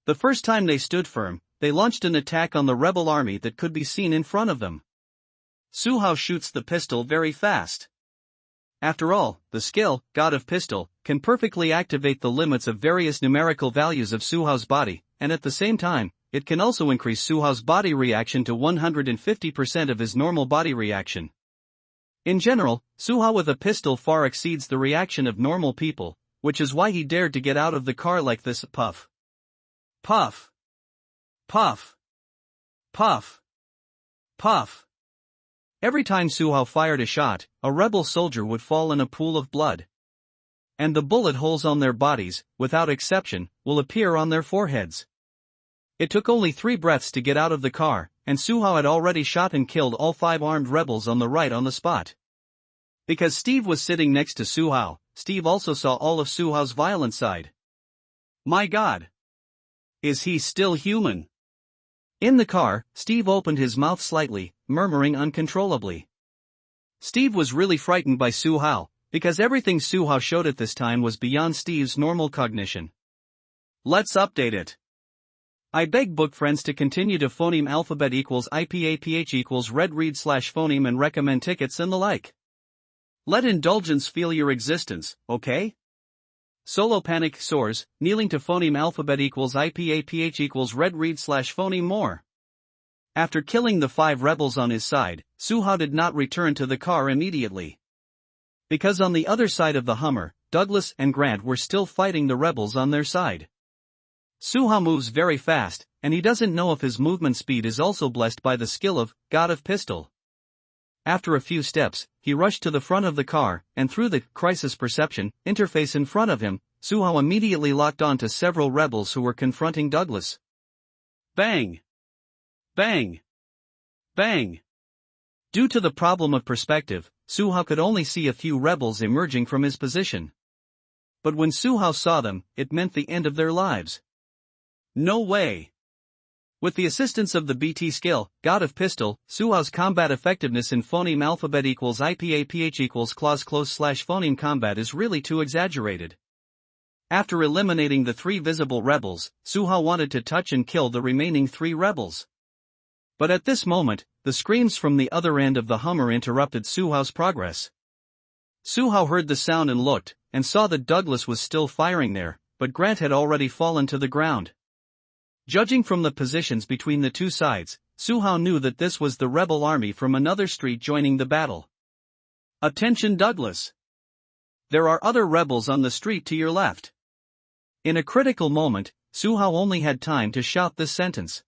B: The first time they stood firm, they launched an attack on the rebel army that could be seen in front of them. Su-hao shoots the pistol very fast. After all, the skill, God of Pistol, can perfectly activate the limits of various numerical values of Su-hao's body, and at the same time, it can also increase Su-hao's body reaction to 150% of his normal body reaction. In general, Su-hao with a pistol far exceeds the reaction of normal people, which is why he dared to get out of the car like this. Puff. Puff. Puff. Puff. Puff. Every time Su-hao fired a shot, a rebel soldier would fall in a pool of blood. And the bullet holes on their bodies, without exception, will appear on their foreheads. It took only 3 breaths to get out of the car, and Su-hao had already shot and killed all 5 armed rebels on the right on the spot. Because Steve was sitting next to Su-hao, Steve also saw all of Su-hao's violent side. My God! Is he still human? In the car, Steve opened his mouth slightly, murmuring uncontrollably. Steve was really frightened by Su-hao, because everything Su-hao showed at this time was beyond Steve's normal cognition. Let's update it. I beg book friends to continue to phoneme alphabet equals IPAPH equals red read / phoneme and recommend tickets and the like. Let indulgence feel your existence, okay? Solo panic soars, kneeling to phoneme alphabet equals IPAPH equals red read / phoneme more. After killing the 5 rebels on his side, Su-hao did not return to the car immediately. Because on the other side of the Hummer, Douglas and Grant were still fighting the rebels on their side.
A: Su Hao moves very fast, and he doesn't know if his movement speed is also blessed by the skill of God of Pistol. After a few steps, he rushed to the front of the car, and through the crisis perception interface in front of him, Su Hao immediately locked on to several rebels who were confronting Douglas.
B: Bang! Bang! Bang!
A: Due to the problem of perspective, Su Hao could only see a few rebels emerging from his position. But when Su Hao saw them, it meant the end of their lives.
B: No way!
A: With the assistance of the BT skill, God of Pistol, Su Hao's combat effectiveness in phoneme alphabet equals IPAPH equals clause close slash phoneme combat is really too exaggerated. After eliminating the 3 visible rebels, Su Hao wanted to touch and kill the remaining 3 rebels. But at this moment, the screams from the other end of the Hummer interrupted Su Hao's progress. Su Hao heard the sound and looked, and saw that Douglas was still firing there, but Grant had already fallen to the ground. Judging from the positions between the two sides, Su Hao knew that this was the rebel army from another street joining the battle.
B: Attention Douglas!
A: There are other rebels on the street to your left. In a critical moment, Su Hao only had time to shout this sentence.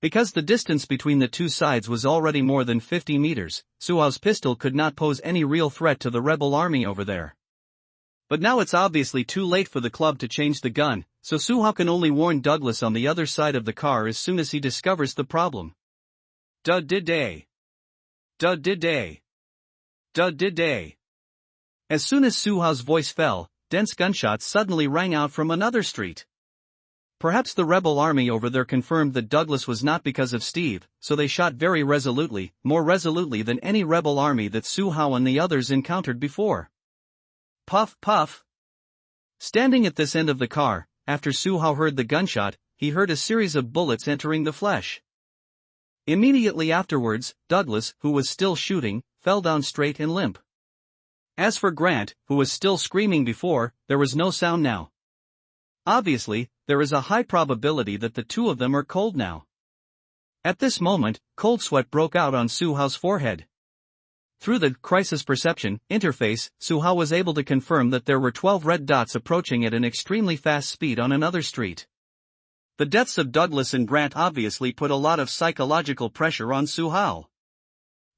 A: Because the distance between the two sides was already more than 50 meters, Su Hao's pistol could not pose any real threat to the rebel army over there. But now it's obviously too late for the club to change the gun, so Su Hao can only warn Douglas on the other side of the car as soon as he discovers the problem.
B: Dud-did-day. Dud-did-day. Dud-did-day.
A: As soon as Su Hao's voice fell, dense gunshots suddenly rang out from another street. Perhaps the rebel army over there confirmed that Douglas was not because of Steve, so they shot very resolutely, more resolutely than any rebel army that Su Hao and the others encountered before. Puff puff. Standing at this end of the car, after Su Hao heard the gunshot, he heard a series of bullets entering the flesh. Immediately afterwards, Douglas, who was still shooting, fell down straight and limp. As for Grant, who was still screaming before, there was no sound now. Obviously, there is a high probability that the two of them are cold now. At this moment, cold sweat broke out on Su Hao's forehead. Through the crisis perception interface, Su Hao was able to confirm that there were 12 red dots approaching at an extremely fast speed on another street. The deaths of Douglas and Grant obviously put a lot of psychological pressure on Su Hao.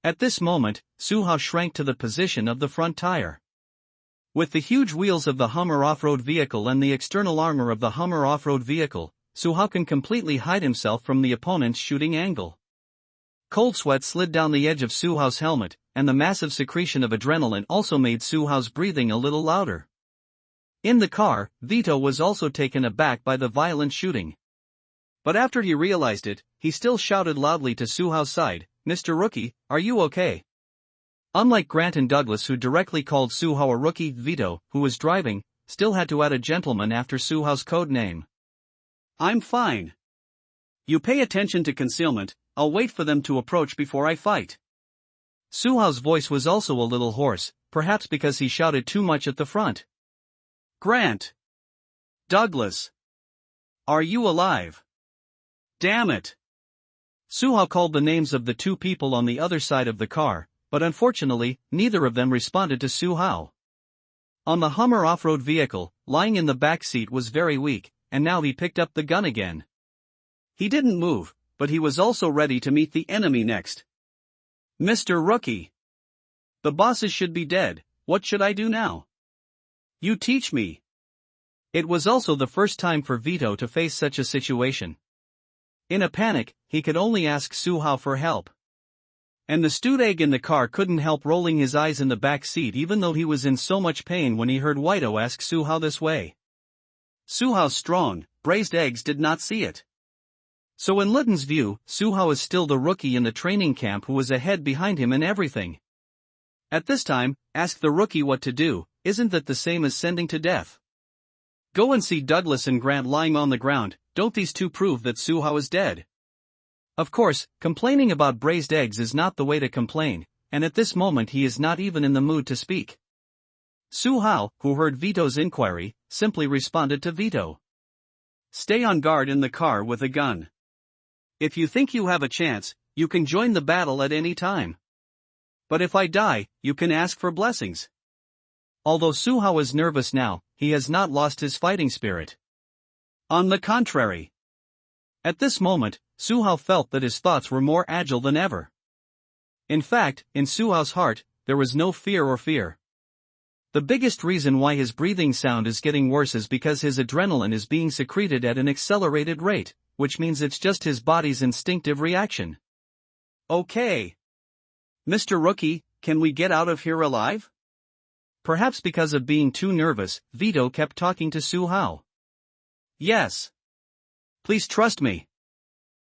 A: At this moment, Su Hao shrank to the position of the front tire. With the huge wheels of the Hummer off-road vehicle and the external armor of the Hummer off-road vehicle, Su Hao can completely hide himself from the opponent's shooting angle. Cold sweat slid down the edge of Su Hao's helmet, and the massive secretion of adrenaline also made Su Hao's breathing a little louder. In the car, Vito was also taken aback by the violent shooting. But after he realized it, he still shouted loudly to Su Hao's side, "Mr. Rookie, are you okay?" Unlike Grant and Douglas, who directly called Su Hao a rookie, Vito, who was driving, still had to add a gentleman after Su Hao's code name.
B: "I'm fine. You pay attention to concealment, I'll wait for them to approach before I fight."
A: Su Hao's voice was also a little hoarse, perhaps because he shouted too much at the front.
B: "Grant! Douglas! Are you alive? Damn it!"
A: Su Hao called the names of the two people on the other side of the car, but unfortunately, neither of them responded to Su Hao. On the Hummer off-road vehicle, lying in the back seat was very weak, and now he picked up the gun again.
B: He didn't move, but he was also ready to meet the enemy next. "Mr. Rookie! The bosses should be dead, what should I do now? You teach me."
A: It was also the first time for Vito to face such a situation. In a panic, he could only ask Su Hao for help. And the stewed egg in the car couldn't help rolling his eyes in the back seat even though he was in so much pain when he heard Vito ask Su Hao this way. Su Hao's strong, braised eggs did not see it. So in Litton's view, Su Hao is still the rookie in the training camp who was ahead behind him in everything. At this time, ask the rookie what to do, isn't that the same as sending to death? Go and see Douglas and Grant lying on the ground, don't these two prove that Su Hao is dead? Of course, complaining about braised eggs is not the way to complain, and at this moment he is not even in the mood to speak. Su Hao, who heard Vito's inquiry, simply responded to Vito. "Stay on guard in the car with a gun. If you think you have a chance, you can join the battle at any time. But if I die, you can ask for blessings." Although Su Hao is nervous now, he has not lost his fighting spirit.
B: On the contrary. At this moment, Su Hao felt that his thoughts were more agile than ever. In fact, in Su Hao's heart, there was no fear or fear. The biggest reason why his breathing sound is getting worse is because his adrenaline is being secreted at an accelerated rate, which means it's just his body's instinctive reaction. Okay. Mr. Rookie, can we get out of here alive? Perhaps because of being too nervous, Vito kept talking to Su Hao. Yes. Please trust me.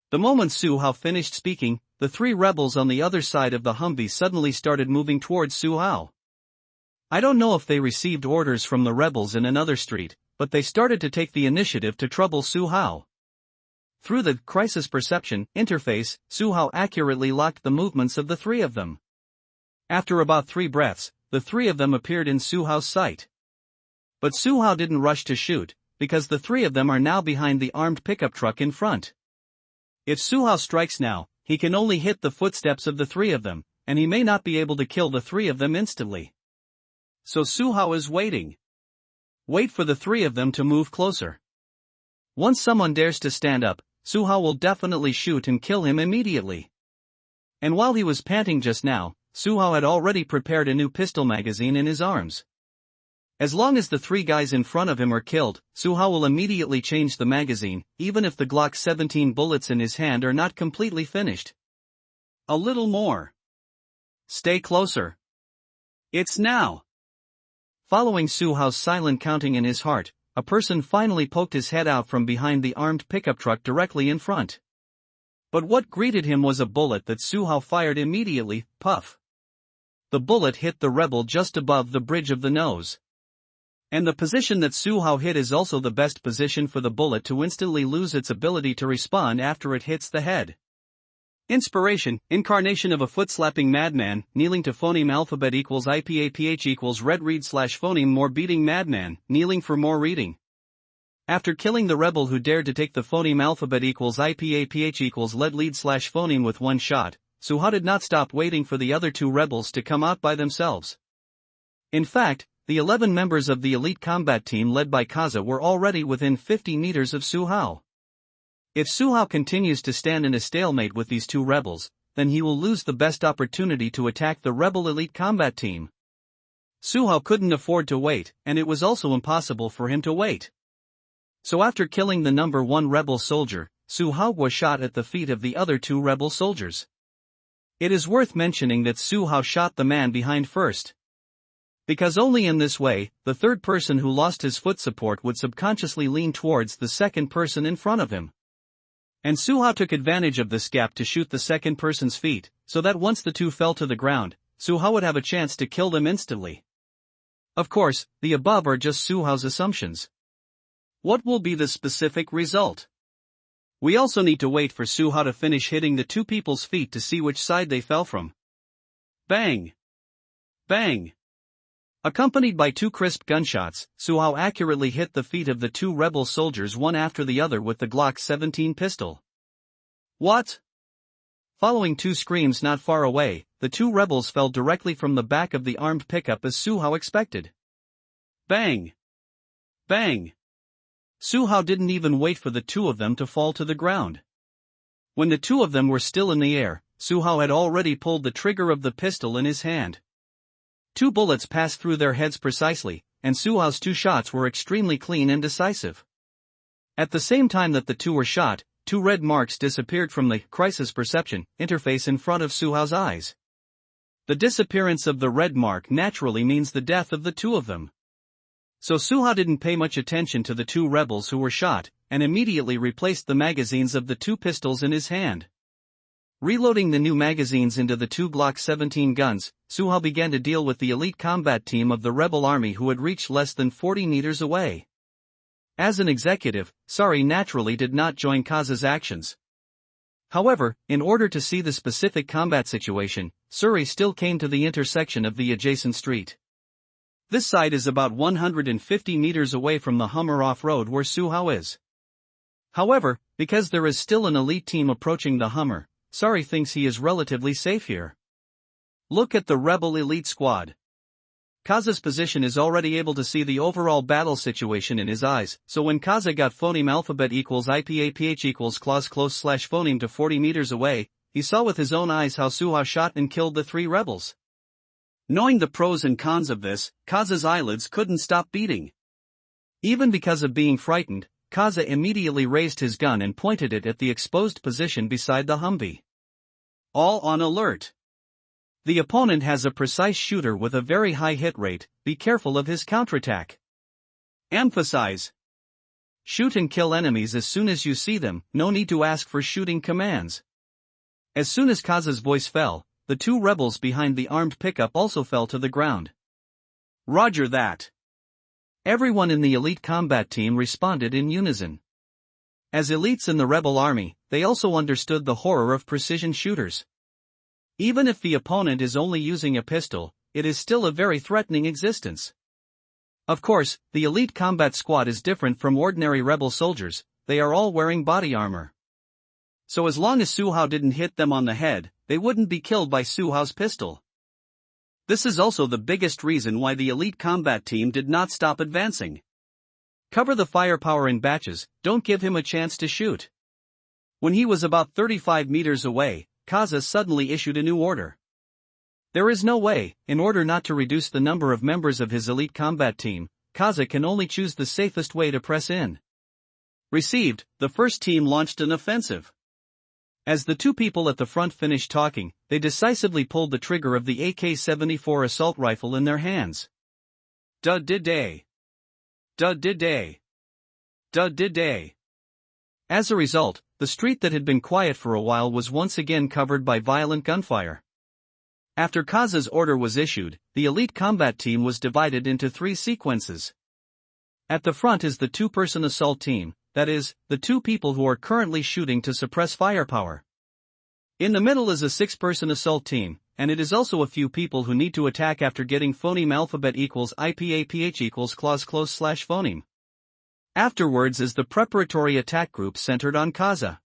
B: The moment Su Hao finished speaking, the three rebels on the other side of the Humvee suddenly started moving towards Su Hao. I don't know if they received orders from the rebels in another street, but they started to take the initiative to trouble Su Hao. Through the crisis perception interface, Su Hao accurately locked the movements of the three of them. After about 3 breaths, the three of them appeared in Su Hao's sight. But Su Hao didn't rush to shoot, because the three of them are now behind the armed pickup truck in front. If Su Hao strikes now, he can only hit the footsteps of the three of them, and he may not be able to kill the three of them instantly. So Su Hao is waiting. Wait for the three of them to move closer. Once someone dares to stand up, Su Hao will definitely shoot and kill him immediately. And while he was panting just now, Su Hao had already prepared a new pistol magazine in his arms. As long as the three guys in front of him are killed, Su Hao will immediately change the magazine, even if the Glock 17 bullets in his hand are not completely finished. A little more. Stay closer. It's now. Following Su Hao's silent counting in his heart, a person finally poked his head out from behind the armed pickup truck directly in front. But what greeted him was a bullet that Su Hao fired immediately. Puff. The bullet hit the rebel just above the bridge of the nose. And the position that Su Hao hit is also the best position for the bullet to instantly lose its ability to respond after it hits the head. Inspiration, incarnation of a foot-slapping madman, kneeling to phoneme alphabet equals IPAPH equals red read / phoneme more beating madman, kneeling for more reading. After killing the rebel who dared to take the phoneme alphabet equals IPAPH equals lead lead / phoneme with one shot, Su Hao did not stop waiting for the other two rebels to come out by themselves. In fact, the 11 members of the elite combat team led by Kaza were already within 50 meters of Su Hao. If Su Hao continues to stand in a stalemate with these two rebels, then he will lose the best opportunity to attack the rebel elite combat team. Su Hao couldn't afford to wait, and it was also impossible for him to wait. So after killing the number 1 rebel soldier, Su Hao was shot at the feet of the other 2 rebel soldiers. It is worth mentioning that Su Hao shot the man behind first. Because only in this way, the third person who lost his foot support would subconsciously lean towards the second person in front of him. And Su Hao took advantage of this gap to shoot the second person's feet, so that once the two fell to the ground, Su Hao would have a chance to kill them instantly. Of course, the above are just Su Hao's assumptions. What will be the specific result? We also need to wait for Su Hao to finish hitting the two people's feet to see which side they fell from. Bang! Bang! Accompanied by 2 crisp gunshots, Su Hao accurately hit the feet of the 2 rebel soldiers one after the other with the Glock 17 pistol. What? Following 2 screams not far away, the 2 rebels fell directly from the back of the armed pickup as Su Hao expected. Bang! Bang! Su Hao didn't even wait for the 2 of them to fall to the ground. When the 2 of them were still in the air, Su Hao had already pulled the trigger of the pistol in his hand. 2 bullets passed through their heads precisely, and Su Hao's 2 shots were extremely clean and decisive. At the same time that the 2 were shot, 2 red marks disappeared from the crisis perception interface in front of Su Hao's eyes. The disappearance of the red mark naturally means the death of the 2 of them. So Su Hao didn't pay much attention to the 2 rebels who were shot, and immediately replaced the magazines of the 2 pistols in his hand. Reloading the new magazines into the 2 Glock 17 guns, Su Hao began to deal with the elite combat team of the rebel army who had reached less than 40 meters away. As an executive, Sari naturally did not join Kaza's actions. However, in order to see the specific combat situation, Suri still came to the intersection of the adjacent street. This side is about 150 meters away from the Hummer off-road where Su Hao is. However, because there is still an elite team approaching the Hummer, Sari thinks he is relatively safe here. Look at the rebel elite squad.
A: Kaza's position is already able to see the overall battle situation in his eyes, so when Kaza got phoneme alphabet equals IPAPH equals clause close slash phoneme to 40 meters away, he saw with his own eyes how Suhao shot and killed the 3 rebels. Knowing the pros and cons of this, Kaza's eyelids couldn't stop beating. Even because of being frightened, Kaza immediately raised his gun and pointed it at the exposed position beside the Humvee. All on alert. The opponent has a precise shooter with a very high hit rate, be careful of his counterattack. Emphasize. Shoot and kill enemies as soon as you see them, no need to ask for shooting commands. As soon as Kaza's voice fell, the 2 rebels behind the armed pickup also fell to the ground. Roger that. Everyone in the elite combat team responded in unison. As elites in the rebel army, they also understood the horror of precision shooters. Even if the opponent is only using a pistol, it is still a very threatening existence. Of course, the elite combat squad is different from ordinary rebel soldiers, they are all wearing body armor. So as long as Suhao didn't hit them on the head, they wouldn't be killed by Suhao's pistol. This is also the biggest reason why the elite combat team did not stop advancing. Cover the firepower in batches, don't give him a chance to shoot. When he was about 35 meters away, Kaza suddenly issued a new order. There is no way, in order not to reduce the number of members of his elite combat team, Kaza can only choose the safest way to press in. Received, the first team launched an offensive. As the 2 people at the front finished talking, they decisively pulled the trigger of the AK-74 assault rifle in their hands. Dud-did-day. Dud-did-day. Dud-did-day. As a result, the street that had been quiet for a while was once again covered by violent gunfire. After Kaza's order was issued, the elite combat team was divided into 3 sequences. At the front is the 2-person assault team, that is, the 2 people who are currently shooting to suppress firepower. In the middle is a 6-person assault team, and it is also a few people who need to attack after getting phoneme alphabet equals IPAPH equals clause close slash phoneme. Afterwards is the preparatory attack group centered on Kaza.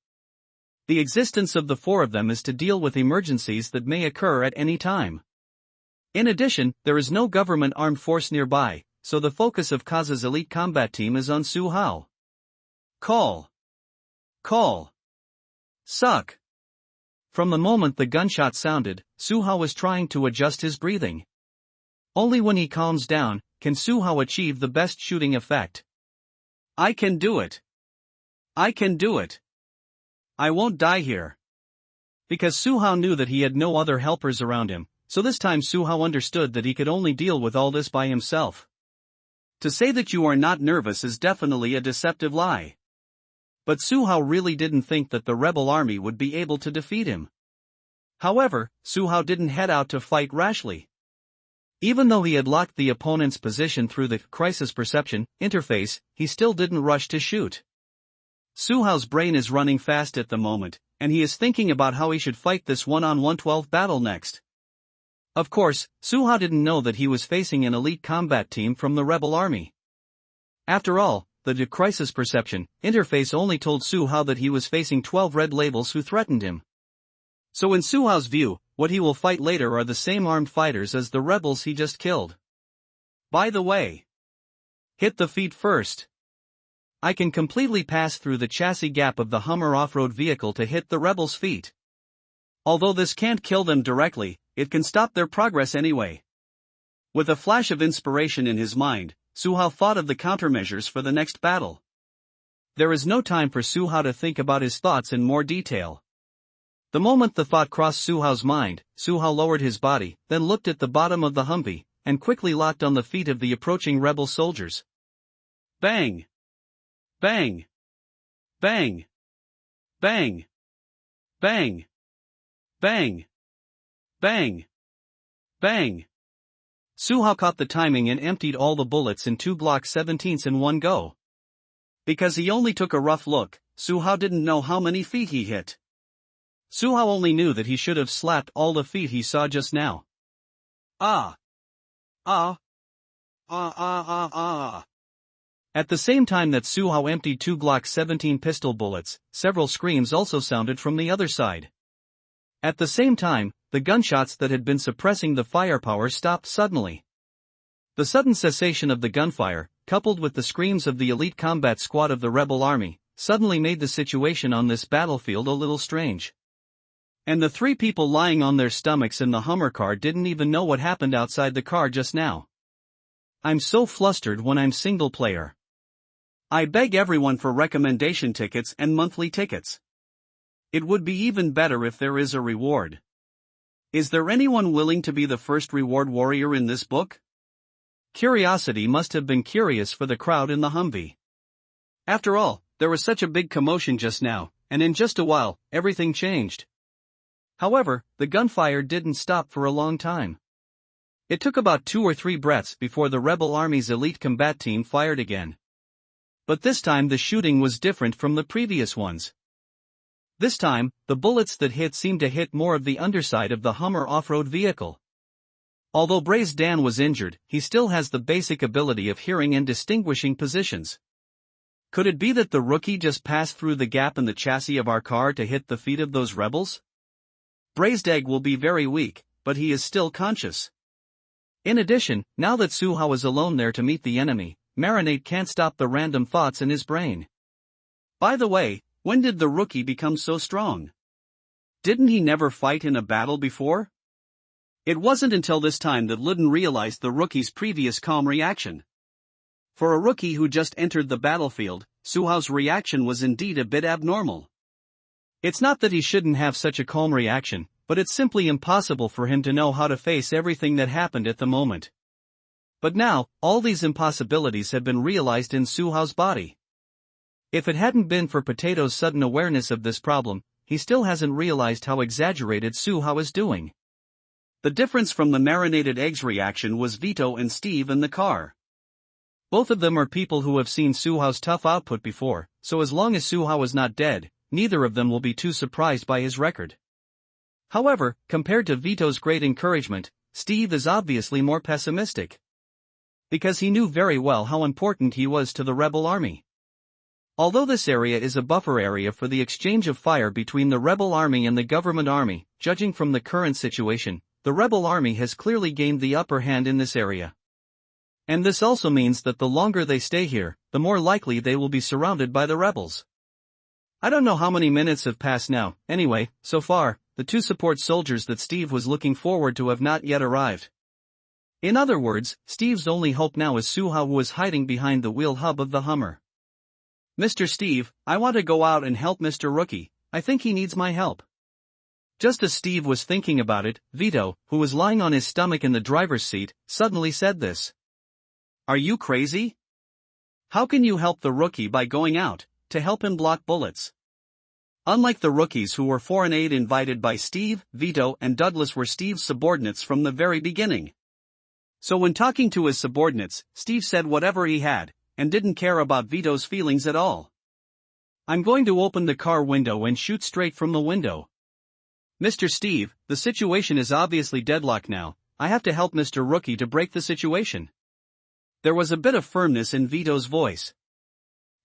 A: The existence of the 4 of them is to deal with emergencies that may occur at any time. In addition, there is no government armed force nearby, so the focus of Kaza's elite combat team is on Suhao. Call. Call. Suck. From the moment the gunshot sounded, Suhao was trying to adjust his breathing. Only when he calms down, can Suhao achieve the best shooting effect. I can do it. I can do it. I won't die here. Because Suhao knew that he had no other helpers around him, so this time Suhao understood that he could only deal with all this by himself. To say that you are not nervous is definitely a deceptive lie. But Suhao really didn't think that the rebel army would be able to defeat him. However, Suhao didn't head out to fight rashly. Even though he had locked the opponent's position through the crisis perception interface, he still didn't rush to shoot. Suhao's brain is running fast at the moment, and he is thinking about how he should fight this 1-on-112 battle next. Of course, Suhao didn't know that he was facing an elite combat team from the rebel army. After all, the crisis perception interface only told Suhao that he was facing 12 red labels who threatened him. So in Suhao's view, what he will fight later are the same armed fighters as the rebels he just killed. By the way, hit the feet first. I can completely pass through the chassis gap of the Hummer off-road vehicle to hit the rebels' feet. Although this can't kill them directly, it can stop their progress anyway. With a flash of inspiration in his mind, Suhao thought of the countermeasures for the next battle. There is no time for Suhao to think about his thoughts in more detail. The moment the thought crossed Suhao's mind, Suhao lowered his body, then looked at the bottom of the Humvee, and quickly locked on the feet of the approaching rebel soldiers. Bang! Bang! Bang! Bang! Bang! Bang! Bang! Bang! Suhao caught the timing and emptied all the bullets in 2 Glock 17s in one go. Because he only took a rough look, Suhao didn't know how many feet he hit. Suhao only knew that he should have slapped all the feet he saw just now. Ah! Ah! Ah ah ah ah! At the same time that Suhao emptied 2 Glock 17 pistol bullets, several screams also sounded from the other side. At the same time, the gunshots that had been suppressing the firepower stopped suddenly. The sudden cessation of the gunfire, coupled with the screams of the elite combat squad of the rebel army, suddenly made the situation on this battlefield a little strange. And the three people lying on their stomachs in the Hummer car didn't even know what happened outside the car just now. I'm so flustered when I'm single player. I beg everyone for recommendation tickets and monthly tickets. It would be even better if there is a reward. Is there anyone willing to be the first reward warrior in this book? Curiosity must have been curious for the crowd in the Humvee. After all, there was such a big commotion just now, and in just a while, everything changed. However, the gunfire didn't stop for a long time. It took about 2 or 3 breaths before the rebel army's elite combat team fired again. But this time the shooting was different from the previous ones. This time, the bullets that hit seemed to hit more of the underside of the Hummer off-road vehicle. Although Braze Dan was injured, he still has the basic ability of hearing and distinguishing positions. Could it be that the rookie just passed through the gap in the chassis of our car to hit the feet of those rebels? Braised Egg will be very weak, but he is still conscious. In addition, now that Suha is alone there to meet the enemy, Marinate can't stop the random thoughts in his brain. By the way, when did the rookie become so strong? Didn't he never fight in a battle before? It wasn't until this time that Ludden realized the rookie's previous calm reaction. For a rookie who just entered the battlefield, Suha's reaction was indeed a bit abnormal. It's not that he shouldn't have such a calm reaction, but it's simply impossible for him to know how to face everything that happened at the moment. But now, all these impossibilities have been realized in Suha's body. If it hadn't been for Potato's sudden awareness of this problem, he still hasn't realized how exaggerated Suha is doing. The difference from the marinated eggs reaction was Vito and Steve in the car. Both of them are people who have seen Suha's tough output before, so as long as Suha is not dead, neither of them will be too surprised by his record. However, compared to Vito's great encouragement, Steve is obviously more pessimistic. Because he knew very well how important he was to the rebel army. Although this area is a buffer area for the exchange of fire between the rebel army and the government army, judging from the current situation, the rebel army has clearly gained the upper hand in this area. And this also means that the longer they stay here, the more likely they will be surrounded by the rebels. I don't know how many minutes have passed now. Anyway, so far, the 2 support soldiers that Steve was looking forward to have not yet arrived. In other words, Steve's only hope now is Suha, who is hiding behind the wheel hub of the Hummer. Mr. Steve, I want to go out and help Mr. Rookie. I think he needs my help. Just as Steve was thinking about it, Vito, who was lying on his stomach in the driver's seat, suddenly said this. Are you crazy? How can you help the rookie by going out to help him block bullets? Unlike the rookies who were foreign aid invited by Steve, Vito and Douglas were Steve's subordinates from the very beginning. So when talking to his subordinates, Steve said whatever he had, and didn't care about Vito's feelings at all. I'm going to open the car window and shoot straight from the window. Mr. Steve, the situation is obviously deadlocked now. I have to help Mr. Rookie to break the situation. There was a bit of firmness in Vito's voice.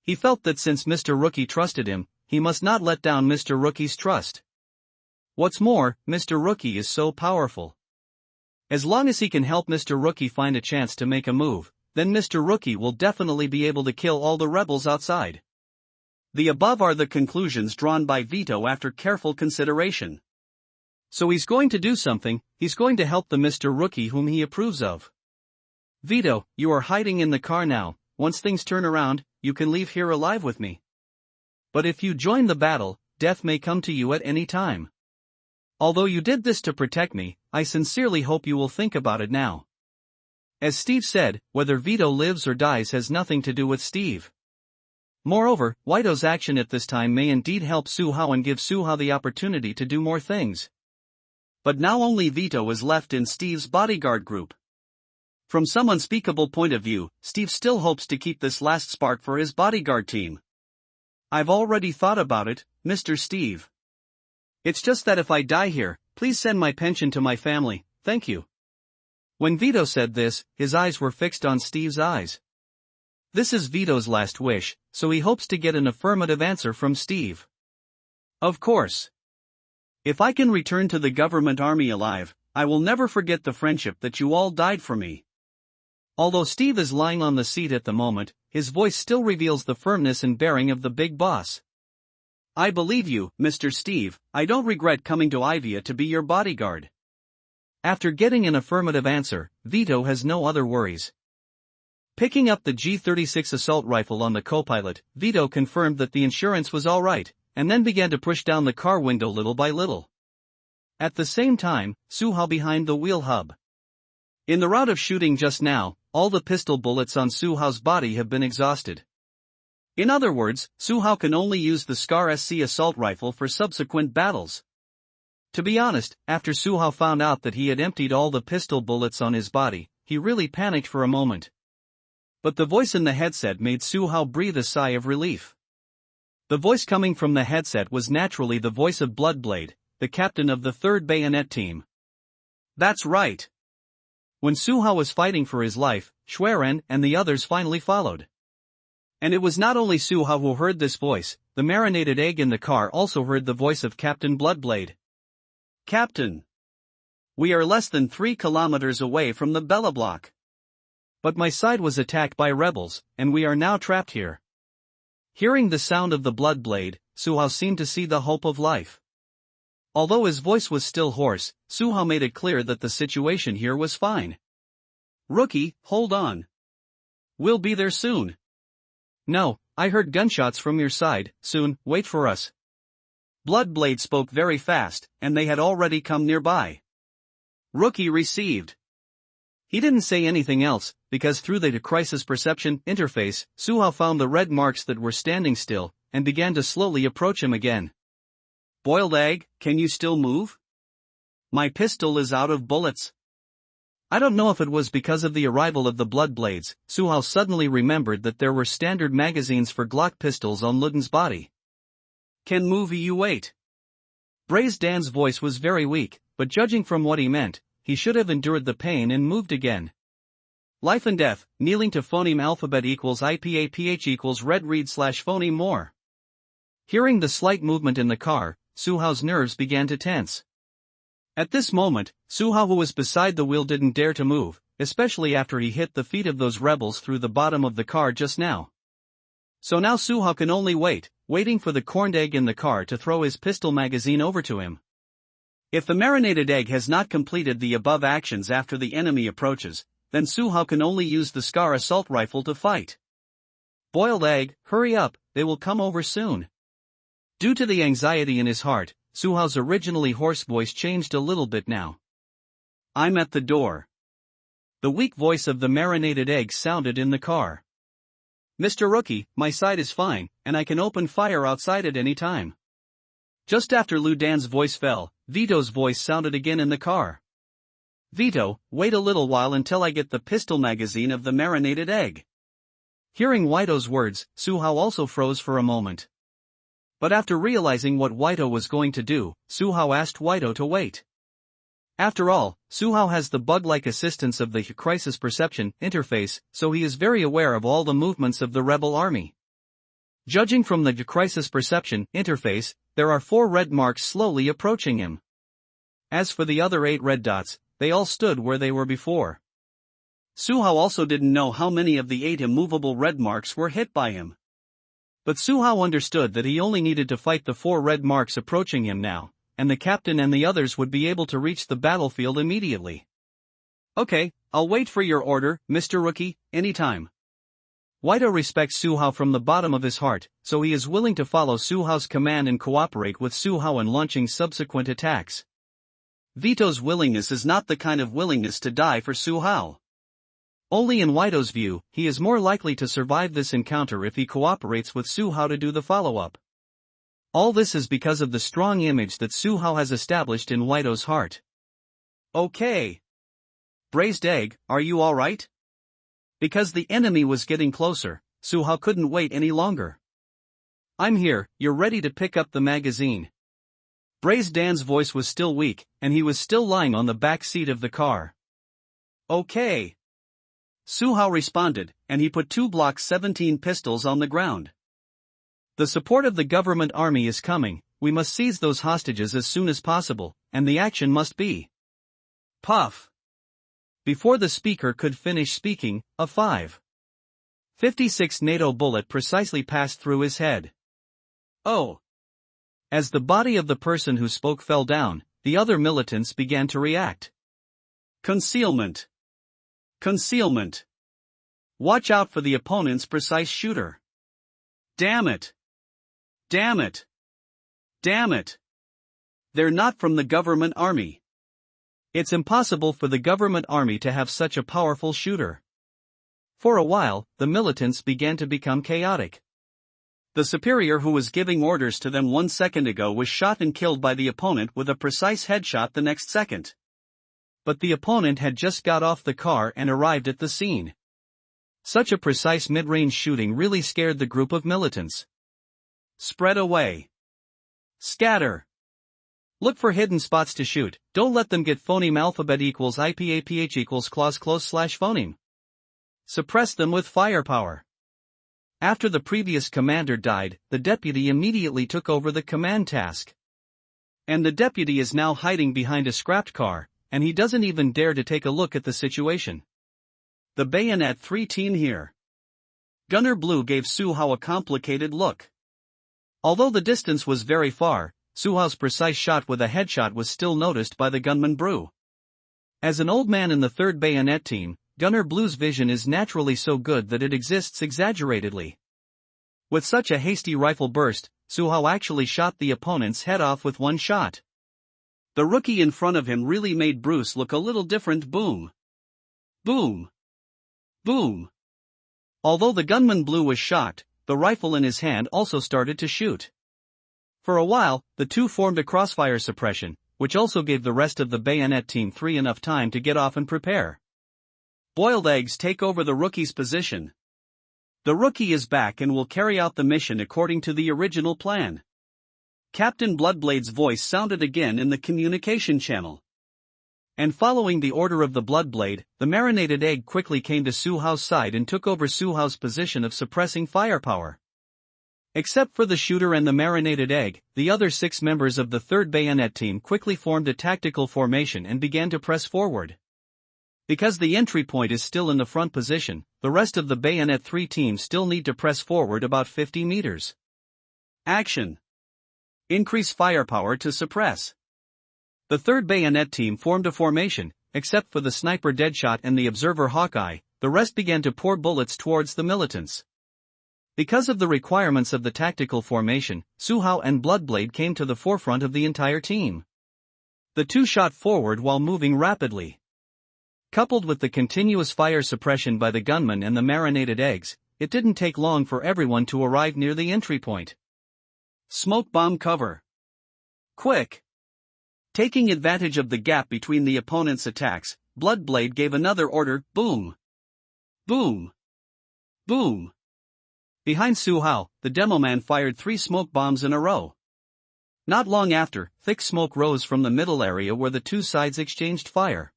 A: He felt that since Mr. Rookie trusted him, he must not let down Mr. Rookie's trust. What's more, Mr. Rookie is so powerful. As long as he can help Mr. Rookie find a chance to make a move, then Mr. Rookie will definitely be able to kill all the rebels outside. The above are the conclusions drawn by Vito after careful consideration. So he's going to do something. He's going to help the Mr. Rookie whom he approves of. Vito, you are hiding in the car now. Once things turn around, you can leave here alive with me. But if you join the battle, death may come to you at any time. Although you did this to protect me, I sincerely hope you will think about it now. As Steve said, whether Vito lives or dies has nothing to do with Steve. Moreover, Vito's action at this time may indeed help Suha and give Suha the opportunity to do more things. But now only Vito is left in Steve's bodyguard group. From some unspeakable point of view, Steve still hopes to keep this last spark for his bodyguard team. I've already thought about it, Mr. Steve. It's just that if I die here, please send my pension to my family, thank you. When Vito said this, his eyes were fixed on Steve's eyes. This is Vito's last wish, so he hopes to get an affirmative answer from Steve. Of course. If I can return to the government army alive, I will never forget the friendship that you all died for me. Although Steve is lying on the seat at the moment, his voice still reveals the firmness and bearing of the big boss.
B: I believe you, Mr. Steve. I don't regret coming to Ivia to be your bodyguard.
A: After getting an affirmative answer, Vito has no other worries. Picking up the G36 assault rifle on the co-pilot, Vito confirmed that the insurance was alright, and then began to push down the car window little by little. At the same time, Suhao behind the wheel hub. In the rout of shooting just now, all the pistol bullets on Suhao's body have been exhausted. In other words, Suhao can only use the Scar SC assault rifle for subsequent battles. To be honest, after Suhao found out that he had emptied all the pistol bullets on his body, he really panicked for a moment. But the voice in the headset made Suhao breathe a sigh of relief. The voice coming from the headset was naturally the voice of Bloodblade, the captain of the 3rd Bayonet team.
B: That's right.
A: When Suhao was fighting for his life, Schwerin and the others finally followed. And it was not only Suhao who heard this voice, the marinated egg in the car also heard the voice of Captain Bloodblade.
B: Captain. We are less than 3 kilometers away from the Bella Block.
A: But my side was attacked by rebels, and we are now trapped here. Hearing the sound of the Bloodblade, Suhao seemed to see the hope of life. Although his voice was still hoarse, Suhao made it clear that the situation here was fine.
B: Rookie, hold on. We'll be there soon.
A: No, I heard gunshots from your side. Soon, wait for us.
B: Bloodblade spoke very fast, and they had already come nearby. Rookie received.
A: He didn't say anything else, because through the crisis perception interface, Suhao found the red marks that were standing still, and began to slowly approach him again.
B: Boiled egg, can you still move? My pistol is out of bullets.
A: I don't know if it was because of the arrival of the Bloodblades, Suhao suddenly remembered that there were standard magazines for Glock pistols on Luden's body.
B: Can move you wait.
A: Braze Dan's voice was very weak, but judging from what he meant, he should have endured the pain and moved again. Life and death, kneeling to phoneme alphabet equals IPAPH equals red read / phoneme more. Hearing the slight movement in the car, Suhao's nerves began to tense. At this moment, Suhao who was beside the wheel didn't dare to move, especially after he hit the feet of those rebels through the bottom of the car just now. So now Suhao can only waiting for the corned egg in the car to throw his pistol magazine over to him.
B: If the marinated egg has not completed the above actions after the enemy approaches, then Suhao can only use the Scar assault rifle to fight.
A: Boiled egg, hurry up, they will come over soon. Due to the anxiety in his heart, Suhao's originally hoarse voice changed a little bit now.
B: I'm at the door.
A: The weak voice of the marinated egg sounded in the car. Mr. Rookie, my side is fine, and I can open fire outside at any time. Just after Lu Dan's voice fell, Vito's voice sounded again in the car. Vito, wait a little while until I get the pistol magazine of the marinated egg. Hearing Waito's words, Suhao also froze for a moment. But after realizing what Waito was going to do, Suhao asked Waito to wait. After all, Suhao has the bug-like assistance of the crisis perception interface, so he is very aware of all the movements of the rebel army. Judging from the crisis perception interface, there are 4 red marks slowly approaching him. As for the other 8 red dots, they all stood where they were before.
B: Suhao also didn't know how many of the 8 immovable red marks were hit by him.
A: But Suhao understood that he only needed to fight the 4 red marks approaching him now, and the captain and the others would be able to reach the battlefield immediately.
B: Okay, I'll wait for your order, Mr. Rookie, anytime.
A: Waito respects Suhao from the bottom of his heart, so he is willing to follow Suhao's command and cooperate with Suhao in launching subsequent attacks.
B: Vito's willingness is not the kind of willingness to die for Suhao.
A: Only in Waito's view, he is more likely to survive this encounter if he cooperates with Suhao to do the follow-up. All this is because of the strong image that Suhao has established in Waito's heart.
B: Okay. Braised egg, are you alright?
A: Because the enemy was getting closer, Suhao couldn't wait any longer. I'm here, you're ready to pick up the magazine. Braised Dan's voice was still weak, and he was still lying on the back seat of the car.
B: Okay. Suhao responded, and he put 2 Block 17 pistols on the ground.
A: The support of the government army is coming, we must seize those hostages as soon as possible, and the action must be.
B: Puff.
A: Before the speaker could finish speaking, a .556 NATO bullet precisely passed through his head. Oh! As the body of the person who spoke fell down, the other militants began to react. Concealment. Concealment. Watch out for the opponent's precise shooter. Damn it. Damn it. Damn it. They're not from the government army. It's impossible for the government army to have such a powerful shooter. For a while, the militants began to become chaotic. The superior who was giving orders to them 1 second ago was shot and killed by the opponent with a precise headshot the next second. But the opponent had just got off the car and arrived at the scene. Such a precise mid-range shooting really scared the group of militants. Spread away. Scatter. Look for hidden spots to shoot. Don't let them get phoneme alphabet equals IPAPH equals clause close slash phoneme. Suppress them with firepower. After the previous commander died, the deputy immediately took over the command task. And the deputy is now hiding behind a scrapped car, and he doesn't even dare to take a look at the situation. The Bayonet 3 team here. Gunner Blue gave Su Hao a complicated look. Although the distance was very far, Su Hao's precise shot with a headshot was still noticed by the gunman Brew. As an old man in the 3rd Bayonet team, Gunner Blue's vision is naturally so good that it exists exaggeratedly. With such a hasty rifle burst, Su Hao actually shot the opponent's head off with one shot. The rookie in front of him really made Bruce look a little different. Boom. Boom. Boom. Although the gunman Blue was shocked, the rifle in his hand also started to shoot. For a while, the two formed a crossfire suppression, which also gave the rest of the Bayonet Team 3 enough time to get off and prepare. Boiled eggs take over the rookie's position. The rookie is back and will carry out the mission according to the original plan. Captain Bloodblade's voice sounded again in the communication channel. And following the order of the Bloodblade, the marinated egg quickly came to Su Hao's side and took over Su Hao's position of suppressing firepower. Except for the shooter and the marinated egg, the other 6 members of the 3rd Bayonet team quickly formed a tactical formation and began to press forward. Because the entry point is still in the front position, the rest of the Bayonet 3 team still need to press forward about 50 meters. Action. Increase firepower to suppress. The 3rd Bayonet team formed a formation, except for the sniper Deadshot and the observer Hawkeye, the rest began to pour bullets towards the militants. Because of the requirements of the tactical formation, Su Hao and Bloodblade came to the forefront of the entire team. The two shot forward while moving rapidly. Coupled with the continuous fire suppression by the gunmen and the marinated eggs, it didn't take long for everyone to arrive near the entry point. Smoke bomb cover. Quick! Taking advantage of the gap between the opponent's attacks, Bloodblade gave another order. Boom! Boom! Boom! Behind Su Hao, the demoman fired 3 smoke bombs in a row. Not long after, thick smoke rose from the middle area where the two sides exchanged fire.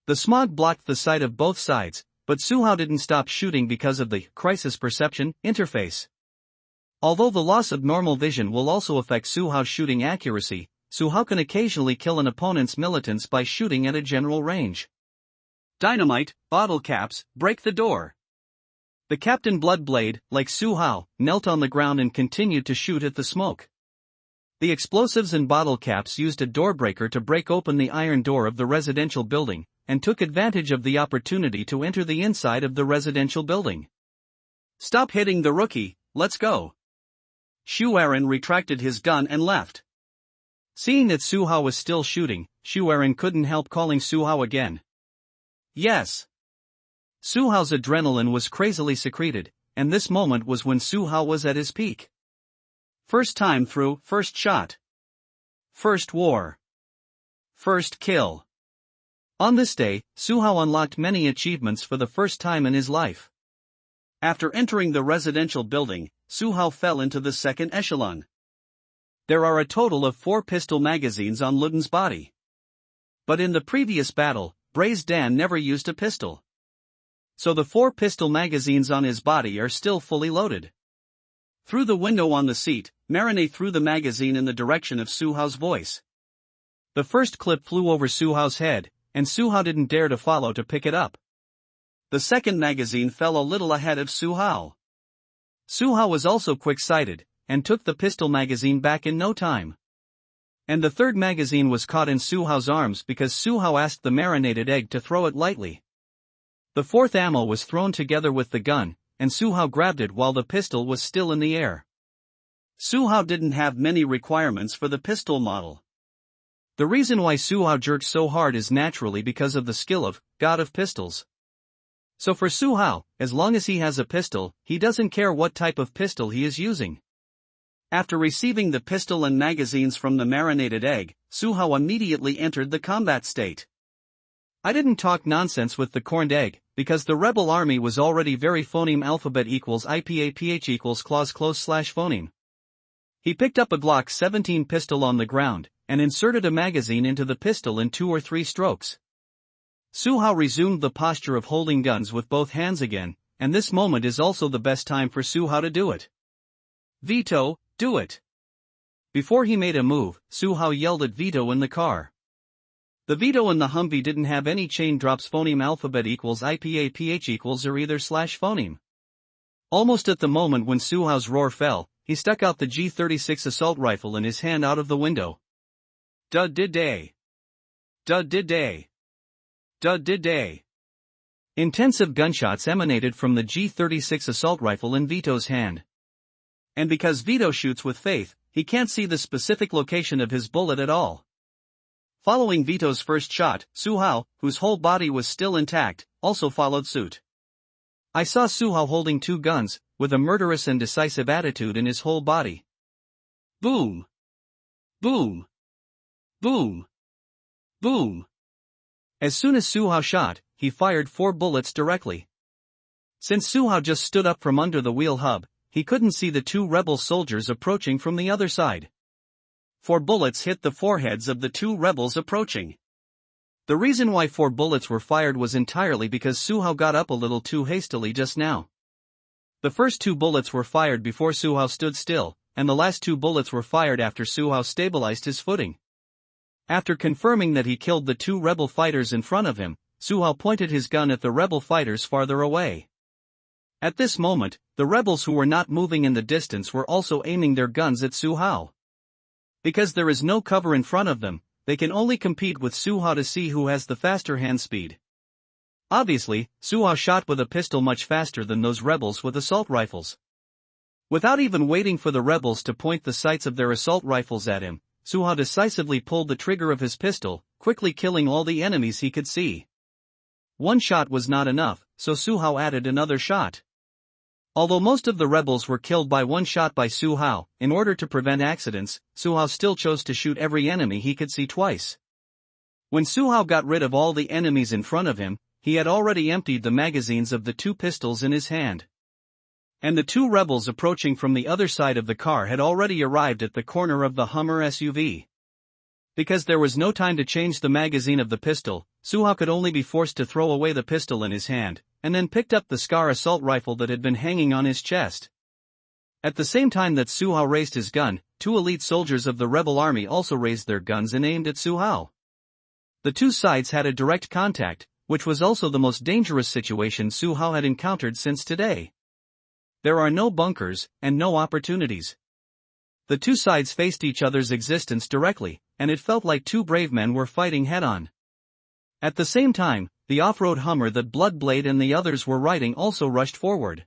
A: The smog blocked the sight of both sides, but Su Hao didn't stop shooting because of the crisis perception interface. Although the loss of normal vision will also affect Su Hao's shooting accuracy, Su Hao can occasionally kill an opponent's militants by shooting at a general range. Dynamite, bottle caps, break the door. The Captain Bloodblade, like Su Hao, knelt on the ground and continued to shoot at the smoke. The explosives and bottle caps used a door breaker to break open the iron door of the residential building, and took advantage of the opportunity to enter the inside of the residential building. Stop hitting the rookie, let's go. Shu Aaron retracted his gun and left. Seeing that Su Hao was still shooting, Shu Aaron couldn't help calling Su Hao again. Yes. Su Hao's adrenaline was crazily secreted, and this moment was when Su Hao was at his peak. First time through, first shot. First war. First kill. On this day, Su Hao unlocked many achievements for the first time in his life. After entering the residential building, Su Hao fell into the second echelon. There are a total of 4 pistol magazines on Luden's body. But in the previous battle, Braze Dan never used a pistol. So the 4 pistol magazines on his body are still fully loaded. Through the window on the seat, Marinette threw the magazine in the direction of Su Hao's voice. The first clip flew over Su Hao's head, and Suhao didn't dare to follow to pick it up.
B: The second magazine fell a little ahead of Suhao.
A: Suhao was also quick-sighted, and took the pistol magazine back in no time. And the third magazine was caught in Suhao's arms because Suhao asked the marinated egg to throw it lightly. The fourth ammo was thrown together with the gun, and Suhao grabbed it while the pistol was still in the air.
B: Suhao didn't have many requirements for the pistol model.
A: The reason why Suhao jerked so hard is naturally because of the skill of God of Pistols. So for Suhao, as long as he has a pistol, he doesn't care what type of pistol he is using.
B: After receiving the pistol and magazines from the marinated egg, Suhao immediately entered the combat state.
A: I didn't talk nonsense with the corned egg, because the rebel army was already very phoneme alphabet equals IPAPH equals clause close slash phoneme. He picked up a Glock 17 pistol on the ground, and inserted a magazine into the pistol in 2 or 3 strokes. Suhao resumed the posture of holding guns with both hands again, and this moment is also the best time for Suhao to do it. Vito, do it! Before he made a move, Suhao yelled at Vito in the car. The Vito in the Humvee didn't have any chain drops phoneme alphabet equals IPAPH equals or either slash phoneme. Almost at the moment when Suhao's roar fell, he stuck out the G36 assault rifle in his hand out of the window. Dud-did-day. Dud-did-day. Dud-did-day. Intensive gunshots emanated from the G36 assault rifle in Vito's hand. And because Vito shoots with faith, he can't see the specific location of his bullet at all. Following Vito's first shot, Suhao, whose whole body was still intact, also followed suit. I saw Suhao holding 2 guns, with a murderous and decisive attitude in his whole body. Boom! Boom! Boom! Boom! As soon as Suhao shot, he fired 4 bullets directly. Since Suhao just stood up from under the wheel hub, he couldn't see the 2 rebel soldiers approaching from the other side. 4 bullets hit the foreheads of the 2 rebels approaching. The reason why 4 bullets were fired was entirely because Suhao got up a little too hastily just now. The first 2 bullets were fired before Suhao stood still, and the last 2 bullets were fired after Suhao stabilized his footing. After confirming that he killed the 2 rebel fighters in front of him, Suhao pointed his gun at the rebel fighters farther away. At this moment, the rebels who were not moving in the distance were also aiming their guns at Suhao. Because there is no cover in front of them, they can only compete with Suhao to see who has the faster hand speed. Obviously, Suhao shot with a pistol much faster than those rebels with assault rifles. Without even waiting for the rebels to point the sights of their assault rifles at him, Suhao decisively pulled the trigger of his pistol, quickly killing all the enemies he could see. 1 shot was not enough, so Suhao added another shot. Although most of the rebels were killed by 1 shot by Suhao, in order to prevent accidents, Suhao still chose to shoot every enemy he could see twice. When Suhao got rid of all the enemies in front of him, he had already emptied the magazines of the 2 pistols in his hand. And the 2 rebels approaching from the other side of the car had already arrived at the corner of the Hummer SUV. Because there was no time to change the magazine of the pistol, Suhao could only be forced to throw away the pistol in his hand, and then picked up the Scar assault rifle that had been hanging on his chest. At the same time that Suhao raised his gun, 2 elite soldiers of the rebel army also raised their guns and aimed at Suhao. The 2 sides had a direct contact, which was also the most dangerous situation Suhao had encountered since today. There are no bunkers, and no opportunities. The 2 sides faced each other's existence directly, and it felt like 2 brave men were fighting head-on. At the same time, the off-road Hummer that Bloodblade and the others were riding also rushed forward.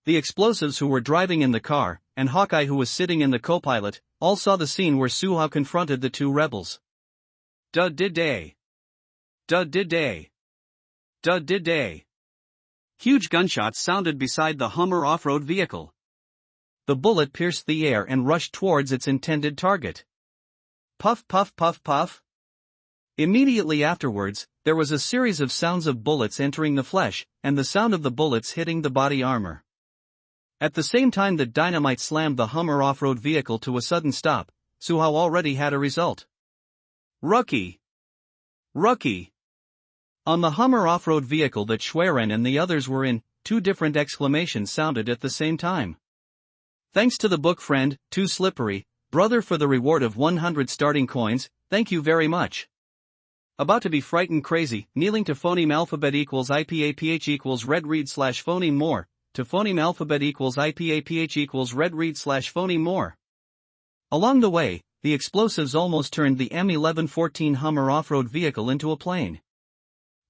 A: The explosives who were driving in the car, and Hawkeye who was sitting in the co-pilot, all saw the scene where Suhao confronted the 2 rebels. Dud-did-day. Dud-did-day. Dud-did-day. Huge gunshots sounded beside the Hummer off-road vehicle. The bullet pierced the air and rushed towards its intended target. Puff puff puff puff. Immediately afterwards, there was a series of sounds of bullets entering the flesh, and the sound of the bullets hitting the body armor. At the same time that dynamite slammed the Hummer off-road vehicle to a sudden stop, Suhao already had a result. Rookie! Rookie! On the Hummer off-road vehicle that Schwerin and the others were in, 2 different exclamations sounded at the same time. Thanks to the book friend, Too Slippery, brother, for the reward of 100 starting coins, thank you very much.
B: about to be frightened crazy, kneeling to phoneme alphabet equals IPAPH equals red read slash phoneme more, to phoneme alphabet equals IPAPH equals red read slash phoneme more. Along the way, the explosives almost turned the M1114 Hummer off-road vehicle into a plane.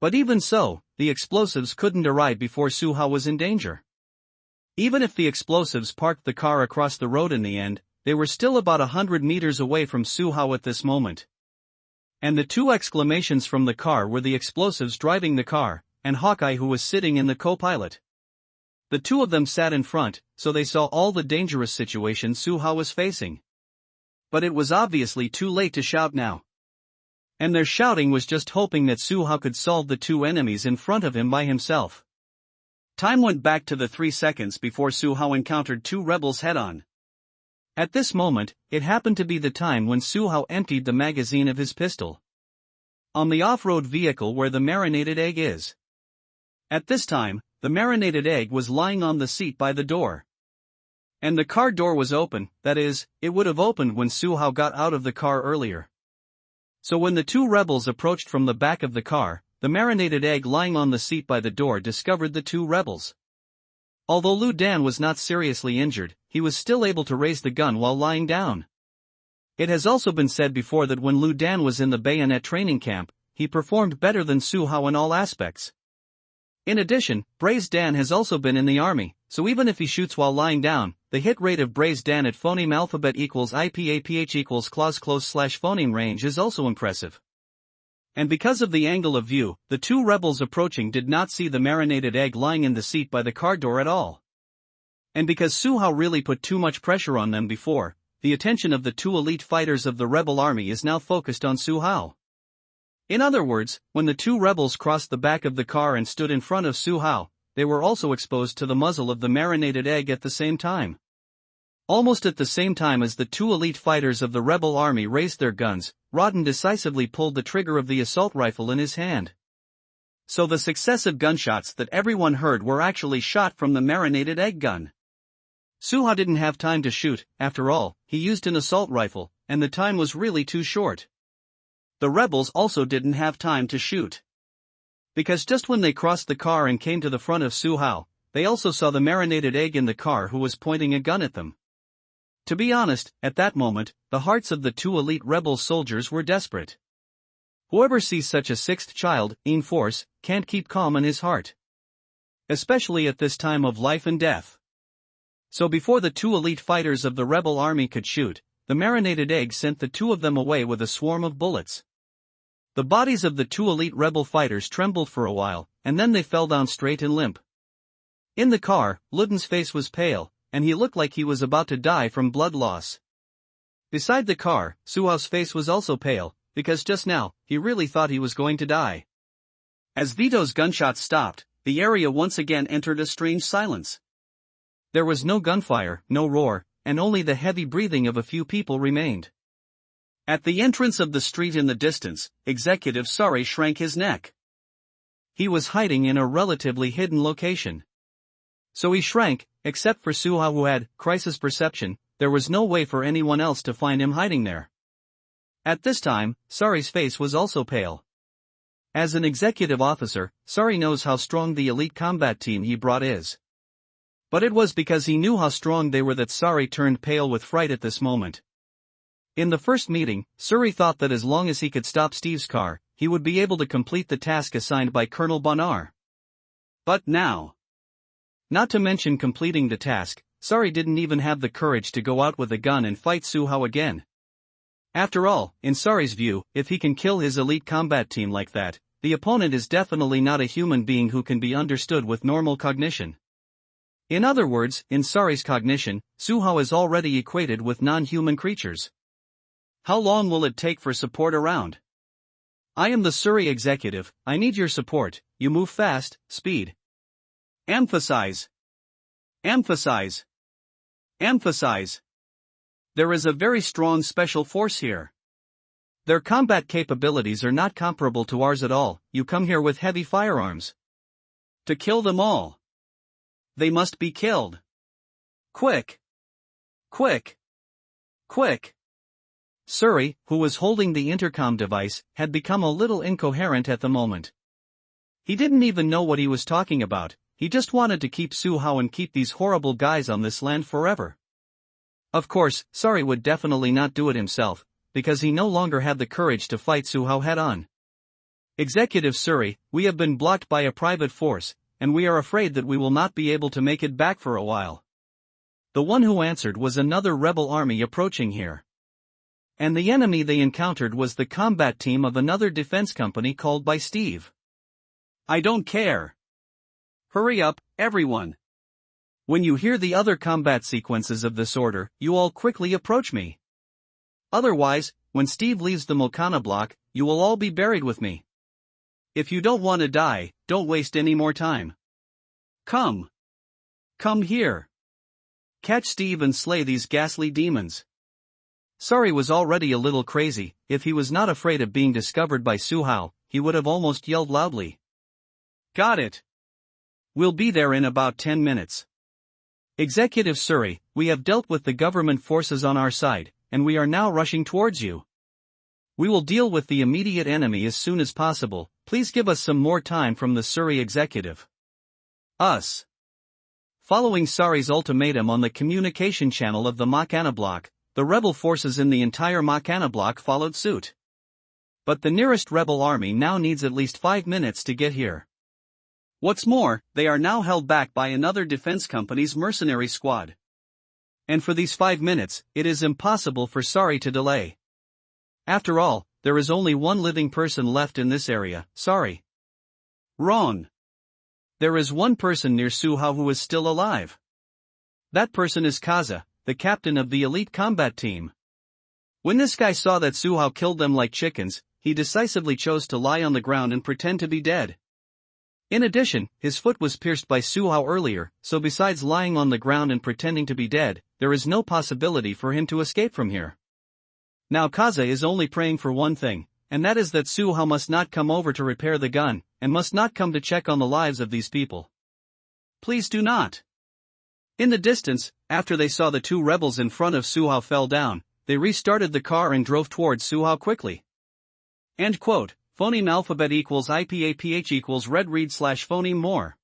B: But even so, the explosives couldn't arrive before Suha was in danger. Even if the explosives parked the car across the road in the end, they were still about 100 meters away from Suha at this moment. And the two exclamations from the car were the explosives driving the car, and Hawkeye who was sitting in the co-pilot. The two of them sat in front, so they saw all the dangerous situation Suha was facing. But it was obviously too late to shout now. And their shouting was just hoping that Suha could solve the two enemies in front of him by himself. Time went back to the 3 seconds before Suha encountered two rebels head-on. At this moment, it happened to be the time when Suha emptied the magazine of his pistol on the off-road vehicle where the marinated egg is. At this time, the marinated egg was lying on the seat by the door. And the car door was open, that is, it would have opened when Suha got out of the car earlier. So when the two rebels approached from the back of the car, the marinated egg lying on the seat by the door discovered the two rebels. Although Lu Dan was not seriously injured, he was still able to raise the gun while lying down. It has also been said before that when Lu Dan was in the bayonet training camp, he performed better than Suha in all aspects. In addition, Braze Dan has also been in the army, so even if he shoots while lying down, the hit rate of Braze Dan at phoneme alphabet equals IPAPH equals clause close slash phoneme range is also impressive. And because of the angle of view, the two rebels approaching did not see the marinated egg lying in the seat by the car door at all. And because Suha really put too much pressure on them before, the attention of the two elite fighters of the rebel army is now focused on Suha. In other words, when the two rebels crossed the back of the car and stood in front of Suha, they were also exposed to the muzzle of the marinated egg at the same time. Almost at the same time as the two elite fighters of the rebel army raised their guns, Rodden decisively pulled the trigger of the assault rifle in his hand. So the successive gunshots that everyone heard were actually shot from the marinated egg gun. Suha didn't have time to shoot, after all, he used an assault rifle, and the time was really too short. The rebels also didn't have time to shoot. Because just when they crossed the car and came to the front of Suha, they also saw the marinated egg in the car who was pointing a gun at them. To be honest, at that moment, the hearts of the two elite rebel soldiers were desperate. Whoever sees such a sixth child, in force, can't keep calm in his heart. Especially at this time of life and death. So before the two elite fighters of the rebel army could shoot, the marinated egg sent the two of them away with a swarm of bullets. The bodies of the two elite rebel fighters trembled for a while, and then they fell down straight and limp. In the car, Luden's face was pale, and he looked like he was about to die from blood loss. Beside the car, Suha's face was also pale, because just now, he really thought he was going to die. As Vito's gunshots stopped, the area once again entered a strange silence. There was no gunfire, no roar, and only the heavy breathing of a few people remained. At the entrance of the street in the distance, Executive Sari shrank his neck. He was hiding in a relatively hidden location. So he shrank, except for Suha who had crisis perception, there was no way for anyone else to find him hiding there. At this time, Sari's face was also pale. As an executive officer, Sari knows how strong the elite combat team he brought is. But it was because he knew how strong they were that Sari turned pale with fright at this moment. In the first meeting, Suri thought that as long as he could stop Steve's car, he would be able to complete the task assigned by Colonel Bonar. But now, not to mention completing the task, Sari didn't even have the courage to go out with a gun and fight Suha again. After all, in Sari's view, if he can kill his elite combat team like that, the opponent is definitely not a human being who can be understood with normal cognition. In other words, in Sari's cognition, Suha is already equated with non-human creatures. How long will it take for support around? I am the Suri executive, I need your support, you move fast, speed. Emphasize. Emphasize. Emphasize. There is a very strong special force here. Their combat capabilities are not comparable to ours at all, you come here with heavy firearms. To kill them all. They must be killed. Quick. Quick. Quick.
A: Suri, who was holding the intercom device, had become a little incoherent at the moment. He didn't even know what he was talking about, he just wanted to keep Su Hao and keep these horrible guys on this land forever. Of course, Suri would definitely not do it himself, because he no longer had the courage to fight Su Hao head-on. Executive Suri, we have been blocked by a private force, and we are afraid that we will not be able to make it back for a while. The one who answered was another rebel army approaching here. And the enemy they encountered was the combat team of another defense company called by Steve.
B: I don't care. Hurry up, everyone. When you hear the other combat sequences of this order, you all quickly approach me. Otherwise, when Steve leaves the Mokana block, you will all be buried with me. If you don't want to die, don't waste any more time. Come. Come here. Catch Steve and slay these ghastly demons.
A: Suri was already a little crazy. If he was not afraid of being discovered by Su Hao, he would have almost yelled loudly.
B: Got it. We'll be there in about 10 minutes.
A: Executive Suri, we have dealt with the government forces on our side, and we are now rushing towards you. We will deal with the immediate enemy as soon as possible, please give us some more time from the Suri executive.
B: Us.
A: Following Suri's ultimatum on the communication channel of the Mokana block, the rebel forces in the entire Mokana block followed suit. But the nearest rebel army now needs at least 5 minutes to get here.
B: What's more, they are now held back by another defense company's mercenary squad.
A: And for these 5 minutes, it is impossible for Suri to delay. After all, there is only one living person left in this area, Suri.
B: Wrong.
A: There is one person near Su Hao who is still alive. That person is Kaza, the captain of the elite combat team. When this guy saw that Su Hao killed them like chickens, he decisively chose to lie on the ground and pretend to be dead. In addition, his foot was pierced by Su Hao earlier, so besides lying on the ground and pretending to be dead, there is no possibility for him to escape from here. Now Kaza is only praying for one thing, and that is that Su Hao must not come over to repair the gun, and must not come to check on the lives of these people.
B: Please do not.
A: In the distance, after they saw the two rebels in front of Su Hao fell down, they restarted the car and drove towards Su Hao quickly.
B: End quote. Phoneme alphabet equals IPAPH equals red read / phoneme more.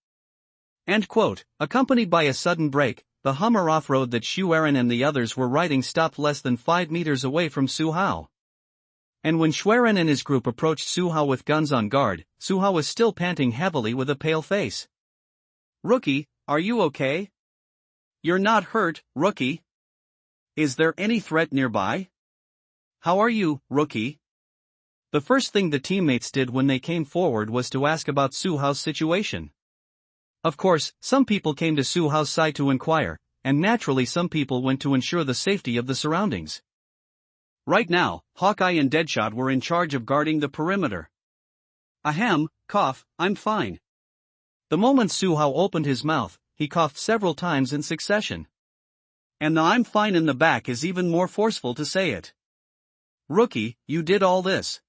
A: End quote. Accompanied by a sudden brake, the Hummer off-road that Xu Eren and the others were riding stopped less than 5 meters away from Su Hao. And when Xu Eren and his group approached Su Hao with guns on guard, Su Hao was still panting heavily with a pale face.
B: Rookie, are you okay? You're not hurt, Rookie? Is there any threat nearby? How are you, Rookie?
A: The first thing the teammates did when they came forward was to ask about Su Hao's situation. Of course, some people came to Su Hao's side to inquire, and naturally some people went to ensure the safety of the surroundings.
B: Right now, Hawkeye and Deadshot were in charge of guarding the perimeter. Ahem, cough, I'm fine.
A: The moment Su Hao opened his mouth, he coughed several times in succession.
B: And the I'm fine in the back is even more forceful to say it.
A: Rookie, you did all this.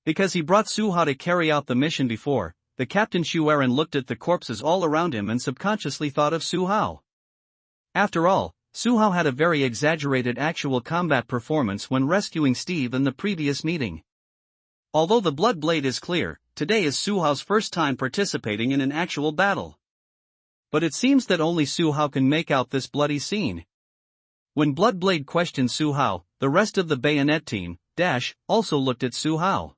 A: Because he brought Su Hao to carry out the mission before, the Captain Xu Eren looked at the corpses all around him and subconsciously thought of Su Hao. After all, Su Hao had a very exaggerated actual combat performance when rescuing Steve in the previous meeting. Although the Blood Blade is clear, today is Su Hao's first time participating in an actual battle. But it seems that only Su Hao can make out this bloody scene. When Blood Blade questioned Su Hao, the rest of the bayonet team, also looked at Su Hao.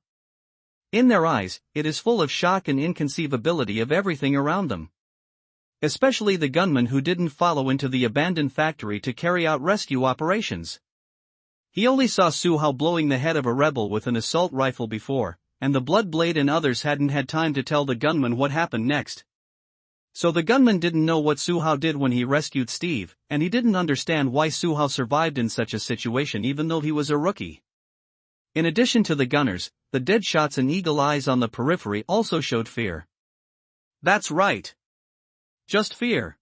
A: In their eyes, it is full of shock and inconceivability of everything around them. Especially the gunman who didn't follow into the abandoned factory to carry out rescue operations. He only saw Su Hao blowing the head of a rebel with an assault rifle before, and the Blood Blade and others hadn't had time to tell the gunman what happened next. So the gunman didn't know what Su Hao did when he rescued Steve, and he didn't understand why Su Hao survived in such a situation even though he was a rookie. In addition to the gunners, the dead shots and eagle eyes on the periphery also showed fear.
B: That's right.
A: Just fear.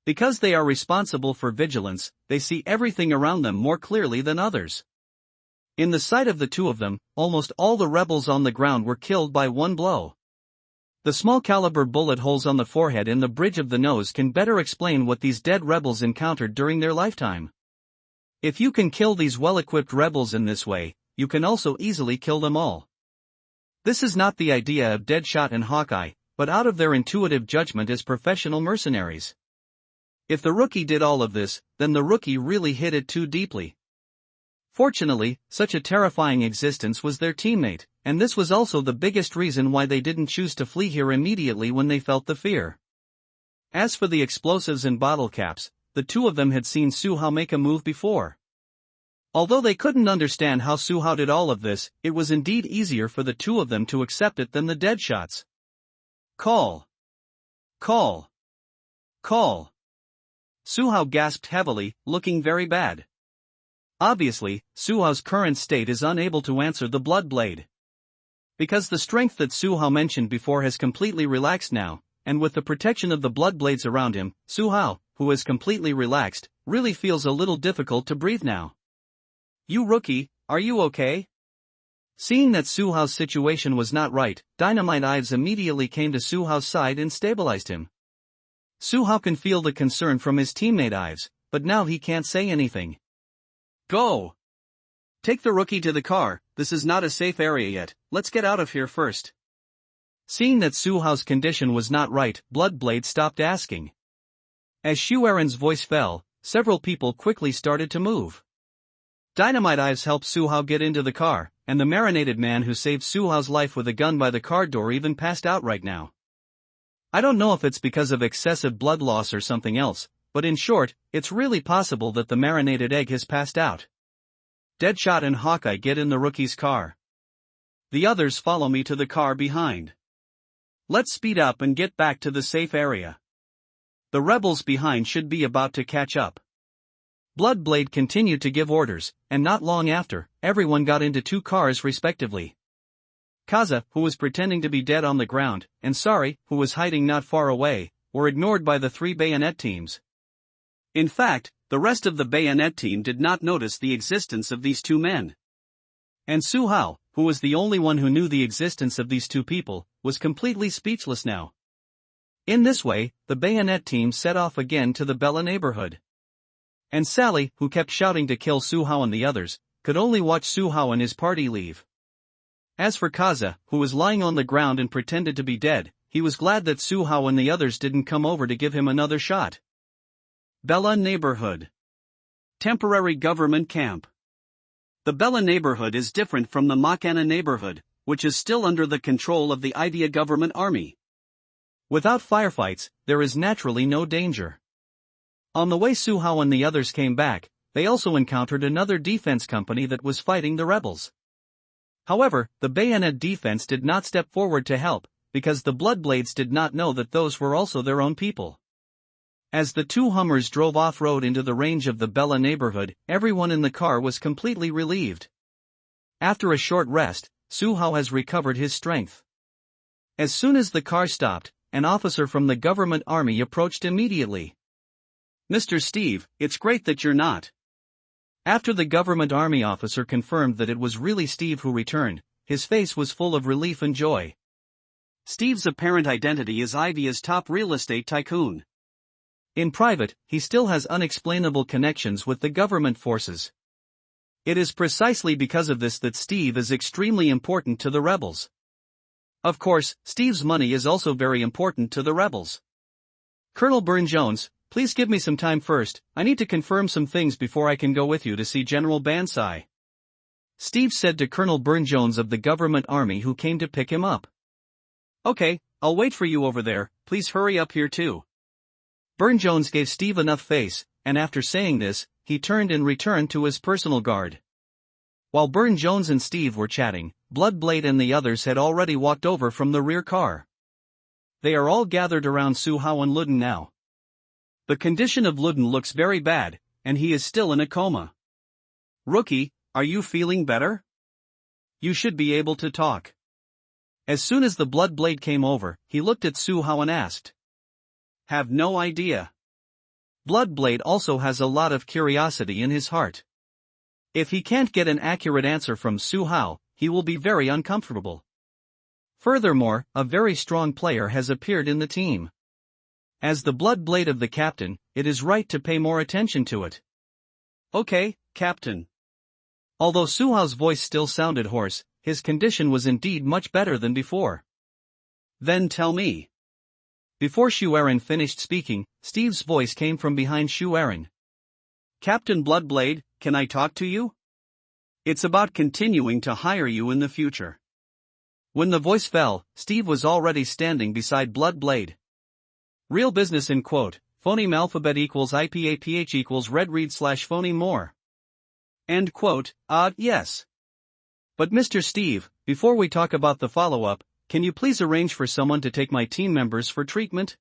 A: Because they are responsible for vigilance, they see everything around them more clearly than others. In the sight of the two of them, almost all the rebels on the ground were killed by one blow. The small caliber bullet holes on the forehead and the bridge of the nose can better explain what these dead rebels encountered during their lifetime. If you can kill these well-equipped rebels in this way, you can also easily kill them all. This is not the idea of Deadshot and Hawkeye, but out of their intuitive judgment as professional mercenaries. If the rookie did all of this, then the rookie really hit it too deeply. Fortunately, such a terrifying existence was their teammate, and this was also the biggest reason why they didn't choose to flee here immediately when they felt the fear. As for the explosives and bottle caps, the two of them had seen Suhao make a move before. Although they couldn't understand how Suhao did all of this, it was indeed easier for the two of them to accept it than the Deadshots. Call. Call. Call. Suhao gasped heavily, looking very bad. Obviously, Suhao's current state is unable to answer the Blood Blade. Because the strength that Suhao mentioned before has completely relaxed now, and with the protection of the Blood Blades around him, Suhao, who is completely relaxed, really feels a little difficult to breathe now. You rookie, are you okay? Seeing that Suhao's situation was not right, Dynamite Ives immediately came to Suhao's side and stabilized him. Suhao can feel the concern from his teammate Ives, but now he can't say anything. Go! Take the rookie to the car, this is not a safe area yet, let's get out of here first. Seeing that Suhao's condition was not right, Bloodblade stopped asking. As Shu Aaron's voice fell, several people quickly started to move. Dynamite Ives helped Suhao get into the car, and the marinated man who saved Suhao's life with a gun by the car door even passed out right now. I don't know if it's because of excessive blood loss or something else, but in short, it's really possible that the marinated egg has passed out. Deadshot and Hawkeye get in the rookie's car. The others follow me to the car behind. Let's speed up and get back to the safe area. The rebels behind should be about to catch up. Bloodblade continued to give orders, and not long after, everyone got into two cars respectively. Kaza, who was pretending to be dead on the ground, and Sari, who was hiding not far away, were ignored by the three bayonet teams. In fact, the rest of the bayonet team did not notice the existence of these two men. And Suhao, who was the only one who knew the existence of these two people, was completely speechless now. In this way, the bayonet team set off again to the Bella neighborhood. And Sally, who kept shouting to kill Suhao and the others, could only watch Suhao and his party leave. As for Kaza, who was lying on the ground and pretended to be dead, he was glad that Suhao and the others didn't come over to give him another shot. Bella Neighborhood. Temporary Government Camp. The Bella neighborhood is different from the Makana neighborhood, which is still under the control of the Idea government army. Without firefights, there is naturally no danger. On the way Suhao and the others came back, they also encountered another defense company that was fighting the rebels. However, the bayonet defense did not step forward to help, because the Bloodblades did not know that those were also their own people. As the two Hummers drove off-road into the range of the Bella neighborhood, everyone in the car was completely relieved. After a short rest, Suhao has recovered his strength. As soon as the car stopped, an officer from the government army approached immediately. Mr. Steve, it's great that you're not. After the government army officer confirmed that it was really Steve who returned, his face was full of relief and joy. Steve's apparent identity is Ivia's top real estate tycoon. In private, he still has unexplainable connections with the government forces. It is precisely because of this that Steve is extremely important to the rebels. Of course, Steve's money is also very important to the rebels. Colonel Burne-Jones, please give me some time first, I need to confirm some things before I can go with you to see General Bansai. Steve said to Colonel Burne-Jones of the government army who came to pick him up. Okay, I'll wait for you over there, please hurry up here too. Burne-Jones gave Steve enough face, and after saying this, he turned and returned to his personal guard. While Burne-Jones and Steve were chatting, Bloodblade and the others had already walked over from the rear car. They are all gathered around Suhao and Luden now. The condition of Luden looks very bad, and he is still in a coma. Rookie, are you feeling better? You should be able to talk. As soon as the Bloodblade came over, he looked at Suhao and asked. Have no idea. Bloodblade also has a lot of curiosity in his heart. If he can't get an accurate answer from Suhao, he will be very uncomfortable. Furthermore, a very strong player has appeared in the team. As the Bloodblade of the captain, it is right to pay more attention to it. Okay,
B: Captain.
A: Although Suhao's voice still sounded hoarse, his condition was indeed much better than before.
B: Then tell me.
A: Before Shu Aaron finished speaking, Steve's voice came from behind Shu Aaron.
B: Captain Bloodblade, can I talk to you? It's about continuing to hire you in the future.
A: When the voice fell, Steve was already standing beside Bloodblade. Real business in quote, phoneme alphabet equals IPAPH equals red read / phoneme more.
B: End quote, yes.
A: But Mr. Steve, before we talk about the follow-up, can you please arrange for someone to take my team members for treatment?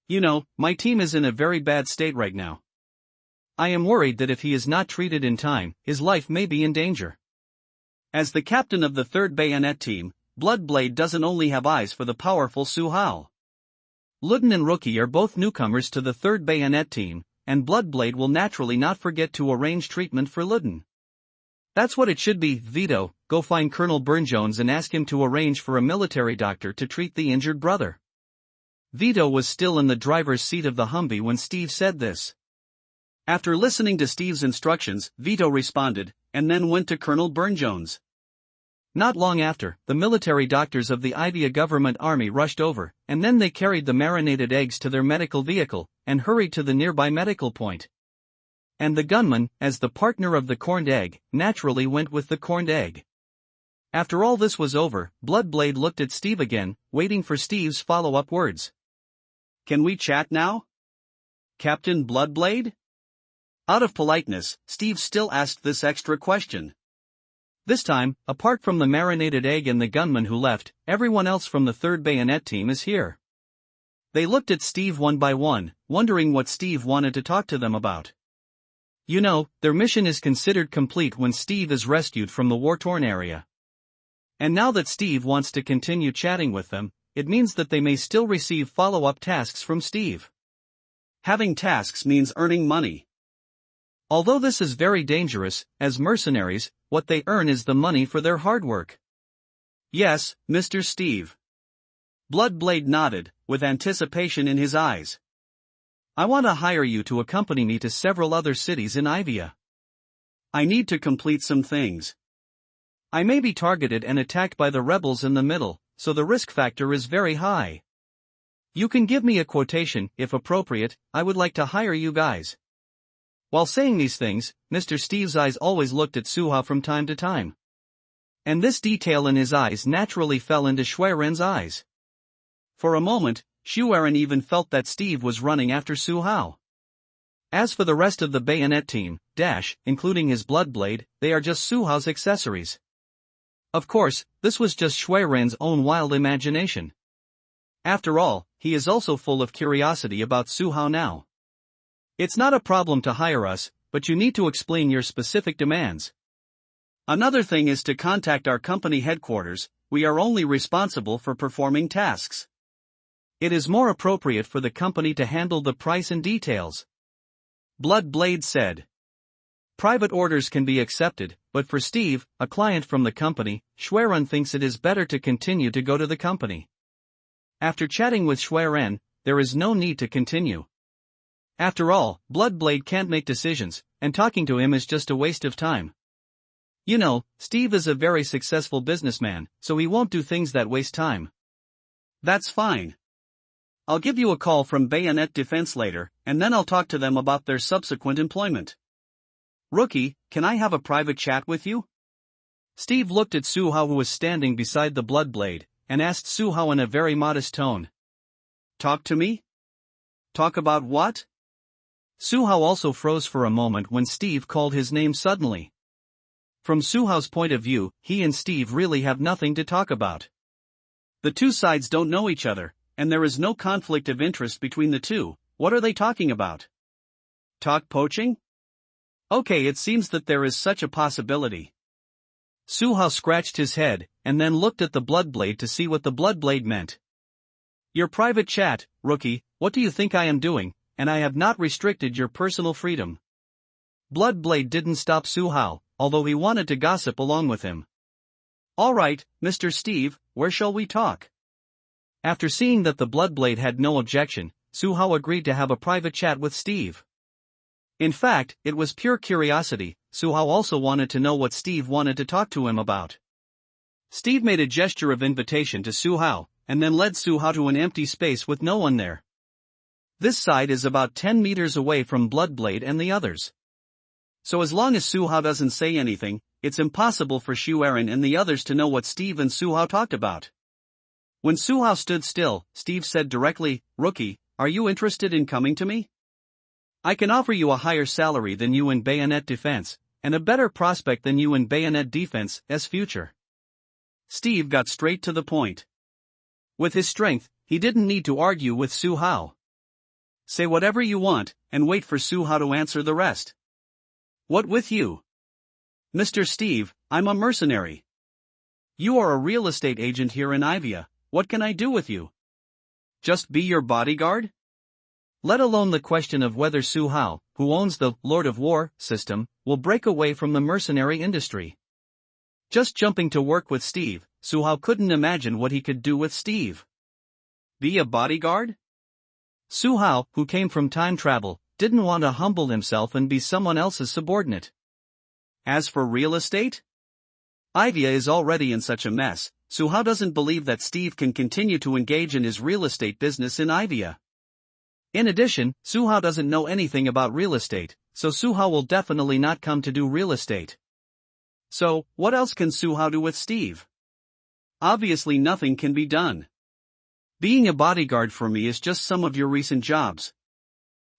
A: You know, my team is in a very bad state right now. I am worried that if he is not treated in time, his life may be in danger.
B: As the captain of the 3rd Bayonet team, Bloodblade doesn't only have eyes for the powerful Suhao.
A: Luden and Rookie are both newcomers to the 3rd Bayonet team, and Bloodblade will naturally not forget to arrange treatment for Luden. That's what it should be. Vito, go find Colonel Burnjones and ask him to arrange for a military doctor to treat the injured brother. Vito was still in the driver's seat of the Humvee when Steve said this.
B: After listening to Steve's instructions, Vito responded, and then went to Colonel Burnjones.
A: Not long after, the military doctors of the Idea government army rushed over, and then they carried the marinated eggs to their medical vehicle, and hurried to the nearby medical point. And the gunman, as the partner of the corned egg, naturally went with the corned egg. After all this was over, Bloodblade looked at Steve again, waiting for Steve's follow-up words.
B: Can we chat now? Captain Bloodblade? Out of politeness, Steve still asked this extra question.
A: This time, apart from the marinated egg and the gunman who left, everyone else from the 3rd Bayonet team is here. They looked at Steve one by one, wondering what Steve wanted to talk to them about. You know, their mission is considered complete when Steve is rescued from the war-torn area. And now that Steve wants to continue chatting with them, it means that they may still receive follow-up tasks from Steve.
B: Having tasks means earning money.
A: Although this is very dangerous, as mercenaries, what they earn is the money for their hard work.
B: Yes, Mr. Steve. Bloodblade nodded, with anticipation in his eyes.
A: I want to hire you to accompany me to several other cities in Ivia.
B: I need to complete some things.
A: I may be targeted and attacked by the rebels in the middle, so the risk factor is very high. You can give me a quotation, if appropriate. I would like to hire you guys. While saying these things, Mr. Steve's eyes always looked at Suha from time to time. And this detail in his eyes naturally fell into Shuiren's eyes. For a moment, Shuiren even felt that Steve was running after Suhao. As for the rest of the Bayonet team, including his Bloodblade, they are just Suhao's accessories. Of course, this was just Shuiren's own wild imagination. After all, he is also full of curiosity about Suhao now. It's not a problem to hire us, but you need to explain your specific demands.
B: Another thing is to contact our company headquarters. We are only responsible for performing tasks.
A: It is more appropriate for the company to handle the price and details.
B: Bloodblade said.
A: Private orders can be accepted, but for Steve, a client from the company, Shuiren thinks it is better to continue to go to the company. After chatting with Shuiren, there is no need to continue. After all, Bloodblade can't make decisions, and talking to him is just a waste of time. You know, Steve is a very successful businessman, so he won't do things that waste time.
B: That's fine. I'll give you a call from Bayonet Defense later, and then I'll talk to them about their subsequent employment. Rookie, can I have a private chat with you?
A: Steve looked at Suhao, who was standing beside the Bloodblade, and asked Suhao in a very modest tone.
B: Talk to me? Talk about what?
A: Suhao also froze for a moment when Steve called his name suddenly. From Suhao's point of view, he and Steve really have nothing to talk about.
B: The two sides don't know each other, and there is no conflict of interest between the two. What are they talking about? Talk poaching? Okay, it seems that there is such a possibility.
A: Suhao scratched his head, and then looked at the Bloodblade to see what the Bloodblade meant. Your private chat, Rookie, what do you think I am doing, and I have not restricted your personal freedom. Bloodblade didn't stop Suhao, although he wanted to gossip along with him.
B: Alright, Mr. Steve, where shall we talk?
A: After seeing that the Bloodblade had no objection, Suhao agreed to have a private chat with Steve.
B: In fact, it was pure curiosity. Suhao also wanted to know what Steve wanted to talk to him about. Steve made a gesture of invitation to Suhao, and then led Suhao to an empty space with no one there. This side is about 10 meters away from Bloodblade and the others. So as long as Suhao doesn't say anything, it's impossible for Shu Aaron and the others to know what Steve and Suhao talked about. When Suhao stood still, Steve said directly, "Rookie, are you interested in coming to me? I can offer you a higher salary than you in Bayonet Defense, and a better prospect than you in Bayonet Defense as future." Steve got straight to the point. With his strength, he didn't need to argue with Suhao. Say whatever you want, and wait for Suhao to answer the rest. What with you? Mr. Steve, I'm a mercenary. You are a real estate agent here in Ivia. What can I do with you? Just be your bodyguard? Let alone the question of whether Suhao, who owns the Lord of War system, will break away from the mercenary industry. Just jumping to work with Steve, Suhao couldn't imagine what he could do with Steve. Be a bodyguard? Suhao, who came from time travel, didn't want to humble himself and be someone else's subordinate. As for real estate? Ivia is already in such a mess. Suhao doesn't believe that Steve can continue to engage in his real estate business in Ivia. In addition, Suhao doesn't know anything about real estate, so Suhao will definitely not come to do real estate. So, what else can Suhao do with Steve? Obviously nothing can be done. Being a bodyguard for me is just some of your recent jobs.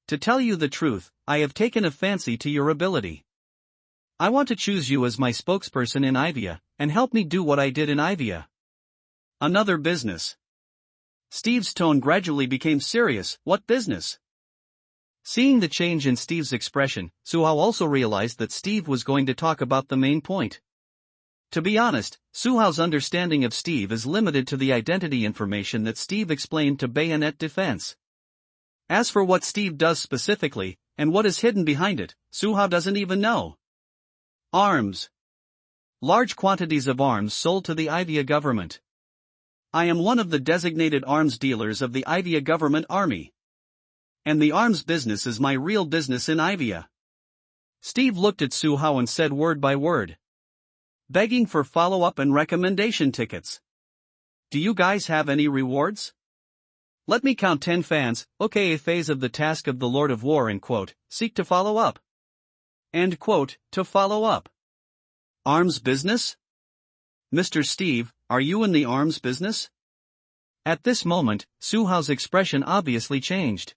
B: To tell you the truth, I have taken a fancy to your ability. I want to choose you as my spokesperson in Ivia, and help me do what I did in Ivia. Another business. Steve's tone gradually became serious. What business? Seeing the change in Steve's expression, Suhao also realized that Steve was going to talk about the main point. To be honest, Suhao's understanding of Steve is limited to the identity information that Steve explained to Bayonet Defense. As for what Steve does specifically, and what is hidden behind it, Suhao doesn't even know. Arms. Large quantities of arms sold to the Ivia government. I am one of the designated arms dealers of the Ivia government army. And the arms business is my real business in Ivia. Steve looked at Suhao and said word by word. Begging for follow-up and recommendation tickets. Do you guys have any rewards? Let me count 10 fans, okay, a phase of the task of the Lord of War and quote, seek to follow up. End quote, to follow up. Arms business? Mr. Steve, are you in the arms business? At this moment, Suhao's expression obviously changed.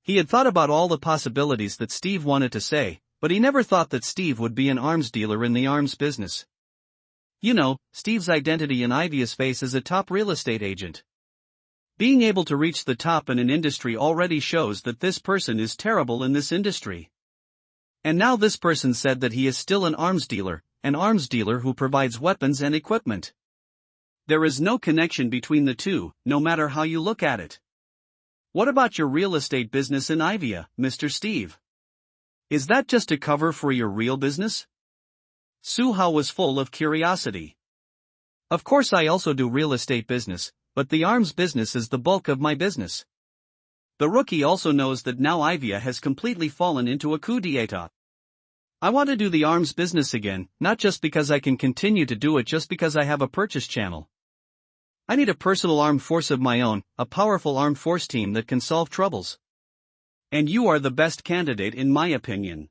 B: He had thought about all the possibilities that Steve wanted to say, but he never thought that Steve would be an arms dealer in the arms business. You know, Steve's identity in Ivia's face is a top real estate agent. Being able to reach the top in an industry already shows that this person is terrible in this industry. And now this person said that he is still an arms dealer who provides weapons and equipment. There is no connection between the two, no matter how you look at it. What about your real estate business in Ivia, Mr. Steve? Is that just a cover for your real business? Suhao was full of curiosity. Of course I also do real estate business, but the arms business is the bulk of my business. The rookie also knows that now Ivia has completely fallen into a coup d'etat. I want to do the arms business again, not just because I can continue to do it just because I have a purchase channel. I need a personal armed force of my own, a powerful armed force team that can solve troubles. And you are the best candidate in my opinion.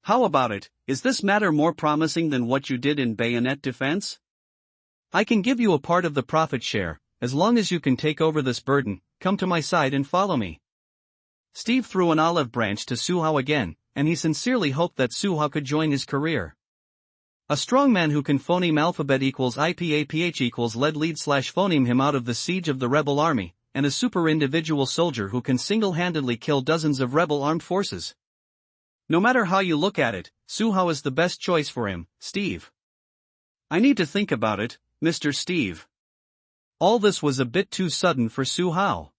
B: How about it, is this matter more promising than what you did in Bayonet Defense? I can give you a part of the profit share, as long as you can take over this burden, come to my side and follow me. Steve threw an olive branch to Suhao again, and he sincerely hoped that Suhao could join his career. A strong man who can phoneme alphabet equals IPAPH equals lead slash phoneme him out of the siege of the rebel army, and a super individual soldier who can single-handedly kill dozens of rebel armed forces. No matter how you look at it, Suhao is the best choice for him, Steve. I need to think about it, Mr. Steve. All this was a bit too sudden for Suhao.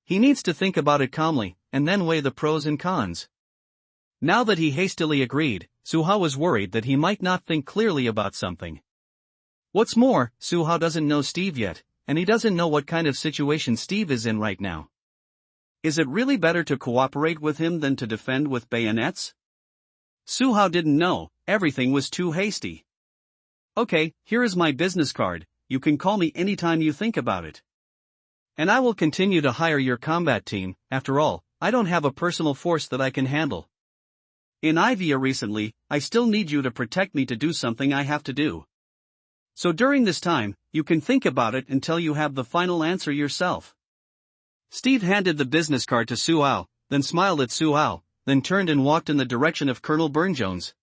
B: He needs to think about it calmly, and then weigh the pros and cons. Now that he hastily agreed, Suhao was worried that he might not think clearly about something. What's more, Suhao doesn't know Steve yet, and he doesn't know what kind of situation Steve is in right now. Is it really better to cooperate with him than to defend with bayonets? Su Hao didn't know, everything was too hasty. Okay, here is my business card, you can call me anytime you think about it. And I will continue to hire your combat team, after all, I don't have a personal force that I can handle. In Ivia recently, I still need you to protect me to do something I have to do. So during this time, you can think about it until you have the final answer yourself. Steve handed the business card to Su Hao, then smiled at Su Hao, then turned and walked in the direction of Colonel Burne-Jones.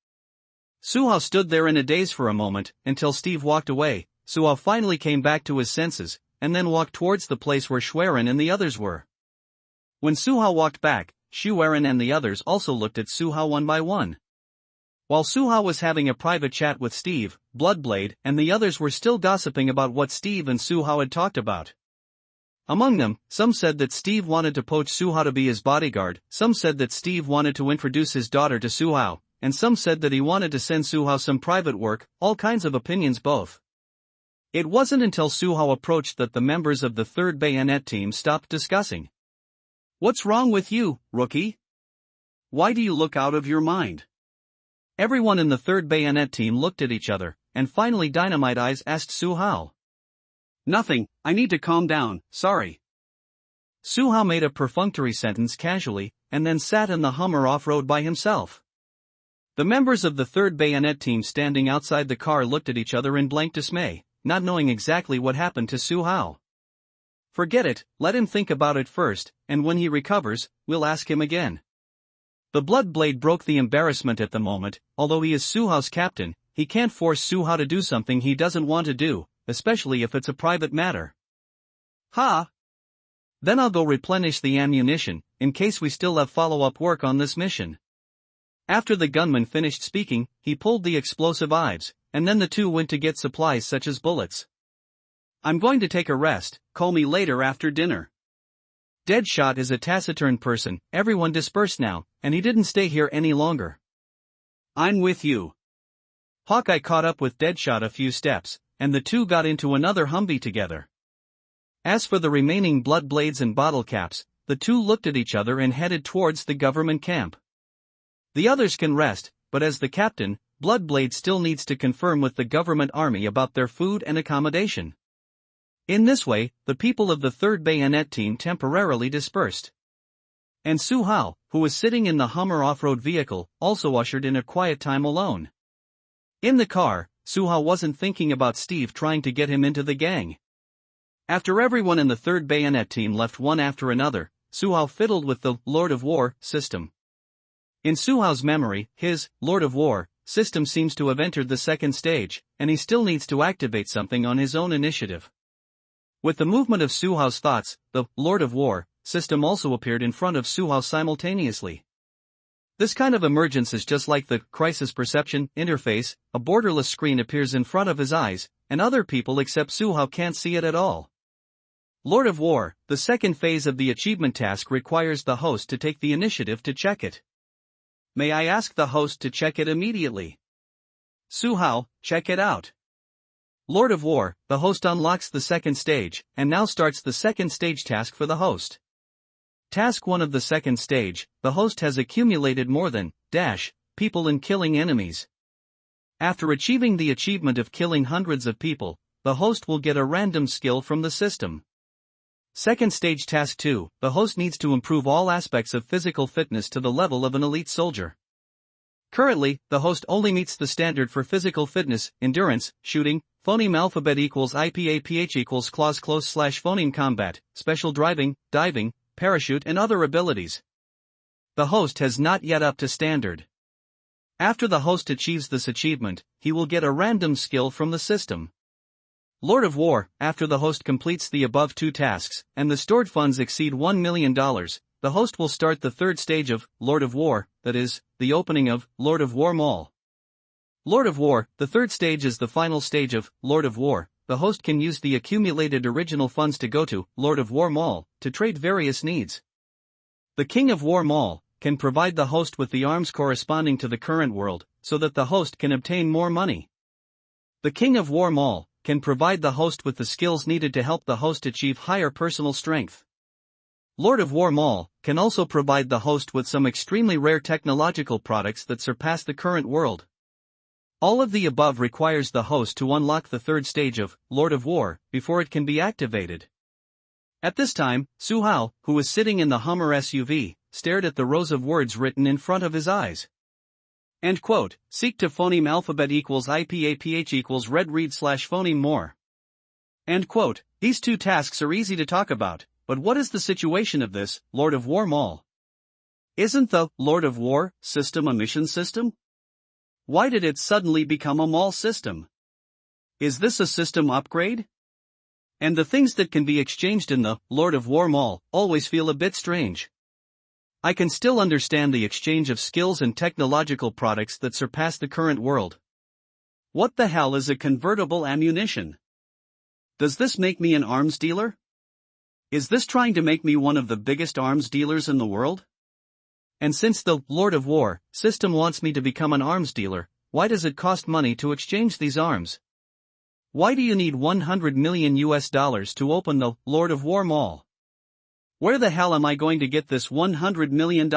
B: Su Hao stood there in a daze for a moment, until Steve walked away. Su Hao finally came back to his senses, and then walked towards the place where Schwerin and the others were. When Su Hao walked back, Schwerin and the others also looked at Su Hao one by one. While Su Hao was having a private chat with Steve, Bloodblade and the others were still gossiping about what Steve and Su Hao had talked about. Among them, some said that Steve wanted to poach Su Hao to be his bodyguard, some said that Steve wanted to introduce his daughter to Su Hao, and some said that he wanted to send Su Hao some private work, all kinds of opinions both. It wasn't until Su Hao approached that the members of the 3rd Bayonet team stopped discussing. What's wrong with you, rookie? Why do you look out of your mind? Everyone in the 3rd Bayonet team looked at each other, and finally Dynamite Eyes asked Su Hao. Nothing, I need to calm down, sorry. Su Hao made a perfunctory sentence casually, and then sat in the Hummer off-road by himself. The members of the 3rd Bayonet team standing outside the car looked at each other in blank dismay, not knowing exactly what happened to Su Hao. Forget it, let him think about it first, and when he recovers, we'll ask him again. The Bloodblade broke the embarrassment at the moment. Although he is Su Hao's captain, he can't force Su Hao to do something he doesn't want to do, especially if it's a private matter. Ha! Then I'll go replenish the ammunition, in case we still have follow-up work on this mission. After the gunman finished speaking, he pulled the explosive Ives, and then the two went to get supplies such as bullets. I'm going to take a rest, call me later after dinner. Deadshot is a taciturn person, everyone dispersed now, and he didn't stay here any longer. I'm with you. Hawkeye caught up with Deadshot a few steps, and the two got into another Humvee together. As for the remaining Bloodblades and Bottlecaps, the two looked at each other and headed towards the government camp. The others can rest, but as the captain, Bloodblade still needs to confirm with the government army about their food and accommodation. In this way, the people of the 3rd Bayonet team temporarily dispersed. And Su Hao, who was sitting in the Hummer off-road vehicle, also ushered in a quiet time alone. In the car, Su Hao wasn't thinking about Steve trying to get him into the gang. After everyone in the 3rd Bayonet team left one after another, Su Hao fiddled with the Lord of War system. In Su Hao's memory, his Lord of War system seems to have entered the 2nd stage, and he still needs to activate something on his own initiative. With the movement of Su Hao's thoughts, the Lord of War system also appeared in front of Su Hao simultaneously. This kind of emergence is just like the crisis perception interface. A borderless screen appears in front of his eyes, and other people except Su Hao can't see it at all. Lord of War, the 2nd phase of the achievement task requires the host to take the initiative to check it. May I ask the host to check it immediately? Su Hao, check it out. Lord of War, the host unlocks the 2nd stage, and now starts the 2nd stage task for the host. Task 1 of the 2nd stage, the host has accumulated more than people in killing enemies. After achieving the achievement of killing hundreds of people, the host will get a random skill from the system. 2nd stage task 2, the host needs to improve all aspects of physical fitness to the level of an elite soldier. Currently, the host only meets the standard for physical fitness, endurance, shooting, phoneme alphabet equals IPAPH equals claws close / phoneme combat, special driving, diving, parachute and other abilities. The host has not yet up to standard. After the host achieves this achievement, he will get a random skill from the system. Lord of War, after the host completes the above 2 tasks, and the stored funds exceed $1 million, the host will start the 3rd stage of Lord of War, that is, the opening of Lord of War Mall. Lord of War, the 3rd stage is the final stage of Lord of War. The host can use the accumulated original funds to go to Lord of War Mall to trade various needs. The King of War Mall can provide the host with the arms corresponding to the current world, so that the host can obtain more money. The King of War Mall can provide the host with the skills needed to help the host achieve higher personal strength.
A: Lord of War Mall, can also provide the host with some extremely rare technological products that surpass the current world. All of the above requires the host to unlock the third stage of Lord of War before it can be activated. At this time, Su Hao, who was sitting in the Hummer SUV, stared at the rows of words written in front of his eyes. End quote. Seek to phoneme alphabet equals IPAPH equals red read / phoneme more. End quote. These two tasks are easy to talk about, but what is the situation of this Lord of War Mall? Isn't the Lord of War system a mission system? Why did it suddenly become a mall system? Is this a system upgrade? And the things that can be exchanged in the Lord of War Mall always feel a bit strange. I can still understand the exchange of skills and technological products that surpass the current world. What the hell is a convertible ammunition? Does this make me an arms dealer? Is this trying to make me one of the biggest arms dealers in the world? And since the Lord of War system wants me to become an arms dealer, why does it cost money to exchange these arms? Why do you need $100 million to open the Lord of War Mall? Where the hell am I going to get this $100 million?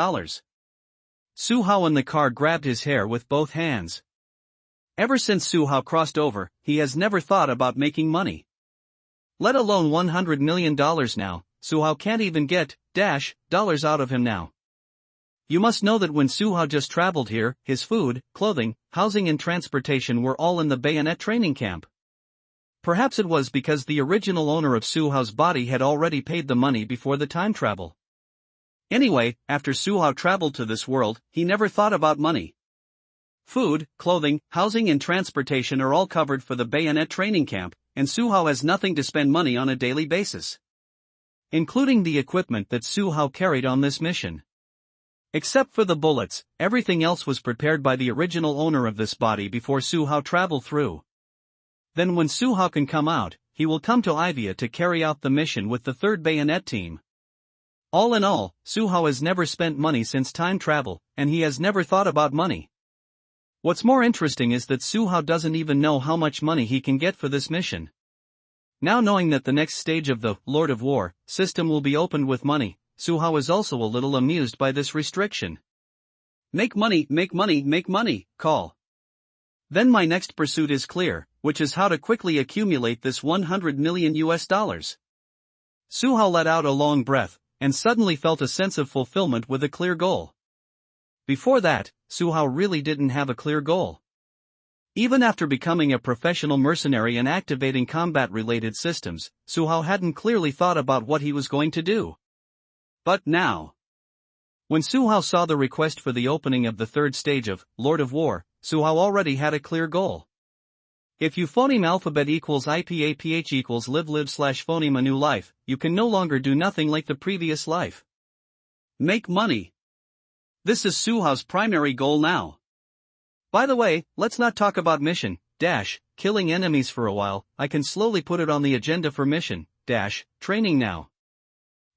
A: Su Hao in the car grabbed his hair with both hands. Ever since Su Hao crossed over, he has never thought about making money. Let alone $100 million now. Su Hao can't even get dollars out of him now. You must know that when Su Hao just traveled here, his food, clothing, housing and transportation were all in the bayonet training camp. Perhaps it was because the original owner of Su Hao's body had already paid the money before the time travel. Anyway, after Su Hao traveled to this world, he never thought about money. Food, clothing, housing and transportation are all covered for the bayonet training camp, and Su Hao has nothing to spend money on a daily basis. Including the equipment that Su Hao carried on this mission. Except for the bullets, everything else was prepared by the original owner of this body before Su Hao traveled through. Then when Su Hao can come out, he will come to Ivia to carry out the mission with the 3rd Bayonet team. All in all, Su Hao has never spent money since time travel, and he has never thought about money. What's more interesting is that Su Hao doesn't even know how much money he can get for this mission. Now knowing that the next stage of the Lord of War system will be opened with money, Su Hao is also a little amused by this restriction. Make money, call. Then my next pursuit is clear, which is how to quickly accumulate this $100 million. Su Hao let out a long breath, and suddenly felt a sense of fulfillment with a clear goal. Before that, Su Hao really didn't have a clear goal. Even after becoming a professional mercenary and activating combat-related systems, Su Hao hadn't clearly thought about what he was going to do. But now, when Su Hao saw the request for the opening of the 3rd stage of Lord of War, Su Hao already had a clear goal. If you phoneme alphabet equals IPAPH equals live / phoneme a new life, you can no longer do nothing like the previous life. Make money. This is Su Hao's primary goal now. By the way, let's not talk about mission, killing enemies for a while. I can slowly put it on the agenda for mission, training now.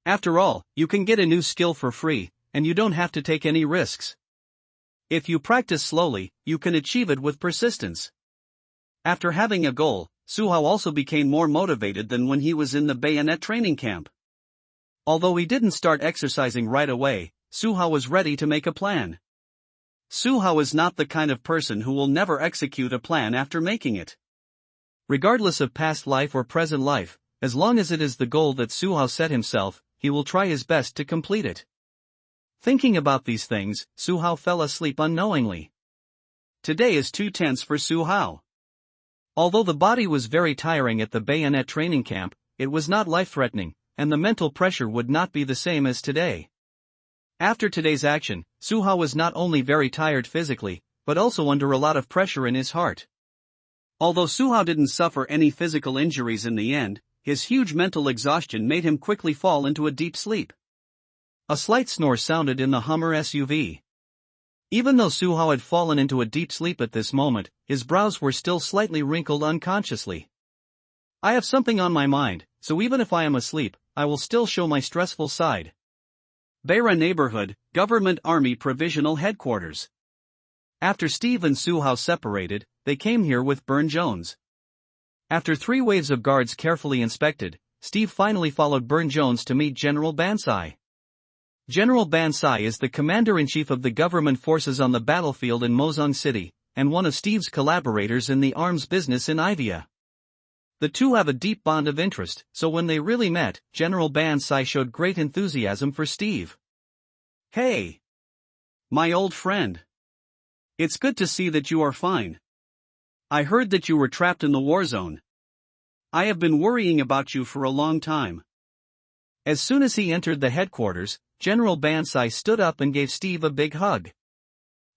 A: After all, you can get a new skill for free, and you don't have to take any risks. If you practice slowly, you can achieve it with persistence. After having a goal, Su Hao also became more motivated than when he was in the bayonet training camp. Although he didn't start exercising right away, Su Hao was ready to make a plan. Su Hao is not the kind of person who will never execute a plan after making it. Regardless of past life or present life, as long as it is the goal that Su Hao set himself, he will try his best to complete it. Thinking about these things, Su Hao fell asleep unknowingly. Today is too tense for Su Hao. Although the body was very tiring at the bayonet training camp, it was not life-threatening, and the mental pressure would not be the same as today. After today's action, Su Hao was not only very tired physically, but also under a lot of pressure in his heart. Although Su Hao didn't suffer any physical injuries in the end, his huge mental exhaustion made him quickly fall into a deep sleep. A slight snore sounded in the Hummer SUV. Even though Su Hao had fallen into a deep sleep at this moment, his brows were still slightly wrinkled unconsciously. I have something on my mind, so even if I am asleep, I will still show my stressful side. Beira Neighborhood, Government Army Provisional Headquarters. After Steve and Su Hao separated, they came here with Burn Jones. After 3 waves of guards carefully inspected, Steve finally followed Burne Jones to meet General Bansai. General Bansai is the commander-in-chief of the government forces on the battlefield in Mozong City, and one of Steve's collaborators in the arms business in Ivia. The two have a deep bond of interest, so when they really met, General Bansai showed great enthusiasm for Steve.
B: Hey! My old friend. It's good to see that you are fine. I heard that you were trapped in the war zone. I have been worrying about you for a long time.
A: As soon as he entered the headquarters, General Bansai stood up and gave Steve a big hug.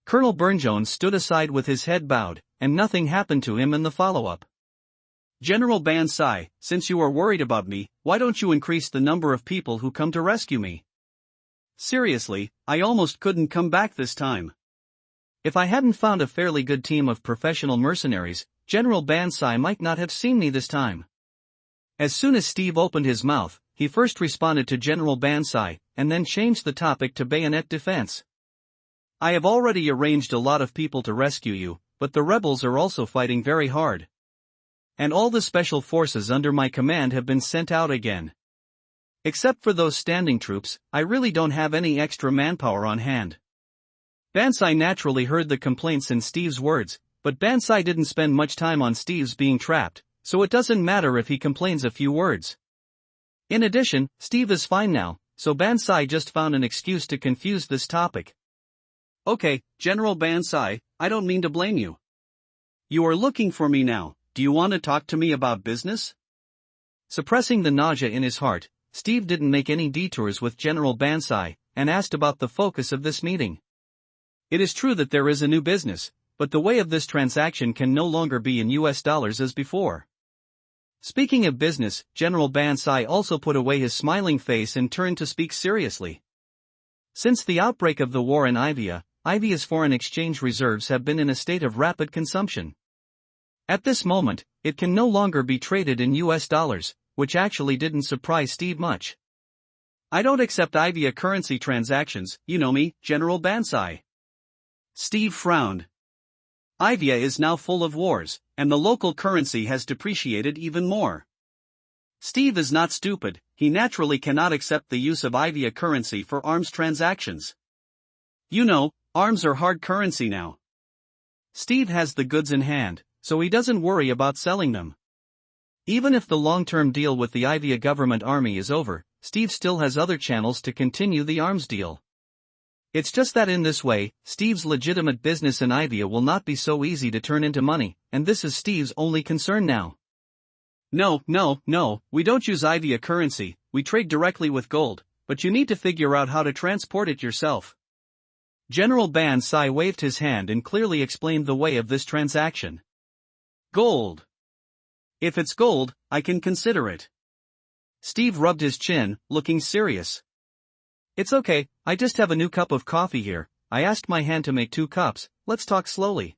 A: Colonel Burne Jones stood aside with his head bowed, and nothing happened to him in the follow-up.
B: General Bansai, since you are worried about me, why don't you increase the number of people who come to rescue me? Seriously, I almost couldn't come back this time.
A: If I hadn't found a fairly good team of professional mercenaries, General Bansai might not have seen me this time. As soon as Steve opened his mouth, he first responded to General Bansai, and then changed the topic to bayonet defense. I have already arranged a lot of people to rescue you, but the rebels are also fighting very hard. And all the special forces under my command have been sent out again. Except for those standing troops, I really don't have any extra manpower on hand. Bansai naturally heard the complaints in Steve's words, but Bansai didn't spend much time on Steve's being trapped, so it doesn't matter if he complains a few words. In addition, Steve is fine now, so Bansai just found an excuse to confuse this topic.
B: Okay, General Bansai, I don't mean to blame you. You are looking for me now, do you want to talk to me about business?
A: Suppressing the nausea in his heart, Steve didn't make any detours with General Bansai, and asked about the focus of this meeting. It is true that there is a new business, but the way of this transaction can no longer be in US dollars as before. Speaking of business, General Bansai also put away his smiling face and turned to speak seriously. Since the outbreak of the war in Ivia, Ivia's foreign exchange reserves have been in a state of rapid consumption. At this moment, it can no longer be traded in US dollars, which actually didn't surprise Steve much.
B: I don't accept Ivia currency transactions, you know me, General Bansai. Steve frowned. Ivia is now full of wars, and the local currency has depreciated even more. Steve is not stupid, he naturally cannot accept the use of Ivia currency for arms transactions. You know, arms are hard currency now.
A: Steve has the goods in hand, so he doesn't worry about selling them. Even if the long-term deal with the Ivia government army is over, Steve still has other channels to continue the arms deal. It's just that in this way, Steve's legitimate business in Ivia will not be so easy to turn into money, and this is Steve's only concern now.
B: No, we don't use Ivia currency, we trade directly with gold, but you need to figure out how to transport it yourself.
A: General Bansai waved his hand and clearly explained the way of this transaction.
B: Gold. If it's gold, I can consider it.
A: Steve rubbed his chin, looking serious. It's okay, I just have a new cup of coffee here, I asked my hand to make 2 cups, let's talk slowly.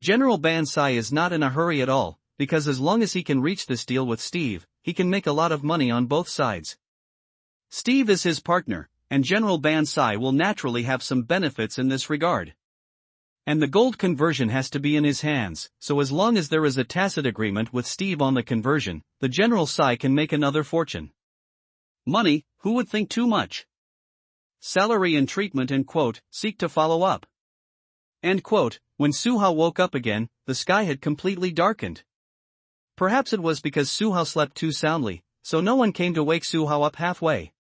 A: General Bansai is not in a hurry at all, because as long as he can reach this deal with Steve, he can make a lot of money on both sides.
B: Steve is his partner, and General Bansai will naturally have some benefits in this regard.
A: And the gold conversion has to be in his hands, so as long as there is a tacit agreement with Steve on the conversion, the General Sai can make another fortune.
B: Money, who would think too much? Salary and treatment and seek to follow up.
A: End quote. When Suhao woke up again, the sky had completely darkened. Perhaps it was because Suhao slept too soundly, so no one came to wake Suhao up halfway.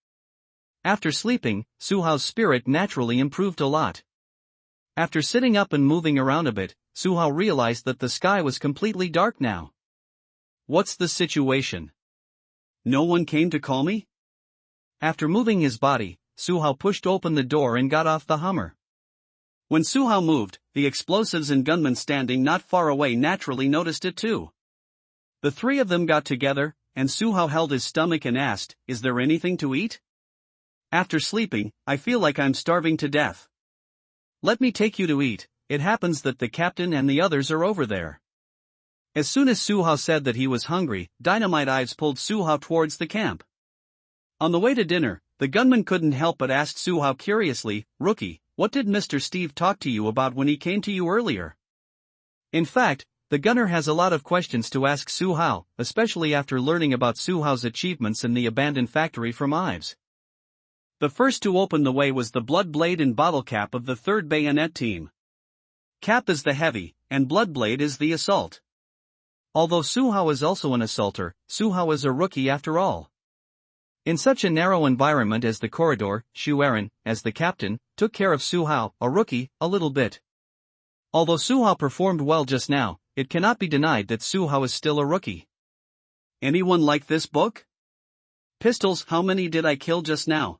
A: After sleeping, Suhao's spirit naturally improved a lot. After sitting up and moving around a bit, Suhao realized that the sky was completely dark now. What's the situation?
B: No one came to call me?
A: After moving his body, Suhao pushed open the door and got off the Hummer.
B: When Suhao moved, the explosives and gunmen standing not far away naturally noticed it too. The 3 of them got together, and Suhao held his stomach and asked, "Is there anything to eat? After sleeping, I feel like I'm starving to death." "Let me take you to eat, it happens that the captain and the others are over there." As soon as Suhao said that he was hungry, Dynamite Eyes pulled Suhao towards the camp. On the way to dinner, the gunman couldn't help but ask Suhao curiously, "Rookie, what did Mr. Steve talk to you about when he came to you earlier?" In fact,
A: the gunner has a lot of questions to ask Su Hao, especially after learning about Su Hao's achievements in the abandoned factory from Ives.
B: The first to open the way was the Bloodblade and Bottlecap of the 3rd Bayonet team. Cap is the heavy, and Bloodblade is the assault.
A: Although Su Hao is also an assaulter, Su Hao is a rookie after all. In such a narrow environment as the corridor, Xu Eren, as the captain, took care of Su Hao, a rookie, a little bit. Although Su Hao performed well just now, it cannot be denied that Su Hao is still a rookie.
B: Anyone like this book? Pistols, how many did I kill just now?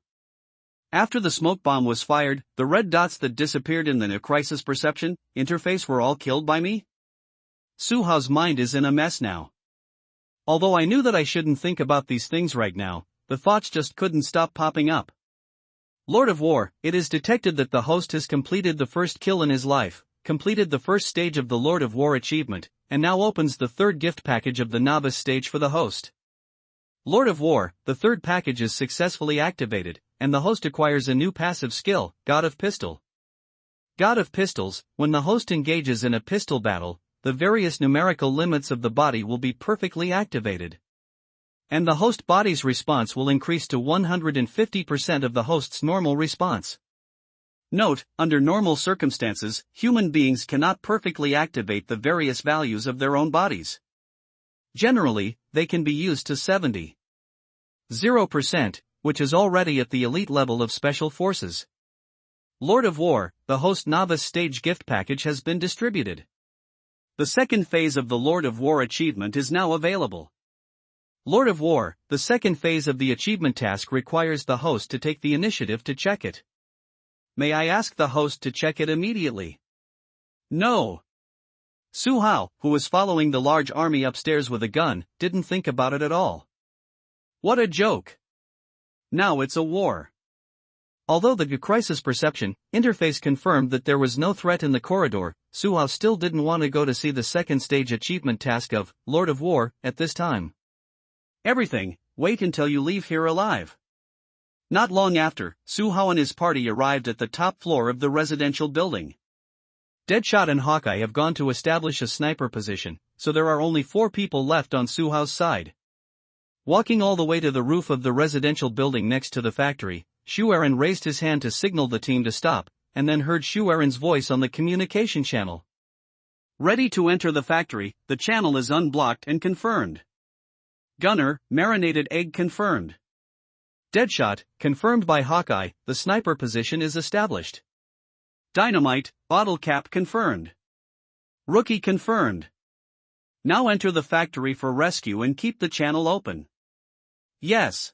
B: After the smoke bomb was fired, the red dots that disappeared in the crisis perception interface were all killed by me? Su Hao's mind is in a mess now. Although I knew that I shouldn't think about these things right now, the thoughts just couldn't stop popping up. Lord of War, it is detected that the host has completed the first kill in his life, completed the first stage of the Lord of War achievement, and now opens the 3rd gift package of the novice stage for the host. Lord of War, the 3rd package is successfully activated, and the host acquires a new passive skill, God of Pistol. God of Pistols, when the host engages in a pistol battle, the various numerical limits of the body will be perfectly activated. And the host body's response will increase to 150% of the host's normal response. Note, under normal circumstances, human beings cannot perfectly activate the various values of their own bodies. Generally, they can be used to 70.0%, which is already at the elite level of Special Forces. Lord of War, the host novice stage gift package has been distributed. The second phase of the Lord of War achievement is now available. Lord of War, the second phase of the achievement task requires the host to take the initiative to check it. May I ask the host to check it immediately? No. Su Hao, who was following the large army upstairs with a gun, didn't think about it at all. What a joke. Now it's a war. Although the crisis perception interface confirmed that there was no threat in the corridor, Su Hao still didn't want to go to see the second stage achievement task of Lord of War at this time. Everything, wait until you leave here alive. Not long after, Su Hao and his party arrived at the top floor of the residential building. Deadshot and Hawkeye have gone to establish a sniper position, so there are only 4 people left on Su Hao's side. Walking all the way to the roof of the residential building next to the factory, Xu Eren raised his hand to signal the team to stop, and then heard Xu Eren's voice on the communication channel. Ready to enter the factory, the channel is unblocked and confirmed. Gunner, marinated egg confirmed. Deadshot, confirmed by Hawkeye, the sniper position is established. Dynamite, bottle cap confirmed. Rookie confirmed. Now enter the factory for rescue and keep the channel open. Yes.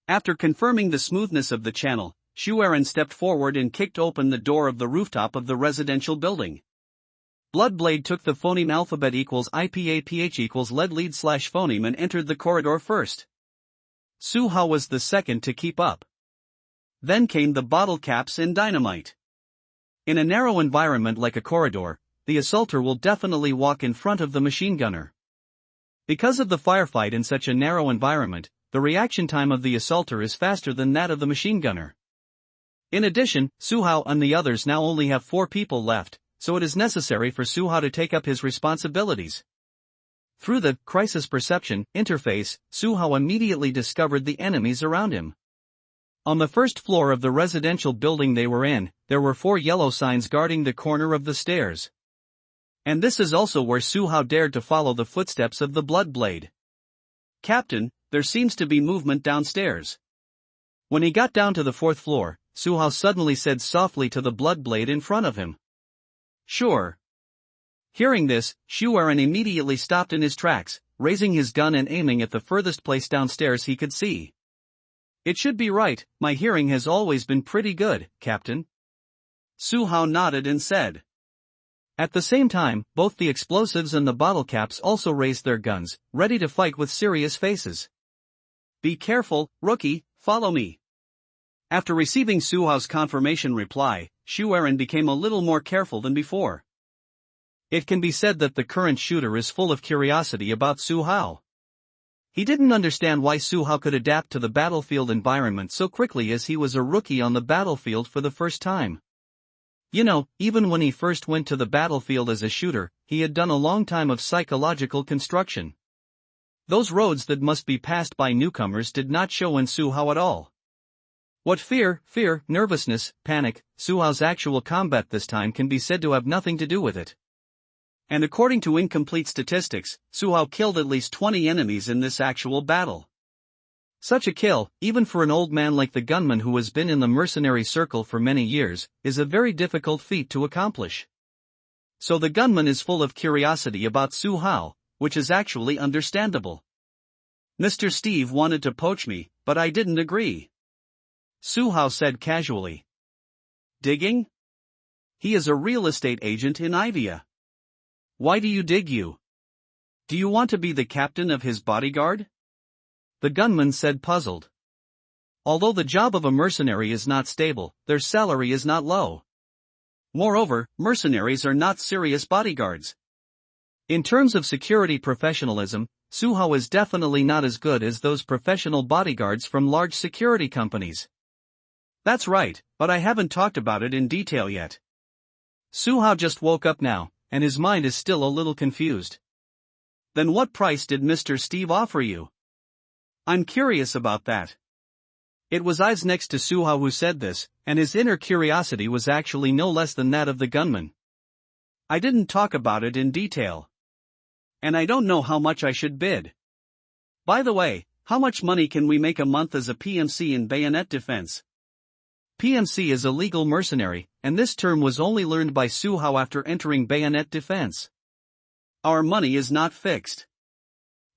B: After confirming the smoothness of the channel, Xu Eren stepped forward and kicked open the door of the rooftop of the residential building. Bloodblade took the phoneme alphabet equals IPAPH equals lead phoneme and entered the corridor first. Su Hao was the second to keep up. Then came the bottle caps and dynamite. In a narrow environment like a corridor, the assaulter will definitely walk in front of the machine gunner. Because of the firefight in such a narrow environment, the reaction time of the assaulter is faster than that of the machine gunner. In addition, Su Hao and the others now only have 4 people left, so it is necessary for Su Hao to take up his responsibilities. Through the crisis perception interface, Su Hao immediately discovered the enemies around him. On the first floor of the residential building they were in, there were 4 yellow signs guarding the corner of the stairs. And this is also where Su Hao dared to follow the footsteps of the Bloodblade. Captain, there seems to be movement downstairs. When he got down to the 4th floor, Su Hao suddenly said softly to the Bloodblade in front of him. Sure. Hearing this, Xu Eren immediately stopped in his tracks, raising his gun and aiming at the furthest place downstairs he could see. It should be right, my hearing has always been pretty good, Captain. Su Hao nodded and said. At the same time, both the explosives and the bottle caps also raised their guns, ready to fight with serious faces. Be careful, rookie, follow me. After receiving Su Hao's confirmation reply, Xu Eren became a little more careful than before. It can be said that the current shooter is full of curiosity about Su Hao. He didn't understand why Su Hao could adapt to the battlefield environment so quickly as he was a rookie on the battlefield for the first time.
A: You know, even when he first went to the battlefield as a shooter, he had done a long time of psychological construction. Those roads that must be passed by newcomers did not show in Su Hao at all. What fear, nervousness, panic, Su Hao's actual combat this time can be said to have nothing to do with it. And according to incomplete statistics, Su Hao killed at least 20 enemies in this actual battle. Such a kill, even for an old man like the gunman who has been in the mercenary circle for many years, is a very difficult feat to accomplish. So the gunman is full of curiosity about Su Hao, which is actually understandable. Mr. Steve wanted to poach me, but I didn't agree. Su Hao said casually. Digging? He is a real estate agent in Ivia. Why do you dig you? Do you want to be the captain of his bodyguard? The gunman said puzzled. Although the job of a mercenary is not stable, their salary is not low. Moreover, mercenaries are not serious bodyguards. In terms of security professionalism, Su Hao is definitely not as good as those professional bodyguards from large security companies. That's right, but I haven't talked about it in detail yet. Su Hao just woke up now, and his mind is still a little confused. Then what price did Mr. Steve offer you? I'm curious about that. It was Ives next to Su Hao who said this, and his inner curiosity was actually no less than that of the gunman. I didn't talk about it in detail. And I don't know how much I should bid. By the way, how much money can we make a month as a PMC in bayonet defense? PMC is a legal mercenary, and this term was only learned by Su Hao after entering bayonet defense. Our money is not fixed.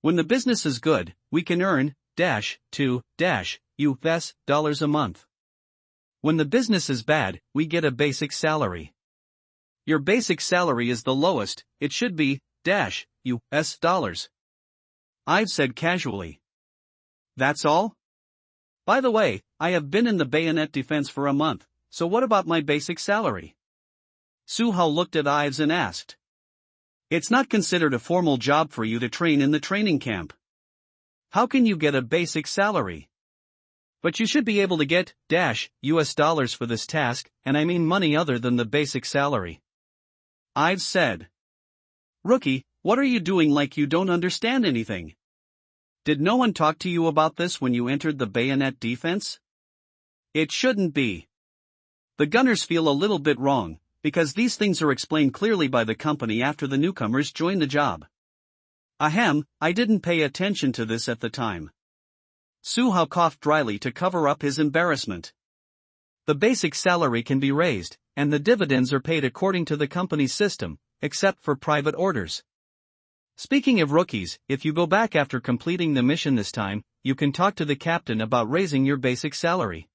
A: When the business is good, we can earn $2 US a month. When the business is bad, we get a basic salary. Your basic salary is the lowest, it should be $US. I've said casually. That's all? By the way, I have been in the bayonet defense for a month, so what about my basic salary? Su Hao looked at Ives and asked. It's not considered a formal job for you to train in the training camp. How can you get a basic salary? But you should be able to get $US for this task, and I mean money other than the basic salary. Ives said. Rookie, what are you doing like you don't understand anything? Did no one talk to you about this when you entered the bayonet defense? It shouldn't be. The gunners feel a little bit wrong, because these things are explained clearly by the company after the newcomers join the job. Ahem, I didn't pay attention to this at the time. Su Hao coughed dryly to cover up his embarrassment. The basic salary can be raised, and the dividends are paid according to the company's system, except for private orders. Speaking of rookies, if you go back after completing the mission this time, you can talk to the captain about raising your basic salary.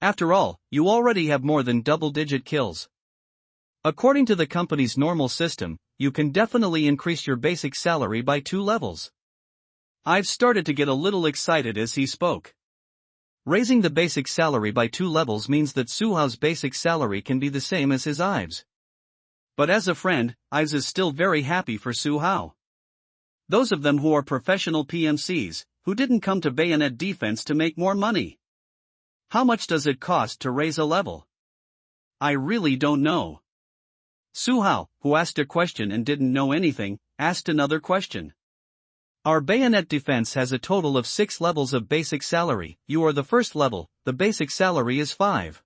A: After all, you already have more than double-digit kills. According to the company's normal system, you can definitely increase your basic salary by 2 levels. I've started to get a little excited as he spoke. Raising the basic salary by 2 levels means that Su Hao's basic salary can be the same as his Ives. But as a friend, Ives is still very happy for Su Hao. Those of them who are professional PMCs, who didn't come to bayonet defense to make more money. How much does it cost to raise a level? I really don't know. Su Hao, who asked a question and didn't know anything, asked another question. Our bayonet defense has a total of 6 levels of basic salary. You are the first level, the basic salary is 5,000,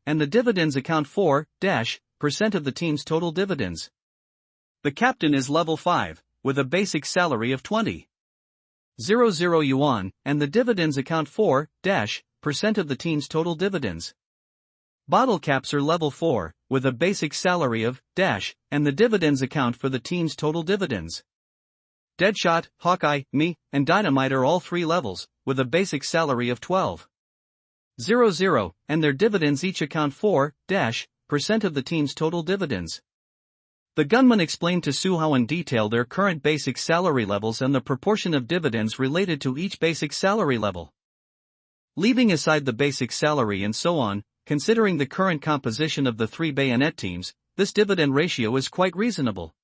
A: and the dividends account for % of the team's total dividends. The captain is level 5, with a basic salary of 20,000 yuan, and the dividends account for % of the team's total dividends. Bottle caps are level 4, with a basic salary of and the dividends account for the team's total dividends. Deadshot, Hawkeye, me, and Dynamite are all 3 levels, with a basic salary of 12,000, and their dividends each account for % of the team's total dividends. The gunman explained to Su Hao in detail their current basic salary levels and the proportion of dividends related to each basic salary level. Leaving aside the basic salary and so on, considering the current composition of the 3 bayonet teams, this dividend ratio is quite reasonable.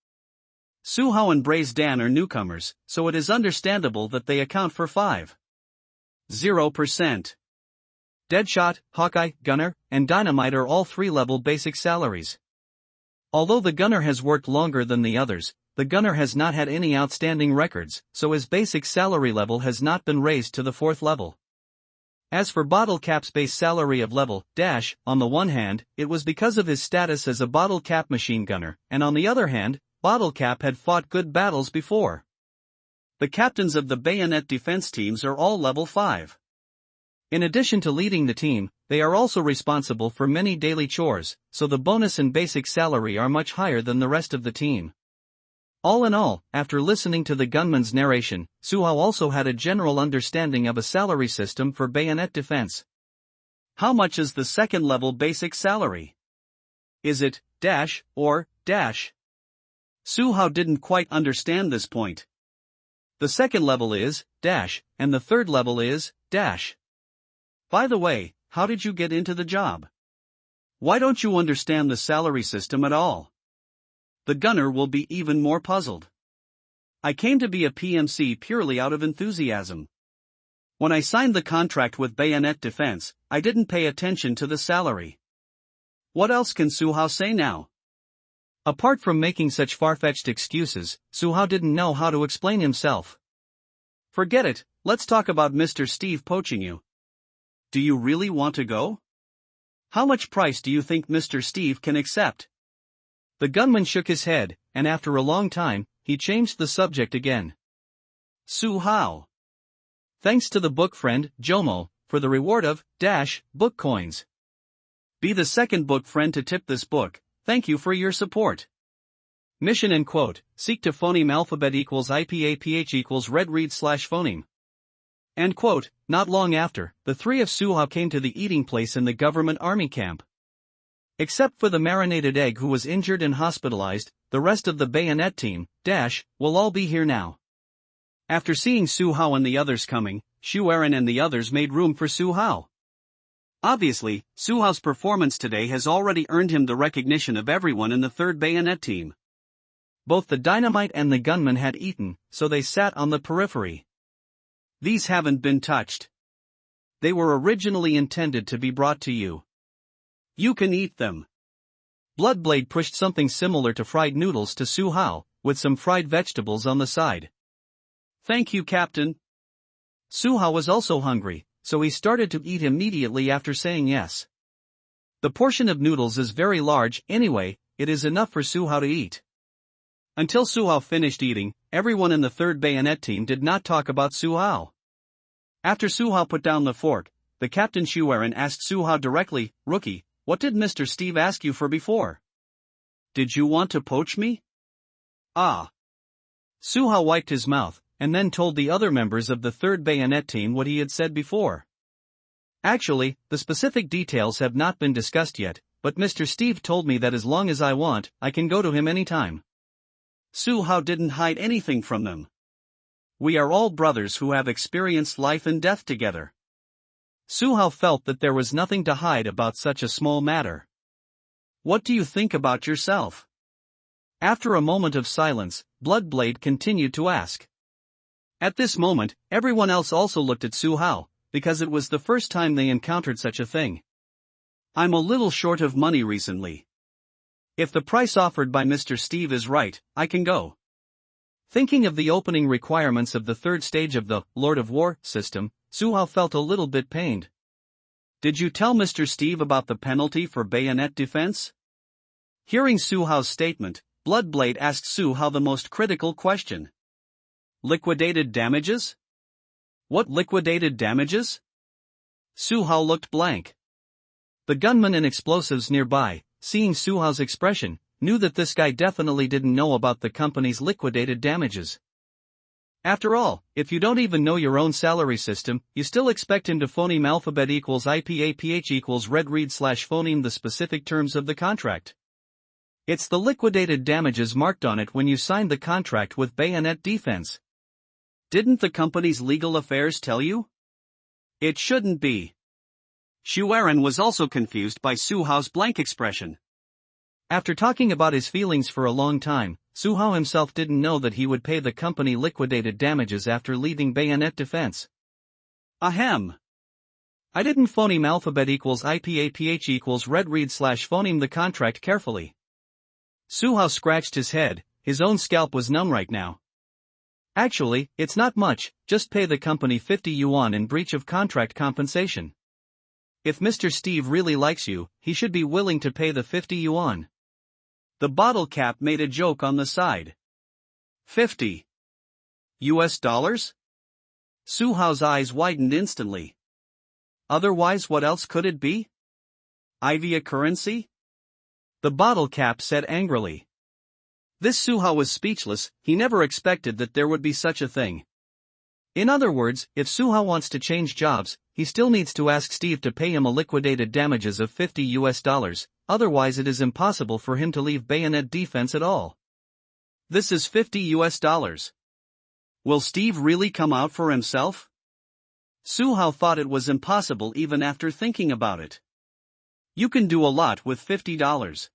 A: Su Hao and Braze Dan are newcomers, so it is understandable that they account for 5,000%. Deadshot, Hawkeye, Gunner, and Dynamite are all 3-level basic salaries. Although the Gunner has worked longer than the others, the Gunner has not had any outstanding records, so his basic salary level has not been raised to the 4th level. As for Bottle Cap's base salary of level dash, on the one hand, it was because of his status as a Bottle Cap machine gunner, and on the other hand, Bottle Cap had fought good battles before. The captains of the bayonet defense teams are all level 5. In addition to leading the team, they are also responsible for many daily chores, so the bonus and basic salary are much higher than the rest of the team. All in all, after listening to the gunman's narration, Suhao also had a general understanding of a salary system for bayonet defense. How much is the 2nd level basic salary? Is it dash or dash? Suhao didn't quite understand this point. The 2nd level is dash, and the 3rd level is dash. By the way, how did you get into the job? Why don't you understand the salary system at all? The gunner will be even more puzzled. I came to be a PMC purely out of enthusiasm. When I signed the contract with Bayonet Defense, I didn't pay attention to the salary. What else can Suhao say now? Apart from making such far-fetched excuses, Suhao didn't know how to explain himself. Forget it, let's talk about Mr. Steve poaching you. Do you really want to go? How much price do you think Mr. Steve can accept? The gunman shook his head, and after a long time, he changed the subject again. Suhao. Thanks to the book friend, Jomo, for the reward of dash book coins. Be the 2nd book friend to tip this book. Thank you for your support. Mission and quote, seek to phoneme alphabet equals IPAPH equals red read / phoneme. End quote. Not long after, the 3 of Suhao came to the eating place in the government army camp. Except for the marinated egg who was injured and hospitalized, the rest of the bayonet team, dash, will all be here now. After seeing Suhao and the others coming, Shuaren and the others made room for Suhao. Obviously, Suhao's performance today has already earned him the recognition of everyone in the 3rd bayonet team. Both the Dynamite and the gunman had eaten, so they sat on the periphery. These haven't been touched. They were originally intended to be brought to you. You can eat them. Bloodblade pushed something similar to fried noodles to Suhao, with some fried vegetables on the side. Thank you, Captain. Suhao was also hungry, so he started to eat immediately after saying yes. The portion of noodles is very large, anyway, it is enough for Suhao to eat. Until Suhao finished eating, everyone in the 3rd bayonet team did not talk about Suhao. After Suhao put down the fork, the Captain Shuaren asked Suhao directly, Rookie, what did Mr. Steve ask you for before? Did you want to poach me? Ah. Suhao wiped his mouth, and then told the other members of the 3rd bayonet team what he had said before. Actually, the specific details have not been discussed yet, but Mr. Steve told me that as long as I want, I can go to him anytime. Suhao didn't hide anything from them. We are all brothers who have experienced life and death together. Suhao felt that there was nothing to hide about such a small matter. What do you think about yourself? After a moment of silence, Bloodblade continued to ask. At this moment, everyone else also looked at Suhao, because it was the first time they encountered such a thing. I'm a little short of money recently. If the price offered by Mr. Steve is right, I can go. Thinking of the opening requirements of the 3rd stage of the Lord of War system, Suhao felt a little bit pained. Did you tell Mr. Steve about the penalty for bayonet defense? Hearing Suhao's statement, Bloodblade asked Suhao the most critical question. Liquidated damages? What liquidated damages? Suhao looked blank. The gunman and explosives nearby, seeing Suhao's expression, knew that this guy definitely didn't know about the company's liquidated damages. After all, if you don't even know your own salary system, you still expect him to phoneme alphabet equals IPAPH equals red read / phoneme the specific terms of the contract. It's the liquidated damages marked on it when you signed the contract with Bayonet Defense. Didn't the company's legal affairs tell you? It shouldn't be. Shuaren was also confused by Suhao's blank expression. After talking about his feelings for a long time, Suhao himself didn't know that he would pay the company liquidated damages after leaving Bayonet Defense. Ahem. I didn't phoneme alphabet equals IPAPH equals red read slash phoneme the contract carefully. Suhao scratched his head, his own scalp was numb right now. Actually, it's not much, just pay the company 50 yuan in breach of contract compensation. If Mr. Steve really likes you, he should be willing to pay the 50 yuan.
B: The bottle cap made a joke on the side. 50 US dollars? Suhao's eyes widened instantly. Otherwise, what else could it be? Ivia currency?
A: The bottle cap said angrily.
B: This Suhao was speechless, he never expected that there would be such a thing.
A: In other words, if Suhao wants to change jobs, he still needs to ask Steve to pay him a liquidated damages of 50 US dollars, otherwise it is impossible for him to leave bayonet defense at all.
B: This is 50 US dollars. Will Steve really come out for himself? Suhao thought it was impossible even after thinking about it. You can do a lot with $50.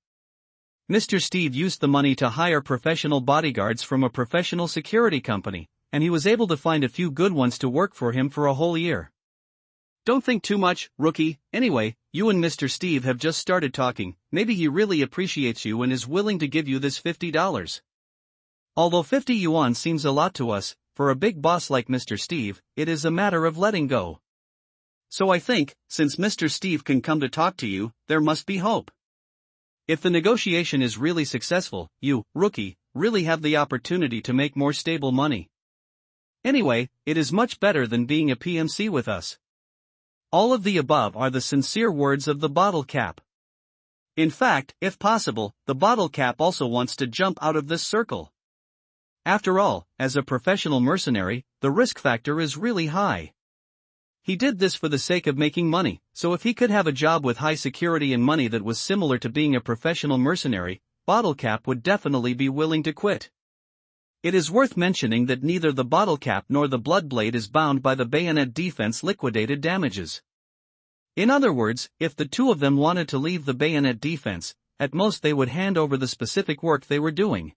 A: Mr. Steve used the money to hire professional bodyguards from a professional security company, and he was able to find a few good ones to work for him for a whole year.
B: Don't think too much, rookie. Anyway, you and Mr. Steve have just started talking, maybe he really appreciates you and is willing to give you this $50.
A: Although 50 yuan seems a lot to us, for a big boss like Mr. Steve, it is a matter of letting go.
B: So I think, since Mr. Steve can come to talk to you, there must be hope.
A: If the negotiation is really successful, you, rookie, really have the opportunity to make more stable money. Anyway, it is much better than being a PMC with us. All of the above are the sincere words of the bottle cap.
B: In fact, if possible, the bottle cap also wants to jump out of this circle.
A: After all, as a professional mercenary, the risk factor is really high. He did this for the sake of making money, so if he could have a job with high security and money that was similar to being a professional mercenary, Bottle Cap would definitely be willing to quit. It is worth mentioning that neither the Bottle Cap nor the Bloodblade is bound by the bayonet defense liquidated damages. In other words, if the two of them wanted to leave the bayonet defense, at most they would hand over the specific work they were doing.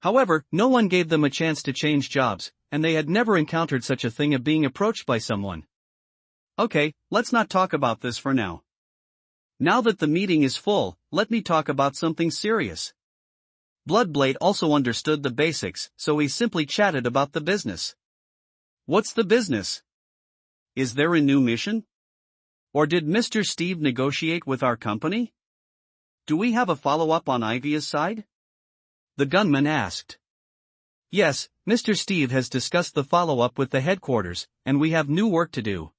A: However, no one gave them a chance to change jobs, and they had never encountered such a thing of being approached by someone.
B: Okay, let's not talk about this for now. Now that the meeting is full, let me talk about something serious. Bloodblade also understood the basics, so he simply chatted about the business. What's the business? Is there a new mission? Or did Mr. Steve negotiate with our company? Do we have a follow-up on Ivia's side?
A: The gunman asked. Yes, Mr. Steve has discussed the follow-up with the headquarters, and we have new work to do.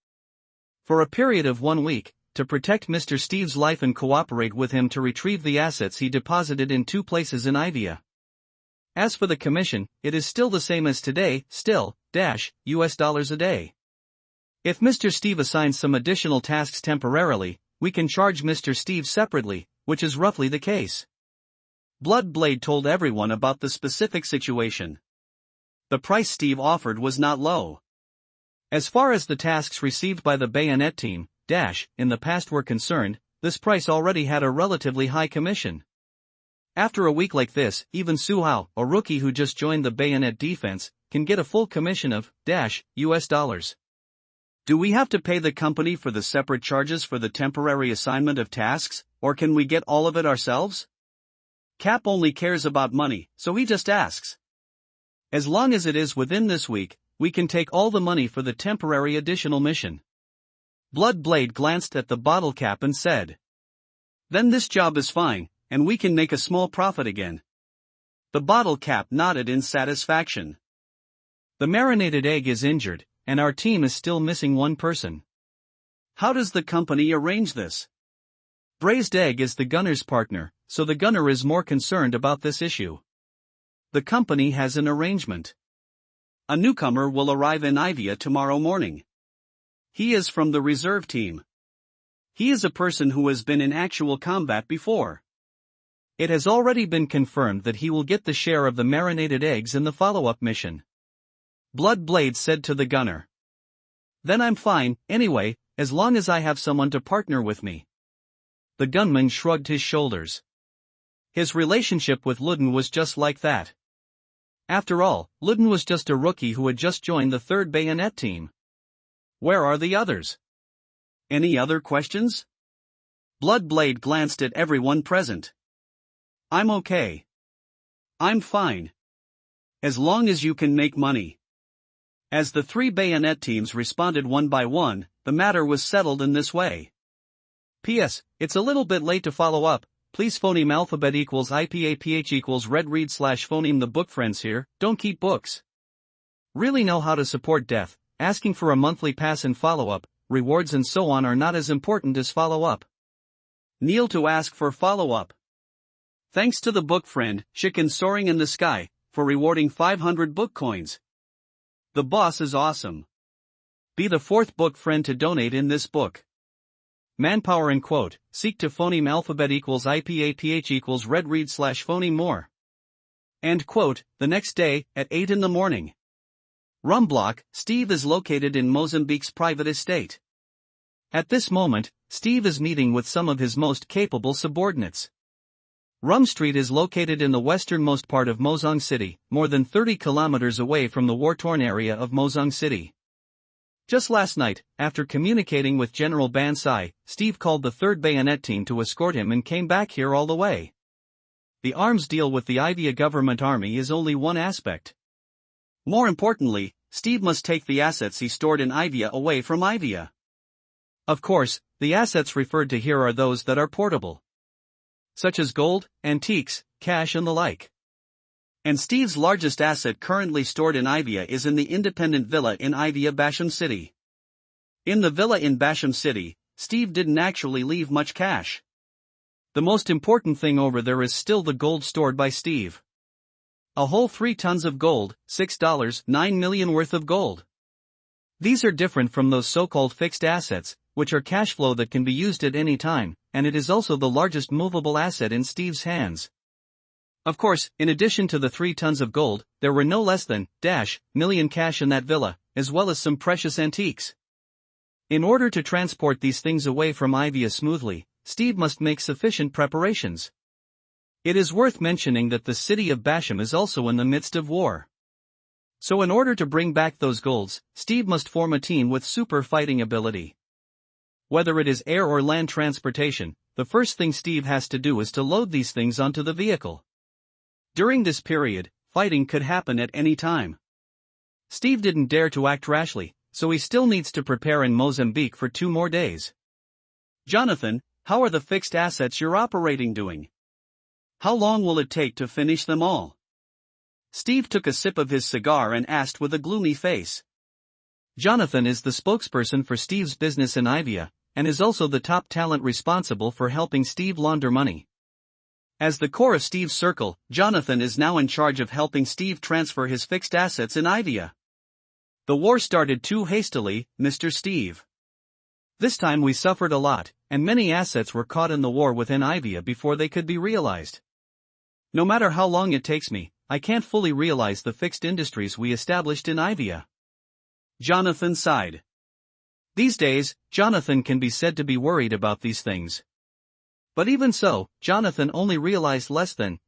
A: For a period of 1 week, to protect Mr. Steve's life and cooperate with him to retrieve the assets he deposited in 2 places in Ivia. As for the commission, it is still the same as today, still, US dollars a day. If Mr. Steve assigns some additional tasks temporarily, we can charge Mr. Steve separately, which is roughly the case.
B: Bloodblade told everyone about the specific situation. The price Steve offered was not low.
A: As far as the tasks received by the bayonet team, in the past were concerned, this price already had a relatively high commission. After a week like this, even Suhao, a rookie who just joined the bayonet defense, can get a full commission of US dollars.
B: Do we have to pay the company for the separate charges for the temporary assignment of tasks, or can we get all of it ourselves? Cap only cares about money, so he just asks.
A: As long as it is within this week, we can take all the money for the temporary additional mission.
B: Bloodblade glanced at the bottle cap and said. Then this job is fine, and we can make a small profit again. The bottle cap nodded in satisfaction.
A: The marinated egg is injured, and our team is still missing 1 person.
B: How does the company arrange this?
A: Braised Egg is the gunner's partner, so the gunner is more concerned about this issue. The company has an arrangement.
B: A newcomer will arrive in Ivia tomorrow morning. He is from the reserve team. He is a person who has been in actual combat before.
A: It has already been confirmed that he will get the share of the marinated eggs in the follow-up mission. Bloodblade said to the gunner. Then I'm fine, anyway, as long as I have someone to partner with me. The gunman shrugged his shoulders. His relationship with Luden was just like that. After all, Luden was just a rookie who had just joined the 3rd bayonet team. Where are the others?
B: Any other questions? Bloodblade glanced at everyone present. I'm okay. I'm fine. As long as you can make money. As the three bayonet teams responded one by one, the matter was settled in this way. P.S. It's a little bit late to follow up. Please phoneme alphabet equals IPAPH equals red read / phoneme the book friends here, don't keep books. Really know how to support death. Asking for a monthly pass and follow-up, rewards and so on are not as important as follow-up. Kneel to ask for follow-up. Thanks to the book friend, Chicken Soaring in the Sky, for rewarding 500 book coins. The boss is awesome. Be the fourth book friend to donate in this book. Manpower and quote, seek to phoneme alphabet equals IPAPH equals red read / phoneme more. And quote, the next day, at 8 in the morning. Rumblock, Steve is located in Mozambique's private estate. At this moment, Steve is meeting with some of his most capable subordinates. Rum Street is located in the westernmost part of Mozong City, more than 30 kilometers away from the war-torn area of Mozong City. Just last night, after communicating with General Bansai, Steve called the 3rd Bayonet team to escort him and came back here all the way. The arms deal with the Ivia government army is only one aspect. More importantly, Steve must take the assets he stored in Ivia away from Ivia. Of course, the assets referred to here are those that are portable, such as gold, antiques, cash and the like. And Steve's largest asset currently stored in Ivia is in the independent villa in Ivia Basham City. In the villa in Basham City, Steve didn't actually leave much cash. The most important thing over there is still the gold stored by Steve. A whole 3 tons of gold, $6.9 million worth of gold. These are different from those so-called fixed assets, which are cash flow that can be used at any time, and it is also the largest movable asset in Steve's hands. Of course, in addition to the 3 tons of gold, there were no less than million cash in that villa, as well as some precious antiques. In order to transport these things away from Ivia smoothly, Steve must make sufficient preparations. It is worth mentioning that the city of Basham is also in the midst of war. So in order to bring back those golds, Steve must form a team with super fighting ability. Whether it is air or land transportation, the first thing Steve has to do is to load these things onto the vehicle. During this period, fighting could happen at any time. Steve didn't dare to act rashly, so he still needs to prepare in Mozambique for 2 more days. Jonathan, how are the fixed assets you're operating doing? How long will it take to finish them all? Steve took a sip of his cigar and asked with a gloomy face. Jonathan is the spokesperson for Steve's business in Ivia, and is also the top talent responsible for helping Steve launder money. As the core of Steve's circle, Jonathan is now in charge of helping Steve transfer his fixed assets in Ivia. The war started too hastily, Mr. Steve. This time we suffered a lot, and many assets were caught in the war within Ivia before they could be realized. No matter how long it takes me, I can't fully realize the fixed industries we established in Ivia. Jonathan sighed. These days, Jonathan can be said to be worried about these things. But even so, Jonathan only realized less than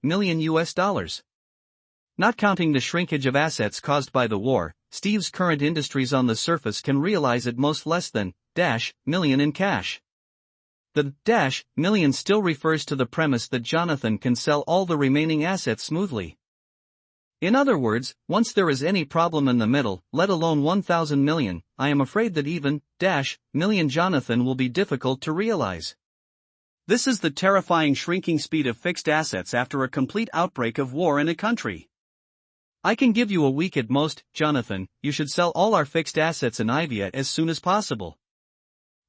B: million US dollars. Not counting the shrinkage of assets caused by the war, Steve's current industries on the surface can realize at most less than million in cash. The million still refers to the premise that Jonathan can sell all the remaining assets smoothly. In other words, once there is any problem in the middle, let alone 1,000 million, I am afraid that even million Jonathan will be difficult to realize. This is the terrifying shrinking speed of fixed assets after a complete outbreak of war in a country. I can give you a week at most, Jonathan. You should sell all our fixed assets in Ivia as soon as possible.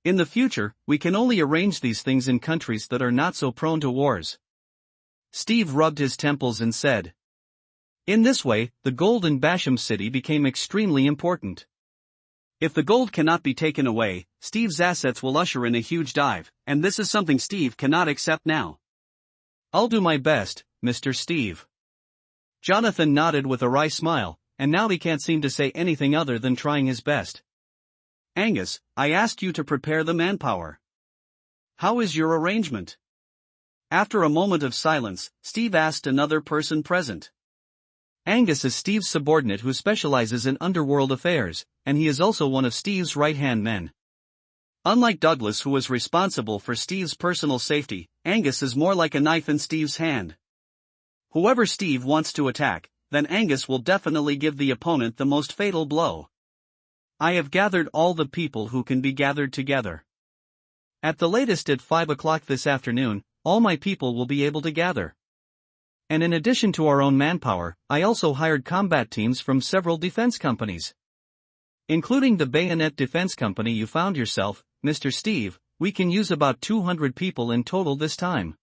B: In the future, we can only arrange these things in countries that are not so prone to wars. Steve rubbed his temples and said. In this way, the gold in Basham City became extremely important. If the gold cannot be taken away, Steve's assets will usher in a huge dive, and this is something Steve cannot accept now. I'll do my best, Mr. Steve. Jonathan nodded with a wry smile, and now he can't seem to say anything other than trying his best. Angus, I asked you to prepare the manpower. How is your arrangement? After a moment of silence, Steve asked another person present. Angus is Steve's subordinate who specializes in underworld affairs, and he is also one of Steve's right-hand men. Unlike Douglas, who was responsible for Steve's personal safety, Angus is more like a knife in Steve's hand. Whoever Steve wants to attack, then Angus will definitely give the opponent the most fatal blow. I have gathered all the people who can be gathered together. At the latest at 5 o'clock this afternoon, all my people will be able to gather. And in addition to our own manpower, I also hired combat teams from several defense companies. Including the bayonet defense company you found yourself, Mr. Steve, we can use about 200 people in total this time.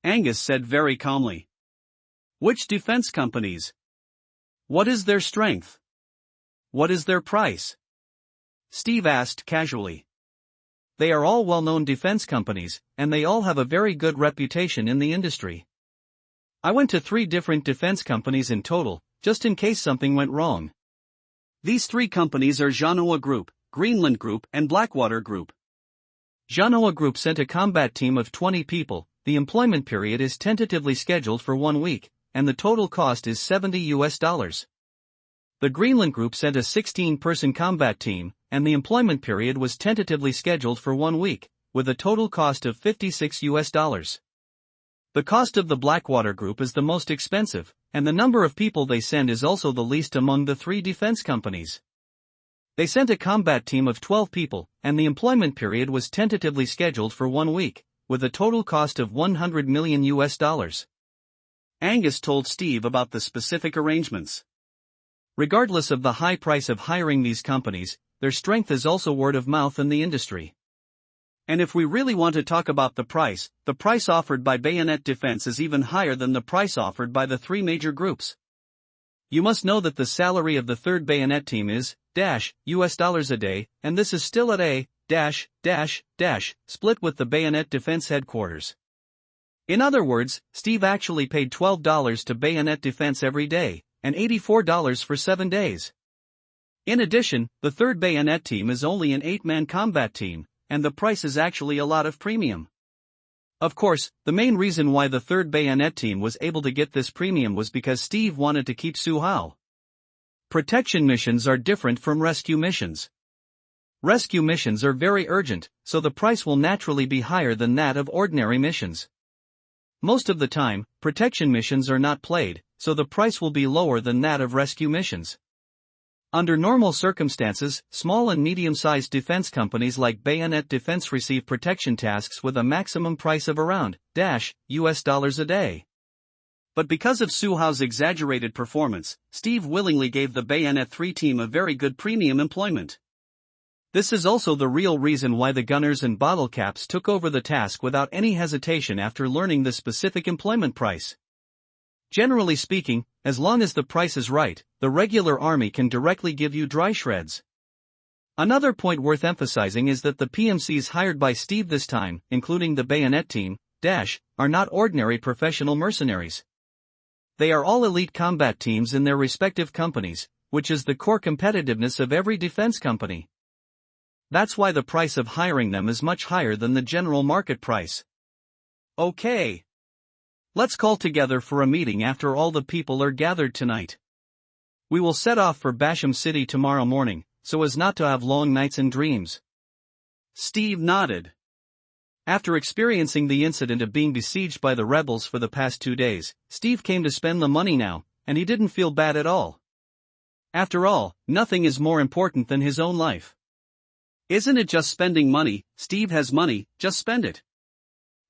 A: Angus said very calmly. Which defense companies? What is their strength? What is their price? Steve asked casually. They are all well-known defense companies, and they all have a very good reputation in the industry. I went to 3 different defense companies in total, just in case something went wrong.
B: These 3 companies are Genoa Group, Greenland Group, and Blackwater Group.
A: Genoa Group sent a combat team of 20 people. The employment period is tentatively scheduled for 1 week, and the total cost is $70. The Greenland Group sent a 16-person combat team, and the employment period was tentatively scheduled for 1 week, with a total cost of $56. The cost of the Blackwater Group is the most expensive, and the number of people they send is also the least among the 3 defense companies. They sent a combat team of 12 people, and the employment period was tentatively scheduled for 1 week, with a total cost of $100 million.
B: Angus told Steve about the specific arrangements.
A: Regardless of the high price of hiring these companies, their strength is also word of mouth in the industry.
B: And if we really want to talk about the price offered by Bayonet Defense is even higher than the price offered by the 3 major groups.
A: You must know that the salary of the 3rd Bayonet team is US dollars a day, and this is still at a split with the Bayonet Defense headquarters. In other words, Steve actually paid $12 to Bayonet Defense every day, and $84 for 7 days. In addition, the 3rd Bayonet team is only an 8-man combat team, and the price is actually a lot of premium. Of course, the main reason why the 3rd Bayonet team was able to get this premium was because Steve wanted to keep Su Hao. Protection missions are different from rescue missions. Rescue missions are very urgent, so the price will naturally be higher than that of ordinary missions. Most of the time, protection missions are not played, so the price will be lower than that of rescue missions. Under normal circumstances, small and medium-sized defense companies like Bayonet Defense receive protection tasks with a maximum price of around US dollars a day.
B: But because of Su Hao's exaggerated performance, Steve willingly gave the Bayonet 3 team a very good premium employment.
A: This is also the real reason why the gunners and bottle caps took over the task without any hesitation after learning the specific employment price. Generally speaking, as long as the price is right, the regular army can directly give you dry shreds. Another point worth emphasizing is that the PMCs hired by Steve this time, including the Bayonet team, are not ordinary professional mercenaries. They are all elite combat teams in their respective companies, which is the core competitiveness of every defense company. That's why the price of hiring them is much higher than the general market price.
B: Okay. Let's call together for a meeting after all the people are gathered tonight.
A: We will set off for Basham City tomorrow morning, so as not to have long nights and dreams.
B: Steve nodded.
A: After experiencing the incident of being besieged by the rebels for the past 2 days, Steve came to spend the money now, and he didn't feel bad at all. After all, nothing is more important than his own life.
B: Isn't it just spending money? Steve has money, just spend it.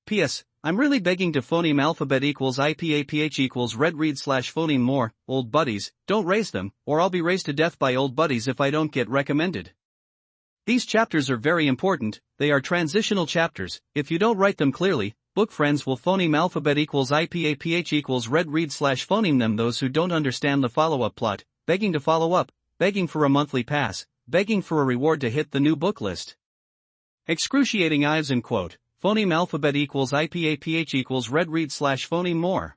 A: P.S. I'm really begging to phoneme alphabet equals IPAPH equals red read / phoneme more, old buddies, don't raise them, or I'll be raised to death by old buddies if I don't get recommended. These chapters are very important, they are transitional chapters. If you don't write them clearly, book friends will phoneme alphabet equals IPAPH equals red read / phoneme them. Those who don't understand the follow-up plot, begging to follow up, begging for a monthly pass, begging for a reward to hit the new book list. Excruciating Ives in quote. Phoneme alphabet equals IPAPH equals red read / phoneme more.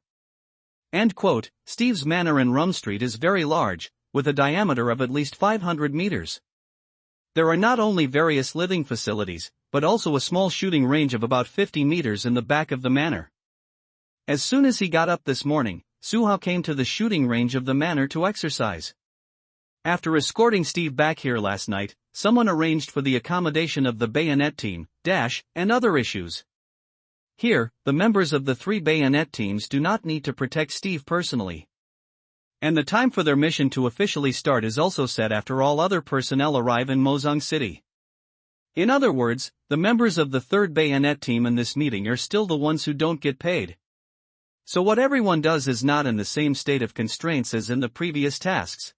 A: End quote. Steve's manor in Rum Street is very large, with a diameter of at least 500 meters. There are not only various living facilities, but also a small shooting range of about 50 meters in the back of the manor. As soon as he got up this morning, Su Hao came to the shooting range of the manor to exercise. After escorting Steve back here last night, someone arranged for the accommodation of the bayonet team, and other issues. Here, the members of the 3 bayonet teams do not need to protect Steve personally. And the time for their mission to officially start is also set after all other personnel arrive in Mozong City. In other words, the members of the 3rd bayonet team in this meeting are still the ones who don't get paid. So what everyone does is not in the same state of constraints as in the previous tasks.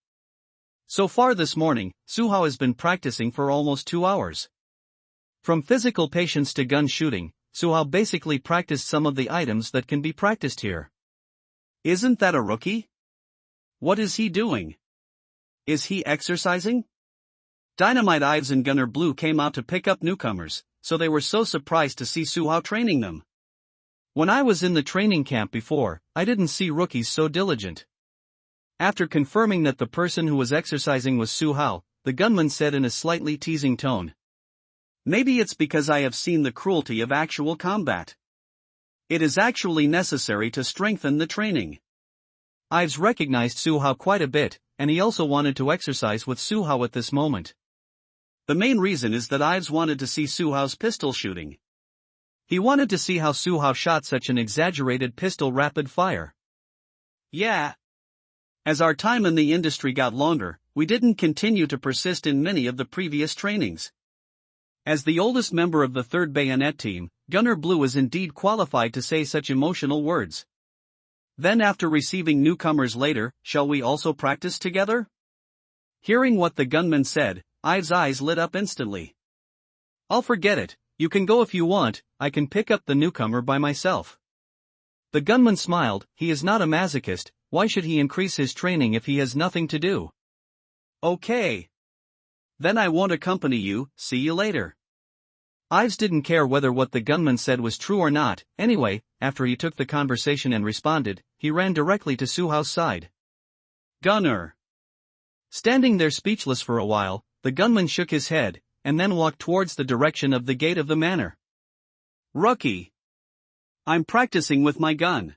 A: So far this morning, Suhao has been practicing for almost 2 hours. From physical patience to gun shooting, Suhao basically practiced some of the items that can be practiced here.
B: Isn't that a rookie? What is he doing? Is he exercising? Dynamite Ives and Gunner Blue came out to pick up newcomers, so they were so surprised to see Suhao training them.
A: When I was in the training camp before, I didn't see rookies so diligent. After confirming that the person who was exercising was Suhao, the gunman said in a slightly teasing tone.
B: Maybe it's because I have seen the cruelty of actual combat. It is actually necessary to strengthen the training.
A: Ives recognized Suhao quite a bit, and he also wanted to exercise with Suhao at this moment.
B: The main reason is that Ives wanted to see Suhao's pistol shooting.
A: He wanted to see how Suhao shot such an exaggerated pistol rapid fire.
B: Yeah. As our time in the industry got longer, we didn't continue to persist in many of the previous trainings. As the oldest member of the 3rd bayonet team, Gunner Blue is indeed qualified to say such emotional words. Then after receiving newcomers later, shall we also practice together? Hearing what the gunman said, Ives' eyes lit up instantly.
A: I'll forget it, you can go if you want, I can pick up the newcomer by myself. The gunman smiled, he is not a masochist, why should he increase his training if he has nothing to do?
B: Okay. Then I won't accompany you, see you later.
A: Ives didn't care whether what the gunman said was true or not, anyway, after he took the conversation and responded, he ran directly to Suhao's side.
B: Gunner.
A: Standing there speechless for a while, the gunman shook his head, and then walked towards the direction of the gate of the manor.
B: Rookie. I'm practicing with my gun.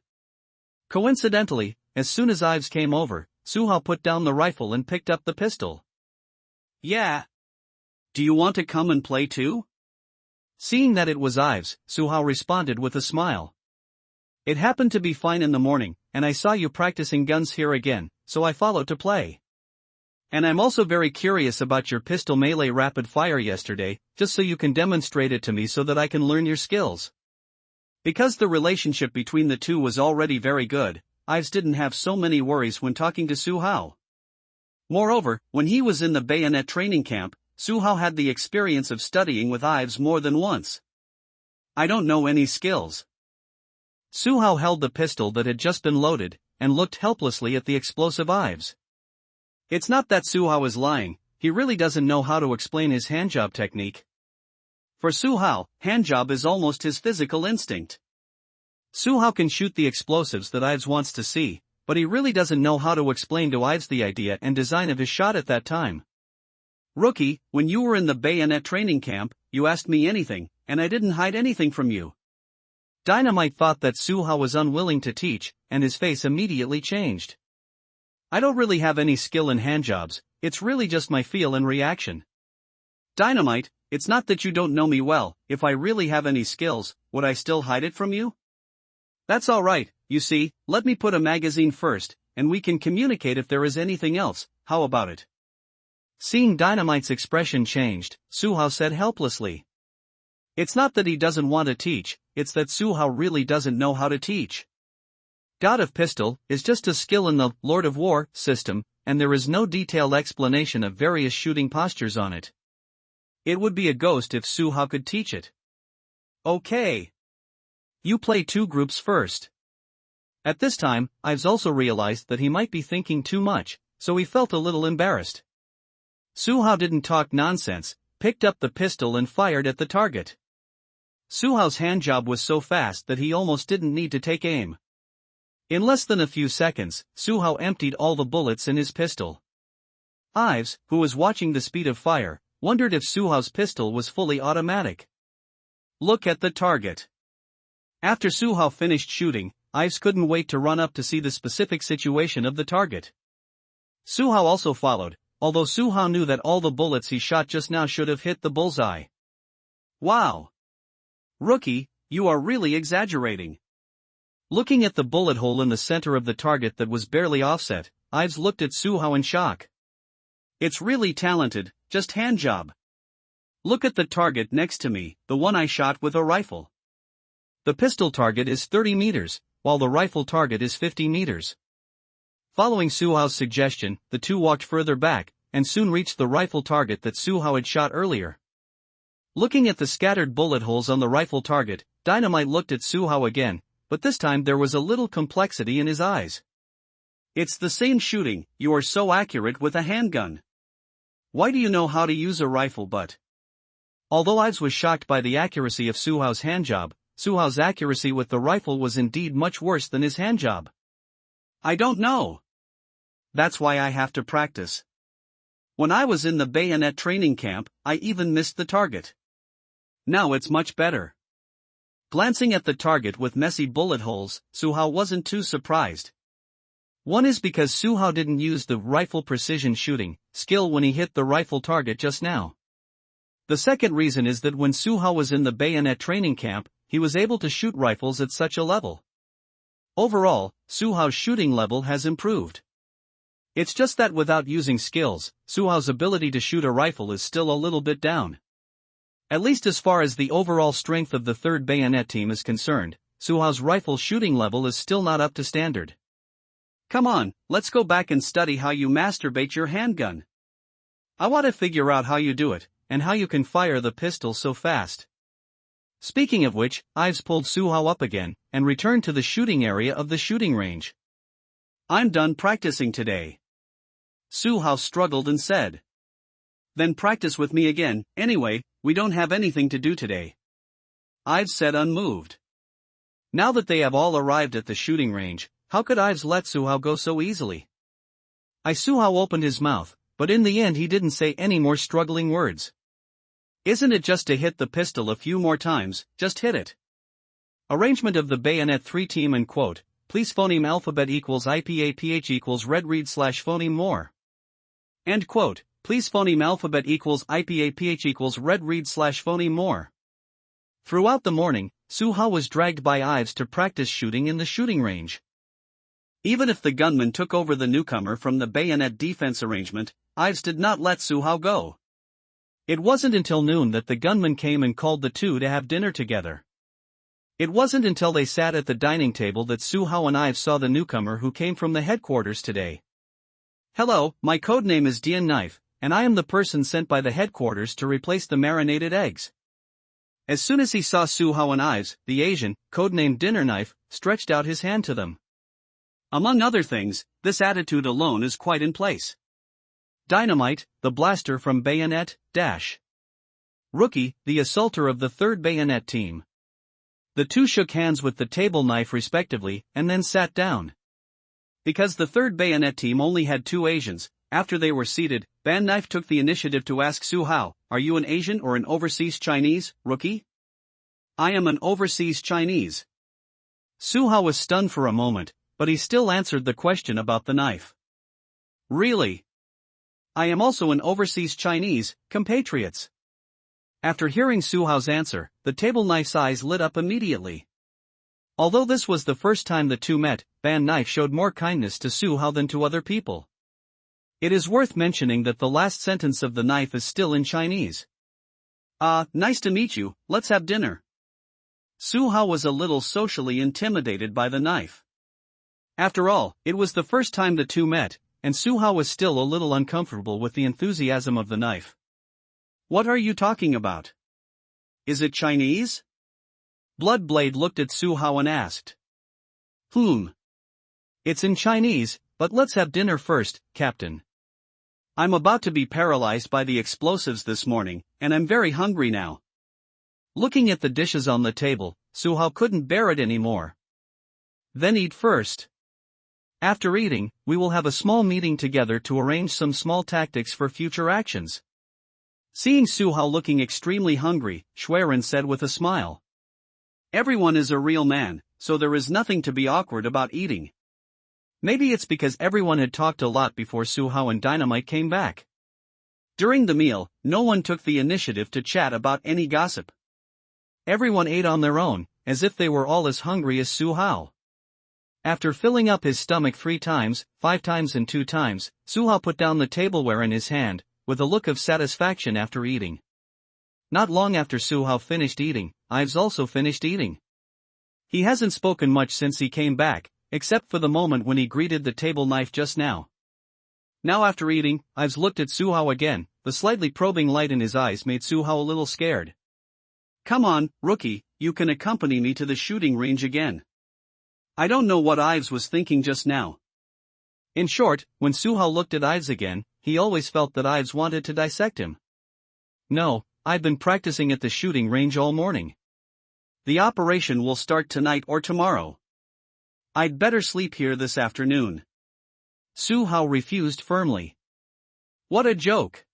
A: Coincidentally, as soon as Ives came over, Suhao put down the rifle and picked up the pistol.
B: Yeah. Do you want to come and play too?
A: Seeing that it was Ives, Suhao responded with a smile. It happened to be fine in the morning, and I saw you practicing guns here again, so I followed to play. And I'm also very curious about your pistol melee rapid fire yesterday, just so you can demonstrate it to me so that I can learn your skills.
B: Because the relationship between the two was already very good, Ives didn't have so many worries when talking to Suhao. Moreover, when he was in the bayonet training camp, Suhao had the experience of studying with Ives more than once. I don't know any skills.
A: Suhao held the pistol that had just been loaded, and looked helplessly at the explosive Ives. It's not that Suhao is lying, he really doesn't know how to explain his handjob technique.
B: For Suhao, handjob is almost his physical instinct.
A: Suhao can shoot the explosives that Ives wants to see, but he really doesn't know how to explain to Ives the idea and design of his shot at that time.
B: Rookie, when you were in the bayonet training camp, you asked me anything, and I didn't hide anything from you.
A: Dynamite thought that Suhao was unwilling to teach, and his face immediately changed. I don't really have any skill in handjobs, it's really just my feel and reaction.
B: Dynamite, it's not that you don't know me well, if I really have any skills, would I still hide it from you?
A: That's alright, you see, let me put a magazine first, and we can communicate if there is anything else, how about it? Seeing Dynamite's expression changed, Suhao said helplessly. It's not that he doesn't want to teach, it's that Suhao really doesn't know how to teach. God of Pistol is just a skill in the Lord of War system, and there is no detailed explanation of various shooting postures on it. It would be a ghost if Suhao could teach it.
B: Okay.
A: You play 2 groups first. At this time, Ives also realized that he might be thinking too much, so he felt a little embarrassed. Suhao didn't talk nonsense, picked up the pistol and fired at the target. Suhao's handjob was so fast that he almost didn't need to take aim. In less than a few seconds, Suhao emptied all the bullets in his pistol. Ives, who was watching the speed of fire, wondered if Suhao's pistol was fully automatic.
B: Look at the target.
A: After Suhao finished shooting, Ives couldn't wait to run up to see the specific situation of the target. Suhao also followed, although Su Hao knew that all the bullets he shot just now should have hit the bullseye.
B: Wow! Rookie, you are really exaggerating.
A: Looking at the bullet hole in the center of the target that was barely offset, Ives looked at Su Hao in shock.
B: It's really talented, just handjob. Look at the target next to me, the one I shot with a rifle.
A: The pistol target is 30 meters, while the rifle target is 50 meters. Following Su Hao's suggestion, the two walked further back, and soon reached the rifle target that Su Hao had shot earlier. Looking at the scattered bullet holes on the rifle target, Dynamite looked at Su Hao again, but this time there was a little complexity in his eyes.
B: It's the same shooting, you are so accurate with a handgun. Why do you know how to use a rifle but?
A: Although Ives was shocked by the accuracy of Su Hao's handjob, Su Hao's accuracy with the rifle was indeed much worse than his handjob.
B: I don't know. That's why I have to practice. When I was in the bayonet training camp, I even missed the target. Now it's much better. Glancing at the target with messy bullet holes, Su Hao wasn't too surprised.
A: One is because Su Hao didn't use the rifle precision shooting skill when he hit the rifle target just now. The second reason is that when Su Hao was in the bayonet training camp, he was able to shoot rifles at such a level. Overall, Su Hao's shooting level has improved. It's just that without using skills, Su Hao's ability to shoot a rifle is still a little bit down. At least as far as the overall strength of the 3rd Bayonet team is concerned, Su Hao's rifle shooting level is still not up to standard.
B: Come on, let's go back and study how you masturbate your handgun.
A: I want to figure out how you do it, and how you can fire the pistol so fast. Speaking of which, Ives pulled Su Hao up again, and returned to the shooting area of the shooting range.
B: I'm done practicing today. Su Hao struggled and said. Then practice with me again, anyway, we don't have anything to do today. Ives said unmoved.
A: Now that they have all arrived at the shooting range, how could Ives let Su Hao go so easily? Su Hao opened his mouth, but in the end he didn't say any more struggling words.
B: Isn't it just to hit the pistol a few more times, just hit it.
A: Arrangement of the Bayonet 3 team and quote, please phoneme alphabet equals IPAPH equals red read / phoneme more.
B: End quote, please phoneme alphabet equals IPAPH equals red read / phoneme more.
A: Throughout the morning, Su Hao was dragged by Ives to practice shooting in the shooting range.
B: Even if the gunman took over the newcomer from the bayonet defense arrangement, Ives did not let Su Hao go.
A: It wasn't until noon that the gunman came and called the two to have dinner together. It wasn't until they sat at the dining table that Su Hao and Ives saw the newcomer who came from the headquarters today.
B: Hello, my codename is Dian Knife, and I am the person sent by the headquarters to replace the marinated eggs. As soon as he saw Su Hao and Ives, the Asian, codenamed Dinner Knife, stretched out his hand to them. Among other things, this attitude alone is quite in place.
A: Dynamite, the blaster from Bayonet, Dash. Rookie, the assaulter of the 3rd Bayonet team. The two shook hands with the table knife respectively, and then sat down.
B: Because the 3rd Bayonet team only had 2 Asians, after they were seated, Ban Knife took the initiative to ask Su Hao, are you an Asian or an overseas Chinese, rookie? I am an overseas Chinese.
A: Su Hao was stunned for a moment, but he still answered the question about the knife.
B: Really? I am also an overseas Chinese, compatriots.
A: After hearing Su Hao's answer, the table knife's eyes lit up immediately. Although this was the first time the two met, Ban Knife showed more kindness to Su Hao than to other people. It is worth mentioning that the last sentence of the knife is still in Chinese.
B: Nice to meet you, let's have dinner. Su Hao was a little socially intimidated by the knife. After all, it was the first time the two met, and Su Hao was still a little uncomfortable with the enthusiasm of the knife.
A: What are you talking about?
B: Is it Chinese?
A: Bloodblade looked at Su Hao and asked.
B: It's in Chinese, but let's have dinner first, Captain. I'm about to be paralyzed by the explosives this morning, and I'm very hungry now.
A: Looking at the dishes on the table, Su Hao couldn't bear it anymore.
B: Then eat first.
A: After eating, we will have a small meeting together to arrange some small tactics for future actions.
B: Seeing Su Hao looking extremely hungry, Schwerin said with a smile. Everyone is a real man, so there is nothing to be awkward about eating.
A: Maybe it's because everyone had talked a lot before Su Hao and Dynamite came back.
B: During the meal, no one took the initiative to chat about any gossip.
A: Everyone ate on their own, as if they were all as hungry as Su Hao. After filling up his stomach 3 times, 5 times and 2 times, Su Hao put down the tableware in his hand, with a look of satisfaction after eating. Not long after Su Hao finished eating, Ives also finished eating. He hasn't spoken much since he came back, except for the moment when he greeted the table knife just now. Now after eating, Ives looked at Su Hao again. The slightly probing light in his eyes made Su Hao a little scared.
B: Come on, rookie, you can accompany me to the shooting range again. I don't know what Ives was thinking just now.
A: In short, when Su Hao looked at Ives again, he always felt that Ives wanted to dissect him. No, I've been practicing at the shooting range all morning.
B: The operation will start tonight or tomorrow. I'd better sleep here this afternoon.
A: Su Hao refused firmly.
B: What a joke.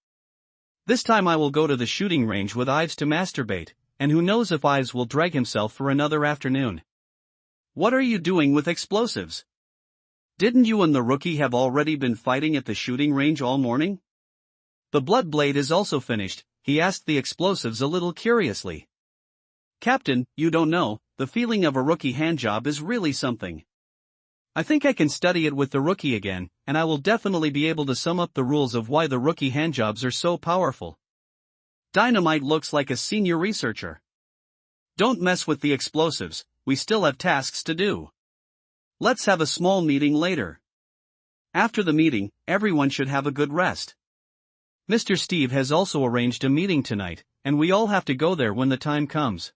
A: This time I will go to the shooting range with Ives to masturbate, and who knows if Ives will drag himself for another afternoon.
B: What are you doing with explosives? Didn't you and the rookie have already been fighting at the shooting range all morning?
A: The blood blade is also finished, he asked the explosives a little curiously.
B: Captain, you don't know, the feeling of a rookie handjob is really something.
A: I think I can study it with the rookie again, and I will definitely be able to sum up the rules of why the rookie handjobs are so powerful.
B: Dynamite looks like a senior researcher. Don't mess with the explosives, we still have tasks to do. Let's have a small meeting later. After the meeting, everyone should have a good rest.
A: Mr. Steve has also arranged a meeting tonight, and we all have to go there when the time comes.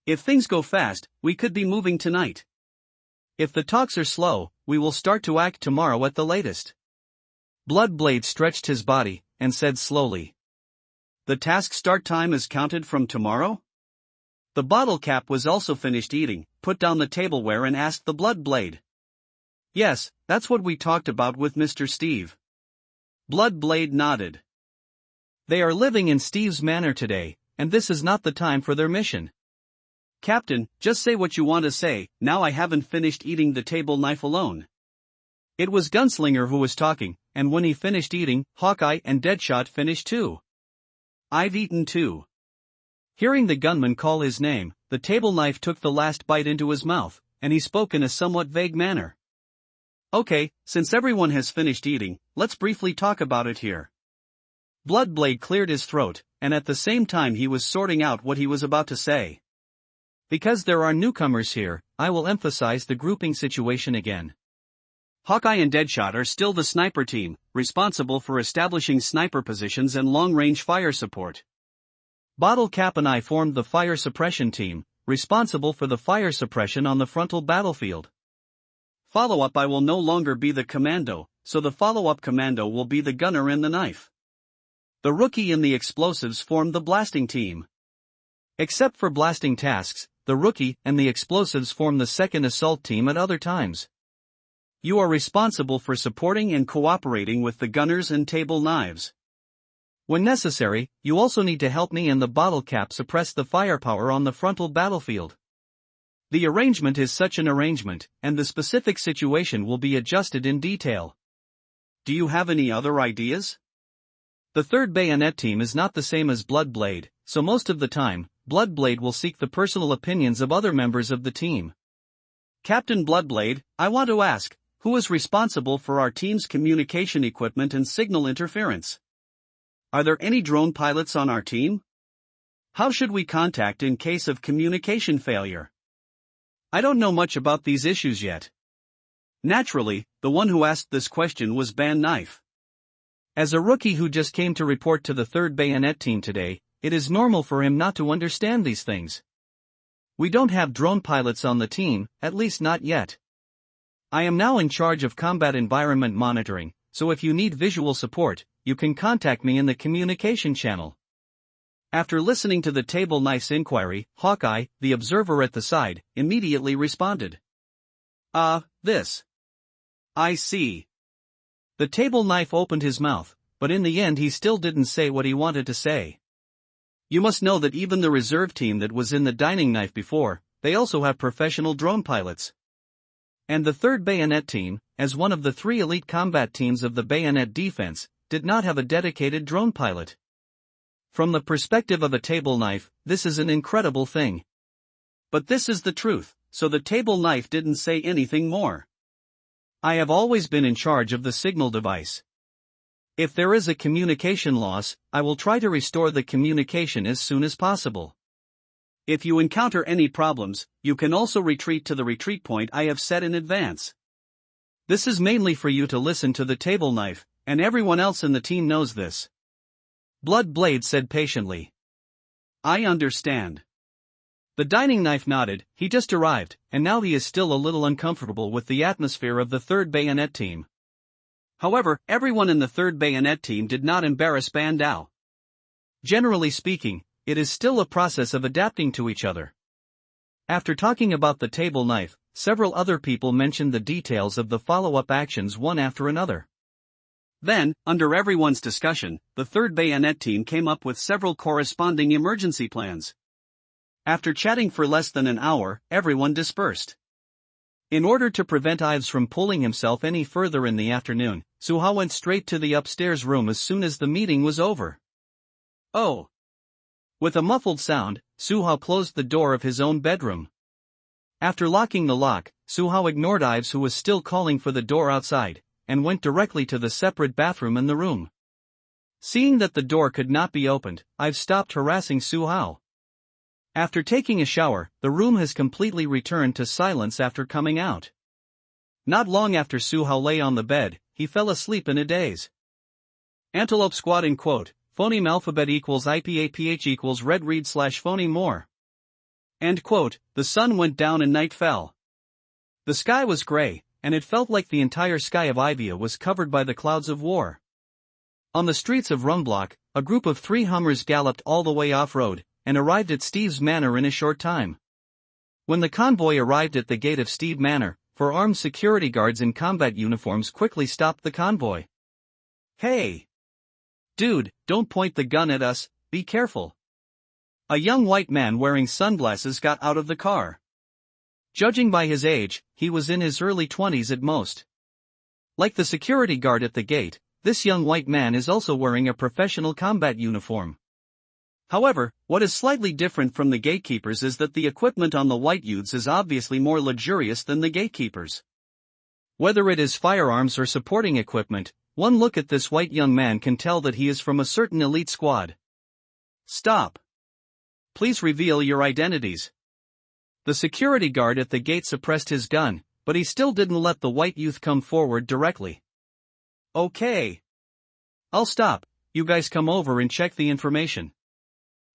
B: If things go fast, we could be moving tonight.
A: If the talks are slow, we will start to act tomorrow at the latest. Bloodblade stretched his body, and said slowly.
B: The task start time is counted from tomorrow? The bottle cap was also finished eating, put down the tableware and asked the Bloodblade. Yes, that's what we talked about with Mr. Steve. Bloodblade nodded.
A: They are living in Steve's manor today, and this is not the time for their mission.
B: Captain, just say what you want to say, now I haven't finished eating the table knife alone.
A: It was Gunslinger who was talking, and when he finished eating, Hawkeye and Deadshot finished too.
B: I've eaten too.
A: Hearing the gunman call his name, the table knife took the last bite into his mouth, and he spoke in a somewhat vague manner.
B: Okay, since everyone has finished eating, let's briefly talk about it here.
A: Bloodblade cleared his throat, and at the same time he was sorting out what he was about to say. Because there are newcomers here, I will emphasize the grouping situation again.
B: Hawkeye and Deadshot are still the sniper team, responsible for establishing sniper positions and long-range fire support.
A: Bottle Cap and I formed the fire suppression team, responsible for the fire suppression on the frontal battlefield.
B: Follow-up I will no longer be the commando, so the follow-up commando will be the gunner and the knife. The rookie and the explosives formed the blasting team.
A: Except for blasting tasks, the rookie and the explosives form the second assault team at other times.
B: You are responsible for supporting and cooperating with the gunners and table knives.
A: When necessary, you also need to help me and the bottle cap suppress the firepower on the frontal battlefield. The arrangement is such an arrangement, and the specific situation will be adjusted in detail.
B: Do you have any other ideas?
A: The 3rd Bayonet team is not the same as Bloodblade, so most of the time, Bloodblade will seek the personal opinions of other members of the team.
B: Captain Bloodblade, I want to ask, who is responsible for our team's communication equipment and signal interference? Are there any drone pilots on our team? How should we contact in case of communication failure?
A: I don't know much about these issues yet.
B: Naturally, the one who asked this question was Ban Knife.
A: As a rookie who just came to report to the 3rd Bayonet team today, it is normal for him not to understand these things. We don't have drone pilots on the team, at least not yet. I am now in charge of combat environment monitoring, so if you need visual support, you can contact me in the communication channel. After listening to the table knife's inquiry, Hawkeye, the observer at the side, immediately responded.
B: This. I see.
A: The table knife opened his mouth, but in the end he still didn't say what he wanted to say. You must know that even the reserve team that was in the dining knife before, they also have professional drone pilots. And the 3rd Bayonet team, as one of the 3 elite combat teams of the Bayonet defense, did not have a dedicated drone pilot. From the perspective of a table knife, this is an incredible thing.
B: But this is the truth, so the table knife didn't say anything more. I have always been in charge of the signal device. If there is a communication loss, I will try to restore the communication as soon as possible. If you encounter any problems, you can also retreat to the retreat point I have set in advance. This is mainly for you to listen to the table knife, and everyone else in the team knows this.
A: Blood Blade said patiently.
B: I understand.
A: The dining knife nodded. He just arrived, and now he is still a little uncomfortable with the atmosphere of the 3rd Bayonet team.
B: However, everyone in the 3rd Bayonet team did not embarrass Bandao.
A: Generally speaking, it is still a process of adapting to each other. After talking about the table knife, several other people mentioned the details of the follow-up actions one after another.
B: Then, under everyone's discussion, the 3rd Bayonet team came up with several corresponding emergency plans. After chatting for less than an hour, everyone dispersed. In order to prevent Ives from pulling himself any further in the afternoon, Suha went straight to the upstairs room as soon as the meeting was over. Oh!
A: With a muffled sound, Suha closed the door of his own bedroom. After locking the lock, Suha ignored Ives, who was still calling for the door outside, and went directly to the separate bathroom in the room. Seeing that the door could not be opened, Ives stopped harassing Suha. After taking a shower, the room has completely returned to silence after coming out. Not long after Suha lay on the bed, he fell asleep in a daze.
B: Antelope Squad in quote. Phoneme alphabet equals IPAPH equals red read / phoneme more. End quote. The sun went down and night fell. The sky was gray, and it felt like the entire sky of Ivia was covered by the clouds of war. On the streets of Rumblock, a group of 3 Hummers galloped all the way off-road, and arrived at Steve's Manor in a short time. When the convoy arrived at the gate of Steve Manor, 4 armed security guards in combat uniforms quickly stopped the convoy. Hey!
A: Dude, don't point the gun at us, be careful.
B: A young white man wearing sunglasses got out of the car.
A: Judging by his age, he was in his early 20s at most. Like the security guard at the gate, this young white man is also wearing a professional combat uniform.
B: However, what is slightly different from the gatekeepers is that the equipment on the white youths is obviously more luxurious than the gatekeepers.
A: Whether it is firearms or supporting equipment, one look at this white young man can tell that he is from a certain elite squad.
B: Stop. Please reveal your identities.
A: The security guard at the gate suppressed his gun, but he still didn't let the white youth come forward directly.
B: Okay.
A: I'll stop, you guys come over and check the information.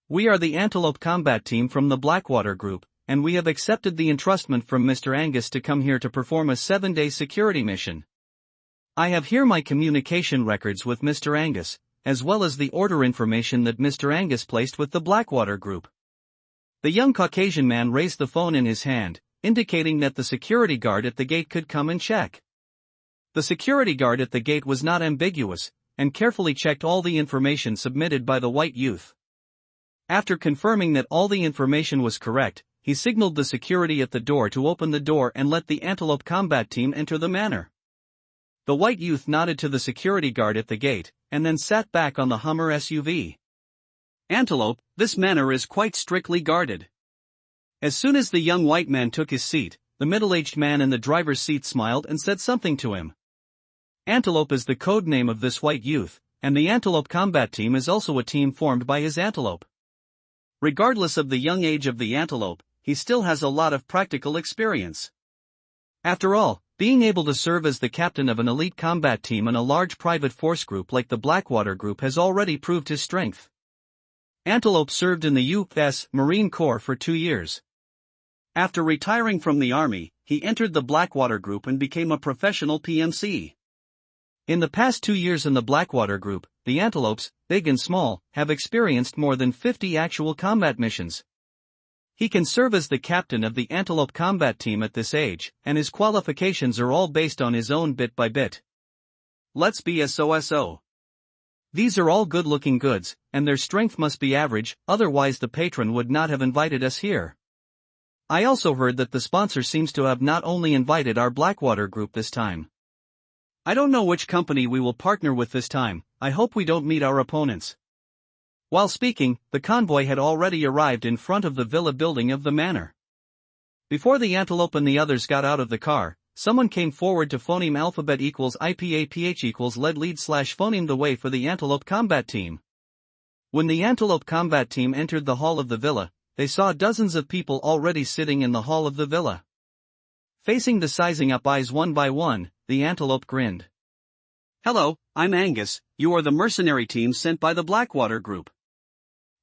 A: We are the Antelope Combat Team from the Blackwater Group, and we have accepted the entrustment from Mr. Angus to come here to perform a 7-day security mission. I have here my communication records with Mr. Angus, as well as the order information that Mr. Angus placed with the Blackwater Group. The young Caucasian man raised the phone in his hand, indicating that the security guard at the gate could come and check. The security guard at the gate was not ambiguous, and carefully checked all the information submitted by the white youth. After confirming that all the information was correct, he signaled the security at the door to open the door and let the Antelope Combat Team enter the manor. The white youth nodded to the security guard at the gate, and then sat back on the Hummer SUV.
B: Antelope, this manor is quite strictly guarded.
A: As soon as the young white man took his seat, the middle-aged man in the driver's seat smiled and said something to him. Antelope is the code name of this white youth, and the Antelope Combat Team is also a team formed by his antelope. Regardless of the young age of the antelope, he still has a lot of practical experience. After all, being able to serve as the captain of an elite combat team in a large private force group like the Blackwater Group has already proved his strength. Antelope served in the U.S. Marine Corps for 2 years.
B: After retiring from the Army, he entered the Blackwater Group and became a professional PMC.
A: In the past 2 years in the Blackwater Group, the Antelopes, big and small, have experienced more than 50 actual combat missions. He can serve as the captain of the Antelope Combat Team at this age, and his qualifications are all based on his own bit by bit.
B: Let's be SOSO.
A: These are all good-looking goods, and their strength must be average, otherwise the patron would not have invited us here. I also heard that the sponsor seems to have not only invited our Blackwater Group this time.
B: I don't know which company we will partner with this time, I hope we don't meet our opponents. While speaking, the convoy had already arrived in front of the villa building of the manor. Before the antelope and the others got out of the car, someone came forward to phoneme alphabet equals IPAPH equals lead slash phoneme the way for the antelope combat team. When the antelope combat team entered the hall of the villa, they saw dozens of people already sitting in the hall of the villa. Facing the sizing up eyes one by one, the antelope grinned. Hello, I'm Angus, you are the mercenary team sent by the Blackwater Group.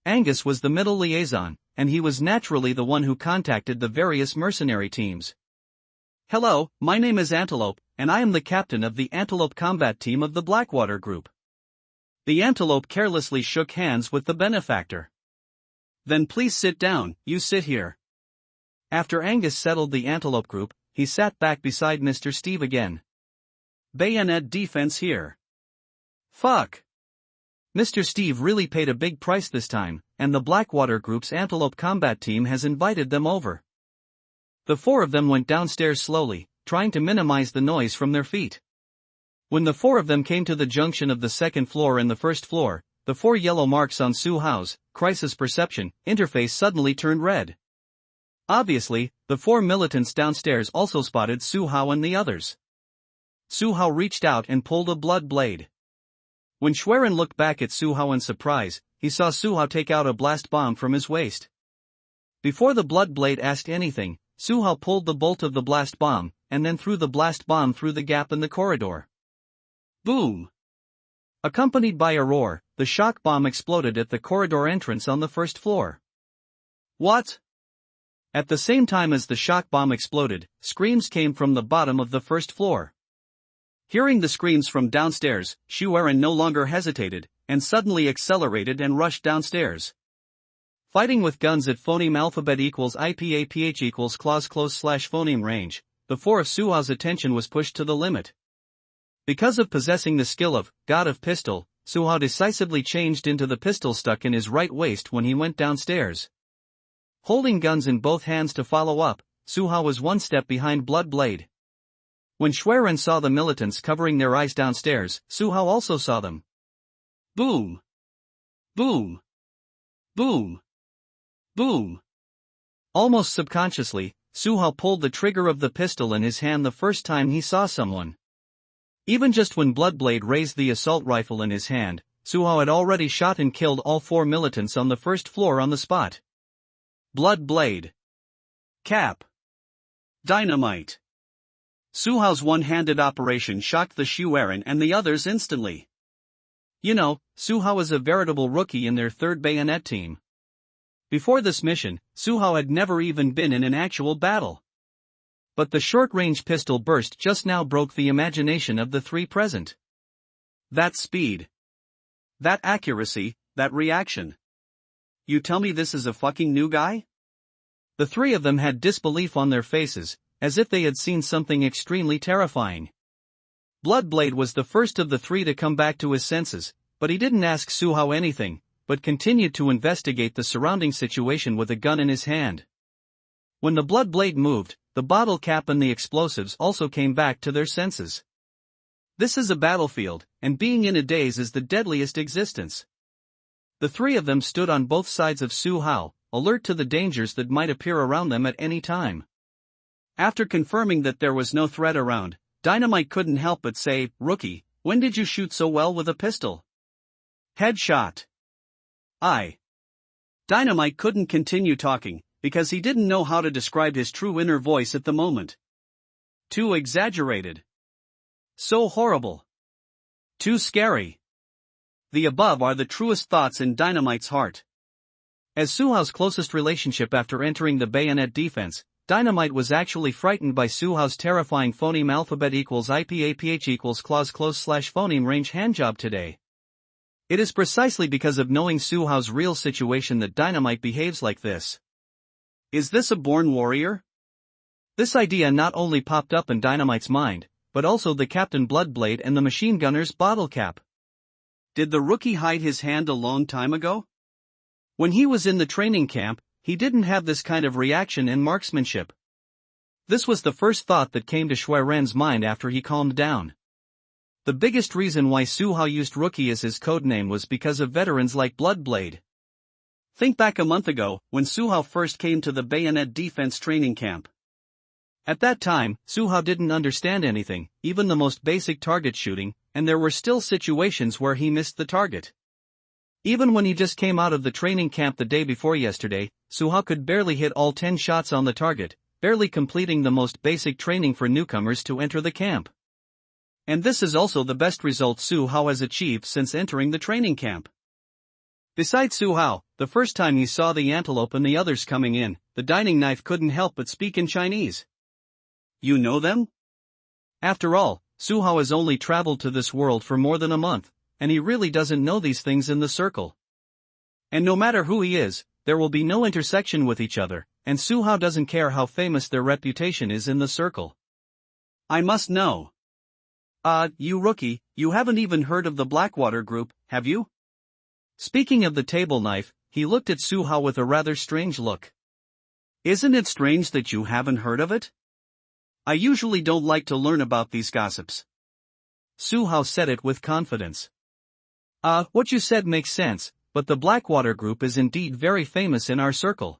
B: Angus was the middle liaison, and he was naturally the one who contacted the various mercenary teams. Hello, my name is Antelope, and I am the captain of the Antelope combat team of the Blackwater Group. The antelope carelessly shook hands with the benefactor. Then please sit down, you sit here. After Angus settled the antelope group, he sat back beside Mr. Steve again. Bayonet defense here. Fuck. Mr. Steve really paid a big price this time, and the Blackwater Group's antelope combat team has invited them over. The four of them went downstairs slowly, trying to minimize the noise from their feet. When the four of them came to the junction of the second floor and the first floor, the four yellow marks on Su Hao's crisis perception interface suddenly turned red. Obviously, the four militants downstairs also spotted Su Hao and the others. Su Hao reached out and pulled a blood blade. When Schwerin looked back at Su Hao in surprise, he saw Su Hao take out a blast bomb from his waist. Before the blood blade asked anything, Su Hao pulled the bolt of the blast bomb, and then threw the blast bomb through the gap in the corridor. Boom! Accompanied by a roar, the shock bomb exploded at the corridor entrance on the first floor. What? At the same time as the shock bomb exploded, screams came from the bottom of the first floor. Hearing the screams from downstairs, Schwerin no longer hesitated, and suddenly accelerated and rushed downstairs. Fighting with guns at phoneme alphabet equals IPAPH equals clause close slash phoneme range, the four of Su Hao's attention was pushed to the limit. Because of possessing the skill of God of Pistol, Su Hao decisively changed into the pistol stuck in his right waist when he went downstairs. Holding guns in both hands to follow up, Su Hao was one step behind Blood Blade. When Schwerin saw the militants covering their eyes downstairs, Su Hao also saw them. Boom! Boom! Boom! Boom! Almost subconsciously, Su Hao pulled the trigger of the pistol in his hand the first time he saw someone. Even just when Bloodblade raised the assault rifle in his hand, Su Hao had already shot and killed all four militants on the first floor on the spot. Bloodblade. Cap. Dynamite. Su Hao's one-handed operation shocked the Schwerin and the others instantly. You know, Su Hao is a veritable rookie in their third bayonet team. Before this mission, Su Hao had never even been in an actual battle. But the short-range pistol burst just now broke the imagination of the three present. That speed. That accuracy, that reaction. You tell me this is a fucking new guy? The three of them had disbelief on their faces, as if they had seen something extremely terrifying. Bloodblade was the first of the three to come back to his senses, but he didn't ask Su Hao anything, but continued to investigate the surrounding situation with a gun in his hand. When the Bloodblade moved, the bottle cap and the explosives also came back to their senses. This is a battlefield, and being in a daze is the deadliest existence. The three of them stood on both sides of Su Hao, alert to the dangers that might appear around them at any time. After confirming that there was no threat around, Dynamite couldn't help but say, "Rookie, when did you shoot so well with a pistol?" Headshot. Dynamite couldn't continue talking, because he didn't know how to describe his true inner voice at the moment. Too exaggerated. So horrible. Too scary. The above are the truest thoughts in Dynamite's heart. As Su Hao's closest relationship after entering the bayonet defense, Dynamite was actually frightened by Su Hao's terrifying phoneme alphabet equals IPAPH equals clause close slash phoneme range handjob today. It is precisely because of knowing Su Hao's real situation that Dynamite behaves like this. Is this a born warrior? This idea not only popped up in Dynamite's mind, but also the Captain Bloodblade and the machine gunner's bottle cap. Did the rookie hide his hand a long time ago? When he was in the training camp, he didn't have this kind of reaction in marksmanship. This was the first thought that came to Schwerin's mind after he calmed down.
A: The biggest reason why Suhao used Rookie as his codename was because of veterans like Bloodblade.
B: Think back a month ago, when Suhao first came to the Bayonet defense training camp.
A: At that time, Suhao didn't understand anything, even the most basic target shooting, and there were still situations where he missed the target. Even when he just came out of the training camp the day before yesterday, Suhao could barely hit all 10 shots on the target, barely completing the most basic training for newcomers to enter the camp. And this is also the best result Suhao has achieved since entering the training camp. Besides Suhao, the first time he saw the antelope and the others coming in, the dining knife couldn't help but speak in Chinese.
B: You know them?
A: After all, Suhao has only traveled to this world for more than a month, and he really doesn't know these things in the circle. And no matter who he is, there will be no intersection with each other, and Suhao doesn't care how famous their reputation is in the circle.
B: I must know.
A: You rookie, you haven't even heard of the Blackwater Group, have you? Speaking of the table knife, he looked at Suhao with a rather strange look.
B: Isn't it strange that you haven't heard of it? I usually don't like to learn about these gossips.
A: Suhao said it with confidence. What you said makes sense, but the Blackwater Group is indeed very famous in our circle.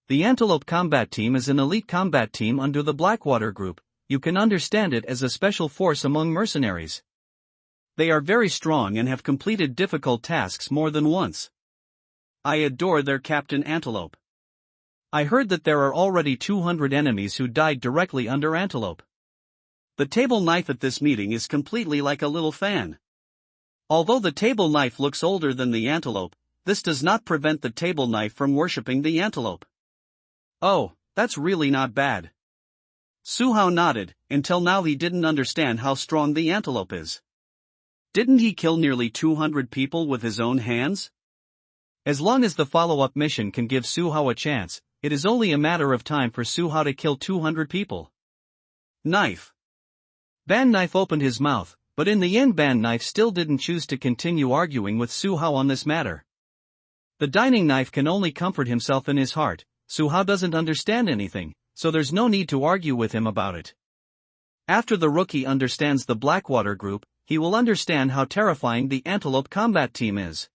A: The Antelope Combat Team is an elite combat team under the Blackwater Group. You can understand it as a special force among mercenaries. They are very strong and have completed difficult tasks more than once.
B: I adore their captain Antelope.
A: I heard that there are already 200 enemies who died directly under Antelope.
B: The table knife at this meeting is completely like a little fan. Although the table knife looks older than the antelope, this does not prevent the table knife from worshipping the antelope.
A: Oh, that's really not bad.
B: Suhao nodded. Until now he didn't understand how strong the antelope is. Didn't he kill nearly 200 people with his own hands?
A: As long as the follow-up mission can give Suhao a chance, it is only a matter of time for Suhao to kill 200 people.
B: Knife.
A: Ban Knife opened his mouth, but in the end Ban Knife still didn't choose to continue arguing with Suhao on this matter. The dining knife can only comfort himself in his heart. Suhao doesn't understand anything, so there's no need to argue with him about it. After the rookie understands the Blackwater Group, he will understand how terrifying the Antelope Combat Team is.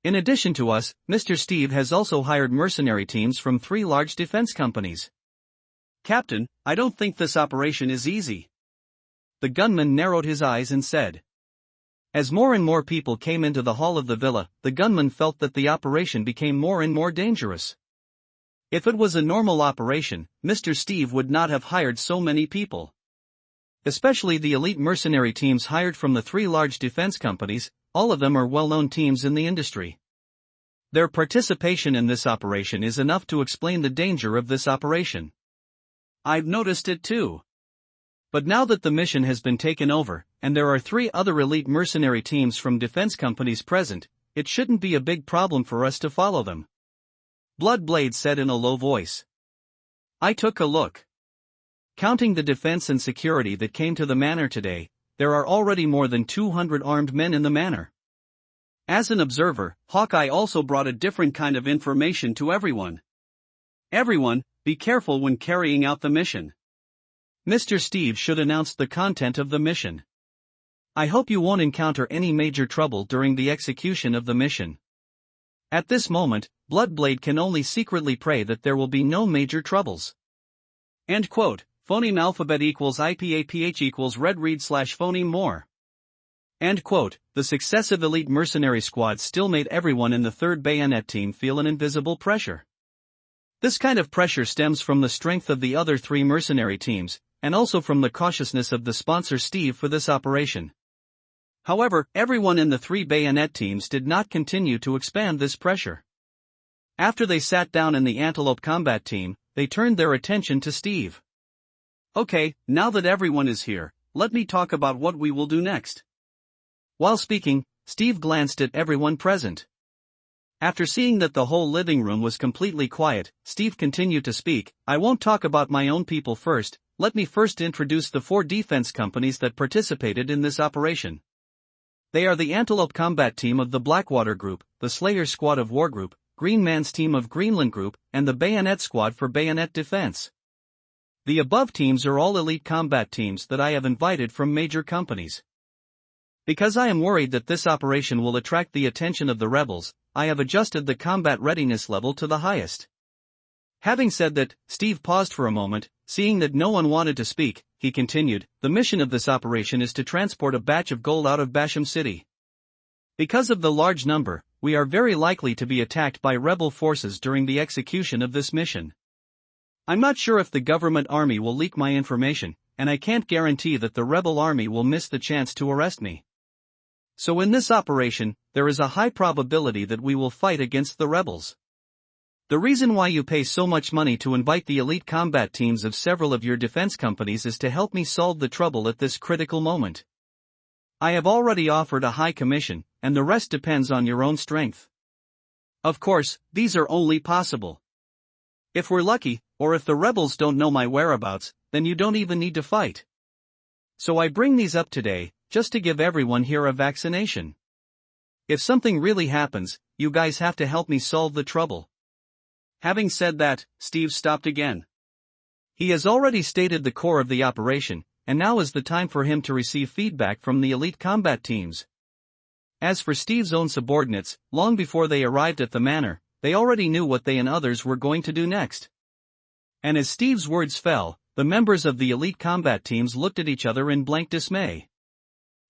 A: In addition to us, Mr. Steve has also hired mercenary teams from 3 large defense companies.
B: Captain, I don't think this operation is easy.
A: The gunman narrowed his eyes and said. As more and more people came into the hall of the villa, the gunman felt that the operation became more and more dangerous. If it was a normal operation, Mr. Steve would not have hired so many people. Especially the elite mercenary teams hired from the 3 large defense companies, all of them are well-known teams in the industry. Their participation in this operation is enough to explain the danger of this operation.
B: I've noticed it too.
A: But now that the mission has been taken over, and there are 3 other elite mercenary teams from defense companies present, it shouldn't be a big problem for us to follow them. Bloodblade said in a low voice.
B: I took a look.
A: Counting the defense and security that came to the manor today, there are already more than 200 armed men in the manor.
B: As an observer, Hawkeye also brought a different kind of information to everyone. Everyone, be careful when carrying out the mission.
A: Mr. Steve should announce the content of the mission. I hope you won't encounter any major trouble during the execution of the mission. At this moment, Bloodblade can only secretly pray that there will be no major troubles.
B: End quote. Phoneme alphabet equals IPAPH equals red read / phoneme more.
A: End quote. The successive elite mercenary squads still made everyone in the 3rd Bayonet team feel an invisible pressure. This kind of pressure stems from the strength of the other 3 mercenary teams, and also from the cautiousness of the sponsor Steve for this operation. However, everyone in the 3 Bayonet teams did not continue to expand this pressure. After they sat down in the Antelope Combat Team, they turned their attention to Steve.
B: Okay, now that everyone is here, let me talk about what we will do next.
A: While speaking, Steve glanced at everyone present. After seeing that the whole living room was completely quiet, Steve continued to speak. I won't talk about my own people first, let me first introduce the 4 defense companies that participated in this operation. They are the Antelope Combat Team of the Blackwater Group, the Slayer Squad of War Group, Green Man's Team of Greenland Group, and the Bayonet Squad for Bayonet Defense. The above teams are all elite combat teams that I have invited from major companies. Because I am worried that this operation will attract the attention of the rebels, I have adjusted the combat readiness level to the highest. Having said that, Steve paused for a moment, seeing that no one wanted to speak, he continued, the mission of this operation is to transport a batch of gold out of Basham City. Because of the large number, we are very likely to be attacked by rebel forces during the execution of this mission. I'm not sure if the government army will leak my information, and I can't guarantee that the rebel army will miss the chance to arrest me. So in this operation, there is a high probability that we will fight against the rebels. The reason why you pay so much money to invite the elite combat teams of several of your defense companies is to help me solve the trouble at this critical moment. I have already offered a high commission, and the rest depends on your own strength. Of course, these are only possible if we're lucky, or if the rebels don't know my whereabouts, then you don't even need to fight. So I bring these up today, just to give everyone here a vaccination. If something really happens, you guys have to help me solve the trouble. Having said that, Steve stopped again. He has already stated the core of the operation, and now is the time for him to receive feedback from the elite combat teams. As for Steve's own subordinates, long before they arrived at the manor, they already knew what they and others were going to do next. And as Steve's words fell, the members of the elite combat teams looked at each other in blank dismay.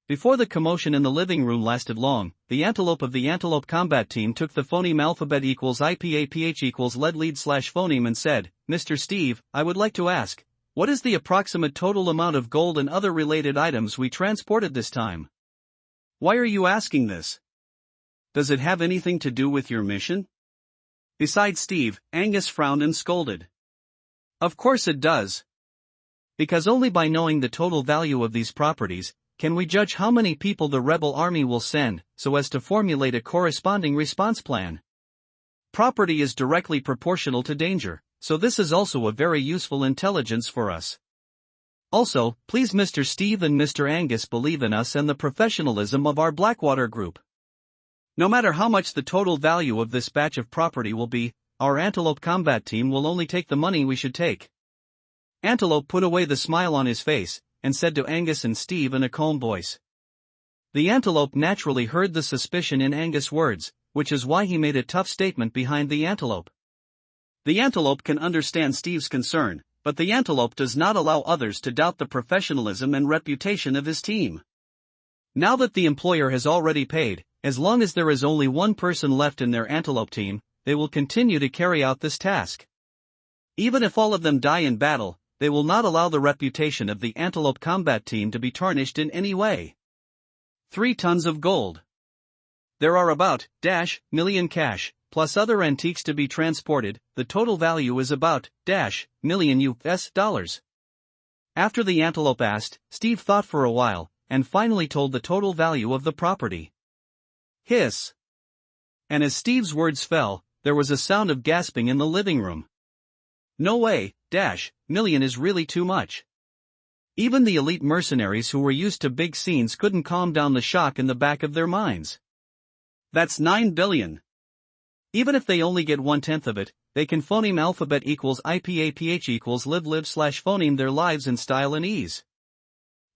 A: Before the commotion in the living room lasted long, the Antelope of the Antelope combat team took the phoneme alphabet equals IPAPH equals lead slash phoneme and said, Mr. Steve, I would like to ask, what is the approximate total amount of gold and other related items we transported this time? Why are you asking this? Does it have anything to do with your mission? Besides Steve, Angus frowned and scolded. Of course it does. Because only by knowing the total value of these properties, can we judge how many people the rebel army will send, so as to formulate a corresponding response plan. Property is directly proportional to danger, so this is also a very useful intelligence for us. Also, please Mr. Steve and Mr. Angus believe in us and the professionalism of our Blackwater group. No matter how much the total value of this batch of property will be, our Antelope combat team will only take the money we should take. Antelope put away the smile on his face, and said to Angus and Steve in a calm voice. The Antelope naturally heard the suspicion in Angus' words, which is why he made a tough statement behind the Antelope. The Antelope can understand Steve's concern, but the Antelope does not allow others to doubt the professionalism and reputation of his team. Now that the employer has already paid, as long as there is only one person left in their Antelope team, they will continue to carry out this task. Even if all of them die in battle, they will not allow the reputation of the Antelope combat team to be tarnished in any way. 3 tons of gold. There are about million cash, plus other antiques to be transported. The total value is about million US dollars. After the Antelope asked, Steve thought for a while, and finally told the total value of the property. Hiss. And as Steve's words fell, there was a sound of gasping in the living room. No way, million is really too much. Even the elite mercenaries who were used to big scenes couldn't calm down the shock in the back of their minds. That's 9 billion. Even if they only get 1/10 of it, they can phoneme alphabet equals IPAPH equals live slash phoneme their lives in style and ease.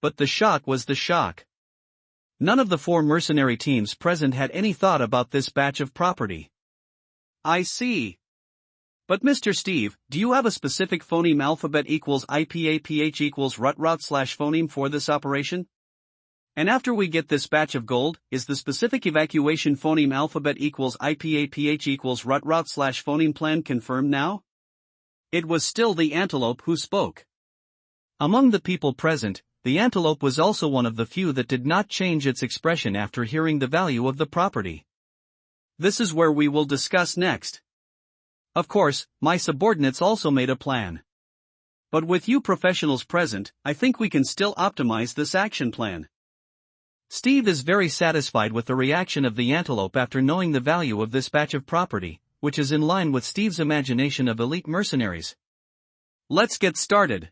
A: But the shock was the shock. None of the 4 mercenary teams present had any thought about this batch of property. I see. But Mr. Steve, do you have a specific phoneme alphabet equals IPAPH equals route slash phoneme for this operation? And after we get this batch of gold, is the specific evacuation phoneme alphabet equals IPAPH equals route slash phoneme plan confirmed now? It was still the Antelope who spoke. Among the people present, the Antelope was also one of the few that did not change its expression after hearing the value of the property. This is where we will discuss next. Of course, my subordinates also made a plan. But with you professionals present, I think we can still optimize this action plan. Steve is very satisfied with the reaction of the Antelope after knowing the value of this batch of property, which is in line with Steve's imagination of elite mercenaries. Let's get started.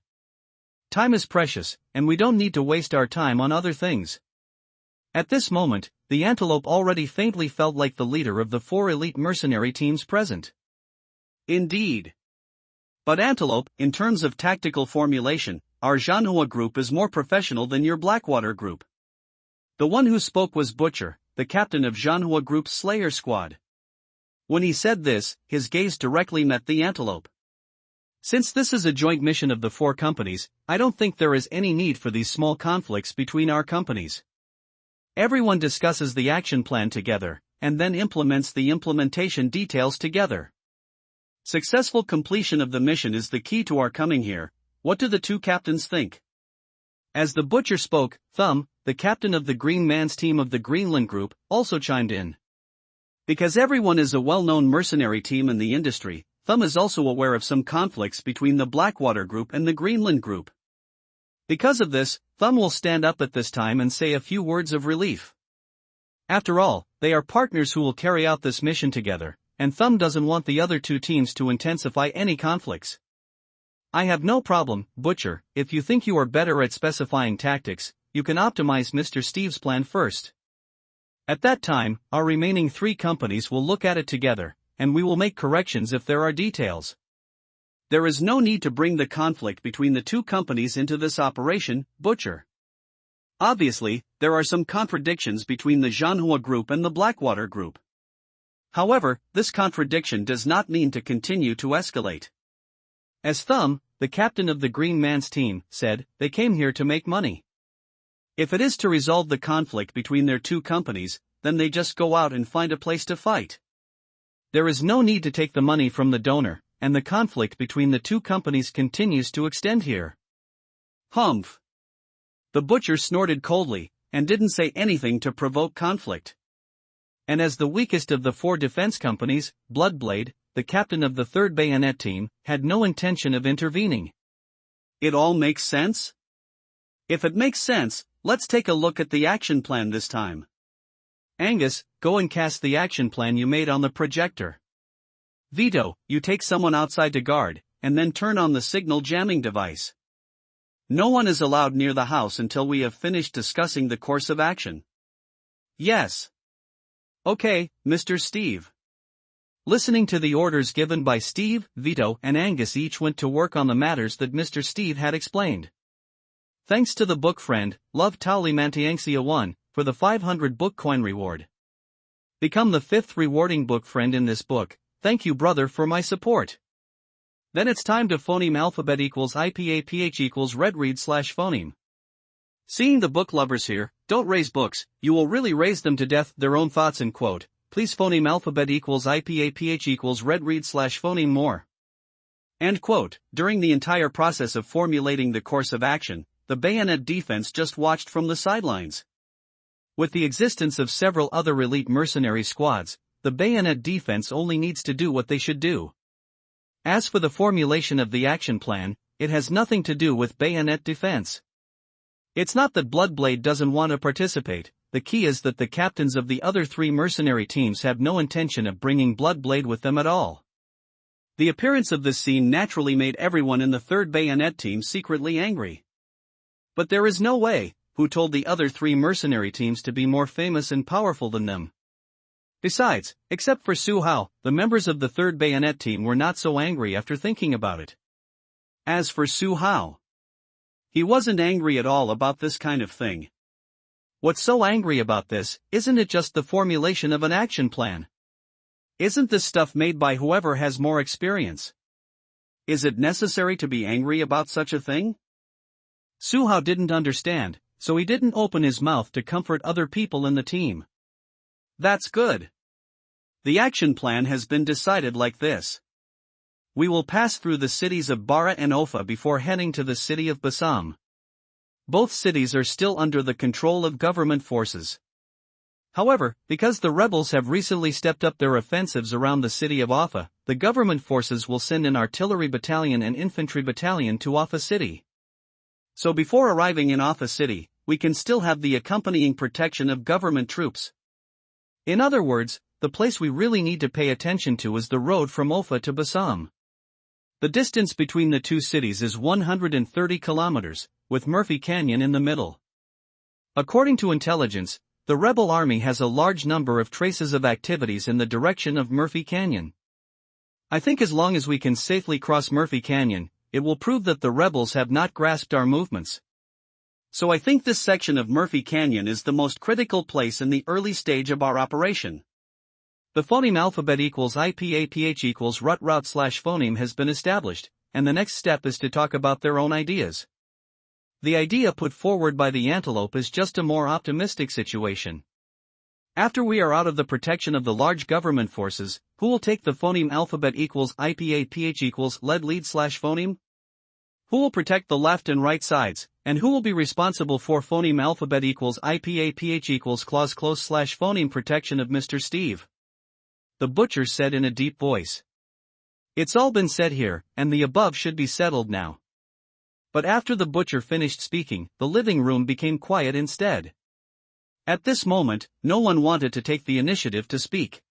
A: Time is precious, and we don't need to waste our time on other things. At this moment, the Antelope already faintly felt like the leader of the 4 elite mercenary teams present. Indeed. But Antelope, in terms of tactical formulation, our Zhanhua group is more professional than your Blackwater group.
B: The one who spoke was Butcher, the captain of Zhanhua Group's Slayer Squad. When he said this, his gaze directly met the antelope. Since this is a joint mission of the 4 companies, I don't think there is any need for these small conflicts between our companies. Everyone discusses the action plan together, and then implements the implementation details together. Successful completion of the mission is the key to our coming here. What do the 2 captains think? As the Butcher spoke, Thumb, the captain of the Green Man's team of the Greenland Group, also chimed in. Because everyone is a well-known mercenary team in the industry, Thumb is also aware of some conflicts between the Blackwater Group and the Greenland Group. Because of this, Thumb will stand up at this time and say a few words of relief. After all, they are partners who will carry out this mission together, and Thumb doesn't want the other 2 teams to intensify any conflicts. I have no problem, Butcher, if you think you are better at specifying tactics, you can optimize Mr. Steve's plan first. At that time, our remaining 3 companies will look at it together, and we will make corrections if there are details. There is no need to bring the conflict between the 2 companies into this operation, Butcher. Obviously, there are some contradictions between the Zhanhua Group and the Blackwater Group. However, this contradiction does not mean to continue to escalate. As Thumb, the captain of the Green Man's team, said, they came here to make money. If it is to resolve the conflict between their 2 companies, then they just go out and find a place to fight. There is no need to take the money from the donor, and the conflict between the 2 companies continues to extend here. Humph. The Butcher snorted coldly, and didn't say anything to provoke conflict. And as the weakest of the 4 defense companies, Bloodblade, the captain of the 3rd Bayonet team, had no intention of intervening. It all makes sense? If it makes sense, let's take a look at the action plan this time. Angus, go and cast the action plan you made on the projector. Vito, you take someone outside to guard, and then turn on the signal jamming device. No one is allowed near the house until we have finished discussing the course of action. Yes. Okay, Mr. Steve. Listening to the orders given by Steve, Vito, and Angus, each went to work on the matters that Mr. Steve had explained. Thanks to the book friend, Love Tauli Mantiangsia 1, for the 500 book coin reward. Become the 5th rewarding book friend in this book. Thank you, brother, for my support. Then it's time to phoneme alphabet equals IPAPH equals redread/phoneme. Seeing the book lovers here, don't raise books, you will really raise them to death, their own thoughts and quote. Please phoneme alphabet equals IPAPH equals redread/phoneme more. End quote. During the entire process of formulating the course of action, the Bayonet defense just watched from the sidelines. With the existence of several other elite mercenary squads, the Bayonet defense only needs to do what they should do. As for the formulation of the action plan, it has nothing to do with Bayonet defense. It's not that Bloodblade doesn't want to participate, the key is that the captains of the other 3 mercenary teams have no intention of bringing Bloodblade with them at all. The appearance of this scene naturally made everyone in the 3rd Bayonet team secretly angry. But there is no way, who told the other 3 mercenary teams to be more famous and powerful than them? Besides, except for Su Hao, the members of the 3rd Bayonet team were not so angry after thinking about it. As for Su Hao, he wasn't angry at all about this kind of thing. What's so angry about this, isn't it just the formulation of an action plan? Isn't this stuff made by whoever has more experience? Is it necessary to be angry about such a thing? Su Hao didn't understand, so he didn't open his mouth to comfort other people in the team. That's good. The action plan has been decided like this. We will pass through the cities of Bara and Ofa before heading to the city of Bassam. Both cities are still under the control of government forces. However, because the rebels have recently stepped up their offensives around the city of Offa, the government forces will send an artillery battalion and infantry battalion to Offa City. So before arriving in Offa City, we can still have the accompanying protection of government troops. In other words, the place we really need to pay attention to is the road from Offa to Bassam. The distance between the 2 cities is 130 kilometers, with Murphy Canyon in the middle. According to intelligence, the rebel army has a large number of traces of activities in the direction of Murphy Canyon. I think as long as we can safely cross Murphy Canyon, it will prove that the rebels have not grasped our movements. So I think this section of Murphy Canyon is the most critical place in the early stage of our operation.
A: The phoneme alphabet equals IPAPH equals route slash phoneme has been established, and the next step is to talk about their own ideas. The idea put forward by the antelope is just a more optimistic situation. After we are out of the protection of the large government forces, who will take the phoneme alphabet equals IPAPH equals lead slash phoneme? Who will protect the left and right sides, and who will be responsible for phoneme alphabet equals IPAPH equals clause close slash phoneme protection of Mr. Steve? The butcher said in a deep voice. It's all been said here, and the above should be settled now. But after the butcher finished speaking, the living room became quiet instead. At this moment, no one wanted to take the initiative to speak.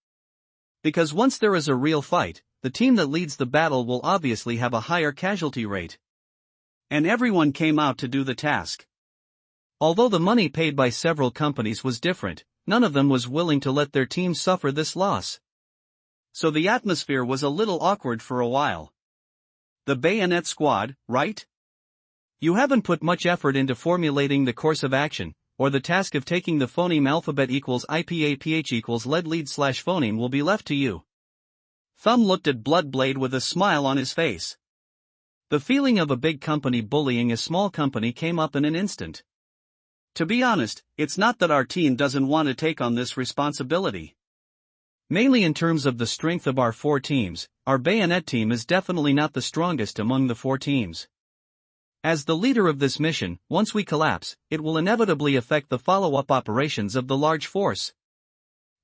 A: Because once there is a real fight, the team that leads the battle will obviously have a higher casualty rate. And everyone came out to do the task. Although the money paid by several companies was different, none of them was willing to let their team suffer this loss. So the atmosphere was a little awkward for a while. The bayonet squad, right? You haven't put much effort into formulating the course of action, or the task of taking the phoneme alphabet equals IPAPH equals lead slash phoneme will be left to you. Thumb looked at Bloodblade with a smile on his face. The feeling of a big company bullying a small company came up in an instant. To be honest, it's not that our team doesn't want to take on this responsibility. Mainly in terms of the strength of our four teams, our bayonet team is definitely not the strongest among the four teams. As the leader of this mission, once we collapse, it will inevitably affect the follow-up operations of the large force.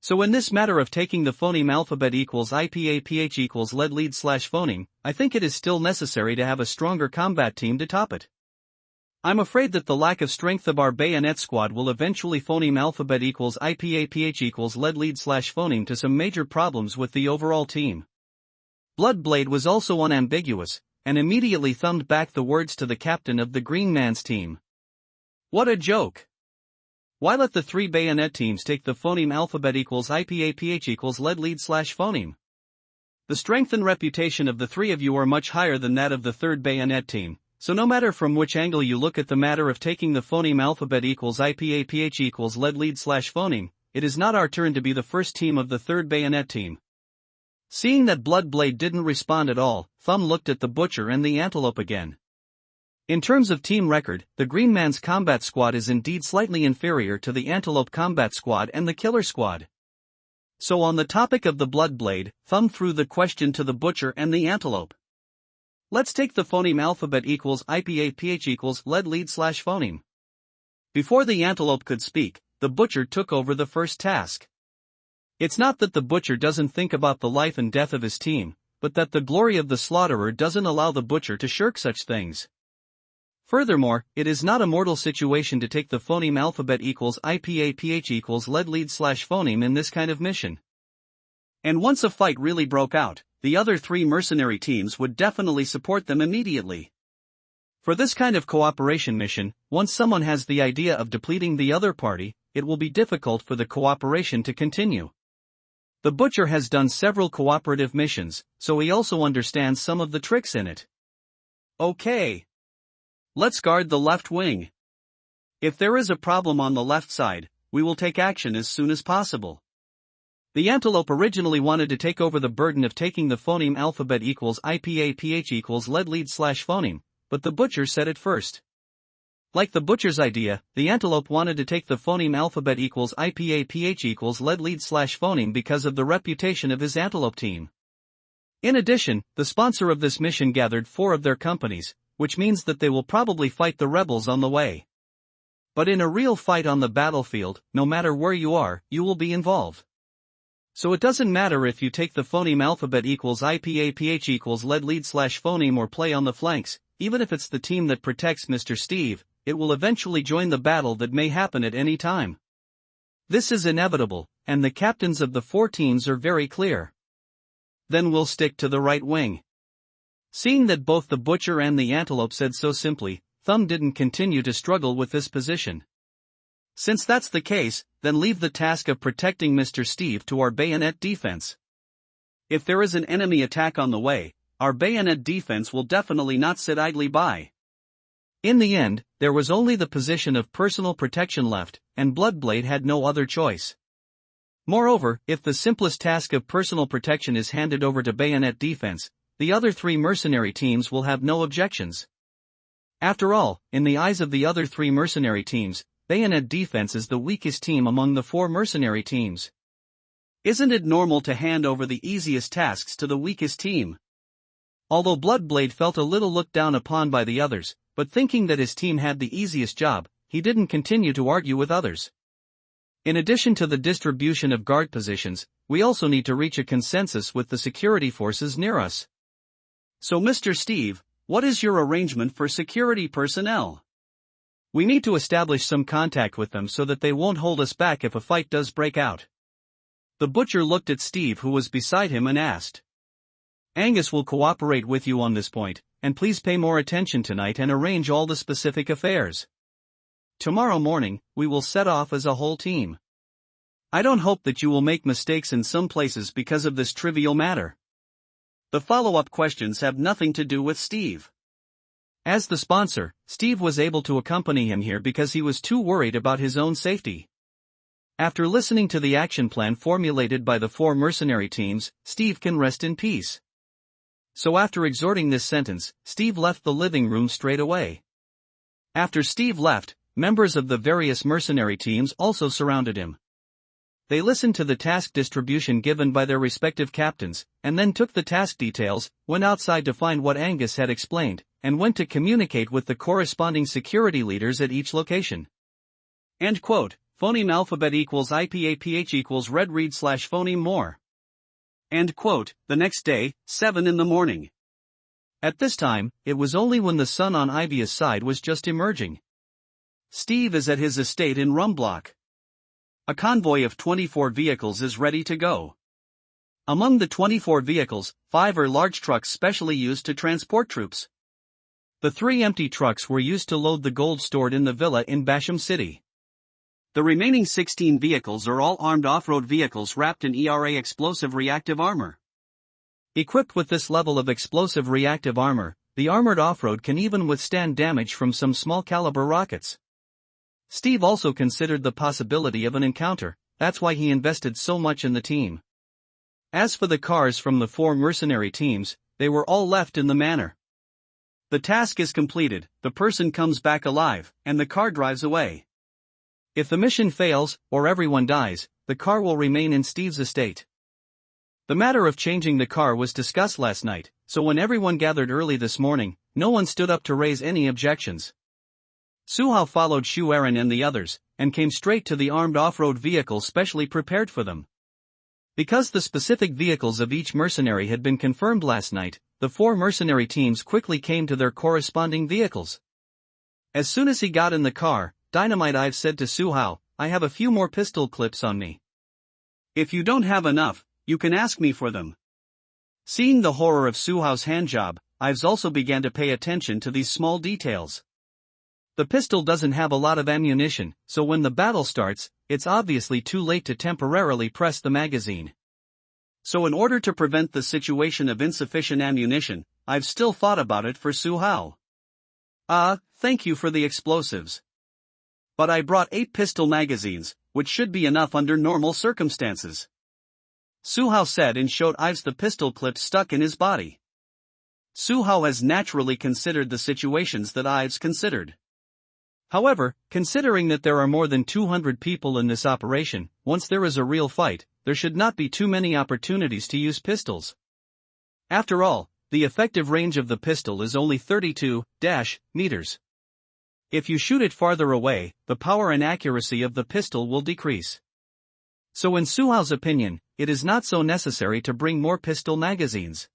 A: So in this matter of taking the phoneme alphabet equals IPAPH equals lead slash phoneme, I think it is still necessary to have a stronger combat team to top it. I'm afraid that the lack of strength of our bayonet squad will eventually phoneme alphabet equals IPAPH equals lead slash phoneme to some major problems with the overall team. Bloodblade was also unambiguous, and immediately thumbed back the words to the captain of the Green Man's team. What a joke! Why let the three bayonet teams take the phoneme alphabet equals IPAPH equals lead slash phoneme? The strength and reputation of the three of you are much higher than that of the third bayonet team, so no matter from which angle you look at the matter of taking the phoneme alphabet equals IPAPH equals lead slash phoneme, it is not our turn to be the first team of the third bayonet team. Seeing that Bloodblade didn't respond at all, Thumb looked at the butcher and the antelope again. In terms of team record, the Green Man's combat squad is indeed slightly inferior to the Antelope combat squad and the Killer squad. So on the topic of the Bloodblade, Thumb threw the question to the butcher and the antelope. Let's take the phoneme alphabet equals IPAPH equals lead slash phoneme. Before the antelope could speak, the butcher took over the first task. It's not that the butcher doesn't think about the life and death of his team, but that the glory of the slaughterer doesn't allow the butcher to shirk such things. Furthermore, it is not a mortal situation to take the phoneme alphabet equals IPAPH equals lead slash phoneme in this kind of mission. And once a fight really broke out, the other three mercenary teams would definitely support them immediately. For this kind of cooperation mission, once someone has the idea of depleting the other party, it will be difficult for the cooperation to continue. The butcher has done several cooperative missions, so he also understands some of the tricks in it. Okay. Let's guard the left wing. If there is a problem on the left side, we will take action as soon as possible. The antelope originally wanted to take over the burden of taking the phoneme alphabet equals IPAPH equals lead slash phoneme, but the butcher said it first. Like the butcher's idea, the antelope wanted to take the phoneme alphabet equals IPAPH equals lead slash phoneme because of the reputation of his antelope team. In addition, the sponsor of this mission gathered 4 of their companies, which means that they will probably fight the rebels on the way. But in a real fight on the battlefield, no matter where you are, you will be involved. So it doesn't matter if you take the phoneme alphabet equals IPAPH equals lead slash phoneme or play on the flanks, even if it's the team that protects Mr. Steve, it will eventually join the battle that may happen at any time. This is inevitable, and the captains of the 4 teams are very clear. Then we'll stick to the right wing. Seeing that both the butcher and the antelope said so simply, Thumb didn't continue to struggle with this position. Since that's the case, then leave the task of protecting Mr. Steve to our bayonet defense. If there is an enemy attack on the way, our bayonet defense will definitely not sit idly by. In the end, there was only the position of personal protection left, and Bloodblade had no other choice. Moreover, if the simplest task of personal protection is handed over to bayonet defense, the other three mercenary teams will have no objections. After all, in the eyes of the other three mercenary teams, bayonet defense is the weakest team among the four mercenary teams.
B: Isn't it normal to hand over the easiest tasks to the weakest team?
A: Although Bloodblade felt a little looked down upon by the others, but thinking that his team had the easiest job, he didn't continue to argue with others. In addition to the distribution of guard positions, we also need to reach a consensus with the security forces near us.
B: So Mr. Steve, what is your arrangement for security personnel?
A: We need to establish some contact with them so that they won't hold us back if a fight does break out.
B: The butcher looked at Steve, who was beside him, and asked.
A: Angus will cooperate with you on this point, and please pay more attention tonight and arrange all the specific affairs. Tomorrow morning, we will set off as a whole team.
B: I don't hope that you will make mistakes in some places because of this trivial matter. The follow-up questions have nothing to do with Steve.
A: As the sponsor, Steve was able to accompany him here because he was too worried about his own safety. After listening to the action plan formulated by the four mercenary teams, Steve can rest in peace. So after exhorting this sentence, Steve left the living room straight away. After Steve left, members of the various mercenary teams also surrounded him. They listened to the task distribution given by their respective captains, and then took the task details, went outside to find what Angus had explained, and went to communicate with the corresponding security leaders at each location.
B: End quote. Phoneme alphabet equals IPAPH equals red read / phoneme more. End quote. The next day, 7 in the morning.
A: At this time, it was only when the sun on Ivia's side was just emerging.
B: Steve is at his estate in Rumblock. A convoy of 24 vehicles is ready to go. Among the 24 vehicles, 5 are large trucks specially used to transport troops.
A: The 3 empty trucks were used to load the gold stored in the villa in Basham City.
B: The remaining 16 vehicles are all armed off-road vehicles wrapped in ERA explosive reactive armor.
A: Equipped with this level of explosive reactive armor, the armored off-road can even withstand damage from some small-caliber rockets. Steve also considered the possibility of an encounter, that's why he invested so much in the team. As for the cars from the 4 mercenary teams, they were all left in the manor.
B: The task is completed, the person comes back alive, and the car drives away.
A: If the mission fails, or everyone dies, the car will remain in Steve's estate. The matter of changing the car was discussed last night, so when everyone gathered early this morning, no one stood up to raise any objections. Suhao followed Shu Aaron and the others, and came straight to the armed off-road vehicle specially prepared for them. Because the specific vehicles of each mercenary had been confirmed last night, the 4 mercenary teams quickly came to their corresponding vehicles. As soon as he got in the car, Dynamite Ives said to Suhao, "I have a few more pistol clips on me.
B: If you don't have enough, you can ask me for them."
A: Seeing the horror of Suhao's handjob, Ives also began to pay attention to these small details. The pistol doesn't have a lot of ammunition, so when the battle starts, it's obviously too late to temporarily press the magazine.
B: So in order to prevent the situation of insufficient ammunition, I've still thought about it for Suhao.
A: Thank you for the explosives.
B: But I brought 8 pistol magazines, which should be enough under normal circumstances.
A: Suhao said and showed Ives the pistol clip stuck in his body.
B: Suhao has naturally considered the situations that Ives considered.
A: However, considering that there are more than 200 people in this operation, once there is a real fight, there should not be too many opportunities to use pistols. After all, the effective range of the pistol is only 32 meters. If you shoot it farther away, the power and accuracy of the pistol will decrease. So in Suhao's opinion, it is not so necessary to bring more pistol magazines.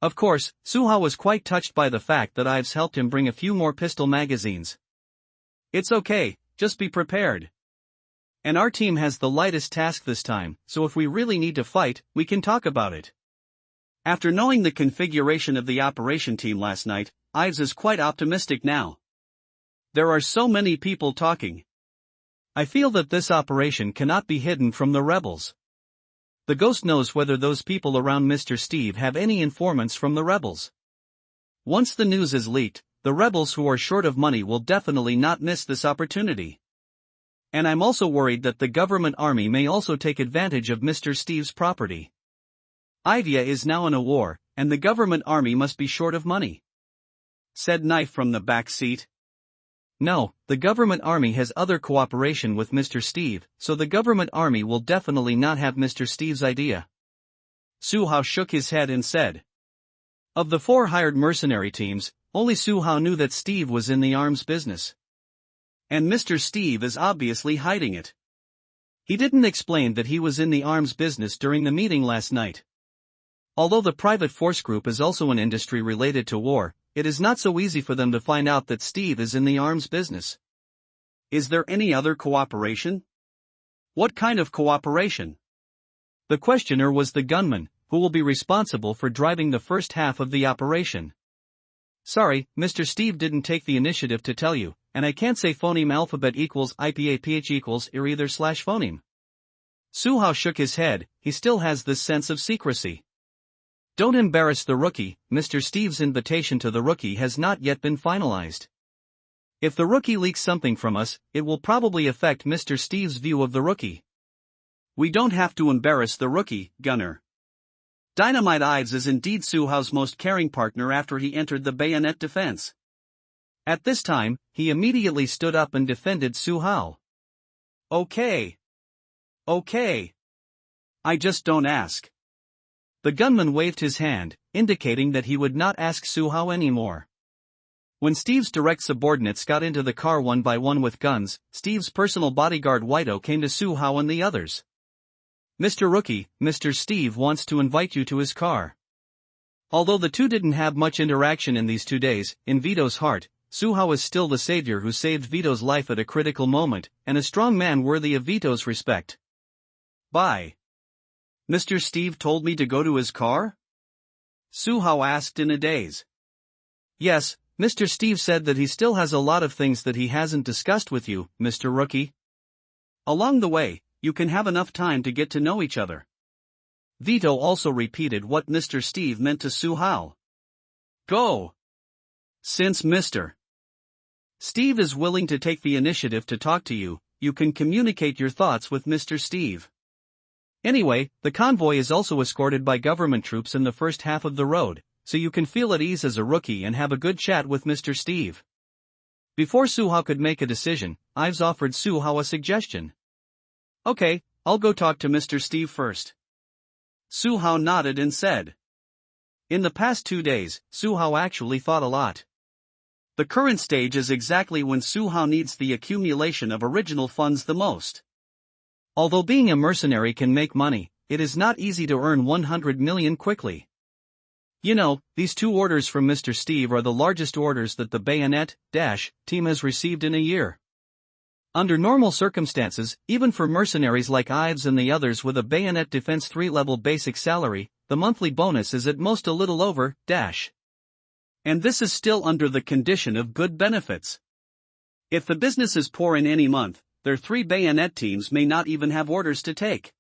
A: Of course, Suhao was quite touched by the fact that Ives helped him bring a few more pistol magazines.
B: It's okay, just be prepared.
A: And our team has the lightest task this time, so if we really need to fight, we can talk about it.
B: After knowing the configuration of the operation team last night, Ives is quite optimistic now. There are so many people talking.
A: I feel that this operation cannot be hidden from the rebels. The ghost knows whether those people around Mr. Steve have any informants from the rebels. Once the news is leaked,
B: the rebels who are short of money will definitely not miss this opportunity. And I'm also worried that the government army may also take advantage of Mr. Steve's property. Ivia is now in a war, and the government army must be short of money," said Knife from the back seat.
A: "No, the government army has other cooperation with Mr. Steve, so the government army will definitely not have Mr. Steve's idea."
B: Su Hao shook his head and said.
A: Of the 4 hired mercenary teams, only Su Hao knew that Steve was in the arms business.
B: And Mr. Steve is obviously hiding it.
A: He didn't explain that he was in the arms business during the meeting last night. Although the private force group is also an industry related to war, it is not so easy for them to find out that Steve is in the arms business.
B: Is there any other cooperation? What kind of cooperation?
A: The questioner was the gunman, who will be responsible for driving the first half of the operation. Sorry, Mr. Steve didn't take the initiative to tell you, and I can't say phoneme alphabet equals IPAPH equals IR either / phoneme. Su Hao shook his head. He still has this sense of secrecy. Don't embarrass the rookie. Mr. Steve's invitation to the rookie has not yet been finalized. If the rookie leaks something from us, it will probably affect Mr. Steve's view of the rookie.
B: We don't have to embarrass the rookie, Gunner. Dynamite Ives is indeed Su Hao's most caring partner after he entered the bayonet defense.
A: At this time, he immediately stood up and defended Su Hao.
B: Okay. I just don't ask.
A: The gunman waved his hand, indicating that he would not ask Su Hao anymore. When Steve's direct subordinates got into the car one by one with guns, Steve's personal bodyguard Whiteo came to Su Hao and the others. "Mr. Rookie, Mr. Steve wants to invite you to his car." Although the two didn't have much interaction in these 2 days, in Vito's heart, Su Hao is still the savior who saved Vito's life at a critical moment, and a strong man worthy of Vito's respect.
B: Bye. Mr. Steve told me to go to his car? Su Hao asked in a daze.
A: Yes, Mr. Steve said that he still has a lot of things that he hasn't discussed with you, Mr. Rookie.
B: Along the way, you can have enough time to get to know each other. Vito also repeated what Mr. Steve meant to Su Hao. Go. Since Mr. Steve is willing to take the initiative to talk to you, you can communicate your thoughts with Mr. Steve.
A: Anyway, the convoy is also escorted by government troops in the first half of the road, so you can feel at ease as a rookie and have a good chat with Mr. Steve. Before Su Hao could make a decision, Ives offered Su Hao a suggestion.
B: Okay, I'll go talk to Mr. Steve first. Su Hao nodded and said. In the past 2 days, Su Hao actually thought a lot. The current stage is exactly when Su Hao needs the accumulation of original funds the most.
A: Although being a mercenary can make money, it is not easy to earn 100 million quickly. You know, these 2 orders from Mr. Steve are the largest orders that the bayonet team has received in a year. Under normal circumstances, even for mercenaries like Ives and the others with a bayonet defense 3-level basic salary, the monthly bonus is at most a little over
B: And this is still under the condition of good benefits. If the business is poor in any month, their 3 bayonet teams may not even have orders to take.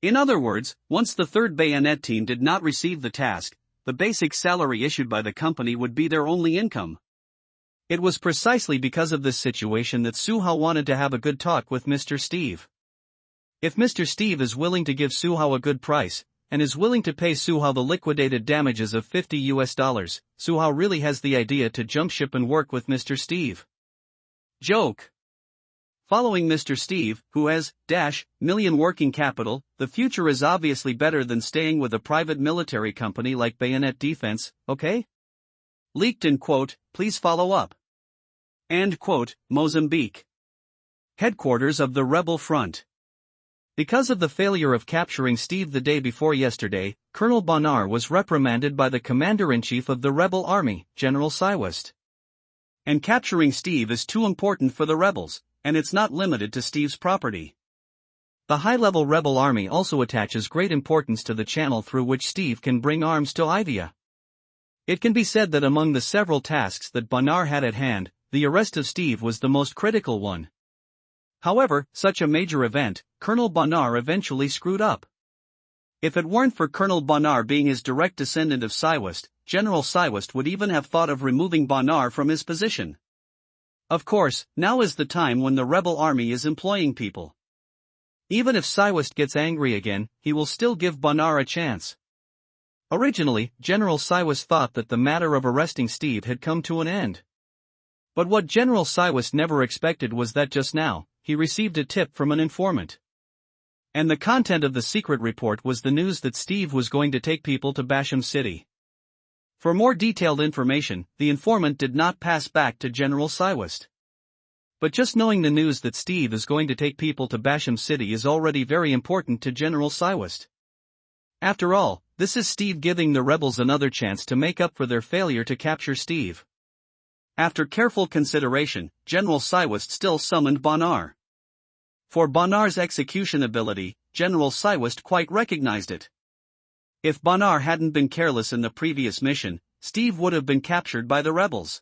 B: In other words, once the 3rd bayonet team did not receive the task, the basic salary issued by the company would be their only income.
A: It was precisely because of this situation that Su Hao wanted to have a good talk with Mr. Steve. If Mr. Steve is willing to give Su Hao a good price, and is willing to pay Su Hao the liquidated damages of $50, Su Hao really has the idea to jump ship and work with Mr. Steve.
B: Joke. Following Mr. Steve, who has million working capital, the future is obviously better than staying with a private military company like Bayonet Defense, okay? Leaked in quote, please follow up. And quote, Mozambique. Headquarters of the Rebel Front.
A: Because of the failure of capturing Steve the day before yesterday, Colonel Bonar was reprimanded by the Commander-in-Chief of the Rebel Army, General Sywest.
B: And capturing Steve is too important for the rebels, and it's not limited to Steve's property.
A: The high-level rebel army also attaches great importance to the channel through which Steve can bring arms to Ivia. It can be said that among the several tasks that Bonar had at hand, the arrest of Steve was the most critical one. However, such a major event, Colonel Bonar eventually screwed up. If it weren't for Colonel Bonar being his direct descendant of Sywest,
B: General Sywist would even have thought of removing Bonar from his position. Of course, now is the time when the rebel army is employing people. Even if Sywist gets angry again, he will still give Bonar a chance. Originally, General Sywist thought that the matter of arresting Steve had come to an end. But what General Sywist never expected was that just now, he received a tip from an informant. And the content of the secret report was the news that Steve was going to take people to Basham City. For more detailed information, the informant did not pass back to General Sywist. But just knowing the news that Steve is going to take people to Basham City is already very important to General Sywist. After all, this is Steve giving the rebels another chance to make up for their failure to capture Steve. After careful consideration, General Sywist still summoned Bonar. For Bonar's execution ability, General Sywist quite recognized it. If Bonar hadn't been careless in the previous mission, Steve would have been captured by the rebels.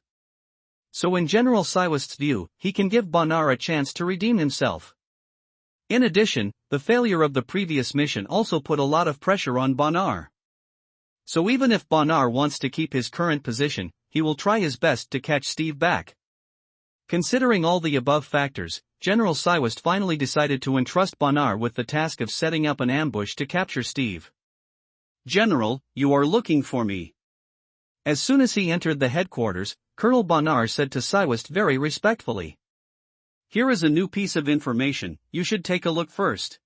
B: So in General Sywist's view, he can give Bonar a chance to redeem himself. In addition, the failure of the previous mission also put a lot of pressure on Bonar. So even if Bonar wants to keep his current position, he will try his best to catch Steve back. Considering all the above factors, General Sywist finally decided to entrust Bonar with the task of setting up an ambush to capture Steve. "General, you are looking for me." As soon as he entered the headquarters, Colonel Bonar said to Sywist very respectfully, "Here is a new piece of information, you should take a look first."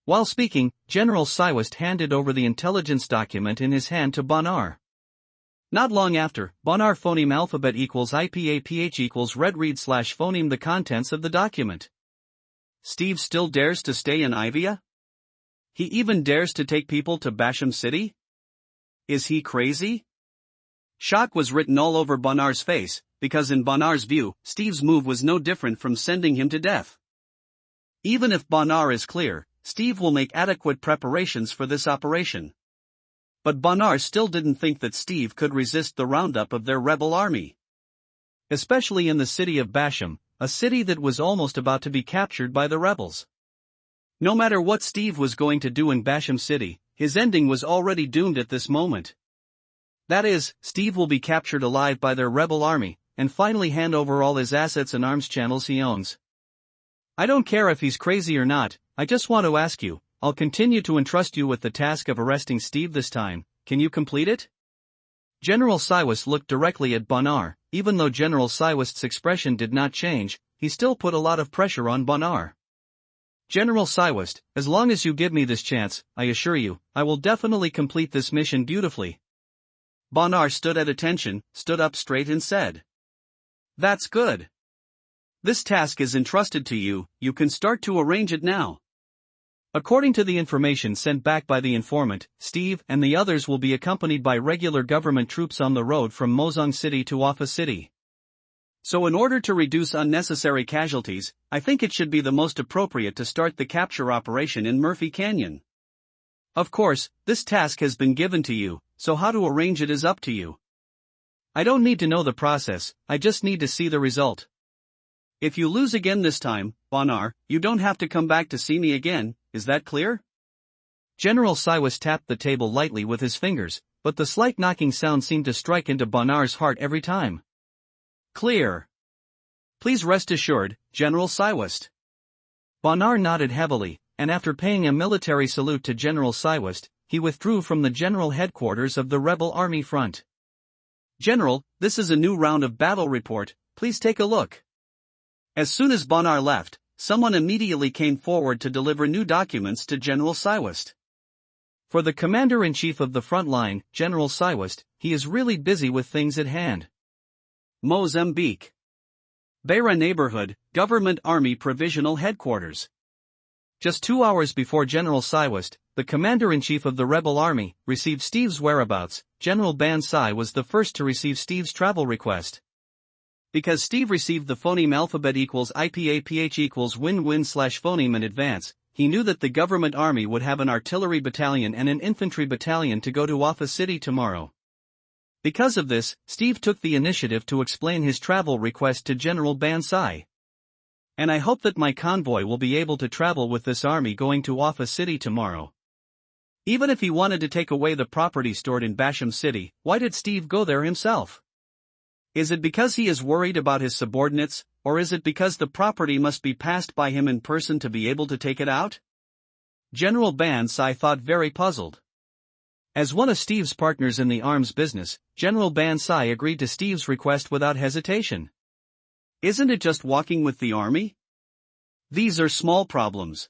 B: While speaking, General Sywist handed over the intelligence document in his hand to Bonar. Not long after, Bonar phoneme alphabet equals IPAPH equals red read slash phoneme the contents of the document. Steve still dares to stay in Ivia? He even dares to take people to Basham City? Is he crazy? Shock was written all over Bonar's face, because in Bonar's view, Steve's move was no different from sending him to death. Even if Bonar is clear, Steve will make adequate preparations for this operation. But Bonar still didn't think that Steve could resist the roundup of their rebel army. Especially in the city of Basham, a city that was almost about to be captured by the rebels. No matter what Steve was going to do in Basham City, his ending was already doomed at this moment. That is, Steve will be captured alive by their rebel army, and finally hand over all his assets and arms channels he owns. I don't care if he's crazy or not, I just want to ask you, I'll continue to entrust you with the task of arresting Steve this time, can you complete it? General Sywist looked directly at Bonar. Even though General Sywist's expression did not change, he still put a lot of pressure on Bonar. General Sywist, as long as you give me this chance, I assure you, I will definitely complete this mission beautifully. Bonar stood at attention, stood up straight and said, "That's good. This task is entrusted to you, you can start to arrange it now." According to the information sent back by the informant, Steve and the others will be accompanied by regular government troops on the road from Mozong City to Offa City. So in order to reduce unnecessary casualties, I think it should be the most appropriate to start the capture operation in Murphy Canyon. Of course, this task has been given to you, so how to arrange it is up to you. I don't need to know the process, I just need to see the result. If you lose again this time, Bonar, you don't have to come back to see me again, is that clear? General Sywist tapped the table lightly with his fingers, but the slight knocking sound seemed to strike into Bonar's heart every time. Clear. Please rest assured, General Sywist. Bonar nodded heavily, and after paying a military salute to General Sywist, he withdrew from the general headquarters of the rebel army front. General, this is a new round of battle report, please take a look. As soon as Bonar left, someone immediately came forward to deliver new documents to General Sywist. For the commander-in-chief of the front line, General Sywist, he is really busy with things at hand. Mozambique. Beira Neighborhood, Government Army Provisional Headquarters. Just 2 hours before General Sywist, the commander-in-chief of the rebel army, received Steve's whereabouts, General Ban Sai was the first to receive Steve's travel request. Because Steve received the phoneme alphabet equals IPAPH equals win-win slash phoneme in advance, he knew that the government army would have an artillery battalion and an infantry battalion to go to Offa City tomorrow. Because of this, Steve took the initiative to explain his travel request to General Ban Sai. And I hope that my convoy will be able to travel with this army going to Offa City tomorrow. Even if he wanted to take away the property stored in Basham City, why did Steve go there himself? Is it because he is worried about his subordinates, or is it because the property must be passed by him in person to be able to take it out? General Ban Sai thought, very puzzled. As one of Steve's partners in the arms business, General Ban Sai agreed to Steve's request without hesitation. Isn't it just walking with the army? These are small problems.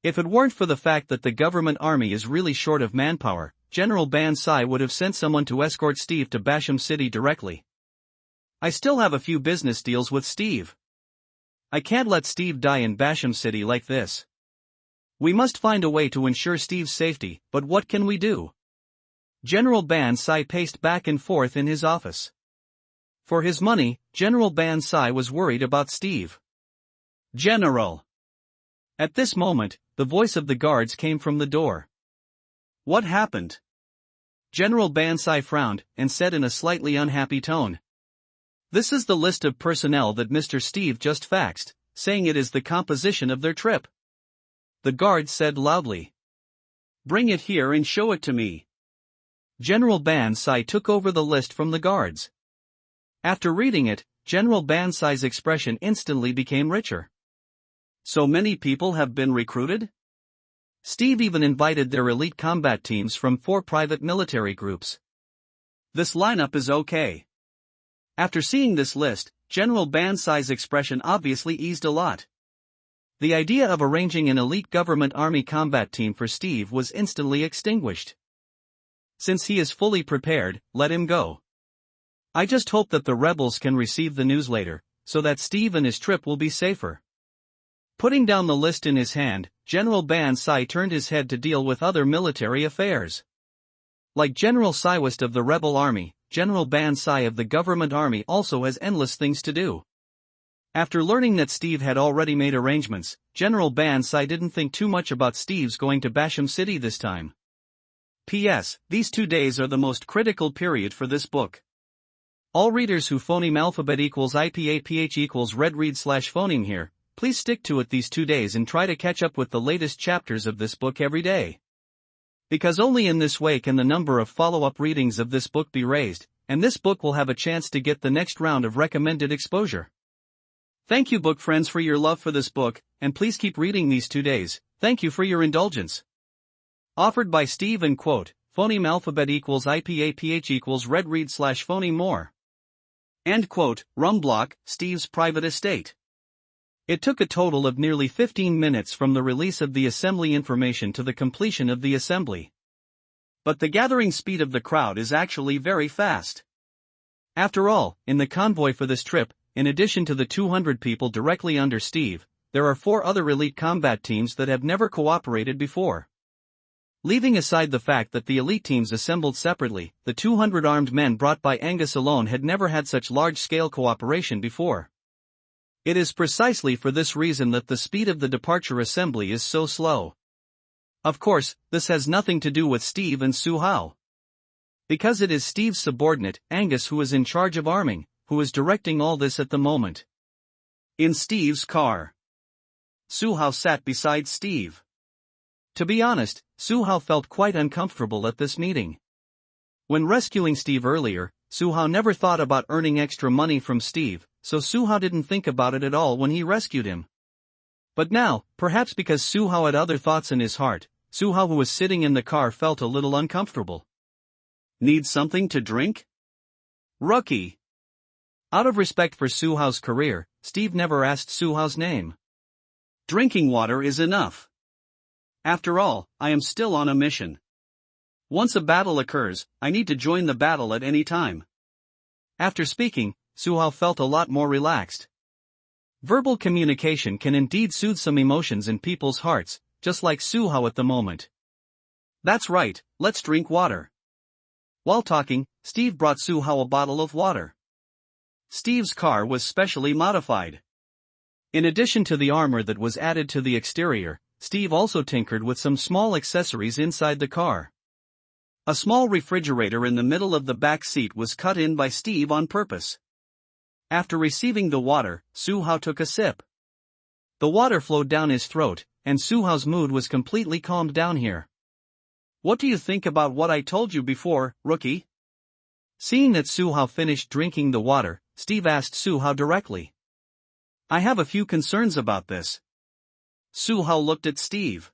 B: If it weren't for the fact that the government army is really short of manpower, General Ban Sai would have sent someone to escort Steve to Basham City directly. I still have a few business deals with Steve. I can't let Steve die in Basham City like this. We must find a way to ensure Steve's safety, but what can we do? General Ban Sai paced back and forth in his office. For his money, General Ban Sai was worried about Steve. General! At this moment, the voice of the guards came from the door. What happened? General Ban Sai frowned and said in a slightly unhappy tone. This is the list of personnel that Mr. Steve just faxed, saying it is the composition of their trip. The guard said loudly. Bring it here and show it to me. General Ban Sai took over the list from the guards. After reading it, General Ban Sai's expression instantly became richer. So many people have been recruited? Steve even invited their elite combat teams from 4 private military groups. This lineup is okay. After seeing this list, General Ban Sai's expression obviously eased a lot. The idea of arranging an elite government army combat team for Steve was instantly extinguished. Since he is fully prepared, let him go. I just hope that the rebels can receive the news later, so that Steve and his trip will be safer. Putting down the list in his hand, General Ban Sai turned his head to deal with other military affairs. Like General Saiwist of the rebel army, General Ban Sai of the government army also has endless things to do. After learning that Steve had already made arrangements, General Ban Sai didn't think too much about Steve's going to Basham City this time. P.S. These 2 days are the most critical period for this book. All readers who phoneme alphabet equals IPAPH equals red read / phoneme here, please stick to it these 2 days and try to catch up with the latest chapters of this book every day. Because only in this way can the number of follow-up readings of this book be raised, and this book will have a chance to get the next round of recommended exposure. Thank you, book friends, for your love for this book, and please keep reading these 2 days. Thank you for your indulgence. Offered by Steve and quote, phoneme alphabet equals IPAPH equals red read / phoneme more. End quote, Rumblock, Steve's private estate. It took a total of nearly 15 minutes from the release of the assembly information to the completion of the assembly. But the gathering speed of the crowd is actually very fast. After all, in the convoy for this trip, in addition to the 200 people directly under Steve, there are 4 other elite combat teams that have never cooperated before. Leaving aside the fact that the elite teams assembled separately, the 200 armed men brought by Angus alone had never had such large-scale cooperation before. It is precisely for this reason that the speed of the departure assembly is so slow. Of course, this has nothing to do with Steve and Su Hao. Because it is Steve's subordinate, Angus, who is in charge of arming, who is directing all this at the moment. In Steve's car, Su Hao sat beside Steve. To be honest, Su Hao felt quite uncomfortable at this meeting. When rescuing Steve earlier, Su Hao never thought about earning extra money from Steve, so Su Hao didn't think about it at all when he rescued him. But now, perhaps because Su Hao had other thoughts in his heart, Su Hao, who was sitting in the car, felt a little uncomfortable. Need something to drink? Rookie. Out of respect for Su Hao's career, Steve never asked Su Hao's name. Drinking water is enough. After all, I am still on a mission. Once a battle occurs, I need to join the battle at any time. After speaking, Su Hao felt a lot more relaxed. Verbal communication can indeed soothe some emotions in people's hearts, just like Su Hao at the moment. That's right, let's drink water. While talking, Steve brought Su Hao a bottle of water. Steve's car was specially modified. In addition to the armor that was added to the exterior, Steve also tinkered with some small accessories inside the car. A small refrigerator in the middle of the back seat was cut in by Steve on purpose. After receiving the water, Su Hao took a sip. The water flowed down his throat, and Su Hao's mood was completely calmed down here. What do you think about what I told you before, rookie?
A: Seeing that Su Hao finished drinking the water, Steve asked Su Hao directly.
B: I have a few concerns about this. Su Hao looked at Steve.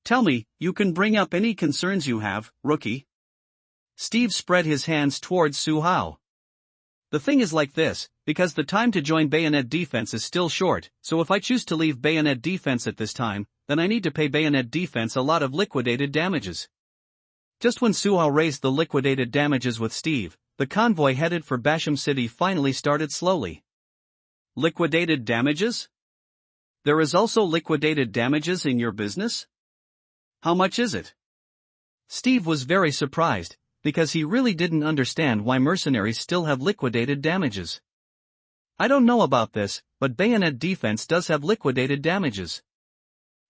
B: Tell me, you can bring up any concerns you have, rookie.
A: Steve spread his hands towards Su Hao.
B: The thing is like this, because the time to join Bayonet Defense is still short, so if I choose to leave Bayonet Defense at this time, then I need to pay Bayonet Defense a lot of liquidated damages.
A: Just when Su Hao raised the liquidated damages with Steve, the convoy headed for Basham City finally started slowly.
B: Liquidated damages? There is also liquidated damages in your business? How much is it?
A: Steve was very surprised, because he really didn't understand why mercenaries still have liquidated damages. I don't know about this, but Bayonet Defense does have liquidated damages.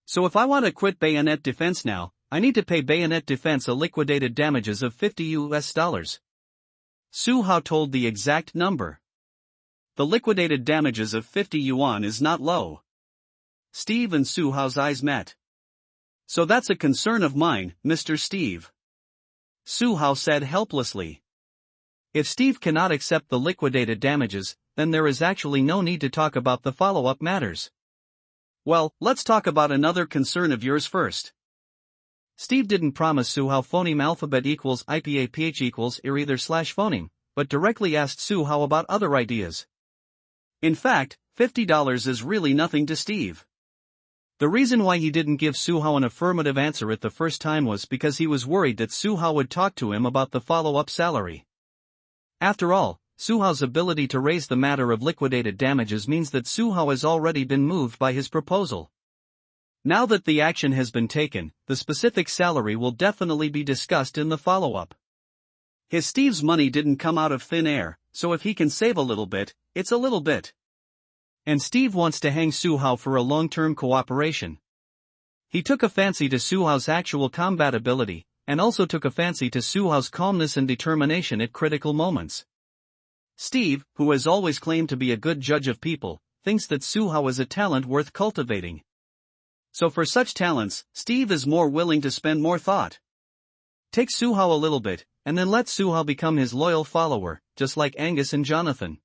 B: So if I want to quit Bayonet Defense now, I need to pay Bayonet Defense a liquidated damages of $50.
A: Su Hao told the exact number.
B: The liquidated damages of 50 yuan is not low. Steve and Su Hao's eyes met. So that's a concern of mine, Mr. Steve.
A: Su Hao said helplessly. If Steve cannot accept the liquidated damages, then there is actually no need to talk about the follow-up matters.
B: Well, let's talk about another concern of yours first.
A: Steve didn't promise Su Hao phoneme alphabet equals IPAPH equals IR either / phoneme, but directly asked Su Hao about other ideas.
B: In fact, $50 is really nothing to Steve.
A: The reason why he didn't give Su Hao an affirmative answer at the first time was because he was worried that Su Hao would talk to him about the follow-up salary. After all, Su Hao's ability to raise the matter of liquidated damages means that Su Hao has already been moved by his proposal. Now that the action has been taken, the specific salary will definitely be discussed in the follow-up.
B: Steve's money didn't come out of thin air, so if he can save a little bit, it's a little bit.
A: And Steve wants to hang Su Hao for a long-term cooperation. He took a fancy to Su Hao's actual combat ability, and also took a fancy to Su Hao's calmness and determination at critical moments. Steve, who has always claimed to be a good judge of people, thinks that Su Hao is a talent worth cultivating.
B: So for such talents, Steve is more willing to spend more thought.
A: Take Su Hao a little bit, and then let Su Hao become his loyal follower, just like Angus and Jonathan.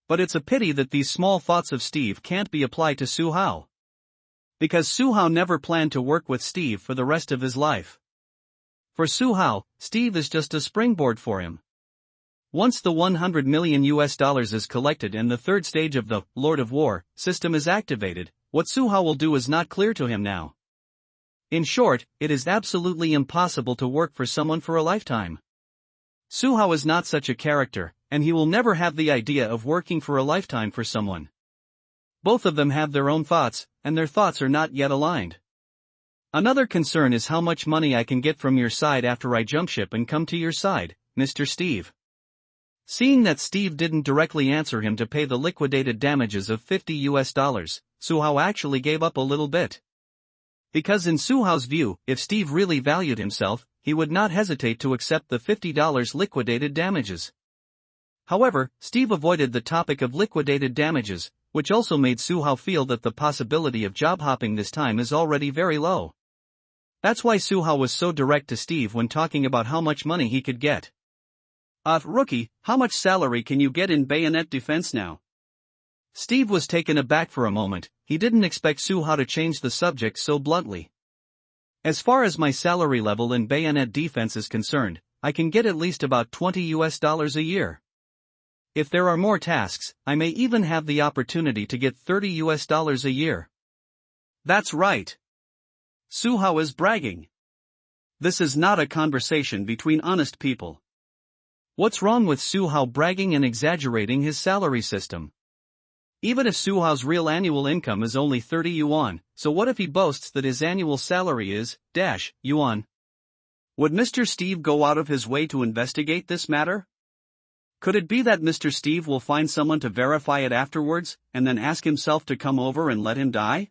A: But it's a pity that these small thoughts of Steve can't be applied to Su Hao. Because Su Hao never planned to work with Steve for the rest of his life. For Su Hao, Steve is just a springboard for him. Once the $100 million is collected and the third stage of the Lord of War system is activated, what Su Hao will do is not clear to him now. In short, it is absolutely impossible to work for someone for a lifetime. Su Hao is not such a character, and he will never have the idea of working for a lifetime for someone. Both of them have their own thoughts, and their thoughts are not yet aligned. Another concern is how much money I can get from your side after I jump ship and come to your side, Mr. Steve. Seeing that Steve didn't directly answer him to pay the liquidated damages of $50, Su Hao actually gave up a little bit. Because in Su Hao's view, if Steve really valued himself, he would not hesitate to accept the $50 liquidated damages. However, Steve avoided the topic of liquidated damages, which also made Su Hao feel that the possibility of job hopping this time is already very low. That's why Su Hao was so direct to Steve when talking about how much money he could get.
B: Rookie, how much salary can you get in Bayonet Defense now?
A: Steve was taken aback for a moment. He didn't expect Su Hao to change the subject so bluntly. As far as my salary level in Bayonet Defense is concerned, I can get at least about $20 a year. If there are more tasks, I may even have the opportunity to get $30 a year.
B: That's right. Su Hao is bragging. This is not a conversation between honest people.
A: What's wrong with Su Hao bragging and exaggerating his salary system? Even if Su Hao's real annual income is only 30 yuan, so what if he boasts that his annual salary is yuan?
B: Would Mr. Steve go out of his way to investigate this matter? Could it be that Mr. Steve will find someone to verify it afterwards, and then ask himself to come over and let him die?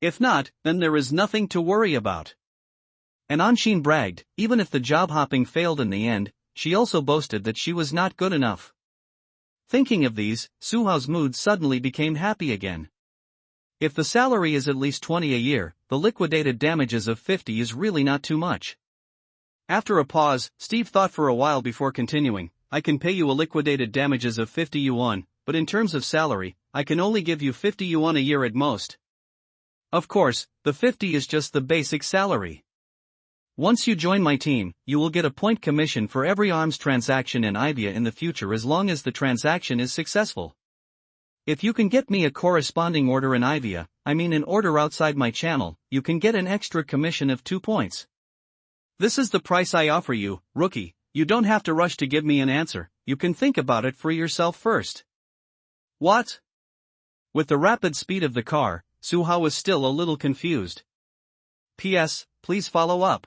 B: If not, then there is nothing to worry about.
A: And Anshin bragged, even if the job hopping failed in the end, she also boasted that she was not good enough. Thinking of these, Su Hao's mood suddenly became happy again. If the salary is at least 20 a year, the liquidated damages of 50 is really not too much. After a pause, Steve thought for a while before continuing. I can pay you a liquidated damages of 50 yuan, but in terms of salary, I can only give you 50 yuan a year at most. Of course, the 50 is just the basic salary. Once you join my team, you will get a point commission for every arms transaction in IVIA in the future as long as the transaction is successful. If you can get me a corresponding order in IVIA, I mean an order outside my channel, you can get an extra commission of 2 points. This is the price I offer you, rookie. You don't have to rush to give me an answer, you can think about it for yourself first. What? With the rapid speed of the car, Su Hao was still a little confused. P.S. Please follow up.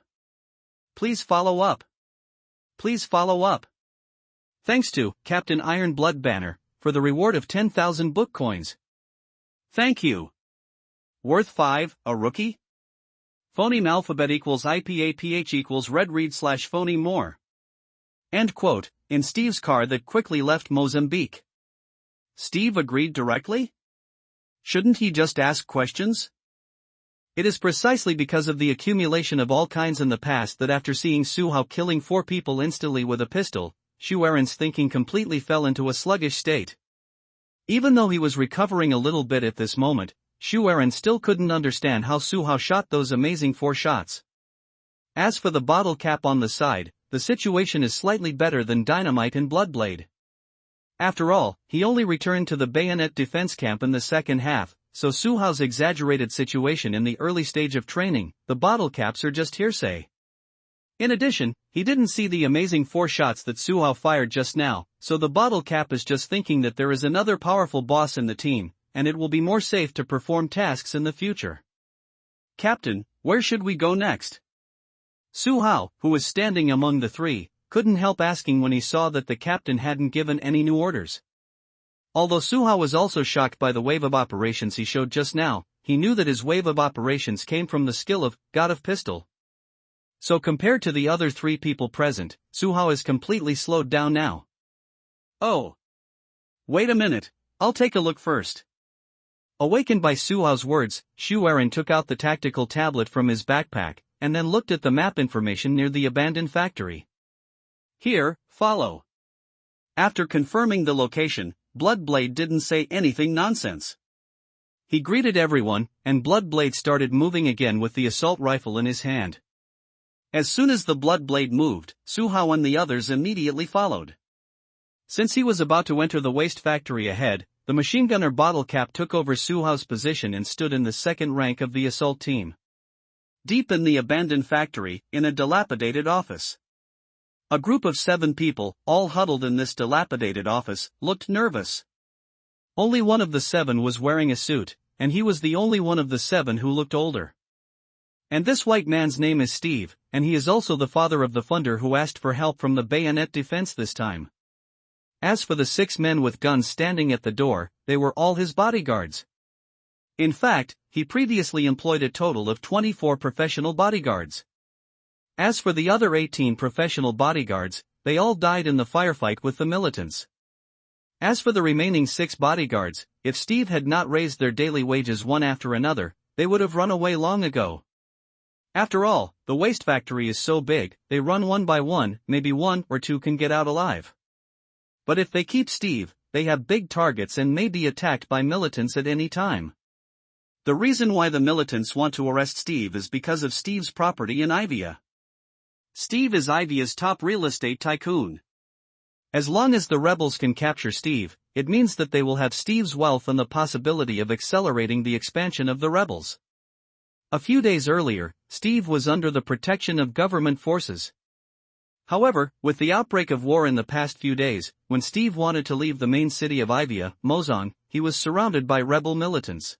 A: Please follow up. Please follow up. Thanks to Captain Iron Blood Banner for the reward of 10,000 book coins. Thank you. Worth 5, a rookie? Phoneme alphabet equals IPAPH equals red read / phoneme more. End quote, in Steve's car that quickly left Mozambique. Steve agreed directly? Shouldn't he just ask questions? It is precisely because of the accumulation of all kinds in the past that after seeing Su Hao killing 4 people instantly with a pistol, Shu Aaron's thinking completely fell into a sluggish state. Even though he was recovering a little bit at this moment, Shu Aaron still couldn't understand how Su Hao shot those amazing 4 shots. As for the bottle cap on the side, the situation is slightly better than dynamite in Bloodblade. After all, he only returned to the bayonet defense camp in the second half, so Su Hao's exaggerated situation in the early stage of training, the bottle caps are just hearsay. In addition, he didn't see the amazing 4 shots that Su Hao fired just now, so the bottle cap is just thinking that there is another powerful boss in the team, and it will be more safe to perform tasks in the future. Captain, where should we go next? Su Hao, who was standing among the 3, couldn't help asking when he saw that the captain hadn't given any new orders. Although Su Hao was also shocked by the wave of operations he showed just now, he knew that his wave of operations came from the skill of God of Pistol. So compared to the other 3 people present, Su Hao is completely slowed down now. Oh. Wait a minute, I'll take a look first. Awakened by Su Hao's words, Shu Aaron took out the tactical tablet from his backpack, and then looked at the map information near the abandoned factory. Here, follow. After confirming the location, Bloodblade didn't say anything nonsense. He greeted everyone, and Bloodblade started moving again with the assault rifle in his hand. As soon as the Bloodblade moved, Su Hao and the others immediately followed. Since he was about to enter the waste factory ahead, the machine gunner Bottle Cap took over Su Hao's position and stood in the second rank of the assault team. Deep in the abandoned factory, in a dilapidated office. A group of 7 people, all huddled in this dilapidated office, looked nervous. Only one of the 7 was wearing a suit, and he was the only one of the 7 who looked older. And this white man's name is Steve, and he is also the father of the funder who asked for help from the bayonet defense this time. As for the 6 men with guns standing at the door, they were all his bodyguards. In fact, he previously employed a total of 24 professional bodyguards. As for the other 18 professional bodyguards, they all died in the firefight with the militants. As for the remaining 6 bodyguards, if Steve had not raised their daily wages one after another, they would have run away long ago. After all, the waste factory is so big, they run one by one, maybe 1 or 2 can get out alive. But if they keep Steve, they have big targets and may be attacked by militants at any time. The reason why the militants want to arrest Steve is because of Steve's property in IVIA. Steve is IVIA's top real estate tycoon. As long as the rebels can capture Steve, it means that they will have Steve's wealth and the possibility of accelerating the expansion of the rebels. A few days earlier, Steve was under the protection of government forces. However, with the outbreak of war in the past few days, when Steve wanted to leave the main city of IVIA, Mozong, he was surrounded by rebel militants.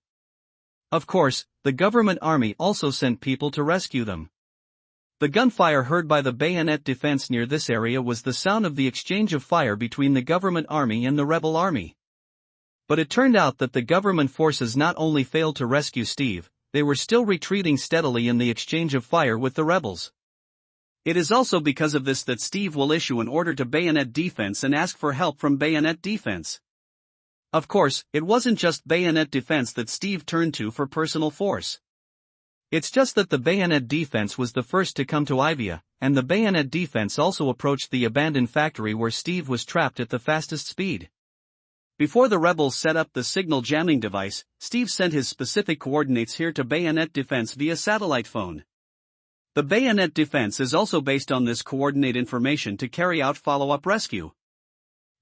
A: Of course, the government army also sent people to rescue them. The gunfire heard by the bayonet defense near this area was the sound of the exchange of fire between the government army and the rebel army. But it turned out that the government forces not only failed to rescue Steve, they were still retreating steadily in the exchange of fire with the rebels. It is also because of this that Steve will issue an order to bayonet defense and ask for help from bayonet defense.
B: Of course, it wasn't just bayonet defense that Steve turned to for personal force. It's just that the bayonet defense was the first to come to Ivia, and the bayonet defense also approached the abandoned factory where Steve was trapped at the fastest speed. Before the rebels set up the signal jamming device, Steve sent his specific coordinates here to bayonet defense via satellite phone. The bayonet defense is also based on this coordinate information to carry out follow-up rescue.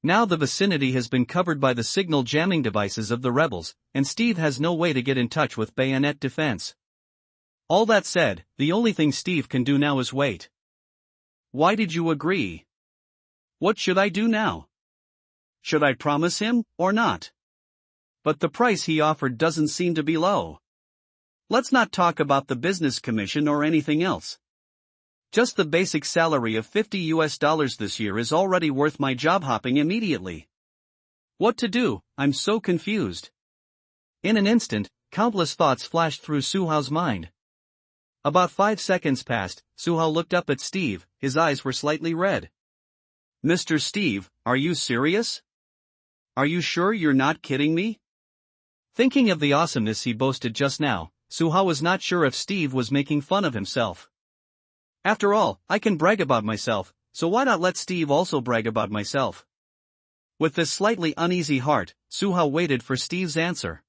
A: Now the vicinity has been covered by the signal jamming devices of the rebels, and Steve has no way to get in touch with bayonet defense. All that said, the only thing Steve can do now is wait.
B: Why did you agree? What should I do now? Should I promise him, or not? But the price he offered doesn't seem to be low. Let's not talk about the business commission or anything else. Just the basic salary of $50 this year is already worth my job hopping immediately. What to do? I'm so confused.
A: In an instant, countless thoughts flashed through Suhao's mind. About 5 seconds passed. Suhao looked up at Steve, his eyes were slightly red.
B: Mr. Steve, are you serious? Are you sure you're not kidding me?
A: Thinking of the awesomeness he boasted just now, Suhao was not sure if Steve was making fun of himself. After all, I can brag about myself, so why not let Steve also brag about myself? With this slightly uneasy heart, Suhao waited for Steve's answer.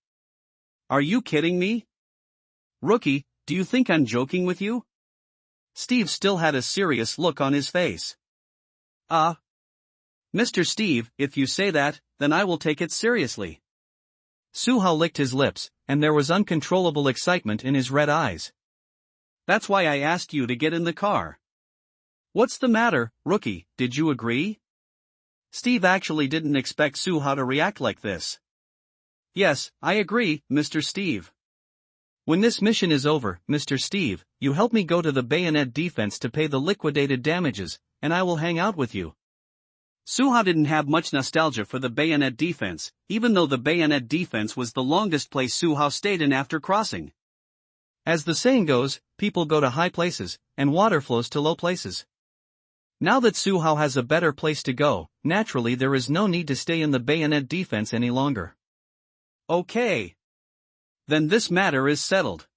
B: Are you kidding me? Rookie, do you think I'm joking with you? Steve still had a serious look on his face. Mr. Steve, if you say that, then I will take it seriously.
A: Suhao licked his lips, and there was uncontrollable excitement in his red eyes.
B: That's why I asked you to get in the car. What's the matter, Rookie, did you agree? Steve actually didn't expect Suhao to react like this. Yes, I agree, Mr. Steve.
A: When this mission is over, Mr. Steve, you help me go to the bayonet defense to pay the liquidated damages, and I will hang out with you.
B: Suhao didn't have much nostalgia for the bayonet defense, even though the bayonet defense was the longest place Suhao stayed in after crossing.
A: As the saying goes, people go to high places, and water flows to low places. Now that Suhao has a better place to go, naturally there is no need to stay in the bayonet defense any longer.
B: Okay. Then this matter is settled.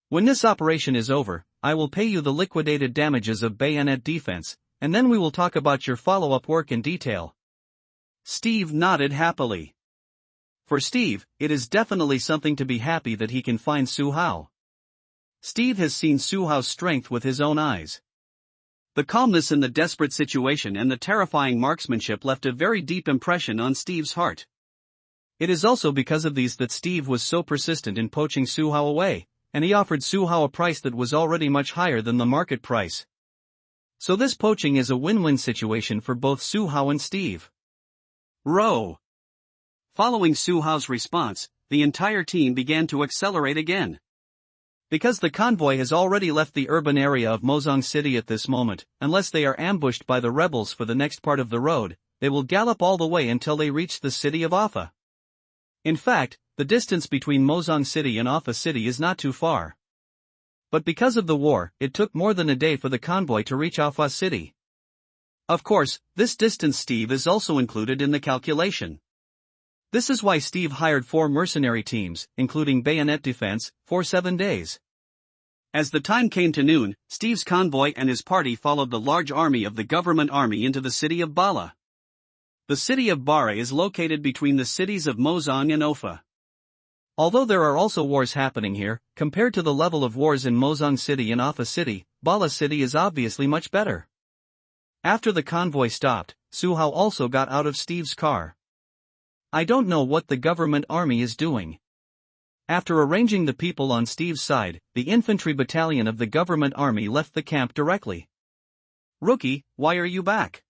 A: When this operation is over, I will pay you the liquidated damages of bayonet defense, and then we will talk about your follow-up work in detail.
B: Steve nodded happily. For Steve, it is definitely something to be happy that he can find Suhao. Steve has seen Suhao's strength with his own eyes. The calmness in the desperate situation and the terrifying marksmanship left a very deep impression on Steve's heart.
A: It is also because of these that Steve was so persistent in poaching Suhao away, and he offered Suhao a price that was already much higher than the market price. So this poaching is a win-win situation for both Suhao and Steve.
B: Row. Following Suhao's response, the entire team began to accelerate again.
A: Because the convoy has already left the urban area of Mozong City at this moment, unless they are ambushed by the rebels for the next part of the road, they will gallop all the way until they reach the city of Offa. In fact, the distance between Mozong City and Offa City is not too far. But because of the war, it took more than a day for the convoy to reach Offa City. Of course, this distance Steve is also included in the calculation. This is why Steve hired 4 mercenary teams, including bayonet defense, for 7 days.
B: As the time came to noon, Steve's convoy and his party followed the large army of the government army into the city of Bala. The city of Bara is located between the cities of Mozong and Offa.
A: Although there are also wars happening here, compared to the level of wars in Mozong City and Offa City, Bala City is obviously much better. After the convoy stopped, Suhao also got out of Steve's car. I don't know what the government army is doing. After arranging the people on Steve's side, the infantry battalion of the government army left the camp directly.
B: Rookie, why are you back?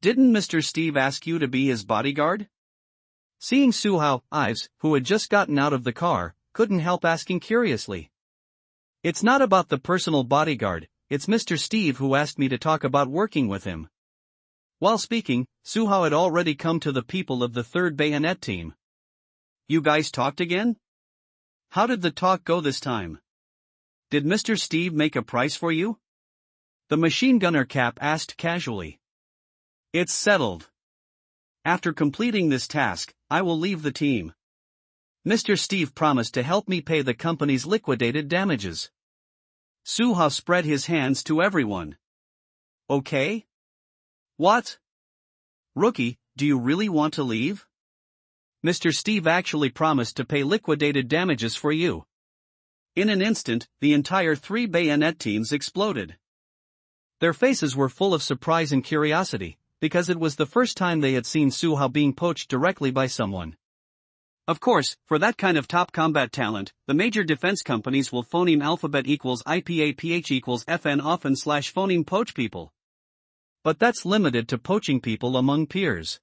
B: Didn't Mr. Steve ask you to be his bodyguard?
A: Seeing Suhao, Ives, who had just gotten out of the car, couldn't help asking curiously. It's not about the personal bodyguard, it's Mr. Steve who asked me to talk about working with him. While speaking, Suhao had already come to the people of the 3rd Bayonet team.
B: You guys talked again? How did the talk go this time? Did Mr. Steve make a price for you?
A: The machine gunner Cap asked casually.
B: It's settled. After completing this task, I will leave the team. Mr. Steve promised to help me pay the company's liquidated damages. Suhao spread his hands to everyone. Okay? What? Rookie, do you really want to leave? Mr. Steve actually promised to pay liquidated damages for you. In an instant, the entire 3 bayonet teams exploded. Their faces were full of surprise and curiosity, because it was the first time they had seen Suhao being poached directly by someone. Of course, for that kind of top combat talent, the major defense companies will phoneme alphabet equals IPAPH equals FN often / phoneme poach people. But that's limited to poaching people among peers.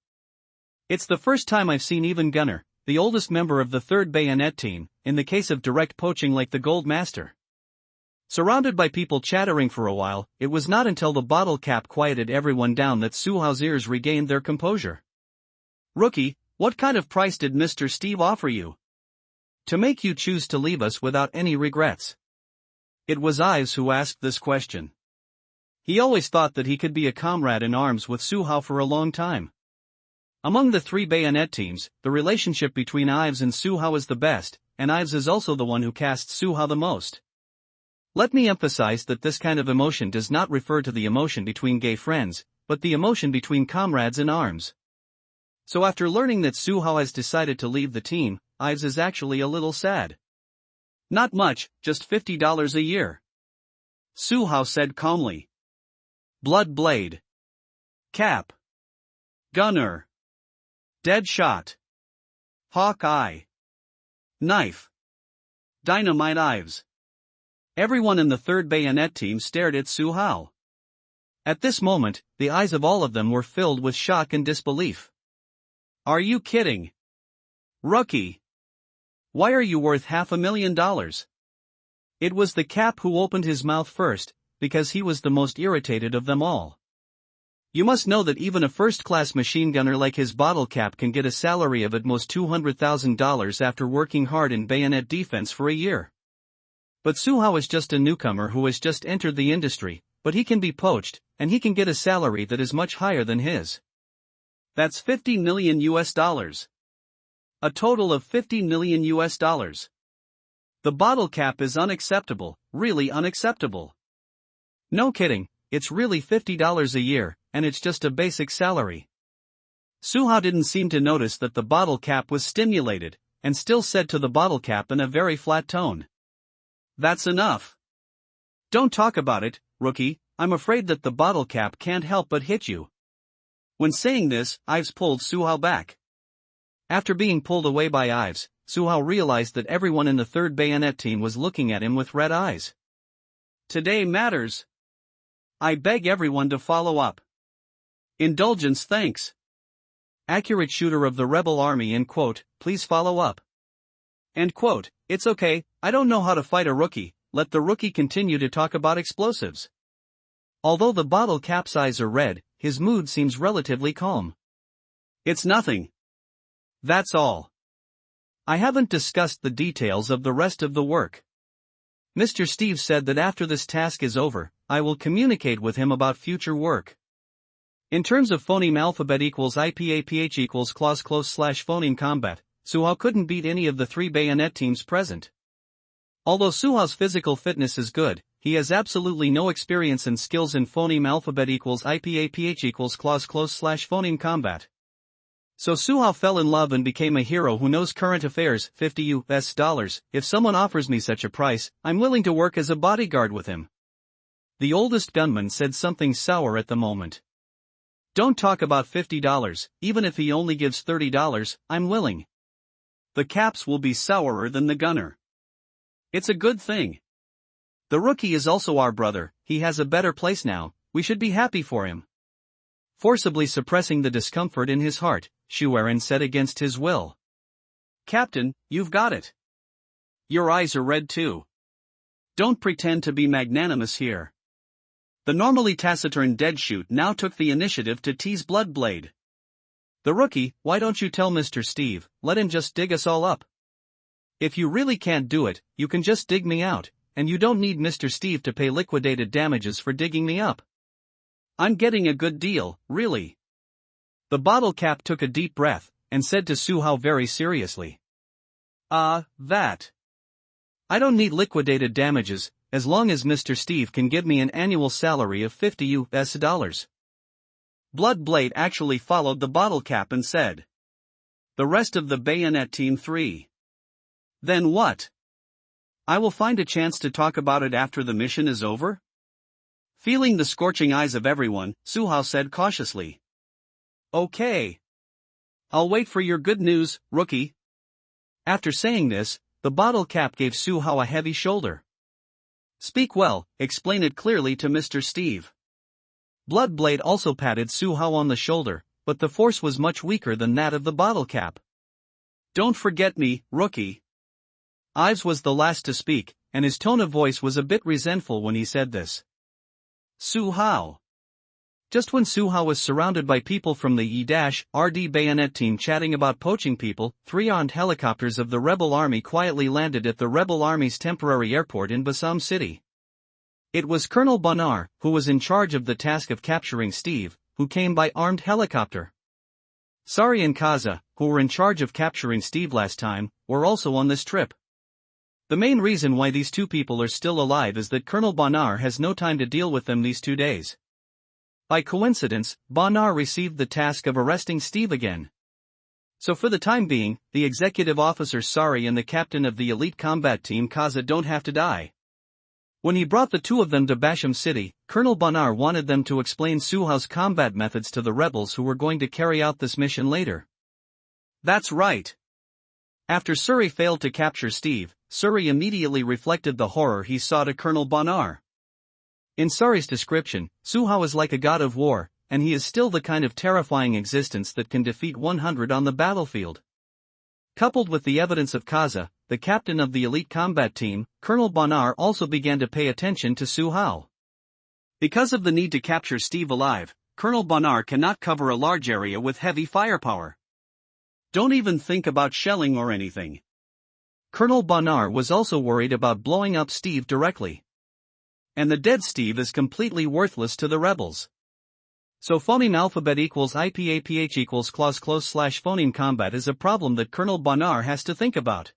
B: It's the first time I've seen even Gunner, the oldest member of the 3rd Bayonet team, in the case of direct poaching like the Gold Master. Surrounded by people chattering for a while, it was not until the bottle cap quieted everyone down that Suhao's ears regained their composure. Rookie, what kind of price did Mr. Steve offer you? To make you choose to leave us without any regrets? It was Ives who asked this question. He always thought that he could be a comrade in arms with Suhao for a long time. Among the 3 bayonet teams, the relationship between Ives and Suhao is the best, and Ives is also the one who casts Suhao the most. Let me emphasize that this kind of emotion does not refer to the emotion between gay friends, but the emotion between comrades in arms. So after learning that Suhao has decided to leave the team, Ives is actually a little sad. Not much, just $50 a year. Suhao said calmly. Blood Blade. Cap. Gunner. Deadshot. Hawkeye. Knife. Dynamite Ives. Everyone in the 3rd Bayonet team stared at Suhao. At this moment, the eyes of all of them were filled with shock and disbelief. Are you kidding? Rookie. Why are you worth $500,000? It was the Cap who opened his mouth first, because he was the most irritated of them all. You must know that even a first-class machine gunner like his bottle cap can get a salary of at most $200,000 after working hard in bayonet defense for a year. But Suhao is just a newcomer who has just entered the industry, but he can be poached, and he can get a salary that is much higher than his. That's $50 million. A total of $50 million. The bottle cap is unacceptable, really unacceptable. No kidding, it's really $50 a year, and it's just a basic salary. Suhao didn't seem to notice that the bottle cap was stimulated, and still said to the bottle cap in a very flat tone. That's enough. Don't talk about it, rookie, I'm afraid that the bottle cap can't help but hit you. When saying this, Ives pulled Suhao back. After being pulled away by Ives, Suhao realized that everyone in the 3rd Bayonet team was looking at him with red eyes. Today matters. I beg everyone to follow up. Indulgence, thanks. Accurate shooter of the rebel army, end quote, please follow up. End quote, it's okay, I don't know how to fight a rookie, let the rookie continue to talk about explosives. Although the bottle cap's eyes are red, his mood seems relatively calm. It's nothing. That's all. I haven't discussed the details of the rest of the work. Mr. Steve said that after this task is over, I will communicate with him about future work. In terms of phoneme alphabet equals IPAPH equals clause close / phoneme combat, Suhao couldn't beat any of the 3 bayonet teams present. Although Suhao's physical fitness is good, he has absolutely no experience and skills in phoneme alphabet equals IPAPH equals clause close / phoneme combat. So Suhao fell in love and became a hero who knows current affairs, $50. If someone offers me such a price, I'm willing to work as a bodyguard with him. The oldest gunman said something sour at the moment. Don't talk about $50, even if he only gives $30, I'm willing. The caps will be sourer than the gunner. It's a good thing. The rookie is also our brother, he has a better place now, we should be happy for him. Forcibly suppressing the discomfort in his heart, Shuaren said against his will. Captain, you've got it. Your eyes are red too. Don't pretend to be magnanimous here. The normally taciturn Deadshoot now took the initiative to tease Bloodblade. The rookie, why don't you tell Mr. Steve, let him just dig us all up. If you really can't do it, you can just dig me out, and you don't need Mr. Steve to pay liquidated damages for digging me up. I'm getting a good deal, really.
A: The bottle cap took a deep breath, and said to Su Hao very seriously. That. I don't need liquidated damages, as long as Mr. Steve can give me an annual salary of $50. Blood Blade actually followed the bottle cap and said. The rest of the Bayonet Team 3. Then what? I will find a chance to talk about it after the mission is over? Feeling the scorching eyes of everyone, Su Hao said cautiously. Okay. I'll wait for your good news, rookie. After saying this, the bottle cap gave Su Hao a heavy shoulder. Speak well, explain it clearly to Mr. Steve. Bloodblade also patted Su Hao on the shoulder, but the force was much weaker than that of the bottle cap. Don't forget me, rookie. Ives was the last to speak, and his tone of voice was a bit resentful when he said this. Su Hao. Just when Su Hao was surrounded by people from the E-RD Bayonet team chatting about poaching people, 3 armed helicopters of the rebel army quietly landed at the rebel army's temporary airport in Bassam City. It was Colonel Bonar, who was in charge of the task of capturing Steve, who came by armed helicopter. Sari and Kaza, who were in charge of capturing Steve last time, were also on this trip. The main reason why these two people are still alive is that Colonel Bonar has no time to deal with them these 2 days. By coincidence, Bonar received the task of arresting Steve again. So for the time being, the executive officer Sari and the captain of the elite combat team Kaza don't have to die. When he brought the 2 of them to Basham City, Colonel Bonar wanted them to explain Su Hao's combat methods to the rebels who were going to carry out this mission later. That's right. After Suri failed to capture Steve, Suri immediately reflected the horror he saw to Colonel Bonar. In Suri's description, Su Hao is like a god of war, and he is still the kind of terrifying existence that can defeat 100 on the battlefield. Coupled with the evidence of Kaza, the captain of the elite combat team, Colonel Bonar also began to pay attention to Su Hao. Because of the need to capture Steve alive, Colonel Bonar cannot cover a large area with heavy firepower. Don't even think about shelling or anything. Colonel Bonar was also worried about blowing up Steve directly. And the dead Steve is completely worthless to the rebels. So phoneme alphabet equals IPAPH equals clause close / phoneme combat is a problem that Colonel Bonar has to think about.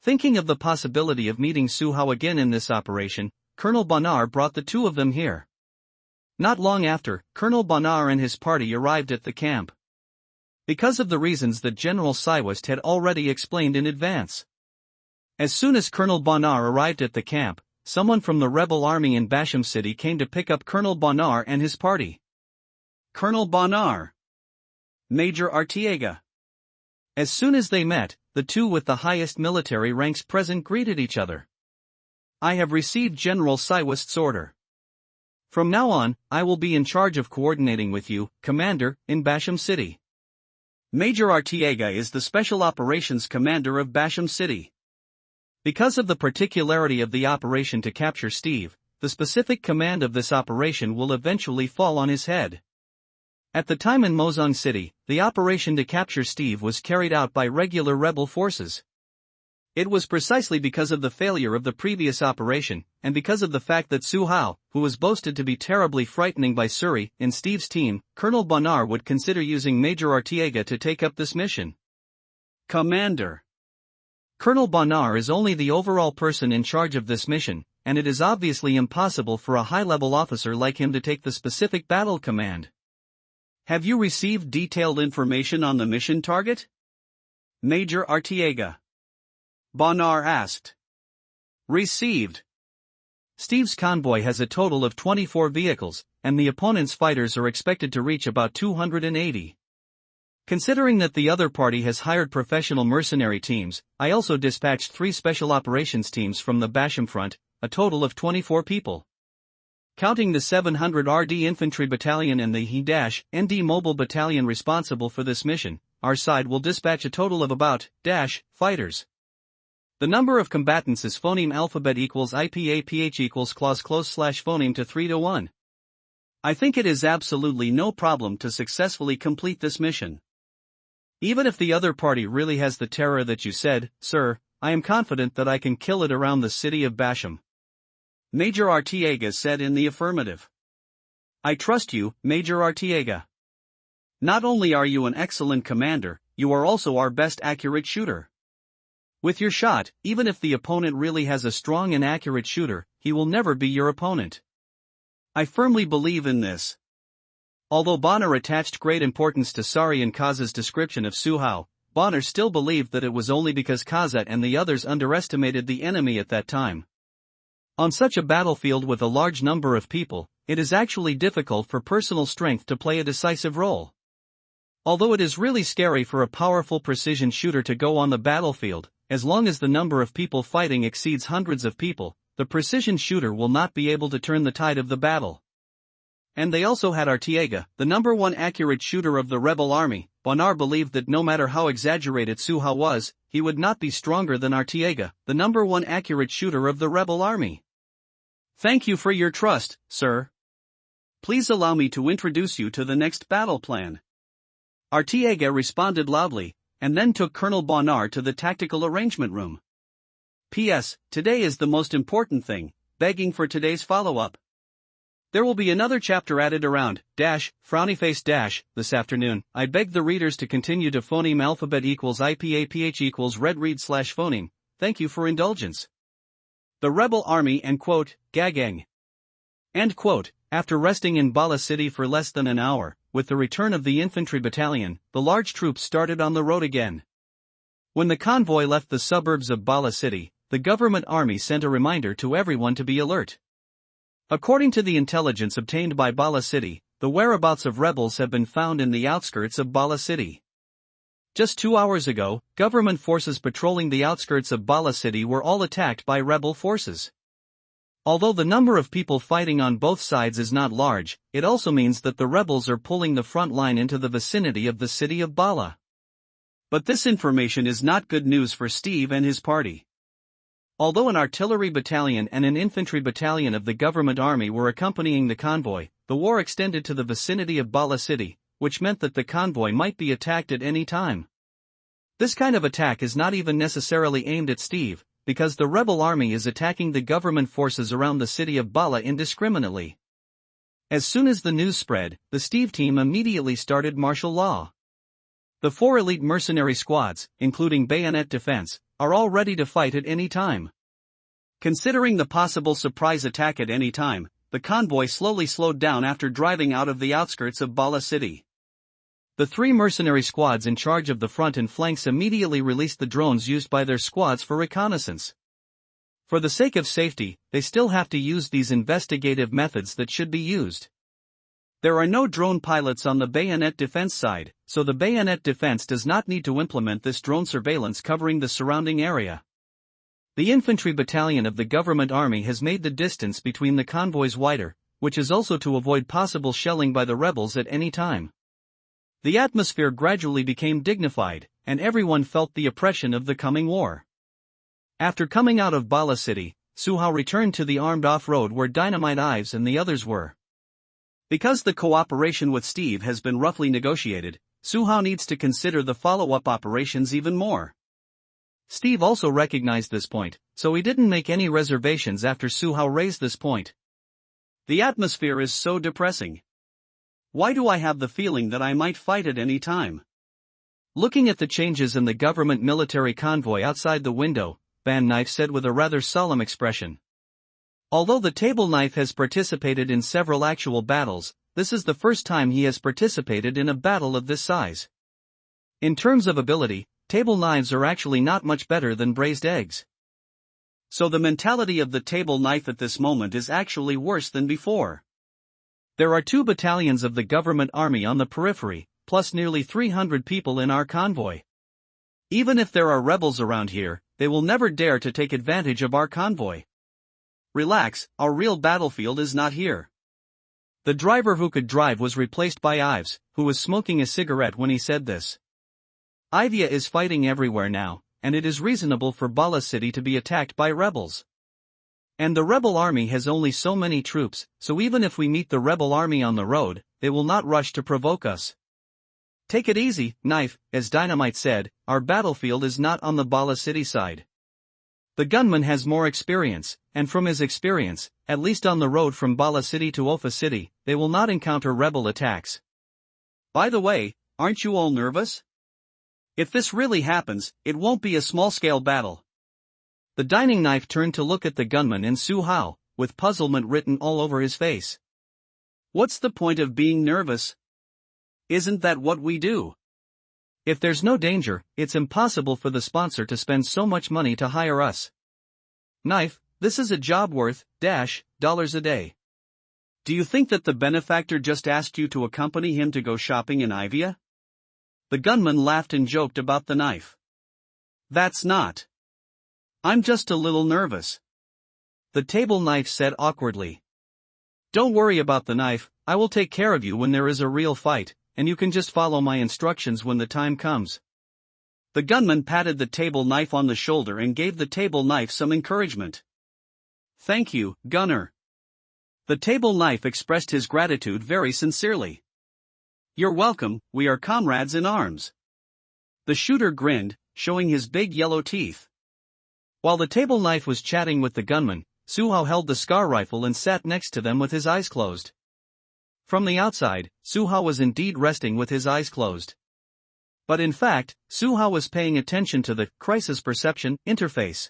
A: Thinking of the possibility of meeting Su Hao again in this operation, Colonel Bonar brought the 2 of them here. Not long after, Colonel Bonar and his party arrived at the camp. Because of the reasons that General Siwast had already explained in advance. As soon as Colonel Bonar arrived at the camp, someone from the rebel army in Basham City came to pick up Colonel Bonar and his party. Colonel Bonar. Major Artiega. As soon as they met, the 2 with the highest military ranks present greeted each other. I have received General Siwast's order. From now on, I will be in charge of coordinating with you, Commander, in Basham City. Major Artiega is the Special Operations Commander of Basham City. Because of the particularity of the operation to capture Steve, the specific command of this operation will eventually fall on his head. At the time in Mozong City, the operation to capture Steve was carried out by regular rebel forces. It was precisely because of the failure of the previous operation, and because of the fact that Su Hao, who was boasted to be terribly frightening by Suri, in Steve's team, Colonel Bonar would consider using Major Artiega to take up this mission. Commander. Colonel Bonar is only the overall person in charge of this mission, and it is obviously impossible for a high-level officer like him to take the specific battle command. Have you received detailed information on the mission target? Major Artiega. Bonar asked. Received. Steve's convoy has a total of 24 vehicles, and the opponent's fighters are expected to reach about 280. Considering that the other party has hired professional mercenary teams, I also dispatched 3 special operations teams from the Basham front, a total of 24 people. Counting the 700 RD Infantry Battalion and the He-ND Mobile Battalion responsible for this mission, our side will dispatch a total of about fighters. The number of combatants is phoneme alphabet equals IPAPH equals clause close / phoneme to 3 to 1. I think it is absolutely no problem to successfully complete this mission. Even if the other party really has the terror that you said, sir, I am confident that I can kill it around the city of Basham. Major Artiega said in the affirmative. I trust you, Major Artiega.
B: Not only are you an excellent commander, you are also our best accurate shooter. With your shot, even if the opponent really has a strong and accurate shooter, he will never be your opponent. I firmly believe in this. Although Bonner attached great importance to Sari and Kaza's description of Su Hao, Bonner still believed that it was only because Kaza and the others underestimated the enemy at that time. On such a battlefield with a large number of people, it is actually difficult for personal strength to play a decisive role. Although it is really scary for a powerful precision shooter to go on the battlefield, as long as the number of people fighting exceeds hundreds of people, the precision shooter will not be able to turn the tide of the battle. And they also had Artiega, the number one accurate shooter of the rebel army. Bonner believed that no matter how exaggerated Su Hao was, he would not be stronger than Artiega, the number one accurate shooter of the rebel army. Thank you for your trust, sir. Please allow me to introduce you to the next battle plan. Artiega responded loudly, and then took Colonel Bonner to the tactical arrangement room. P.S. Today is the most important thing, begging for today's follow-up. There will be another chapter added around, frowny face this afternoon. I beg the readers to continue to phoneme alphabet equals IPAPH equals red read / phoneme. Thank you for indulgence. The rebel army and gagang. End quote. After resting in Bala City for less than an hour, with the return of the infantry battalion, the large troops started on the road again. When the convoy left the suburbs of Bala City, the government army sent a reminder to everyone to be alert. According to the intelligence obtained by Bala City, the whereabouts of rebels have been found in the outskirts of Bala City. Just 2 hours ago, government forces patrolling the outskirts of Bala City were all attacked by rebel forces. Although the number of people fighting on both sides is not large, it also means that the rebels are pulling the front line into the vicinity of the city of Bala. But this information is not good news for Steve and his party. Although an artillery battalion and an infantry battalion of the government army were accompanying the convoy, the war extended to the vicinity of Bala City, which meant that the convoy might be attacked at any time. This kind of attack is not even necessarily aimed at Steve, because the rebel army is attacking the government forces around the city of Bala indiscriminately. As soon as the news spread, the Steve team immediately started martial law. The 4 elite mercenary squads, including bayonet defense, are all ready to fight at any time. Considering the possible surprise attack at any time, the convoy slowly slowed down after driving out of the outskirts of Bala City. The 3 mercenary squads in charge of the front and flanks immediately released the drones used by their squads for reconnaissance. For the sake of safety, they still have to use these investigative methods that should be used. There are no drone pilots on the bayonet defense side, so the bayonet defense does not need to implement this drone surveillance covering the surrounding area. The infantry battalion of the government army has made the distance between the convoys wider, which is also to avoid possible shelling by the rebels at any time. The atmosphere gradually became dignified, and everyone felt the oppression of the coming war. After coming out of Bala City, Su Hao returned to the armed off-road where Dynamite Ives and the others were. Because the cooperation with Steve has been roughly negotiated, Su Hao needs to consider the follow-up operations even more. Steve also recognized this point, so he didn't make any reservations after Su Hao raised this point. The atmosphere is so depressing. Why do I have the feeling that I might fight at any time? Looking at the changes in the government military convoy outside the window, Ban Knife said with a rather solemn expression. Although the table knife has participated in several actual battles, this is the first time he has participated in a battle of this size. In terms of ability, table knives are actually not much better than braised eggs. So the mentality of the table knife at this moment is actually worse than before. There are 2 battalions of the government army on the periphery, plus nearly 300 people in our convoy. Even if there are rebels around here, they will never dare to take advantage of our convoy. Relax, our real battlefield is not here. The driver who could drive was replaced by Ives, who was smoking a cigarette when he said this. Ivia is fighting everywhere now, and it is reasonable for Bala City to be attacked by rebels. And the rebel army has only so many troops, so even if we meet the rebel army on the road, they will not rush to provoke us. Take it easy, Knife, as Dynamite said, our battlefield is not on the Bala City side. The gunman has more experience, and from his experience, at least on the road from Bala City to Ofa City, they will not encounter rebel attacks. By the way, aren't you all nervous? If this really happens, it won't be a small-scale battle.
A: The dining knife turned to look at the gunman and Su Hao, with puzzlement written all over his face.
B: What's the point of being nervous? Isn't that what we do?
A: If there's no danger, it's impossible for the sponsor to spend so much money to hire us. Knife, this is a job worth $dollars a day.
B: Do you think that the benefactor just asked you to accompany him to go shopping in Ivia? The gunman laughed and joked about the knife. That's not. I'm just a little nervous.
A: The table knife said awkwardly. Don't worry about the knife, I will take care of you when there is a real fight, and you can just follow my instructions when the time comes.
B: The gunman patted the table knife on the shoulder and gave the table knife some encouragement. Thank you, Gunner. The table knife expressed his gratitude very sincerely. You're welcome, we are comrades in arms. The shooter grinned, showing his big yellow teeth.
A: While the table knife was chatting with the gunman, Su Hao held the scar rifle and sat next to them with his eyes closed. From the outside, Su Hao was indeed resting with his eyes closed. But in fact, Su Hao was paying attention to the crisis perception interface.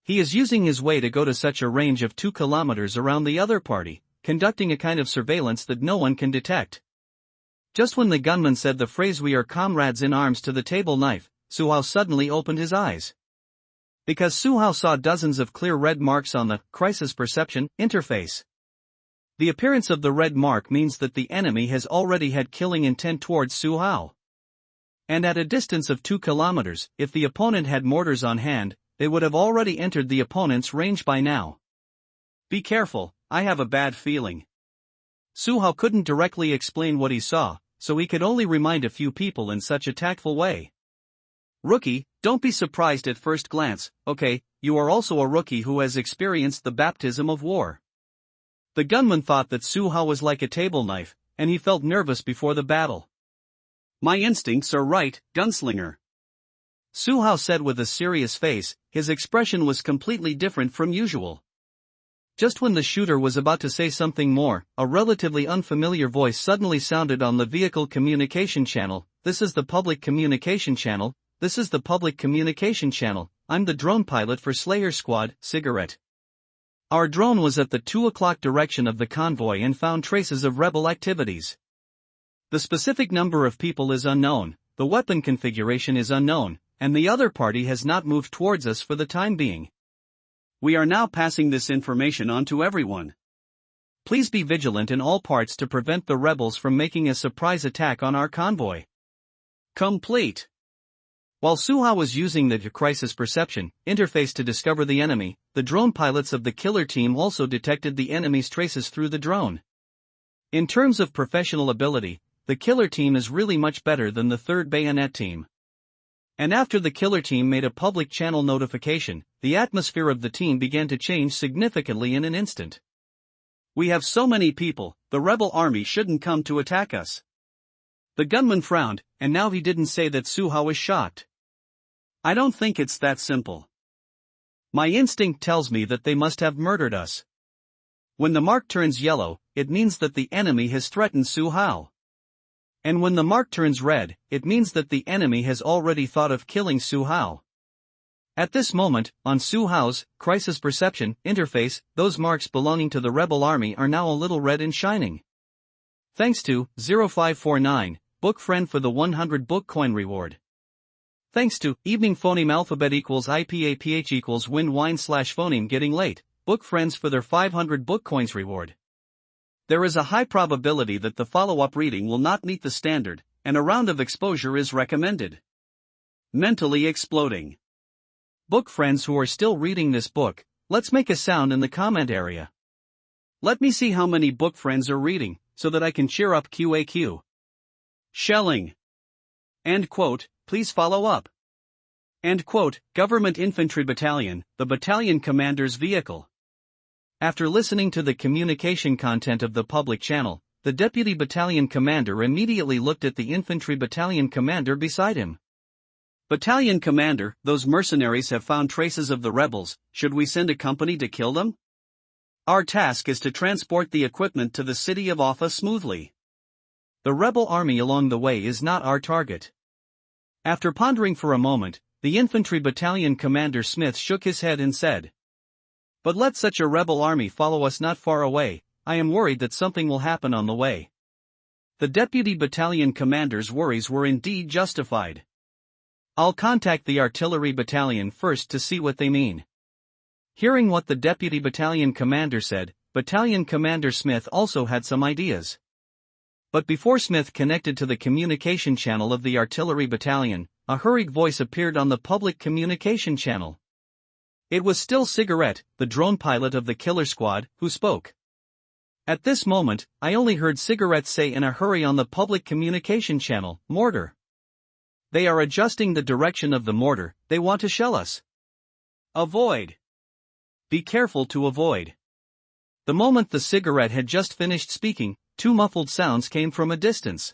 A: He is using his way to go to such a range of 2 kilometers around the other party, conducting a kind of surveillance that no one can detect. Just when the gunman said the phrase "we are comrades in arms" to the table knife, Su Hao suddenly opened his eyes. Because Su Hao saw dozens of clear red marks on the crisis perception interface. The appearance of the red mark means that the enemy has already had killing intent towards Su Hao. And at a distance of 2 kilometers, if the opponent had mortars on hand, they would have already entered the opponent's range by now.
B: Be careful, I have a bad feeling.
A: Su Hao couldn't directly explain what he saw, so he could only remind a few people in such a tactful way.
B: Rookie, don't be surprised at first glance, okay, you are also a rookie who has experienced the baptism of war.
A: The gunman thought that Su Hao was like a table knife, and he felt nervous before the battle.
B: My instincts are right, gunslinger.
A: Su Hao said with a serious face, his expression was completely different from usual. Just when the shooter was about to say something more, a relatively unfamiliar voice suddenly sounded on the vehicle communication channel. This is the public communication channel, this is the public communication channel, I'm the drone pilot for Slayer Squad, Cigarette. Our drone was at the 2 o'clock direction of the convoy and found traces of rebel activities. The specific number of people is unknown, the weapon configuration is unknown, and the other party has not moved towards us for the time being.
B: We are now passing this information on to everyone.
A: Please be vigilant in all parts to prevent the rebels from making a surprise attack on our convoy.
B: Complete.
A: While Su Hao was using the crisis perception interface to discover the enemy, the drone pilots of the killer team also detected the enemy's traces through the drone. In terms of professional ability, the killer team is really much better than the 3rd Bayonet team. And after the killer team made a public channel notification, the atmosphere of the team began to change significantly in an instant.
B: We have so many people, the rebel army shouldn't come to attack us.
A: The gunman frowned, and now he didn't say that Su Hao was shocked.
B: I don't think it's that simple.
A: My instinct tells me that they must have murdered us. When the mark turns yellow, it means that the enemy has threatened Su Hao. And when the mark turns red, it means that the enemy has already thought of killing Su Hao. At this moment, on Su Hao's crisis perception interface, those marks belonging to the rebel army are now a little red and shining. Thanks to 0549, book friend for the 100 book coin reward. Thanks to evening phoneme alphabet equals IPAPH equals win wine / phoneme getting late, book friends for their 500 book coins reward. There is a high probability that the follow-up reading will not meet the standard, and a round of exposure is recommended.
B: Mentally exploding.
A: Book friends who are still reading this book, let's make a sound in the comment area.
B: Let me see how many book friends are reading, so that I can cheer up QAQ. Shelling. End quote, please follow up. End quote, Government Infantry Battalion, the battalion commander's vehicle.
A: After listening to the communication content of the public channel, the deputy battalion commander immediately looked at the infantry battalion commander beside him.
B: Battalion commander, those mercenaries have found traces of the rebels, should we send a company to kill them? Our task is to transport the equipment to the city of Offa smoothly.
A: The rebel army along the way is not our target. After pondering for a moment, the infantry battalion commander Smith shook his head and said, "But let such a rebel army follow us not far away, I am worried that something will happen on the way." The deputy battalion commander's worries were indeed justified. "I'll contact the artillery battalion first to see what they mean." Hearing what the deputy battalion commander said, Battalion Commander Smith also had some ideas. But before Smith connected to the communication channel of the artillery battalion, a hurried voice appeared on the public communication channel. It was still Cigarette, the drone pilot of the killer squad, who spoke. At this moment, I only heard Cigarette say in a hurry on the public communication channel, "Mortar. They are adjusting the direction of the mortar, they want to shell us. Avoid. Be careful to avoid." The moment the Cigarette had just finished speaking, two muffled sounds came from a distance.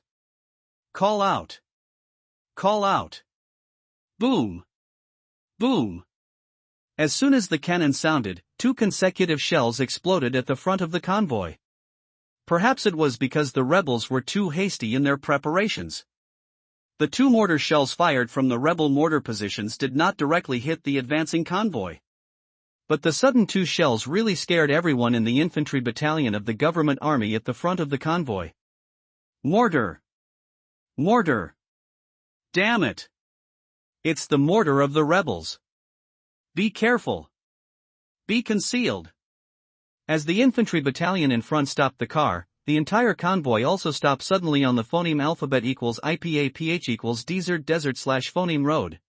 A: "Call out. Call out. Boom. Boom." As soon as the cannon sounded, two consecutive shells exploded at the front of the convoy. Perhaps it was because the rebels were too hasty in their preparations. The two mortar shells fired from the rebel mortar positions did not directly hit the advancing convoy. But the sudden two shells really scared everyone in the infantry battalion of the government army at the front of the convoy. "Mortar! Mortar! Damn it! It's the mortar of the rebels! Be careful! Be concealed!" As the infantry battalion in front stopped the car, the entire convoy also stopped suddenly on the phoneme alphabet equals IPA/PH equals desert/phoneme road.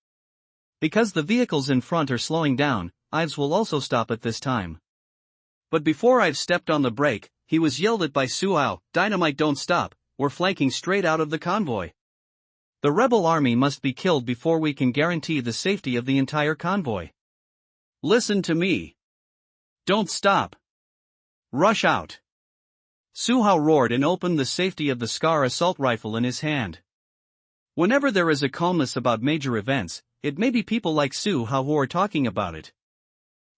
A: Because the vehicles in front are slowing down, Ives will also stop at this time. But before Ives stepped on the brake, he was yelled at by Suhao, "Dynamite, don't stop, we're flanking straight out of the convoy. The rebel army must be killed before we can guarantee the safety of the entire convoy. Listen to me. Don't stop. Rush out." Suhao roared and opened the safety of the Scar assault rifle in his hand. Whenever there is a calmness about major events, it may be people like Suhao who are talking about it.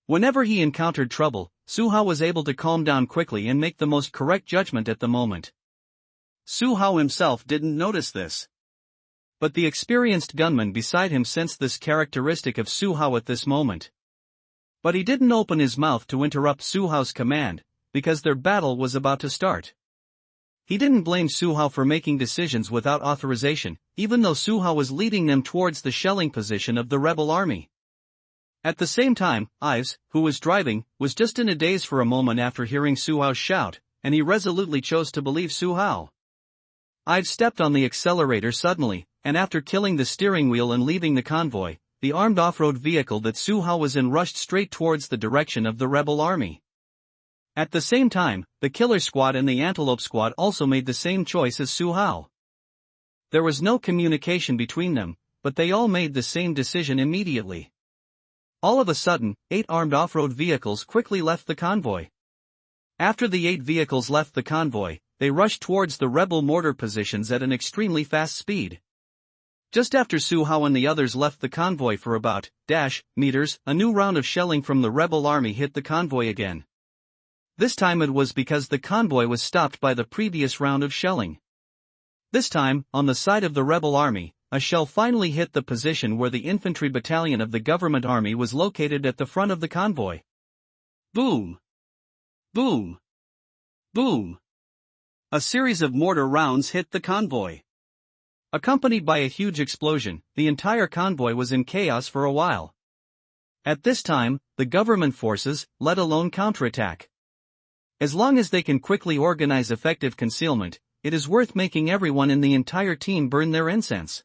A: Whenever he encountered trouble, Suhao was able to calm down quickly and make the most correct judgment at the moment. Suhao himself didn't notice this. But the experienced gunman beside him sensed this characteristic of Suhao at this moment. But he didn't open his mouth to interrupt Suhao's command, because their battle was about to start. He didn't blame Suhao for making decisions without authorization, even though Suhao was leading them towards the shelling position of the rebel army. At the same time, Ives, who was driving, was just in a daze for a moment after hearing Suhao's shout, and he resolutely chose to believe Suhao. Ives stepped on the accelerator suddenly, and after killing the steering wheel and leaving the convoy, the armed off-road vehicle that Suhao was in rushed straight towards the direction of the rebel army. At the same time, the Killer Squad and the Antelope Squad also made the same choice as Suhao. There was no communication between them, but they all made the same decision immediately. All of a sudden, 8 armed off-road vehicles quickly left the convoy. After the 8 vehicles left the convoy, they rushed towards the rebel mortar positions at an extremely fast speed. Just after Suhao and the others left the convoy for about meters, a new round of shelling from the rebel army hit the convoy again. This time it was because the convoy was stopped by the previous round of shelling. This time, on the side of the rebel army, a shell finally hit the position where the infantry battalion of the government army was located at the front of the convoy. Boom! Boom! Boom! A series of mortar rounds hit the convoy. Accompanied by a huge explosion, the entire convoy was in chaos for a while. At this time, the government forces, let alone counterattack. As long as they can quickly organize effective concealment, it is worth making everyone in the entire team burn their incense.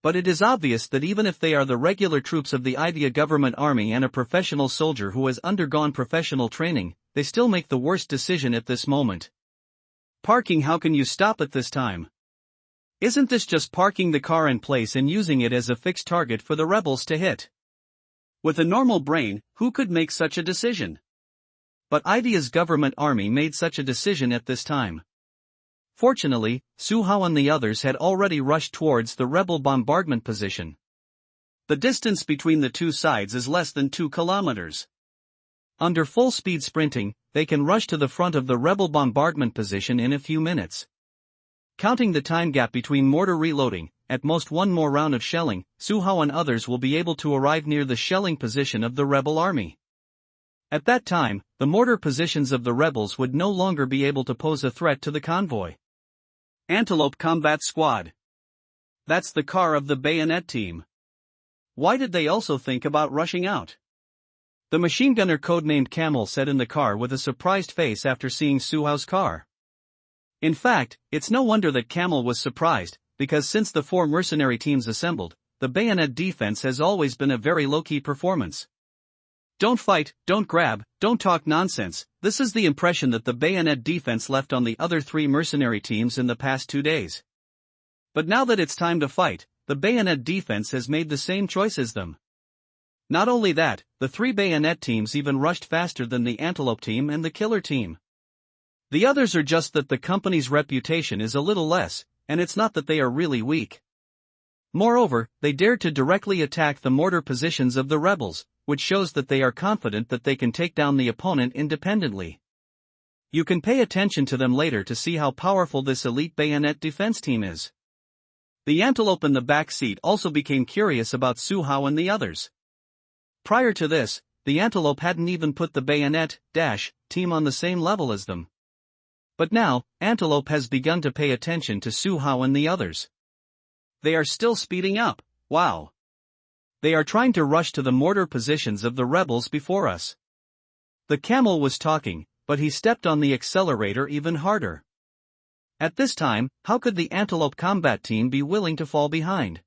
A: But it is obvious that even if they are the regular troops of the India government army and a professional soldier who has undergone professional training, they still make the worst decision at this moment. Parking. How can you stop at this time? Isn't this just parking the car in place and using it as a fixed target for the rebels to hit? With a normal brain, who could make such a decision? But India's government army made such a decision at this time. Fortunately, Suhao and the others had already rushed towards the rebel bombardment position. The distance between the two sides is less than 2 kilometers. Under full speed sprinting, they can rush to the front of the rebel bombardment position in a few minutes. Counting the time gap between mortar reloading, at most one more round of shelling, Su Hao and others will be able to arrive near the shelling position of the rebel army. At that time, the mortar positions of the rebels would no longer be able to pose a threat to the convoy.
B: Antelope Combat Squad. That's the car of the bayonet team. Why did they also think about rushing out?
A: The machine gunner codenamed Camel said in the car with a surprised face after seeing Su Hao's car. In fact, it's no wonder that Camel was surprised, because since the 4 mercenary teams assembled, the bayonet defense has always been a very low-key performance. Don't fight, don't grab, don't talk nonsense. This is the impression that the bayonet defense left on the other 3 mercenary teams in the past 2 days. But now that it's time to fight, the bayonet defense has made the same choice as them. Not only that, the 3 bayonet teams even rushed faster than the Antelope team and the Killer team. The others are just that the company's reputation is a little less, and it's not that they are really weak. Moreover, they dared to directly attack the mortar positions of the rebels, which shows that they are confident that they can take down the opponent independently. You can pay attention to them later to see how powerful this elite bayonet defense team is. The Antelope in the back seat also became curious about Su Hao and the others. Prior to this, the Antelope hadn't even put the bayonet team on the same level as them. But now, Antelope has begun to pay attention to Su Hao and the others. They are still speeding up, wow. They are trying to rush to the mortar positions of the rebels before us. The Camel was talking, but he stepped on the accelerator even harder. At this time, how could the Antelope combat team be willing to fall behind?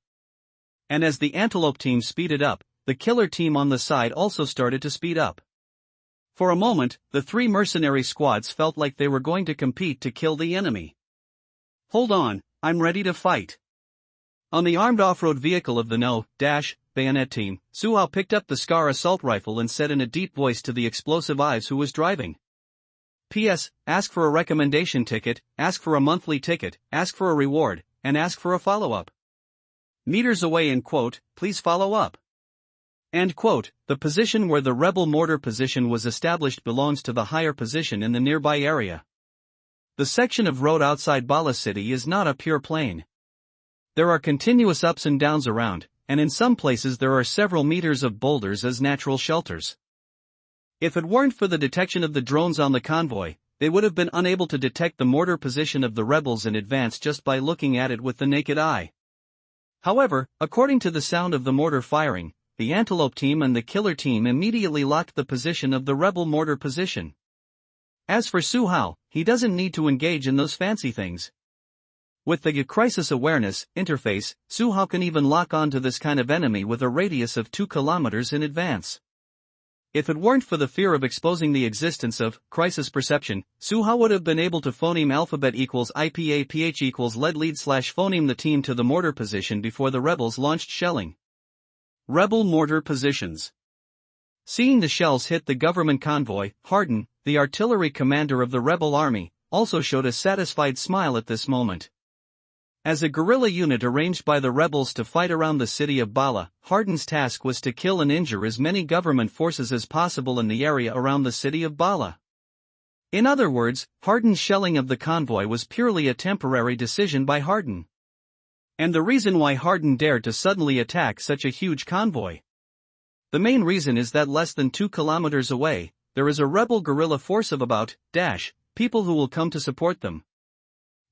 A: And as the Antelope team speeded up, the Killer team on the side also started to speed up. For a moment, the 3 mercenary squads felt like they were going to compete to kill the enemy. Hold on, I'm ready to fight. On the armed off-road vehicle of the bayonet team, Su Hao picked up the Scar assault rifle and said in a deep voice to the explosive Ives who was driving. P.S. Ask for a recommendation ticket, ask for a monthly ticket, ask for a reward, and ask for a follow-up. Meters away in quote, please follow up. End quote. The position where the rebel mortar position was established belongs to the higher position in the nearby area. The section of road outside Bala City is not a pure plain. There are continuous ups and downs around, and in some places there are several meters of boulders as natural shelters. If it weren't for the detection of the drones on the convoy, they would have been unable to detect the mortar position of the rebels in advance just by looking at it with the naked eye. However, according to the sound of the mortar firing, the Antelope team and the Killer team immediately locked the position of the rebel mortar position. As for Su Hao, he doesn't need to engage in those fancy things. With the crisis awareness interface, Su Hao can even lock onto this kind of enemy with a radius of 2 kilometers in advance. If it weren't for the fear of exposing the existence of crisis perception, Su Hao would have been able to phoneme alphabet equals IPA PH equals lead lead / phoneme the team to the mortar position before the rebels launched shelling. Rebel mortar positions. Seeing the shells hit the government convoy, Hardin, the artillery commander of the rebel army, also showed a satisfied smile at this moment. As a guerrilla unit arranged by the rebels to fight around the city of Bala, Hardin's task was to kill and injure as many government forces as possible in the area around the city of Bala. In other words, Hardin's shelling of the convoy was purely a temporary decision by Hardin. And the reason why Hardin dared to suddenly attack such a huge convoy. The main reason is that less than 2 kilometers away, there is a rebel guerrilla force of about people who will come to support them.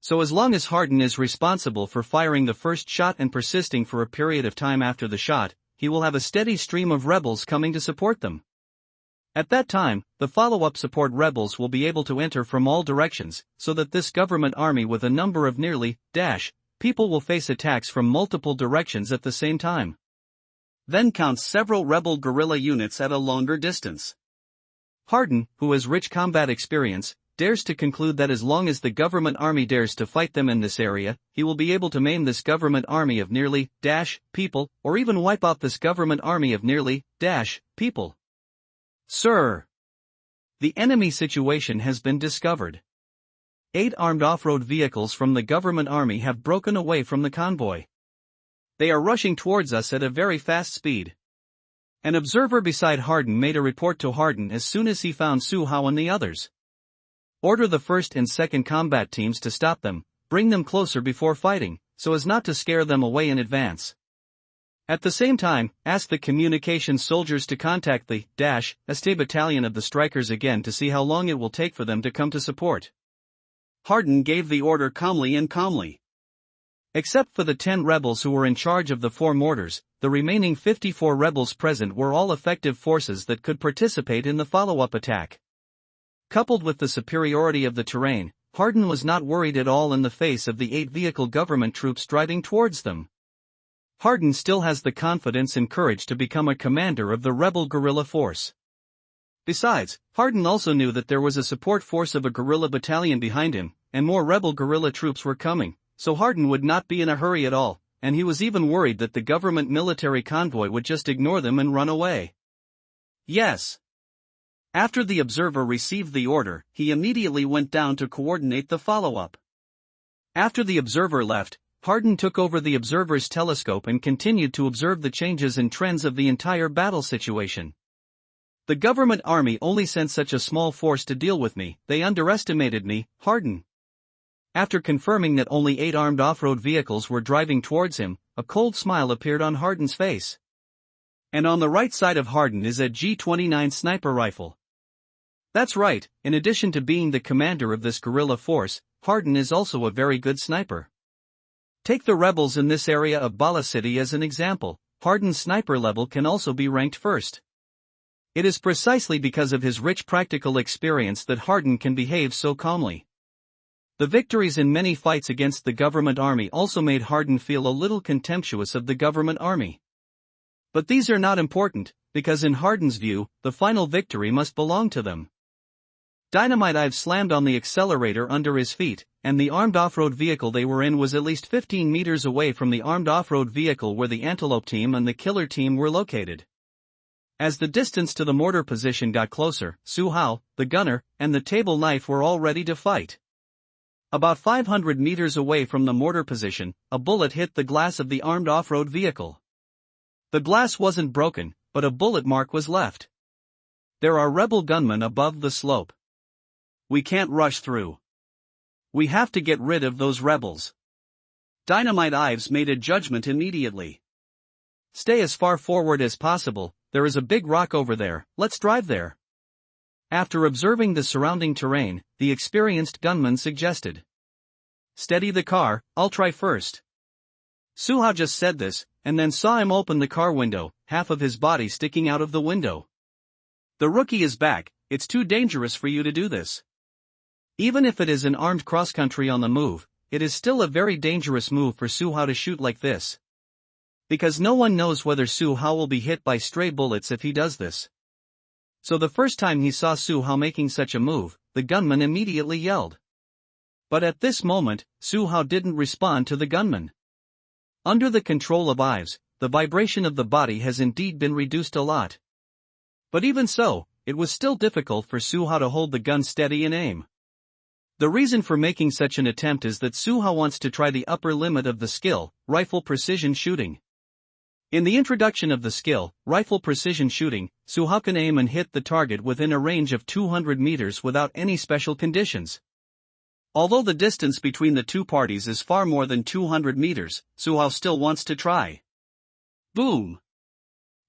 A: So as long as Hardin is responsible for firing the first shot and persisting for a period of time after the shot, he will have a steady stream of rebels coming to support them. At that time, the follow-up support rebels will be able to enter from all directions, so that this government army with a number of nearly people will face attacks from multiple directions at the same time. Then count several rebel guerrilla units at a longer distance. Hardin, who has rich combat experience, dares to conclude that as long as the government army dares to fight them in this area, he will be able to maim this government army of nearly people, or even wipe out this government army of nearly people. Sir! The enemy situation has been discovered. 8 armed off-road vehicles from the government army have broken away from the convoy. They are rushing towards us at a very fast speed. An observer beside Hardin made a report to Hardin as soon as he found Su Hao and the others. Order the 1st and 2nd combat teams to stop them, bring them closer before fighting, so as not to scare them away in advance. At the same time, ask the communications soldiers to contact the ST battalion of the strikers again to see how long it will take for them to come to support.
B: Hardin gave the order calmly.
A: Except for the 10 rebels who were in charge of the 4 mortars, the remaining 54 rebels present were all effective forces that could participate in the follow-up attack. Coupled with the superiority of the terrain, Hardin was not worried at all in the face of the 8-vehicle government troops striding towards them. Hardin still has the confidence and courage to become a commander of the rebel guerrilla force. Besides, Hardin also knew that there was a support force of a guerrilla battalion behind him, and more rebel guerrilla troops were coming, so Hardin would not be in a hurry at all, and he was even worried that the government military convoy would just ignore them and run away.
B: Yes. After the observer received the order, he immediately went down to coordinate the follow-up. After the observer left, Hardin took over the observer's telescope and continued to observe the changes and trends of the entire battle situation. The government army only sent such a small force to deal with me, they underestimated me, Hardin. After confirming that only 8 armed off-road vehicles were driving towards him, a cold smile appeared on Hardin's face. And on the right side of Hardin is a G29 sniper rifle. That's right, in addition to being the commander of this guerrilla force, Hardin is also a very good sniper. Take the rebels in this area of Bala City as an example. Hardin's sniper level can also be ranked first. It is precisely because of his rich practical experience that Hardin can behave so calmly. The victories in many fights against the government army also made Hardin feel a little contemptuous of the government army. But these are not important, because in Hardin's view, the final victory must belong to them. Dynamite Ives slammed on the accelerator under his feet, and the armed off-road vehicle they were in was at least 15 meters away from the armed off-road vehicle where the Antelope team and the Killer team were located. As the distance to the mortar position got closer, Su Hao, the gunner, and the table knife were all ready to fight. About 500 meters away from the mortar position, a bullet hit the glass of the armed off-road vehicle. The glass wasn't broken, but a bullet mark was left. There are rebel gunmen above the slope. We can't rush through. We have to get rid of those rebels. Dynamite Ives made a judgment immediately. Stay as far forward as possible, there is a big rock over there, let's drive there. After observing the surrounding terrain, the experienced gunman suggested. Steady the car, I'll try first. Su Hao just said this, and then saw him open the car window, half of his body sticking out of the window. The rookie is back, it's too dangerous for you to do this. Even if it is an armed cross-country on the move, it is still a very dangerous move for Su Hao to shoot like this. Because no one knows whether Su Hao will be hit by stray bullets if he does this. So the first time he saw Su Hao making such a move, the gunman immediately yelled. But at this moment, Su Hao didn't respond to the gunman. Under the control of Ives, the vibration of the body has indeed been reduced a lot. But even so, it was still difficult for Su Hao to hold the gun steady and aim. The reason for making such an attempt is that Su Hao wants to try the upper limit of the skill, rifle precision shooting. In the introduction of the skill, rifle precision shooting, Su Hao can aim and hit the target within a range of 200 meters without any special conditions. Although the distance between the two parties is far more than 200 meters, Su Hao still wants to try. Boom!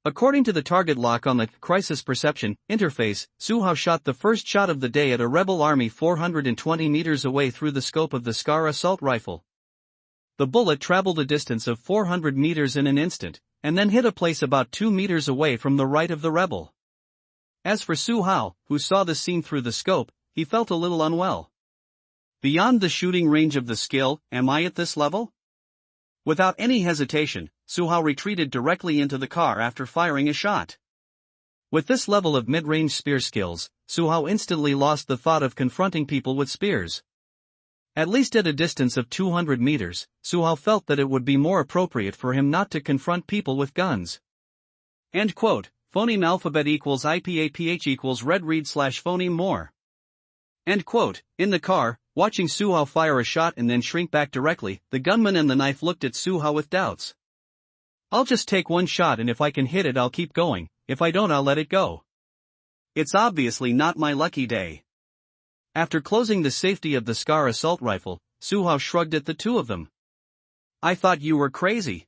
B: According to the target lock on the crisis perception interface, Su Hao shot the first shot of the day at a rebel army 420 meters away through the scope of the Scar assault rifle. The bullet traveled a distance of 400 meters in an instant, and then hit a place about 2 meters away from the right of the rebel. As for Su Hao, who saw the scene through the scope, he felt a little unwell. Beyond the shooting range of the skill, am I at this level? Without any hesitation, Su Hao retreated directly into the car after firing a shot. With this level of mid-range spear skills, Su Hao instantly lost the thought of confronting people with spears. At least at a distance of 200 meters, Su Hao felt that it would be more appropriate for him not to confront people with guns. End quote. Phoneme alphabet equals IPAPH equals red read / phoneme more. End quote. In the car, watching Su Hao fire a shot and then shrink back directly, the gunman and the knife looked at Su Hao with doubts. I'll just take one shot, and if I can hit it I'll keep going, if I don't I'll let it go. It's obviously not my lucky day. After closing the safety of the Scar assault rifle, Suhao shrugged at the two of them. I thought you were crazy.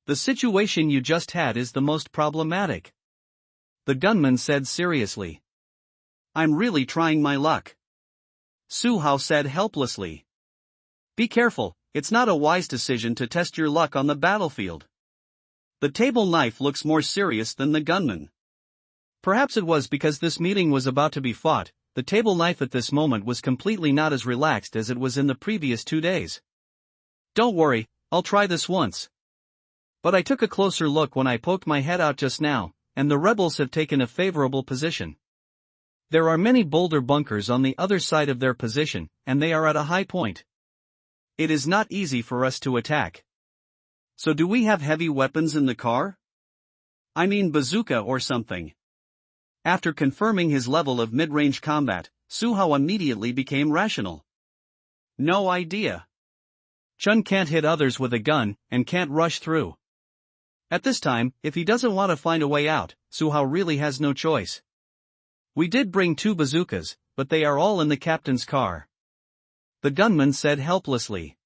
B: The situation you just had is the most problematic. The gunman said seriously. I'm really trying my luck. Suhao said helplessly. Be careful, it's not a wise decision to test your luck on the battlefield. The table knife looks more serious than the gunman. Perhaps it was because this meeting was about to be fought. The table knife at this moment was completely not as relaxed as it was in the previous 2 days. Don't worry, I'll try this once. But I took a closer look when I poked my head out just now, and the rebels have taken a favorable position. There are many boulder bunkers on the other side of their position, and they are at a high point. It is not easy for us to attack. So do we have heavy weapons in the car? I mean bazooka or something. After confirming his level of mid-range combat, Suhao immediately became rational. No idea. Chun can't hit others with a gun, and can't rush through. At this time, if he doesn't want to find a way out, Suhao really has no choice. We did bring 2 bazookas, but they are all in the captain's car. The gunman said helplessly.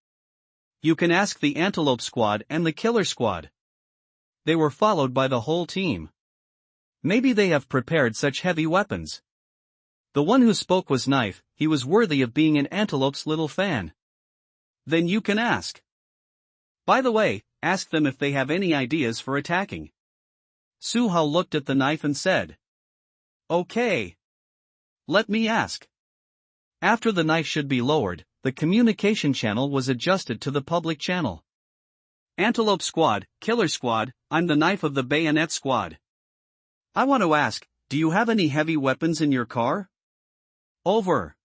B: You can ask the Antelope Squad and the Killer Squad. They were followed by the whole team. Maybe they have prepared such heavy weapons. The one who spoke was Knife, he was worthy of being an Antelope's little fan. Then you can ask. By the way, ask them if they have any ideas for attacking. Suhao looked at the Knife and said. Okay. Let me ask. After the Knife should be lowered, the communication channel was adjusted to the public channel. Antelope Squad, Killer Squad, I'm the Knife of the Bayonet Squad. I want to ask, do you have any heavy weapons in your car? Over.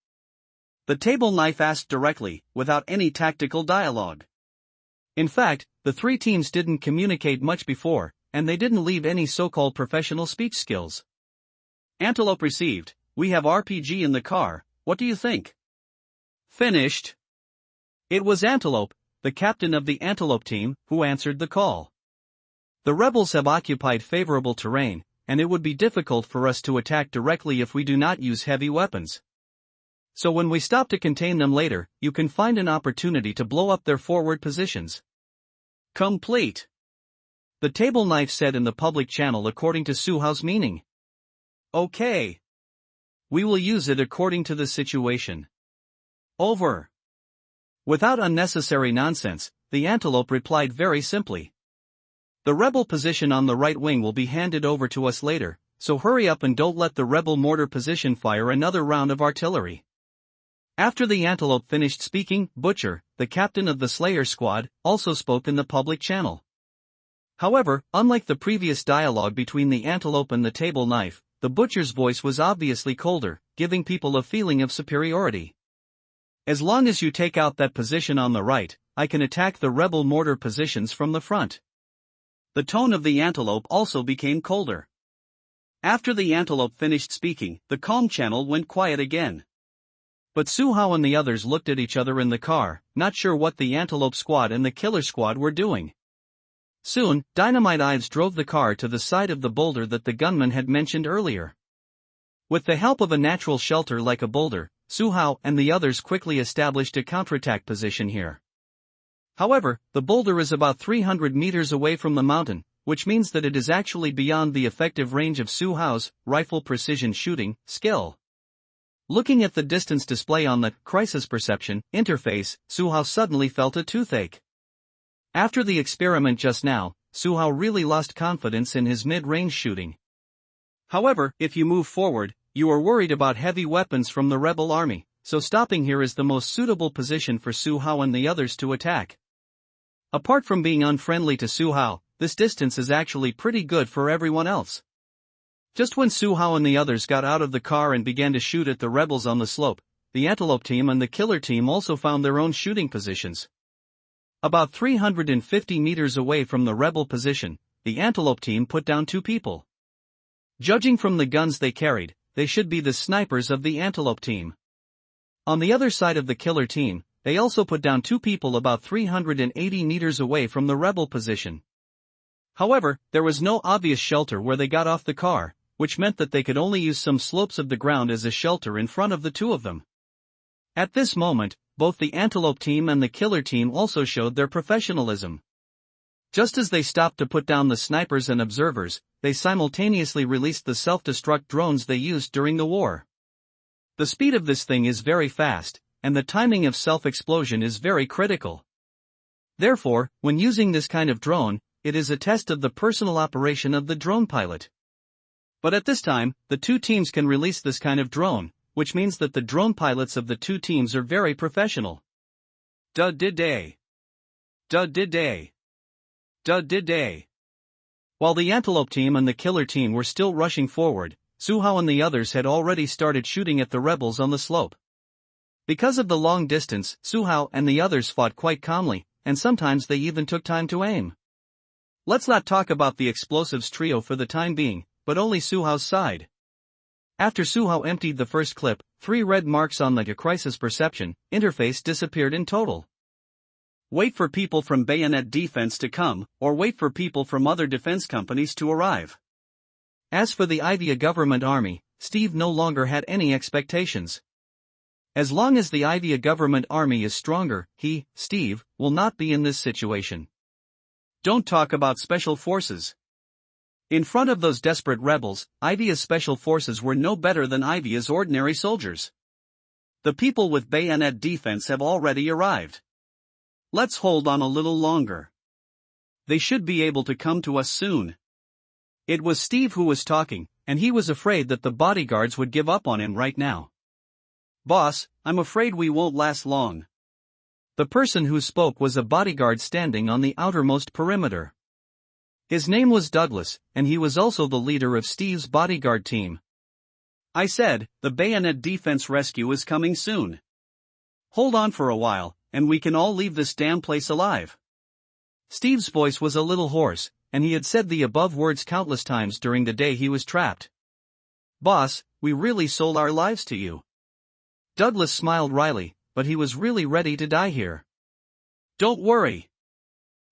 B: The table knife asked directly, without any tactical dialogue. In fact, the 3 teams didn't communicate much before, and they didn't leave any so-called professional speech skills. Antelope received, we have RPG in the car, what do you think? Finished. It was Antelope, the captain of the Antelope team, who answered the call. The rebels have occupied favorable terrain, and it would be difficult for us to attack directly if we do not use heavy weapons. So when we stop to contain them later, you can find an opportunity to blow up their forward positions. Complete. The table knife said in the public channel according to Suhao's meaning. Okay. We will use it according to the situation. Over. Without unnecessary nonsense, the Antelope replied very simply. The rebel position on the right wing will be handed over to us later, so hurry up and don't let the rebel mortar position fire another round of artillery. After the Antelope finished speaking, Butcher, the captain of the Slayer Squad, also spoke in the public channel. However, unlike the previous dialogue between the Antelope and the table knife, the Butcher's voice was obviously colder, giving people a feeling of superiority. As long as you take out that position on the right, I can attack the rebel mortar positions from the front. The tone of the Antelope also became colder. After the Antelope finished speaking, the calm channel went quiet again. But Suhao and the others looked at each other in the car, not sure what the Antelope Squad and the Killer Squad were doing. Soon, Dynamite Ives drove the car to the side of the boulder that the gunman had mentioned earlier. With the help of a natural shelter like a boulder, Suhao and the others quickly established a counterattack position here. However, the boulder is about 300 meters away from the mountain, which means that it is actually beyond the effective range of Suhao's rifle precision shooting skill. Looking at the distance display on the crisis perception interface, Suhao suddenly felt a toothache. After the experiment just now, Suhao really lost confidence in his mid-range shooting. However, if you move forward, you are worried about heavy weapons from the rebel army, so stopping here is the most suitable position for Suhao and the others to attack. Apart from being unfriendly to Suhao, this distance is actually pretty good for everyone else. Just when Suhao and the others got out of the car and began to shoot at the rebels on the slope, the Antelope team and the Killer team also found their own shooting positions. About 350 meters away from the rebel position, the Antelope team put down 2 people. Judging from the guns they carried, they should be the snipers of the Antelope team. On the other side of the Killer team, they also put down 2 people about 380 meters away from the rebel position. However, there was no obvious shelter where they got off the car, which meant that they could only use some slopes of the ground as a shelter in front of the 2 of them. At this moment,
A: both the Antelope team and the Killer team also showed their professionalism. Just as they stopped to put down the snipers and observers, they simultaneously released the self-destruct drones they used during the war. The speed of this thing is very fast, and the timing of self-explosion is very critical. Therefore, when using this kind of drone, it is a test of the personal operation of the drone pilot. But at this time, the two teams can release this kind of drone, which means that the drone pilots of the two teams are very professional. Dud-did-day. Dud-did-day. Dud-did-day. While the Antelope team and the Killer team were still rushing forward, Suhao and the others had already started shooting at the rebels on the slope. Because of the long distance, Suhao and the others fought quite calmly, and sometimes they even took time to aim. Let's not talk about the explosives trio for the time being, but only Suhao's side. After Suhao emptied the first clip, 3 red marks on the crisis perception interface disappeared in total. Wait for people from Bayonet Defense to come, or wait for people from other defense companies to arrive. As for the IVIA government army, Steve no longer had any expectations. As long as the IVIA government army is stronger, he, Steve, will not be in this situation. Don't talk about special forces. In front of those desperate rebels, IVIA's special forces were no better than IVIA's ordinary soldiers. The people with Bayonet Defense have already arrived. Let's hold on a little longer. They should be able to come to us soon. It was Steve who was talking, and he was afraid that the bodyguards would give up on him right now. Boss, I'm afraid we won't last long. The person who spoke was a bodyguard standing on the outermost perimeter. His name was Douglas, and he was also the leader of Steve's bodyguard team. I said, the Bayonet Defense rescue is coming soon. Hold on for a while, and we can all leave this damn place alive. Steve's voice was a little hoarse, and he had said the above words countless times during the day he was trapped. Boss, we really sold our lives to you. Douglas smiled wryly, but he was really ready to die here. Don't worry.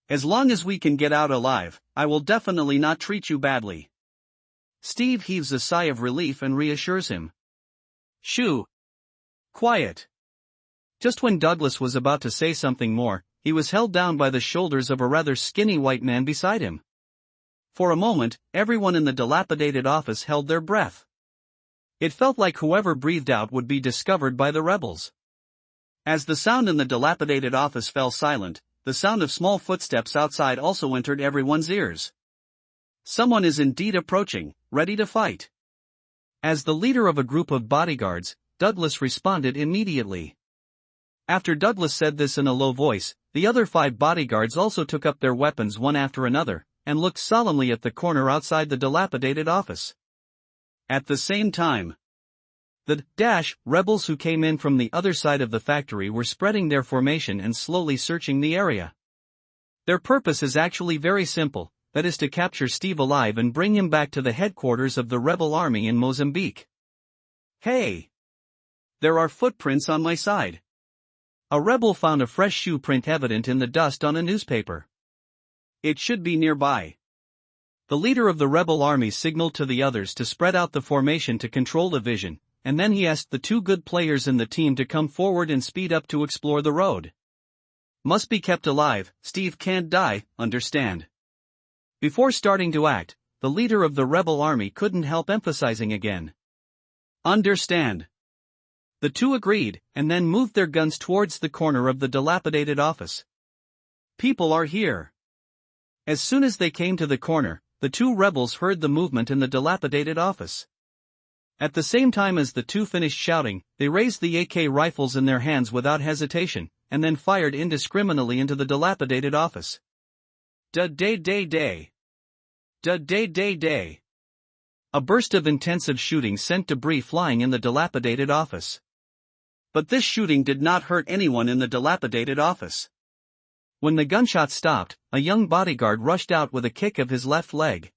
A: As long as we can get out alive, I will definitely not treat you badly. Steve heaves a sigh of relief and reassures him. Shoo! Quiet! Just when Douglas was about to say something more, he was held down by the shoulders of a rather skinny white man beside him. For a moment, everyone in the dilapidated office held their breath. It felt like whoever breathed out would be discovered by the rebels. As the sound in the dilapidated office fell silent, the sound of small footsteps outside also entered everyone's ears. Someone is indeed approaching, ready to fight. As the leader of a group of bodyguards, Douglas responded immediately. After Douglas said this in a low voice, the other 5 bodyguards also took up their weapons one after another, and looked solemnly at the corner outside the dilapidated office. At the same time, the rebels who came in from the other side of the factory were spreading their formation and slowly searching the area. Their purpose is actually very simple, that is to capture Steve alive and bring him back to the headquarters of the rebel army in Mozambique. Hey! There are footprints on my side. A rebel found a fresh shoe print evident in the dust on a newspaper. It should be nearby. The leader of the rebel army signaled to the others to spread out the formation to control the vision, and then he asked the 2 good players in the team to come forward and speed up to explore the road. Must be kept alive, Steve can't die, understand? Before starting to act, the leader of the rebel army couldn't help emphasizing again. Understand. The 2 agreed, and then moved their guns towards the corner of the dilapidated office. People are here. As soon as they came to the corner, the 2 rebels heard the movement in the dilapidated office. At the same time as the 2 finished shouting, they raised the AK rifles in their hands without hesitation, and then fired indiscriminately into the dilapidated office. Da-day-day-day. Da-day-day-day. A burst of intensive shooting sent debris flying in the dilapidated office. But this shooting did not hurt anyone in the dilapidated office. When the gunshots stopped, a young bodyguard rushed out with a kick of his left leg.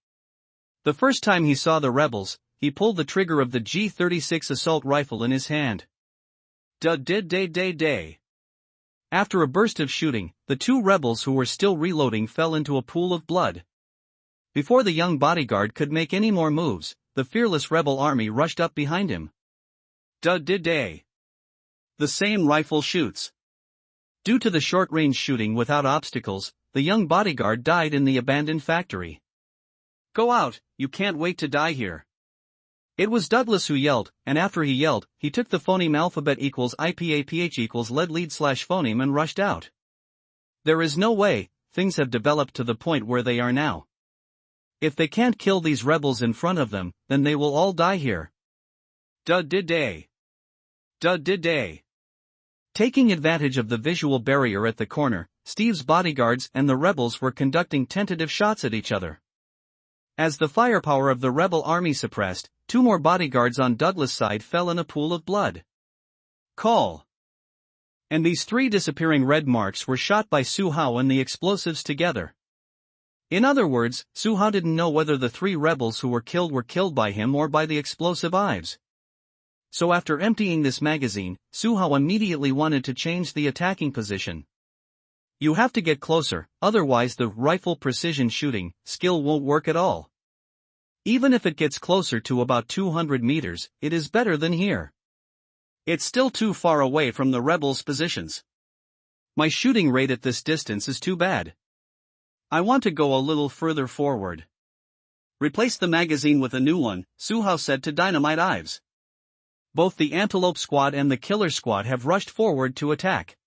A: The first time he saw the rebels, he pulled the trigger of the G36 assault rifle in his hand. Da-day-day-day. After a burst of shooting, the 2 rebels who were still reloading fell into a pool of blood. Before the young bodyguard could make any more moves, the fearless rebel army rushed up behind him. Da-day-day. The same rifle shoots. Due to the short-range shooting without obstacles, the young bodyguard died in the abandoned factory.
B: Go out, you can't wait to die here.
A: It was Douglas who yelled, and after he yelled, he took the phoneme alphabet equals IPAPH equals lead slash phoneme and rushed out. There is no way things have developed to the point where they are now. If they can't kill these rebels in front of them, then they will all die here.
B: Did they.
A: Taking advantage of the visual barrier at the corner, Steve's bodyguards and the rebels were conducting tentative shots at each other. As the firepower of the rebel army suppressed, 2 more bodyguards on Douglas' side fell in a pool of blood.
B: Call.
A: And these 3 disappearing red marks were shot by Su Hao and the explosives together. In other words, Su Hao didn't know whether the 3 rebels who were killed by him or by the explosive Ives. So after emptying this magazine, Su Hao immediately wanted to change the attacking position. You have to get closer, otherwise the rifle precision shooting skill won't work at all. Even if it gets closer to about 200 meters, it is better than here.
B: It's still too far away from the rebels' positions.
A: My shooting rate at this distance is too bad.
B: I want to go a little further forward. Replace the magazine with a new one, Su Hao said to Dynamite Ives.
A: Both the Antelope Squad and the Killer Squad have rushed forward to attack.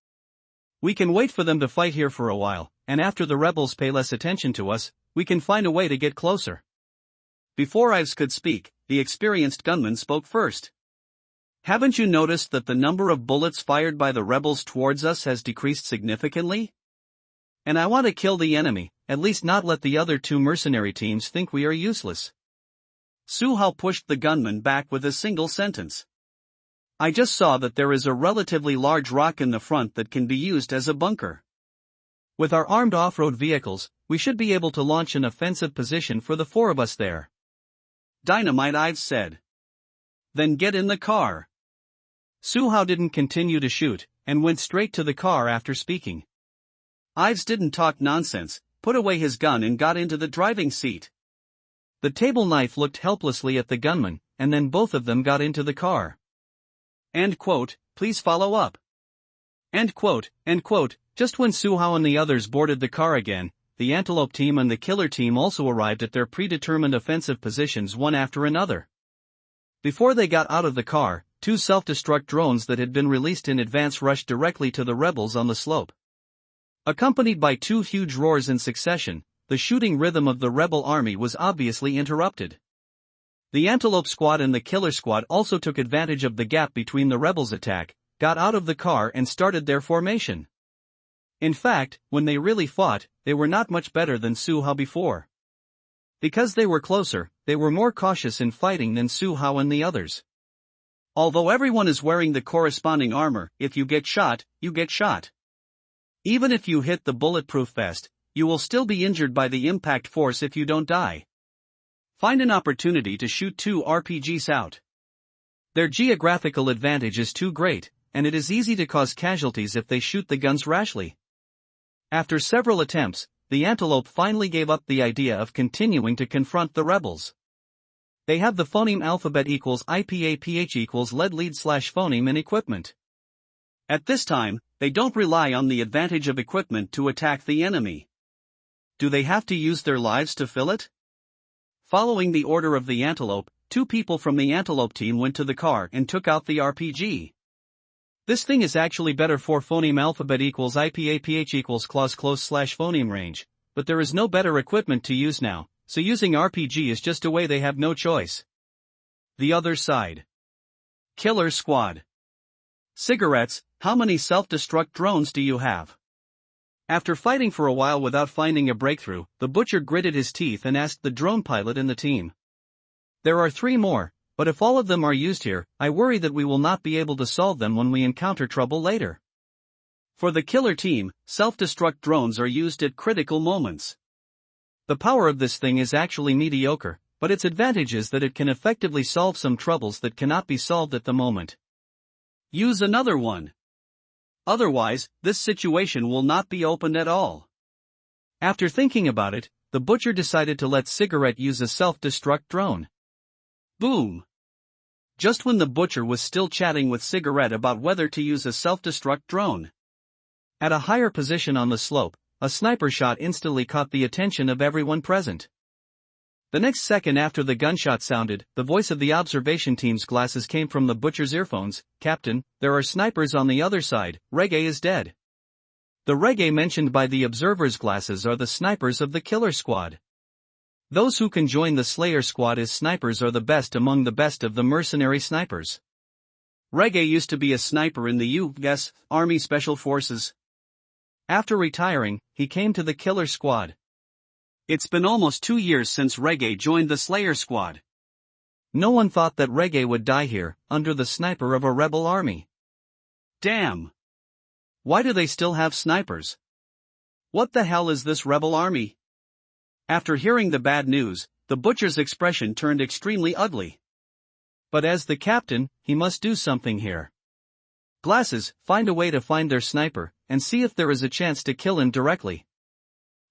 A: We can wait for them to fight here for a while, and after the rebels pay less attention to us, we can find a way to get closer.
B: Before Ives could speak, the experienced gunman spoke first. Haven't you noticed that the number of bullets fired by the rebels towards us has decreased significantly?
A: And I want to kill the enemy, at least not let the other 2 mercenary teams think we are useless.
B: Su Hao pushed the gunman back with a single sentence. I just saw that there is a relatively large rock in the front that can be used as a bunker.
A: With our armed off-road vehicles, we should be able to launch an offensive position for the 4 of us there.
B: Dynamite Ives said. Then get in the car.
A: Su Hao didn't continue to shoot, and went straight to the car after speaking.
B: Ives didn't talk nonsense, put away his gun and got into the driving seat.
A: The table knife looked helplessly at the gunman, and then both of them got into the car.
B: End quote, please follow up.
A: End quote. Just when Su Hao and the others boarded the car again, the Antelope team and the Killer team also arrived at their predetermined offensive positions one after another. Before they got out of the car, 2 self-destruct drones that had been released in advance rushed directly to the rebels on the slope. Accompanied by 2 huge roars in succession, the shooting rhythm of the rebel army was obviously interrupted. The Antelope Squad and the Killer Squad also took advantage of the gap between the rebels' attack, got out of the car and started their formation. In fact, when they really fought, they were not much better than Su Hao before. Because they were closer, they were more cautious in fighting than Su Hao and the others.
B: Although everyone is wearing the corresponding armor, if you get shot, you get shot. Even if you hit the bulletproof vest, you will still be injured by the impact force if you don't die. Find an opportunity to shoot 2 RPGs out.
A: Their geographical advantage is too great, and it is easy to cause casualties if they shoot the guns rashly. After several attempts, the Antelope finally gave up the idea of continuing to confront the rebels. They have the phoneme alphabet equals IPAPH equals lead slash phoneme in equipment.
B: At this time, they don't rely on the advantage of equipment to attack the enemy. Do they have to use their lives to fill it? Following the order of the Antelope, 2 people from the Antelope team went to the car and took out the RPG.
A: This thing is actually better for phoneme alphabet equals IPAPH equals clause close slash phoneme range, but there is no better equipment to use now, so using RPG is just a way they have no choice.
B: The other side. Killer Squad. Cigarettes, how many self-destruct drones do you have?
A: After fighting for a while without finding a breakthrough, the butcher gritted his teeth and asked the drone pilot in the team. There are 3 more, but if all of them are used here, I worry that we will not be able to solve them when we encounter trouble later.
B: For the Killer team, self-destruct drones are used at critical moments.
A: The power of this thing is actually mediocre, but its advantage is that it can effectively solve some troubles that cannot be solved at the moment.
B: Use another one. Otherwise, this situation will not be opened at all.
A: After thinking about it, the butcher decided to let Cigarette use a self-destruct drone.
B: Boom! Just when the butcher was still chatting with Cigarette about whether to use a self-destruct drone,
A: At a higher position on the slope, a sniper shot instantly caught the attention of everyone present. The next second after the gunshot sounded, the voice of the observation team's glasses came from the butcher's earphones. "Captain, there are snipers on the other side, Reggae is dead." The Reggae mentioned by the observer's glasses are the snipers of the killer squad. Those who can join the Slayer squad as snipers are the best among the best of the mercenary snipers.
B: Reggae used to be a sniper in the U.S. Army Special Forces.
A: After retiring, he came to the killer squad.
B: It's been almost 2 years since Reggae joined the Slayer squad.
A: No one thought that Reggae would die here, under the sniper of a rebel army.
B: Damn.
A: Why do they still have snipers?
B: What the hell is this rebel army? After hearing the bad news, the butcher's expression turned extremely ugly.
A: But as the captain, he must do something here. Glasses, find a way to find their sniper, and see if there is a chance to kill him directly.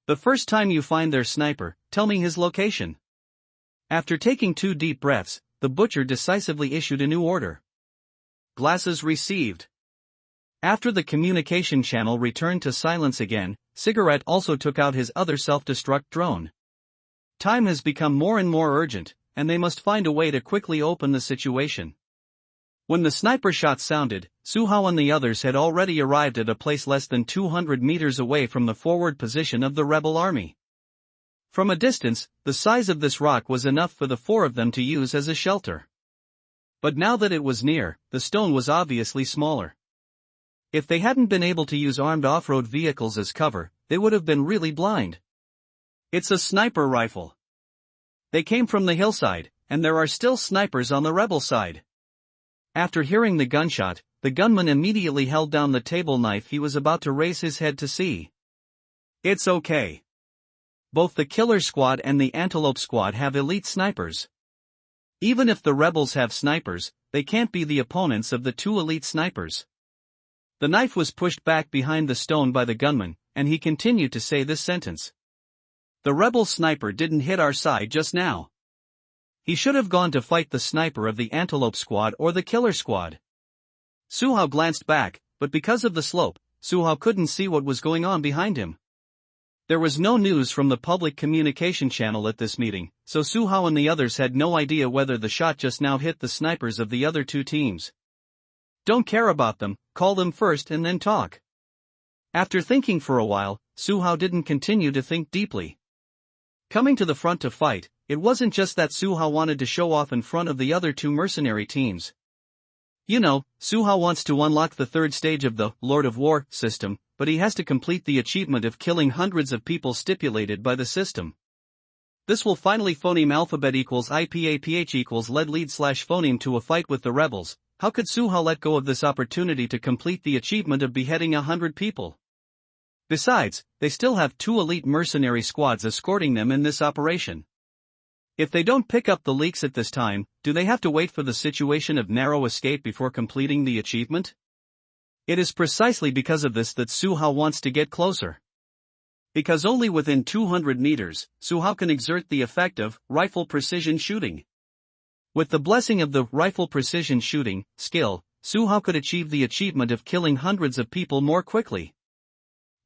A: The first time you find their sniper, tell me his location. After taking 2 deep breaths, the butcher decisively issued a new order.
B: Glasses received.
A: After the communication channel returned to silence again, Cigarette also took out his other self-destruct drone. Time has become more and more urgent, and they must find a way to quickly open the situation. When the sniper shot sounded, Suhao and the others had already arrived at a place less than 200 meters away from the forward position of the rebel army. From a distance, the size of this rock was enough for the 4 of them to use as a shelter. But now that it was near, the stone was obviously smaller. If they hadn't been able to use armed off-road vehicles as cover, they would have been really blind.
B: It's a sniper rifle. They came from the hillside, and there are still snipers on the rebel side.
A: After hearing the gunshot, the gunman immediately held down the table knife he was about to raise his head to see.
B: It's okay.
A: Both the killer squad and the antelope squad have elite snipers. Even if the rebels have snipers, they can't be the opponents of the 2 elite snipers. The knife was pushed back behind the stone by the gunman, and he continued to say this sentence.
B: The rebel sniper didn't hit our side just now.
A: He should have gone to fight the sniper of the antelope squad or the killer squad.
B: Suhao glanced back, but because of the slope, Suhao couldn't see what was going on behind him.
A: There was no news from the public communication channel at this meeting, so Suhao and the others had no idea whether the shot just now hit the snipers of the other 2 teams. Don't care about them, call them first and then talk. After thinking for a while, Suhao didn't continue to think deeply. Coming to the front to fight, it wasn't just that Suhao wanted to show off in front of the other 2 mercenary teams. You know, Suhao wants to unlock the 3rd stage of the Lord of War system, but he has to complete the achievement of killing hundreds of people stipulated by the system. This will finally phoneme alphabet equals IPAPH equals lead slash phoneme to a fight with the rebels. How could Suhao let go of this opportunity to complete the achievement of beheading 100 people? Besides, they still have 2 elite mercenary squads escorting them in this operation. If they don't pick up the leaks at this time, do they have to wait for the situation of narrow escape before completing the achievement? It is precisely because of this that Suhao wants to get closer.
B: Because only within 200 meters, Suhao can exert the effect of rifle precision shooting.
A: With the blessing of the rifle precision shooting skill, Suhao could achieve the achievement of killing hundreds of people more quickly.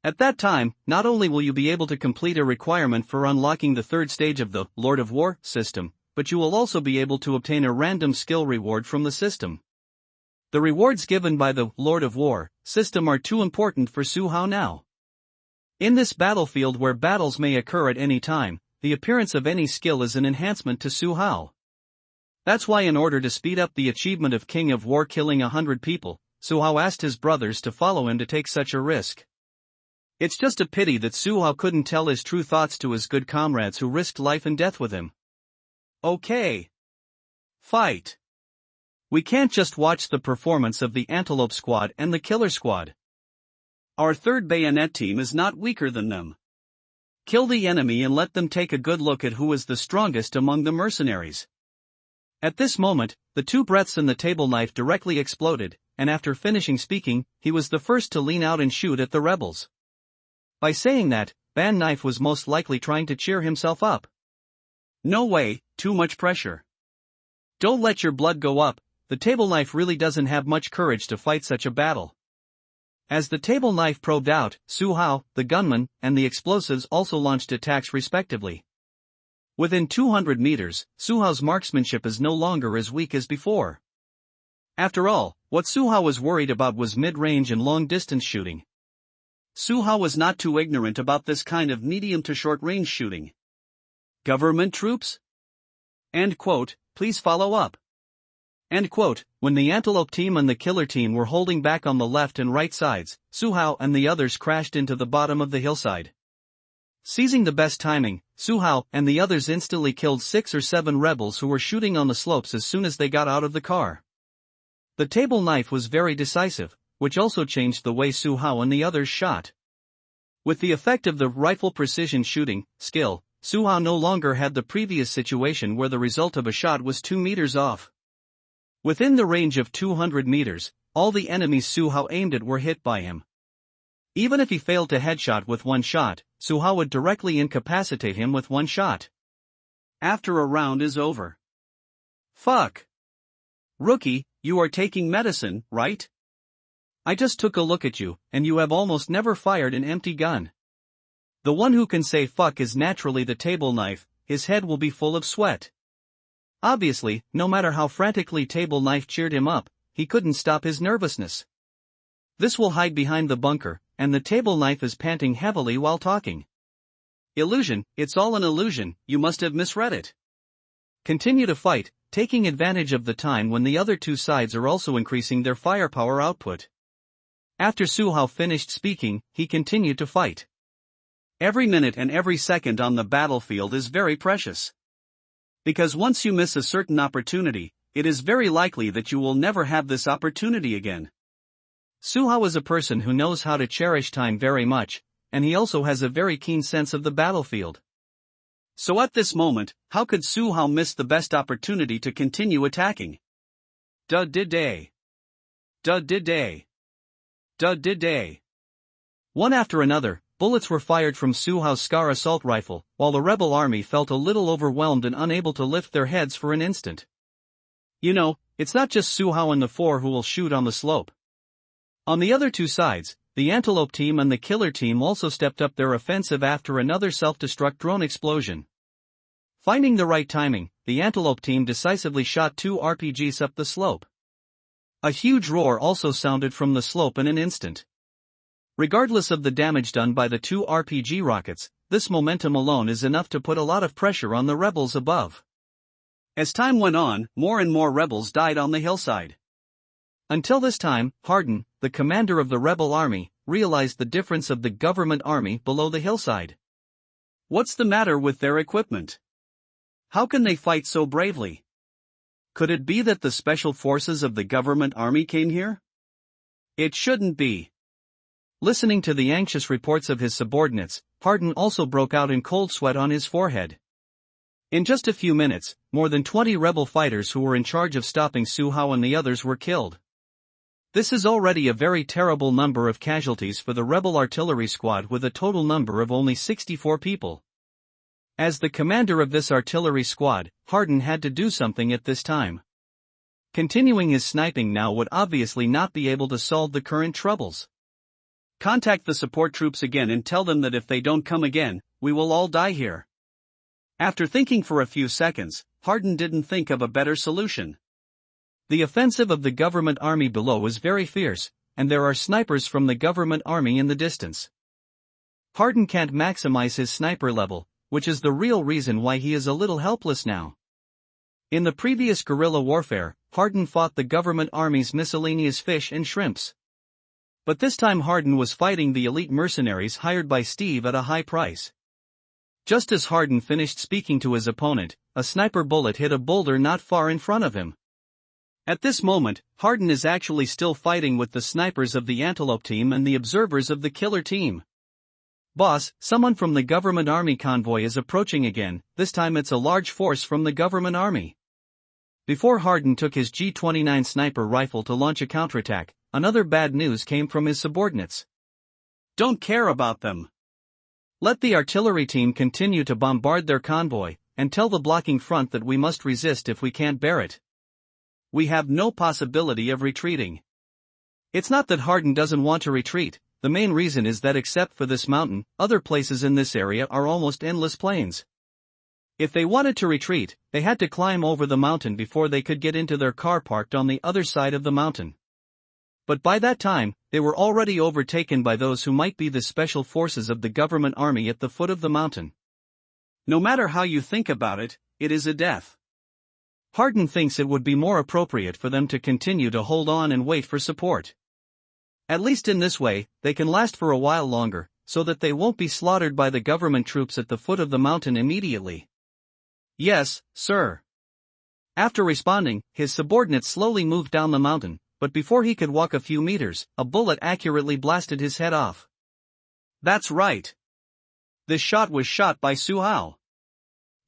A: At that time, not only will you be able to complete a requirement for unlocking the 3rd stage of the Lord of War system, but you will also be able to obtain a random skill reward from the system. The rewards given by the Lord of War system are too important for Suhao now. In this battlefield where battles may occur at any time, the appearance of any skill is an enhancement to Suhao. That's why in order to speed up the achievement of King of War killing 100 people, Suhao asked his brothers to follow him to take such a risk. It's just a pity that Suhao couldn't tell his true thoughts to his good comrades who risked life and death with him.
B: Okay. Fight.
A: We can't just watch the performance of the Antelope Squad and the Killer Squad.
B: Our 3rd bayonet team is not weaker than them. Kill the enemy and let them take a good look at who is the strongest among the mercenaries.
A: At this moment, the 2 breaths in the table knife directly exploded, and after finishing speaking, he was the first to lean out and shoot at the rebels. By saying that, Ban Knife was most likely trying to cheer himself up.
B: No way, too much pressure.
A: Don't let your blood go up, the table knife really doesn't have much courage to fight such a battle. As the table knife probed out, Su Hao, the gunman, and the explosives also launched attacks respectively. Within 200 meters, Su Hao's marksmanship is no longer as weak as before. After all, what Su Hao was worried about was mid-range and long-distance shooting. Su Hao was not too ignorant about this kind of medium to short-range shooting. Government troops? End quote, please follow up. End quote. When the Antelope team and the Killer team were holding back on the left and right sides, Su Hao and the others crashed into the bottom of the hillside. Seizing the best timing, Su Hao and the others instantly killed 6 or 7 rebels who were shooting on the slopes as soon as they got out of the car. The table knife was very decisive, which also changed the way Su Hao and the others shot. With the effect of the rifle precision shooting skill, Su Hao no longer had the previous situation where the result of a shot was 2 meters off. Within the range of 200 meters, all the enemies Su Hao aimed at were hit by him. Even if he failed to headshot with one shot, Su Hao would directly incapacitate him with one shot. After a round is over. Fuck. Rookie, you are taking medicine, right? I just took a look at you, and you have almost never fired an empty gun. The one who can say fuck is naturally the table knife, his head will be full of sweat. Obviously, no matter how frantically Table Knife cheered him up, he couldn't stop his nervousness. This will hide behind the bunker, and the Table Knife is panting heavily while talking. Illusion, it's all an illusion, you must have misread it. Continue to fight, taking advantage of the time when the other two sides are also increasing their firepower output. After Su Hao finished speaking, he continued to fight. Every minute and every second on the battlefield is very precious. Because once you miss a certain opportunity, it is very likely that you will never have this opportunity again. Su Hao is a person who knows how to cherish time very much, and he also has a very keen sense of the battlefield. So at this moment, how could Su Hao miss the best opportunity to continue attacking? Duh-did-day. Duh-did-day. Duh-did-day. One after another, bullets were fired from Su Hao's Scar assault rifle, while the rebel army felt a little overwhelmed and unable to lift their heads for an instant. You know, it's not just Su Hao and the 4 who will shoot on the slope. On the other two sides, the Antelope team and the Killer team also stepped up their offensive after another self-destruct drone explosion. Finding the right timing, the Antelope team decisively shot 2 RPGs up the slope. A huge roar also sounded from the slope in an instant. Regardless of the damage done by the 2 RPG rockets, this momentum alone is enough to put a lot of pressure on the rebels above. As time went on, more and more rebels died on the hillside. Until this time, Hardin, the commander of the rebel army, realized the difference of the government army below the hillside. What's the matter with their equipment? How can they fight so bravely? Could it be that the special forces of the government army came here? It shouldn't be. Listening to the anxious reports of his subordinates, Hardin also broke out in cold sweat on his forehead. In just a few minutes, more than 20 rebel fighters who were in charge of stopping Su Hao and the others were killed. This is already a very terrible number of casualties for the rebel artillery squad with a total number of only 64 people. As the commander of this artillery squad, Hardin had to do something at this time. Continuing his sniping now would obviously not be able to solve the current troubles. Contact the support troops again and tell them that if they don't come again, we will all die here. After thinking for a few seconds, Hardin didn't think of a better solution. The offensive of the government army below is very fierce, and there are snipers from the government army in the distance. Hardin can't maximize his sniper level, which is the real reason why he is a little helpless now. In the previous guerrilla warfare, Hardin fought the government army's miscellaneous fish and shrimps. But this time Hardin was fighting the elite mercenaries hired by Steve at a high price. Just as Hardin finished speaking to his opponent, a sniper bullet hit a boulder not far in front of him. At this moment, Hardin is actually still fighting with the snipers of the Antelope team and the observers of the Killer team. Boss, someone from the government army convoy is approaching again, this time it's a large force from the government army. Before Hardin took his G29 sniper rifle to launch a counterattack, another bad news came from his subordinates. Don't care about them. Let the artillery team continue to bombard their convoy, and tell the blocking front that we must resist if we can't bear it. We have no possibility of retreating. It's not that Hardin doesn't want to retreat, the main reason is that except for this mountain, other places in this area are almost endless plains. If they wanted to retreat, they had to climb over the mountain before they could get into their car parked on the other side of the mountain. But by that time, they were already overtaken by those who might be the special forces of the government army at the foot of the mountain.
B: No matter how you think about it, it is a death.
A: Hardin thinks it would be more appropriate for them to continue to hold on and wait for support. At least in this way, they can last for a while longer, so that they won't be slaughtered by the government troops at the foot of the mountain immediately.
B: Yes, sir.
A: After responding, his subordinate slowly moved down the mountain, but before he could walk a few meters, a bullet accurately blasted his head off.
B: That's right. This shot was shot by Su Hao.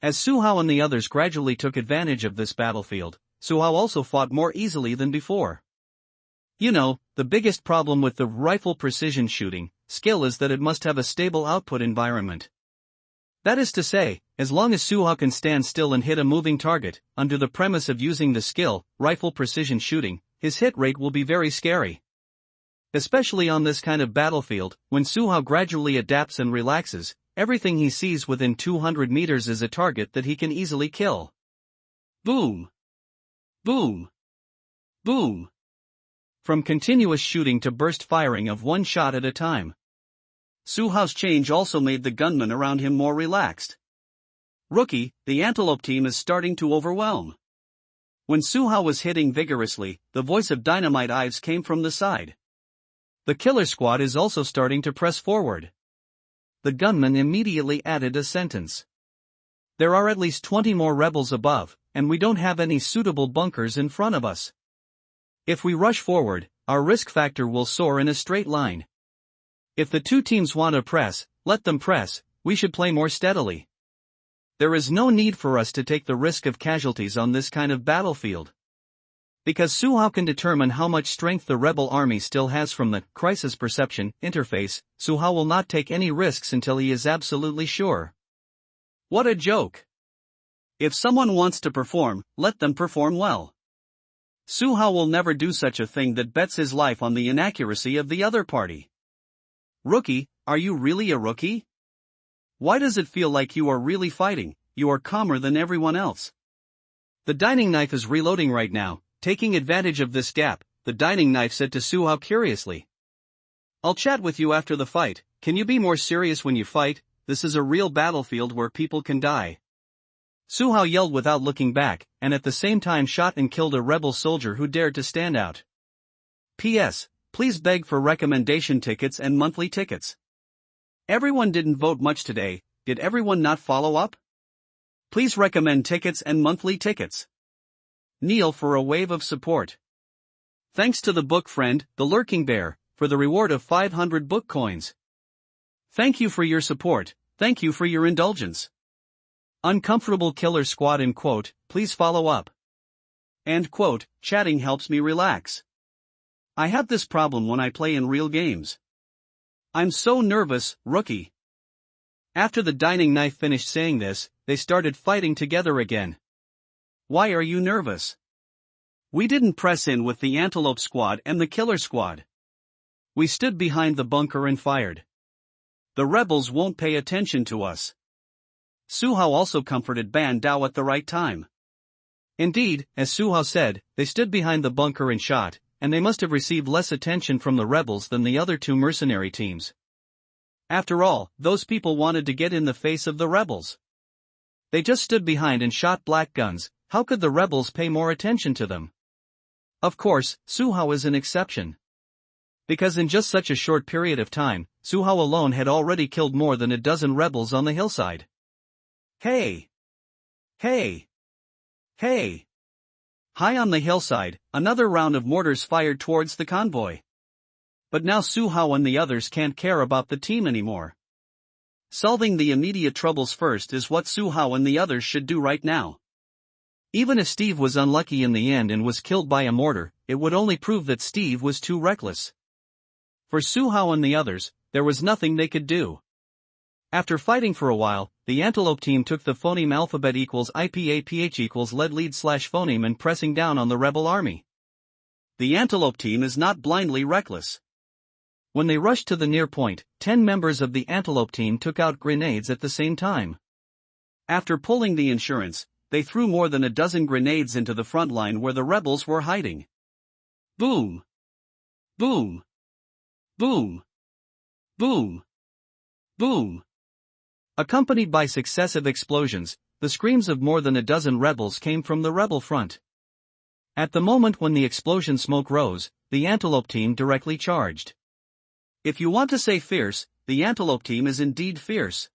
A: As Su Hao and the others gradually took advantage of this battlefield, Su Hao also fought more easily than before. You know, the biggest problem with the rifle precision shooting skill is that it must have a stable output environment. That is to say, as long as Su Hao can stand still and hit a moving target, under the premise of using the skill, rifle precision shooting, his hit rate will be very scary. Especially on this kind of battlefield, when Su Hao gradually adapts and relaxes, everything he sees within 200 meters is a target that he can easily kill.
B: Boom! Boom! Boom!
A: From continuous shooting to burst firing of one shot at a time.
B: Su Hao's change also made the gunmen around him more relaxed. Rookie, the Antelope team is starting to overwhelm. When Su Hao was hitting vigorously, the voice of Dynamite Ives came from the side.
A: The killer squad is also starting to press forward. The gunman immediately added a sentence. There are at least 20 more rebels above, and we don't have any suitable bunkers in front of us. If we rush forward, our risk factor will soar in a straight line. If the two teams want to press, let them press, we should play more steadily. There is no need for us to take the risk of casualties on this kind of battlefield. Because Su Hao can determine how much strength the rebel army still has from the crisis perception interface, Su Hao will not take any risks until he is absolutely sure.
B: What a joke! If someone wants to perform, let them perform well. Su Hao will never do such a thing that bets his life on the inaccuracy of the other party. Rookie, are you really a rookie? Why does it feel like you are really fighting? You are calmer than everyone else.
A: The dining knife is reloading right now. Taking advantage of this gap, the dining knife said to Su Hao curiously.
B: I'll chat with you after the fight. Can you be more serious when you fight? This is a real battlefield where people can die.
A: Su Hao yelled without looking back, and at the same time shot and killed a rebel soldier who dared to stand out.
B: P.S. Please beg for recommendation tickets and monthly tickets. Everyone didn't vote much today, did everyone not follow up? Please recommend tickets and monthly tickets. Kneel for a wave of support. Thanks to the book friend, the Lurking Bear, for the reward of 500 book coins. Thank you for your support, thank you for your indulgence. Uncomfortable Killer Squad in quote, please follow up. End quote, chatting helps me relax. I have this problem when I play in real games. I'm so nervous, rookie. After the dining knife finished saying this, they started fighting together again. Why are you nervous? We didn't press in with the Antelope Squad and the Killer Squad. We stood behind the bunker and fired. The rebels won't pay attention to us. Su Hao also comforted Ban Dao at the right time. Indeed, as Su Hao said, they stood behind the bunker and shot, and they must have received less attention from the rebels than the other two mercenary teams. After all, those people wanted to get in the face of the rebels. They just stood behind and shot black guns. How could the rebels pay more attention to them? Of course, Su Hao is an exception. Because in just such a short period of time, Su Hao alone had already killed more than a dozen rebels on the hillside. Hey! Hey! Hey! High on the hillside, another round of mortars fired towards the convoy. But now Su Hao and the others can't care about the team anymore. Solving the immediate troubles first is what Su Hao and the others should do right now. Even if Steve was unlucky in the end and was killed by a mortar, it would only prove that Steve was too reckless. For Su Hao and the others, there was nothing they could do. After fighting for a while, the Antelope team took the phoneme alphabet equals IPAPH equals lead/phoneme and pressing down on the rebel army. the Antelope team is not blindly reckless.
A: When they rushed to the near point, 10 members of the Antelope team took out grenades at the same time.
B: After pulling the insurance, they threw more than a dozen grenades into the front line where the rebels were hiding. Boom! Boom! Boom! Boom! Boom!
A: Accompanied by successive explosions, the screams of more than a dozen rebels came from the rebel front. At the moment when the explosion smoke rose, the Antelope team directly charged.
B: If you want to say fierce, the Antelope team is indeed fierce.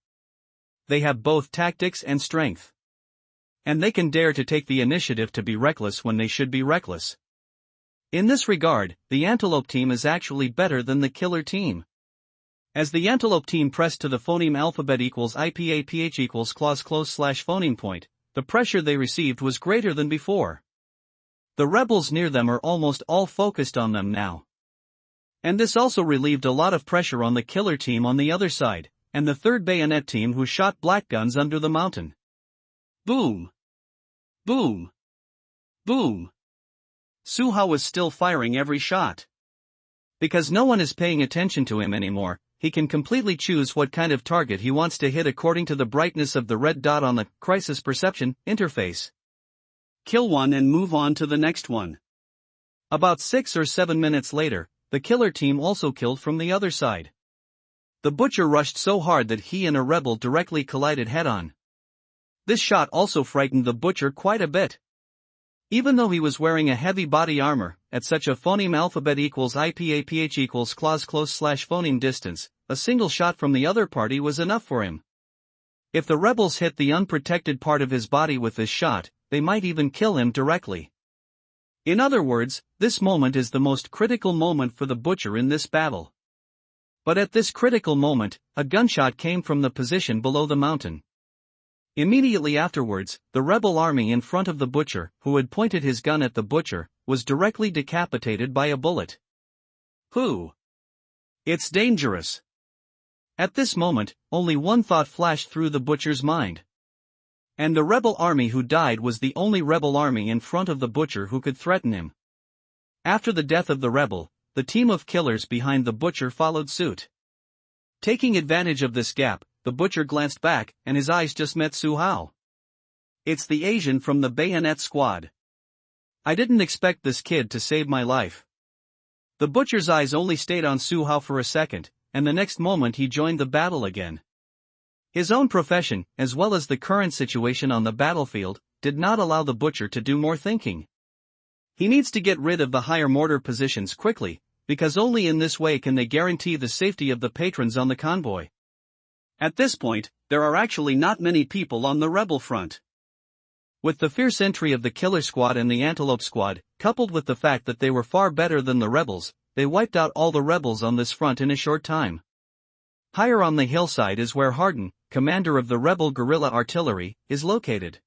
A: They have both tactics and strength. And they can dare to take the initiative to be reckless when they should be reckless. In this regard, the Antelope team is actually better than the Killer team. As the Antelope team pressed to the phoneme alphabet equals IPAPH equals clause close slash phoneme point, the pressure they received was greater than before. The rebels near them are almost all focused on them now. And this also relieved a lot of pressure on the Killer team on the other side, and the 3rd Bayonet team who shot black guns under the mountain.
B: Boom! Boom! Boom! Suha was still firing every shot.
A: Because no one is paying attention to him anymore, he can completely choose what kind of target he wants to hit according to the brightness of the red dot on the crisis perception interface.
B: Kill one and move on to the next one.
A: About 6 or 7 minutes later, the Killer team also killed from the other side. The Butcher rushed so hard that he and a rebel directly collided head-on. This shot also frightened the Butcher quite a bit. Even though he was wearing a heavy body armor, at such a phoneme alphabet equals IPAPH equals clause close slash phoneme distance, a single shot from the other party was enough for him. If the rebels hit the unprotected part of his body with this shot, they might even kill him directly. In other words, this moment is the most critical moment for the Butcher in this battle. But at this critical moment, a gunshot came from the position below the mountain. Immediately afterwards, the rebel army in front of the Butcher, who had pointed his gun at the Butcher, was directly decapitated by a bullet.
B: Who? It's dangerous.
A: At this moment, only one thought flashed through the Butcher's mind. And the rebel army who died was the only rebel army in front of the Butcher who could threaten him. After the death of the rebel, the team of killers behind the Butcher followed suit. Taking advantage of this gap, the Butcher glanced back, and his eyes just met Su Hao.
B: It's the Asian from the Bayonet squad.
A: I didn't expect this kid to save my life. The Butcher's eyes only stayed on Su Hao for a second, and the next moment he joined the battle again. His own profession, as well as the current situation on the battlefield, did not allow the Butcher to do more thinking. He needs to get rid of the higher mortar positions quickly, because only in this way can they guarantee the safety of the patrons on the convoy.
B: At this point, there are actually not many people on the rebel front.
A: With the fierce entry of the Killer Squad and the Antelope Squad, coupled with the fact that they were far better than the rebels, they wiped out all the rebels on this front in a short time. Higher on the hillside is where Hardin, commander of the rebel guerrilla artillery, is located.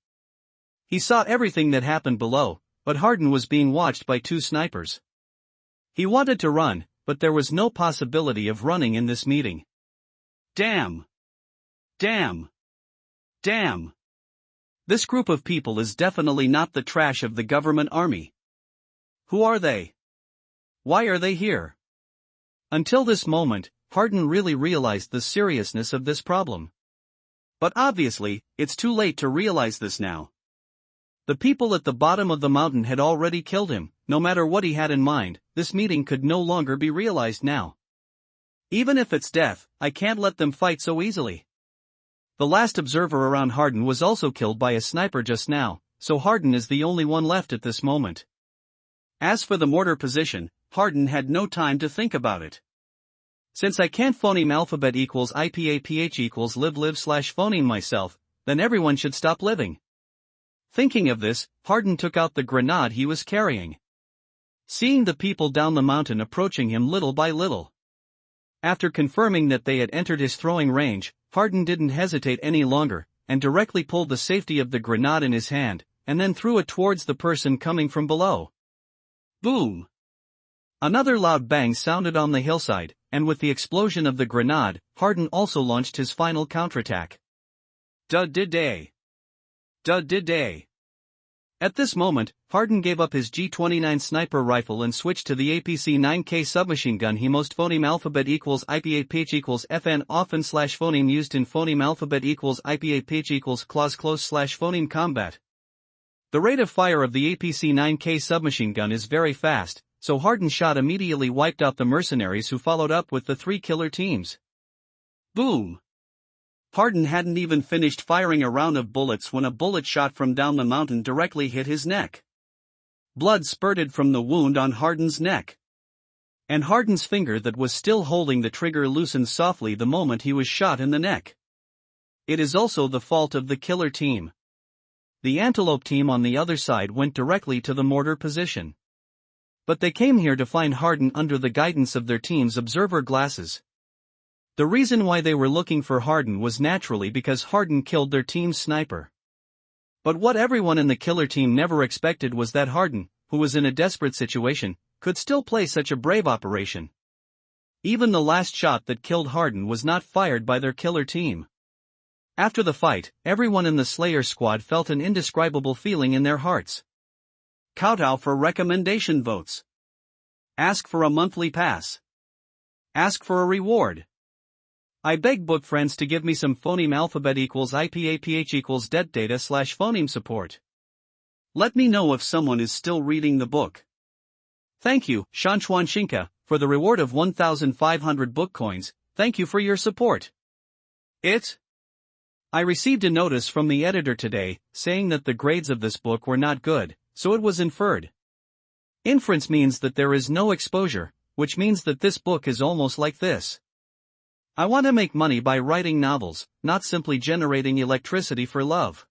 A: He saw everything that happened below, but Hardin was being watched by 2 snipers. He wanted to run, but there was no possibility of running in this meeting.
B: Damn! Damn! Damn!
A: This group of people is definitely not the trash of the government army. Who are they? Why are they here? Until this moment, Hardin really realized the seriousness of this problem. But obviously, it's too late to realize this now. The people at the bottom of the mountain had already killed him. No matter what he had in mind, this meeting could no longer be realized now. Even if it's death, I can't let them fight so easily. The last observer around Hardin was also killed by a sniper just now, so Hardin is the only one left at this moment. As for the mortar position, Hardin had no time to think about it. Since I can't phoneme alphabet equals IPAPH equals live slash phoneme myself, then everyone should stop living. Thinking of this, Hardin took out the grenade he was carrying. Seeing the people down the mountain approaching him little by little. After confirming that they had entered his throwing range, Hardin didn't hesitate any longer, and directly pulled the safety of the grenade in his hand, and then threw it towards the person coming from below. Boom! Another loud bang sounded on the hillside, and with the explosion of the grenade, Hardin also launched his final counterattack.
B: Dud-did-day! Dud-did-day! At this moment, Hardin gave up his G29 sniper rifle and switched to the APC-9K submachine gun. He most phoneme alphabet equals IPA equals FN often slash phoneme used in phoneme alphabet equals IPA equals clause close slash phoneme combat. The rate of fire of the APC-9K submachine gun is very fast, so Hardin's shot immediately wiped out the mercenaries who followed up with the 3 killer teams. Boom! Hardin hadn't even finished firing a round of bullets when a bullet shot from down the mountain directly hit his neck. Blood spurted from the wound on Hardin's neck. And Hardin's finger that was still holding the trigger loosened softly the moment he was shot in the neck. It is also the fault of the killer team. The Antelope team on the other side went directly to the mortar position. But they came here to find Hardin under the guidance of their team's observer glasses. The reason why they were looking for Hardin was naturally because Hardin killed their team's sniper. But what everyone in the killer team never expected was that Hardin, who was in a desperate situation, could still play such a brave operation. Even the last shot that killed Hardin was not fired by their killer team. After the fight, everyone in the Slayer squad felt an indescribable feeling in their hearts. Kowtow for recommendation votes. Ask for a monthly pass. Ask for a reward. I beg book friends to give me some phoneme alphabet equals IPAPH equals det data slash phoneme support. Let me know if someone is still reading the book. Thank you, Shanchuan Shinka, for the reward of 1,500 book coins. Thank you for your support. I received a notice from the editor today, saying that the grades of this book were not good, so it was inferred. Inference means that there is no exposure, which means that this book is almost like this. I want to make money by writing novels, not simply generating electricity for love.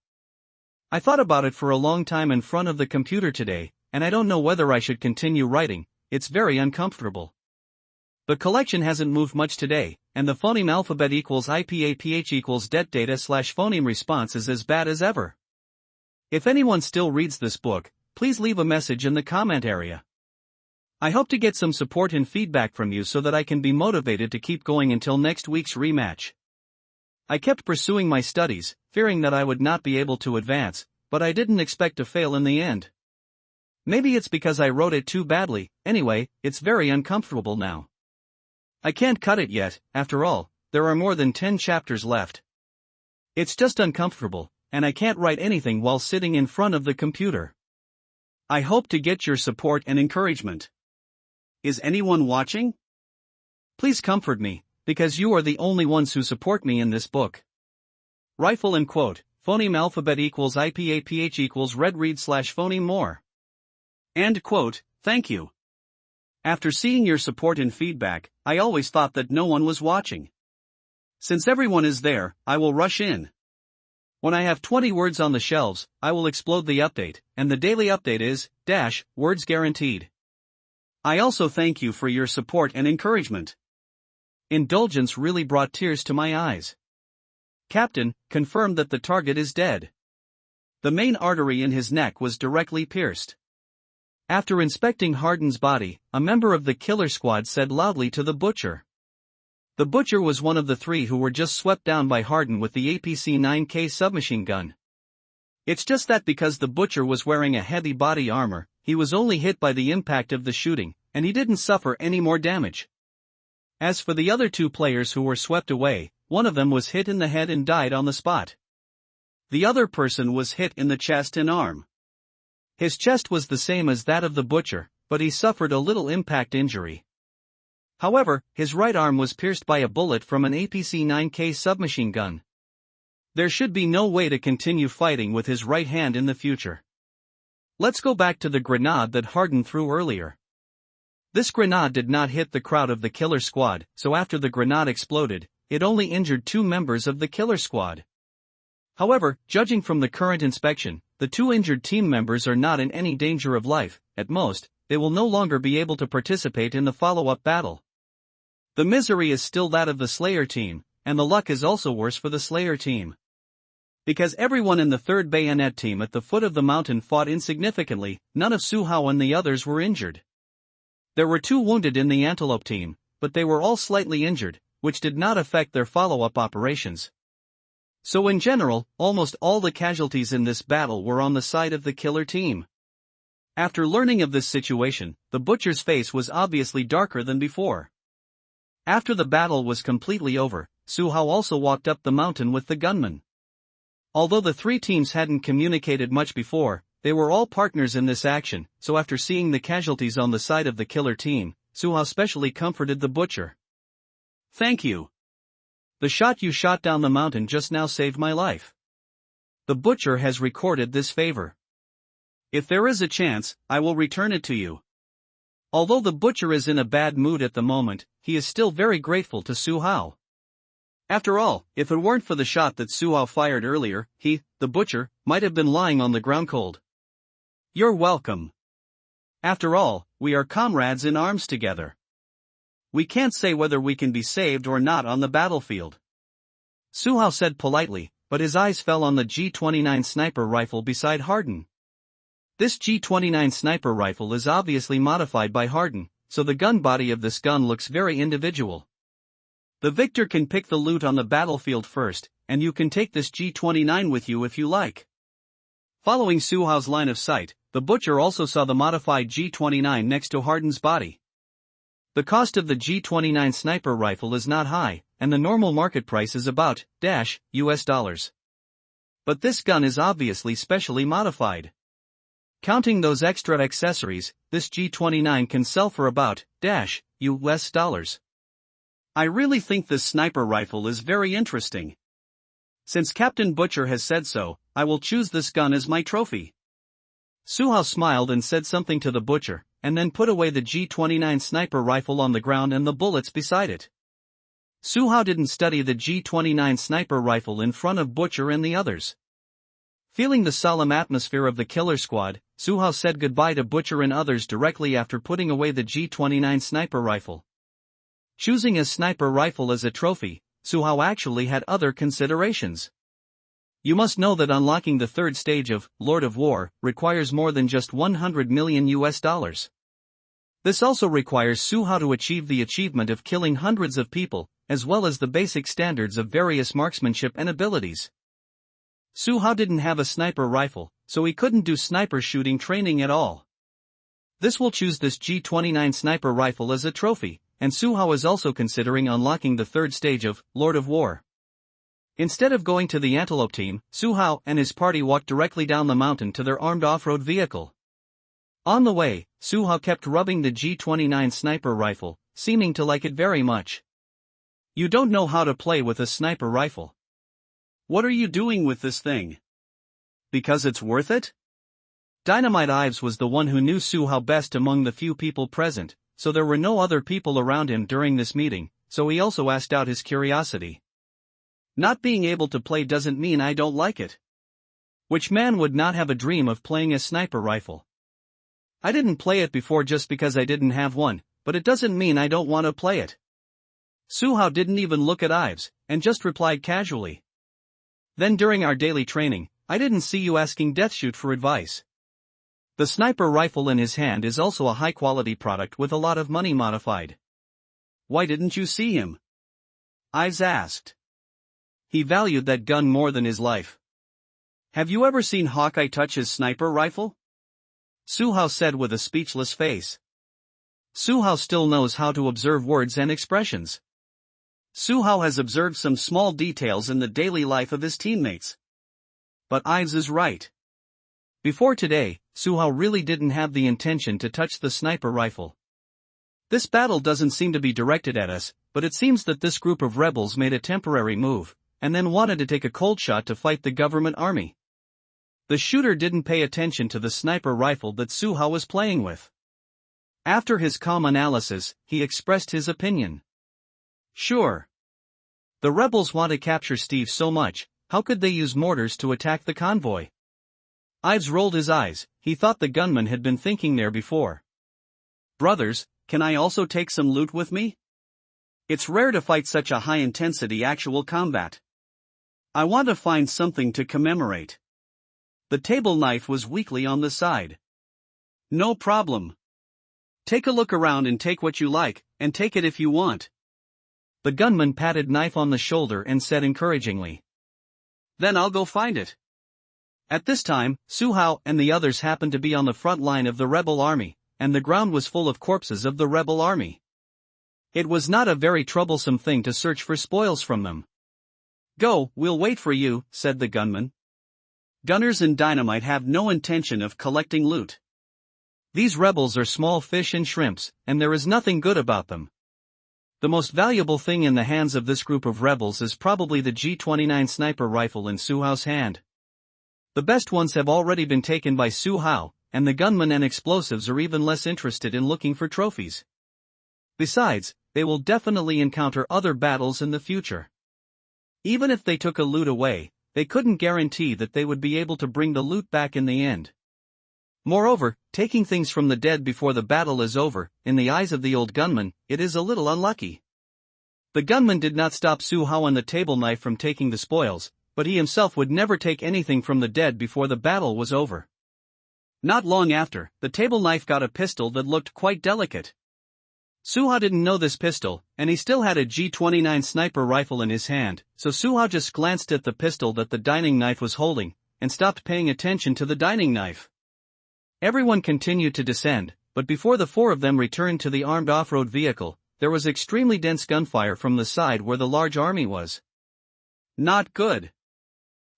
B: I thought about it for a long time in front of the computer today, and I don't know whether I should continue writing. It's very uncomfortable. The collection hasn't moved much today, and the phoneme alphabet equals IPAPH equals det data slash phoneme response is as bad as ever. If anyone still reads this book, please leave a message in the comment area. I hope to get some support and feedback from you so that I can be motivated to keep going until next week's rematch. I kept pursuing my studies, fearing that I would not be able to advance, but I didn't expect to fail in the end. Maybe it's because I wrote it too badly. Anyway, it's very uncomfortable now. I can't cut it yet. After all, there are more than 10 chapters left. It's just uncomfortable, and I can't write anything while sitting in front of the computer. I hope to get your support and encouragement. Is anyone watching? Please comfort me, because you are the only ones who support me in this book. Rifle and quote, phoneme alphabet equals IPAPH equals red read slash phoneme more. And quote, thank you. After seeing your support and feedback, I always thought that no one was watching. Since everyone is there, I will rush in. When I have 20 words on the shelves, I will explode the update, and the daily update is, words guaranteed. I also thank you for your support and encouragement. Indulgence really brought tears to my eyes. Captain, confirmed that the target is dead. The main artery in his neck was directly pierced. After inspecting Hardin's body, a member of the killer squad said loudly to the butcher. The butcher was one of the 3 who were just swept down by Hardin with the APC-9K submachine gun. It's just that because the butcher was wearing a heavy body armor, he was only hit by the impact of the shooting, and he didn't suffer any more damage. As for the other 2 players who were swept away, one of them was hit in the head and died on the spot. The other person was hit in the chest and arm. His chest was the same as that of the butcher, but he suffered a little impact injury. However, his right arm was pierced by a bullet from an APC-9K submachine gun. There should be no way to continue fighting with his right hand in the future. Let's go back to the grenade that Hardin threw earlier. This grenade did not hit the crowd of the killer squad, so after the grenade exploded, it only injured 2 members of the killer squad. However, judging from the current inspection, the 2 injured team members are not in any danger of life. At most, they will no longer be able to participate in the follow-up battle. The misery is still that of the Slayer team, and the luck is also worse for the Slayer team. Because everyone in the 3rd Bayonet team at the foot of the mountain fought insignificantly, none of Suhao and the others were injured. There were 2 wounded in the Antelope team, but they were all slightly injured, which did not affect their follow-up operations.
A: So in general, almost all the casualties in this battle were on the side of the killer team. After learning of this situation, the butcher's face was obviously darker than before. After the battle was completely over, Su Hao also walked up the mountain with the gunman. Although the three teams hadn't communicated much before, they were all partners in this action, so after seeing the casualties on the side of the killer team, Su Hao specially comforted the butcher. "Thank you. The shot you shot down the mountain just now saved my life. The butcher has recorded this favor. If there is a chance, I will return it to you." Although the butcher is in a bad mood at the moment, he is still very grateful to Su Hao. After all, if it weren't for the shot that Su Hao fired earlier, he, the butcher, might have been lying on the ground cold. "You're welcome. After all, we are comrades in arms together. We can't say whether we can be saved or not on the battlefield," Su Hao said politely, but his eyes fell on the G29 sniper rifle beside Harden. This G29 sniper rifle is obviously modified by Harden, so the gun body of this gun looks very individual. The victor can pick the loot on the battlefield first, and you can take this G29 with you if you like. Following Su Hao's line of sight, the butcher also saw the modified G29 next to Harden's body. The cost of the G29 sniper rifle is not high, and the normal market price is about $US. But this gun is obviously specially modified. Counting those extra accessories, this G29 can sell for about $US. I really think this sniper rifle is very interesting. Since Captain Butcher has said so, I will choose this gun as my trophy. Su Hao smiled and said something to the butcher, and then put away the G29 sniper rifle on the ground and the bullets beside it. Su Hao didn't study the G29 sniper rifle in front of Butcher and the others. Feeling the solemn atmosphere of the killer squad, Su Hao said goodbye to Butcher and others directly after putting away the G29 sniper rifle. Choosing a sniper rifle as a trophy, Su Hao actually had other considerations. You must know that unlocking the third stage of Lord of War requires more than just $100 million. This also requires Su Hao to achieve the achievement of killing hundreds of people, as well as the basic standards of various marksmanship and abilities. Su Hao didn't have a sniper rifle, so he couldn't do sniper shooting training at all. This will choose this G29 sniper rifle as a trophy, and Su Hao is also considering unlocking the third stage of Lord of War. Instead of going to the Antelope team, Su Hao and his party walked directly down the mountain to their armed off-road vehicle. On the way, Su Hao kept rubbing the G29 sniper rifle, seeming to like it very much. "You don't know how to play with a sniper rifle. What are you doing with this thing? Because it's worth it?" Dynamite Ives was the one who knew Su Hao best among the few people present, so there were no other people around him during this meeting, so he also asked out his curiosity. "Not being able to play doesn't mean I don't like it. Which man would not have a dream of playing a sniper rifle? I didn't play it before just because I didn't have one, but it doesn't mean I don't want to play it." Su Hao didn't even look at Ives, and just replied casually. "Then during our daily training, I didn't see you asking Deathshoot for advice. The sniper rifle in his hand is also a high-quality product with a lot of money modified. Why didn't you see him?" Ives asked. "He valued that gun more than his life. Have you ever seen Hawkeye touch his sniper rifle?" Su Hao said with a speechless face. Su Hao still knows how to observe words and expressions. Su Hao has observed some small details in the daily life of his teammates. But Ives is right. Before today, Su Hao really didn't have the intention to touch the sniper rifle. This battle doesn't seem to be directed at us, but it seems that this group of rebels made a temporary move, and then wanted to take a cold shot to fight the government army. The shooter didn't pay attention to the sniper rifle that Su Hao was playing with. After his calm analysis, he expressed his opinion. "Sure. The rebels want to capture Steve so much, how could they use mortars to attack the convoy?" Ives rolled his eyes, he thought the gunman had been thinking there before. "Brothers, can I also take some loot with me? It's rare to fight such a high-intensity actual combat. I want to find something to commemorate." The table knife was weakly on the side. "No problem. Take a look around and take what you like, and take it if you want." The gunman patted Knife on the shoulder and said encouragingly.
B: Then I'll go find it. At this time, Su Hao and the others happened to be on the front line of the rebel army, and the ground was full of corpses of the rebel army. It was not a very troublesome thing to search for spoils from them. "Go, we'll wait for you," said the gunman. Gunners and dynamite have no intention of collecting loot. These rebels are small fish and shrimps, and there is nothing good about them. The most valuable thing in the hands of this group of rebels is probably the G29 sniper rifle in Su Hao's hand. The best ones have already been taken by Su Hao, and the gunmen and explosives are even less interested in looking for trophies. Besides, they will definitely encounter other battles in the future. Even if they took a loot away, they couldn't guarantee that they would be able to bring the loot back in the end. Moreover, taking things from the dead before the battle is over, in the eyes of the old gunman, it is a little unlucky. The gunman did not stop Su Hao and the table knife from taking the spoils, but he himself would never take anything from the dead before the battle was over. Not long after, the table knife got a pistol that looked quite delicate. Su Hao didn't know this pistol, and he still had a G29 sniper rifle in his hand, so Su Hao just glanced at the pistol that the dining knife was holding, and stopped paying attention to the dining knife. Everyone continued to descend, but before the four of them returned to the armed off-road vehicle, there was extremely dense gunfire from the side where the large army was. Not good.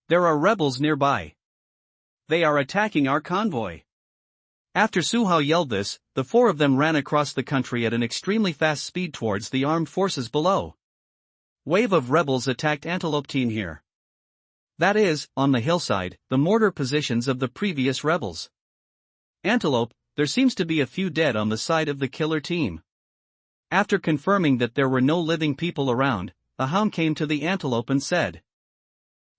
B: There are rebels nearby. They are attacking our convoy. After Su Hao yelled this, the four of them ran across the country at an extremely fast speed towards the armed forces below. Wave of rebels attacked Antelope Team here. That is, on the hillside, the mortar positions of the previous rebels. Antelope, there seems to be a few dead on the side of the killer team. After confirming that there were no living people around, the Hound came to the Antelope and said.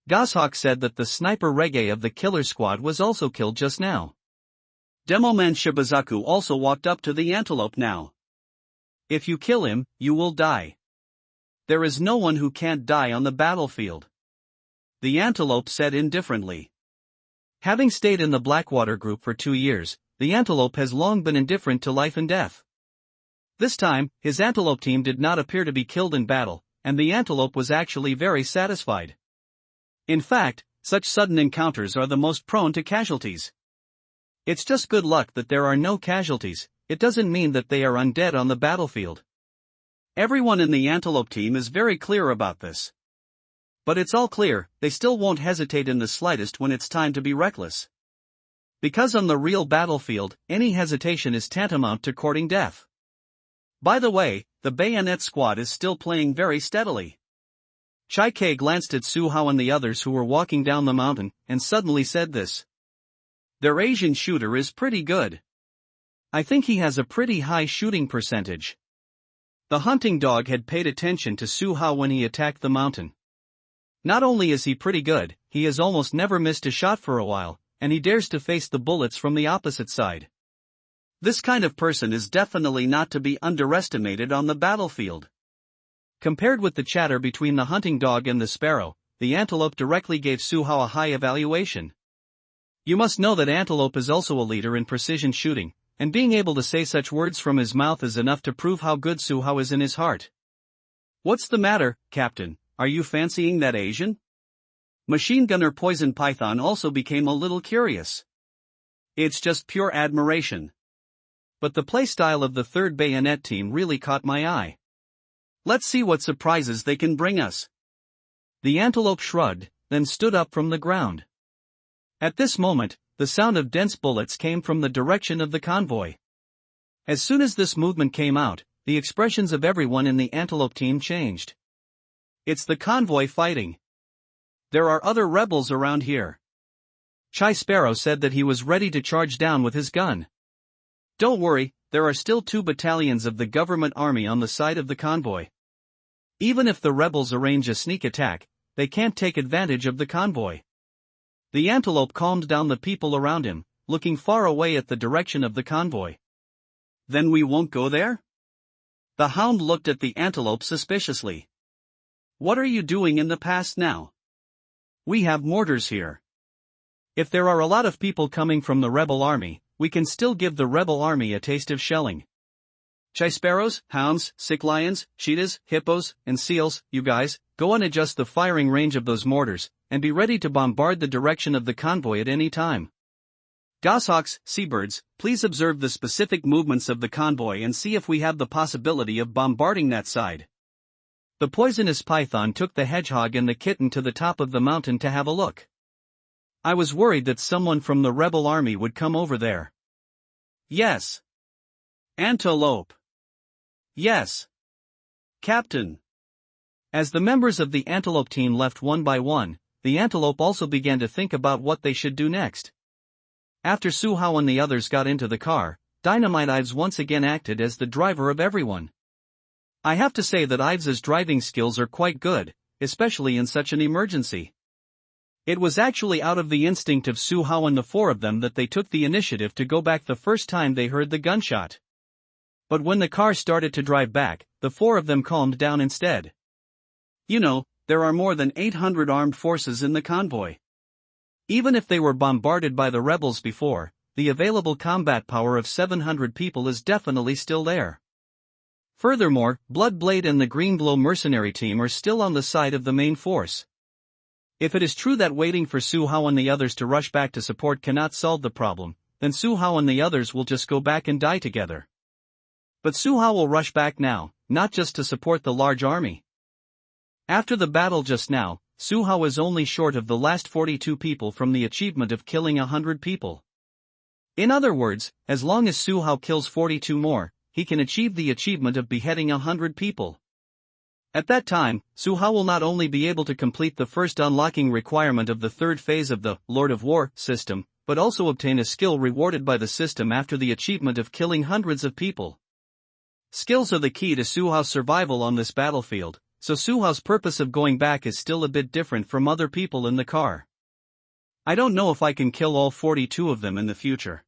B: Goshawk said that the sniper reggae of the killer squad was also killed just now. Demoman Shibazaku also walked up to the Antelope now. If you kill him, you will die. There is no one who can't die on the battlefield. The Antelope said indifferently. Having stayed in the Blackwater group for 2 years, the Antelope has long been indifferent to life and death. This time, his Antelope team did not appear to be killed in battle, and the Antelope was actually very satisfied. In fact, such sudden encounters are the most prone to casualties. It's just good luck that there are no casualties, it doesn't mean that they are undead on the battlefield. Everyone in the Antelope team is very clear about this. But it's all clear, they still won't hesitate in the slightest when it's time to be reckless. Because on the real battlefield, any hesitation is tantamount to courting death. By the way, the Bayonet squad is still playing very steadily. Chai Kei glanced at Su Hao and the others who were walking down the mountain, and suddenly said this. Their Asian shooter is pretty good. I think he has a pretty high shooting percentage. The hunting dog had paid attention to Su Hao when he attacked the mountain. Not only is he pretty good, he has almost never missed a shot for a while, and he dares to face the bullets from the opposite side. This kind of person is definitely not to be underestimated on the battlefield. Compared with the chatter between the hunting dog and the sparrow, the Antelope directly gave Su Hao a high evaluation. You must know that Antelope is also a leader in precision shooting, and being able to say such words from his mouth is enough to prove how good Su Hao is in his heart. What's the matter, Captain? Are you fancying that Asian? Machine Gunner Poison Python also became a little curious. It's just pure admiration. But the playstyle of the 3rd Bayonet team really caught my eye. Let's see what surprises they can bring us. The Antelope shrugged, then stood up from the ground. At this moment, the sound of dense bullets came from the direction of the convoy. As soon as this movement came out, the expressions of everyone in the Antelope team changed. It's the convoy fighting. There are other rebels around here. Chai Sparrow said that he was ready to charge down with his gun. Don't worry, there are still 2 battalions of the government army on the side of the convoy. Even if the rebels arrange a sneak attack, they can't take advantage of the convoy. The Antelope calmed down the people around him, looking far away at the direction of the convoy. Then we won't go there? The Hound looked at the Antelope suspiciously. What are you doing in the past now? We have mortars here. If there are a lot of people coming from the rebel army, we can still give the rebel army a taste of shelling. Sparrows, hounds, sick lions, cheetahs, hippos, and seals, you guys, go and adjust the firing range of those mortars, and be ready to bombard the direction of the convoy at any time. Goshawks, seabirds, please observe the specific movements of the convoy and see if we have the possibility of bombarding that side. The poisonous python took the hedgehog and the kitten to the top of the mountain to have a look. I was worried that someone from the rebel army would come over there. Yes. Antelope. Yes. Captain. As the members of the antelope team left one by one, the antelope also began to think about what they should do next. After Su Hao and the others got into the car, Dynamite Ives once again acted as the driver of everyone. I have to say that Ives' driving skills are quite good, especially in such an emergency. It was actually out of the instinct of Su Hao and the four of them that they took the initiative to go back the first time they heard the gunshot. But when the car started to drive back, the four of them calmed down instead. You know, there are more than 800 armed forces in the convoy. Even if they were bombarded by the rebels before, the available combat power of 700 people is definitely still there. Furthermore, Bloodblade and the Greenglow mercenary team are still on the side of the main force. If it is true that waiting for Su Hao and the others to rush back to support cannot solve the problem, then Su Hao and the others will just go back and die together. But Su Hao will rush back now, not just to support the large army. After the battle just now, Su Hao is only short of the last 42 people from the achievement of killing 100 people. In other words, as long as Su Hao kills 42 more, he can achieve the achievement of beheading 100 people. At that time, Su Hao will not only be able to complete the first unlocking requirement of the third phase of the Lord of War system, but also obtain a skill rewarded by the system after the achievement of killing hundreds of people. Skills are the key to Su Hao's survival on this battlefield, so Su Hao's purpose of going back is still a bit different from other people in the car. I don't know if I can kill all 42 of them in the future.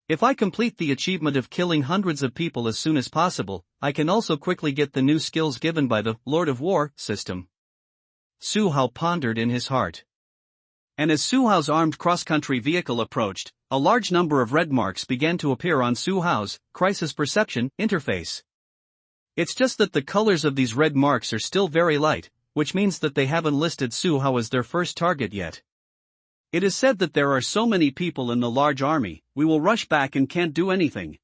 B: If I complete the achievement of killing hundreds of people as soon as possible, I can also quickly get the new skills given by the Lord of War system. Su Hao pondered in his heart. And as Su Hao's armed cross-country vehicle approached, a large number of red marks began to appear on Su Hao's crisis perception interface. It's just that the colors of these red marks are still very light, which means that they haven't listed Su Hao as their first target yet. It is said that there are so many people in the large army, we will rush back and can't do anything.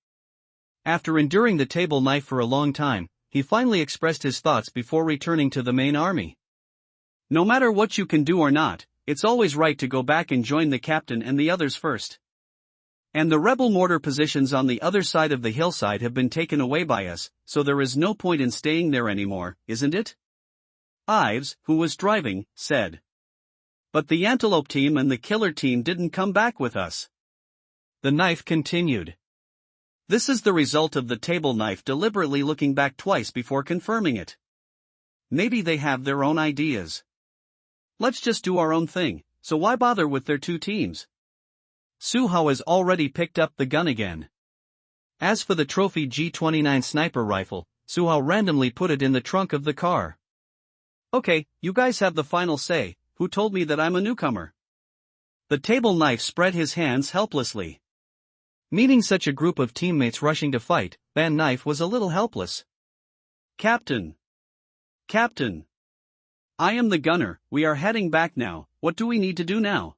B: After enduring the table knife for a long time, he finally expressed his thoughts before returning to the main army. No matter what you can do or not, it's always right to go back and join the captain and the others first. And the rebel mortar positions on the other side of the hillside have been taken away by us, so there is no point in staying there anymore, isn't it? Ives, who was driving, said. But the antelope team and the killer team didn't come back with us. The knife continued. This is the result of the table knife deliberately looking back twice before confirming it. Maybe they have their own ideas. Let's just do our own thing, so why bother with their two teams? Su Hao has already picked up the gun again. As for the trophy G29 sniper rifle, Su Hao randomly put it in the trunk of the car. Okay, you guys have the final say. Who told me that I'm a newcomer? The table knife spread his hands helplessly. Meeting such a group of teammates rushing to fight, Van Knife was a little helpless. Captain! Captain! I am the gunner, we are heading back now, what do we need to do now?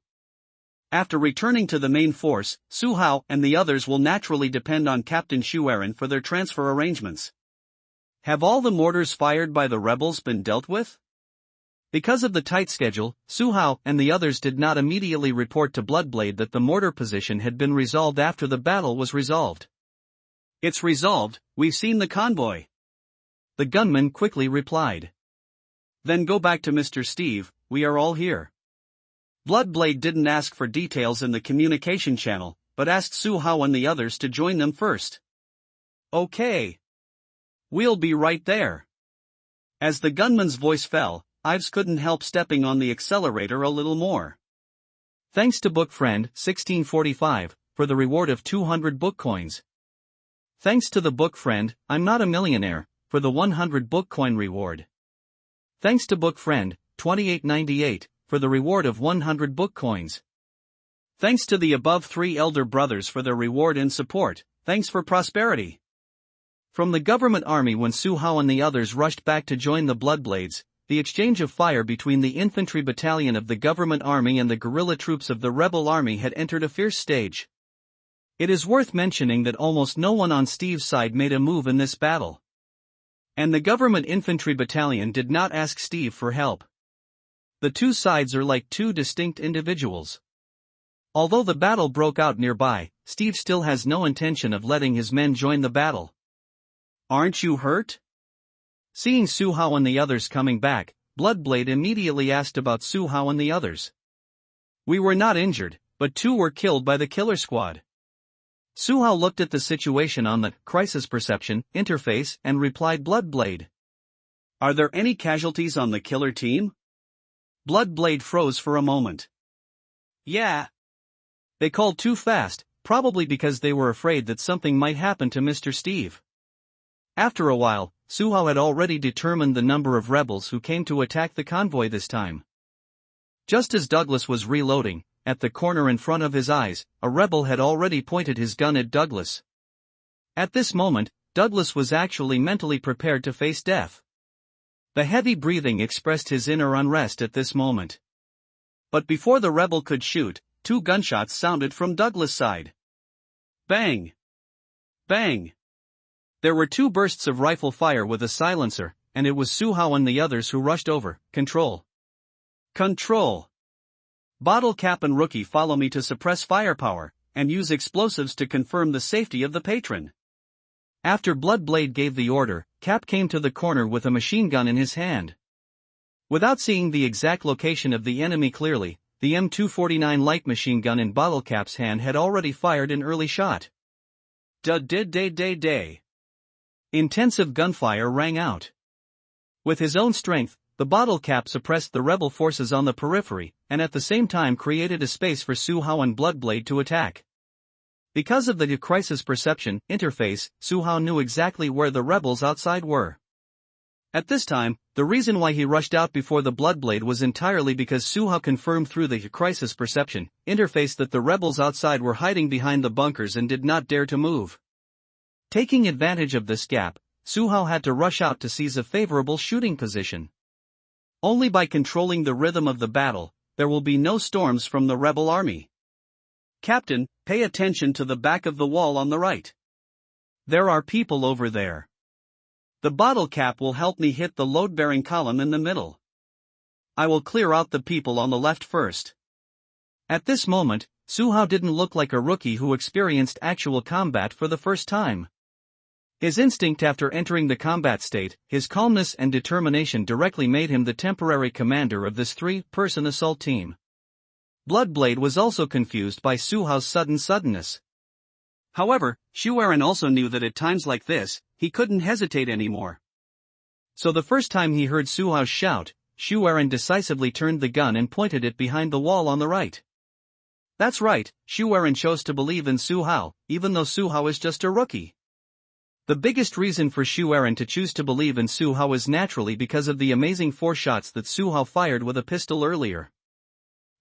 B: After returning to the main force, Su Hao and the others will naturally depend on Captain Shuaren for their transfer arrangements. Have all the mortars fired by the rebels been dealt with? Because of the tight schedule, Su Hao and the others did not immediately report to Bloodblade that the mortar position had been resolved after the battle was resolved. It's resolved, we've seen the convoy. The gunman quickly replied. Then go back to Mr. Steve, we are all here. Bloodblade didn't ask for details in the communication channel, but asked Su Hao and the others to join them first. Okay. We'll be right there. As the gunman's voice fell, Ives couldn't help stepping on the accelerator a little more. Thanks to Bookfriend 1645 for the reward of 200 book coins. Thanks to the Bookfriend, I'm Not a Millionaire, for the 100 book coin reward. Thanks to Bookfriend 2898 for the reward of 100 book coins. Thanks to the above three elder brothers for their reward and support. Thanks for prosperity.
A: From the government army. When Su Hao and the others rushed back to join the Bloodblades, the exchange of fire between the infantry battalion of the government army and the guerrilla troops of the rebel army had entered a fierce stage. It is worth mentioning that almost no one on Steve's side made a move in this battle. And the government infantry battalion did not ask Steve for help. The two sides are like two distinct individuals. Although the battle broke out nearby, Steve still has no intention of letting his men join the battle.
B: Aren't you hurt?
A: Seeing Su Hao and the others coming back, Bloodblade immediately asked about Su Hao and the others.
B: We were not injured, but two were killed by the killer squad.
A: Su Hao looked at the situation on the crisis perception interface and replied, Bloodblade.
B: Are there any casualties on the killer team?
A: Bloodblade froze for a moment.
B: Yeah.
A: They called too fast, probably because they were afraid that something might happen to Mr. Steve. After a while, Su Hao had already determined the number of rebels who came to attack the convoy this time. Just as Douglas was reloading, at the corner in front of his eyes, a rebel had already pointed his gun at Douglas. At this moment, Douglas was actually mentally prepared to face death. The heavy breathing expressed his inner unrest at this moment. But before the rebel could shoot, two gunshots sounded from Douglas' side.
B: Bang! Bang!
A: There were two bursts of rifle fire with a silencer, and it was Su Hao and the others who rushed over. Control.
B: Control. Bottle Cap and Rookie follow me to suppress firepower, and use explosives to confirm the safety of the patron.
A: After Bloodblade gave the order, Cap came to the corner with a machine gun in his hand. Without seeing the exact location of the enemy clearly, the M249 light machine gun in Bottle Cap's hand had already fired an early shot.
B: Day.
A: Intensive gunfire rang out. With his own strength, the Bottle Cap suppressed the rebel forces on the periphery, and at the same time created a space for Su Hao and Bloodblade to attack. Because of the crisis perception interface, Su Hao knew exactly where the rebels outside were. At this time, the reason why he rushed out before the Bloodblade was entirely because Su Hao confirmed through the crisis perception interface that the rebels outside were hiding behind the bunkers and did not dare to move. Taking advantage of this gap, Su Hao had to rush out to seize a favorable shooting position. Only by controlling the rhythm of the battle, there will be no storms from the rebel army.
B: Captain, pay attention to the back of the wall on the right.
A: There are people over there.
B: The Bottle Cap will help me hit the load-bearing column in the middle. I will clear out the people on the left first.
A: At this moment, Su Hao didn't look like a rookie who experienced actual combat for the first time. His instinct after entering the combat state, his calmness and determination directly made him the temporary commander of this three-person assault team. Bloodblade was also confused by Su Hao's suddenness.
B: However, Shu Eren also knew that at times like this, he couldn't hesitate anymore.
A: So the first time he heard Su Hao shout, Shu Eren decisively turned the gun and pointed it behind the wall on the right. That's right, Shu Eren chose to believe in Su Hao, even though Su Hao is just a rookie. The biggest reason for Shu Eren to choose to believe in Su Hao is naturally because of the amazing 4 shots that Su Hao fired with a pistol earlier.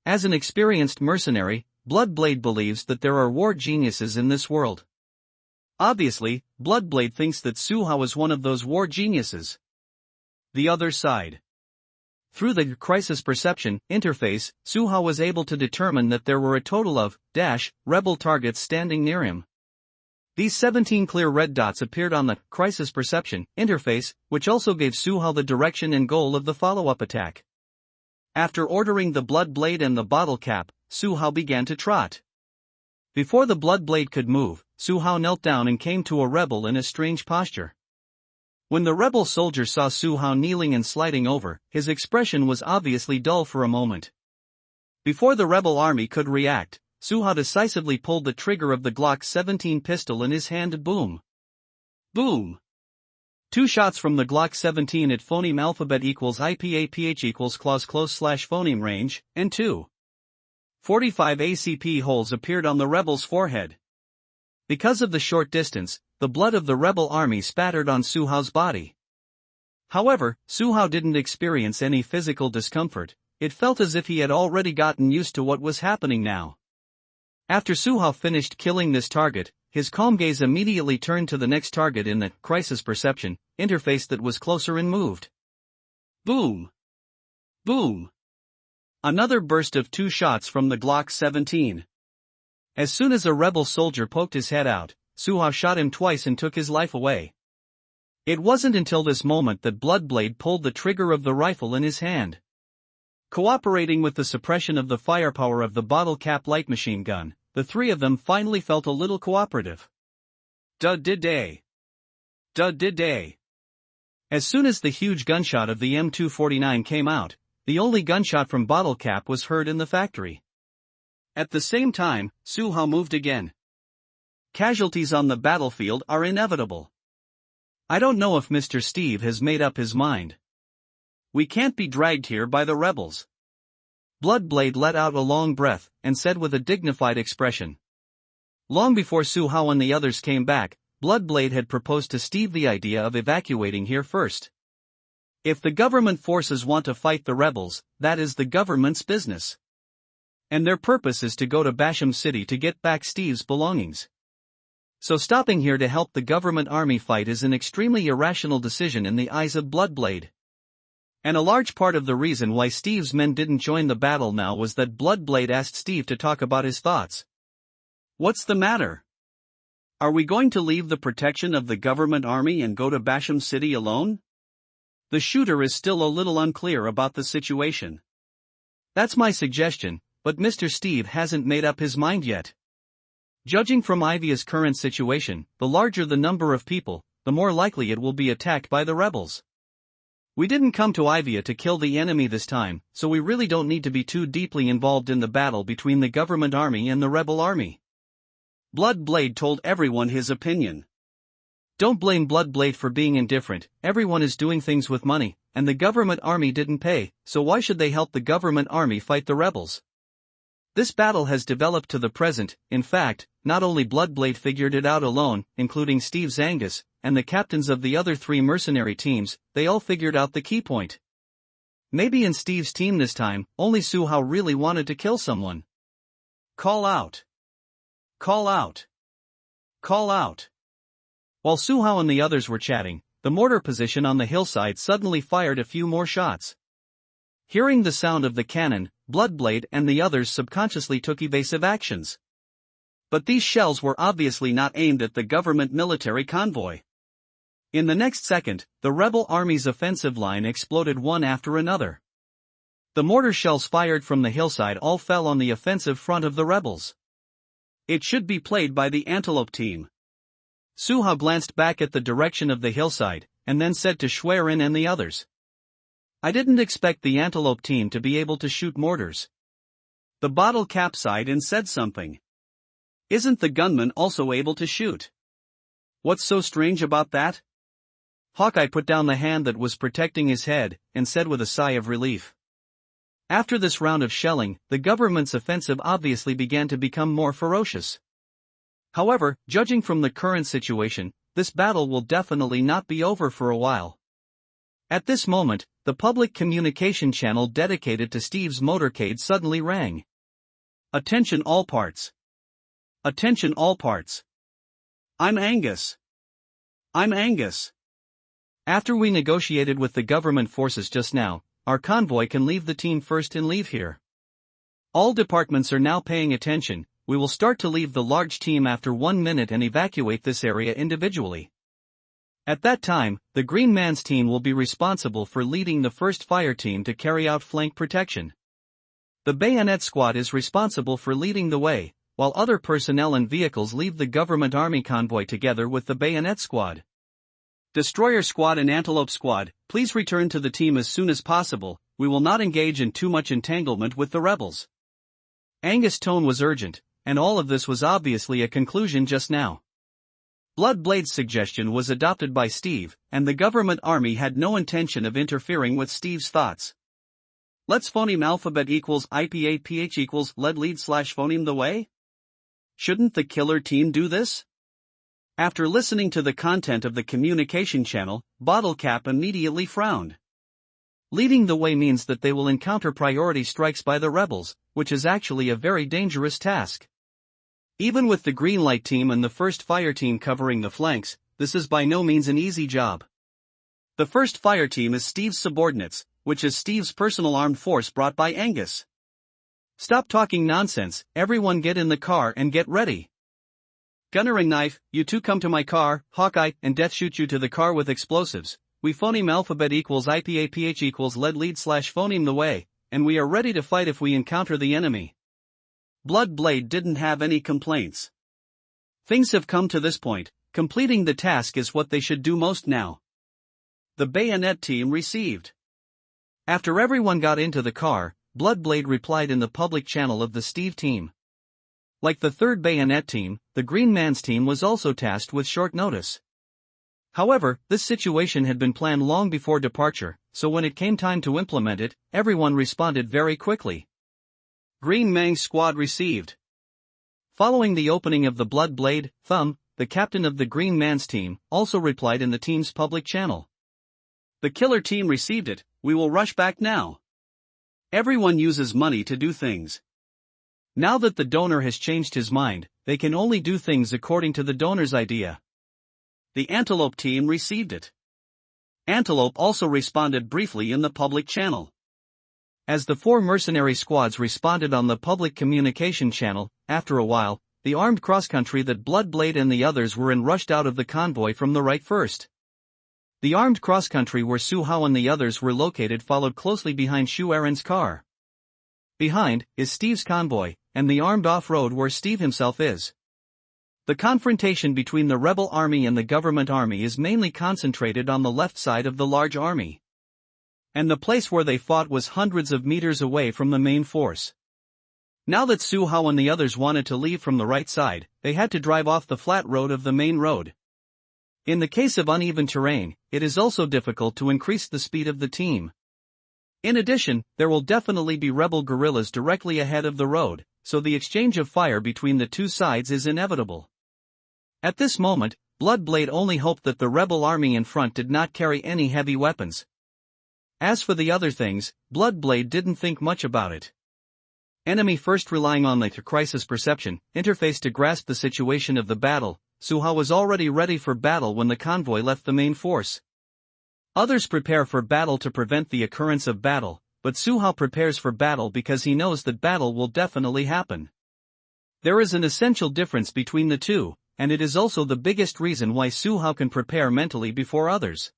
A: As an experienced mercenary, Bloodblade believes that there are war geniuses in this world. Obviously, Bloodblade thinks that Su Hao is one of those war geniuses. The other side. Through the crisis perception interface, Su Hao was able to determine that there were a total of rebel targets standing near him. These 17 clear red dots appeared on the crisis perception interface, which also gave Su Hao the direction and goal of the follow-up attack. After ordering the Bloodblade and the Bottle Cap, Su Hao began to trot. Before the Bloodblade could move, Su Hao knelt down and came to a rebel in a strange posture. When the rebel soldier saw Su Hao kneeling and sliding over, his expression was obviously dull for a moment. Before the rebel army could react, Su Hao decisively pulled the trigger of the Glock 17 pistol in his hand. Boom! Boom! 2 shots from the Glock 17 at phoneme alphabet equals IPAPH equals clause close / phoneme range, and 45 ACP holes appeared on the rebel's forehead. Because of the short distance, the blood of the rebel army spattered on Su Hao's body. However, Su Hao didn't experience any physical discomfort. It felt as if he had already gotten used to what was happening now. After Su Hao finished killing this target, his calm gaze immediately turned to the next target in the crisis perception interface that was closer and moved.
B: Boom! Boom! Another burst of 2 shots from the Glock 17.
A: As soon as a rebel soldier poked his head out, Suha shot him twice and took his life away. It wasn't until this moment that Bloodblade pulled the trigger of the rifle in his hand. Cooperating with the suppression of the firepower of the bottle cap light machine gun, the three of them finally felt a little cooperative.
B: Dud-did-day. Dud-did-day.
A: As soon as the huge gunshot of the M249 came out, the only gunshot from bottle cap was heard in the factory.
B: At the same time, Suha moved again. Casualties on the battlefield are inevitable.
A: I don't know if Mr. Steve has made up his mind.
B: We can't be dragged here by the rebels.
A: Bloodblade let out a long breath, and said with a dignified expression. Long before Suha and the others came back, Bloodblade had proposed to Steve the idea of evacuating here first. If the government forces want to fight the rebels, that is the government's business. And their purpose is to go to Basham City to get back Steve's belongings. So stopping here to help the government army fight is an extremely irrational decision in the eyes of Bloodblade. And a large part of the reason why Steve's men didn't join the battle now was that Bloodblade asked Steve to talk about his thoughts.
B: What's the matter? Are we going to leave the protection of the government army and go to Basham City alone? The shooter is still a little unclear about the situation.
A: That's my suggestion, but Mr. Steve hasn't made up his mind yet. Judging from Ivia's current situation, the larger the number of people, the more likely it will be attacked by the rebels. We didn't come to Ivia to kill the enemy this time, so we really don't need to be too deeply involved in the battle between the government army and the rebel army.
B: Bloodblade told everyone his opinion.
A: Don't blame Bloodblade for being indifferent, everyone is doing things with money, and the government army didn't pay, so why should they help the government army fight the rebels? This battle has developed to the present. In fact, not only Bloodblade figured it out alone, including Steve Zangus, and the captains of the other 3 mercenary teams, they all figured out the key point. Maybe in Steve's team this time, only Suha really wanted to kill someone.
B: Call out. Call out. Call out.
A: While Suha and the others were chatting, the mortar position on the hillside suddenly fired a few more shots. Hearing the sound of the cannon, Bloodblade and the others subconsciously took evasive actions. But these shells were obviously not aimed at the government military convoy. In the next second, the rebel army's offensive line exploded one after another. The mortar shells fired from the hillside all fell on the offensive front of the rebels.
B: It should be played by the Antelope team.
A: Suha glanced back at the direction of the hillside, and then said to Schwerin and the others. I didn't expect the Antelope team to be able to shoot mortars.
B: The bottle cap sighed and said something. Isn't the gunman also able to shoot? What's so strange about that?
A: Hawkeye put down the hand that was protecting his head, and said with a sigh of relief. After this round of shelling, the government's offensive obviously began to become more ferocious. However, judging from the current situation, this battle will definitely not be over for a while. At this moment, the public communication channel dedicated to Steve's motorcade suddenly rang.
B: Attention all parts. Attention all parts. I'm Angus. I'm Angus.
A: After we negotiated with the government forces just now, our convoy can leave the team first and leave here. All departments are now paying attention. We will start to leave the large team after 1 minute and evacuate this area individually. At that time, the Green Man's team will be responsible for leading the first fire team to carry out flank protection. The Bayonet Squad is responsible for leading the way, while other personnel and vehicles leave the government army convoy together with the Bayonet Squad. Destroyer Squad and Antelope Squad, please return to the team as soon as possible. We will not engage in too much entanglement with the rebels. Angus' tone was urgent, and all of this was obviously a conclusion just now. Bloodblade's suggestion was adopted by Steve, and the government army had no intention of interfering with Steve's thoughts. Let's phoneme alphabet equals IPAPH equals lead slash phoneme the way? Shouldn't the killer team do this? After listening to the content of the communication channel, Bottlecap immediately frowned. Leading the way means that they will encounter priority strikes by the rebels, which is actually a very dangerous task.
B: Even with the green light team and the first fire team covering the flanks, this is by no means an easy job. The first fire team is Steve's subordinates, which is Steve's personal armed force brought by Angus. Stop talking nonsense, everyone get in the car and get ready. Gunner and Knife, you two come to my car. Hawkeye and Death shoot you to the car with explosives. We phoneme alphabet equals IPAPH equals lead lead slash phoneme the way, and we are ready to fight if we encounter the enemy. Bloodblade didn't have any complaints. Things have come to this point, completing the task is what they should do most now. The Bayonet team received. After everyone got into the car, Bloodblade replied in the public channel of the Steve team. Like the third Bayonet team, the Green Man's team was also tasked with short notice. However, this situation had been planned long before departure, so when it came time to implement it, everyone responded very quickly. Green Mang's squad received. Following the opening of the Bloodblade, Thumb, the captain of the Green Man's team, also replied in the team's public channel. The Killer team received it. We will rush back now. Everyone uses money to do things. Now that the donor has changed his mind, they can only do things according to the donor's idea. The Antelope team received it. Antelope also responded briefly in the public channel. As the 4 mercenary squads responded on the public communication channel, after a while, the armed cross-country that Bloodblade and the others were in rushed out of the convoy from the right first. The armed cross-country where Su Hao and the others were located followed closely behind Shu Aaron's car. Behind is Steve's convoy, and the armed off-road where Steve himself is. The confrontation between the rebel army and the government army is mainly concentrated on the left side of the large army. And the place where they fought was hundreds of meters away from the main force. Now that Su Hao and the others wanted to leave from the right side, they had to drive off the flat road of the main road. In the case of uneven terrain, it is also difficult to increase the speed of the team. In addition, there will definitely be rebel guerrillas directly ahead of the road, so the exchange of fire between the two sides is inevitable. At this moment, Bloodblade only hoped that the rebel army in front did not carry any heavy weapons. As for the other things, Bloodblade didn't think much about it. Enemy first relying on the crisis perception interface to grasp the situation of the battle. Su Hao was already ready for battle when the convoy left the main force. Others prepare for battle to prevent the occurrence of battle, but Su Hao prepares for battle because he knows that battle will definitely happen. There is an essential difference between the two, and it is also the biggest reason why Su Hao can prepare mentally before others.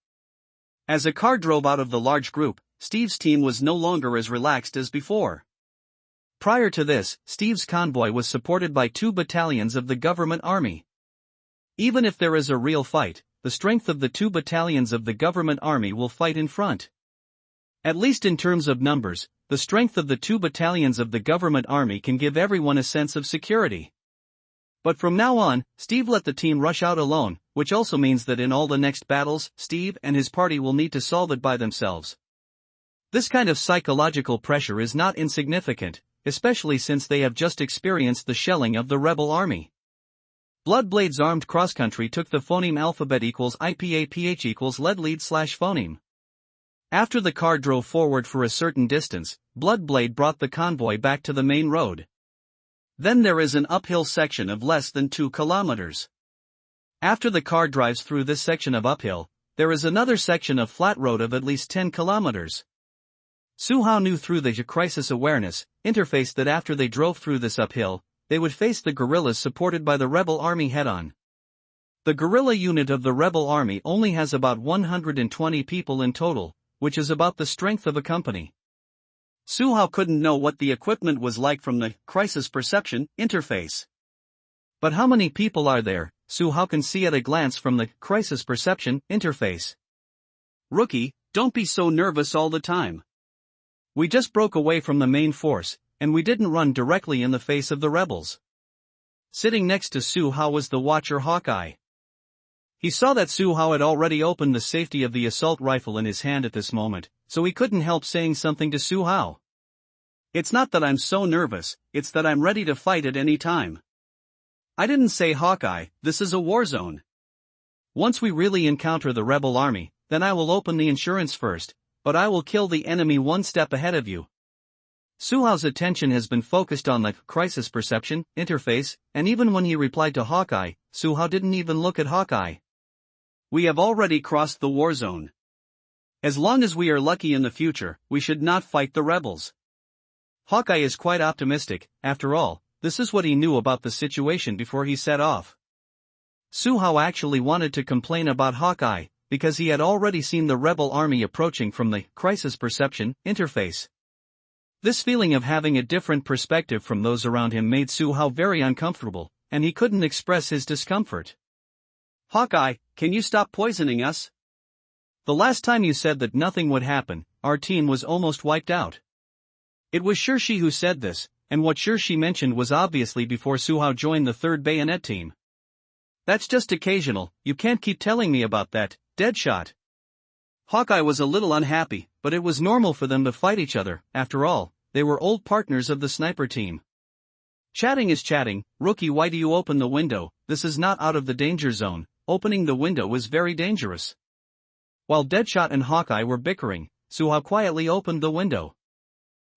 B: As a car drove out of the large group, Steve's team was no longer as relaxed as before. Prior to this, Steve's convoy was supported by 2 battalions of the government army. Even if there is a real fight, the strength of the 2 battalions of the government army will fight in front. At least in terms of numbers, the strength of the 2 battalions of the government army can give everyone a sense of security. But from now on, Steve let the team rush out alone, which also means that in all the next battles, Steve and his party will need to solve it by themselves. This kind of psychological pressure is not insignificant, especially since they have just experienced the shelling of the rebel army. Bloodblade's armed cross-country took the phoneme alphabet equals IPAPH equals lead lead slash phoneme. After the car drove forward for a certain distance, Bloodblade brought the convoy back to the main road. Then there is an uphill section of less than 2 kilometers. After the car drives through this section of uphill, there is another section of flat road of at least 10 kilometers. Su Hao knew through the crisis awareness interface that after they drove through this uphill, they would face the guerrillas supported by the rebel army head-on. The guerrilla unit of the rebel army only has about 120 people in total, which is about the strength of a company. Su Hao couldn't know what the equipment was like from the crisis perception interface. But how many people are there? Su Hao can see at a glance from the crisis perception interface. Rookie, don't be so nervous all the time. We just broke away from the main force, and we didn't run directly in the face of the rebels. Sitting next to Su Hao was the watcher Hawkeye. He saw that Su Hao had already opened the safety of the assault rifle in his hand at this moment, so he couldn't help saying something to Su Hao. It's not that I'm so nervous, it's that I'm ready to fight at any time. I didn't say Hawkeye, this is a war zone. Once we really encounter the rebel army, then I will open the insurance first, but I will kill the enemy one step ahead of you.
A: Suhao's attention has been focused on the crisis perception interface, and even when he replied to Hawkeye, Suhao didn't even look at Hawkeye.
B: We have already crossed the war zone. As long as we are lucky in the future, we should not fight the rebels.
A: Hawkeye is quite optimistic. After all, this is what he knew about the situation before he set off. Suhao actually wanted to complain about Hawkeye, because he had already seen the rebel army approaching from the crisis perception interface. This feeling of having a different perspective from those around him made Suhao very uncomfortable, and he couldn't express his discomfort.
B: Hawkeye, can you stop poisoning us?
A: The last time you said that nothing would happen, our team was almost wiped out. It was Shi who said this, and what Shi mentioned was obviously before Suhao joined the 3rd Bayonet team.
B: That's just occasional, you can't keep telling me about that, Deadshot.
A: Hawkeye was a little unhappy, but it was normal for them to fight each other. After all, they were old partners of the sniper team. Chatting is chatting. Rookie, why do you open the window? This is not out of the danger zone. Opening the window is very dangerous. While Deadshot and Hawkeye were bickering, Suhao quietly opened the window.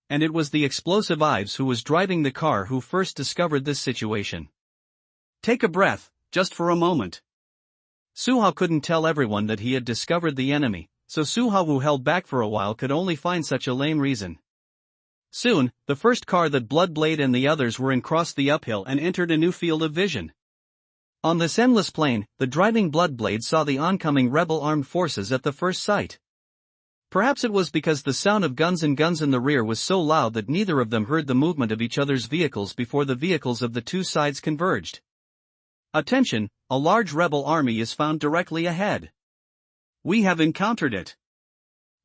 A: And it was the explosive Ives who was driving the car who first discovered this situation.
B: Take a breath, just for a moment.
A: Suhao couldn't tell everyone that he had discovered the enemy, so Suhao, who held back for a while, could only find such a lame reason. Soon, the first car that Bloodblade and the others were in crossed the uphill and entered a new field of vision. On this endless plain, the driving Bloodblade saw the oncoming rebel armed forces at the first sight. Perhaps it was because the sound of guns in the rear was so loud that neither of them heard the movement of each other's vehicles before the vehicles of the two sides converged. Attention, a large rebel army is found directly ahead.
B: We have encountered it.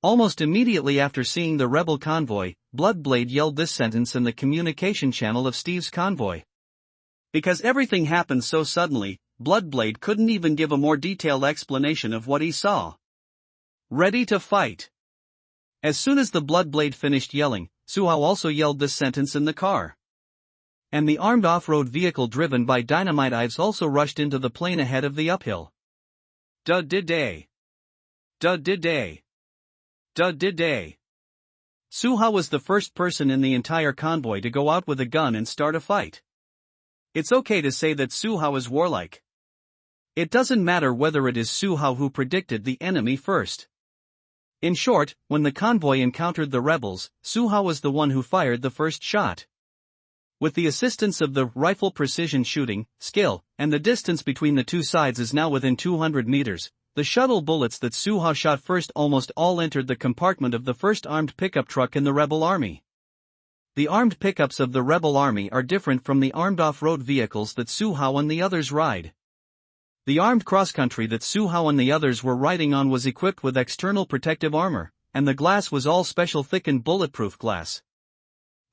A: Almost immediately after seeing the rebel convoy, Bloodblade yelled this sentence in the communication channel of Steve's convoy.
B: Because everything happened so suddenly, Bloodblade couldn't even give a more detailed explanation of what he saw. Ready to fight.
A: As soon as the Bloodblade finished yelling, Suhao also yelled this sentence in the car. And the armed off-road vehicle driven by Dynamite Ives also rushed into the plain ahead of the uphill.
B: Dud-did-day. Dud-did-day. Dud-did-day.
A: Suhao was the first person in the entire convoy to go out with a gun and start a fight.
B: It's okay to say that Suhao is warlike.
A: It doesn't matter whether it is Suhao who predicted the enemy first. In short, when the convoy encountered the rebels, Suhao was the one who fired the first shot. With the assistance of the rifle precision shooting skill, and the distance between the two sides is now within 200 meters, the shuttle bullets that Suhao shot first almost all entered the compartment of the first armed pickup truck in the rebel army. The armed pickups of the rebel army are different from the armed off-road vehicles that Suhao and the others ride. The armed cross-country that Suhao and the others were riding on was equipped with external protective armor, and the glass was all special thickened bulletproof glass.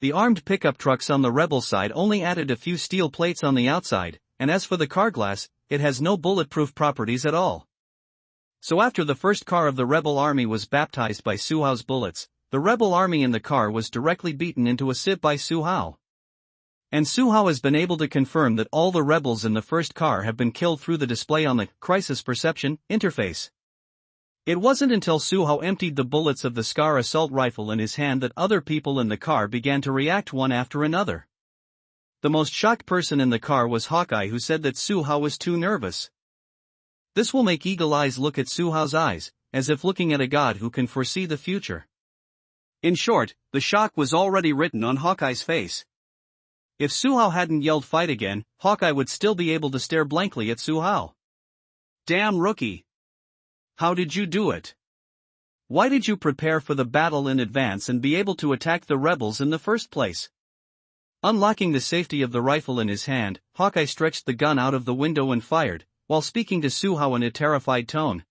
A: The armed pickup trucks on the rebel side only added a few steel plates on the outside, and as for the car glass, it has no bulletproof properties at all. So after the first car of the rebel army was baptized by Suhao's bullets, the rebel army in the car was directly beaten into a sieve by Suhao. And Suhao has been able to confirm that all the rebels in the first car have been killed through the display on the crisis perception interface. It wasn't until Suhao emptied the bullets of the Scar assault rifle in his hand that other people in the car began to react one after another. The most shocked person in the car was Hawkeye, who said that Suhao was too nervous. This will make Eagle Eyes look at Suhao's eyes, as if looking at a god who can foresee the future.
B: In short, the shock was already written on Hawkeye's face.
A: If Suhao hadn't yelled fight again, Hawkeye would still be able to stare blankly at Suhao.
B: Damn rookie.
A: How did you do it? Why did you prepare for the battle in advance and be able to attack the rebels in the first place? Unlocking the safety of the rifle in his hand, Hawkeye stretched the gun out of the window and fired, while speaking to Suhao in a terrified tone.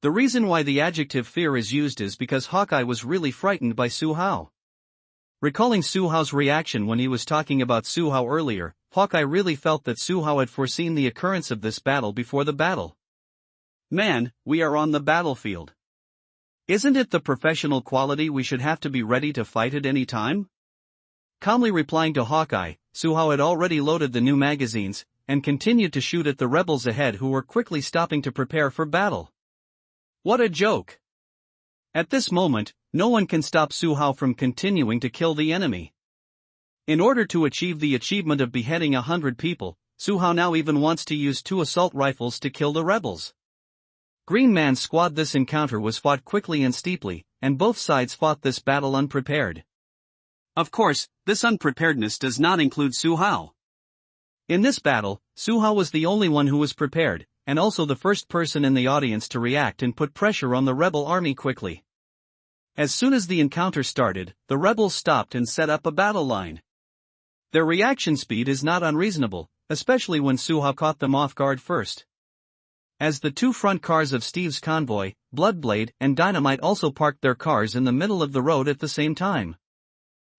A: The reason why the adjective fear is used is because Hawkeye was really frightened by Suhao. Recalling Suhao's reaction when he was talking about Suhao earlier, Hawkeye really felt that Suhao had foreseen the occurrence of this battle before the battle.
B: Man, we are on the battlefield.
A: Isn't it the professional quality we should have to be ready to fight at any time? Calmly replying to Hawkeye, Suhao had already loaded the new magazines, and continued to shoot at the rebels ahead, who were quickly stopping to prepare for battle.
B: What a joke!
A: At this moment,
B: no one can stop Su Hao from continuing to kill the enemy. In order to achieve the achievement of beheading 100 people, Su Hao now even wants to use 2 assault rifles to kill the rebels. Green Man's squad. This encounter was fought quickly and steeply, and both sides fought this battle unprepared. Of course, this unpreparedness does not include Su Hao. In this battle, Su Hao was the only one who was prepared, and also the first person in the audience to react and put pressure on the rebel army quickly. As soon as the encounter started, the rebels stopped and set up a battle line. Their reaction speed is not unreasonable, especially when Su Hao caught them off guard first. As the 2 front cars of Steve's convoy, Bloodblade and Dynamite also parked their cars in the middle of the road at the same time.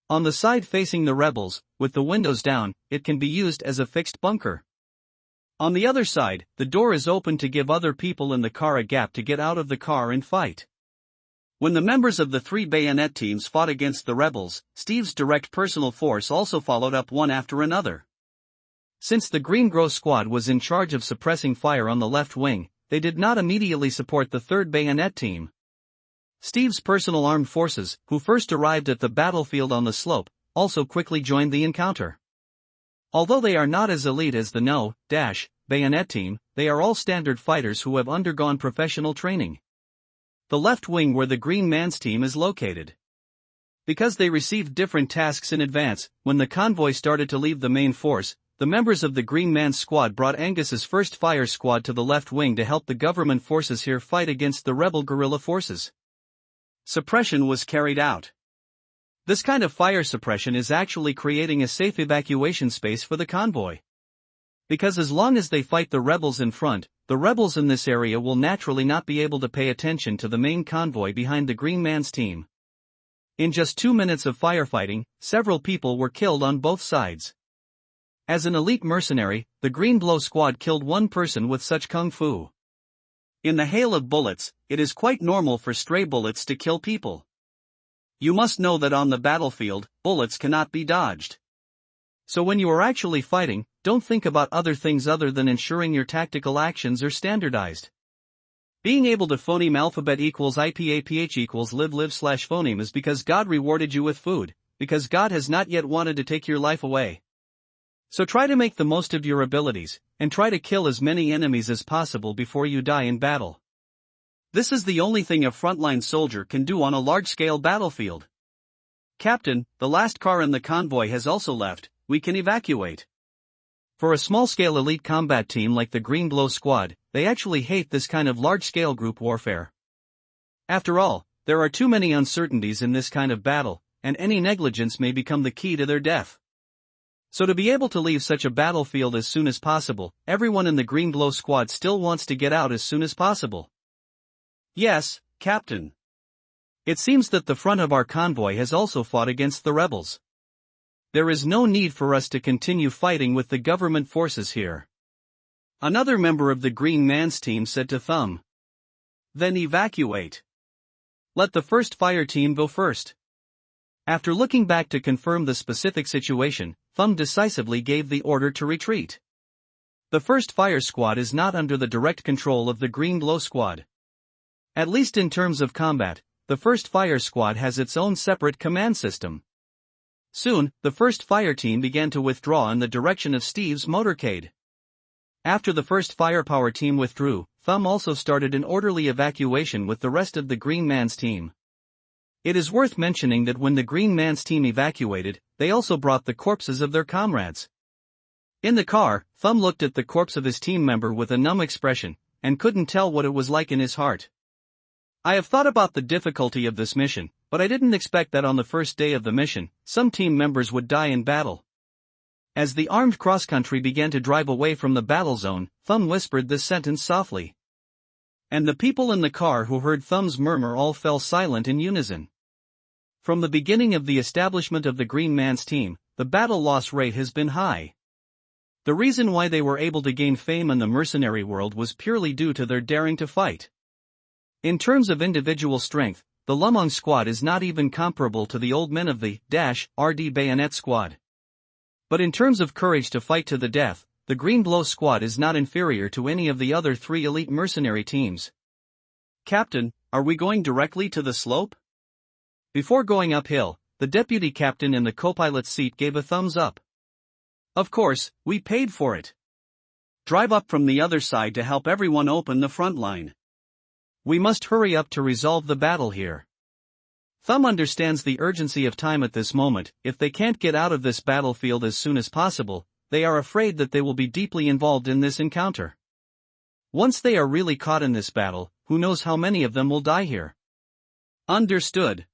B: On the side facing the rebels, with the windows down, it can be used as a fixed bunker. On the other side, the door is open to give other people in the car a gap to get out of the car and fight. When the members of the 3 bayonet teams fought against the rebels, Steve's direct personal force also followed up one after another. Since the Green Grow squad was in charge of suppressing fire on the left wing, they did not immediately support the 3rd bayonet team. Steve's personal armed forces, who first arrived at the battlefield on the slope, also quickly joined the encounter. Although they are not as elite as the bayonet team, they are all standard fighters who have undergone professional training. The left wing where the Green Man's team is located. Because they received different tasks in advance, when the convoy started to leave the main force, the members of the Green Man's squad brought Angus's 1st Fire Squad to the left wing to help the government forces here fight against the rebel guerrilla forces. Suppression was carried out. This kind of fire suppression is actually creating a safe evacuation space for the convoy. Because as long as they fight the rebels in front, the rebels in this area will naturally not be able to pay attention to the main convoy behind the Green Man's team. In just 2 minutes of firefighting, several people were killed on both sides. As an elite mercenary, the Green Blow squad killed 1 person with such kung fu. In the hail of bullets, it is quite normal for stray bullets to kill people. You must know that on the battlefield, bullets cannot be dodged. So when you are actually fighting, don't think about other things other than ensuring your tactical actions are standardized. Being able to phoneme alphabet equals IPAPH equals live/phoneme is because God rewarded you with food, because God has not yet wanted to take your life away. So try to make the most of your abilities, and try to kill as many enemies as possible before you die in battle. This is the only thing a frontline soldier can do on a large-scale battlefield. Captain, the last car in the convoy has also left, we can evacuate. For a small-scale elite combat team like the Green Blow squad, they actually hate this kind of large-scale group warfare. After all, there are too many uncertainties in this kind of battle, and any negligence may become the key to their death. So to be able to leave such a battlefield as soon as possible, everyone in the Green Blow squad still wants to get out as soon as possible. Yes, Captain. It seems that the front of our convoy has also fought against the rebels. There is no need for us to continue fighting with the government forces here. Another member of the Green Man's team said to Thumb. Then evacuate. Let the 1st fire team go first. After looking back to confirm the specific situation, Thumb decisively gave the order to retreat. The 1st Fire Squad is not under the direct control of the Green Blow Squad. At least in terms of combat, the 1st Fire Squad has its own separate command system. Soon, the 1st Fire Team began to withdraw in the direction of Steve's motorcade. After the 1st Firepower Team withdrew, Thumb also started an orderly evacuation with the rest of the Green Man's team. It is worth mentioning that when the Green Man's team evacuated, they also brought the corpses of their comrades. In the car, Thumb looked at the corpse of his team member with a numb expression, and couldn't tell what it was like in his heart. I have thought about the difficulty of this mission, but I didn't expect that on the first day of the mission, some team members would die in battle. As the armed cross-country began to drive away from the battle zone, Thumb whispered this sentence softly. And the people in the car who heard Thumb's murmur all fell silent in unison. From the beginning of the establishment of the Green Man's team, the battle loss rate has been high. The reason why they were able to gain fame in the mercenary world was purely due to their daring to fight. In terms of individual strength, the Lumong squad is not even comparable to the old men of the RD Bayonet squad. But in terms of courage to fight to the death, the Green Blow squad is not inferior to any of the other 3 elite mercenary teams. Captain, are we going directly to the slope?
A: Before going uphill, the deputy captain in the co-pilot's seat gave a thumbs up.
B: Of course, we paid for it. Drive up from the other side to help everyone open the front line.
A: We must hurry up to resolve the battle here. Thumb understands the urgency of time at this moment. If they can't get out of this battlefield as soon as possible, they are afraid that they will be deeply involved in this encounter. Once they are really caught in this battle, who knows how many of them will die here.
B: Understood.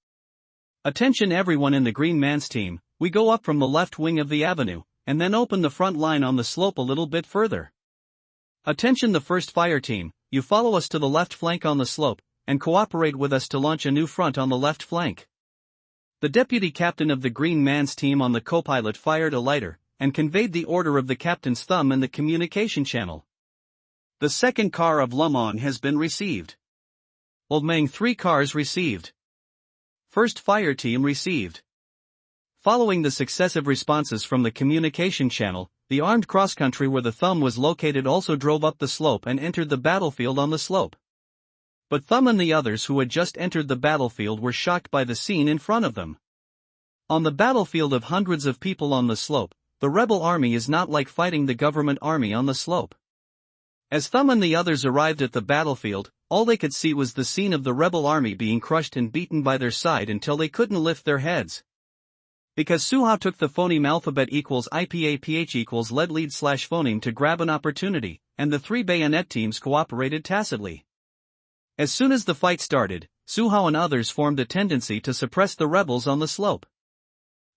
A: Attention everyone in the Green Man's team, we go up from the left wing of the avenue, and then open the front line on the slope a little bit further. Attention the first fire team, you follow us to the left flank on the slope, and cooperate with us to launch a new front on the left flank. The deputy captain of the Green Man's team on the co-pilot fired a lighter, and conveyed the order of the captain's thumb in the communication channel.
B: The second car of Le Mans has been received.
A: Old Mang 3 cars received. First fire team received. Following the successive responses from the communication channel, the armed cross-country where the thumb was located also drove up the slope and entered the battlefield on the slope. But Thumb and the others who had just entered the battlefield were shocked by the scene in front of them. On the battlefield of hundreds of people on the slope, the rebel army is not like fighting the government army on the slope. As Thumb and the others arrived at the battlefield, all they could see was the scene of the rebel army being crushed and beaten by their side until they couldn't lift their heads. Because Su Hao took the phoneme alphabet equals IPAPH equals lead / phoneme to grab an opportunity, and the 3 bayonet teams cooperated tacitly. As soon as the fight started, Su Hao and others formed a tendency to suppress the rebels on the slope.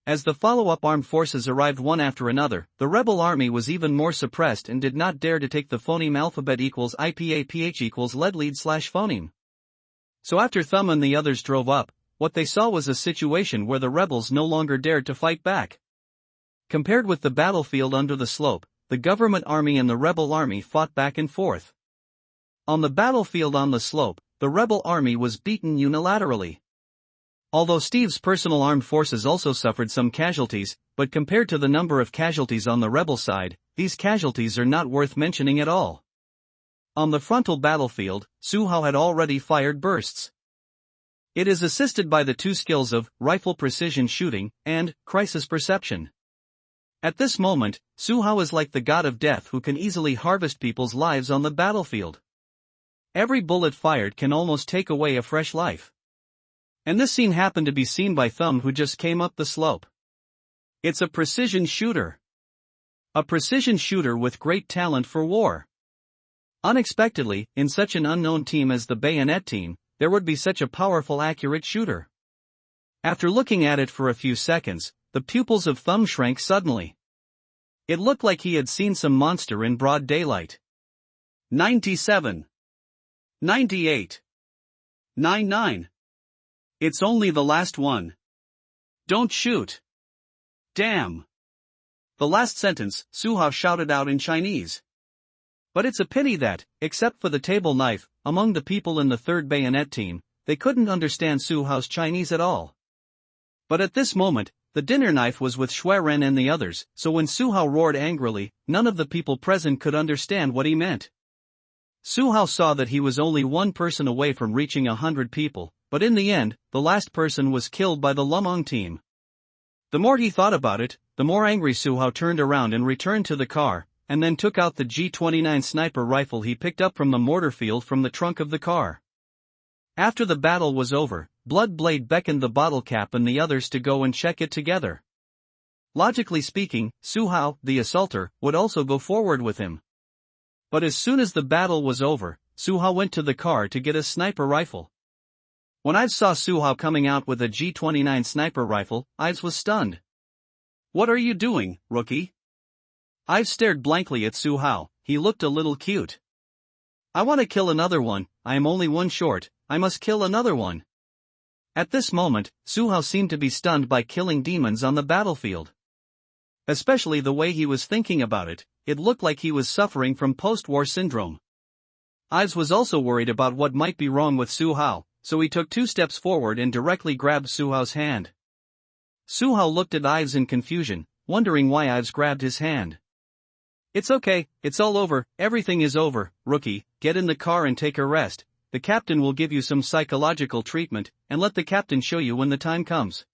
A: As the follow-up armed forces arrived one after another, the rebel army was even more suppressed and did not dare to take the phoneme alphabet equals IPAPH equals lead / phoneme. So after Thumb and the others drove up, what they saw was a situation where the rebels no longer dared to fight back. Compared with the battlefield under the slope, the government army and the rebel army fought back and forth. On the battlefield on the slope, the rebel army was beaten unilaterally. Although Steve's personal armed forces also suffered some casualties, but compared to the number of casualties on the rebel side, these casualties are not worth mentioning at all. On the frontal battlefield, Su Hao had already fired bursts. It is assisted by the 2 skills of rifle precision shooting and crisis perception. At this moment, Su Hao is like the god of death who can easily harvest people's lives on the battlefield. Every bullet fired can almost take away a fresh life. And this scene happened to be seen by Thumb, who just came up the slope. It's a precision shooter. A precision shooter with great talent for war. Unexpectedly, in such an unknown team as the bayonet team, there would be such a powerful accurate shooter. After looking at it for a few seconds, the pupils of Thumb shrank suddenly. It looked like he had seen some monster in broad daylight.
B: 97. 98. 99. It's only the last one. Don't shoot. Damn. The last sentence, Su Hao shouted out in Chinese. But it's a pity that, except for the table knife, among the people in the 3rd bayonet team, they couldn't understand Su Hao's Chinese at all. But at this moment, the dinner knife was with Shui Ren and the others, so when Su Hao roared angrily, none of the people present could understand what he meant. Su Hao saw that he was only one person away from reaching 100 people, but in the end, the last person was killed by the Le Mans team. The more he thought about it, the more angry Su Hao turned around and returned to the car, and then took out the G29 sniper rifle he picked up from the mortar field from the trunk of the car. After the battle was over, Bloodblade beckoned the bottle cap and the others to go and check it together. Logically speaking, Su Hao, the assaulter, would also go forward with him. But as soon as the battle was over, Su Hao went to the car to get a sniper rifle. When I saw Su Hao coming out with a G29 sniper rifle, I was stunned. "What are you doing, rookie?" I stared blankly at Su Hao. He looked a little cute. "I want to kill another one, I am only one short, I must kill another one." At this moment, Su Hao seemed to be stunned by killing demons on the battlefield. Especially the way he was thinking about it, it looked like he was suffering from post-war syndrome. Ives was also worried about what might be wrong with Su Hao, so he took 2 steps forward and directly grabbed Su Hao's hand. Su Hao looked at Ives in confusion, wondering why Ives grabbed his hand. "It's okay, it's all over, everything is over, rookie, get in the car and take a rest,
A: the captain will give you some psychological treatment, and let the captain show you when the time comes.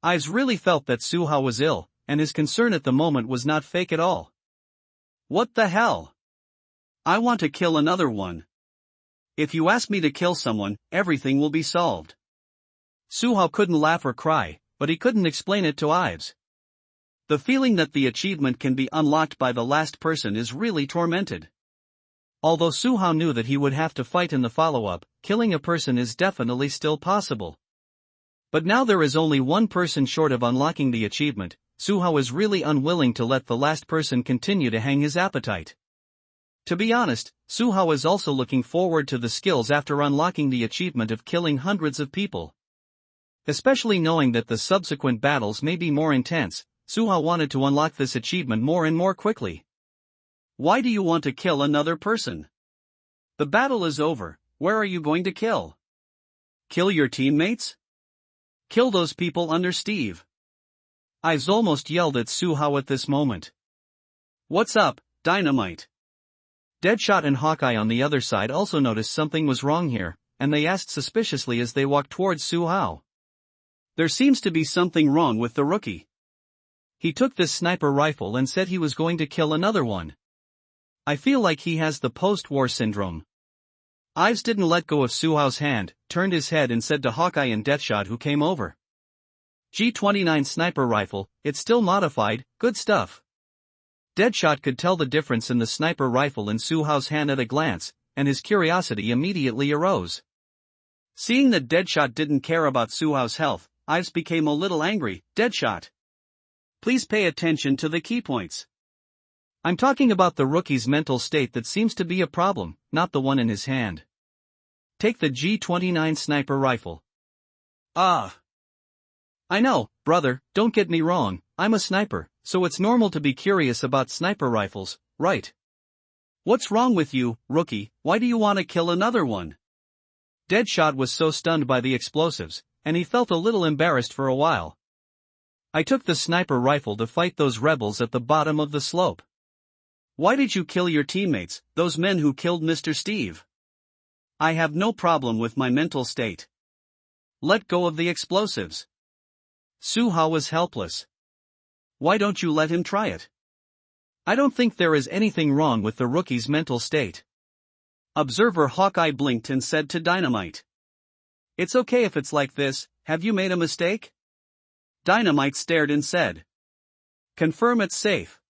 A: Ives really felt that Suhao was ill, and his concern at the moment was not fake at all.
B: What the hell? I want to kill another one. If you ask me to kill someone, everything will be solved.
A: Suhao couldn't laugh or cry, but he couldn't explain it to Ives.
B: The feeling that the achievement can be unlocked by the last person is really tormented.
A: Although Suhao knew that he would have to fight in the follow-up, killing a person is definitely still possible. But now there is only one person short of unlocking the achievement. Suhao is really unwilling to let the last person continue to hang his appetite. To be honest, Suhao is also looking forward to the skills after unlocking the achievement of killing hundreds of people. Especially knowing that the subsequent battles may be more intense, Suhao wanted to unlock this achievement more and more quickly.
B: Why do you want to kill another person? The battle is over, where are you going to kill? Kill your teammates? Kill those people under Steve.
A: Ives almost yelled at Suhao at this moment.
B: What's up, Dynamite?
A: Deadshot and Hawkeye on the other side also noticed something was wrong here, and they asked suspiciously as they walked towards Suhao.
B: There seems to be something wrong with the rookie.
A: He took this sniper rifle and said he was going to kill another one. I feel like he has the post-war syndrome. Ives didn't let go of Suhao's hand, turned his head and said to Hawkeye and Deathshot who came over. G29 sniper rifle, it's still modified, good stuff. Deadshot could tell the difference in the sniper rifle in Suhao's hand at a glance, and his curiosity immediately arose.
B: Seeing that Deadshot didn't care about Suhao's health, Ives became a little angry. Deadshot, please pay attention to the key points.
A: I'm talking about the rookie's mental state that seems to be a problem, not the one in his hand. Take the G29 sniper rifle.
B: I
A: know, brother, don't get me wrong, I'm a sniper, so it's normal to be curious about sniper rifles, right?
B: What's wrong with you, rookie? Why do you want to kill another one?
A: Deadshot was so stunned by the explosives, and he felt a little embarrassed for a while. I took the sniper rifle to fight those rebels at the bottom of the slope.
B: Why did you kill your teammates, those men who killed Mr. Steve? I have no problem with my mental state. Let go of the explosives.
A: Suhao was helpless.
B: Why don't you let him try it?
A: I don't think there is anything wrong with the rookie's mental state.
B: Observer Hawkeye blinked and said to Dynamite. It's okay if it's like this, have you made a mistake? Dynamite stared and said. Confirm it's safe.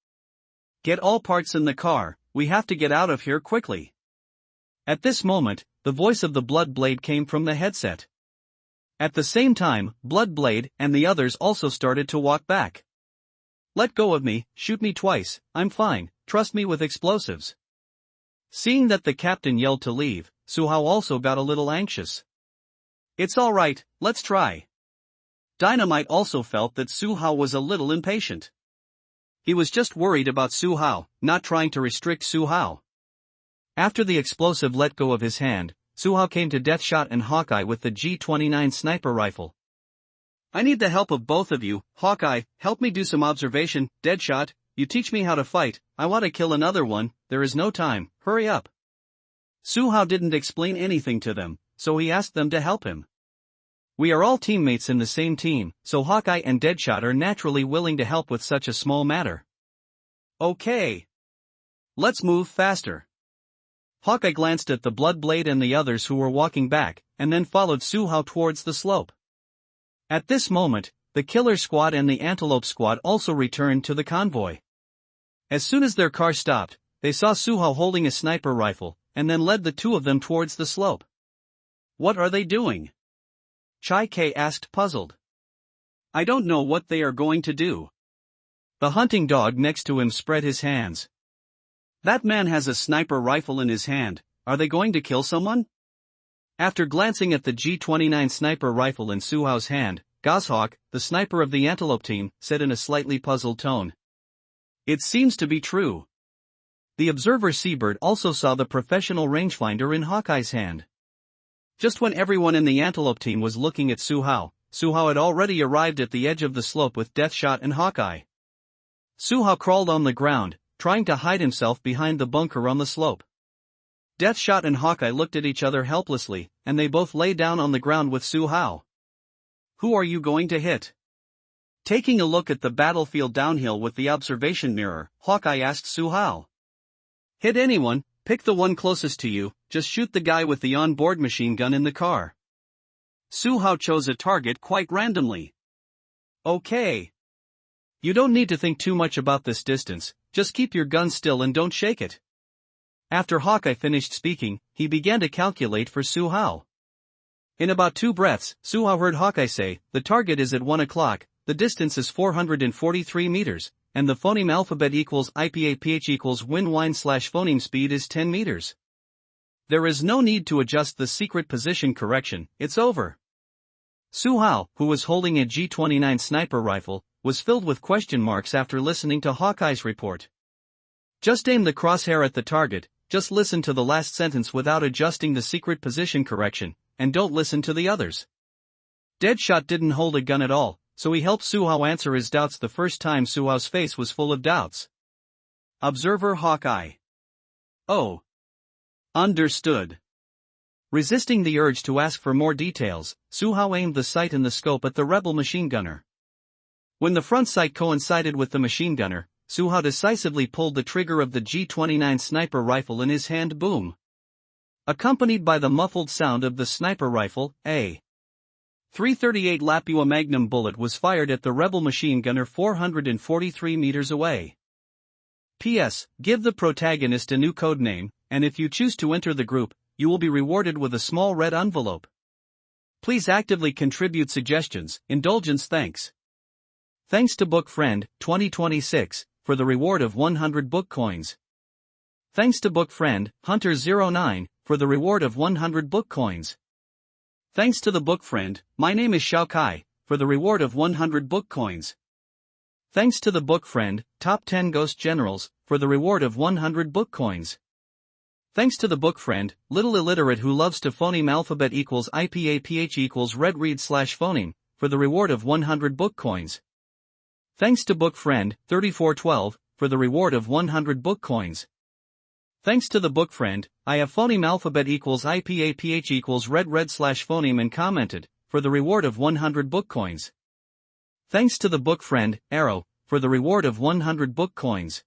B: Get all parts in the car, we have to get out of here quickly.
A: At this moment, the voice of the Bloodblade came from the headset. At the same time, Bloodblade and the others also started to walk back. Let go of me, shoot me twice, I'm fine, trust me with explosives. Seeing that the captain yelled to leave, Suhao also got a little anxious.
B: It's alright, let's try. Dynamite also felt that Suhao was a little impatient. He was just worried about Suhao, not trying to restrict Suhao.
A: After the explosive let go of his hand, Suhao came to Deathshot and Hawkeye with the G29 sniper rifle.
B: I need the help of both of you. Hawkeye, help me do some observation. Deadshot, you teach me how to fight, I want to kill another one, there is no time, hurry up.
A: Suhao didn't explain anything to them, so he asked them to help him. We are all teammates in the same team, so Hawkeye and Deadshot are naturally willing to help with such a small matter.
B: Okay. Let's move faster.
A: Hawkeye glanced at the Bloodblade and the others who were walking back, and then followed Suhao towards the slope. At this moment, the Killer Squad and the Antelope Squad also returned to the convoy. As soon as their car stopped, they saw Suhao holding a sniper rifle, and then led the two of them towards the slope.
B: What are they doing?
A: Chai K asked puzzled.
B: I don't know what they are going to do.
A: The hunting dog next to him spread his hands.
B: That man has a sniper rifle in his hand, are they going to kill someone?
A: After glancing at the G29 sniper rifle in Suhao's hand, Goshawk, the sniper of the Antelope team, said in a slightly puzzled tone.
B: It seems to be true.
A: The observer Seabird also saw the professional rangefinder in Hawkeye's hand. Just when everyone in the Antelope team was looking at Suhao, Suhao had already arrived at the edge of the slope with Deathshot and Hawkeye. Suhao crawled on the ground, trying to hide himself behind the bunker on the slope.
B: Deathshot and Hawkeye looked at each other helplessly, and they both lay down on the ground with Su Hao. Who are you going to hit? Taking a look at the battlefield downhill with the observation mirror, Hawkeye asked Su Hao. Hit anyone, pick the one closest to you, just shoot the guy with the on-board machine gun in the car. Su Hao chose a target quite randomly. Okay. You don't need to think too much about this distance, just keep your gun still and don't shake it. After Hawkeye finished speaking, he began to calculate for Su Hao. In about 2 breaths, Su Hao heard Hawkeye say, the target is at 1 o'clock, the distance is 443 meters, and the phoneme alphabet equals IPAPH equals win-wine/phoneme speed is 10 meters. There is no need to adjust the secret position correction, it's over. Su Hao, who was holding a G29 sniper rifle, was filled with question marks after listening to Hawkeye's report. Just aim the crosshair at the target, just listen to the last sentence without adjusting the secret position correction, and don't listen to the others. Deadshot didn't hold a gun at all, so he helped Su Hao answer his doubts the first time Su Hao's face was full of doubts. Observer Hawkeye. Oh. Understood. Resisting the urge to ask for more details, Su Hao aimed the sight and the scope at the rebel machine gunner. When the front sight coincided with the machine gunner, Su Hao decisively pulled the trigger of the G29 sniper rifle in his hand. Boom. Accompanied by the muffled sound of the sniper rifle, a .338 Lapua Magnum bullet was fired at the rebel machine gunner 443 meters away. P.S. Give the protagonist a new code name, and if you choose to enter the group, you will be rewarded with a small red envelope. Please actively contribute suggestions, indulgence. Thanks. Thanks to Book Friend, 2026, for the reward of 100 book coins. Thanks to Book Friend, Hunter09, for the reward of 100 book coins. Thanks to the Book Friend, My Name is Shao Kai, for the reward of 100 book coins. Thanks to the Book Friend, Top 10 Ghost Generals, for the reward of 100 book coins. Thanks to the Book Friend, Little Illiterate Who Loves to Phoneme Alphabet equals IPAPH equals Red Read/phoneme, for the reward of 100 book coins. Thanks to Book Friend, 3412, for the reward of 100 book coins. Thanks to the Book Friend, I have phoneme alphabet equals IPAPH equals red/phoneme and commented, for the reward of 100 book coins. Thanks to the Book Friend, Arrow, for the reward of 100 book coins.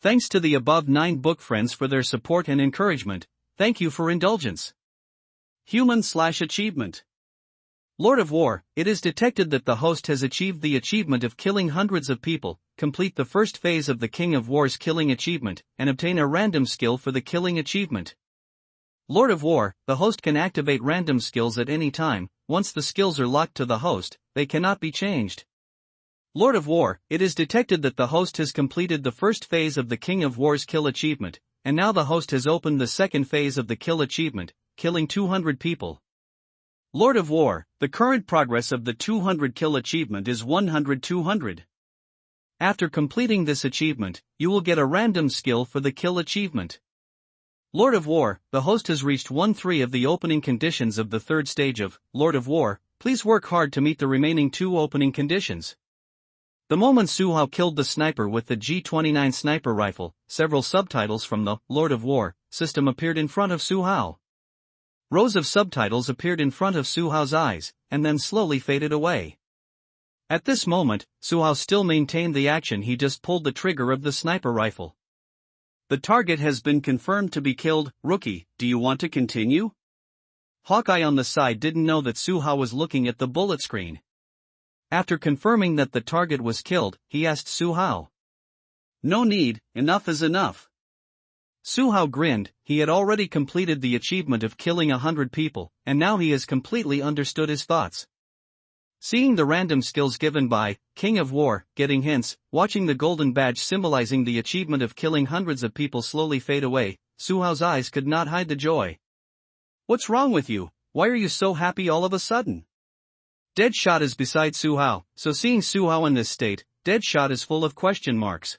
B: Thanks to the above 9 book friends for their support and encouragement, thank you for indulgence. Human/achievement. Lord of War, it is detected that the host has achieved the achievement of killing hundreds of people, complete the first phase of the King of War's killing achievement, and obtain a random skill for the killing achievement. Lord of War, the host can activate random skills at any time. Once the skills are locked to the host, they cannot be changed. Lord of War, it is detected that the host has completed the first phase of the King of War's kill achievement, and now the host has opened the second phase of the kill achievement, killing 200 people. Lord of War, the current progress of the 200 kill achievement is 100-200. After completing this achievement, you will get a random skill for the kill achievement. Lord of War, the host has reached 1/3 of the opening conditions of the third stage of Lord of War. Please work hard to meet the remaining 2 opening conditions. The moment Su Hao killed the sniper with the G29 sniper rifle, several subtitles from the Lord of War system appeared in front of Su Hao. Rows of subtitles appeared in front of Su Hao's eyes, and then slowly faded away. At this moment, Su Hao still maintained the action. He just pulled the trigger of the sniper rifle. The target has been confirmed to be killed. Rookie, do you want to continue? Hawkeye on the side didn't know that Su Hao was looking at the bullet screen. After confirming that the target was killed, he asked Su Hao. No need, enough is enough. Su Hao grinned. He had already completed the achievement of killing 100 people, and now he has completely understood his thoughts. Seeing the random skills given by King of War, getting hints, watching the golden badge symbolizing the achievement of killing hundreds of people slowly fade away, Su Hao's eyes could not hide the joy. What's wrong with you? Why are you so happy all of a sudden? Deadshot is beside Su Hao, so seeing Su Hao in this state, Deadshot is full of question marks.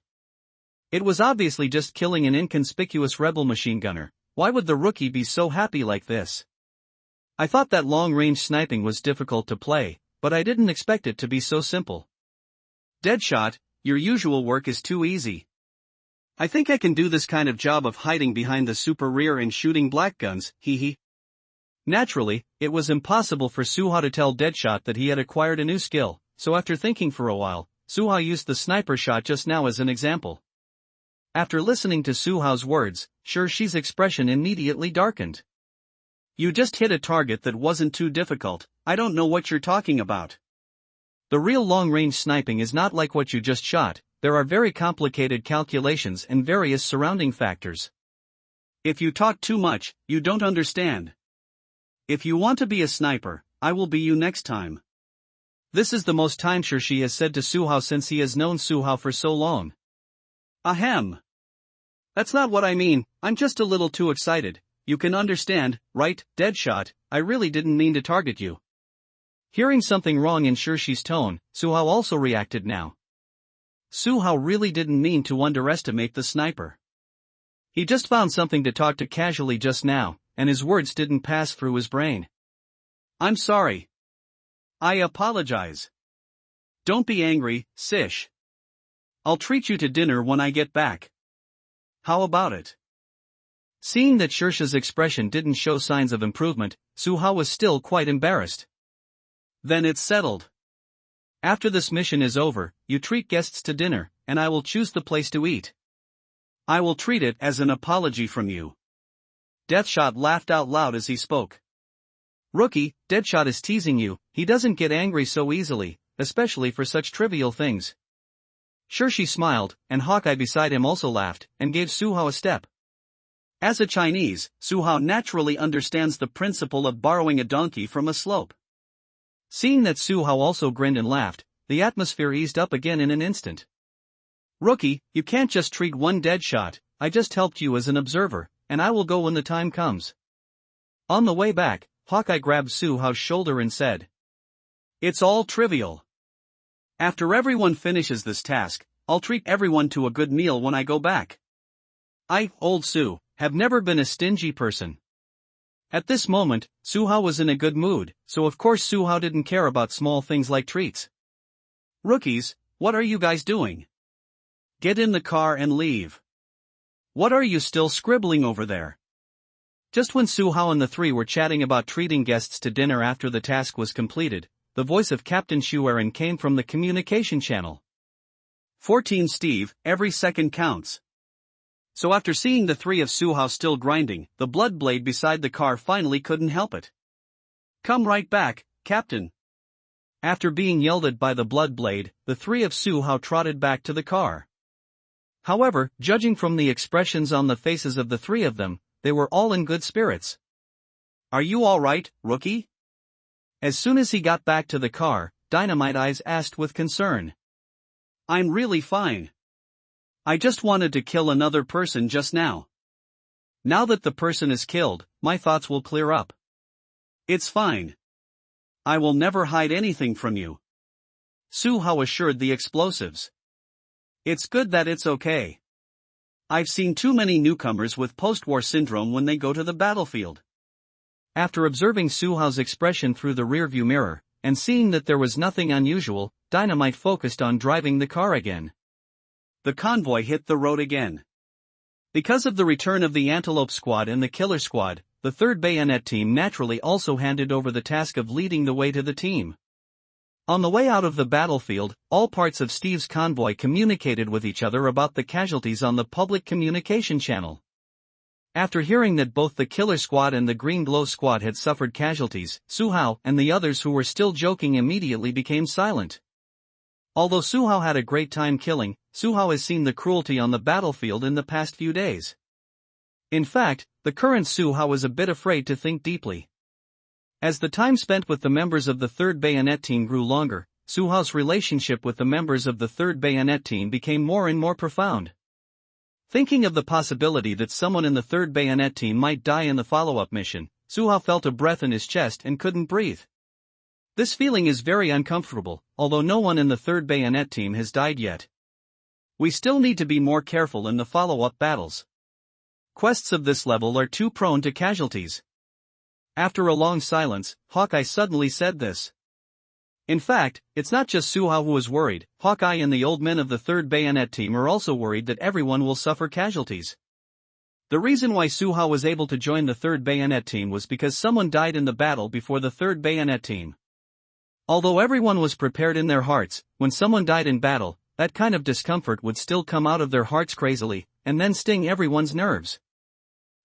B: It was obviously just killing an inconspicuous rebel machine gunner. Why would the rookie be so happy like this? I thought that long-range sniping was difficult to play, but I didn't expect it to be so simple. Deadshot, your usual work is too easy. I think I can do this kind of job of hiding behind the super rear and shooting black guns, hee hee.
A: Naturally, it was impossible for Suha to tell Deadshot that he had acquired a new skill, so after thinking for a while, Suha used the sniper shot just now as an example. After listening to Suha's words, Shi's expression immediately darkened.
B: You just hit a target that wasn't too difficult, I don't know what you're talking about.
A: The real long-range sniping is not like what you just shot, there are very complicated calculations and various surrounding factors.
B: If you talk too much, you don't understand. If you want to be a sniper, I will be you next time.
A: This is the most time Shi has said to Suha since he has known Suha for so long.
B: Ahem. That's not what I mean, I'm just a little too excited, you can understand, right, Deadshot, I really didn't mean to target you.
A: Hearing something wrong in Shi's tone, Suha also reacted now. Suha really didn't mean to underestimate the sniper. He just found something to talk to casually just now, and his words didn't pass through his brain.
B: I'm sorry. I apologize. Don't be angry, Sish. I'll treat you to dinner when I get back. How about it?
A: Seeing that Shi's expression didn't show signs of improvement, Suha was still quite embarrassed.
B: Then it's settled.
A: After this mission is over, you treat guests to dinner, and I will choose the place to eat.
B: I will treat it as an apology from you. Deathshot laughed out loud as he spoke.
A: Rookie, Deadshot is teasing you, he doesn't get angry so easily, especially for such trivial things. Shi smiled, and Hawkeye beside him also laughed, and gave Suha a step.
B: As a Chinese, Suha naturally understands the principle of borrowing a donkey from a slope.
A: Seeing that Suha also grinned and laughed, the atmosphere eased up again in an instant. Rookie, you can't just treat one Deadshot, I just helped you as an observer, and I will go when the time comes. On the way back, Hawkeye grabbed Suha's shoulder and said,
B: It's all trivial. After everyone finishes this task, I'll treat everyone to a good meal when I go back. I, old Su, have never been a stingy person.
A: At this moment, Suha was in a good mood, so of course Suha didn't care about small things like treats.
B: Rookies, what are you guys doing? Get in the car and leave. What are you still scribbling over there?
A: Just when Suha and the three were chatting about treating guests to dinner after the task was completed, the voice of Captain Shuaren came from the communication channel.
B: 14 Steve, every second counts. So after seeing the three of Suha still grinding, the blood blade beside the car finally couldn't help it. Come right back, Captain.
A: After being yelled at by the blood blade, the three of Suha trotted back to the car. However, judging from the expressions on the faces of the three of them, they were all in good spirits.
B: Are you all right, Rookie?
A: As soon as he got back to the car, Dynamite Eyes asked with concern.
B: I'm really fine. I just wanted to kill another person just now. Now that the person is killed, my thoughts will clear up. It's fine. I will never hide anything from you.
A: Suha assured the explosives.
B: It's good that it's okay. I've seen too many newcomers with post-war syndrome when they go to the battlefield.
A: After observing Suha's expression through the rearview mirror, and seeing that there was nothing unusual, Dynamite focused on driving the car again.
B: The convoy hit the road again. Because of the return of the Antelope Squad and the Killer Squad, the 3rd Bayonet team naturally also handed over the task of leading the way to the team. On the way out of the battlefield, all parts of Steve's convoy communicated with each other about the casualties on the public communication channel. After hearing that both the Killer Squad and the Green Glow Squad had suffered casualties, Suha and the others who were still joking immediately became silent. Although Suha had a great time killing, Suha has seen the cruelty on the battlefield in the past few days. In fact, the current Suha was a bit afraid to think deeply. As the time spent with the members of the 3rd Bayonet team grew longer, Suha's relationship with the members of the 3rd Bayonet team became more and more profound. Thinking of the possibility that someone in the 3rd Bayonet team might die in the follow-up mission, Suha felt a breath in his chest and couldn't breathe. This feeling is very uncomfortable, although no one in the 3rd Bayonet team has died yet. We still need to be more careful in the follow-up battles. Quests of this level are too prone to casualties. After a long silence, Hawkeye suddenly said this.
A: In fact, it's not just Suhao who is worried. Hawkeye and the old men of the 3rd Bayonet team are also worried that everyone will suffer casualties. The reason why Suhao was able to join the 3rd Bayonet team was because someone died in the battle before the 3rd Bayonet team. Although everyone was prepared in their hearts, when someone died in battle, that kind of discomfort would still come out of their hearts crazily, and then sting everyone's nerves.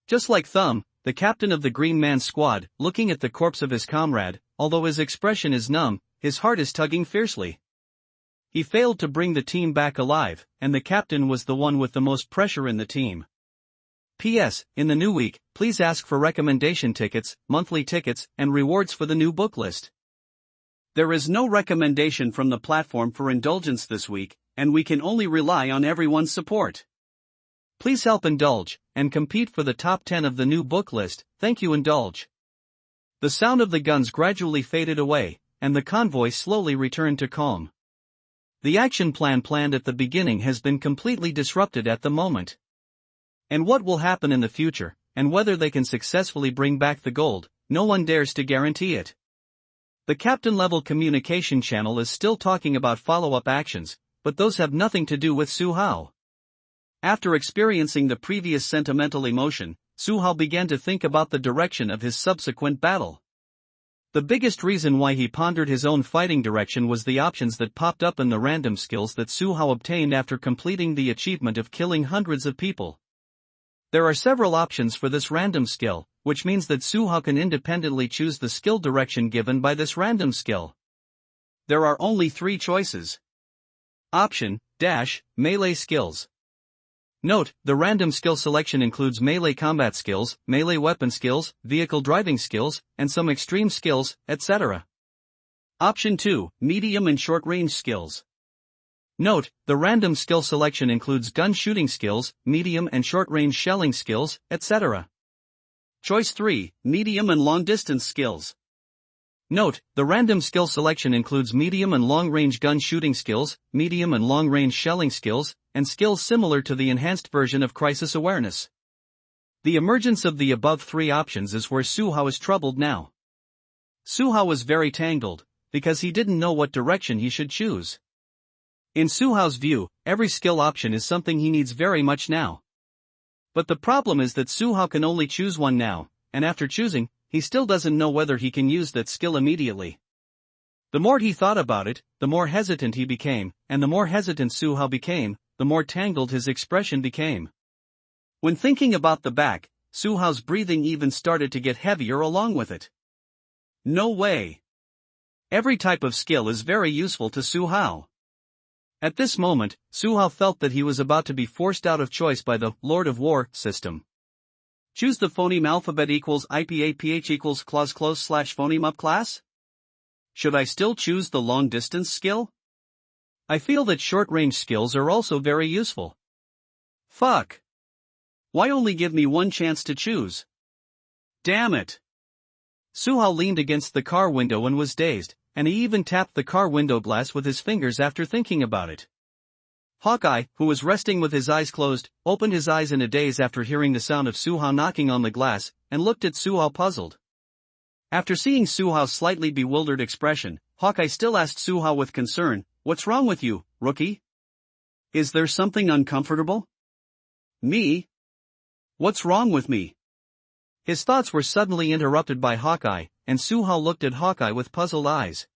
A: Just like Thumb, the captain of the Green Man's squad, looking at the corpse of his comrade, although his expression is numb, his heart is tugging fiercely. He failed to bring the team back alive, and the captain was the one with the most pressure in the team. P.S. In the new week, please ask for recommendation tickets, monthly tickets, and rewards for the new book list.
B: There is no recommendation from the platform for indulgence this week, and we can only rely on everyone's support.
A: Please help indulge, and compete for the top 10 of the new book list. Thank you, indulge. The sound of the guns gradually faded away, and the convoy slowly returned to calm. The action plan planned at the beginning has been completely disrupted at the moment. And what will happen in the future, and whether they can successfully bring back the gold, no one dares to guarantee it. The captain-level communication channel is still talking about follow-up actions, but those have nothing to do with Suhao. After experiencing the previous sentimental emotion, Suhao began to think about the direction of his subsequent battle. The biggest reason why he pondered his own fighting direction was the options that popped up in the random skills that Suhao obtained after completing the achievement of killing hundreds of people. There are several options for this random skill, which means that Suhao can independently choose the skill direction given by this random skill. There are only 3 choices. Option, melee skills. Note, the random skill selection includes melee combat skills, melee weapon skills, vehicle driving skills, and some extreme skills, etc. Option 2, medium and short-range skills. Note, the random skill selection includes gun shooting skills, medium and short-range shelling skills, etc. Choice 3, medium and long-distance skills. Note, the random skill selection includes medium and long-range gun shooting skills, medium and long-range shelling skills, and skills similar to the enhanced version of crisis awareness. The emergence of the above 3 options is where Suhao is troubled now. Suhao was very tangled, because he didn't know what direction he should choose. In Suhao's view, every skill option is something he needs very much now. But the problem is that Suhao can only choose one now, and after choosing, he still doesn't know whether he can use that skill immediately. The more he thought about it, the more hesitant he became, and the more hesitant Suhao became, the more tangled his expression became. When thinking about the back, Suhao's breathing even started to get heavier along with it. No way. Every type of skill is very useful to Suhao. At this moment, Suhao felt that he was about to be forced out of choice by the Lord of War system. Choose the phoneme alphabet equals IPAPH equals clause close slash phoneme up class? Should I still choose the long distance skill? I feel that short range skills are also very useful. Fuck. Why only give me one chance to choose? Damn it. Suhao leaned against the car window and was dazed, and he even tapped the car window glass with his fingers after thinking about it. Hawkeye, who was resting with his eyes closed, opened his eyes in a daze after hearing the sound of Suhao knocking on the glass, and looked at Suhao puzzled. After seeing Suhao's slightly bewildered expression, Hawkeye still asked Suhao with concern, "What's wrong with you, rookie? Is there something uncomfortable?" "Me? What's wrong with me?" His thoughts were suddenly interrupted by Hawkeye, and Suhao looked at Hawkeye with puzzled eyes.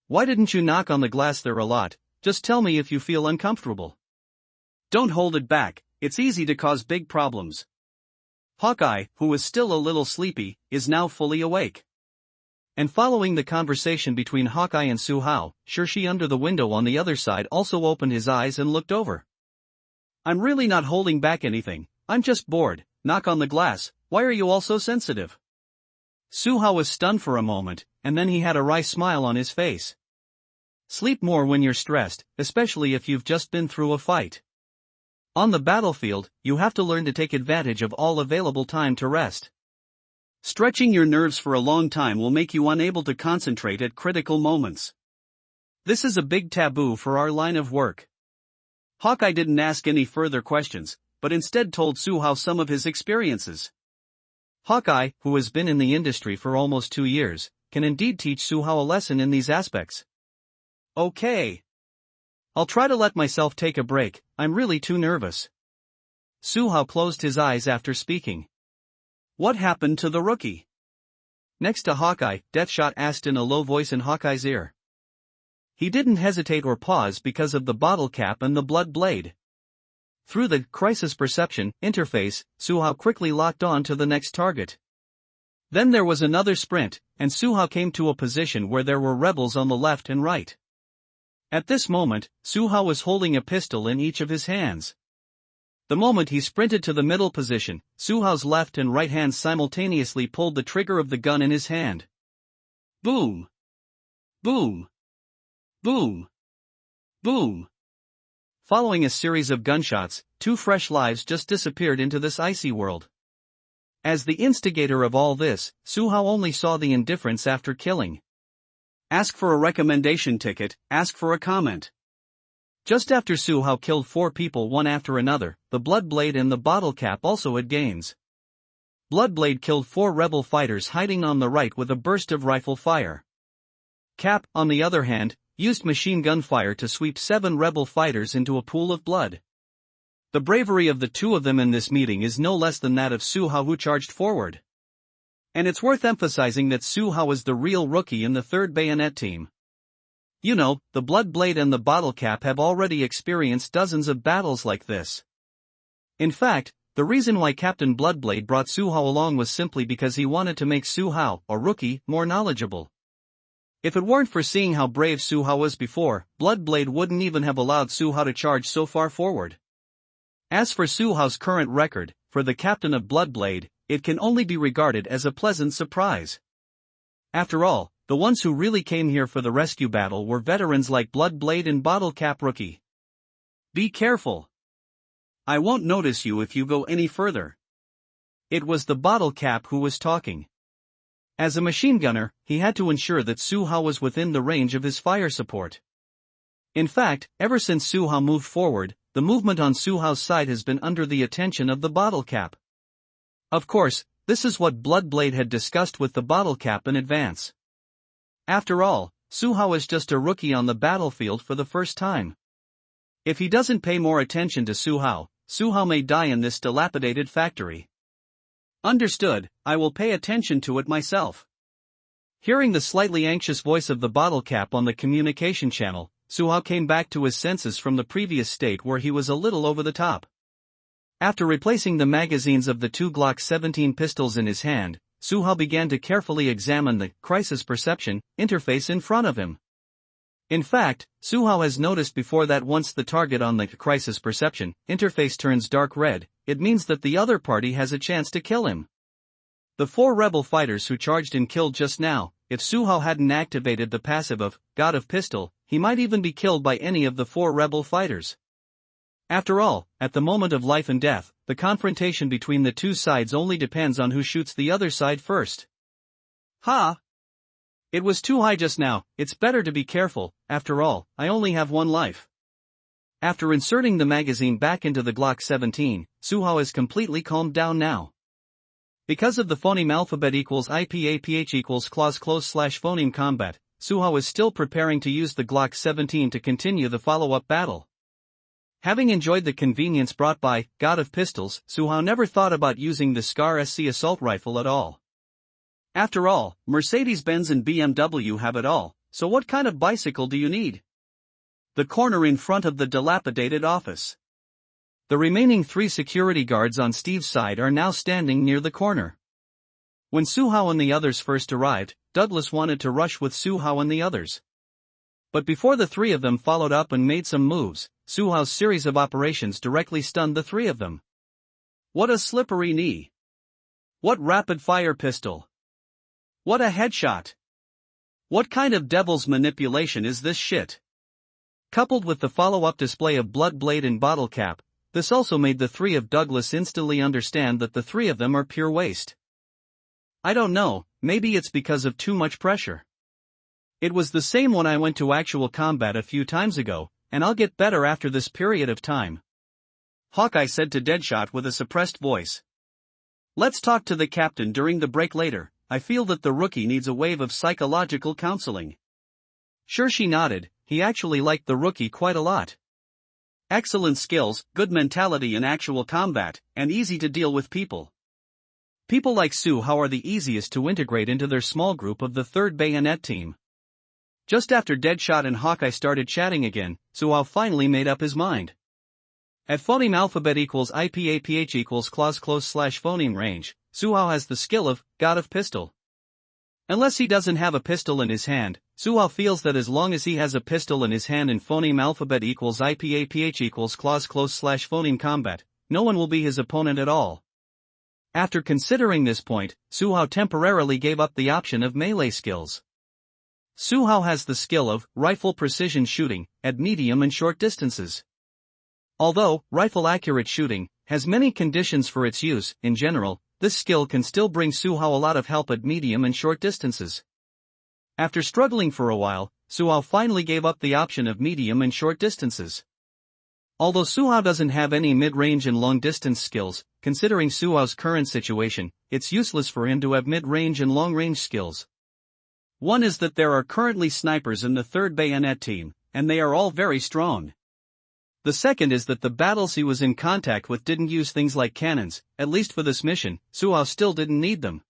A: "Why didn't you knock on the glass there a lot? Just tell me if you feel uncomfortable. Don't hold it back, it's easy to cause big problems." Hawkeye, who was still a little sleepy, is now fully awake. And following the conversation between Hawkeye and Suhao, Shirshi under the window on the other side also opened his eyes and looked over. "I'm really not holding back anything, I'm just bored. Knock on the glass, why are you all so sensitive?" Suhao was stunned for a moment, and then he had a wry smile on his face. Sleep more when you're stressed, especially if you've just been through a fight. On the battlefield, you have to learn to take advantage of all available time to rest. Stretching your nerves for a long time will make you unable to concentrate at critical moments. This is a big taboo for our line of work. Hawkeye didn't ask any further questions, but instead told Suhao some of his experiences. Hawkeye, who has been in the industry for almost 2 years, can indeed teach Su Hao a lesson in these aspects. Okay. I'll try to let myself take a break, I'm really too nervous. Su Hao closed his eyes after speaking.
B: What happened to the rookie?
A: Next to Hawkeye, Deathshot asked in a low voice in Hawkeye's ear. He didn't hesitate or pause because of the bottle cap and the blood blade. Through the crisis perception interface, Su Hao quickly locked on to the next target. Then there was another sprint, and Su Hao came to a position where there were rebels on the left and right. At this moment, Su Hao was holding a pistol in each of his hands. The moment he sprinted to the middle position, Su Hao's left and right hands simultaneously pulled the trigger of the gun in his hand. Boom! Boom! Boom! Boom! Following a series of gunshots, 2 fresh lives just disappeared into this icy world. As the instigator of all this, Su Hao only saw the indifference after killing.
B: Ask for a recommendation ticket, ask for a comment.
A: Just after Su Hao killed 4 people one after another, the Bloodblade and the bottle cap also had gains. Bloodblade killed 4 rebel fighters hiding on the right with a burst of rifle fire. Cap, on the other hand, used machine gun fire to sweep 7 rebel fighters into a pool of blood. The bravery of the 2 of them in this meeting is no less than that of Su Hao, who charged forward. And it's worth emphasizing that Su Hao is the real rookie in the 3rd Bayonet team. You know, the Bloodblade and the bottle cap have already experienced dozens of battles like this. In fact, the reason why Captain Bloodblade brought Su Hao along was simply because he wanted to make Su Hao, a rookie, more knowledgeable. If it weren't for seeing how brave Su Hao was before, Bloodblade wouldn't even have allowed Su Hao to charge so far forward. As for Su Hao's current record, for the captain of Bloodblade, it can only be regarded as a pleasant surprise. After all, the ones who really came here for the rescue battle were veterans like Bloodblade and Bottle Cap Rookie. Be careful. I won't notice you if you go any further. It was the Bottle Cap who was talking. As a machine gunner, he had to ensure that Su Hao was within the range of his fire support. In fact, ever since Su Hao moved forward, the movement on Su Hao's side has been under the attention of the Bottle Cap. Of course, this is what Bloodblade had discussed with the Bottle Cap in advance. After all, Su Hao is just a rookie on the battlefield for the first time. If he doesn't pay more attention to Su Hao may die in this dilapidated factory. Understood, I will pay attention to it myself. Hearing the slightly anxious voice of the Bottle Cap on the communication channel, Su Hao came back to his senses from the previous state where he was a little over the top. After replacing the magazines of the 2 Glock 17 pistols in his hand, Su Hao began to carefully examine the crisis perception interface in front of him. In fact, Su Hao has noticed before that once the target on the crisis perception interface turns dark red, it means that the other party has a chance to kill him. The 4 rebel fighters who charged and killed just now, if Su Hao hadn't activated the passive of God of Pistol, he might even be killed by any of the 4 rebel fighters. After all, at the moment of life and death, the confrontation between the 2 sides only depends on who shoots the other side first. Ha! It was too high just now, it's better to be careful, after all, I only have 1 life. After inserting the magazine back into the Glock 17, Su Hao is completely calmed down now. Because of the phoneme alphabet equals IPAPH equals clause close / phoneme combat, Su Hao is still preparing to use the Glock 17 to continue the follow-up battle. Having enjoyed the convenience brought by God of Pistols, Su Hao never thought about using the SCAR SC assault rifle at all. After all, Mercedes-Benz and BMW have it all, so what kind of bicycle do you need? The corner in front of the dilapidated office. The remaining 3 security guards on Steve's side are now standing near the corner. When Su Hao and the others first arrived, Douglas wanted to rush with Su Hao and the others. But before the 3 of them followed up and made some moves, Su Hao's series of operations directly stunned the 3 of them. What a slippery knee! What rapid-fire pistol! What a headshot! What kind of devil's manipulation is this shit? Coupled with the follow-up display of Bloodblade and Bottle Cap, this also made the 3 of Douglas instantly understand that the 3 of them are pure waste. I don't know, maybe it's because of too much pressure. It was the same when I went to actual combat a few times ago, and I'll get better after this period of time. Hawkeye said to Deadshot with a suppressed voice. Let's talk to the captain during the break later,
B: I feel that the rookie needs a wave of psychological counseling.
A: Sure, she nodded. He actually liked the rookie quite a lot.
B: Excellent skills, good mentality in actual combat, and easy to deal with people.
A: People like Su Hao are the easiest to integrate into their small group of the 3rd Bayonet team. Just after Deadshot and Hawkeye started chatting again, Su Hao finally made up his mind. At phoneme alphabet equals IPAPH equals clause close slash phoneme range, Su Hao has the skill of God of Pistol. Unless he doesn't have a pistol in his hand, Su Hao feels that as long as he has a pistol in his hand in phoneme alphabet equals IPAPH equals clause close slash phoneme combat, no one will be his opponent at all. After considering this point, Su Hao temporarily gave up the option of melee skills. Su Hao has the skill of rifle precision shooting at medium and short distances. Although rifle accurate shooting has many conditions for its use, in general, this skill can still bring Su Hao a lot of help at medium and short distances. After struggling for a while, Su Hao finally gave up the option of medium and short distances. Although Su Hao doesn't have any mid-range and long-distance skills, considering Su Hao's current situation, it's useless for him to have mid-range and long-range skills.
B: One is that there are currently snipers in the 3rd Bayonet team, and they are all very strong.
A: The second is that the battles he was in contact with didn't use things like cannons, at least for this mission. Su Hao still didn't need them.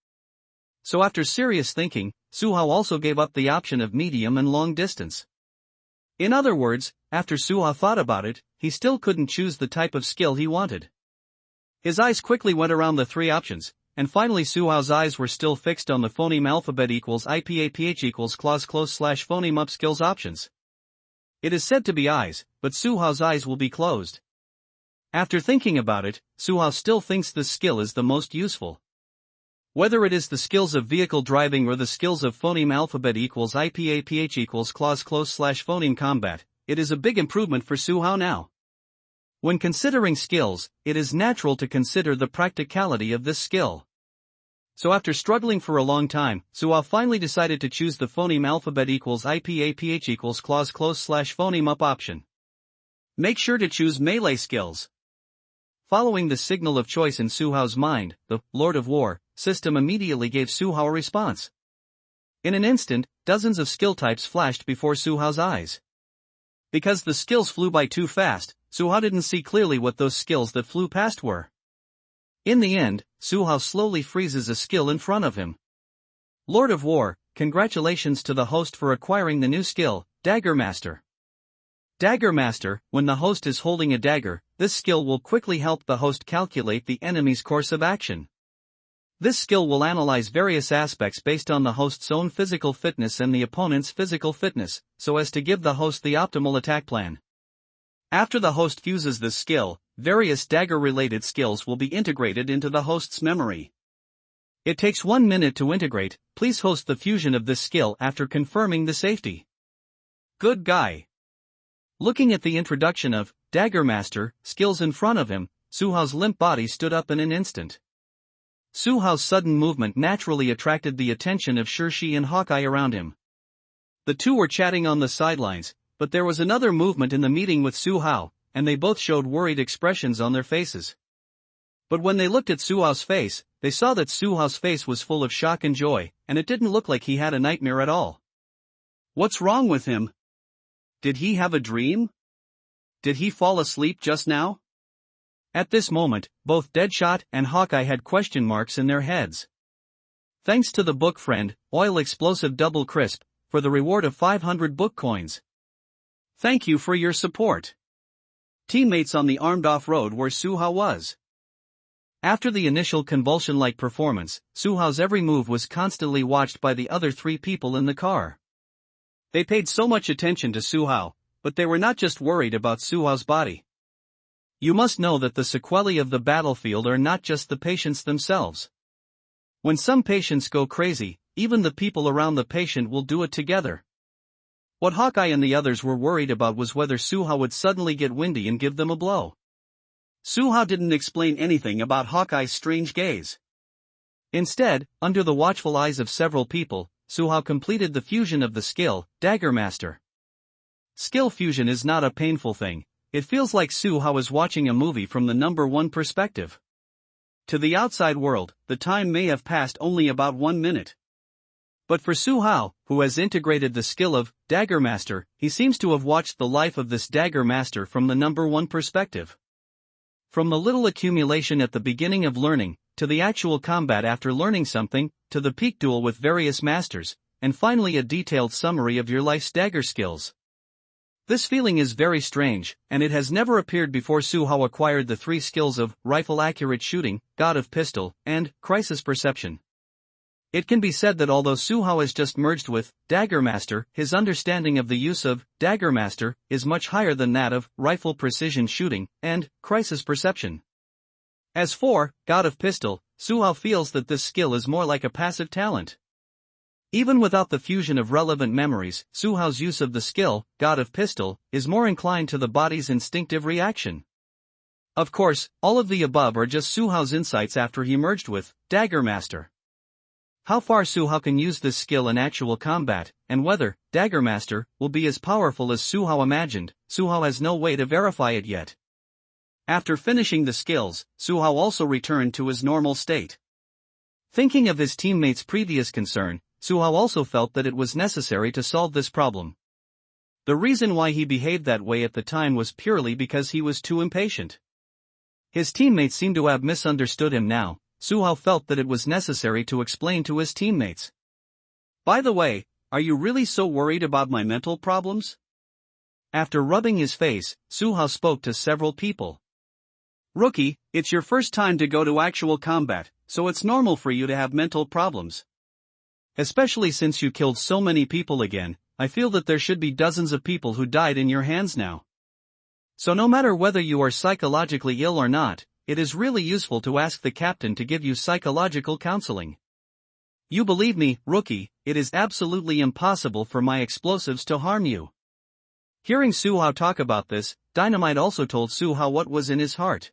A: So after serious thinking, Su Hao also gave up the option of medium and long distance. In other words, after Su Hao thought about it, he still couldn't choose the type of skill he wanted. His eyes quickly went around the 3 options, and finally Su Hao's eyes were still fixed on the phoneme alphabet equals IPAPH equals clause close slash phoneme up skills options. It is said to be eyes, but Su Hao's eyes will be closed. After thinking about it, Su Hao still thinks this skill is the most useful. Whether it is the skills of vehicle driving or the skills of phoneme alphabet equals IPAPH equals clause close slash phoneme combat, it is a big improvement for Su Hao now. When considering skills, it is natural to consider the practicality of this skill. So after struggling for a long time, Su Hao finally decided to choose the phoneme alphabet equals IPAPH equals clause close slash phoneme up option.
B: Make sure to choose melee skills.
A: Following the signal of choice in Su Hao's mind, the Lord of War system immediately gave Su Hao a response. In an instant, dozens of skill types flashed before Su Hao's eyes. Because the skills flew by too fast, Su Hao didn't see clearly what those skills that flew past were. In the end, Su Hao slowly freezes a skill in front of him. Lord of War, congratulations to the host for acquiring the new skill, Dagger Master. Dagger Master, when the host is holding a dagger, this skill will quickly help the host calculate the enemy's course of action. This skill will analyze various aspects based on the host's own physical fitness and the opponent's physical fitness, so as to give the host the optimal attack plan. After the host fuses this skill, various dagger-related skills will be integrated into the host's memory. It takes 1 minute to integrate. Please host the fusion of this skill after confirming the safety.
B: Good guy.
A: Looking at the introduction of Dagger Master skills in front of him, Su Hao's limp body stood up in an instant. Su Hao's sudden movement naturally attracted the attention of Shi and Hawkeye around him. The two were chatting on the sidelines, but there was another movement in the meeting with Su Hao, and they both showed worried expressions on their faces. But when they looked at Su Hao's face, they saw that Su Hao's face was full of shock and joy, and it didn't look like he had a nightmare at all.
B: What's wrong with him? Did he have a dream? Did he fall asleep just now?
A: At this moment, both Deadshot and Hawkeye had question marks in their heads. Thanks to the book friend, Oil Explosive Double Crisp, for the reward of 500 book coins.
B: Thank you for your support. Teammates on the armed off-road where Su Hao was.
A: After the initial convulsion-like performance, Su Hao's every move was constantly watched by the other 3 people in the car.
B: They paid so much attention to Su Hao, but they were not just worried about Su Hao's body.
A: You must know that the sequelae of the battlefield are not just the patients themselves. When some patients go crazy, even the people around the patient will do it together. What Hawkeye and the others were worried about was whether Su Hao would suddenly get windy and give them a blow.
B: Su Hao didn't explain anything about Hawkeye's strange gaze.
A: Instead, under the watchful eyes of several people, Su Hao completed the fusion of the skill, Dagger Master. Skill fusion is not a painful thing. It feels like Su Hao is watching a movie from the number 1 perspective.
B: To the outside world, the time may have passed only about 1 minute. But for Su Hao, who has integrated the skill of Dagger Master, he seems to have watched the life of this Dagger Master from the number one perspective. From the little accumulation at the beginning of learning, to the actual combat after learning something, to the peak duel with various masters, and finally a detailed summary of your life's dagger skills. This feeling is very strange, and it has never appeared before Su Hao acquired the 3 skills of Rifle Accurate Shooting, God of Pistol, and Crisis Perception. It can be said that although Su Hao has just merged with Dagger Master, his understanding of the use of Dagger Master is much higher than that of Rifle Precision Shooting and Crisis Perception. As for God of Pistol, Su Hao feels that this skill is more like a passive talent. Even without the fusion of relevant memories, Su Hao's use of the skill, God of Pistol, is more inclined to the body's instinctive reaction. Of course, all of the above are just Su Hao's insights after he merged with Dagger Master. How far Su Hao can use this skill in actual combat, and whether Dagger Master will be as powerful as Su Hao imagined, Su Hao has no way to verify it yet. After finishing the skills, Su Hao also returned to his normal state. Thinking of his teammates' previous concern, Su Hao also felt that it was necessary to solve this problem. The reason why he behaved that way at the time was purely because he was too impatient. His teammates seemed to have misunderstood him now. Su Hao felt that it was necessary to explain to his teammates. By the way, are you really so worried about my mental problems? After rubbing his face, Su Hao spoke to several people. Rookie, it's your first time to go to actual combat, so it's normal for you to have mental problems. Especially since you killed so many people again, I feel that there should be dozens of people who died in your hands now. So no matter whether you are psychologically ill or not, it is really useful to ask the captain to give you psychological counseling. You believe me, Rookie, it is absolutely impossible for my explosives to harm you. Hearing Su Hao talk about this, Dynamite also told Su Hao what was in his heart.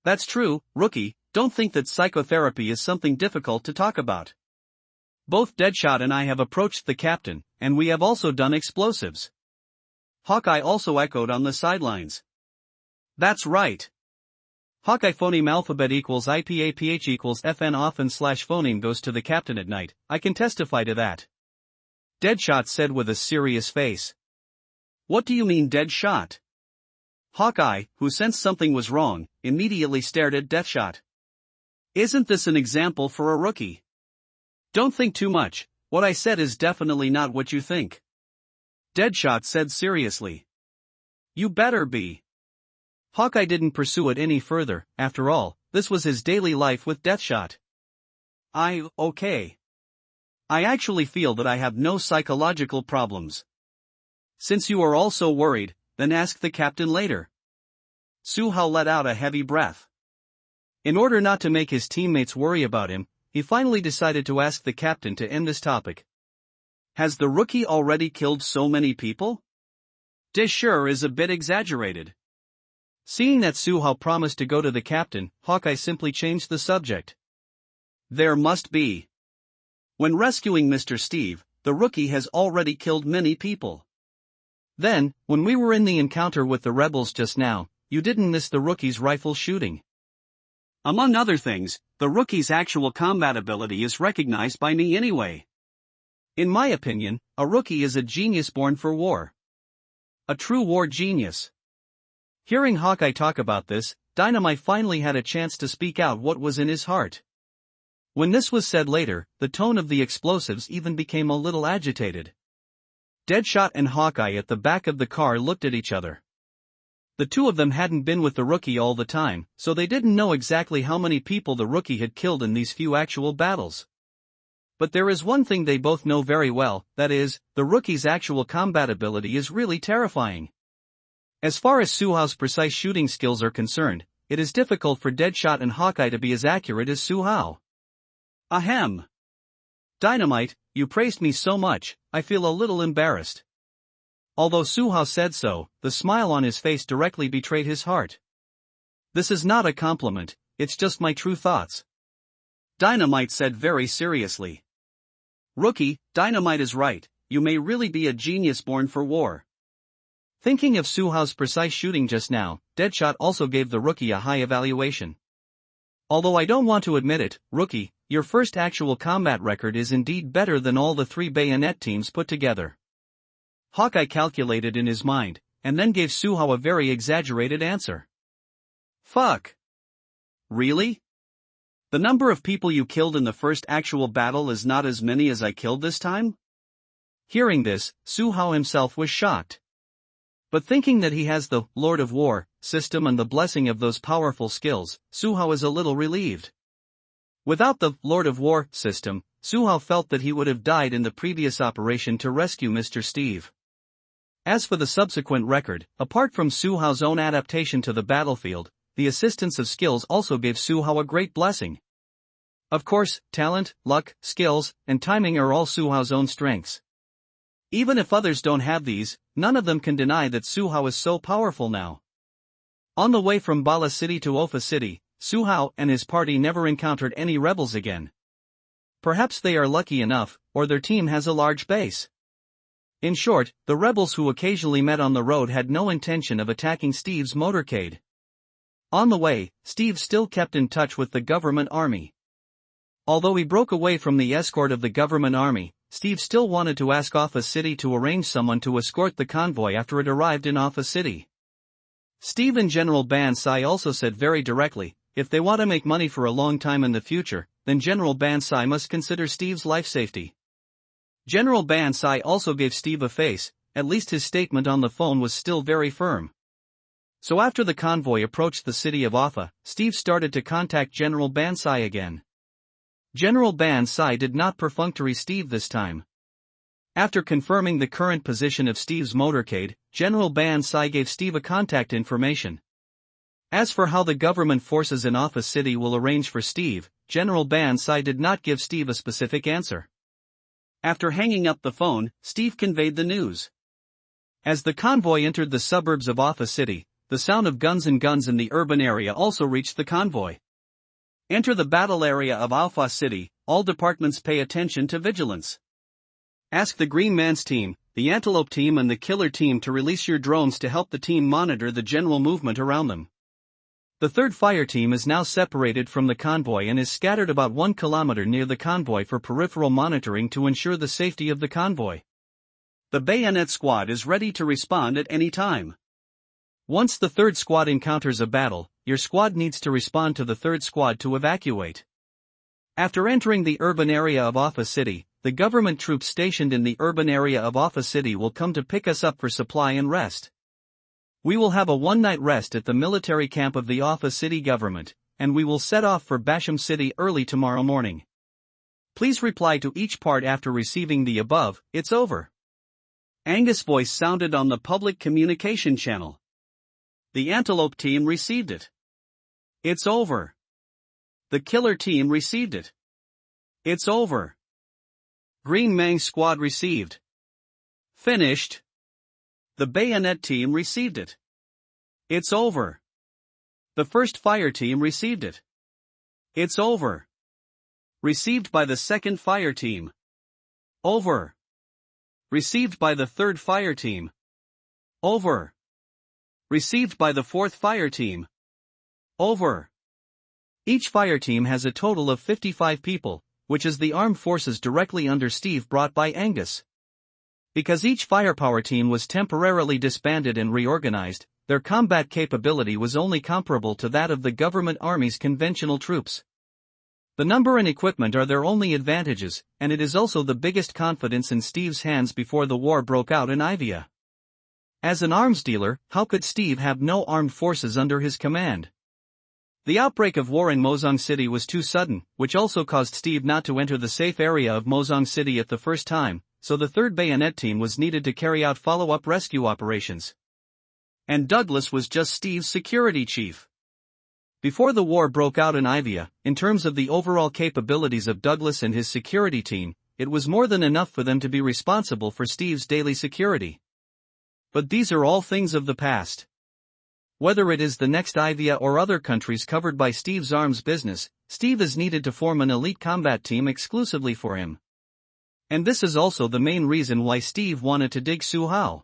B: That's true, Rookie, don't think that psychotherapy is something difficult to talk about. Both Deadshot and I have approached the captain, and we have also done explosives. Hawkeye also echoed on the sidelines. That's right. Hawkeye phoneme alphabet equals IPAPH equals FN often slash phoneme goes to the captain at night, I can testify to that. Deadshot said with a serious face. What do you mean Deadshot? Hawkeye, who sensed something was wrong, immediately stared at Deathshot. Isn't this an example for a rookie? Don't think too much, what I said is definitely not what you think. Deadshot said seriously. You better be. Hawkeye didn't pursue it any further, after all, this was his daily life with Deathshot. Okay. I actually feel that I have no psychological problems. Since you are all so worried, then ask the captain later. Su Hao let out a heavy breath. In order not to make his teammates worry about him, he finally decided to ask the captain to end this topic. Has the rookie already killed so many people? This sure is a bit exaggerated. Seeing that Su Hao promised to go to the captain, Hawkeye simply changed the subject. There must be. When rescuing Mr. Steve, the rookie has already killed many people. Then, when we were in the encounter with the rebels just now, you didn't miss the rookie's rifle shooting. Among other things, the rookie's actual combat ability is recognized by me anyway. In my opinion, a rookie is a genius born for war. A true war genius. Hearing Hawkeye talk about this, Dynamite finally had a chance to speak out what was in his heart. When this was said later, the tone of the explosives even became a little agitated. Deadshot and Hawkeye at the back of the car looked at each other. The two of them hadn't been with the rookie all the time, so they didn't know exactly how many people the rookie had killed in these few actual battles. But there is one thing they both know very well, that is, the rookie's actual combat ability is really terrifying. As far as Su Hao's precise shooting skills are concerned, it is difficult for Deadshot and Hawkeye to be as accurate as Su Hao. Ahem. Dynamite, you praised me so much, I feel a little embarrassed. Although Su Hao said so, the smile on his face directly betrayed his heart. This is not a compliment, it's just my true thoughts. Dynamite said very seriously. Rookie, Dynamite is right, you may really be a genius born for war. Thinking of Su Hao's precise shooting just now, Deadshot also gave the rookie a high evaluation.
A: Although I don't want to admit it, rookie, your first actual combat record is indeed better than all the 3 bayonet teams put together. Hawkeye calculated in his mind, and then gave Suhao a very exaggerated answer.
B: Fuck. Really? The number of people you killed in the first actual battle is not as many as I killed this time?
A: Hearing this, Suhao himself was shocked. But thinking that he has the Lord of War system and the blessing of those powerful skills, Suhao is a little relieved. Without the Lord of War system, Suhao felt that he would have died in the previous operation to rescue Mr. Steve. As for the subsequent record, apart from Suhao's own adaptation to the battlefield, the assistance of skills also gave Suhao a great blessing. Of course, talent, luck, skills, and timing are all Suhao's own strengths. Even if others don't have these, none of them can deny that Suhao is so powerful now. On the way from Bala City to Ofa City, Suhao and his party never encountered any rebels again. Perhaps they are lucky enough, or their team has a large base. In short, the rebels who occasionally met on the road had no intention of attacking Steve's motorcade. On the way, Steve still kept in touch with the government army. Although he broke away from the escort of the government army, Steve still wanted to ask Ofa City to arrange someone to escort the convoy after it arrived in Ofa City. Steve and General Ban Sai also said very directly, if they want to make money for a long time in the future, then General Ban Sai must consider Steve's life safety. General Ban Sai also gave Steve a face, at least his statement on the phone was still very firm. So after the convoy approached the city of Ofa, Steve started to contact General Ban Sai again. General Ban Sai did not perfunctory Steve this time. After confirming the current position of Steve's motorcade, General Ban Sai gave Steve a contact information. As for how the government forces in Ofa City will arrange for Steve, General Ban Sai did not give Steve a specific answer. After hanging up the phone, Steve conveyed the news. As the convoy entered the suburbs of Ofa City, the sound of guns in the urban area also reached the convoy. Enter the battle area of Alpha City, all departments pay attention to vigilance. Ask the Green Man's team, the Antelope team and the Killer team to release your drones to help the team monitor the general movement around them. The 3rd Fire Team is now separated from the convoy and is scattered about 1 kilometer near the convoy for peripheral monitoring to ensure the safety of the convoy. The Bayonet Squad is ready to respond at any time. Once the 3rd Squad encounters a battle, your squad needs to respond to the 3rd Squad to evacuate. After entering the urban area of Ofa City, the government troops stationed in the urban area of Ofa City will come to pick us up for supply and rest. We will have a one-night rest at the military camp of the Ofa City government, and we will set off for Basham City early tomorrow morning. Please reply to each part after receiving the above, it's over. Angus' voice sounded on the public communication channel. The Antelope team received it. It's over. The Killer team received it. It's over. Green Mang squad received. Finished. The Bayonet team received it. It's over. The 1st Fire team received it. It's over. Received by the 2nd Fire team. Over. Received by the 3rd Fire team. Over. Received by the 4th Fire team. Over. Each fire team has a total of 55 people, which is the armed forces directly under Steve brought by Angus. Because each firepower team was temporarily disbanded and reorganized, their combat capability was only comparable to that of the government army's conventional troops. The number and equipment are their only advantages, and it is also the biggest confidence in Steve's hands before the war broke out in Ivia. As an arms dealer, how could Steve have no armed forces under his command? The outbreak of war in Mozong City was too sudden, which also caused Steve not to enter the safe area of Mozong City at the first time, so the 3rd Bayonet team was needed to carry out follow-up rescue operations. And Douglas was just Steve's security chief. Before the war broke out in Ivia, in terms of the overall capabilities of Douglas and his security team, it was more than enough for them to be responsible for Steve's daily security. But these are all things of the past. Whether it is the next Ivia or other countries covered by Steve's arms business, Steve is needed to form an elite combat team exclusively for him. And this is also the main reason why Steve wanted to dig Suhao.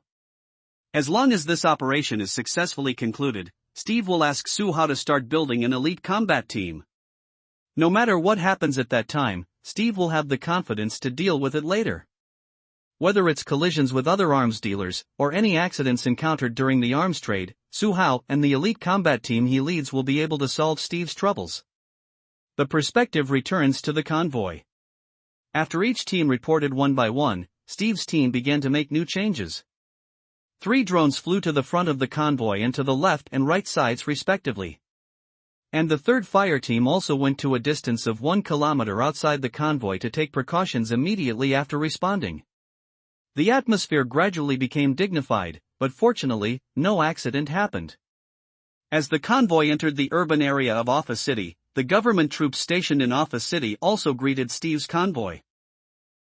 A: As long as this operation is successfully concluded, Steve will ask Suhao to start building an elite combat team.
B: No matter what happens at that time, Steve will have the confidence to deal with it later. Whether it's collisions with other arms dealers, or any accidents encountered during the arms trade, Su Hao and the elite combat team he leads will be able to solve Steve's troubles. The perspective returns to the convoy. After each team reported one by one, Steve's team began to make new changes. 3 drones flew to the front of the convoy and to the left and right sides respectively. And the 3rd fire team also went to a distance of 1 kilometer outside the convoy to take precautions immediately after responding. The atmosphere gradually became dignified, but fortunately, no accident happened. As the convoy entered the urban area of Office City, the government troops stationed in Office City also greeted Steve's convoy.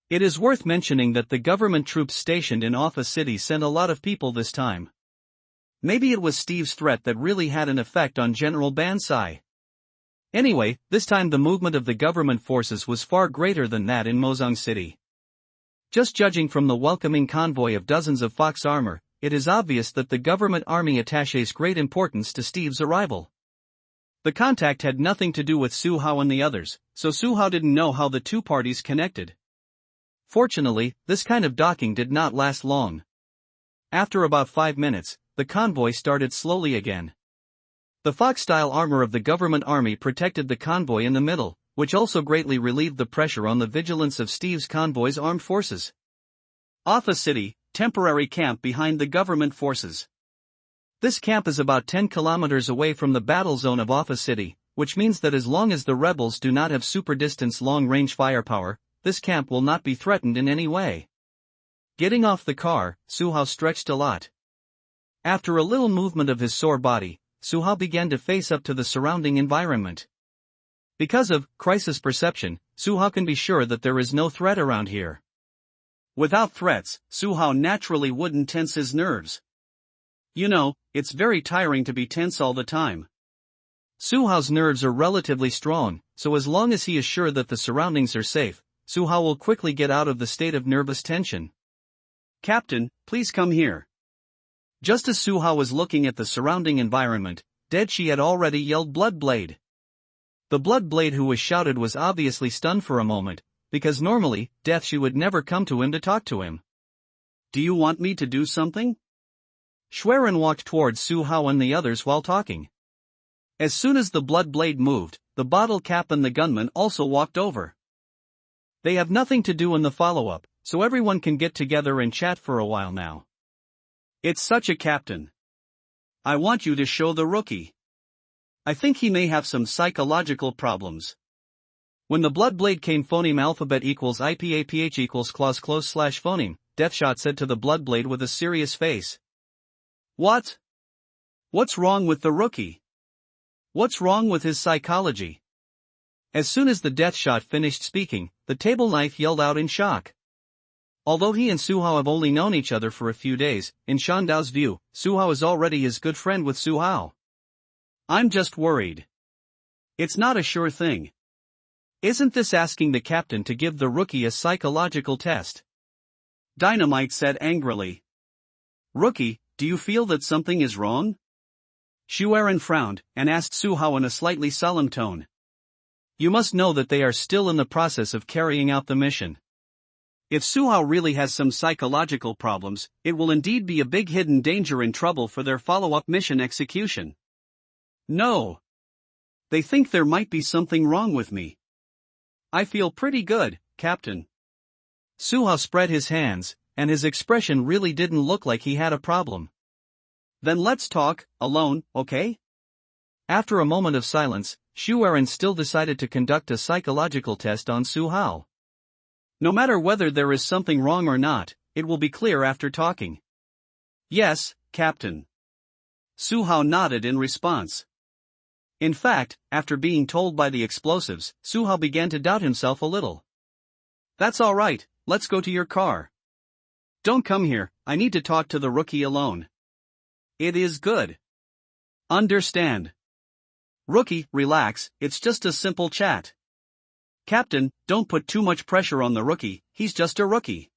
B: It is worth mentioning that the government troops stationed in Office City sent a lot of people this time. Maybe it was Steve's threat that really had an effect on General Bansai. Anyway, this time the movement of the government forces was far greater than that in Mozong City. Just judging from the welcoming convoy of dozens of fox armor, it is obvious that the government army attaches great importance to Steve's arrival. The contact had nothing to do with Su Hao and the others, so Su Hao didn't know how the two parties connected. Fortunately, this kind of docking did not last long. After about 5 minutes, the convoy started slowly again. The fox-style armor of the government army protected the convoy in the middle, which also greatly relieved the pressure on the vigilance of Steve's convoy's armed forces. Office City, temporary camp behind the government forces. This camp is about 10 kilometers away from the battle zone of Office City, which means that as long as the rebels do not have super-distance long-range firepower, this camp will not be threatened in any way. Getting off the car, Su Hao stretched a lot. After a little movement of his sore body, Su Hao began to face up to the surrounding environment. Because of crisis perception, Su Hao can be sure that there is no threat around here. Without threats, Su Hao naturally wouldn't tense his nerves. You know, it's very tiring to be tense all the time. Su Hao's nerves are relatively strong, so as long as he is sure that the surroundings are safe, Su Hao will quickly get out of the state of nervous tension. Captain, please come here. Just as Su Hao was looking at the surrounding environment, Dead Shi had already yelled Blood Blade. The Blood Blade who was shouted was obviously stunned for a moment, because normally, Death Shi would never come to him to talk to him. Do you want me to do something? Schwerin walked towards Su Hao and the others while talking. As soon as the Blood Blade moved, the bottle cap and the gunman also walked over. They have nothing to do in the follow-up, so everyone can get together and chat for a while now. It's such a captain. I want you to show the rookie. I think he may have some psychological problems. When the Blood Blade came phoneme alphabet equals IPAPH equals clause close slash phoneme, Deathshot said to the Blood Blade with a serious face. What? What's wrong with the rookie? What's wrong with his psychology? As soon as the Deathshot finished speaking, the table knife yelled out in shock. Although he and Su Hao have only known each other for a few days, in Shandao's view, Su Hao is already his good friend with Su Hao. I'm just worried. It's not a sure thing. Isn't this asking the captain to give the rookie a psychological test? Dynamite said angrily. Rookie, do you feel that something is wrong? Shuaren frowned, and asked Su Hao in a slightly solemn tone. You must know that they are still in the process of carrying out the mission. If Su Hao really has some psychological problems, it will indeed be a big hidden danger and trouble for their follow-up mission execution. No. They think there might be something wrong with me. I feel pretty good, Captain. Su Hao spread his hands, and his expression really didn't look like he had a problem. Then let's talk, alone, okay? After a moment of silence, Shuaren still decided to conduct a psychological test on Su Hao. No matter whether there is something wrong or not, it will be clear after talking. Yes, Captain. Su Hao nodded in response. In fact, after being told by the explosives, Su Hao began to doubt himself a little. That's all right, let's go to your car. Don't come here, I need to talk to the rookie alone. It is good. Understand. Rookie, relax, it's just a simple chat. Captain, don't put too much pressure on the rookie, he's just a rookie.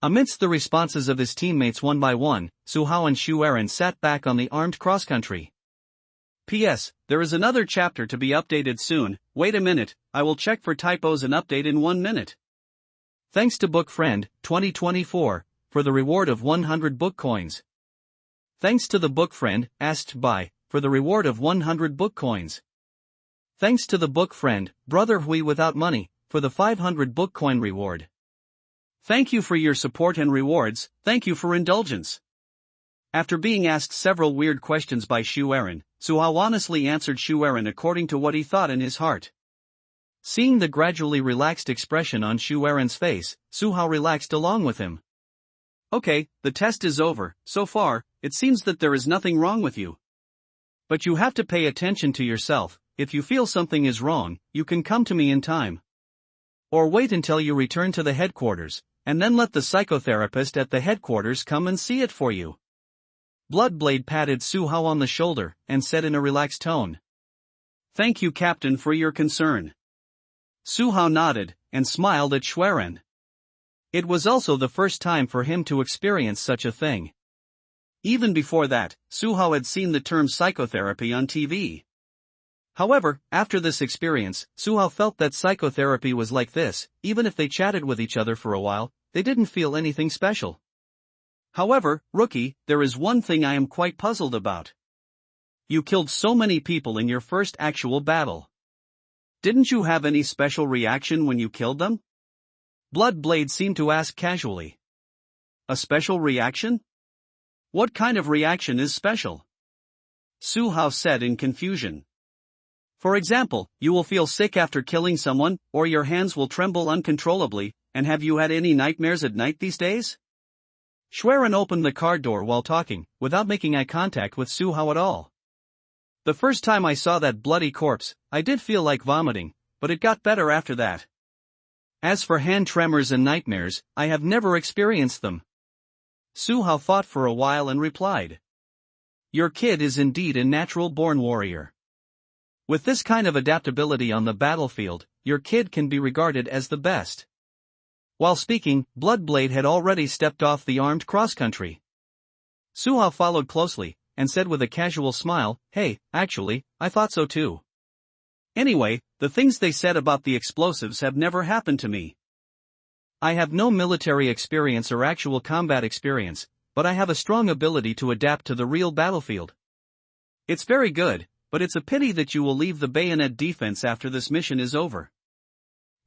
B: Amidst the responses of his teammates one by one, Su Hao and Shuaren sat back on the armed cross-country. P.S. There is another chapter to be updated soon. Wait a minute, I will check for typos and update in 1 minute.
A: Thanks to Book Friend, 2024, for the reward of 100 book coins. Thanks to the Book Friend, asked by, for the reward of 100 book coins. Thanks to the Book Friend, Brother Hui without money, for the 500 book coin reward.
B: Thank you for your support and rewards, thank you for indulgence. After being asked several weird questions by Shu Aaron, Suhao honestly answered Shu Aaron according to what he thought in his heart.
A: Seeing the gradually relaxed expression on Shu Aaron's face, Suhao relaxed along with him.
B: Okay, the test is over. So far, it seems that there is nothing wrong with you.
A: But you have to pay attention to yourself. If you feel something is wrong, you can come to me in time. Or wait until you return to the headquarters, and then let the psychotherapist at the headquarters come and see it for you. Bloodblade patted Suhao on the shoulder, and said in a relaxed tone.
B: Thank you, Captain, for your concern. Suhao nodded, and smiled at Schwerin.
A: It was also the first time for him to experience such a thing.
B: Even before that, Suhao had seen the term psychotherapy on TV.
A: However, after this experience, Suhao felt that psychotherapy was like this. Even if they chatted with each other for a while, they didn't feel anything special.
B: However, Rookie, there is one thing I am quite puzzled about. You killed so many people in your first actual battle. Didn't you have any special reaction when you killed them?
A: Bloodblade seemed to ask casually.
B: A special reaction? What kind of reaction is special? Suhao said in confusion. For example, you will feel sick after killing someone, or your hands will tremble uncontrollably, and have you had any nightmares at night these days?
A: Schwerin opened the car door while talking, without making eye contact with Suhao at all. The first time I saw that bloody corpse, I did feel like vomiting, but it got better after that. As for hand tremors and nightmares, I have never experienced them. Suhao thought for a while and replied. Your kid is indeed a natural-born warrior. With this kind of adaptability on the battlefield, your kid can be regarded as the best. While speaking, Bloodblade had already stepped off the armed cross-country. Suhao followed closely, and said with a casual smile, hey, actually, I thought so too. Anyway, the things they said about the explosives have never happened to me. I have no military experience or actual combat experience, but I have a strong ability to adapt to the real battlefield. It's very good, but it's a pity that you will leave the bayonet defense after this mission is over.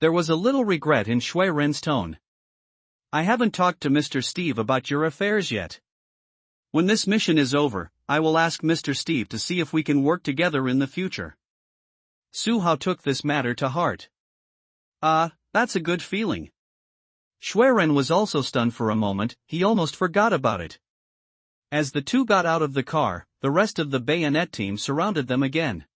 A: There was a little regret in Shui Ren's tone. I haven't talked to Mr. Steve about your affairs yet. When this mission is over, I will ask Mr. Steve to see if we can work together in the future. Suhao took this matter to heart. That's a good feeling. Shui Ren was also stunned for a moment, he almost forgot about it. As the two got out of the car, the rest of the bayonet team surrounded them again.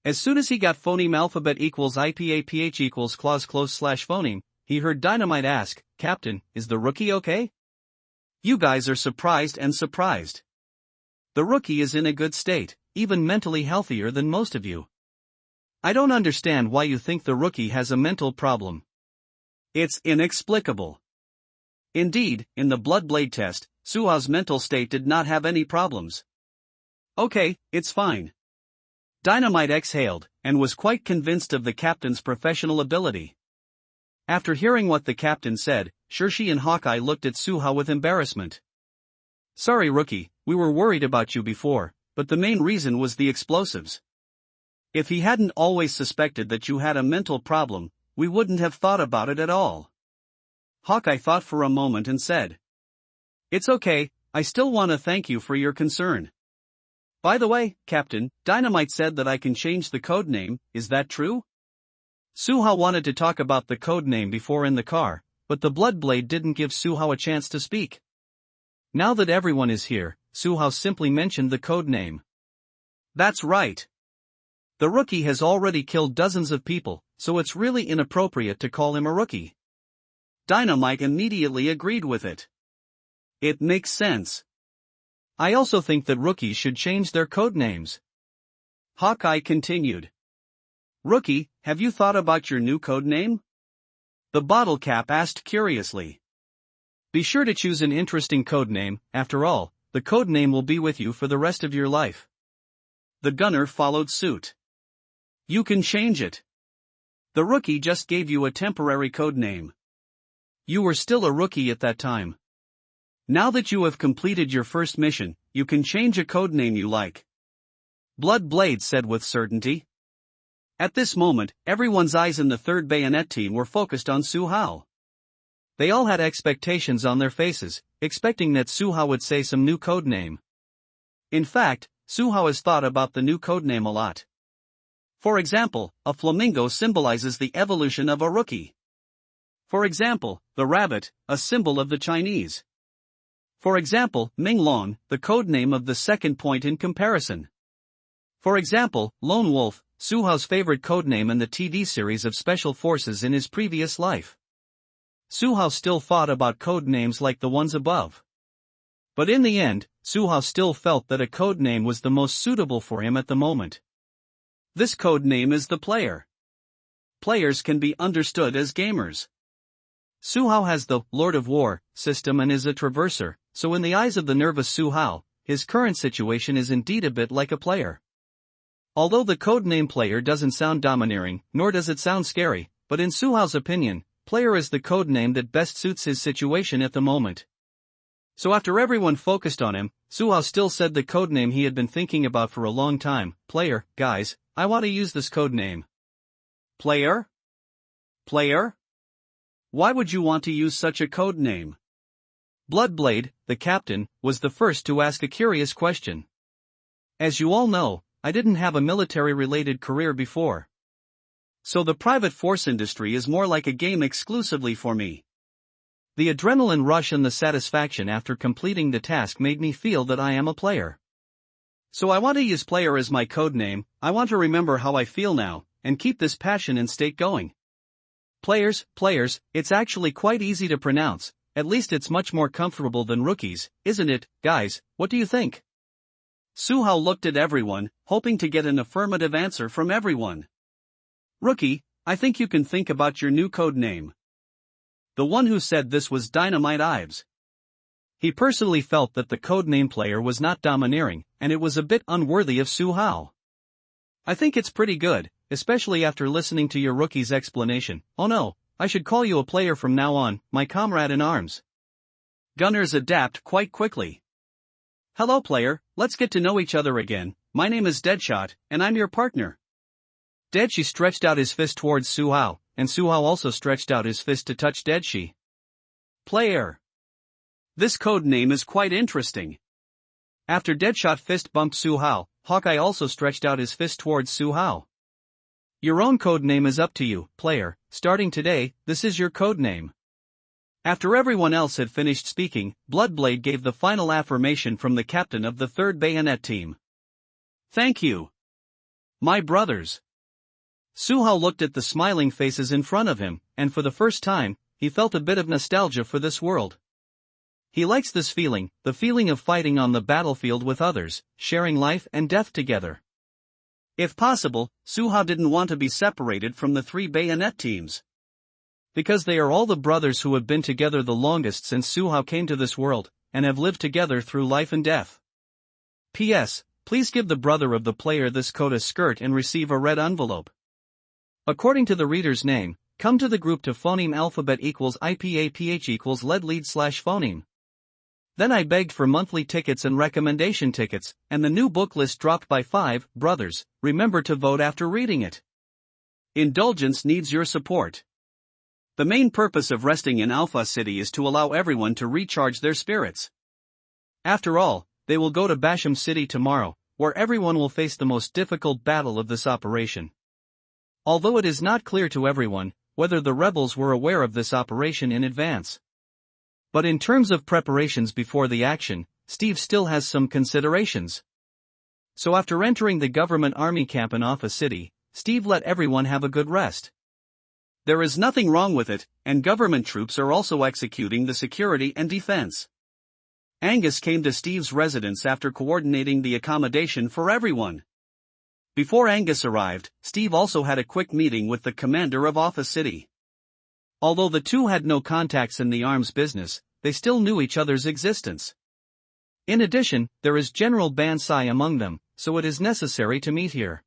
A: As soon as he got phoneme alphabet equals IPAPH equals clause close / phoneme, he heard Dynamite ask, Captain, is the rookie okay? You guys are surprised and surprised. The rookie is in a good state, even mentally healthier than most of you. I don't understand why you think the rookie has a mental problem. It's inexplicable. Indeed, in the Bloodblade test, Suhao's mental state did not have any problems. Okay, it's fine. Dynamite exhaled, and was quite convinced of the captain's professional ability. After hearing what the captain said, Shirshi and Hawkeye looked at Suhao with embarrassment. Sorry rookie, we were worried about you before, but the main reason was the explosives. If he hadn't always suspected that you had a mental problem, we wouldn't have thought about it at all. Hawkeye thought for a moment and said. It's okay, I still want to thank you for your concern. By the way, Captain, Dynamite said that I can change the code name, is that true? Suhao wanted to talk about the code name before in the car, but the Bloodblade didn't give Suhao a chance to speak. Now that everyone is here, Suhao simply mentioned the code name. That's right. The rookie has already killed dozens of people, so it's really inappropriate to call him a rookie. Dynamite immediately agreed with it. It makes sense. I also think that rookies should change their code names. Hawkeye continued. Rookie, have you thought about your new code name? The bottle cap asked curiously. Be sure to choose an interesting code name, after all, the code name will be with you for the rest of your life.
B: the gunner followed suit. You can change it. The rookie just gave you a temporary code name. You were still a rookie at that time. Now that you have completed your first mission, you can change a code name you like. Blood Blade said with certainty. At this moment, everyone's eyes in the 3rd Bayonet team were focused on Su Hao. They all had expectations on their faces, expecting that Su Hao would say some new code name. In fact, Su Hao has thought about the new code name a lot. For example, a flamingo symbolizes the evolution of a rookie. For example, the rabbit, a symbol of the Chinese. For example, Minglong, the code name of the second point in comparison. For example, Lone Wolf, Su Hao's favorite codename in the TV series of Special Forces in his previous life. Su Hao still thought about code names like the ones above. But in the end, Su Hao still felt that a code name was the most suitable for him at the moment. This code name is the player. Players can be understood as gamers. Su Hao has the Lord of War system and is a traverser, so in the eyes of the nervous Su Hao, his current situation is indeed a bit like a player. Although the codename player doesn't sound domineering, nor does it sound scary, but in Su Hao's opinion, player is the codename that best suits his situation at the moment. So after everyone focused on him, Su Hao still said the codename he had been thinking about for a long time. Player, guys, I want to use this codename. Player? Player? Why would you want to use such a codename? Bloodblade, the captain, was the first to ask a curious question. As you all know, I didn't have a military-related career before. So the private force industry is more like a game exclusively for me. The adrenaline rush and the satisfaction after completing the task made me feel that I am a player. So I want to use player as my codename. I want to remember how I feel now, and keep this passion and state going. Players, it's actually quite easy to pronounce, at least it's much more comfortable than rookies, isn't it, guys? What do you think? Su Hao looked at everyone, hoping to get an affirmative answer from everyone. Rookie, I think you can think about your new code name. The one who said this was Dynamite Ives. He personally felt that the codename player was not domineering, and it was a bit unworthy of Su Hao. I think it's pretty good, especially after listening to your rookie's explanation. Oh no, I should call you a player from now on, my comrade in arms. Gunners adapt quite quickly. Hello player, let's get to know each other again. My name is Deadshot, and I'm your partner. Deadshi stretched out his fist towards Su Hao, and Su Hao also stretched out his fist to touch Deadshi. Player. This code name is quite interesting. After Deadshot fist bumped Su Hao, Hawkeye also stretched out his fist towards Su Hao. Your own code name is up to you, player. Starting today, this is your code name. After everyone else had finished speaking, Bloodblade gave the final affirmation from the captain of the 3rd Bayonet team. Thank you. My brothers. Su Hao looked at the smiling faces in front of him, and for the first time, he felt a bit of nostalgia for this world. He likes this feeling, the feeling of fighting on the battlefield with others, sharing life and death together. If possible, Su Hao didn't want to be separated from the 3 Bayonet teams. Because they are all the brothers who have been together the longest since Su Hao came to this world, and have lived together through life and death. P.S. Please give the brother of the player this Coda skirt and receive a red envelope. According to the reader's name, come to the group to phoneme alphabet equals IPAPH equals lead/phoneme. Then I begged for monthly tickets and recommendation tickets, and the new book list dropped by 5 brothers. Remember to vote after reading it. Indulgence needs your support. The main purpose of resting in Alpha City is to allow everyone to recharge their spirits. After all, they will go to Basham City tomorrow, where everyone will face the most difficult battle of this operation. Although it is not clear to everyone whether the rebels were aware of this operation in advance. But in terms of preparations before the action, Steve still has some considerations. So after entering the government army camp in Alpha City, Steve let everyone have a good rest. There is nothing wrong with it, and government troops are also executing the security and defense. Angus came to Steve's residence after coordinating the accommodation for everyone. Before Angus arrived, Steve also had a quick meeting with the commander of Alpha City. Although the two had no contacts in the arms business, they still knew each other's existence. In addition, there is General Bansai among them,
A: so it is necessary to meet here.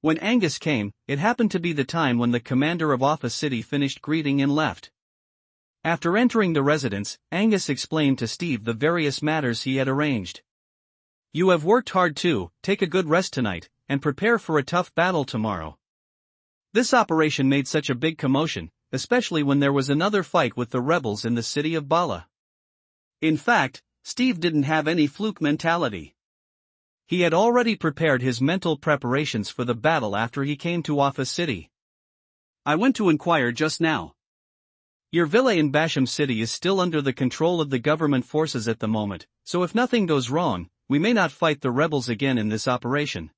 A: When Angus came, it happened to be the time when the commander of Offa City finished greeting and left. After entering the residence, Angus explained to Steve the various matters he had arranged. "You have worked hard too, take a good rest tonight, and prepare for a tough battle tomorrow." This operation made such a big commotion, especially when there was another fight with the rebels in the city of Bala. In fact, Steve didn't have any fluke mentality. He had already prepared his mental preparations for the battle after he came to Offa City.
B: "I went to inquire just now.
A: Your villa in Basham City is still under the control of the government forces at the moment, so if nothing goes wrong, we may not fight the rebels again in this operation."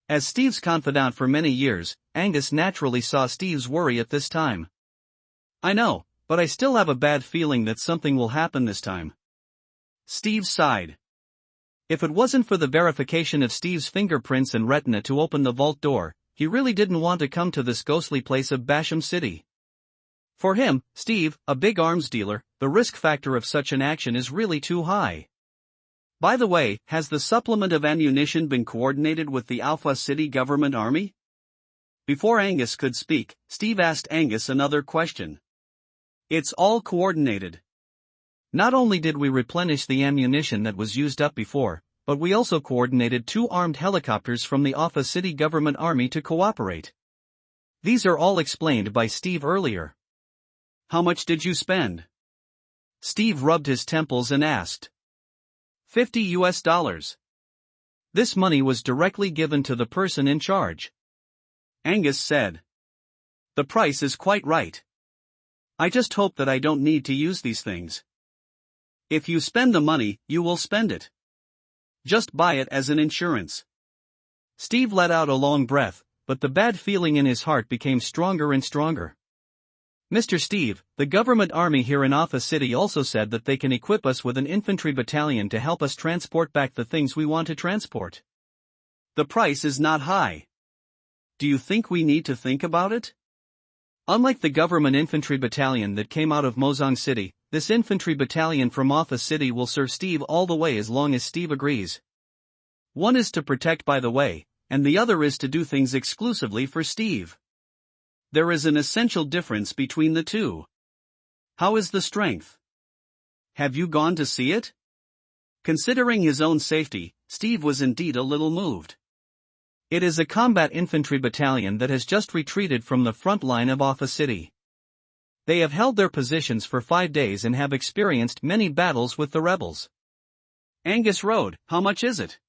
A: As Steve's confidant for many years, Angus naturally saw Steve's worry at this time. "I know, but I still have a bad feeling that something will happen this time." Steve sighed. If it wasn't for the verification of Steve's fingerprints and retina to open the vault door, he really didn't want to come to this ghostly place of Basham City. For him, Steve, a big arms dealer, the risk factor of such an action is really too high. By the way, has the supplement of ammunition been coordinated with the Alpha City government army? Before Angus could speak, Steve asked Angus another question. "It's all coordinated. Not only did we replenish the ammunition that was used up before, but we also coordinated 2 armed helicopters from the Offa City government army to cooperate. These are all explained by Steve earlier." "How much did you spend?" Steve rubbed his temples and asked. $50. This money was directly given to the person in charge. Angus said. "The price is quite right. I just hope that I don't need to use these things." "If you spend the money, you will spend it. Just buy it as an insurance." Steve let out a long breath, but the bad feeling in his heart became stronger and stronger. "Mr. Steve, the government army here in Offa City also said that they can equip us with an infantry battalion to help us transport back the things we want to transport. The price is not high. Do you think we need to think about it? Unlike the government infantry battalion that came out of Mozong City, this infantry battalion from Offa City will serve Steve all the way as long as Steve agrees. One is to protect by the way, and the other is to do things exclusively for Steve. There is an essential difference between the two. How is the strength? Have you gone to see it?" Considering his own safety, Steve was indeed a little moved. "It is a combat infantry battalion that has just retreated from the front line of Offa City. They have held their positions for 5 days and have experienced many battles with the rebels." Angus Road, how much is it?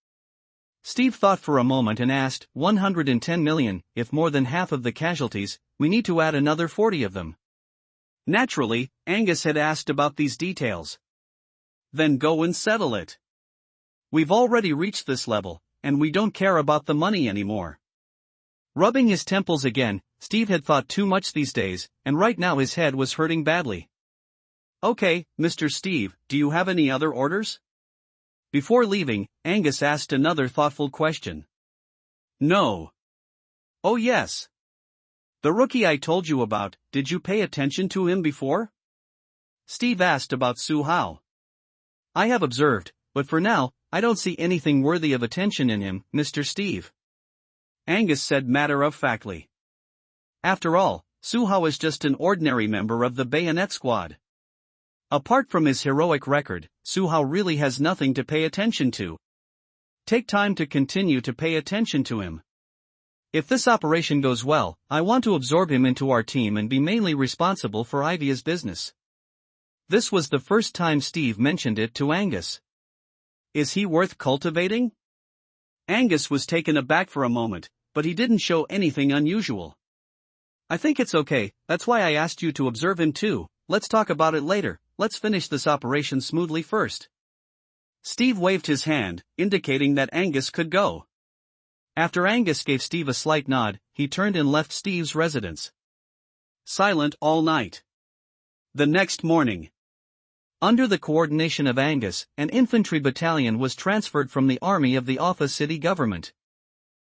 A: Steve thought for a moment and asked. 110 million, if more than half of the casualties, we need to add another 40 of them. Naturally, Angus had asked about these details. "Then go and settle it. We've already reached this level, and we don't care about the money anymore." Rubbing his temples again, Steve had thought too much these days, and right now his head was hurting badly. "Okay, Mr. Steve, do you have any other orders?" Before leaving, Angus asked another thoughtful question. "No." "Oh yes. The rookie I told you about, did you pay attention to him before?" Steve asked about Su Hao. "I have observed, but for now, I don't see anything worthy of attention in him, Mr. Steve." Angus said matter-of-factly. "After all, Su Hao is just an ordinary member of the Bayonet Squad. Apart from his heroic record, Su Hao really has nothing to pay attention to. Take time to continue to pay attention to him. If this operation goes well, I want to absorb him into our team and be mainly responsible for Ivia's business." This was the first time Steve mentioned it to Angus. "Is he worth cultivating?" Angus was taken aback for a moment, but he didn't show anything unusual. "I think it's okay, that's why I asked you to observe him too. Let's talk about it later, let's finish this operation smoothly first." Steve waved his hand, indicating that Angus could go. After Angus gave Steve a slight nod, he turned and left Steve's residence. Silent all night. The next morning, under the coordination of Angus, an infantry battalion was transferred from the army of the Offa City government.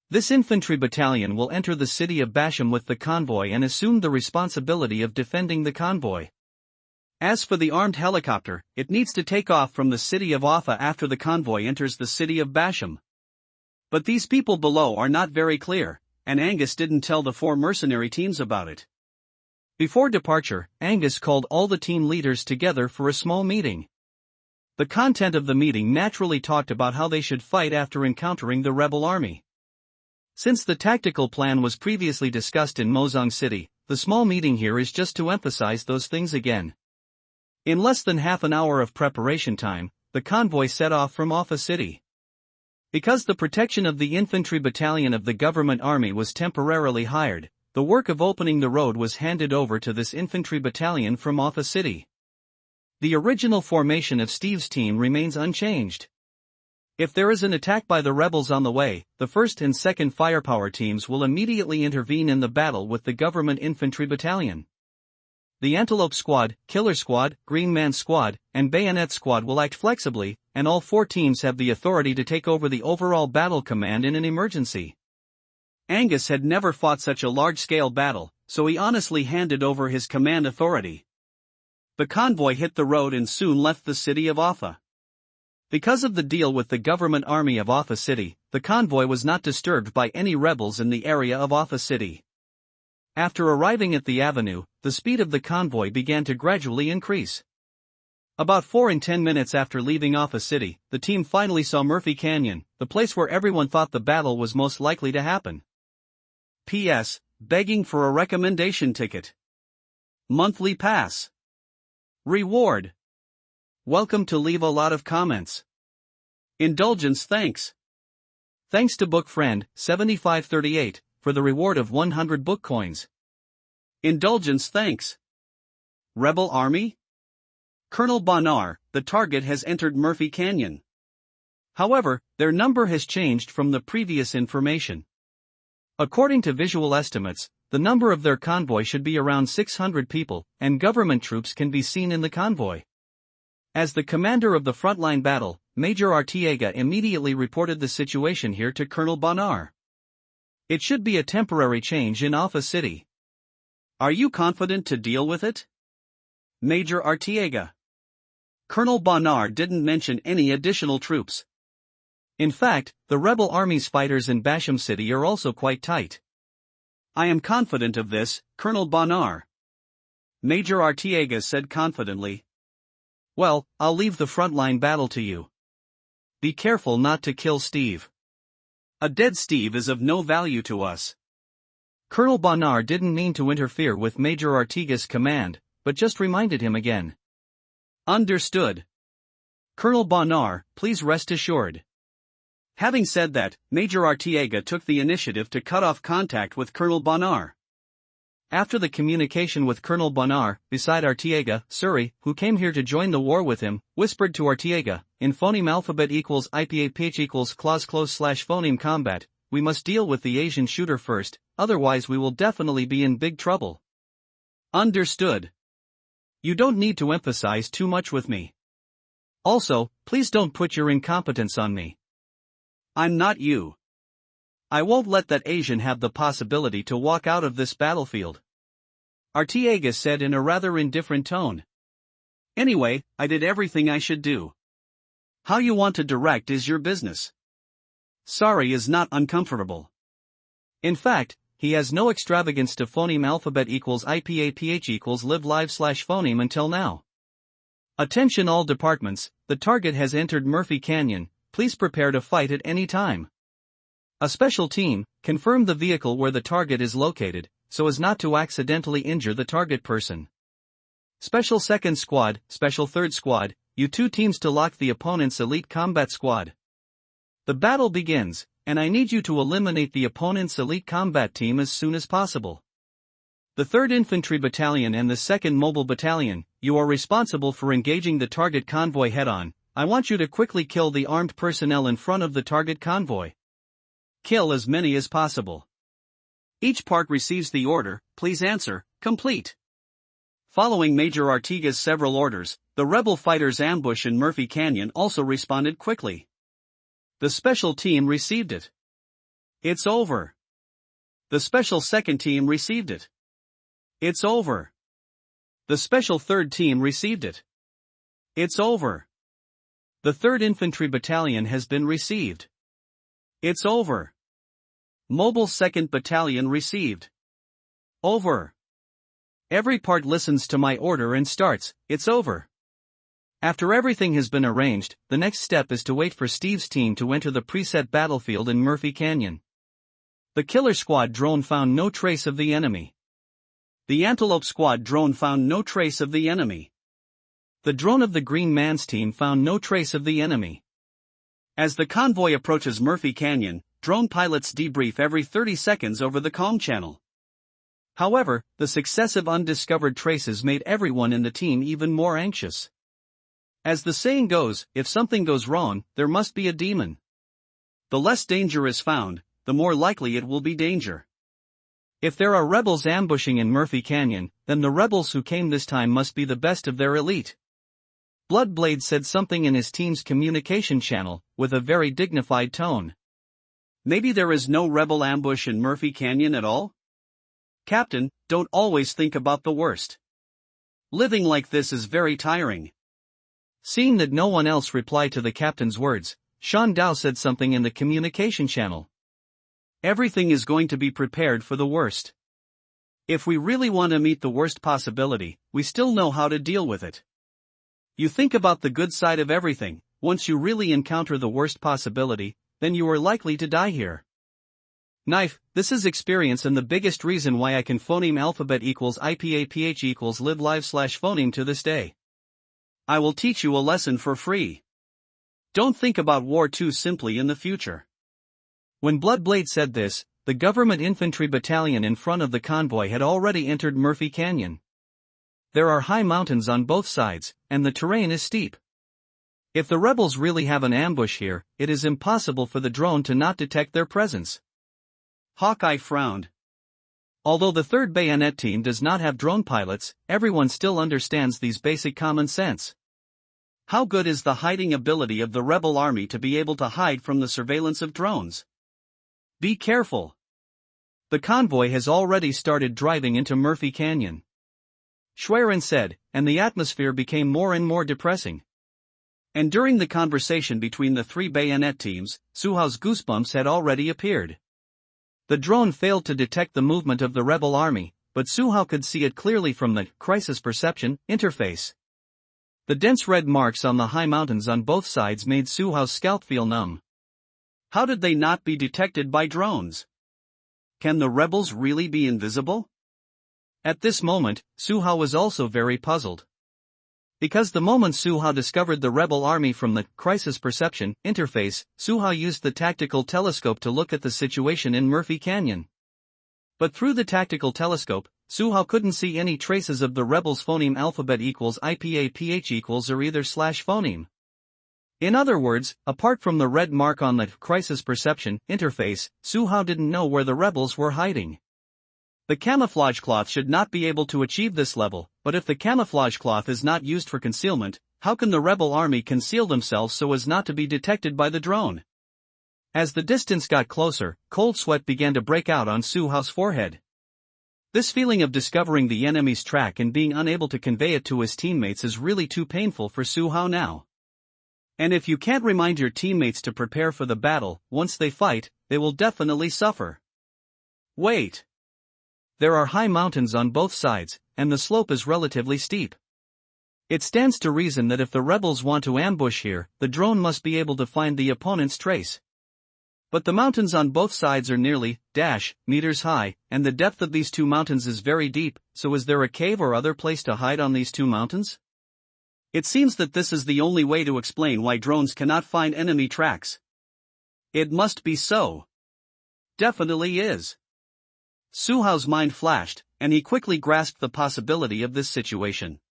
A: This infantry battalion will enter the city of Basham with the convoy and assume the responsibility of defending the convoy. As for the armed helicopter, it needs to take off from the city of Offa after the convoy enters the city of Basham.
B: But these people below are not very clear, and Angus didn't tell the 4 mercenary teams about it.
A: Before departure, Angus called all the team leaders together for a small meeting. The content of the meeting naturally talked about how they should fight after encountering the rebel army. Since the tactical plan was previously discussed in Mozong City, the small meeting here is just to emphasize those things again. In less than half an hour of preparation time, the convoy set off from Offa City. Because the protection of the infantry battalion of the government army was temporarily hired, the work of opening the road was handed over to this infantry battalion from Offa City. The original formation of Steve's team remains unchanged. If there is an attack by the rebels on the way, the 1st and 2nd Firepower teams will immediately intervene in the battle with the government infantry battalion. The Antelope Squad, Killer Squad, Green Man Squad, and Bayonet Squad will act flexibly, and all 4 teams have the authority to take over the overall battle command in an emergency.
B: Angus had never fought such a large-scale battle, so he honestly handed over his command authority. The convoy hit the road and soon left the city of Offa. Because of the deal with the government army of Offa City, the convoy was not disturbed by any rebels in the area of Offa City. After arriving at the avenue, the speed of the convoy began to gradually increase. About 4 and 10 minutes after leaving Offa City, the team finally saw Murphy Canyon, the place where everyone thought the battle was most likely to happen. P.S. Begging for a recommendation ticket. Monthly pass. Reward. Welcome to leave a lot of comments. Indulgence thanks. Thanks to Book Friend, 7538, for the reward of 100 book coins. Indulgence thanks. Rebel Army? Colonel Bonar, the target has entered Murphy Canyon. However, their number has changed from the previous information. According to visual estimates, the number of their convoy should be around 600 people, and government troops can be seen in the convoy. As the commander of the frontline battle, Major Artiega immediately reported the situation here to Colonel Bonar. It should be a temporary change in Offa City. Are you confident to deal with it? Major Artiega. Colonel Bonar didn't mention any additional troops. In fact, the rebel army's fighters in Basham City are also quite tight. I am confident of this, Colonel Bonar. Major Artiega said confidently. Well, I'll leave the frontline battle to you. Be careful not to kill Steve. A dead Steve is of no value to us. Colonel Bonar didn't mean to interfere with Major Artiega's command, but just reminded him again. Understood. Colonel Bonar, please rest assured. Having said that, Major Artiega took the initiative to cut off contact with Colonel Bonar. After the communication with Colonel Bonar, beside Artiega, Suri, who came here to join the war with him, whispered to Artiega, in phoneme alphabet equals IPAPH equals clause close slash phoneme combat, we must deal with the Asian shooter first, otherwise we will definitely be in big trouble. Understood. You don't need to emphasize too much with me. Also, please don't put your incompetence on me. I'm not you. I won't let that Asian have the possibility to walk out of this battlefield. Artiega said in a rather indifferent tone. Anyway, I did everything I should do. How you want to direct is your business. Sorry is not uncomfortable. In fact, he has no extravagance to phoneme alphabet equals IPAPH equals live live slash phoneme until now. Attention all departments, the target has entered Murphy Canyon, please prepare to fight at any time. A special team, confirm the vehicle where the target is located, so as not to accidentally injure the target person. Special 2nd Squad, Special 3rd Squad, you 2 teams to lock the opponent's elite combat squad. The battle begins, and I need you to eliminate the opponent's elite combat team as soon as possible. The 3rd Infantry Battalion and the 2nd Mobile Battalion, you are responsible for engaging the target convoy head-on. I want you to quickly kill the armed personnel in front of the target convoy. Kill as many as possible. Each part receives the order, please answer, complete. Following Major Artiega's several orders, the rebel fighters' ambush in Murphy Canyon also responded quickly. The special team received it. It's over. The special 2nd team received it. It's over. The special 3rd team received it. It's over. The 3rd Infantry Battalion has been received. It's over. Mobile 2nd Battalion received. Over. Every part listens to my order and starts, it's over. After everything has been arranged, the next step is to wait for Steve's team to enter the preset battlefield in Murphy Canyon. The Killer Squad drone found no trace of the enemy. The Antelope Squad drone found no trace of the enemy. The drone of the Green Man's team found no trace of the enemy. As the convoy approaches Murphy Canyon, drone pilots debrief every 30 seconds over the comm channel. However, the successive undiscovered traces made everyone in the team even more anxious. As the saying goes, if something goes wrong, there must be a demon. The less danger is found, the more likely it will be danger. If there are rebels ambushing in Murphy Canyon, then the rebels who came this time must be the best of their elite. Bloodblade said something in his team's communication channel, with a very dignified tone. Maybe there is no rebel ambush in Murphy Canyon at all? Captain, don't always think about the worst. Living like this is very tiring. Seeing that no one else replied to the captain's words, Sean Dow said something in the communication channel. Everything is going to be prepared for the worst. If we really want to meet the worst possibility, we still know how to deal with it. You think about the good side of everything. Once you really encounter the worst possibility, then you are likely to die here. Knife, this is experience and the biggest reason why I can phoneme alphabet equals IPAPH equals live live / phoneme to this day. I will teach you a lesson for free. Don't think about war too simply in the future. When Bloodblade said this, the government infantry battalion in front of the convoy had already entered Murphy Canyon. There are high mountains on both sides, and the terrain is steep. If the rebels really have an ambush here, it is impossible for the drone to not detect their presence. Hawkeye frowned. Although the 3rd Bayonet team does not have drone pilots, everyone still understands these basic common sense. How good is the hiding ability of the rebel army to be able to hide from the surveillance of drones? Be careful. The convoy has already started driving into Murphy Canyon. Schwerin said, and the atmosphere became more and more depressing. And during the conversation between the 3 bayonet teams, Suhao's goosebumps had already appeared. The drone failed to detect the movement of the rebel army, but Suhao could see it clearly from the crisis perception interface. The dense red marks on the high mountains on both sides made Suhao's scalp feel numb. How did they not be detected by drones? Can the rebels really be invisible? At this moment, Suhao was also very puzzled. Because the moment Suhao discovered the rebel army from the crisis perception interface, Suhao used the tactical telescope to look at the situation in Murphy Canyon. But through the tactical telescope, Suhao couldn't see any traces of the rebels' phoneme alphabet equals IPAPH equals or either / phoneme. In other words, apart from the red mark on the crisis perception interface, Suhao didn't know where the rebels were hiding. The camouflage cloth should not be able to achieve this level, but if the camouflage cloth is not used for concealment, how can the rebel army conceal themselves so as not to be detected by the drone? As the distance got closer, cold sweat began to break out on Suhao's forehead. This feeling of discovering the enemy's track and being unable to convey it to his teammates is really too painful for Suhao now. And if you can't remind your teammates to prepare for the battle, once they fight, they will definitely suffer. Wait. There are high mountains on both sides, and the slope is relatively steep. It stands to reason that if the rebels want to ambush here, the drone must be able to find the opponent's trace. But the mountains on both sides are nearly meters high, and the depth of these 2 mountains is very deep, so is there a cave or other place to hide on these 2 mountains? It seems that this is the only way to explain why drones cannot find enemy tracks. It must be so. Definitely is. Suhao's mind flashed, and he quickly grasped the possibility of this situation.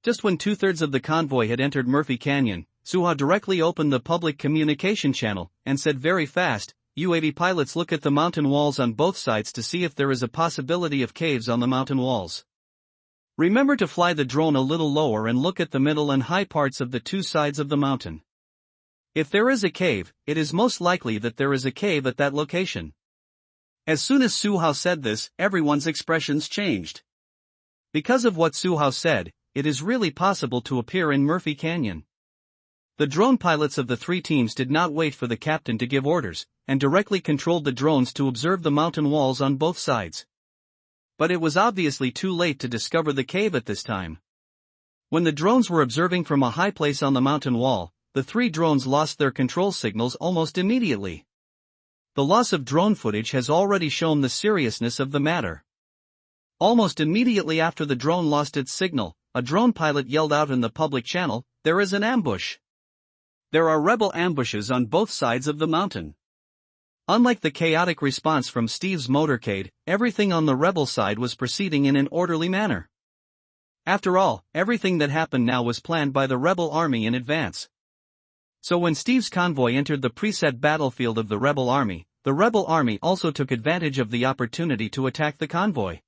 B: Just when 2/3 of the convoy had entered Murphy Canyon, Suhao directly opened the public communication channel, and said very fast, UAV pilots, look at the mountain walls on both sides to see if there is a possibility of caves on the mountain walls. Remember to fly the drone a little lower and look at the middle and high parts of the 2 sides of the mountain. If there is a cave, it is most likely that there is a cave at that location. As soon as Suhao said this, everyone's expressions changed. Because of what Suhao said, it is really possible to appear in Murphy Canyon.
A: The drone pilots of the three teams did not wait for the captain to give orders, and directly controlled the drones to observe the mountain walls on both sides. But it was obviously too late to discover the cave at this time. When the drones were observing from a high place on the mountain wall, the three drones lost their control signals almost immediately. The loss of drone footage has already shown the seriousness of the matter. Almost immediately after the drone lost its signal, a drone pilot yelled out in the public channel, "There is an ambush."
B: There are rebel ambushes on both sides of the mountain.
A: Unlike the chaotic response from Steve's motorcade, everything on the rebel side was proceeding in an orderly manner. After all, everything that happened now was planned by the rebel army in advance. So when Steve's convoy entered the preset battlefield of the rebel army also took advantage of the opportunity to attack the convoy.